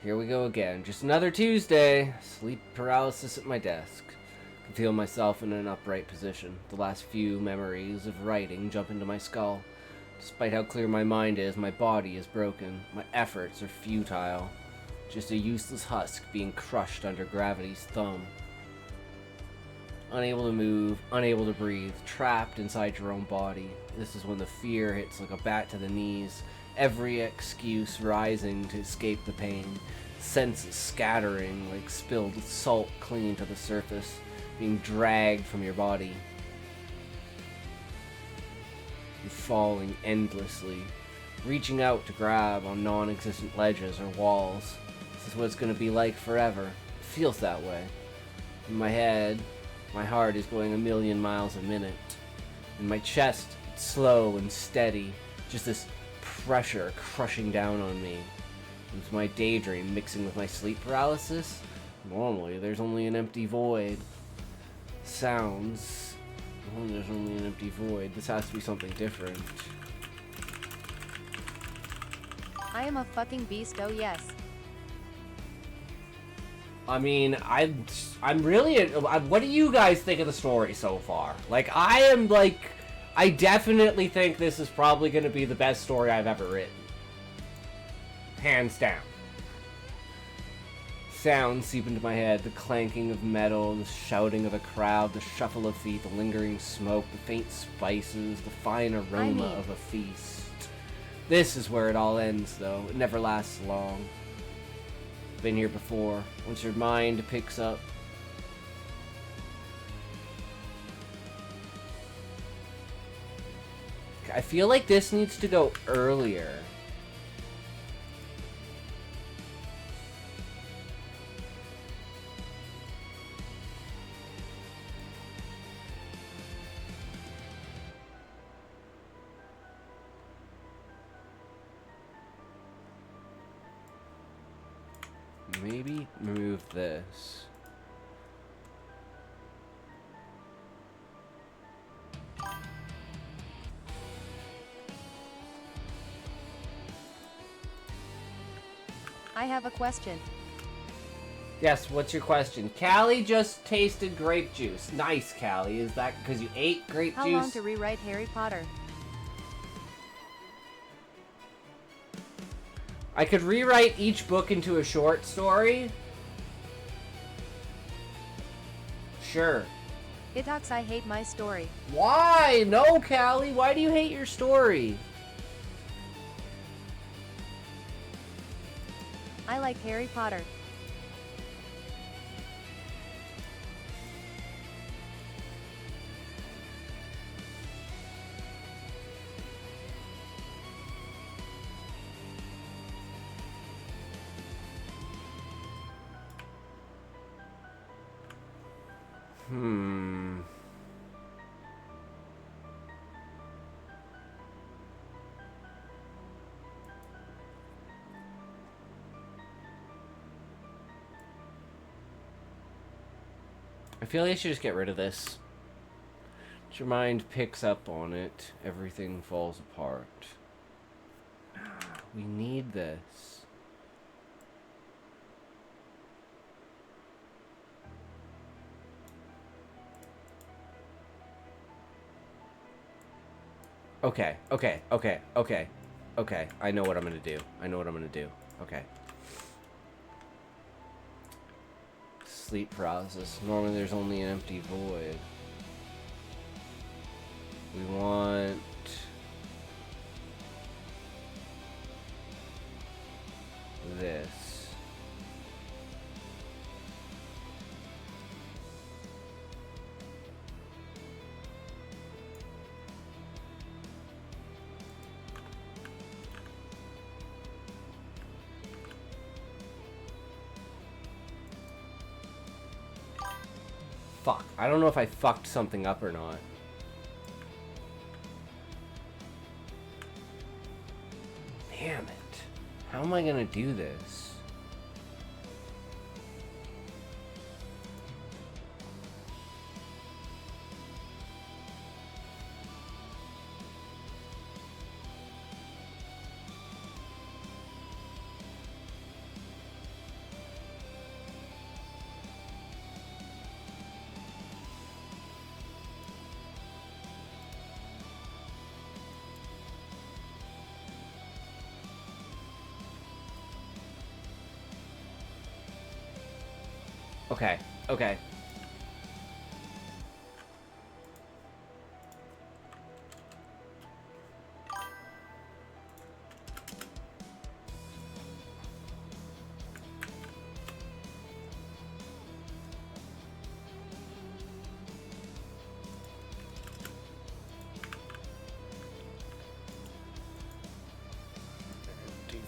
Here we go again. Just another Tuesday. Sleep paralysis at my desk. I can feel myself in an upright position. The last few memories of writing jump into my skull. Despite how clear my mind is, my body is broken. My efforts are futile. Just a useless husk being crushed under gravity's thumb. Unable to move, unable to breathe, trapped inside your own body. This is when the fear hits like a bat to the knees. Every excuse rising to escape the pain. Senses scattering like spilled salt clinging to the surface, being dragged from your body. You're falling endlessly, reaching out to grab on non-existent ledges or walls. This is what it's going to be like forever. It feels that way. In my head, my heart is going 1,000,000 miles a minute. In my chest, it's slow and steady, just this pressure crushing down on me. It's my daydream mixing with my sleep paralysis. Normally, there's only an empty void. Sounds. Oh, there's only an empty void. This has to be something different. I am a fucking beast, oh yes. I mean, I'm really. What do you guys think of the story so far? Like, I definitely think this is probably going to be the best story I've ever written. Hands down. Sounds seep into my head. The clanking of metal, the shouting of a crowd, the shuffle of feet, the lingering smoke, the faint spices, the fine aroma of a feast. This is where it all ends, though. It never lasts long. Been here before. Once your mind picks up. I feel like this needs to go earlier. Maybe move this. I have a question. Yes, what's your question? Callie just tasted grape juice. Nice, Callie. Is that because you ate grape How juice? long to rewrite Harry Potter? I could rewrite each book into a short story. Sure. Itox, I hate my story. Why? No, Callie. Why do you hate your story? I like Harry Potter. I feel like I should just get rid of this. Your mind picks up on it. Everything falls apart. We need this. Okay. I know what I'm gonna do. Okay. Sleep paralysis. Normally there's only an empty void. We want... this. Fuck. I don't know if I fucked something up or not. Damn it. How am I gonna do this? Okay.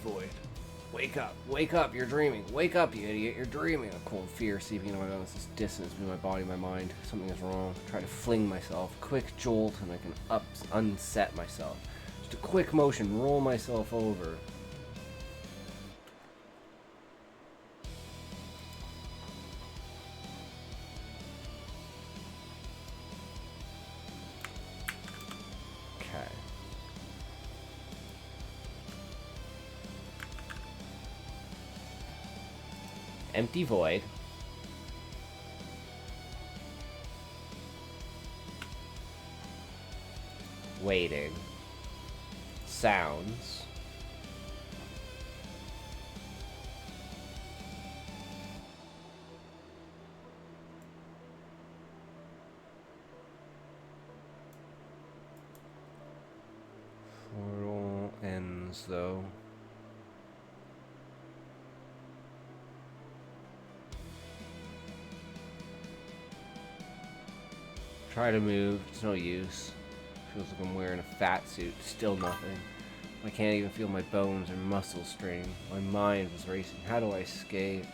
Void. Wake up, you're dreaming. Wake up, you idiot, you're dreaming. A cold fear seeping into my lungs, this dissonance between my body and my mind. Something is wrong. I try to fling myself. Quick jolt, and I can unset myself. Just a quick motion, roll myself over. Okay. Empty void. Waiting. Sounds. buttons, though. Try to move. It's no use. Feels like I'm wearing a fat suit. Still nothing. I can't even feel my bones or muscles strain. My mind was racing. How do I escape?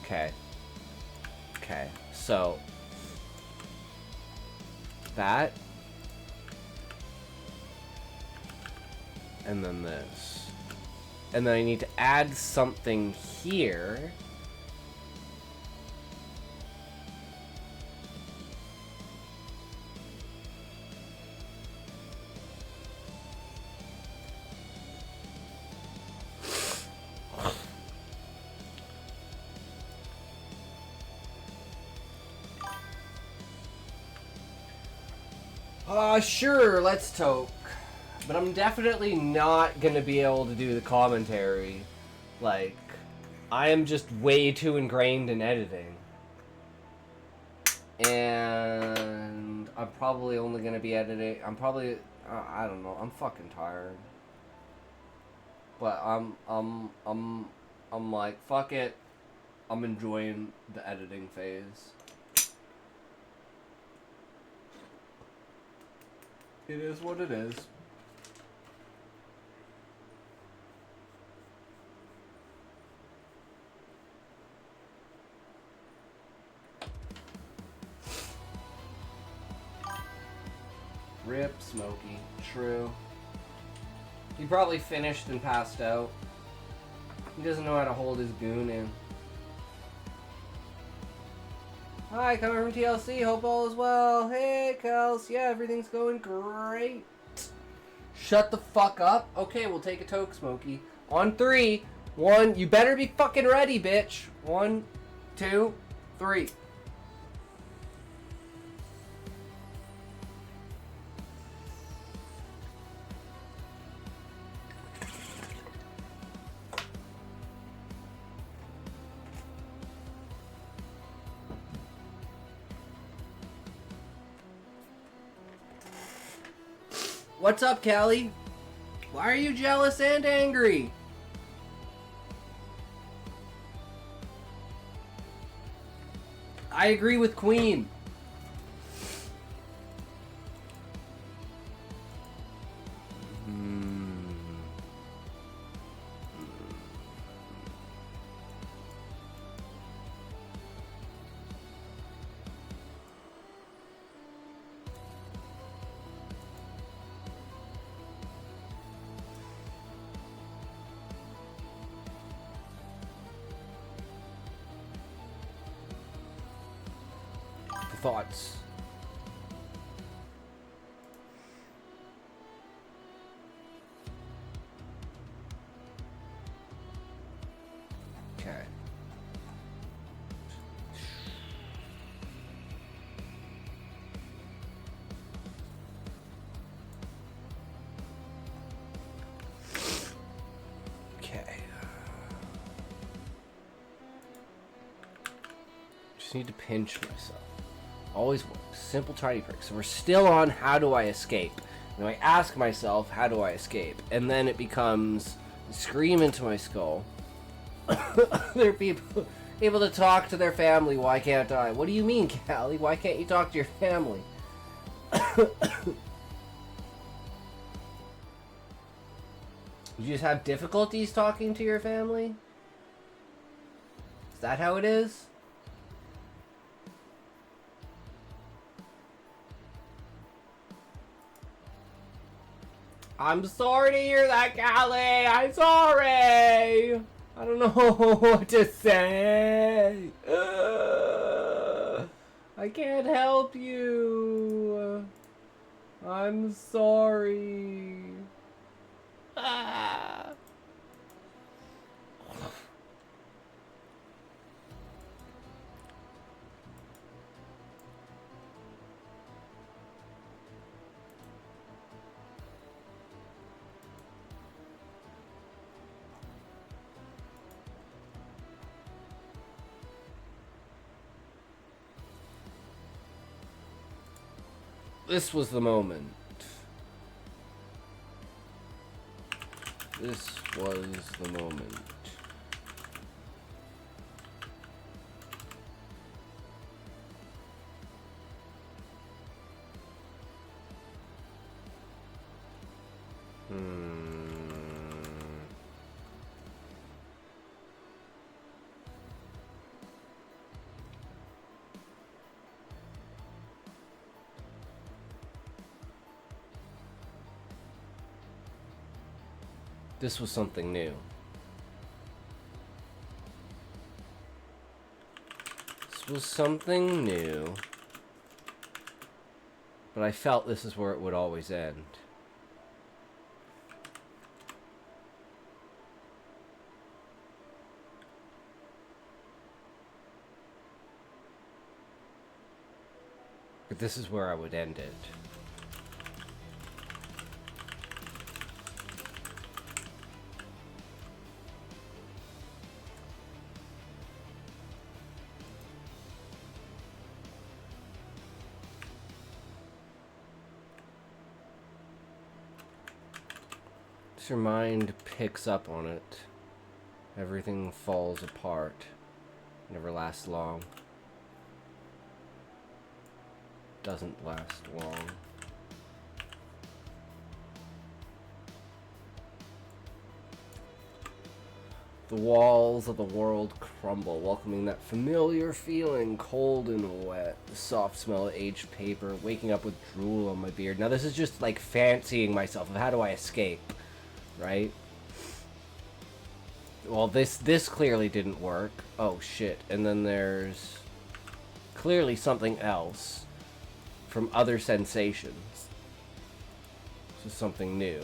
Okay. Okay. So. That. And then this. And then I need to add something here. Sure, let's toke. But I'm definitely not gonna be able to do the commentary. Like, I am just way too ingrained in editing. And I'm probably only gonna be editing. I'm probably, I don't know. I'm fucking tired. But I'm like, fuck it. I'm enjoying the editing phase. It is what it is. Rip Smokey. True. He probably finished and passed out. He doesn't know how to hold his goon in. Hi, coming from TLC. Hope all is well. Hey, Kels. Yeah, everything's going great. Shut the fuck up. Okay, we'll take a toke, Smokey. On 3. 1. You better be fucking ready, bitch. 1, 2, 3. What's up, Callie? Why are you jealous and angry? I agree with Queen. Thoughts. Okay. Okay. Just need to pinch myself. Always works. Simple tiny pricks. So we're still on how do I escape. And I ask myself, how do I escape? And then it becomes scream into my skull. There are people able to talk to their family. Why can't I? What do you mean, Callie? Why can't you talk to your family? You just have difficulties talking to your family? Is that how it is? I'm sorry to hear that, Callie. I'm sorry. I don't know what to say. I can't help you. I'm sorry. This was the moment. This was the moment. This was something new. This was something new. But I felt this is where it would always end. But this is where I would end it. Your mind picks up on it. Everything falls apart. Never lasts long. Doesn't last long. The walls of the world crumble, welcoming that familiar feeling, cold and wet. The soft smell of aged paper, waking up with drool on my beard. Now this is just like fancying myself of how do I escape? Right? Well, this clearly didn't work. Oh, shit. And then there's clearly something else from other sensations. This is something new.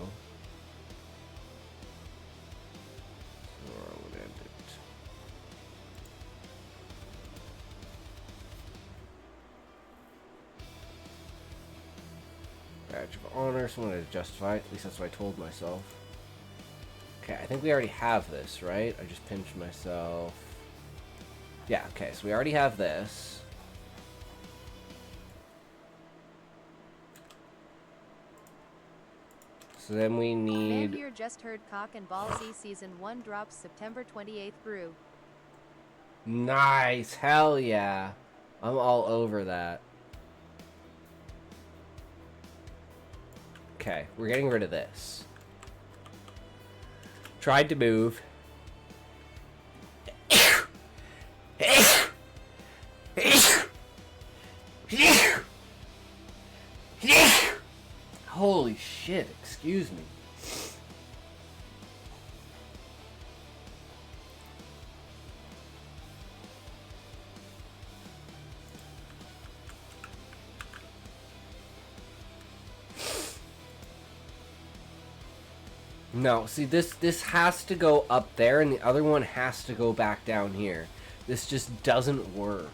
Or I would end it. Badge of honor. Someone had to justify it. At least that's what I told myself. Okay, I think we already have this, right? I just pinched myself. Yeah, okay, so we already have this. So then we need... Vampire just heard Cock and Ball Z Season 1 drops September 28th brew. Nice! Hell yeah! I'm all over that. Okay, we're getting rid of this. Tried to move. Holy shit, excuse me. No, see, this has to go up there, and the other one has to go back down here. This just doesn't work.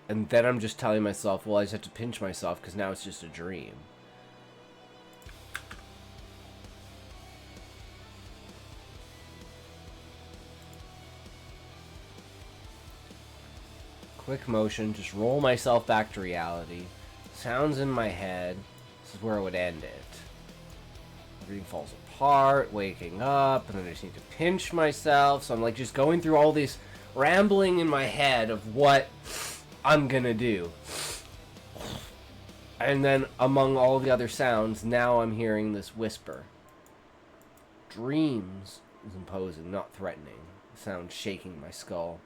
And then I'm just telling myself, well, I just have to pinch myself, because now it's just a dream. Quick motion, just roll myself back to reality. Sounds in my head. This is where I would end it. Everything falls apart, waking up, and then I just need to pinch myself. So I'm like just going through all this rambling in my head of what I'm gonna do. And then among all the other sounds, now I'm hearing this whisper. Dreams is imposing, not threatening. The sound shaking my skull.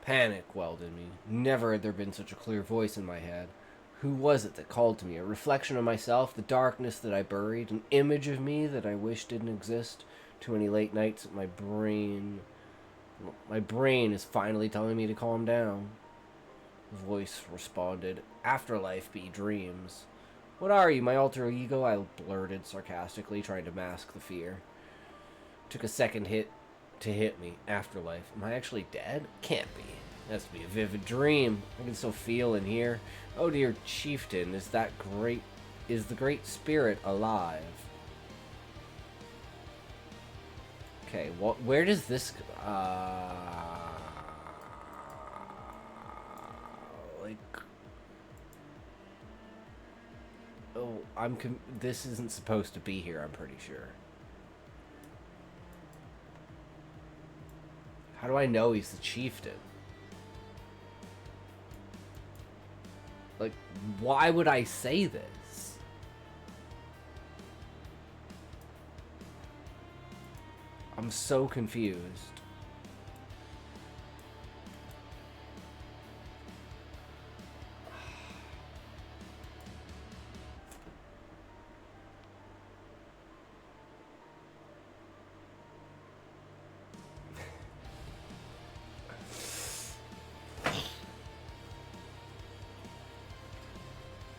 Panic welled in me. Never had there been such a clear voice in my head. Who was it that called to me? A reflection of myself, the darkness that I buried, an image of me that I wish didn't exist. Too many late nights at my brain is finally telling me to calm down. The voice responded, Afterlife be dreams. What are you, my alter ego? I blurted sarcastically, trying to mask the fear. Took a second to hit me. Afterlife. Am I actually dead? Can't be. It has to be a vivid dream. I can still feel in here. Oh dear chieftain, is Is the Great Spirit alive? Okay, where does this... like... Oh, this isn't supposed to be here, I'm pretty sure. How do I know he's the chieftain? Like, why would I say this? I'm so confused.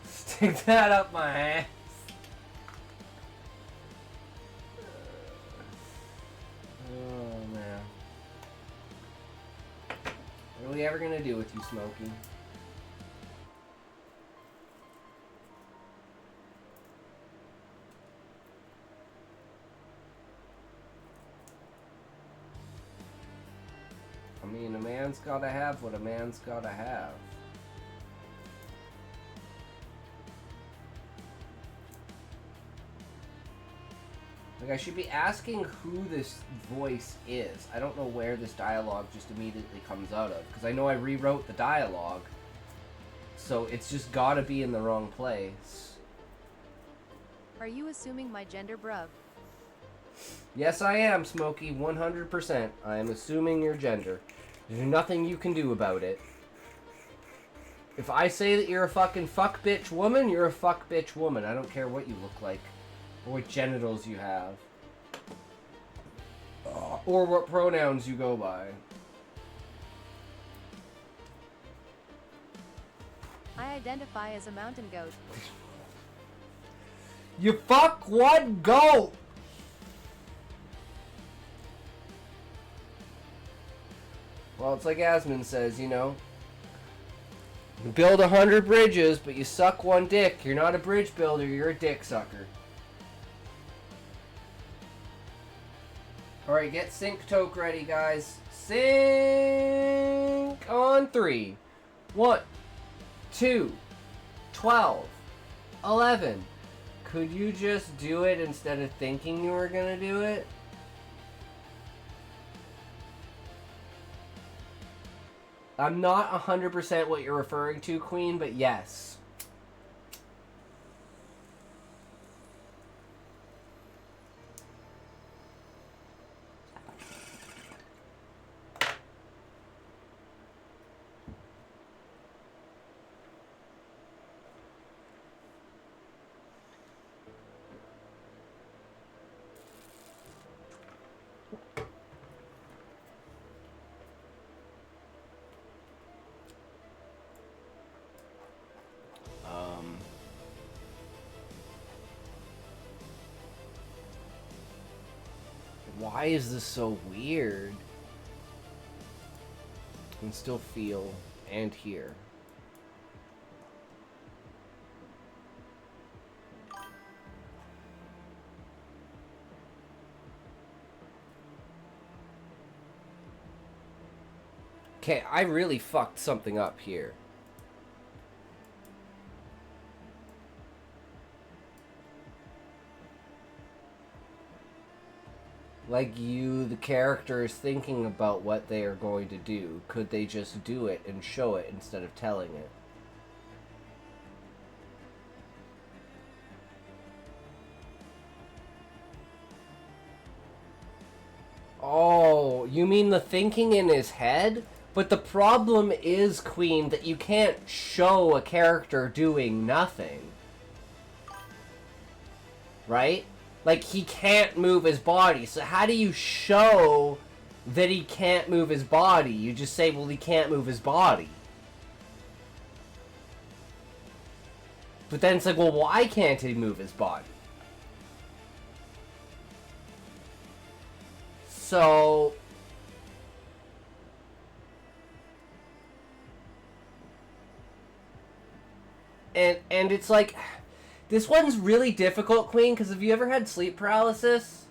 Stick that up my ass. Oh man. What are we ever gonna do with you, Smokey? I mean, a man's gotta have what a man's gotta have. Like, I should be asking who this voice is. I don't know where this dialogue just immediately comes out of. Because I know I rewrote the dialogue. So it's just gotta be in the wrong place. Are you assuming my gender, bruv? Yes, I am, Smokey. 100%. I am assuming your gender. There's nothing you can do about it. If I say that you're a fucking fuck bitch woman, you're a fuck bitch woman. I don't care what you look like. Or what genitals you have. Or what pronouns you go by. I identify as a mountain goat. You fuck one goat! Well, it's like Asmund says, you know. You build 100 bridges, but you suck one dick. You're not a bridge builder, you're a dick sucker. Alright, get sync toke ready, guys. Sync on 3. 1, 2, 12, 11. Could you just do it instead of thinking you were gonna do it? I'm not 100% what you're referring to, Queen, but yes. Why is this so weird? I can still feel and hear. Okay, I really fucked something up here. Like the character is thinking about what they are going to do. Could they just do it and show it instead of telling it? Oh, you mean the thinking in his head? But the problem is, Queen, that you can't show a character doing nothing. Right? Like, he can't move his body. So how do you show that he can't move his body? You just say, well, he can't move his body. But then it's like, well, why can't he move his body? So... And it's like... This one's really difficult, Queen, because have you ever had sleep paralysis?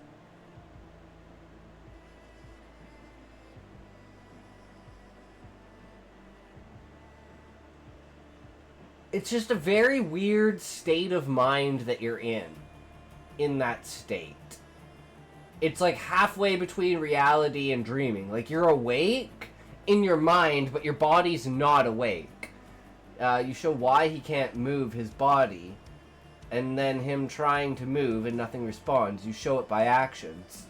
It's just a very weird state of mind that you're in that state. It's like halfway between reality and dreaming. Like, you're awake in your mind, but your body's not awake. You show why he can't move his body, and then him trying to move and nothing responds. You show it by actions.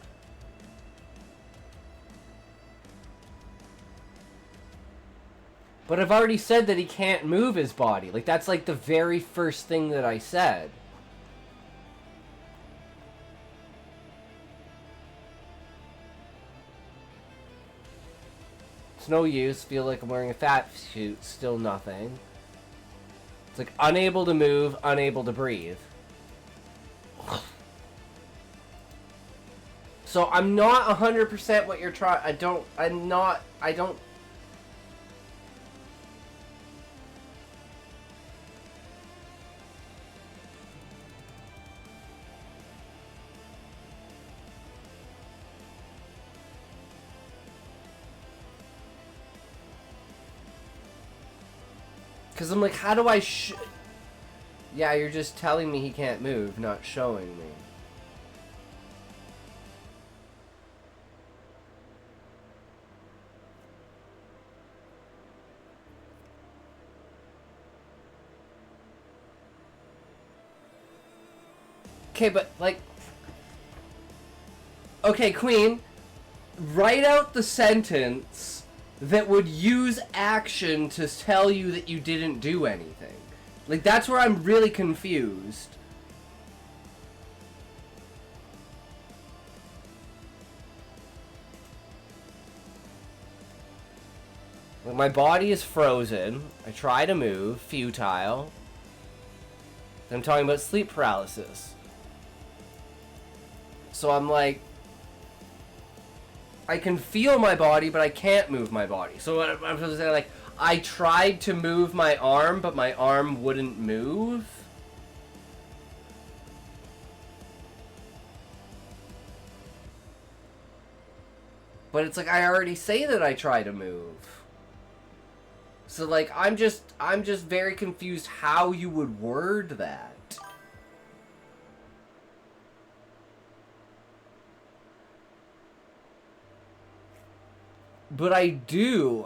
But I've already said that he can't move his body. Like, that's like the very first thing that I said. It's no use. Feel like I'm wearing a fat suit. Still nothing. It's like unable to move, unable to breathe. So I'm not 100% what you're trying. I don't. Because I'm like, how do I Yeah, you're just telling me he can't move, not showing me. Okay, but, like... Okay, Queen, write out the sentence that would use action to tell you that you didn't do anything. Like, that's where I'm really confused. Like, my body is frozen. I try to move. Futile. Then I'm talking about sleep paralysis. So I'm like... I can feel my body, but I can't move my body. So I'm supposed to say, like, I tried to move my arm, but my arm wouldn't move? But it's like, I already say that I try to move. So, like, I'm just very confused how you would word that. But I do.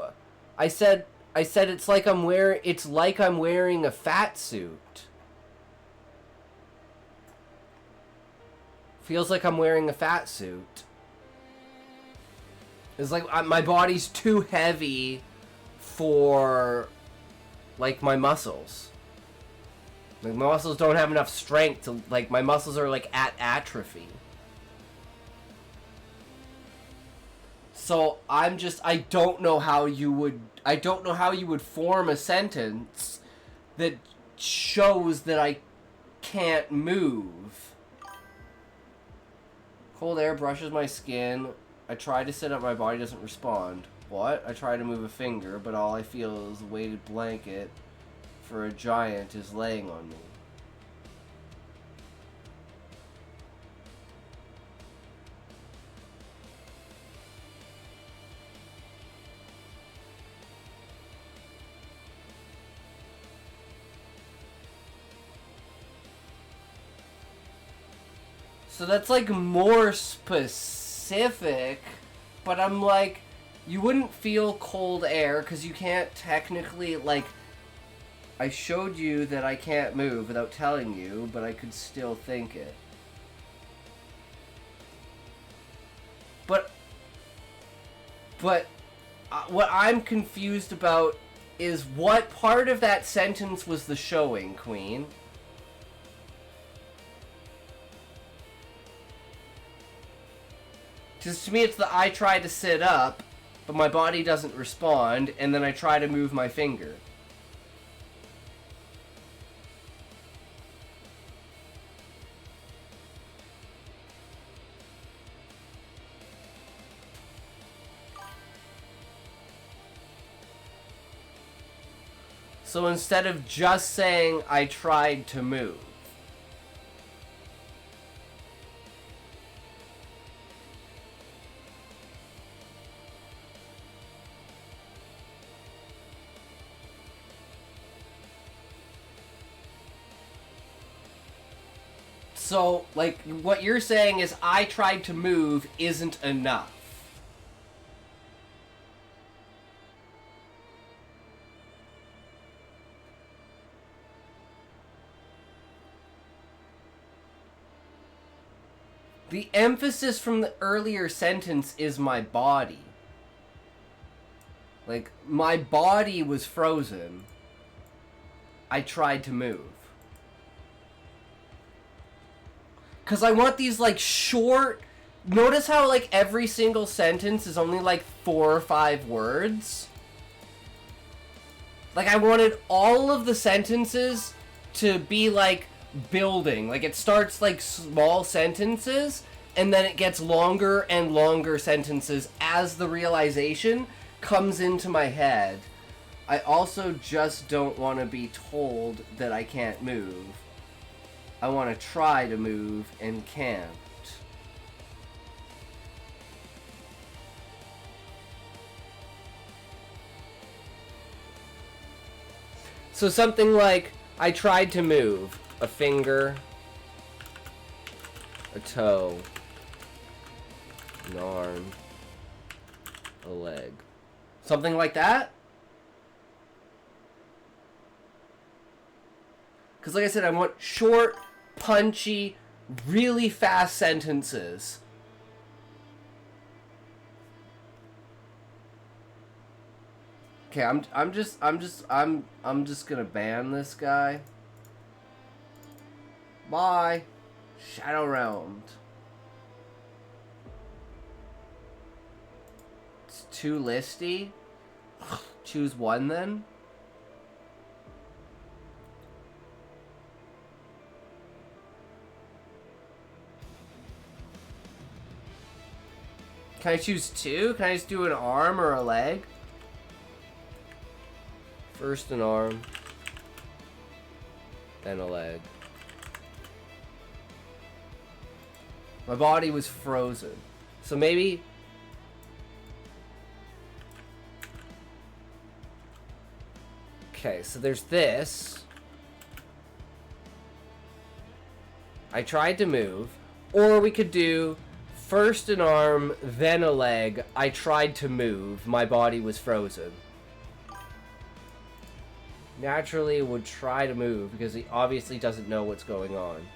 I said it's like I'm wearing a fat suit. Feels like I'm wearing a fat suit. It's like my body's too heavy for, like, my muscles. Like, my muscles don't have enough strength to, like, my muscles are, like, at atrophy. So I don't know how you would form a sentence that shows that I can't move. Cold air brushes my skin. I try to sit up, my body doesn't respond. What? I try to move a finger, but all I feel is a weighted blanket for a giant is laying on me. So that's, like, more specific, but I'm like, you wouldn't feel cold air because you can't technically, like, I showed you that I can't move without telling you, but I could still think it. But what I'm confused about is what part of that sentence was the showing, Queen? Because to me it's the I try to sit up, but my body doesn't respond, and then I try to move my finger. So instead of just saying I tried to move, So, like, what you're saying is I tried to move isn't enough. The emphasis from the earlier sentence is my body. Like, my body was frozen. I tried to move. Because I want these, like, short... Notice how, like, every single sentence is only, like, 4 or 5 words? Like, I wanted all of the sentences to be, like, building. Like, it starts, like, small sentences, and then it gets longer and longer sentences as the realization comes into my head. I also just don't want to be told that I can't move. I want to try to move and can't. So something like, I tried to move a finger, a toe, an arm, a leg. Something like that? Because like I said, I want short, punchy, really fast sentences. Okay, I'm just gonna ban this guy. Bye. Shadow Realmed. It's too listy. Choose one then. Can I choose 2? Can I just do an arm or a leg? First an arm, then a leg. My body was frozen. So maybe... Okay, so there's this. I tried to move. Or we could do first an arm, then a leg. I tried to move. My body was frozen. Naturally would try to move because he obviously doesn't know what's going on.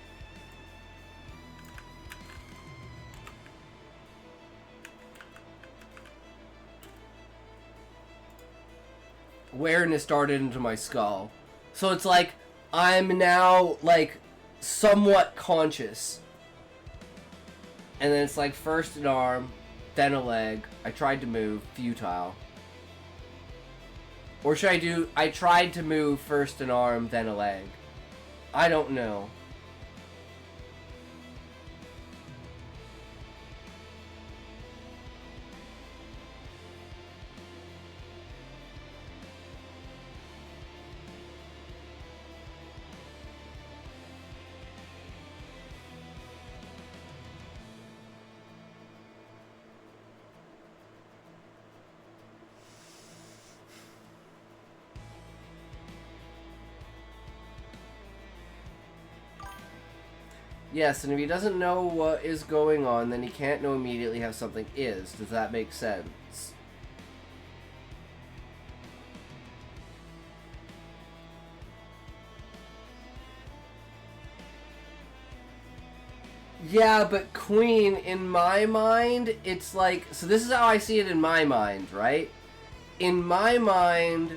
Awareness darted into my skull. So it's like, I'm now, like, somewhat conscious. And then it's like, first an arm, then a leg. I tried to move, futile. Or should I do, I tried to move, first an arm, then a leg. I don't know. Yes, and if he doesn't know what is going on, then he can't know immediately how something is. Does that make sense? Yeah, but Queen, in my mind, it's like... So this is how I see it in my mind, right? In my mind...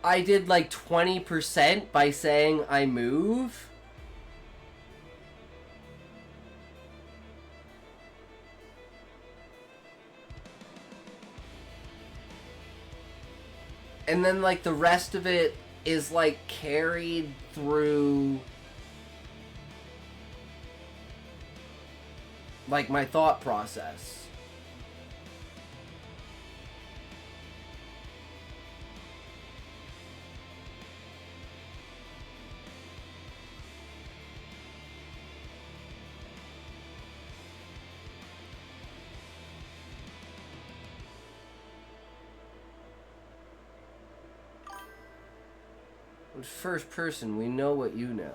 I did like 20% by saying I move. And then like the rest of it is like carried through like my thought process. First person, we know what you know.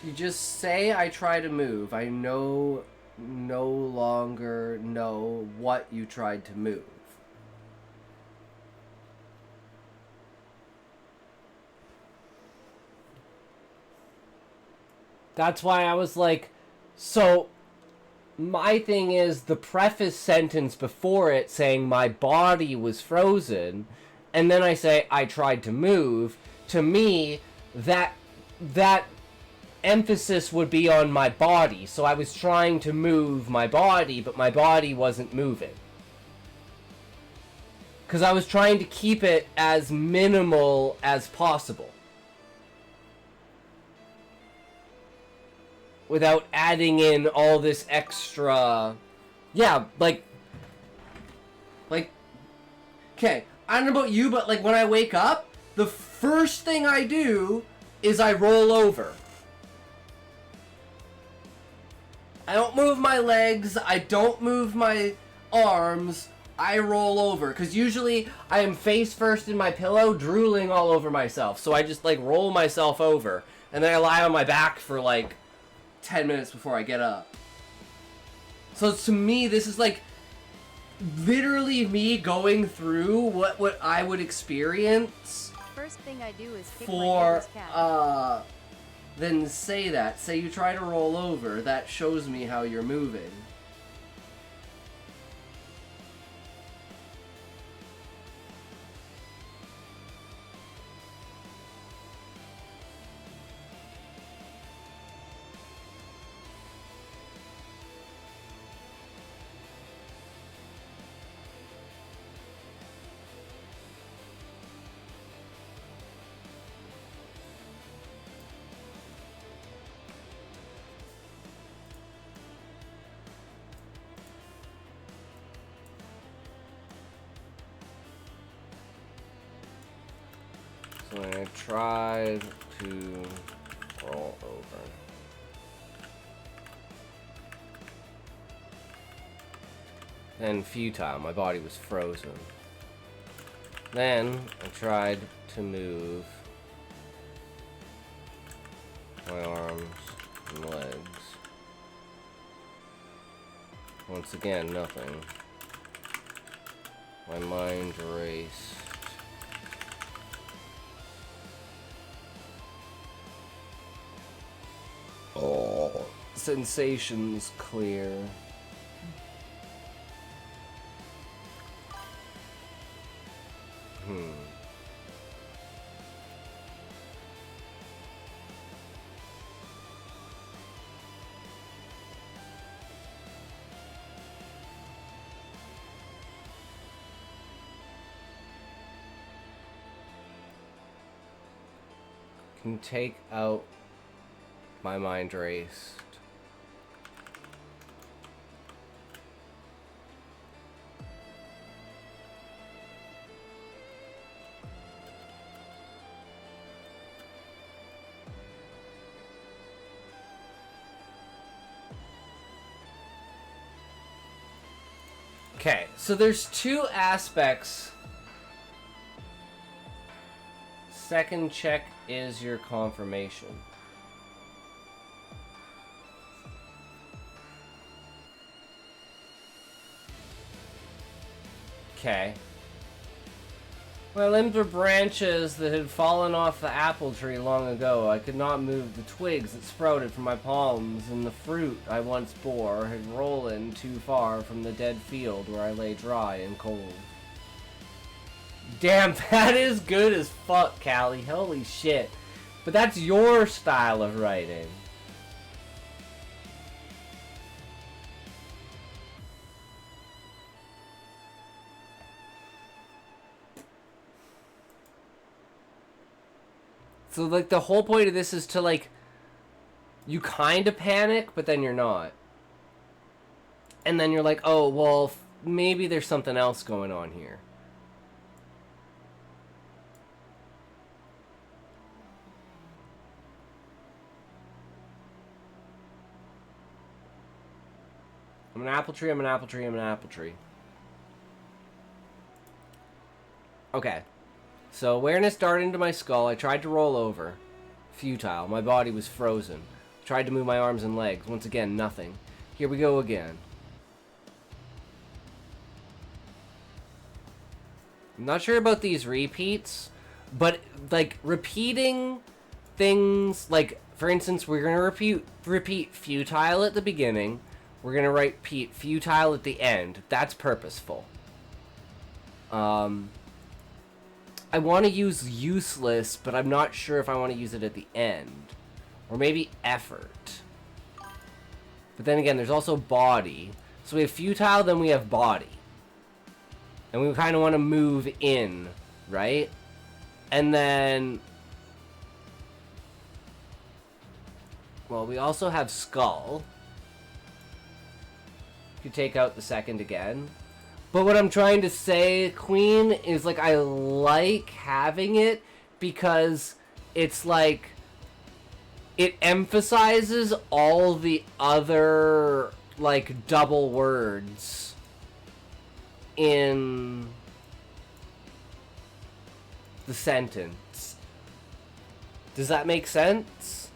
You just say I try to move. I no longer know what you tried to move. That's why I was like, so my thing is the preface sentence before it saying my body was frozen, and then I say I tried to move. To me, that emphasis would be on my body. So I was trying to move my body, but my body wasn't moving. Because I was trying to keep it as minimal as possible. Without adding in all this extra... Yeah, like... Okay, I don't know about you, but like when I wake up, the first thing I do is I roll over. I don't move my legs, I don't move my arms, I roll over. Because usually I am face first in my pillow, drooling all over myself. So I just like roll myself over. And then I lie on my back for like 10 minutes before I get up. So to me, this is like literally me going through what I would experience. First thing I do is kick my For neighbor's cat. then say that. Say you try to roll over. That shows me how you're moving. So I tried to roll over. Then futile, my body was frozen. Then I tried to move my arms and legs. Once again, nothing. My mind raced. Oh, sensations clear. Can take out my mind raced. Okay, so there's two aspects. Second check is your confirmation. Okay. My limbs were branches that had fallen off the apple tree long ago. I could not move the twigs that sprouted from my palms, and the fruit I once bore had rollen too far from the dead field where I lay dry and cold. Damn, that is good as fuck, Callie. Holy shit. But that's your style of writing. So, like, the whole point of this is to, like, you kind of panic, but then you're not. And then you're like, oh, well, maybe there's something else going on here. I'm an apple tree, I'm an apple tree, I'm an apple tree. Okay. So awareness darted into my skull. I tried to roll over. Futile. My body was frozen. Tried to move my arms and legs. Once again, nothing. Here we go again. I'm not sure about these repeats, but, like, repeating things, like, for instance, we're going to repeat futile at the beginning. We're going to repeat futile at the end. That's purposeful. I want to use useless, but I'm not sure if I want to use it at the end. Or maybe effort. But then again, there's also body. So we have futile, then we have body. And we kind of want to move in, right? And then... well, we also have skull. You could take out the second again. But what I'm trying to say, Queen, is, like, I like having it because it's, like, it emphasizes all the other, like, double words in the sentence. Does that make sense?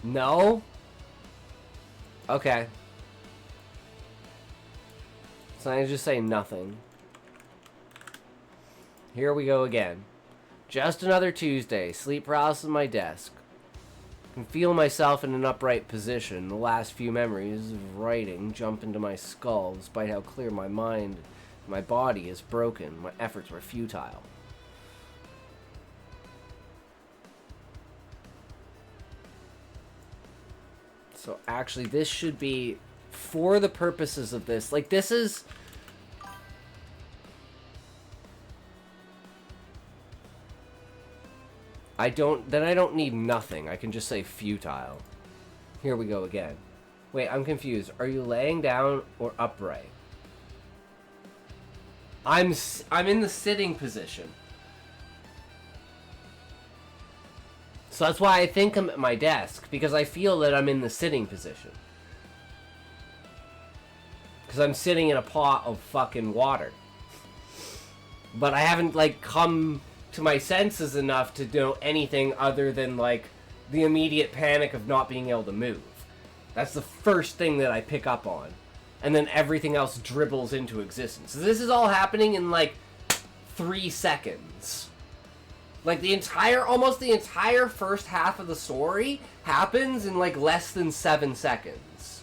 No? Okay. So I just say nothing. Here we go again. Just another Tuesday. Sleep paralysis on my desk. I can feel myself in an upright position. The last few memories of writing jump into my skull, despite how clear my mind and my body is broken. My efforts were futile. So actually, this should be, for the purposes of this, like, this is... I don't need nothing. I can just say futile. Here we go again. Wait, I'm confused. Are you laying down or upright? I'm in the sitting position. So that's why I think I'm at my desk, because I feel that I'm in the sitting position. Because I'm sitting in a pot of fucking water. But I haven't, like, come to my senses enough to know anything other than, like, the immediate panic of not being able to move. That's the first thing that I pick up on. And then everything else dribbles into existence. So this is all happening in, like, 3 seconds. Like, almost the entire first half of the story happens in, like, less than 7 seconds.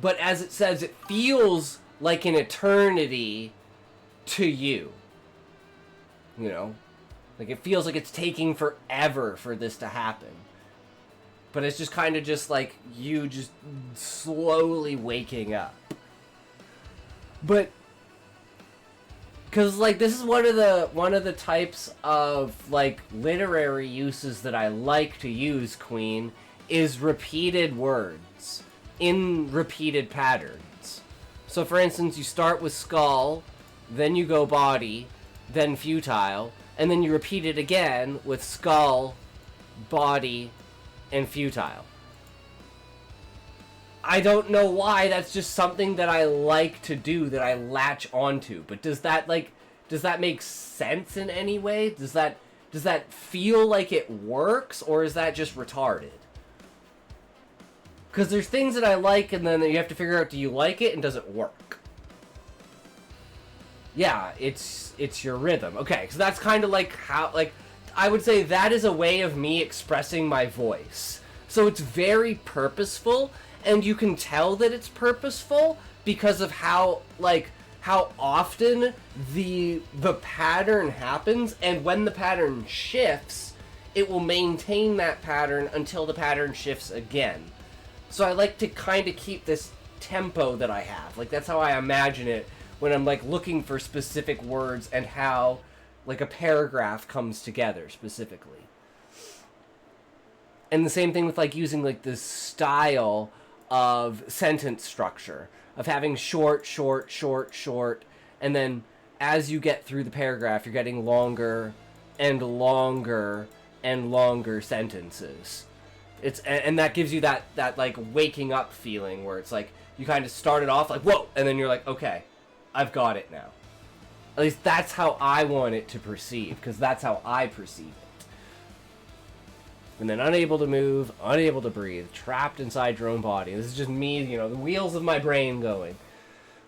But as it says, it feels like an eternity to you. You know? Like, it feels like it's taking forever for this to happen. But it's just kind of just like you just slowly waking up. But because, like, this is one of the types of, like, literary uses that I like to use, Queen, is repeated words in repeated patterns. So for instance, you start with skull, then you go body, then futile, and then you repeat it again with skull, body, and futile. I don't know why, that's just something that I like to do, that I latch onto. But does that make sense in any way? Does that feel like it works, or is that just retarded? Because there's things that I like, and then you have to figure out, do you like it, and does it work? Yeah, it's your rhythm. Okay, so that's kind of like how, like, I would say that is a way of me expressing my voice. So it's very purposeful, and you can tell that it's purposeful because of how how often the pattern happens, and when the pattern shifts, it will maintain that pattern until the pattern shifts again. So I like to kind of keep this tempo that I have. Like, that's how I imagine it when I'm, like, looking for specific words and how, like, a paragraph comes together specifically. And the same thing with, like, using, like, this style of sentence structure, of having short, short, short, short, and then as you get through the paragraph, you're getting longer and longer and longer sentences. And that gives you that like waking up feeling where it's like you kind of started off like whoa, and then you're like, okay, I've got it now. At least that's how I want it to perceive, because that's how I perceive it. And then unable to move, unable to breathe, trapped inside your own body. This is just me, you know, the wheels of my brain going.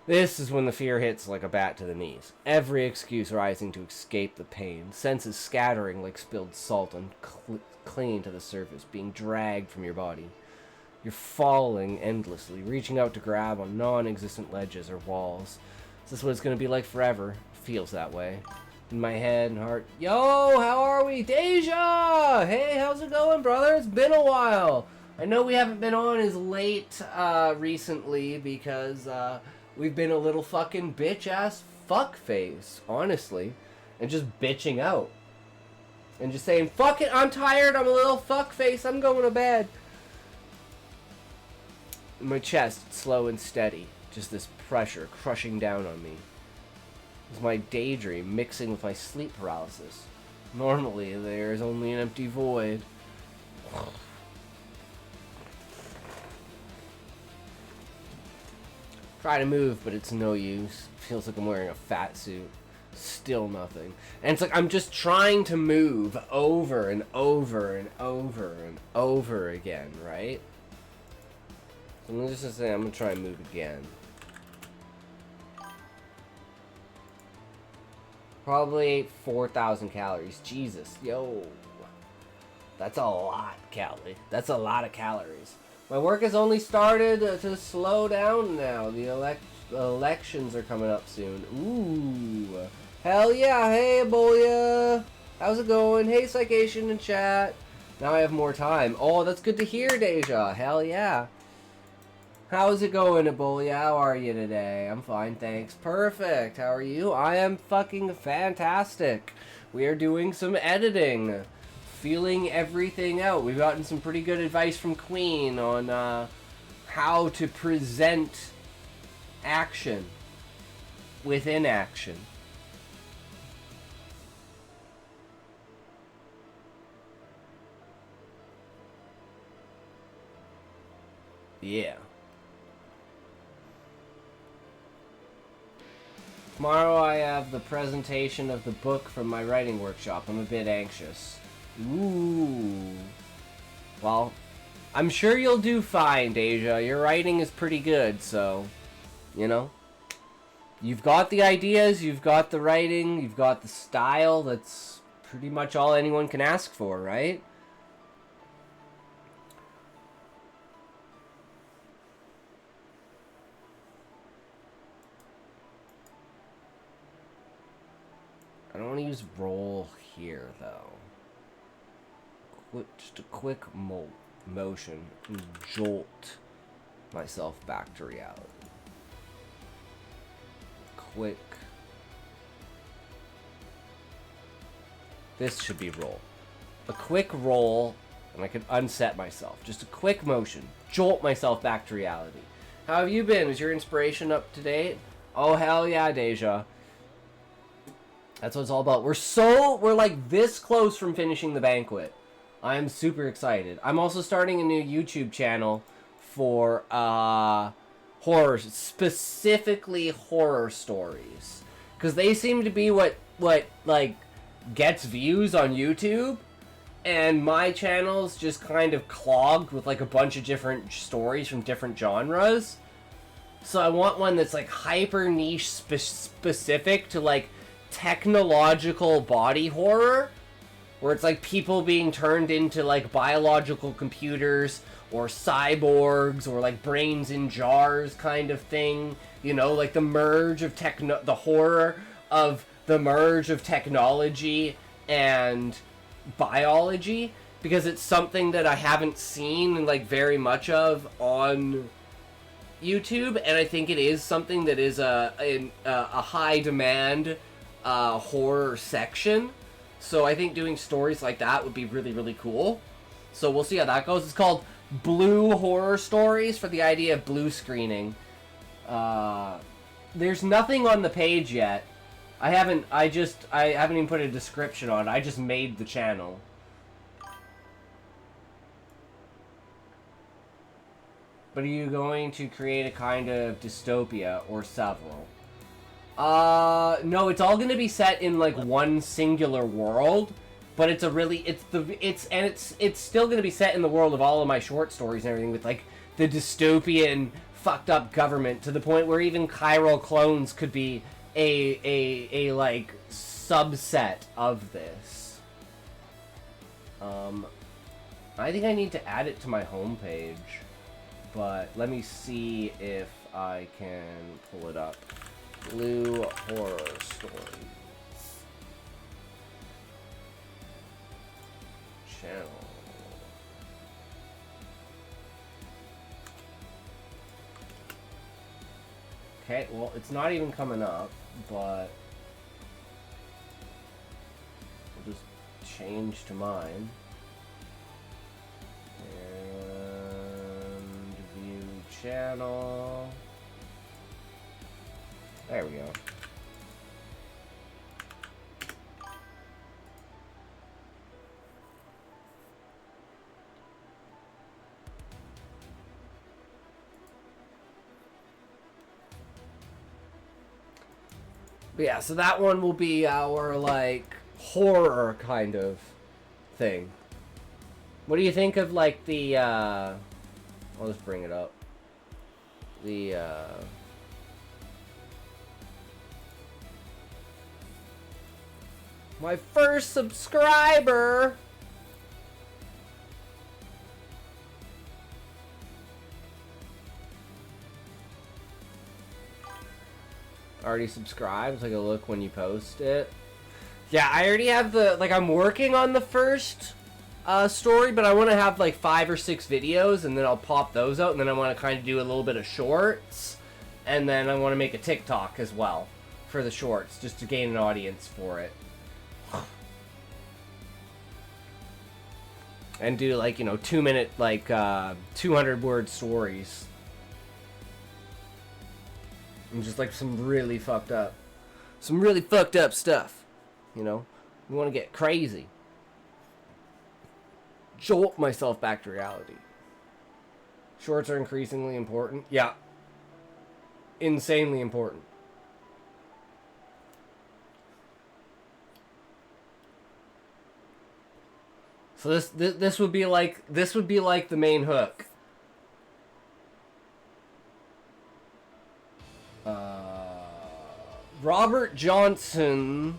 This is when the fear hits like a bat to the knees. Every excuse rising to escape the pain. Senses scattering like spilled salt and clinging to the surface, being dragged from your body. You're falling endlessly, reaching out to grab on non-existent ledges or walls. Is this what it's going to be like forever? Feels that way. In my head and heart. Yo, how are we? Deja! Hey, how's it going, brother? It's been a while. I know we haven't been on as late recently because we've been a little fucking bitch-ass fuckface, honestly. And just bitching out. And just saying, fuck it, I'm tired, I'm a little fuckface, I'm going to bed. In my chest, slow and steady. Just this pressure crushing down on me. It's my daydream mixing with my sleep paralysis. Normally, there is only an empty void. Try to move, but it's no use. Feels like I'm wearing a fat suit. Still nothing. And it's like I'm just trying to move over and over and over and over again, right? So I'm just say I'm gonna try and move again. Probably 4,000 calories. Jesus, yo. That's a lot, Callie. That's a lot of calories. My work has only started to slow down now. The elections are coming up soon. Ooh. Hell yeah. Hey, Ebola. How's it going? Hey, Psychation in chat. Now I have more time. Oh, that's good to hear, Deja. Hell yeah. How's it going, Ebola? How are you today? I'm fine, thanks. Perfect. How are you? I am fucking fantastic. We are doing some editing. Feeling everything out. We've gotten some pretty good advice from Queen on how to present action within action. Yeah. Tomorrow I have the presentation of the book from my writing workshop. I'm a bit anxious. Ooh. Well, I'm sure you'll do fine, Deja. Your writing is pretty good, so, you know. You've got the ideas, you've got the writing, you've got the style. That's pretty much all anyone can ask for, right? I don't want to use roll here, though. Just a quick motion and jolt myself back to reality. Quick. This should be roll. A quick roll, and I can unset myself. Just a quick motion. Jolt myself back to reality. How have you been? Is your inspiration up to date? Oh, hell yeah, Deja. That's what it's all about. We're like this close from finishing the banquet. I'm super excited. I'm also starting a new YouTube channel for horror, specifically horror stories, because they seem to be what like gets views on YouTube, and my channel's just kind of clogged with like a bunch of different stories from different genres. So I want one that's like hyper niche specific to like technological body horror, where it's like people being turned into like biological computers or cyborgs or like brains in jars kind of thing. You know, like the merge of the horror of the merge of technology and biology, because it's something that I haven't seen like very much of on YouTube, and I think it is something that is a high demand horror section. So I think doing stories like that would be really, really cool. So we'll see how that goes. It's called Blue Horror Stories, for the idea of blue screening. There's nothing on the page yet. I haven't even put a description on it. I just made the channel. But are you going to create a kind of dystopia or several? No, it's all going to be set in like one singular world, but it's it's still going to be set in the world of all of my short stories and everything, with like the dystopian fucked up government, to the point where even chiral clones could be a like subset of this. I think I need to add it to my homepage. But let me see if I can pull it up. Blue Horror Stories. Channel. Okay, well, it's not even coming up, but we'll just change to mine. Channel. There we go. But yeah, so that one will be our like horror kind of thing. What do you think of like the I'll just bring it up. The my first subscriber. Already subscribed. Take a look when you post it. Yeah, I already have the I'm working on the first story, but I want to have like 5 or 6 videos, and then I'll pop those out, and then I want to kind of do a little bit of shorts, and then I want to make a TikTok as well for the shorts, just to gain an audience for it. And do 2-minute 200-word stories. And just some really fucked up stuff, you know? You want to get crazy. Jolt myself back to reality. Shorts are increasingly important. Yeah. Insanely important. So this would be like the main hook. Robert Johnson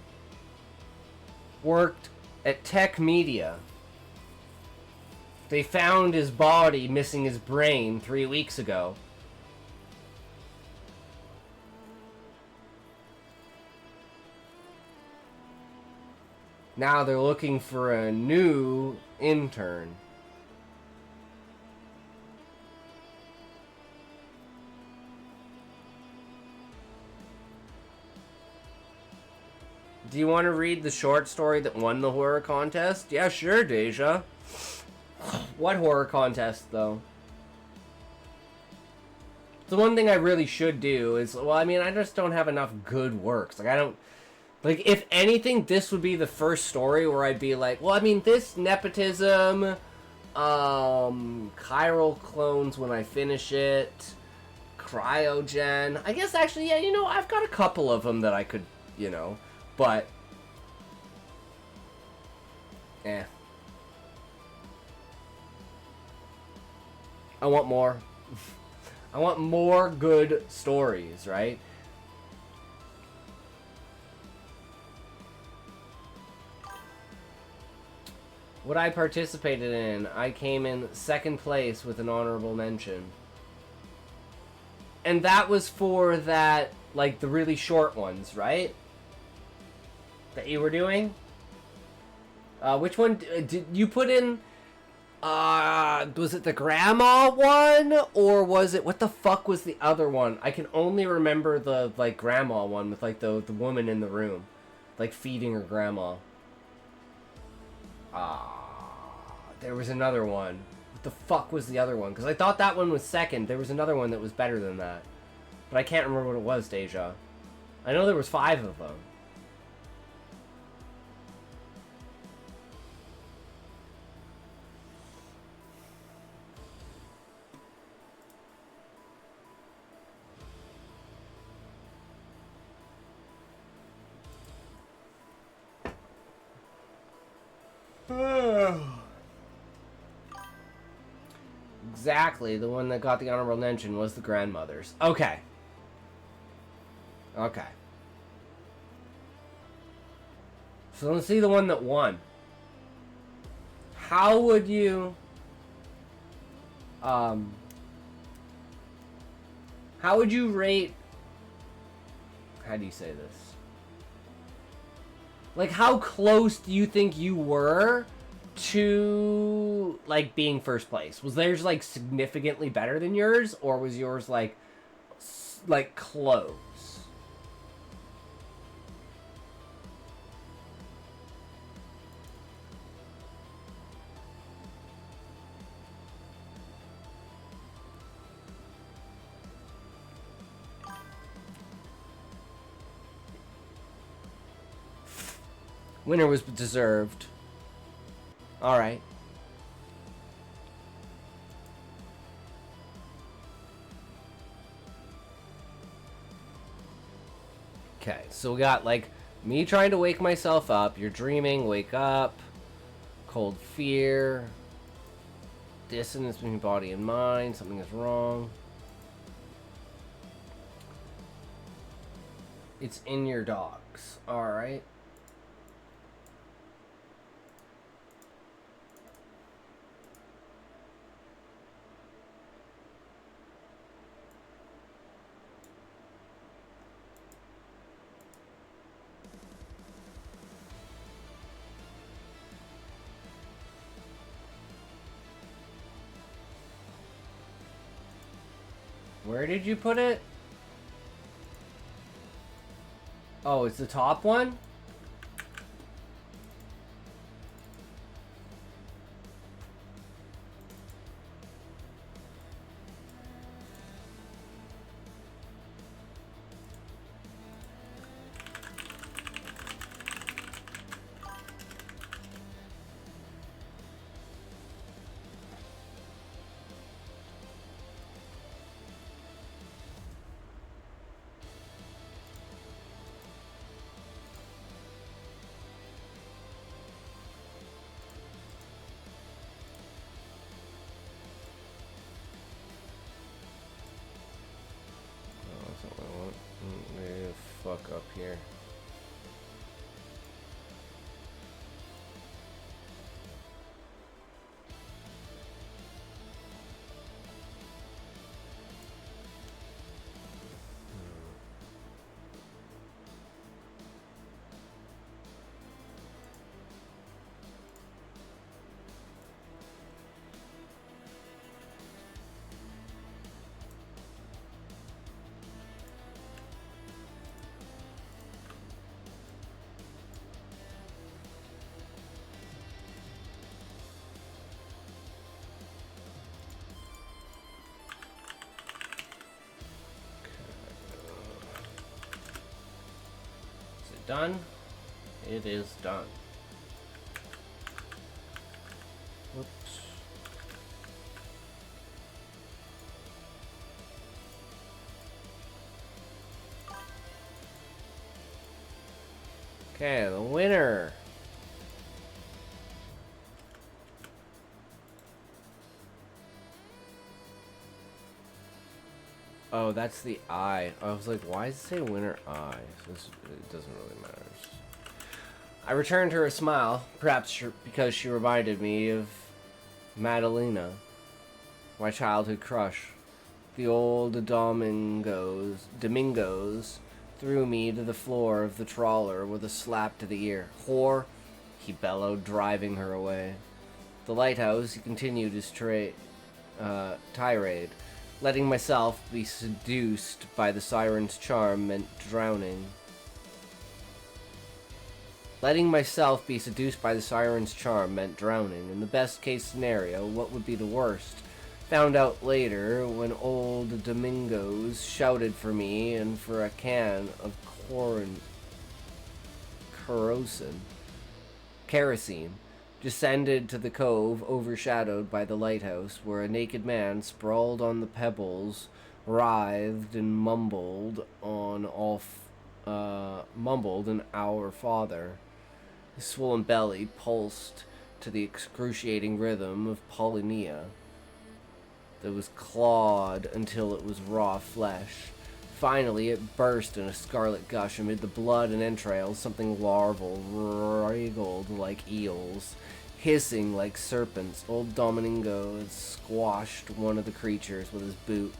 worked at Tech Media. They found his body missing his brain 3 weeks ago. Now they're looking for a new intern. Do you want to read the short story that won the horror contest? Yeah, sure, Deja. What horror contest, though? The one thing I really should do is, well, I mean, I just don't have enough good works. I don't... if anything, this would be the first story where I'd be like, well, I mean, this nepotism, chiral clones when I finish it, cryogen. I guess, actually, yeah, I've got a couple of them that I could, but... I want more. I want more good stories, right? What I participated in, I came in second place with an honorable mention. And that was for that, like, the really short ones, right? That you were doing? Which one did you put in? Was it the grandma one? Or was it, what the fuck was the other one? I can only remember the, like, grandma one with, like, the woman in the room. Like, feeding her grandma. There was another one. What the fuck was the other one? Because I thought that one was second. There was another one that was better than that. But I can't remember what it was, Deja. I know there was 5 of them. Exactly, the one that got the honorable mention was the grandmothers. Okay. Okay. So let's see the one that won. How would you... How would you rate... How do you say this? Like, how close do you think you were to, like, being first place? Was theirs, like, significantly better than yours? Or was yours, like close? Winner was deserved. Alright. Okay, so we got, like, me trying to wake myself up. You're dreaming, wake up. Cold fear. Dissonance between body and mind. Something is wrong. It's in your dogs. Alright. Where did you put it? Oh, it's the top one? Fuck up here. Done. It is done. Whoops. Okay, the winner. Oh, that's the eye. I was like, why does it say winner eye? So it doesn't really matter. I returned her a smile, perhaps because she reminded me of Madalena, my childhood crush. The old Domingos threw me to the floor of the trawler with a slap to the ear. Whore, he bellowed, driving her away. The lighthouse, he continued his tirade. Letting myself be seduced by the siren's charm meant drowning. Letting myself be seduced by the siren's charm meant drowning. In the best case scenario, what would be the worst? Found out later when old Domingos shouted for me and for a can of kerosene. Descended to the cove overshadowed by the lighthouse, where a naked man sprawled on the pebbles, writhed and mumbled an our father. His swollen belly pulsed to the excruciating rhythm of Polynea that was clawed until it was raw flesh. Finally, it burst in a scarlet gush amid the blood and entrails, something larval, wriggled like eels, hissing like serpents. Old Domingo had squashed one of the creatures with his boot.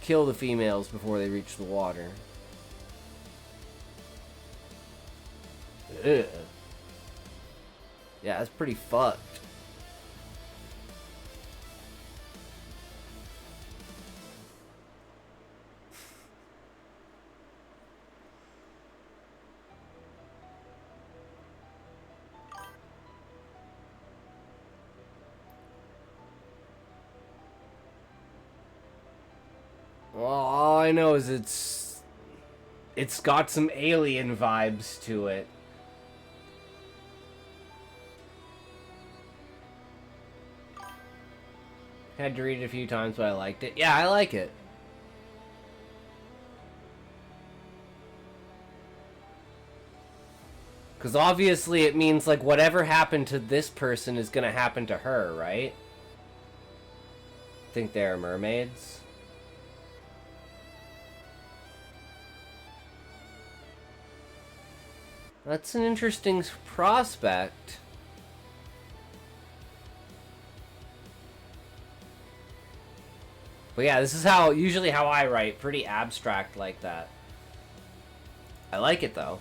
Kill the females before they reach the water. Ugh. Yeah, that's pretty fucked. Well, all I know is it's got some alien vibes to it. Had to read it a few times, but I liked it. Yeah, I like it. Because obviously it means, like, whatever happened to this person is going to happen to her, right? Think they're mermaids? That's an interesting prospect. But yeah, this is usually how I write, pretty abstract like that. I like it though.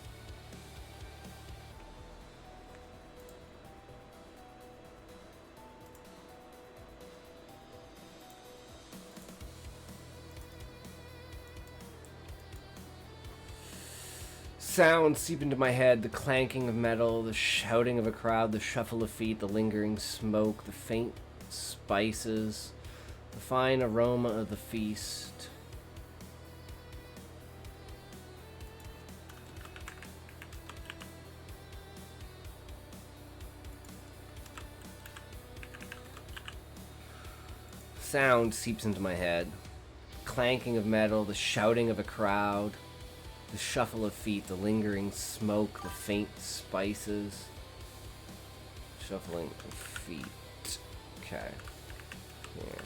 Sounds seep into my head, the clanking of metal, the shouting of a crowd, the shuffle of feet, the lingering smoke, the faint spices, the fine aroma of the feast. Sound seeps into my head. Clanking of metal, the shouting of a crowd, the shuffle of feet, the lingering smoke, the faint spices. Shuffling of feet. Okay. Here.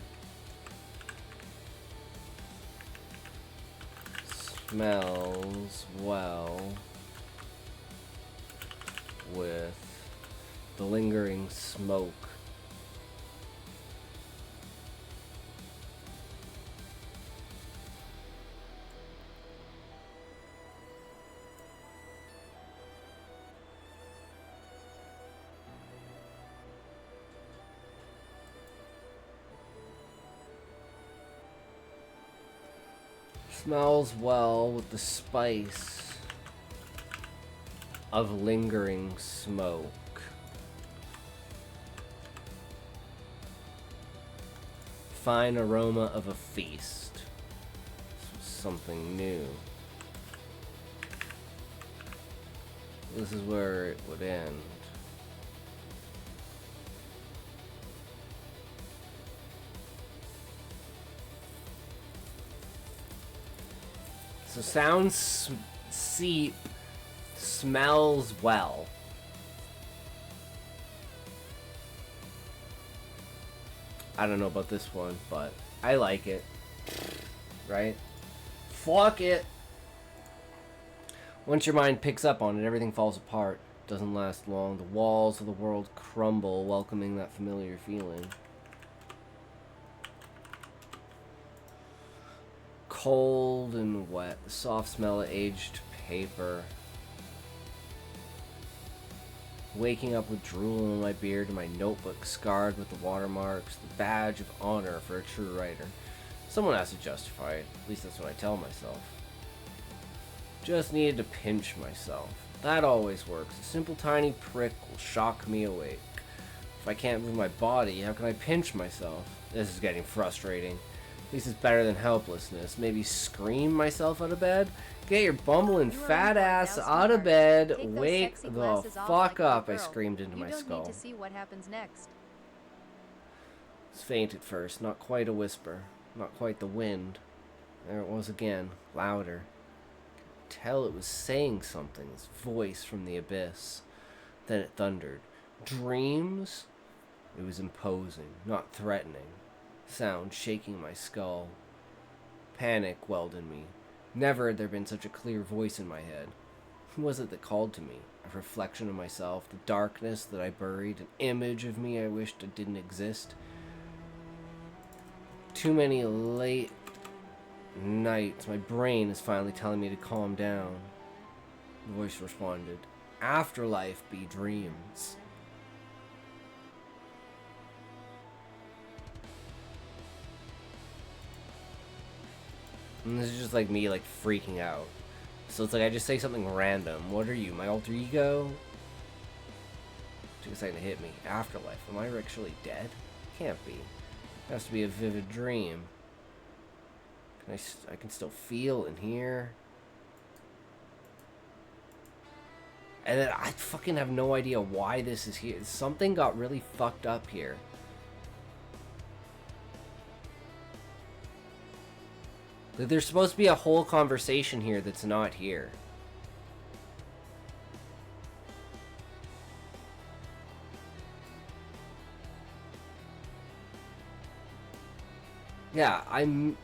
Smells well with the lingering smoke. Smells well with the spice of lingering smoke. Fine aroma of a feast. Something new. This is where it would end. So sounds seep, smells well. I don't know about this one, but I like it. Right? Fuck it. Once your mind picks up on it, everything falls apart. doesn't last long. The walls of the world crumble, welcoming that familiar feeling. Cold and wet, the soft smell of aged paper. Waking up with drool on my beard and my notebook scarred with the watermarks, the badge of honor for a true writer. Someone has to justify it, at least that's what I tell myself. Just needed to pinch myself. That always works. A simple tiny prick will shock me awake. If I can't move my body, how can I pinch myself? This is getting frustrating. At least it's better than helplessness. Maybe scream myself out of bed? Get your bumbling fat ass out of bed. Wake the fuck up, I screamed into my skull. You don't need to see what happens next. It was faint at first, not quite a whisper, not quite the wind. There it was again, louder. I could tell it was saying something, its voice from the abyss. Then it thundered. Dreams? It was imposing, not threatening. Sound shaking my skull. Panic welled in me. Never had there been such a clear voice in my head. Who was it that called to me? A reflection of myself, the darkness that I buried, an image of me I wished it didn't exist. Too many late nights. My brain is finally telling me to calm down. The voice responded, Afterlife be dreams. And this is just like me like freaking out. So it's like I just say something random. What are you, my alter ego? Took a second to hit me. Afterlife. Am I actually dead? Can't be. It has to be a vivid dream. I can still feel and hear. And then I fucking have no idea why this is here. Something got really fucked up here. Like, there's supposed to be a whole conversation here that's not here. Yeah, and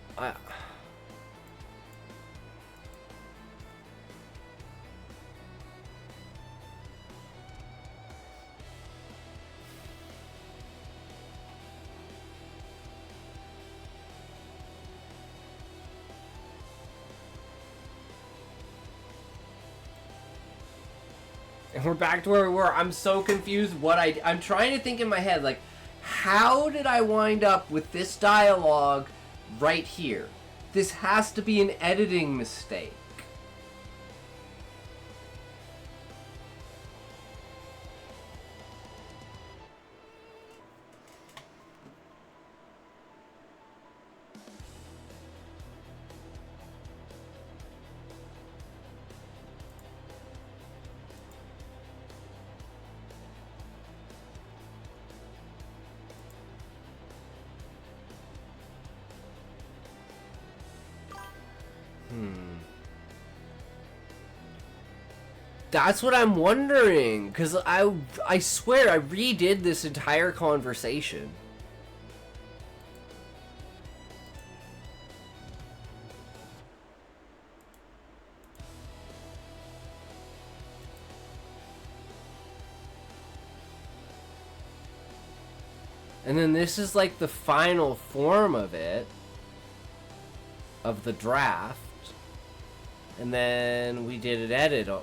we're back to where we were. I'm so confused I'm trying to think in my head, like, how did I wind up with this dialogue right here? This has to be an editing mistake. That's what I'm wondering, because I swear I redid this entire conversation. And then this is like the final form of it, of the draft. And then we did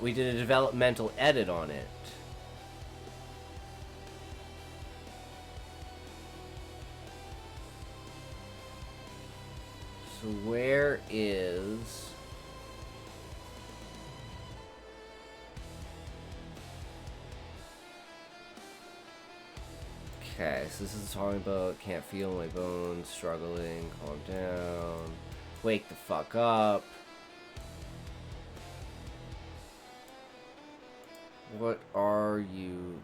we did a developmental edit on it. So where is... Okay, so this is talking about can't feel my bones, struggling, calm down, wake the fuck up. What are you?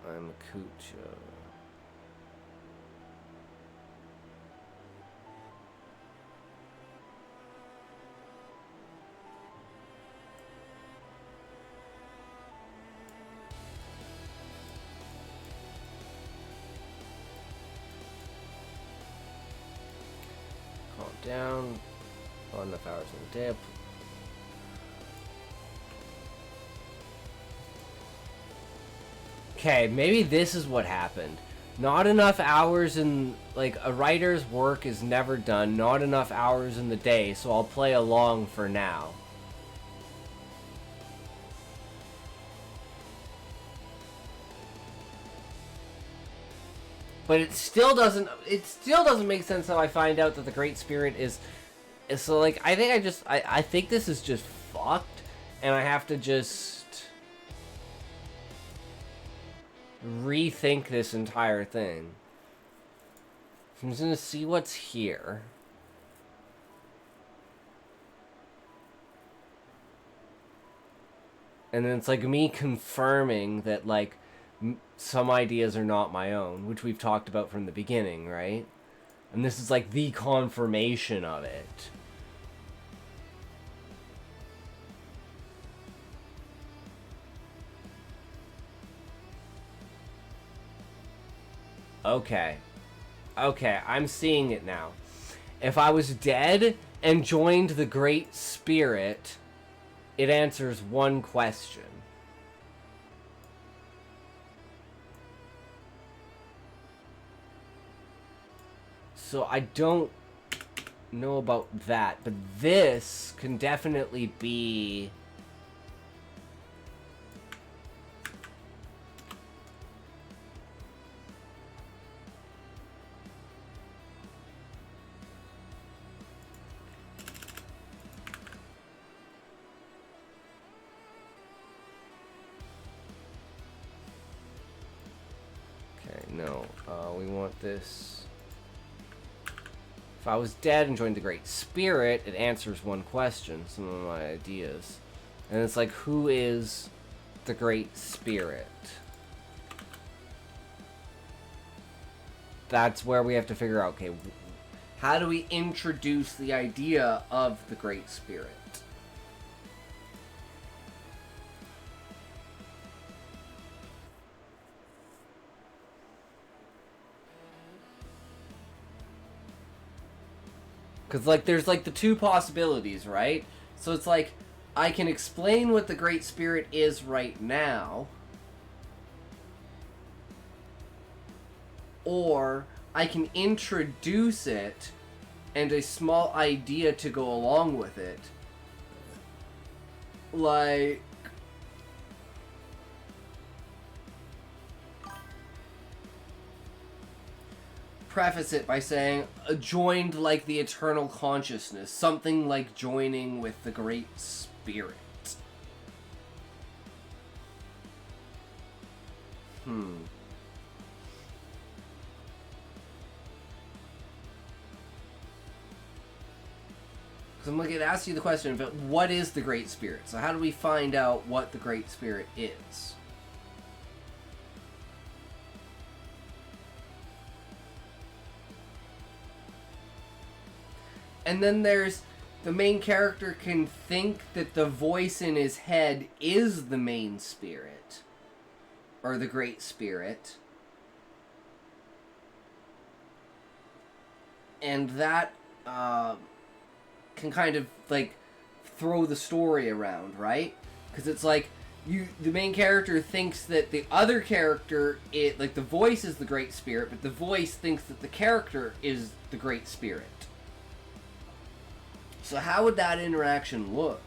I'm a Kucha. Calm down. On enough hours in the day. Okay, maybe this is what happened. Not enough hours in, like, a writer's work is never done. Not enough hours in the day, so I'll play along for now. But it still doesn't make sense how I find out that the Great Spirit is so, like, I think this is just fucked, and I have to just rethink this entire thing. I'm just gonna see what's here. And then it's like me confirming that, like, some ideas are not my own, which we've talked about from the beginning, right? And this is like the confirmation of it. Okay. Okay, I'm seeing it now. If I was dead and joined the Great Spirit, it answers one question. So I don't know about that, but this can definitely be... Okay, no. We want this... If I was dead and joined the Great Spirit, it answers one question, some of my ideas. And it's like, who is the Great Spirit? That's where we have to figure out, okay, how do we introduce the idea of the Great Spirit? Because, like, there's, like, the two possibilities, right? So it's like, I can explain what the Great Spirit is right now, or I can introduce it and a small idea to go along with it. Like... preface it by saying, joined like the eternal consciousness. Something like joining with the Great Spirit. Because I'm like, it asks you the question about what is the Great Spirit? So how do we find out what the Great Spirit is? And then there's the main character can think that the voice in his head is the main spirit. Or the Great Spirit. And that can kind of, like, throw the story around, right? Because it's like, the main character thinks that the other character, like, the voice is the Great Spirit, but the voice thinks that the character is the Great Spirit. So how would that interaction look?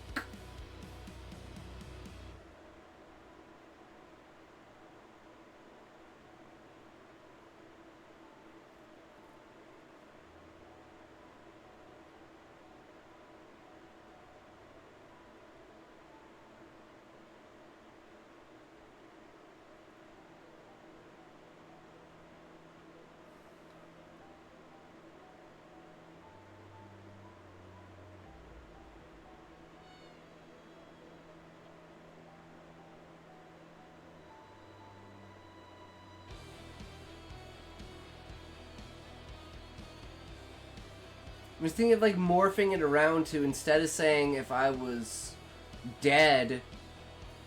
I was thinking of, like, morphing it around to, instead of saying if I was dead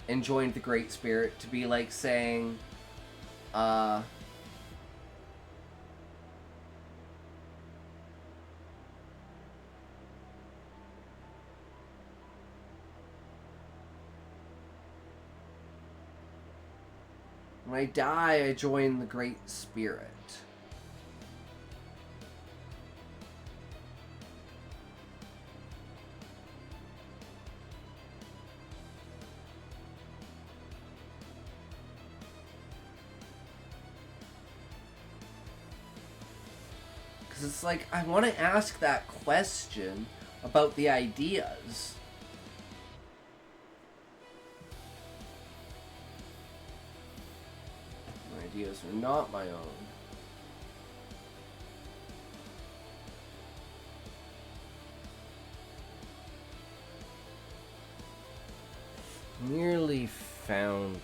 and joined the Great Spirit, to be like saying, When I die, I join the Great Spirit. Because it's like, I want to ask that question about the ideas. My ideas are not my own. Nearly found them.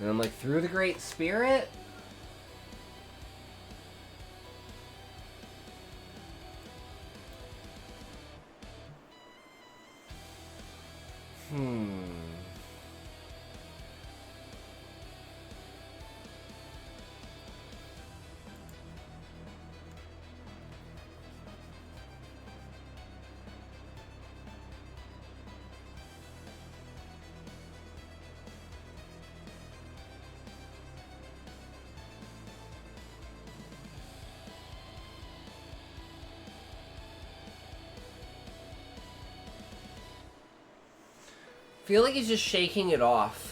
And I'm like, through the Great Spirit? I feel like he's just shaking it off.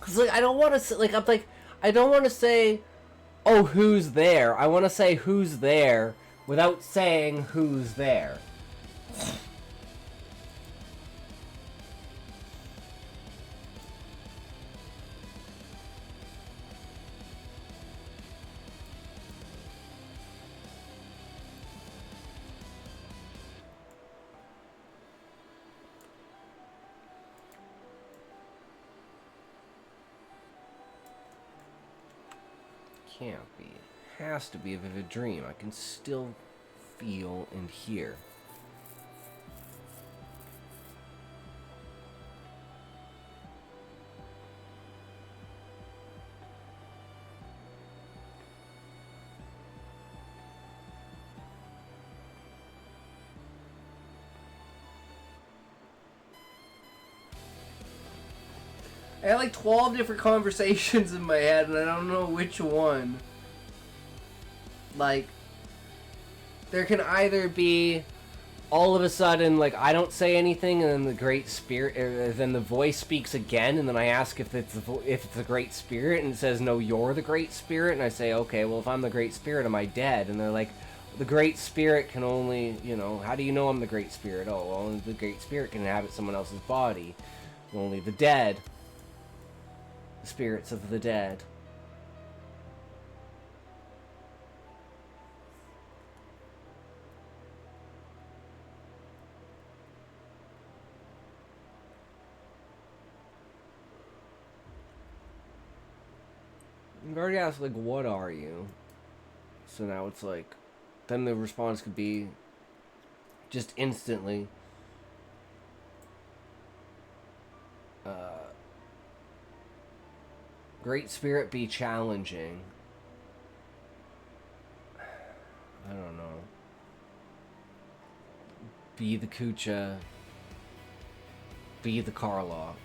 Cause like I don't want to like I'm like I don't want to say, oh, who's there. I want to say who's there without saying who's there. Can't be. It has to be a vivid dream. I can still feel and hear. I had like 12 different conversations in my head and I don't know which one. Like, there can either be all of a sudden, like, I don't say anything and then the Great Spirit, then the voice speaks again and then I ask if it's the Great Spirit and it says, no, you're the Great Spirit. And I say, okay, well, if I'm the Great Spirit, am I dead? And they're like, the Great Spirit can only, you know, how do you know I'm the Great Spirit? Oh, well, only the Great Spirit can inhabit someone else's body. Only the dead. The spirits of the dead. You've already asked, like, what are you? So now it's like, then the response could be just instantly, Great Spirit be challenging. I don't know. Be the Kucha. Be the Karlok.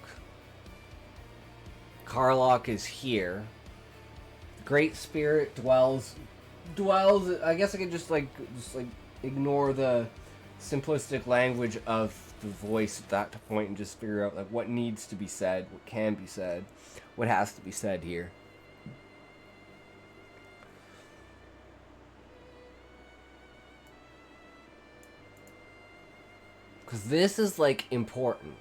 Karlok is here. Great Spirit dwells. I guess I could just ignore the simplistic language of the voice at that point and just figure out like what needs to be said, what can be said, what has to be said here. Because this is like important.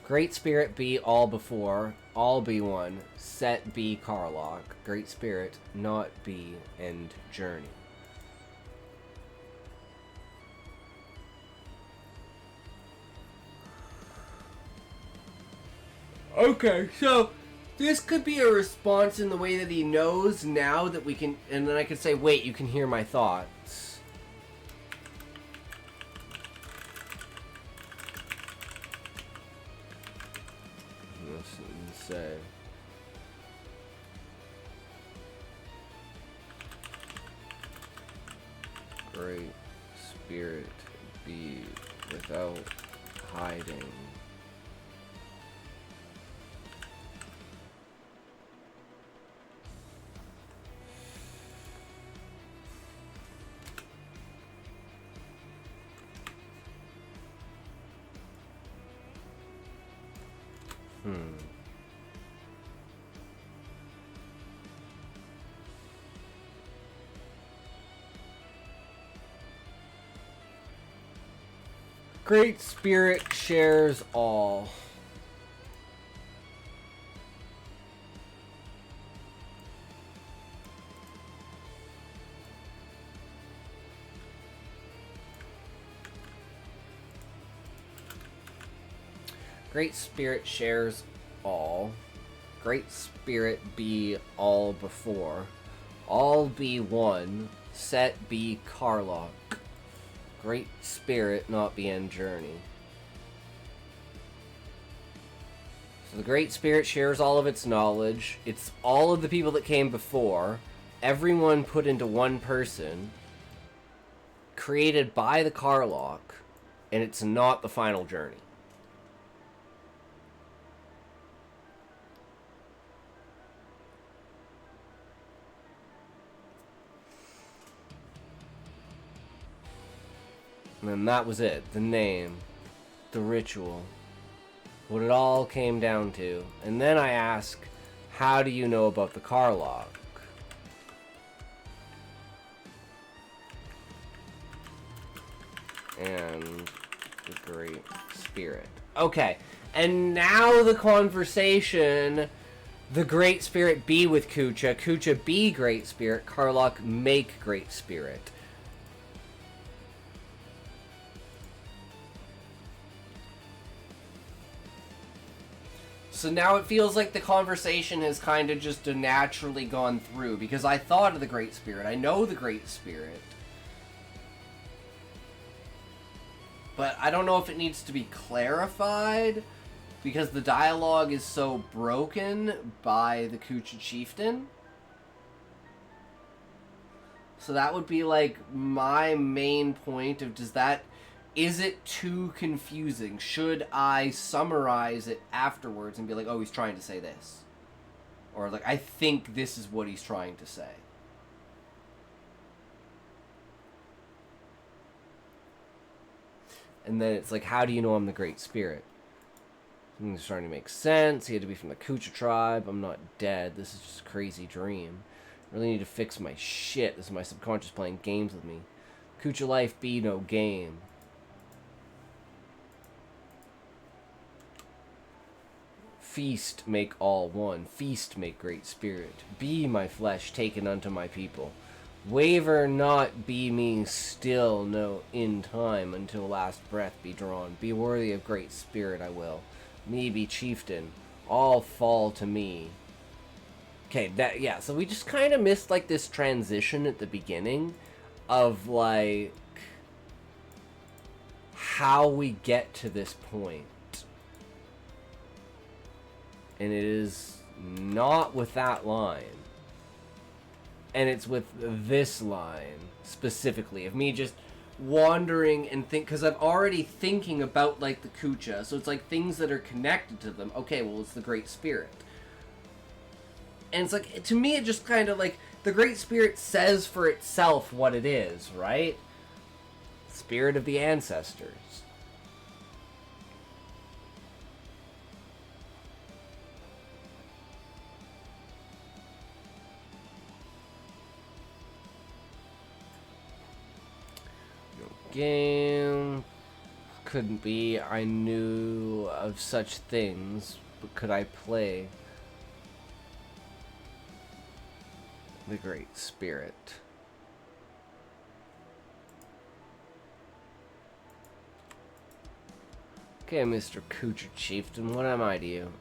Great Spirit be all before, all be one, set be Karlok, Great Spirit not be end journey. Okay, so this could be a response in the way that he knows now that we can, and then I could say, wait, you can hear my thoughts. Let's say. Great spirit be without hiding. Great Spirit shares all. Great Spirit shares all. Great Spirit be all before. All be one. Set be Carlock. Great Spirit not be end journey. So the Great Spirit shares all of its knowledge. It's all of the people that came before. Everyone put into one person. Created by the Carlock. And it's not the final journey. And then that was it. The name. The ritual. What it all came down to. And then I ask, how do you know about the Carlock? And the Great Spirit. Okay. And now the conversation. The Great Spirit be with Kucha. Kucha be Great Spirit. Carlock make Great Spirit. So now it feels like the conversation has kind of just naturally gone through, because I thought of the Great Spirit. I know the Great Spirit. But I don't know if it needs to be clarified, because the dialogue is so broken by the Kucha Chieftain. So that would be like my main point of, is it too confusing? Should I summarize it afterwards and be like, oh, he's trying to say this? Or like, I think this is what he's trying to say. And then it's like, how do you know I'm the Great Spirit? Something's starting to make sense. He had to be from the Kucha tribe. I'm not dead. This is just a crazy dream. I really need to fix my shit. This is my subconscious playing games with me. Kucha life be no game. Feast make all one. Feast make Great Spirit. Be my flesh taken unto my people. Waver not, be me still, no in time until last breath be drawn. Be worthy of Great Spirit I will. Me be chieftain. All fall to me. Okay, yeah, so we just kind of missed like this transition at the beginning of like how we get to this point. And it is not with that line. And it's with this line specifically of me just wandering and because I'm already thinking about like the Kucha, so it's like things that are connected to them. Okay, well, it's the Great Spirit. And it's like, to me, it just kind of like the Great Spirit says for itself what it is, right? Spirit of the ancestors. Game couldn't be. I knew of such things, but could I play the Great Spirit? Okay, Mr. Kucha Chieftain, what am I to you?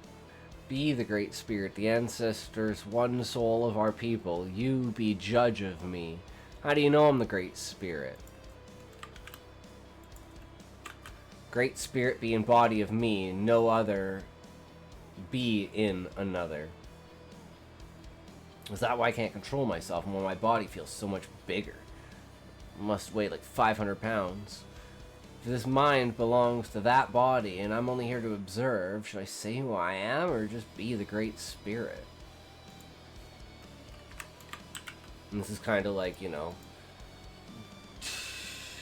Be the Great Spirit, the ancestors, one soul of our people. You be judge of me. How do you know I'm the Great Spirit? Great Spirit be in body of me, no other be in another. Is that why I can't control myself and why my body feels so much bigger? I must weigh like 500 pounds. If this mind belongs to that body and I'm only here to observe, should I say who I am or just be the Great Spirit? And this is kind of like, you know,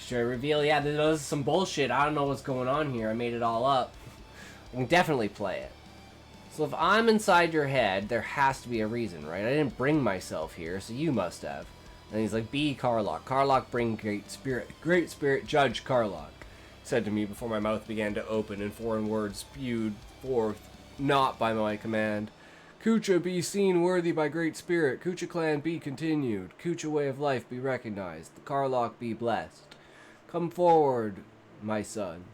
should I reveal? Yeah, this is some bullshit. I don't know what's going on here. I made it all up. I can definitely play it. So if I'm inside your head, there has to be a reason, right? I didn't bring myself here, so you must have. And he's like, be Karlach. Karlach, bring Great Spirit. Great Spirit, judge Karlach. Said to me before my mouth began to open and foreign words spewed forth, not by my command. Kucha be seen worthy by Great Spirit. Kucha clan be continued. Kucha way of life be recognized. The Karlach be blessed. Come forward, my son.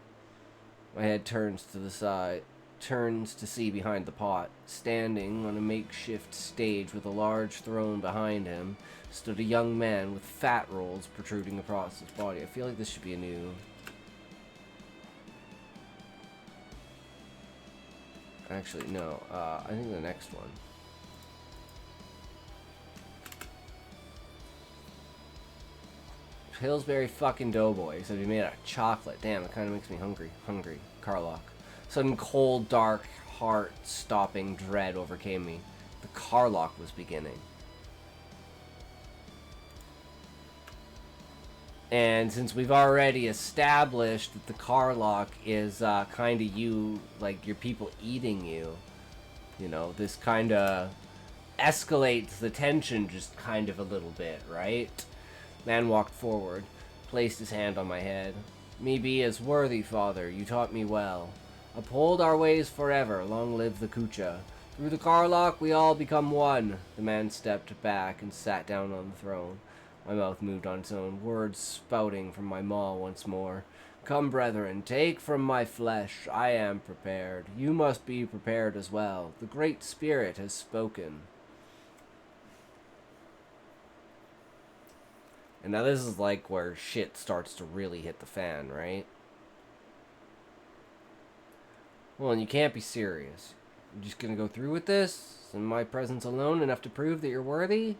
My head turns to the side, turns to see behind the pot. Standing on a makeshift stage with a large throne behind him stood a young man with fat rolls protruding across his body. I feel like this should be a new... Actually, no. I think the next one. Pillsbury fucking Doughboy, except he made out of chocolate. Damn, it kind of makes me hungry. Hungry. Karlach. Sudden cold, dark, heart-stopping dread overcame me. The Karlach was beginning. And since we've already established that the Karlach is kind of you, like your people eating you, you know, this kind of escalates the tension just kind of a little bit, right? Man walked forward, placed his hand on my head. Me be as worthy, father, you taught me well. Uphold our ways forever, long live the Kucha. Through the Karlach we all become one. The man stepped back and sat down on the throne. My mouth moved on its own, words spouting from my maw once more. Come, brethren, take from my flesh, I am prepared. You must be prepared as well. The Great Spirit has spoken. And now this is like where shit starts to really hit the fan, right? Well, and you can't be serious. You're just gonna go through with this? In my presence alone enough to prove that you're worthy?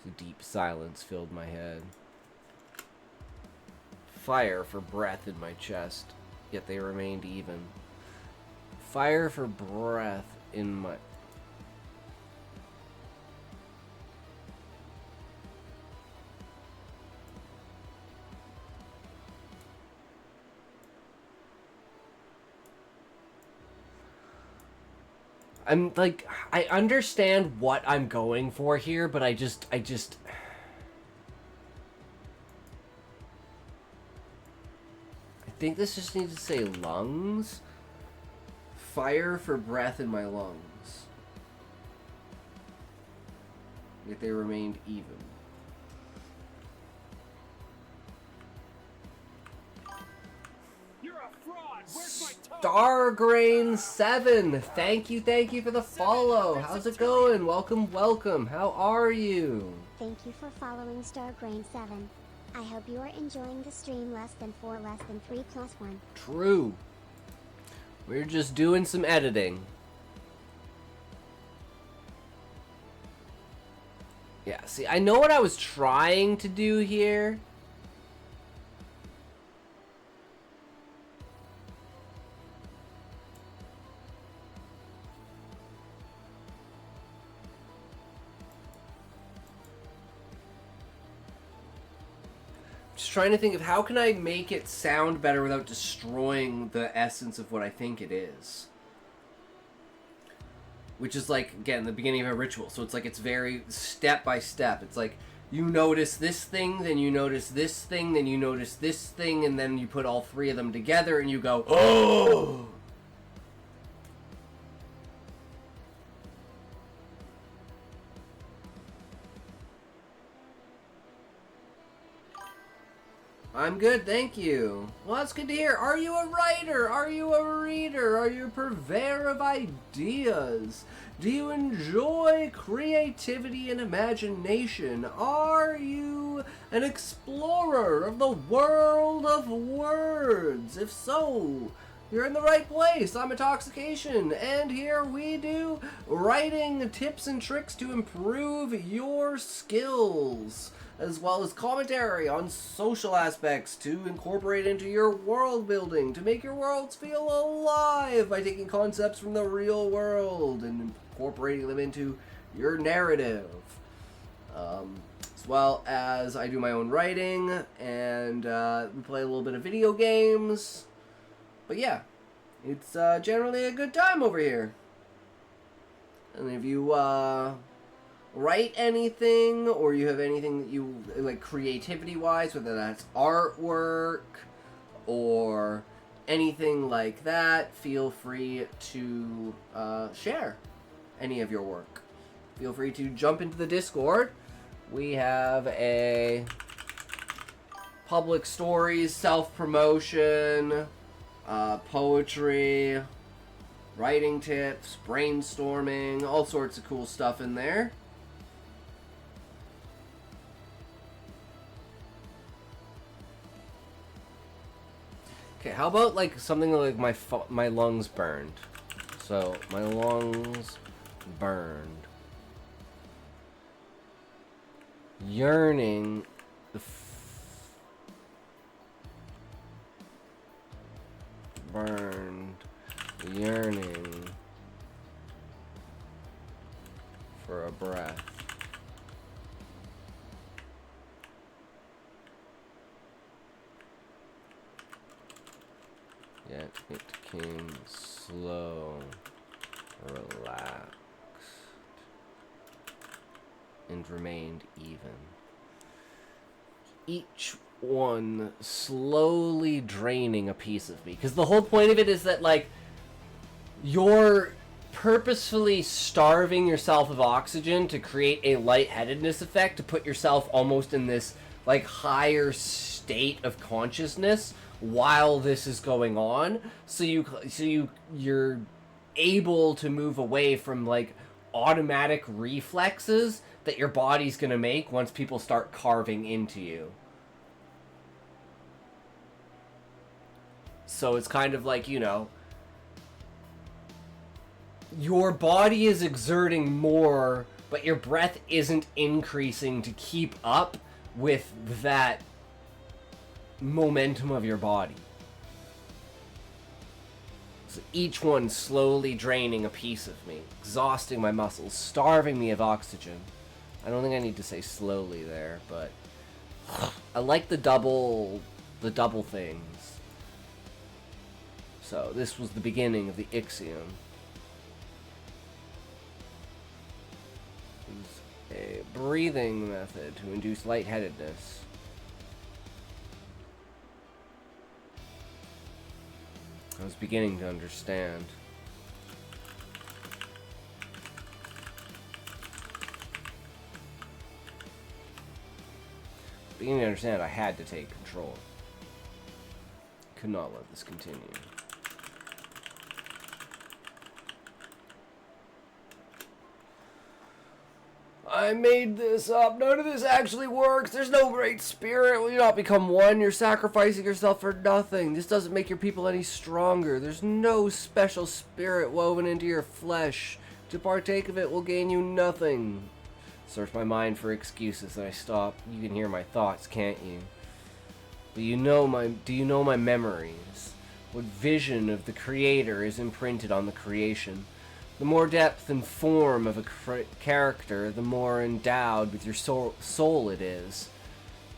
A deep silence filled my head. Fire for breath in my chest, yet they remained even. Fire for breath in my... I'm like, I understand what I'm going for here, but I just... I think this just needs to say lungs. Fire for breath in my lungs. Yet they remained even. Stargrain7, thank you for the follow. How's it going? Welcome. How are you? Thank you for following Stargrain7. I hope you are enjoying the stream. Less than 4, less than 3 plus 1. True. We're just doing some editing. Yeah, see, I know what I was trying to do here. Just trying to think of how can I make it sound better without destroying the essence of what I think it is. Which is like, again, the beginning of a ritual. So it's like, it's very step by step. It's like, you notice this thing, then you notice this thing, then you notice this thing, and then you put all three of them together and you go, oh! I'm good, thank you. Well, that's good to hear. Are you a writer? Are you a reader? Are you a purveyor of ideas? Do you enjoy creativity and imagination? Are you an explorer of the world of words? If so, you're in the right place. I'm Intoxication, and here we do writing tips and tricks to improve your skills, as well as commentary on social aspects to incorporate into your world building, to make your worlds feel alive by taking concepts from the real world and incorporating them into your narrative. As well as I do my own writing, and we play a little bit of video games. But yeah, it's generally a good time over here. And if you write anything, or you have anything that you like creativity wise, whether that's artwork or anything like that, feel free to share any of your work. Feel free to jump into the Discord. We have a public stories, self-promotion, poetry, writing tips, brainstorming, all sorts of cool stuff in there. Okay, how about like something like my lungs burned? So, my lungs burned. Yearning. Burned. Yearning. For a breath. Yet it came slow, relaxed, and remained even. Each one slowly draining a piece of me. Because the whole point of it is that, like, you're purposefully starving yourself of oxygen to create a lightheadedness effect, to put yourself almost in this, like, higher state of consciousness while this is going on, so you're able to move away from like automatic reflexes that your body's gonna make once people start carving into you. So it's kind of like, you know, your body is exerting more, but your breath isn't increasing to keep up with that momentum of your body. So each one slowly draining a piece of me, exhausting my muscles, starving me of oxygen. I don't think I need to say slowly there, but I like the double things. So this was the beginning of the Ixiom. It was a breathing method to induce lightheadedness. I was beginning to understand. Beginning to understand I had to take control. Could not let this continue. I made this up. None of this actually works. There's no great spirit. Will you not become one? You're sacrificing yourself for nothing. This doesn't make your people any stronger. There's no special spirit woven into your flesh. To partake of it will gain you nothing. Search my mind for excuses, and I stop. You can hear my thoughts, can't you? But do you know my memories? What vision of the Creator is imprinted on the creation? The more depth and form of a character, the more endowed with your soul it is.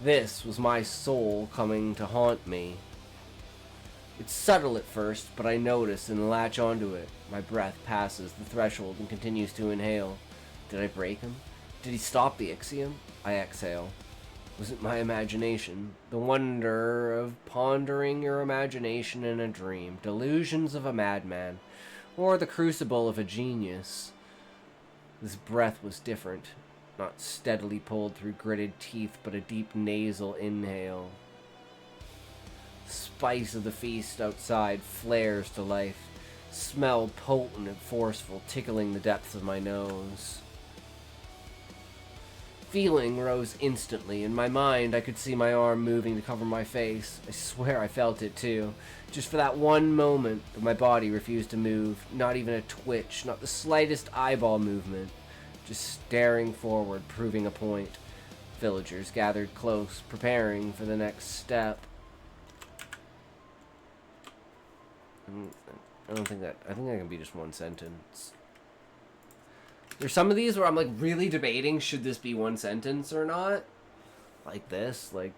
This was my soul coming to haunt me. It's subtle at first, but I notice and latch onto it. My breath passes the threshold and continues to inhale. Did I break him? Did he stop the Ixiom? I exhale. Was it my imagination? The wonder of pondering your imagination in a dream. Delusions of a madman. Or the crucible of a genius. This breath was different. Not steadily pulled through gritted teeth, but a deep nasal inhale. Spice of the feast outside flares to life. Smell potent and forceful, tickling the depths of my nose. Feeling rose instantly. In my mind, I could see my arm moving to cover my face. I swear I felt it too. Just for that one moment, but my body refused to move. Not even a twitch, not the slightest eyeball movement. Just staring forward, proving a point. Villagers gathered close, preparing for the next step. I think that can be just one sentence. There's some of these where I'm like really debating, should this be one sentence or not? Like this, like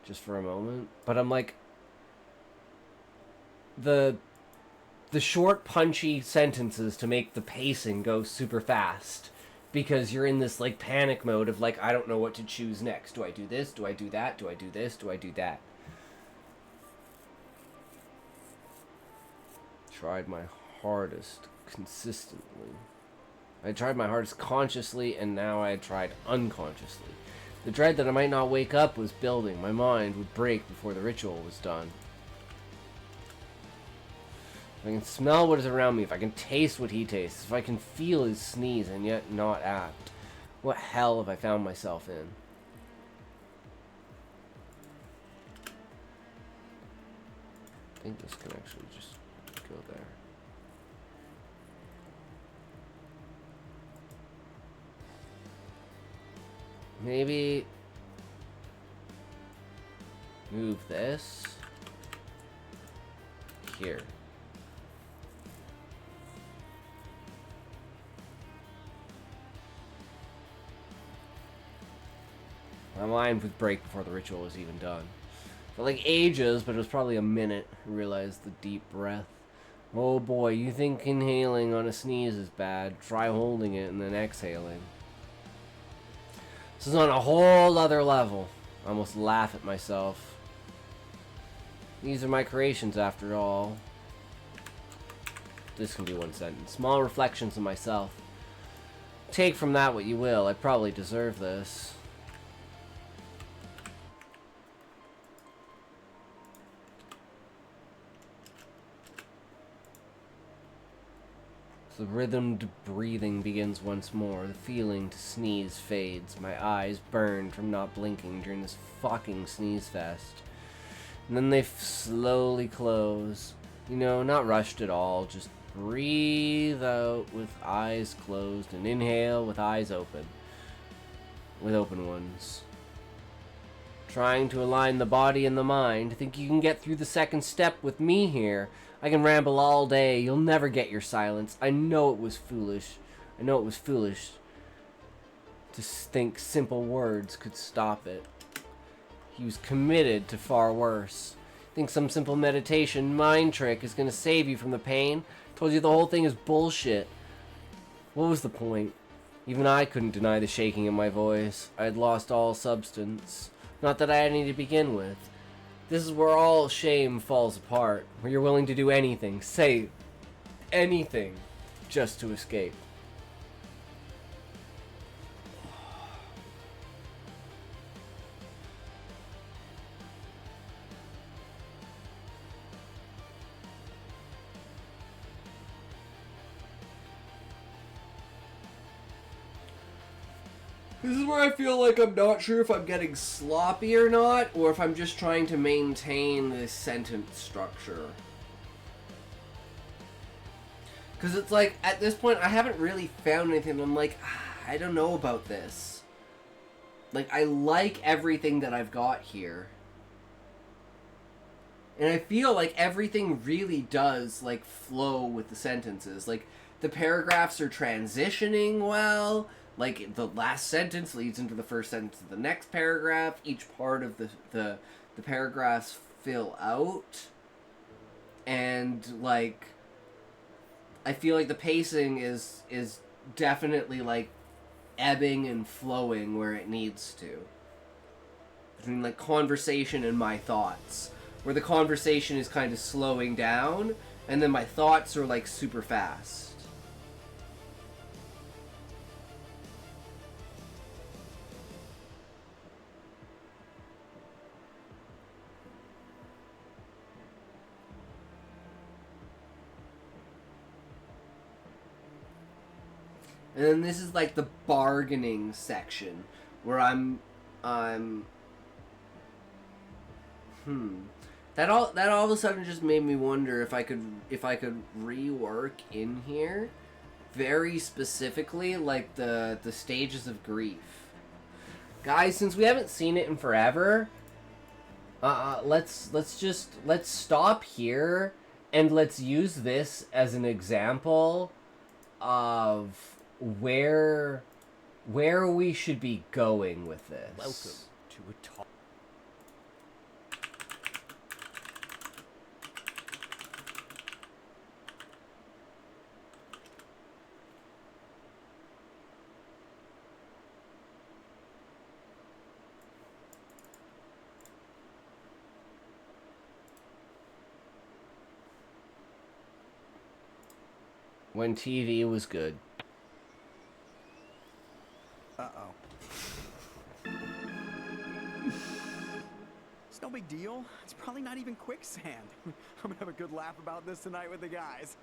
just for a moment. But I'm like, the short punchy sentences to make the pacing go super fast, because you're in this like panic mode of like, I don't know what to choose next. Do I do this? Do I do that? Do I do this? Do I do that? Tried my hardest consistently. I tried my hardest consciously, and now I had tried unconsciously. The dread that I might not wake up was building. My mind would break before the ritual was done. If I can smell what is around me, if I can taste what he tastes, if I can feel his sneeze and yet not act, what hell have I found myself in? I think this can actually just go there. Maybe move this here. My mind would break before the ritual was even done. Felt like ages, but it was probably a minute. I realized the deep breath. Oh boy, you think inhaling on a sneeze is bad? Try holding it and then exhaling. This is on a whole other level. I almost laugh at myself. These are my creations after all. This can be one sentence. Small reflections of myself. Take from that what you will. I probably deserve this. The rhythmed breathing begins once more. The feeling to sneeze fades. My eyes burn from not blinking during this fucking sneeze fest. And then they slowly close. You know, not rushed at all. Just breathe out with eyes closed and inhale with eyes open. With open ones. Trying to align the body and the mind. Think you can get through the second step with me here. I can ramble all day. You'll never get your silence. I know it was foolish. I know it was foolish to think simple words could stop it. He was committed to far worse. Think some simple meditation mind trick is going to save you from the pain? Told you the whole thing is bullshit. What was the point? Even I couldn't deny the shaking in my voice. I had lost all substance. Not that I had any to begin with. This is where all shame falls apart, where you're willing to do anything, say anything, just to escape. This is where I feel like I'm not sure if I'm getting sloppy or not, or if I'm just trying to maintain this sentence structure. Because it's like, at this point, I haven't really found anything. I'm like, I don't know about this. Like, I like everything that I've got here. And I feel like everything really does, like, flow with the sentences. Like, the paragraphs are transitioning well. Like, the last sentence leads into the first sentence of the next paragraph. Each part of the paragraphs fill out. And, like, I feel like the pacing is definitely, like, ebbing and flowing where it needs to. Between, like, conversation and my thoughts. Where the conversation is kind of slowing down, and then my thoughts are, like, super fast. And then this is like the bargaining section where I'm that all of a sudden just made me wonder if I could rework in here very specifically like the stages of grief. Guys, since we haven't seen it in forever, let's stop here and let's use this as an example of where we should be going with this. Welcome to a talk. When TV was good. Uh-oh. It's no big deal. It's probably not even quicksand. I'm gonna have a good laugh about this tonight with the guys.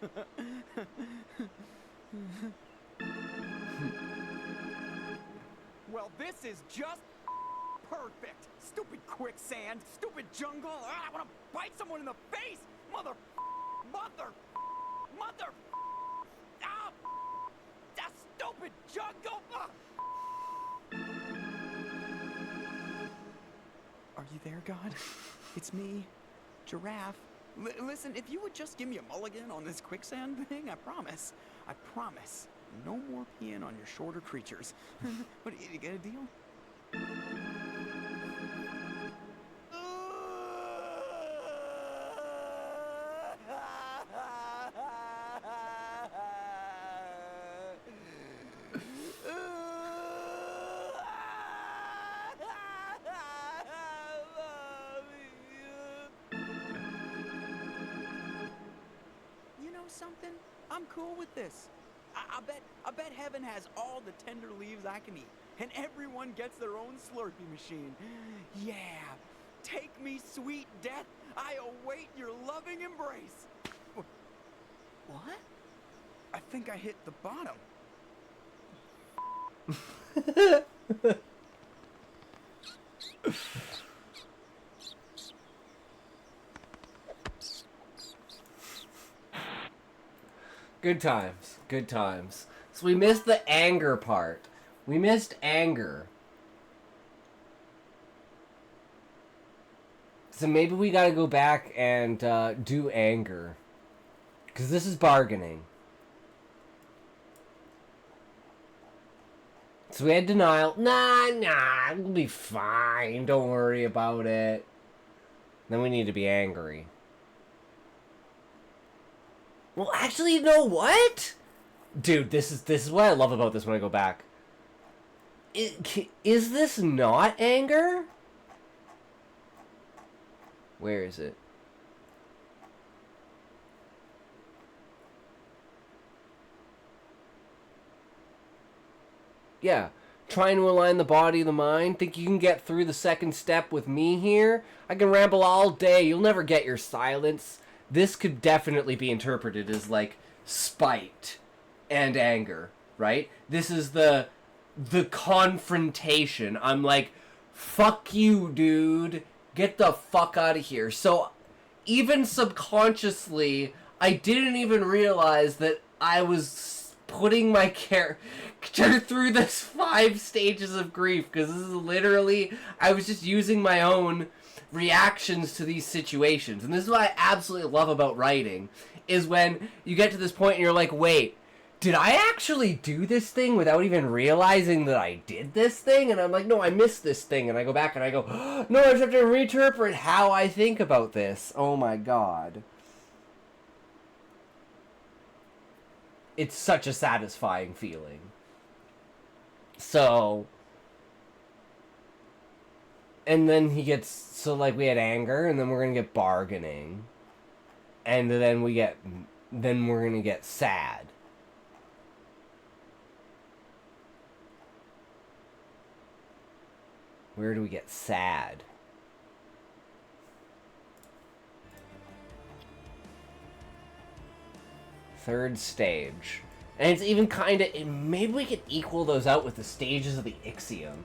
Well, this is just perfect. Stupid quicksand, stupid jungle. I wanna bite someone in the face. Mother. Ah! That stupid jungle. Ah! Are you there, God? It's me, Giraffe. Listen, if you would just give me a mulligan on this quicksand thing, I promise, no more peeing on your shorter creatures. What, you get a deal? You know something? I'm cool with this. I bet heaven has all the tender leaves I can eat, and everyone gets their own Slurpee machine. Yeah, take me, sweet death. I await your loving embrace. What? I think I hit the bottom. Good times. Good times. So we missed the anger part. We missed anger. So maybe we gotta go back and do anger. Because this is bargaining. So we had denial. Nah, we'll be fine. Don't worry about it. Then we need to be angry. Well, actually, you know what? Dude, this is what I love about this when I go back. Is this not anger? Where is it? Yeah. Trying to align the body and the mind. Think you can get through the second step with me here? I can ramble all day. You'll never get your silence. This could definitely be interpreted as like spite and anger, right? This is the confrontation. I'm like, fuck you, dude. Get the fuck out of here. So even subconsciously, I didn't even realize that I was putting my character through this 5 stages of grief, because this is literally, I was just using my own reactions to these situations. And this is what I absolutely love about writing, is when you get to this point and you're like, wait, did I actually do this thing without even realizing that I did this thing? And I'm like, no, I missed this thing. And I go back and I go, oh, no, I just have to reinterpret how I think about this. Oh my god. It's such a satisfying feeling. So, and then he gets, so like we had anger, and then we're gonna get bargaining, and then we're gonna get sad. Where do we get sad? Third stage. And it's even kind of... Maybe we could equal those out with the stages of the Ixiom.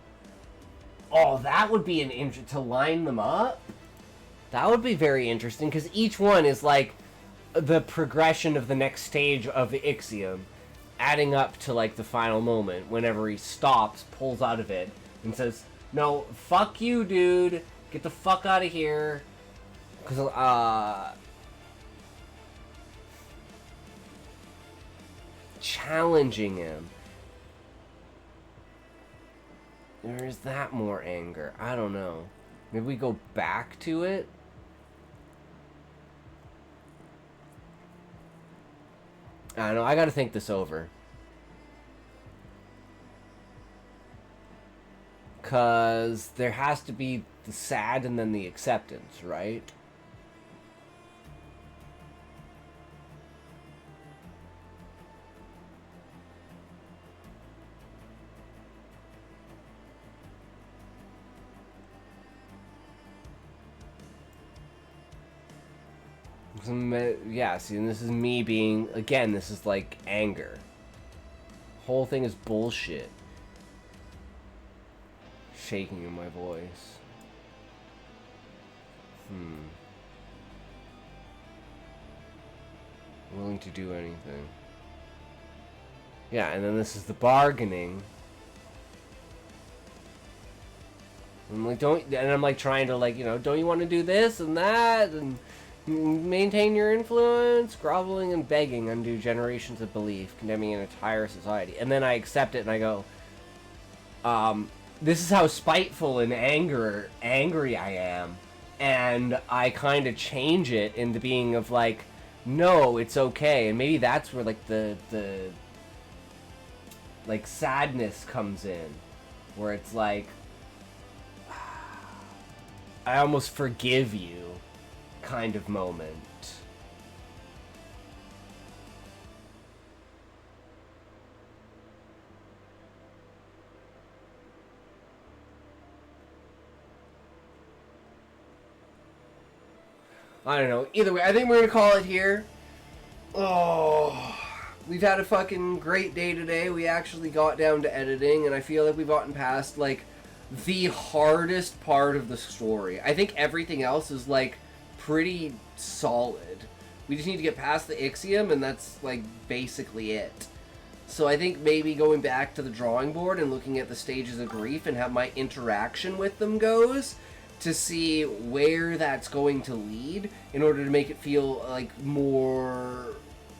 Oh, that would be an to line them up? That would be very interesting, because each one is like the progression of the next stage of the Ixiom, adding up to like the final moment whenever he stops, pulls out of it, and says, no, fuck you, dude. Get the fuck out of here. Because, challenging him. Or is that more anger? I don't know. Maybe we go back to it? I don't know. I gotta think this over. Because there has to be the sad and then the acceptance, right? Yeah, see, and this is me being, again, this is like anger. Whole thing is bullshit. Shaking in my voice. Willing to do anything. Yeah, and then this is the bargaining. I'm like, and I'm like trying to like, don't you want to do this and that and maintain your influence? Groveling and begging undo generations of belief, condemning an entire society. And then I accept it and I go, this is how spiteful and angry I am. And I kind of change it into being of like, no, it's okay. And maybe that's where like the like sadness comes in, where it's like, I almost forgive you kind of moment. I don't know. Either way, I think we're gonna call it here. Oh, we've had a fucking great day today. We actually got down to editing, and I feel like we've gotten past, like, the hardest part of the story. I think everything else is, like, pretty solid. We just need to get past the Ixiom, and that's, like, basically it. So I think maybe going back to the drawing board and looking at the stages of grief and how my interaction with them goes, to see where that's going to lead in order to make it feel like more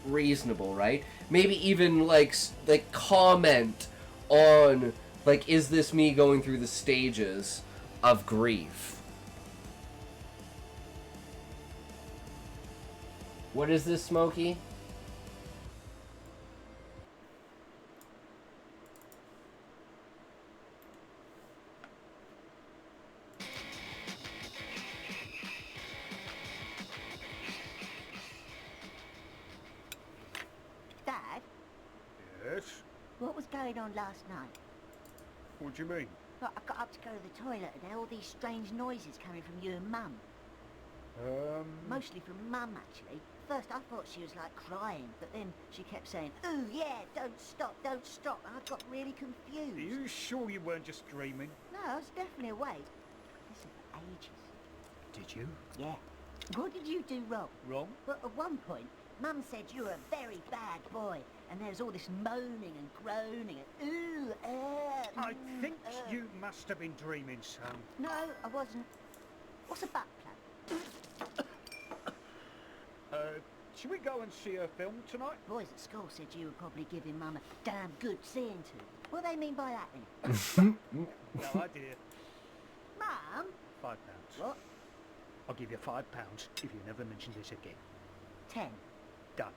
reasonable, right? Maybe even like comment on like, is this me going through the stages of grief? What is this, Smokey? Dad, Yes? what was going on last night? What do you mean? Well, I got up to go to the toilet and there were all these strange noises coming from you and Mum. Mostly from Mum, actually. First I thought she was like crying, but then she kept saying, "Ooh, yeah, don't stop, don't stop." And I got really confused. Are you sure you weren't just dreaming? No, I was definitely awake. Listen, for ages. Did you? Yeah. What did you do wrong? Wrong? Well, at one point, Mum said you were a very bad boy, and there was all this moaning and groaning and ooh, I think you must have been dreaming, son. No, I wasn't. What's a butt plug? Should we go and see a film tonight? Boys at school said you were probably giving Mum a damn good seeing to. What do they mean by that then? No idea. Mum? £5. What? I'll give you £5 if you never mention this again. 10. Done.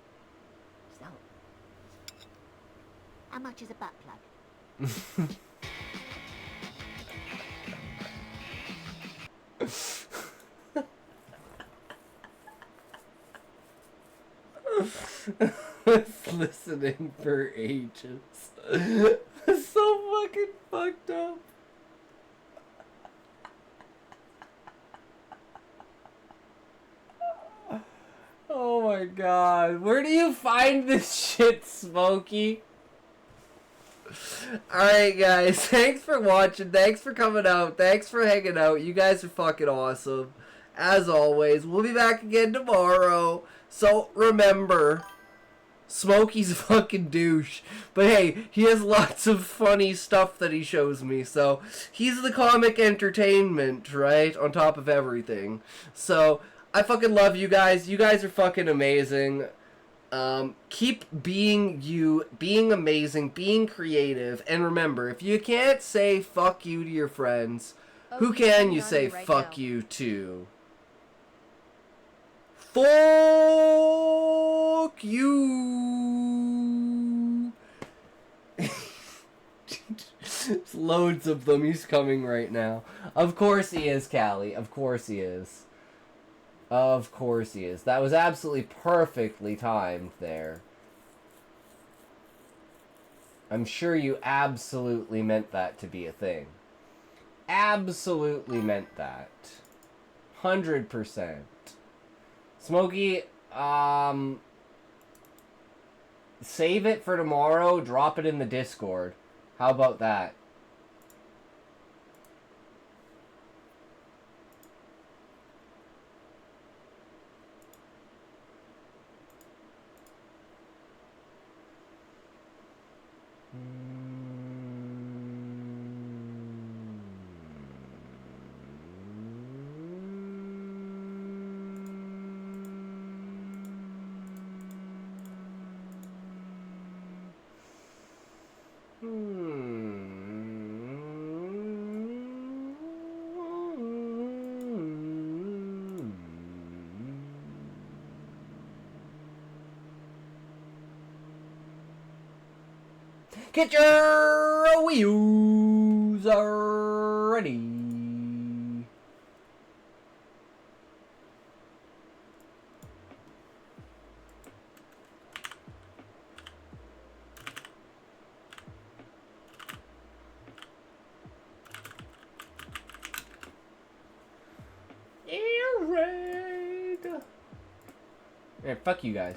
So, how much is a butt plug? Listening for ages. So fucking fucked up. Oh my god. Where do you find this shit, Smokey? Alright, guys. Thanks for watching. Thanks for coming out. Thanks for hanging out. You guys are fucking awesome. As always, we'll be back again tomorrow. So, remember, Smokey's a fucking douche. But hey, he has lots of funny stuff that he shows me. So, he's the comic entertainment, right? On top of everything. So, I fucking love you guys. You guys are fucking amazing. Keep being you, being amazing, being creative. And remember, if you can't say fuck you to your friends, who can you say fuck you to? Fuck you. There's loads of them. He's coming right now. Of course he is, Callie. Of course he is. Of course he is. That was absolutely perfectly timed there. I'm sure you absolutely meant that to be a thing. Absolutely meant that. 100%. Smokey, save it for tomorrow, drop it in the Discord. How about that? Get your Wii U's ready. Alright. Hey, fuck you guys.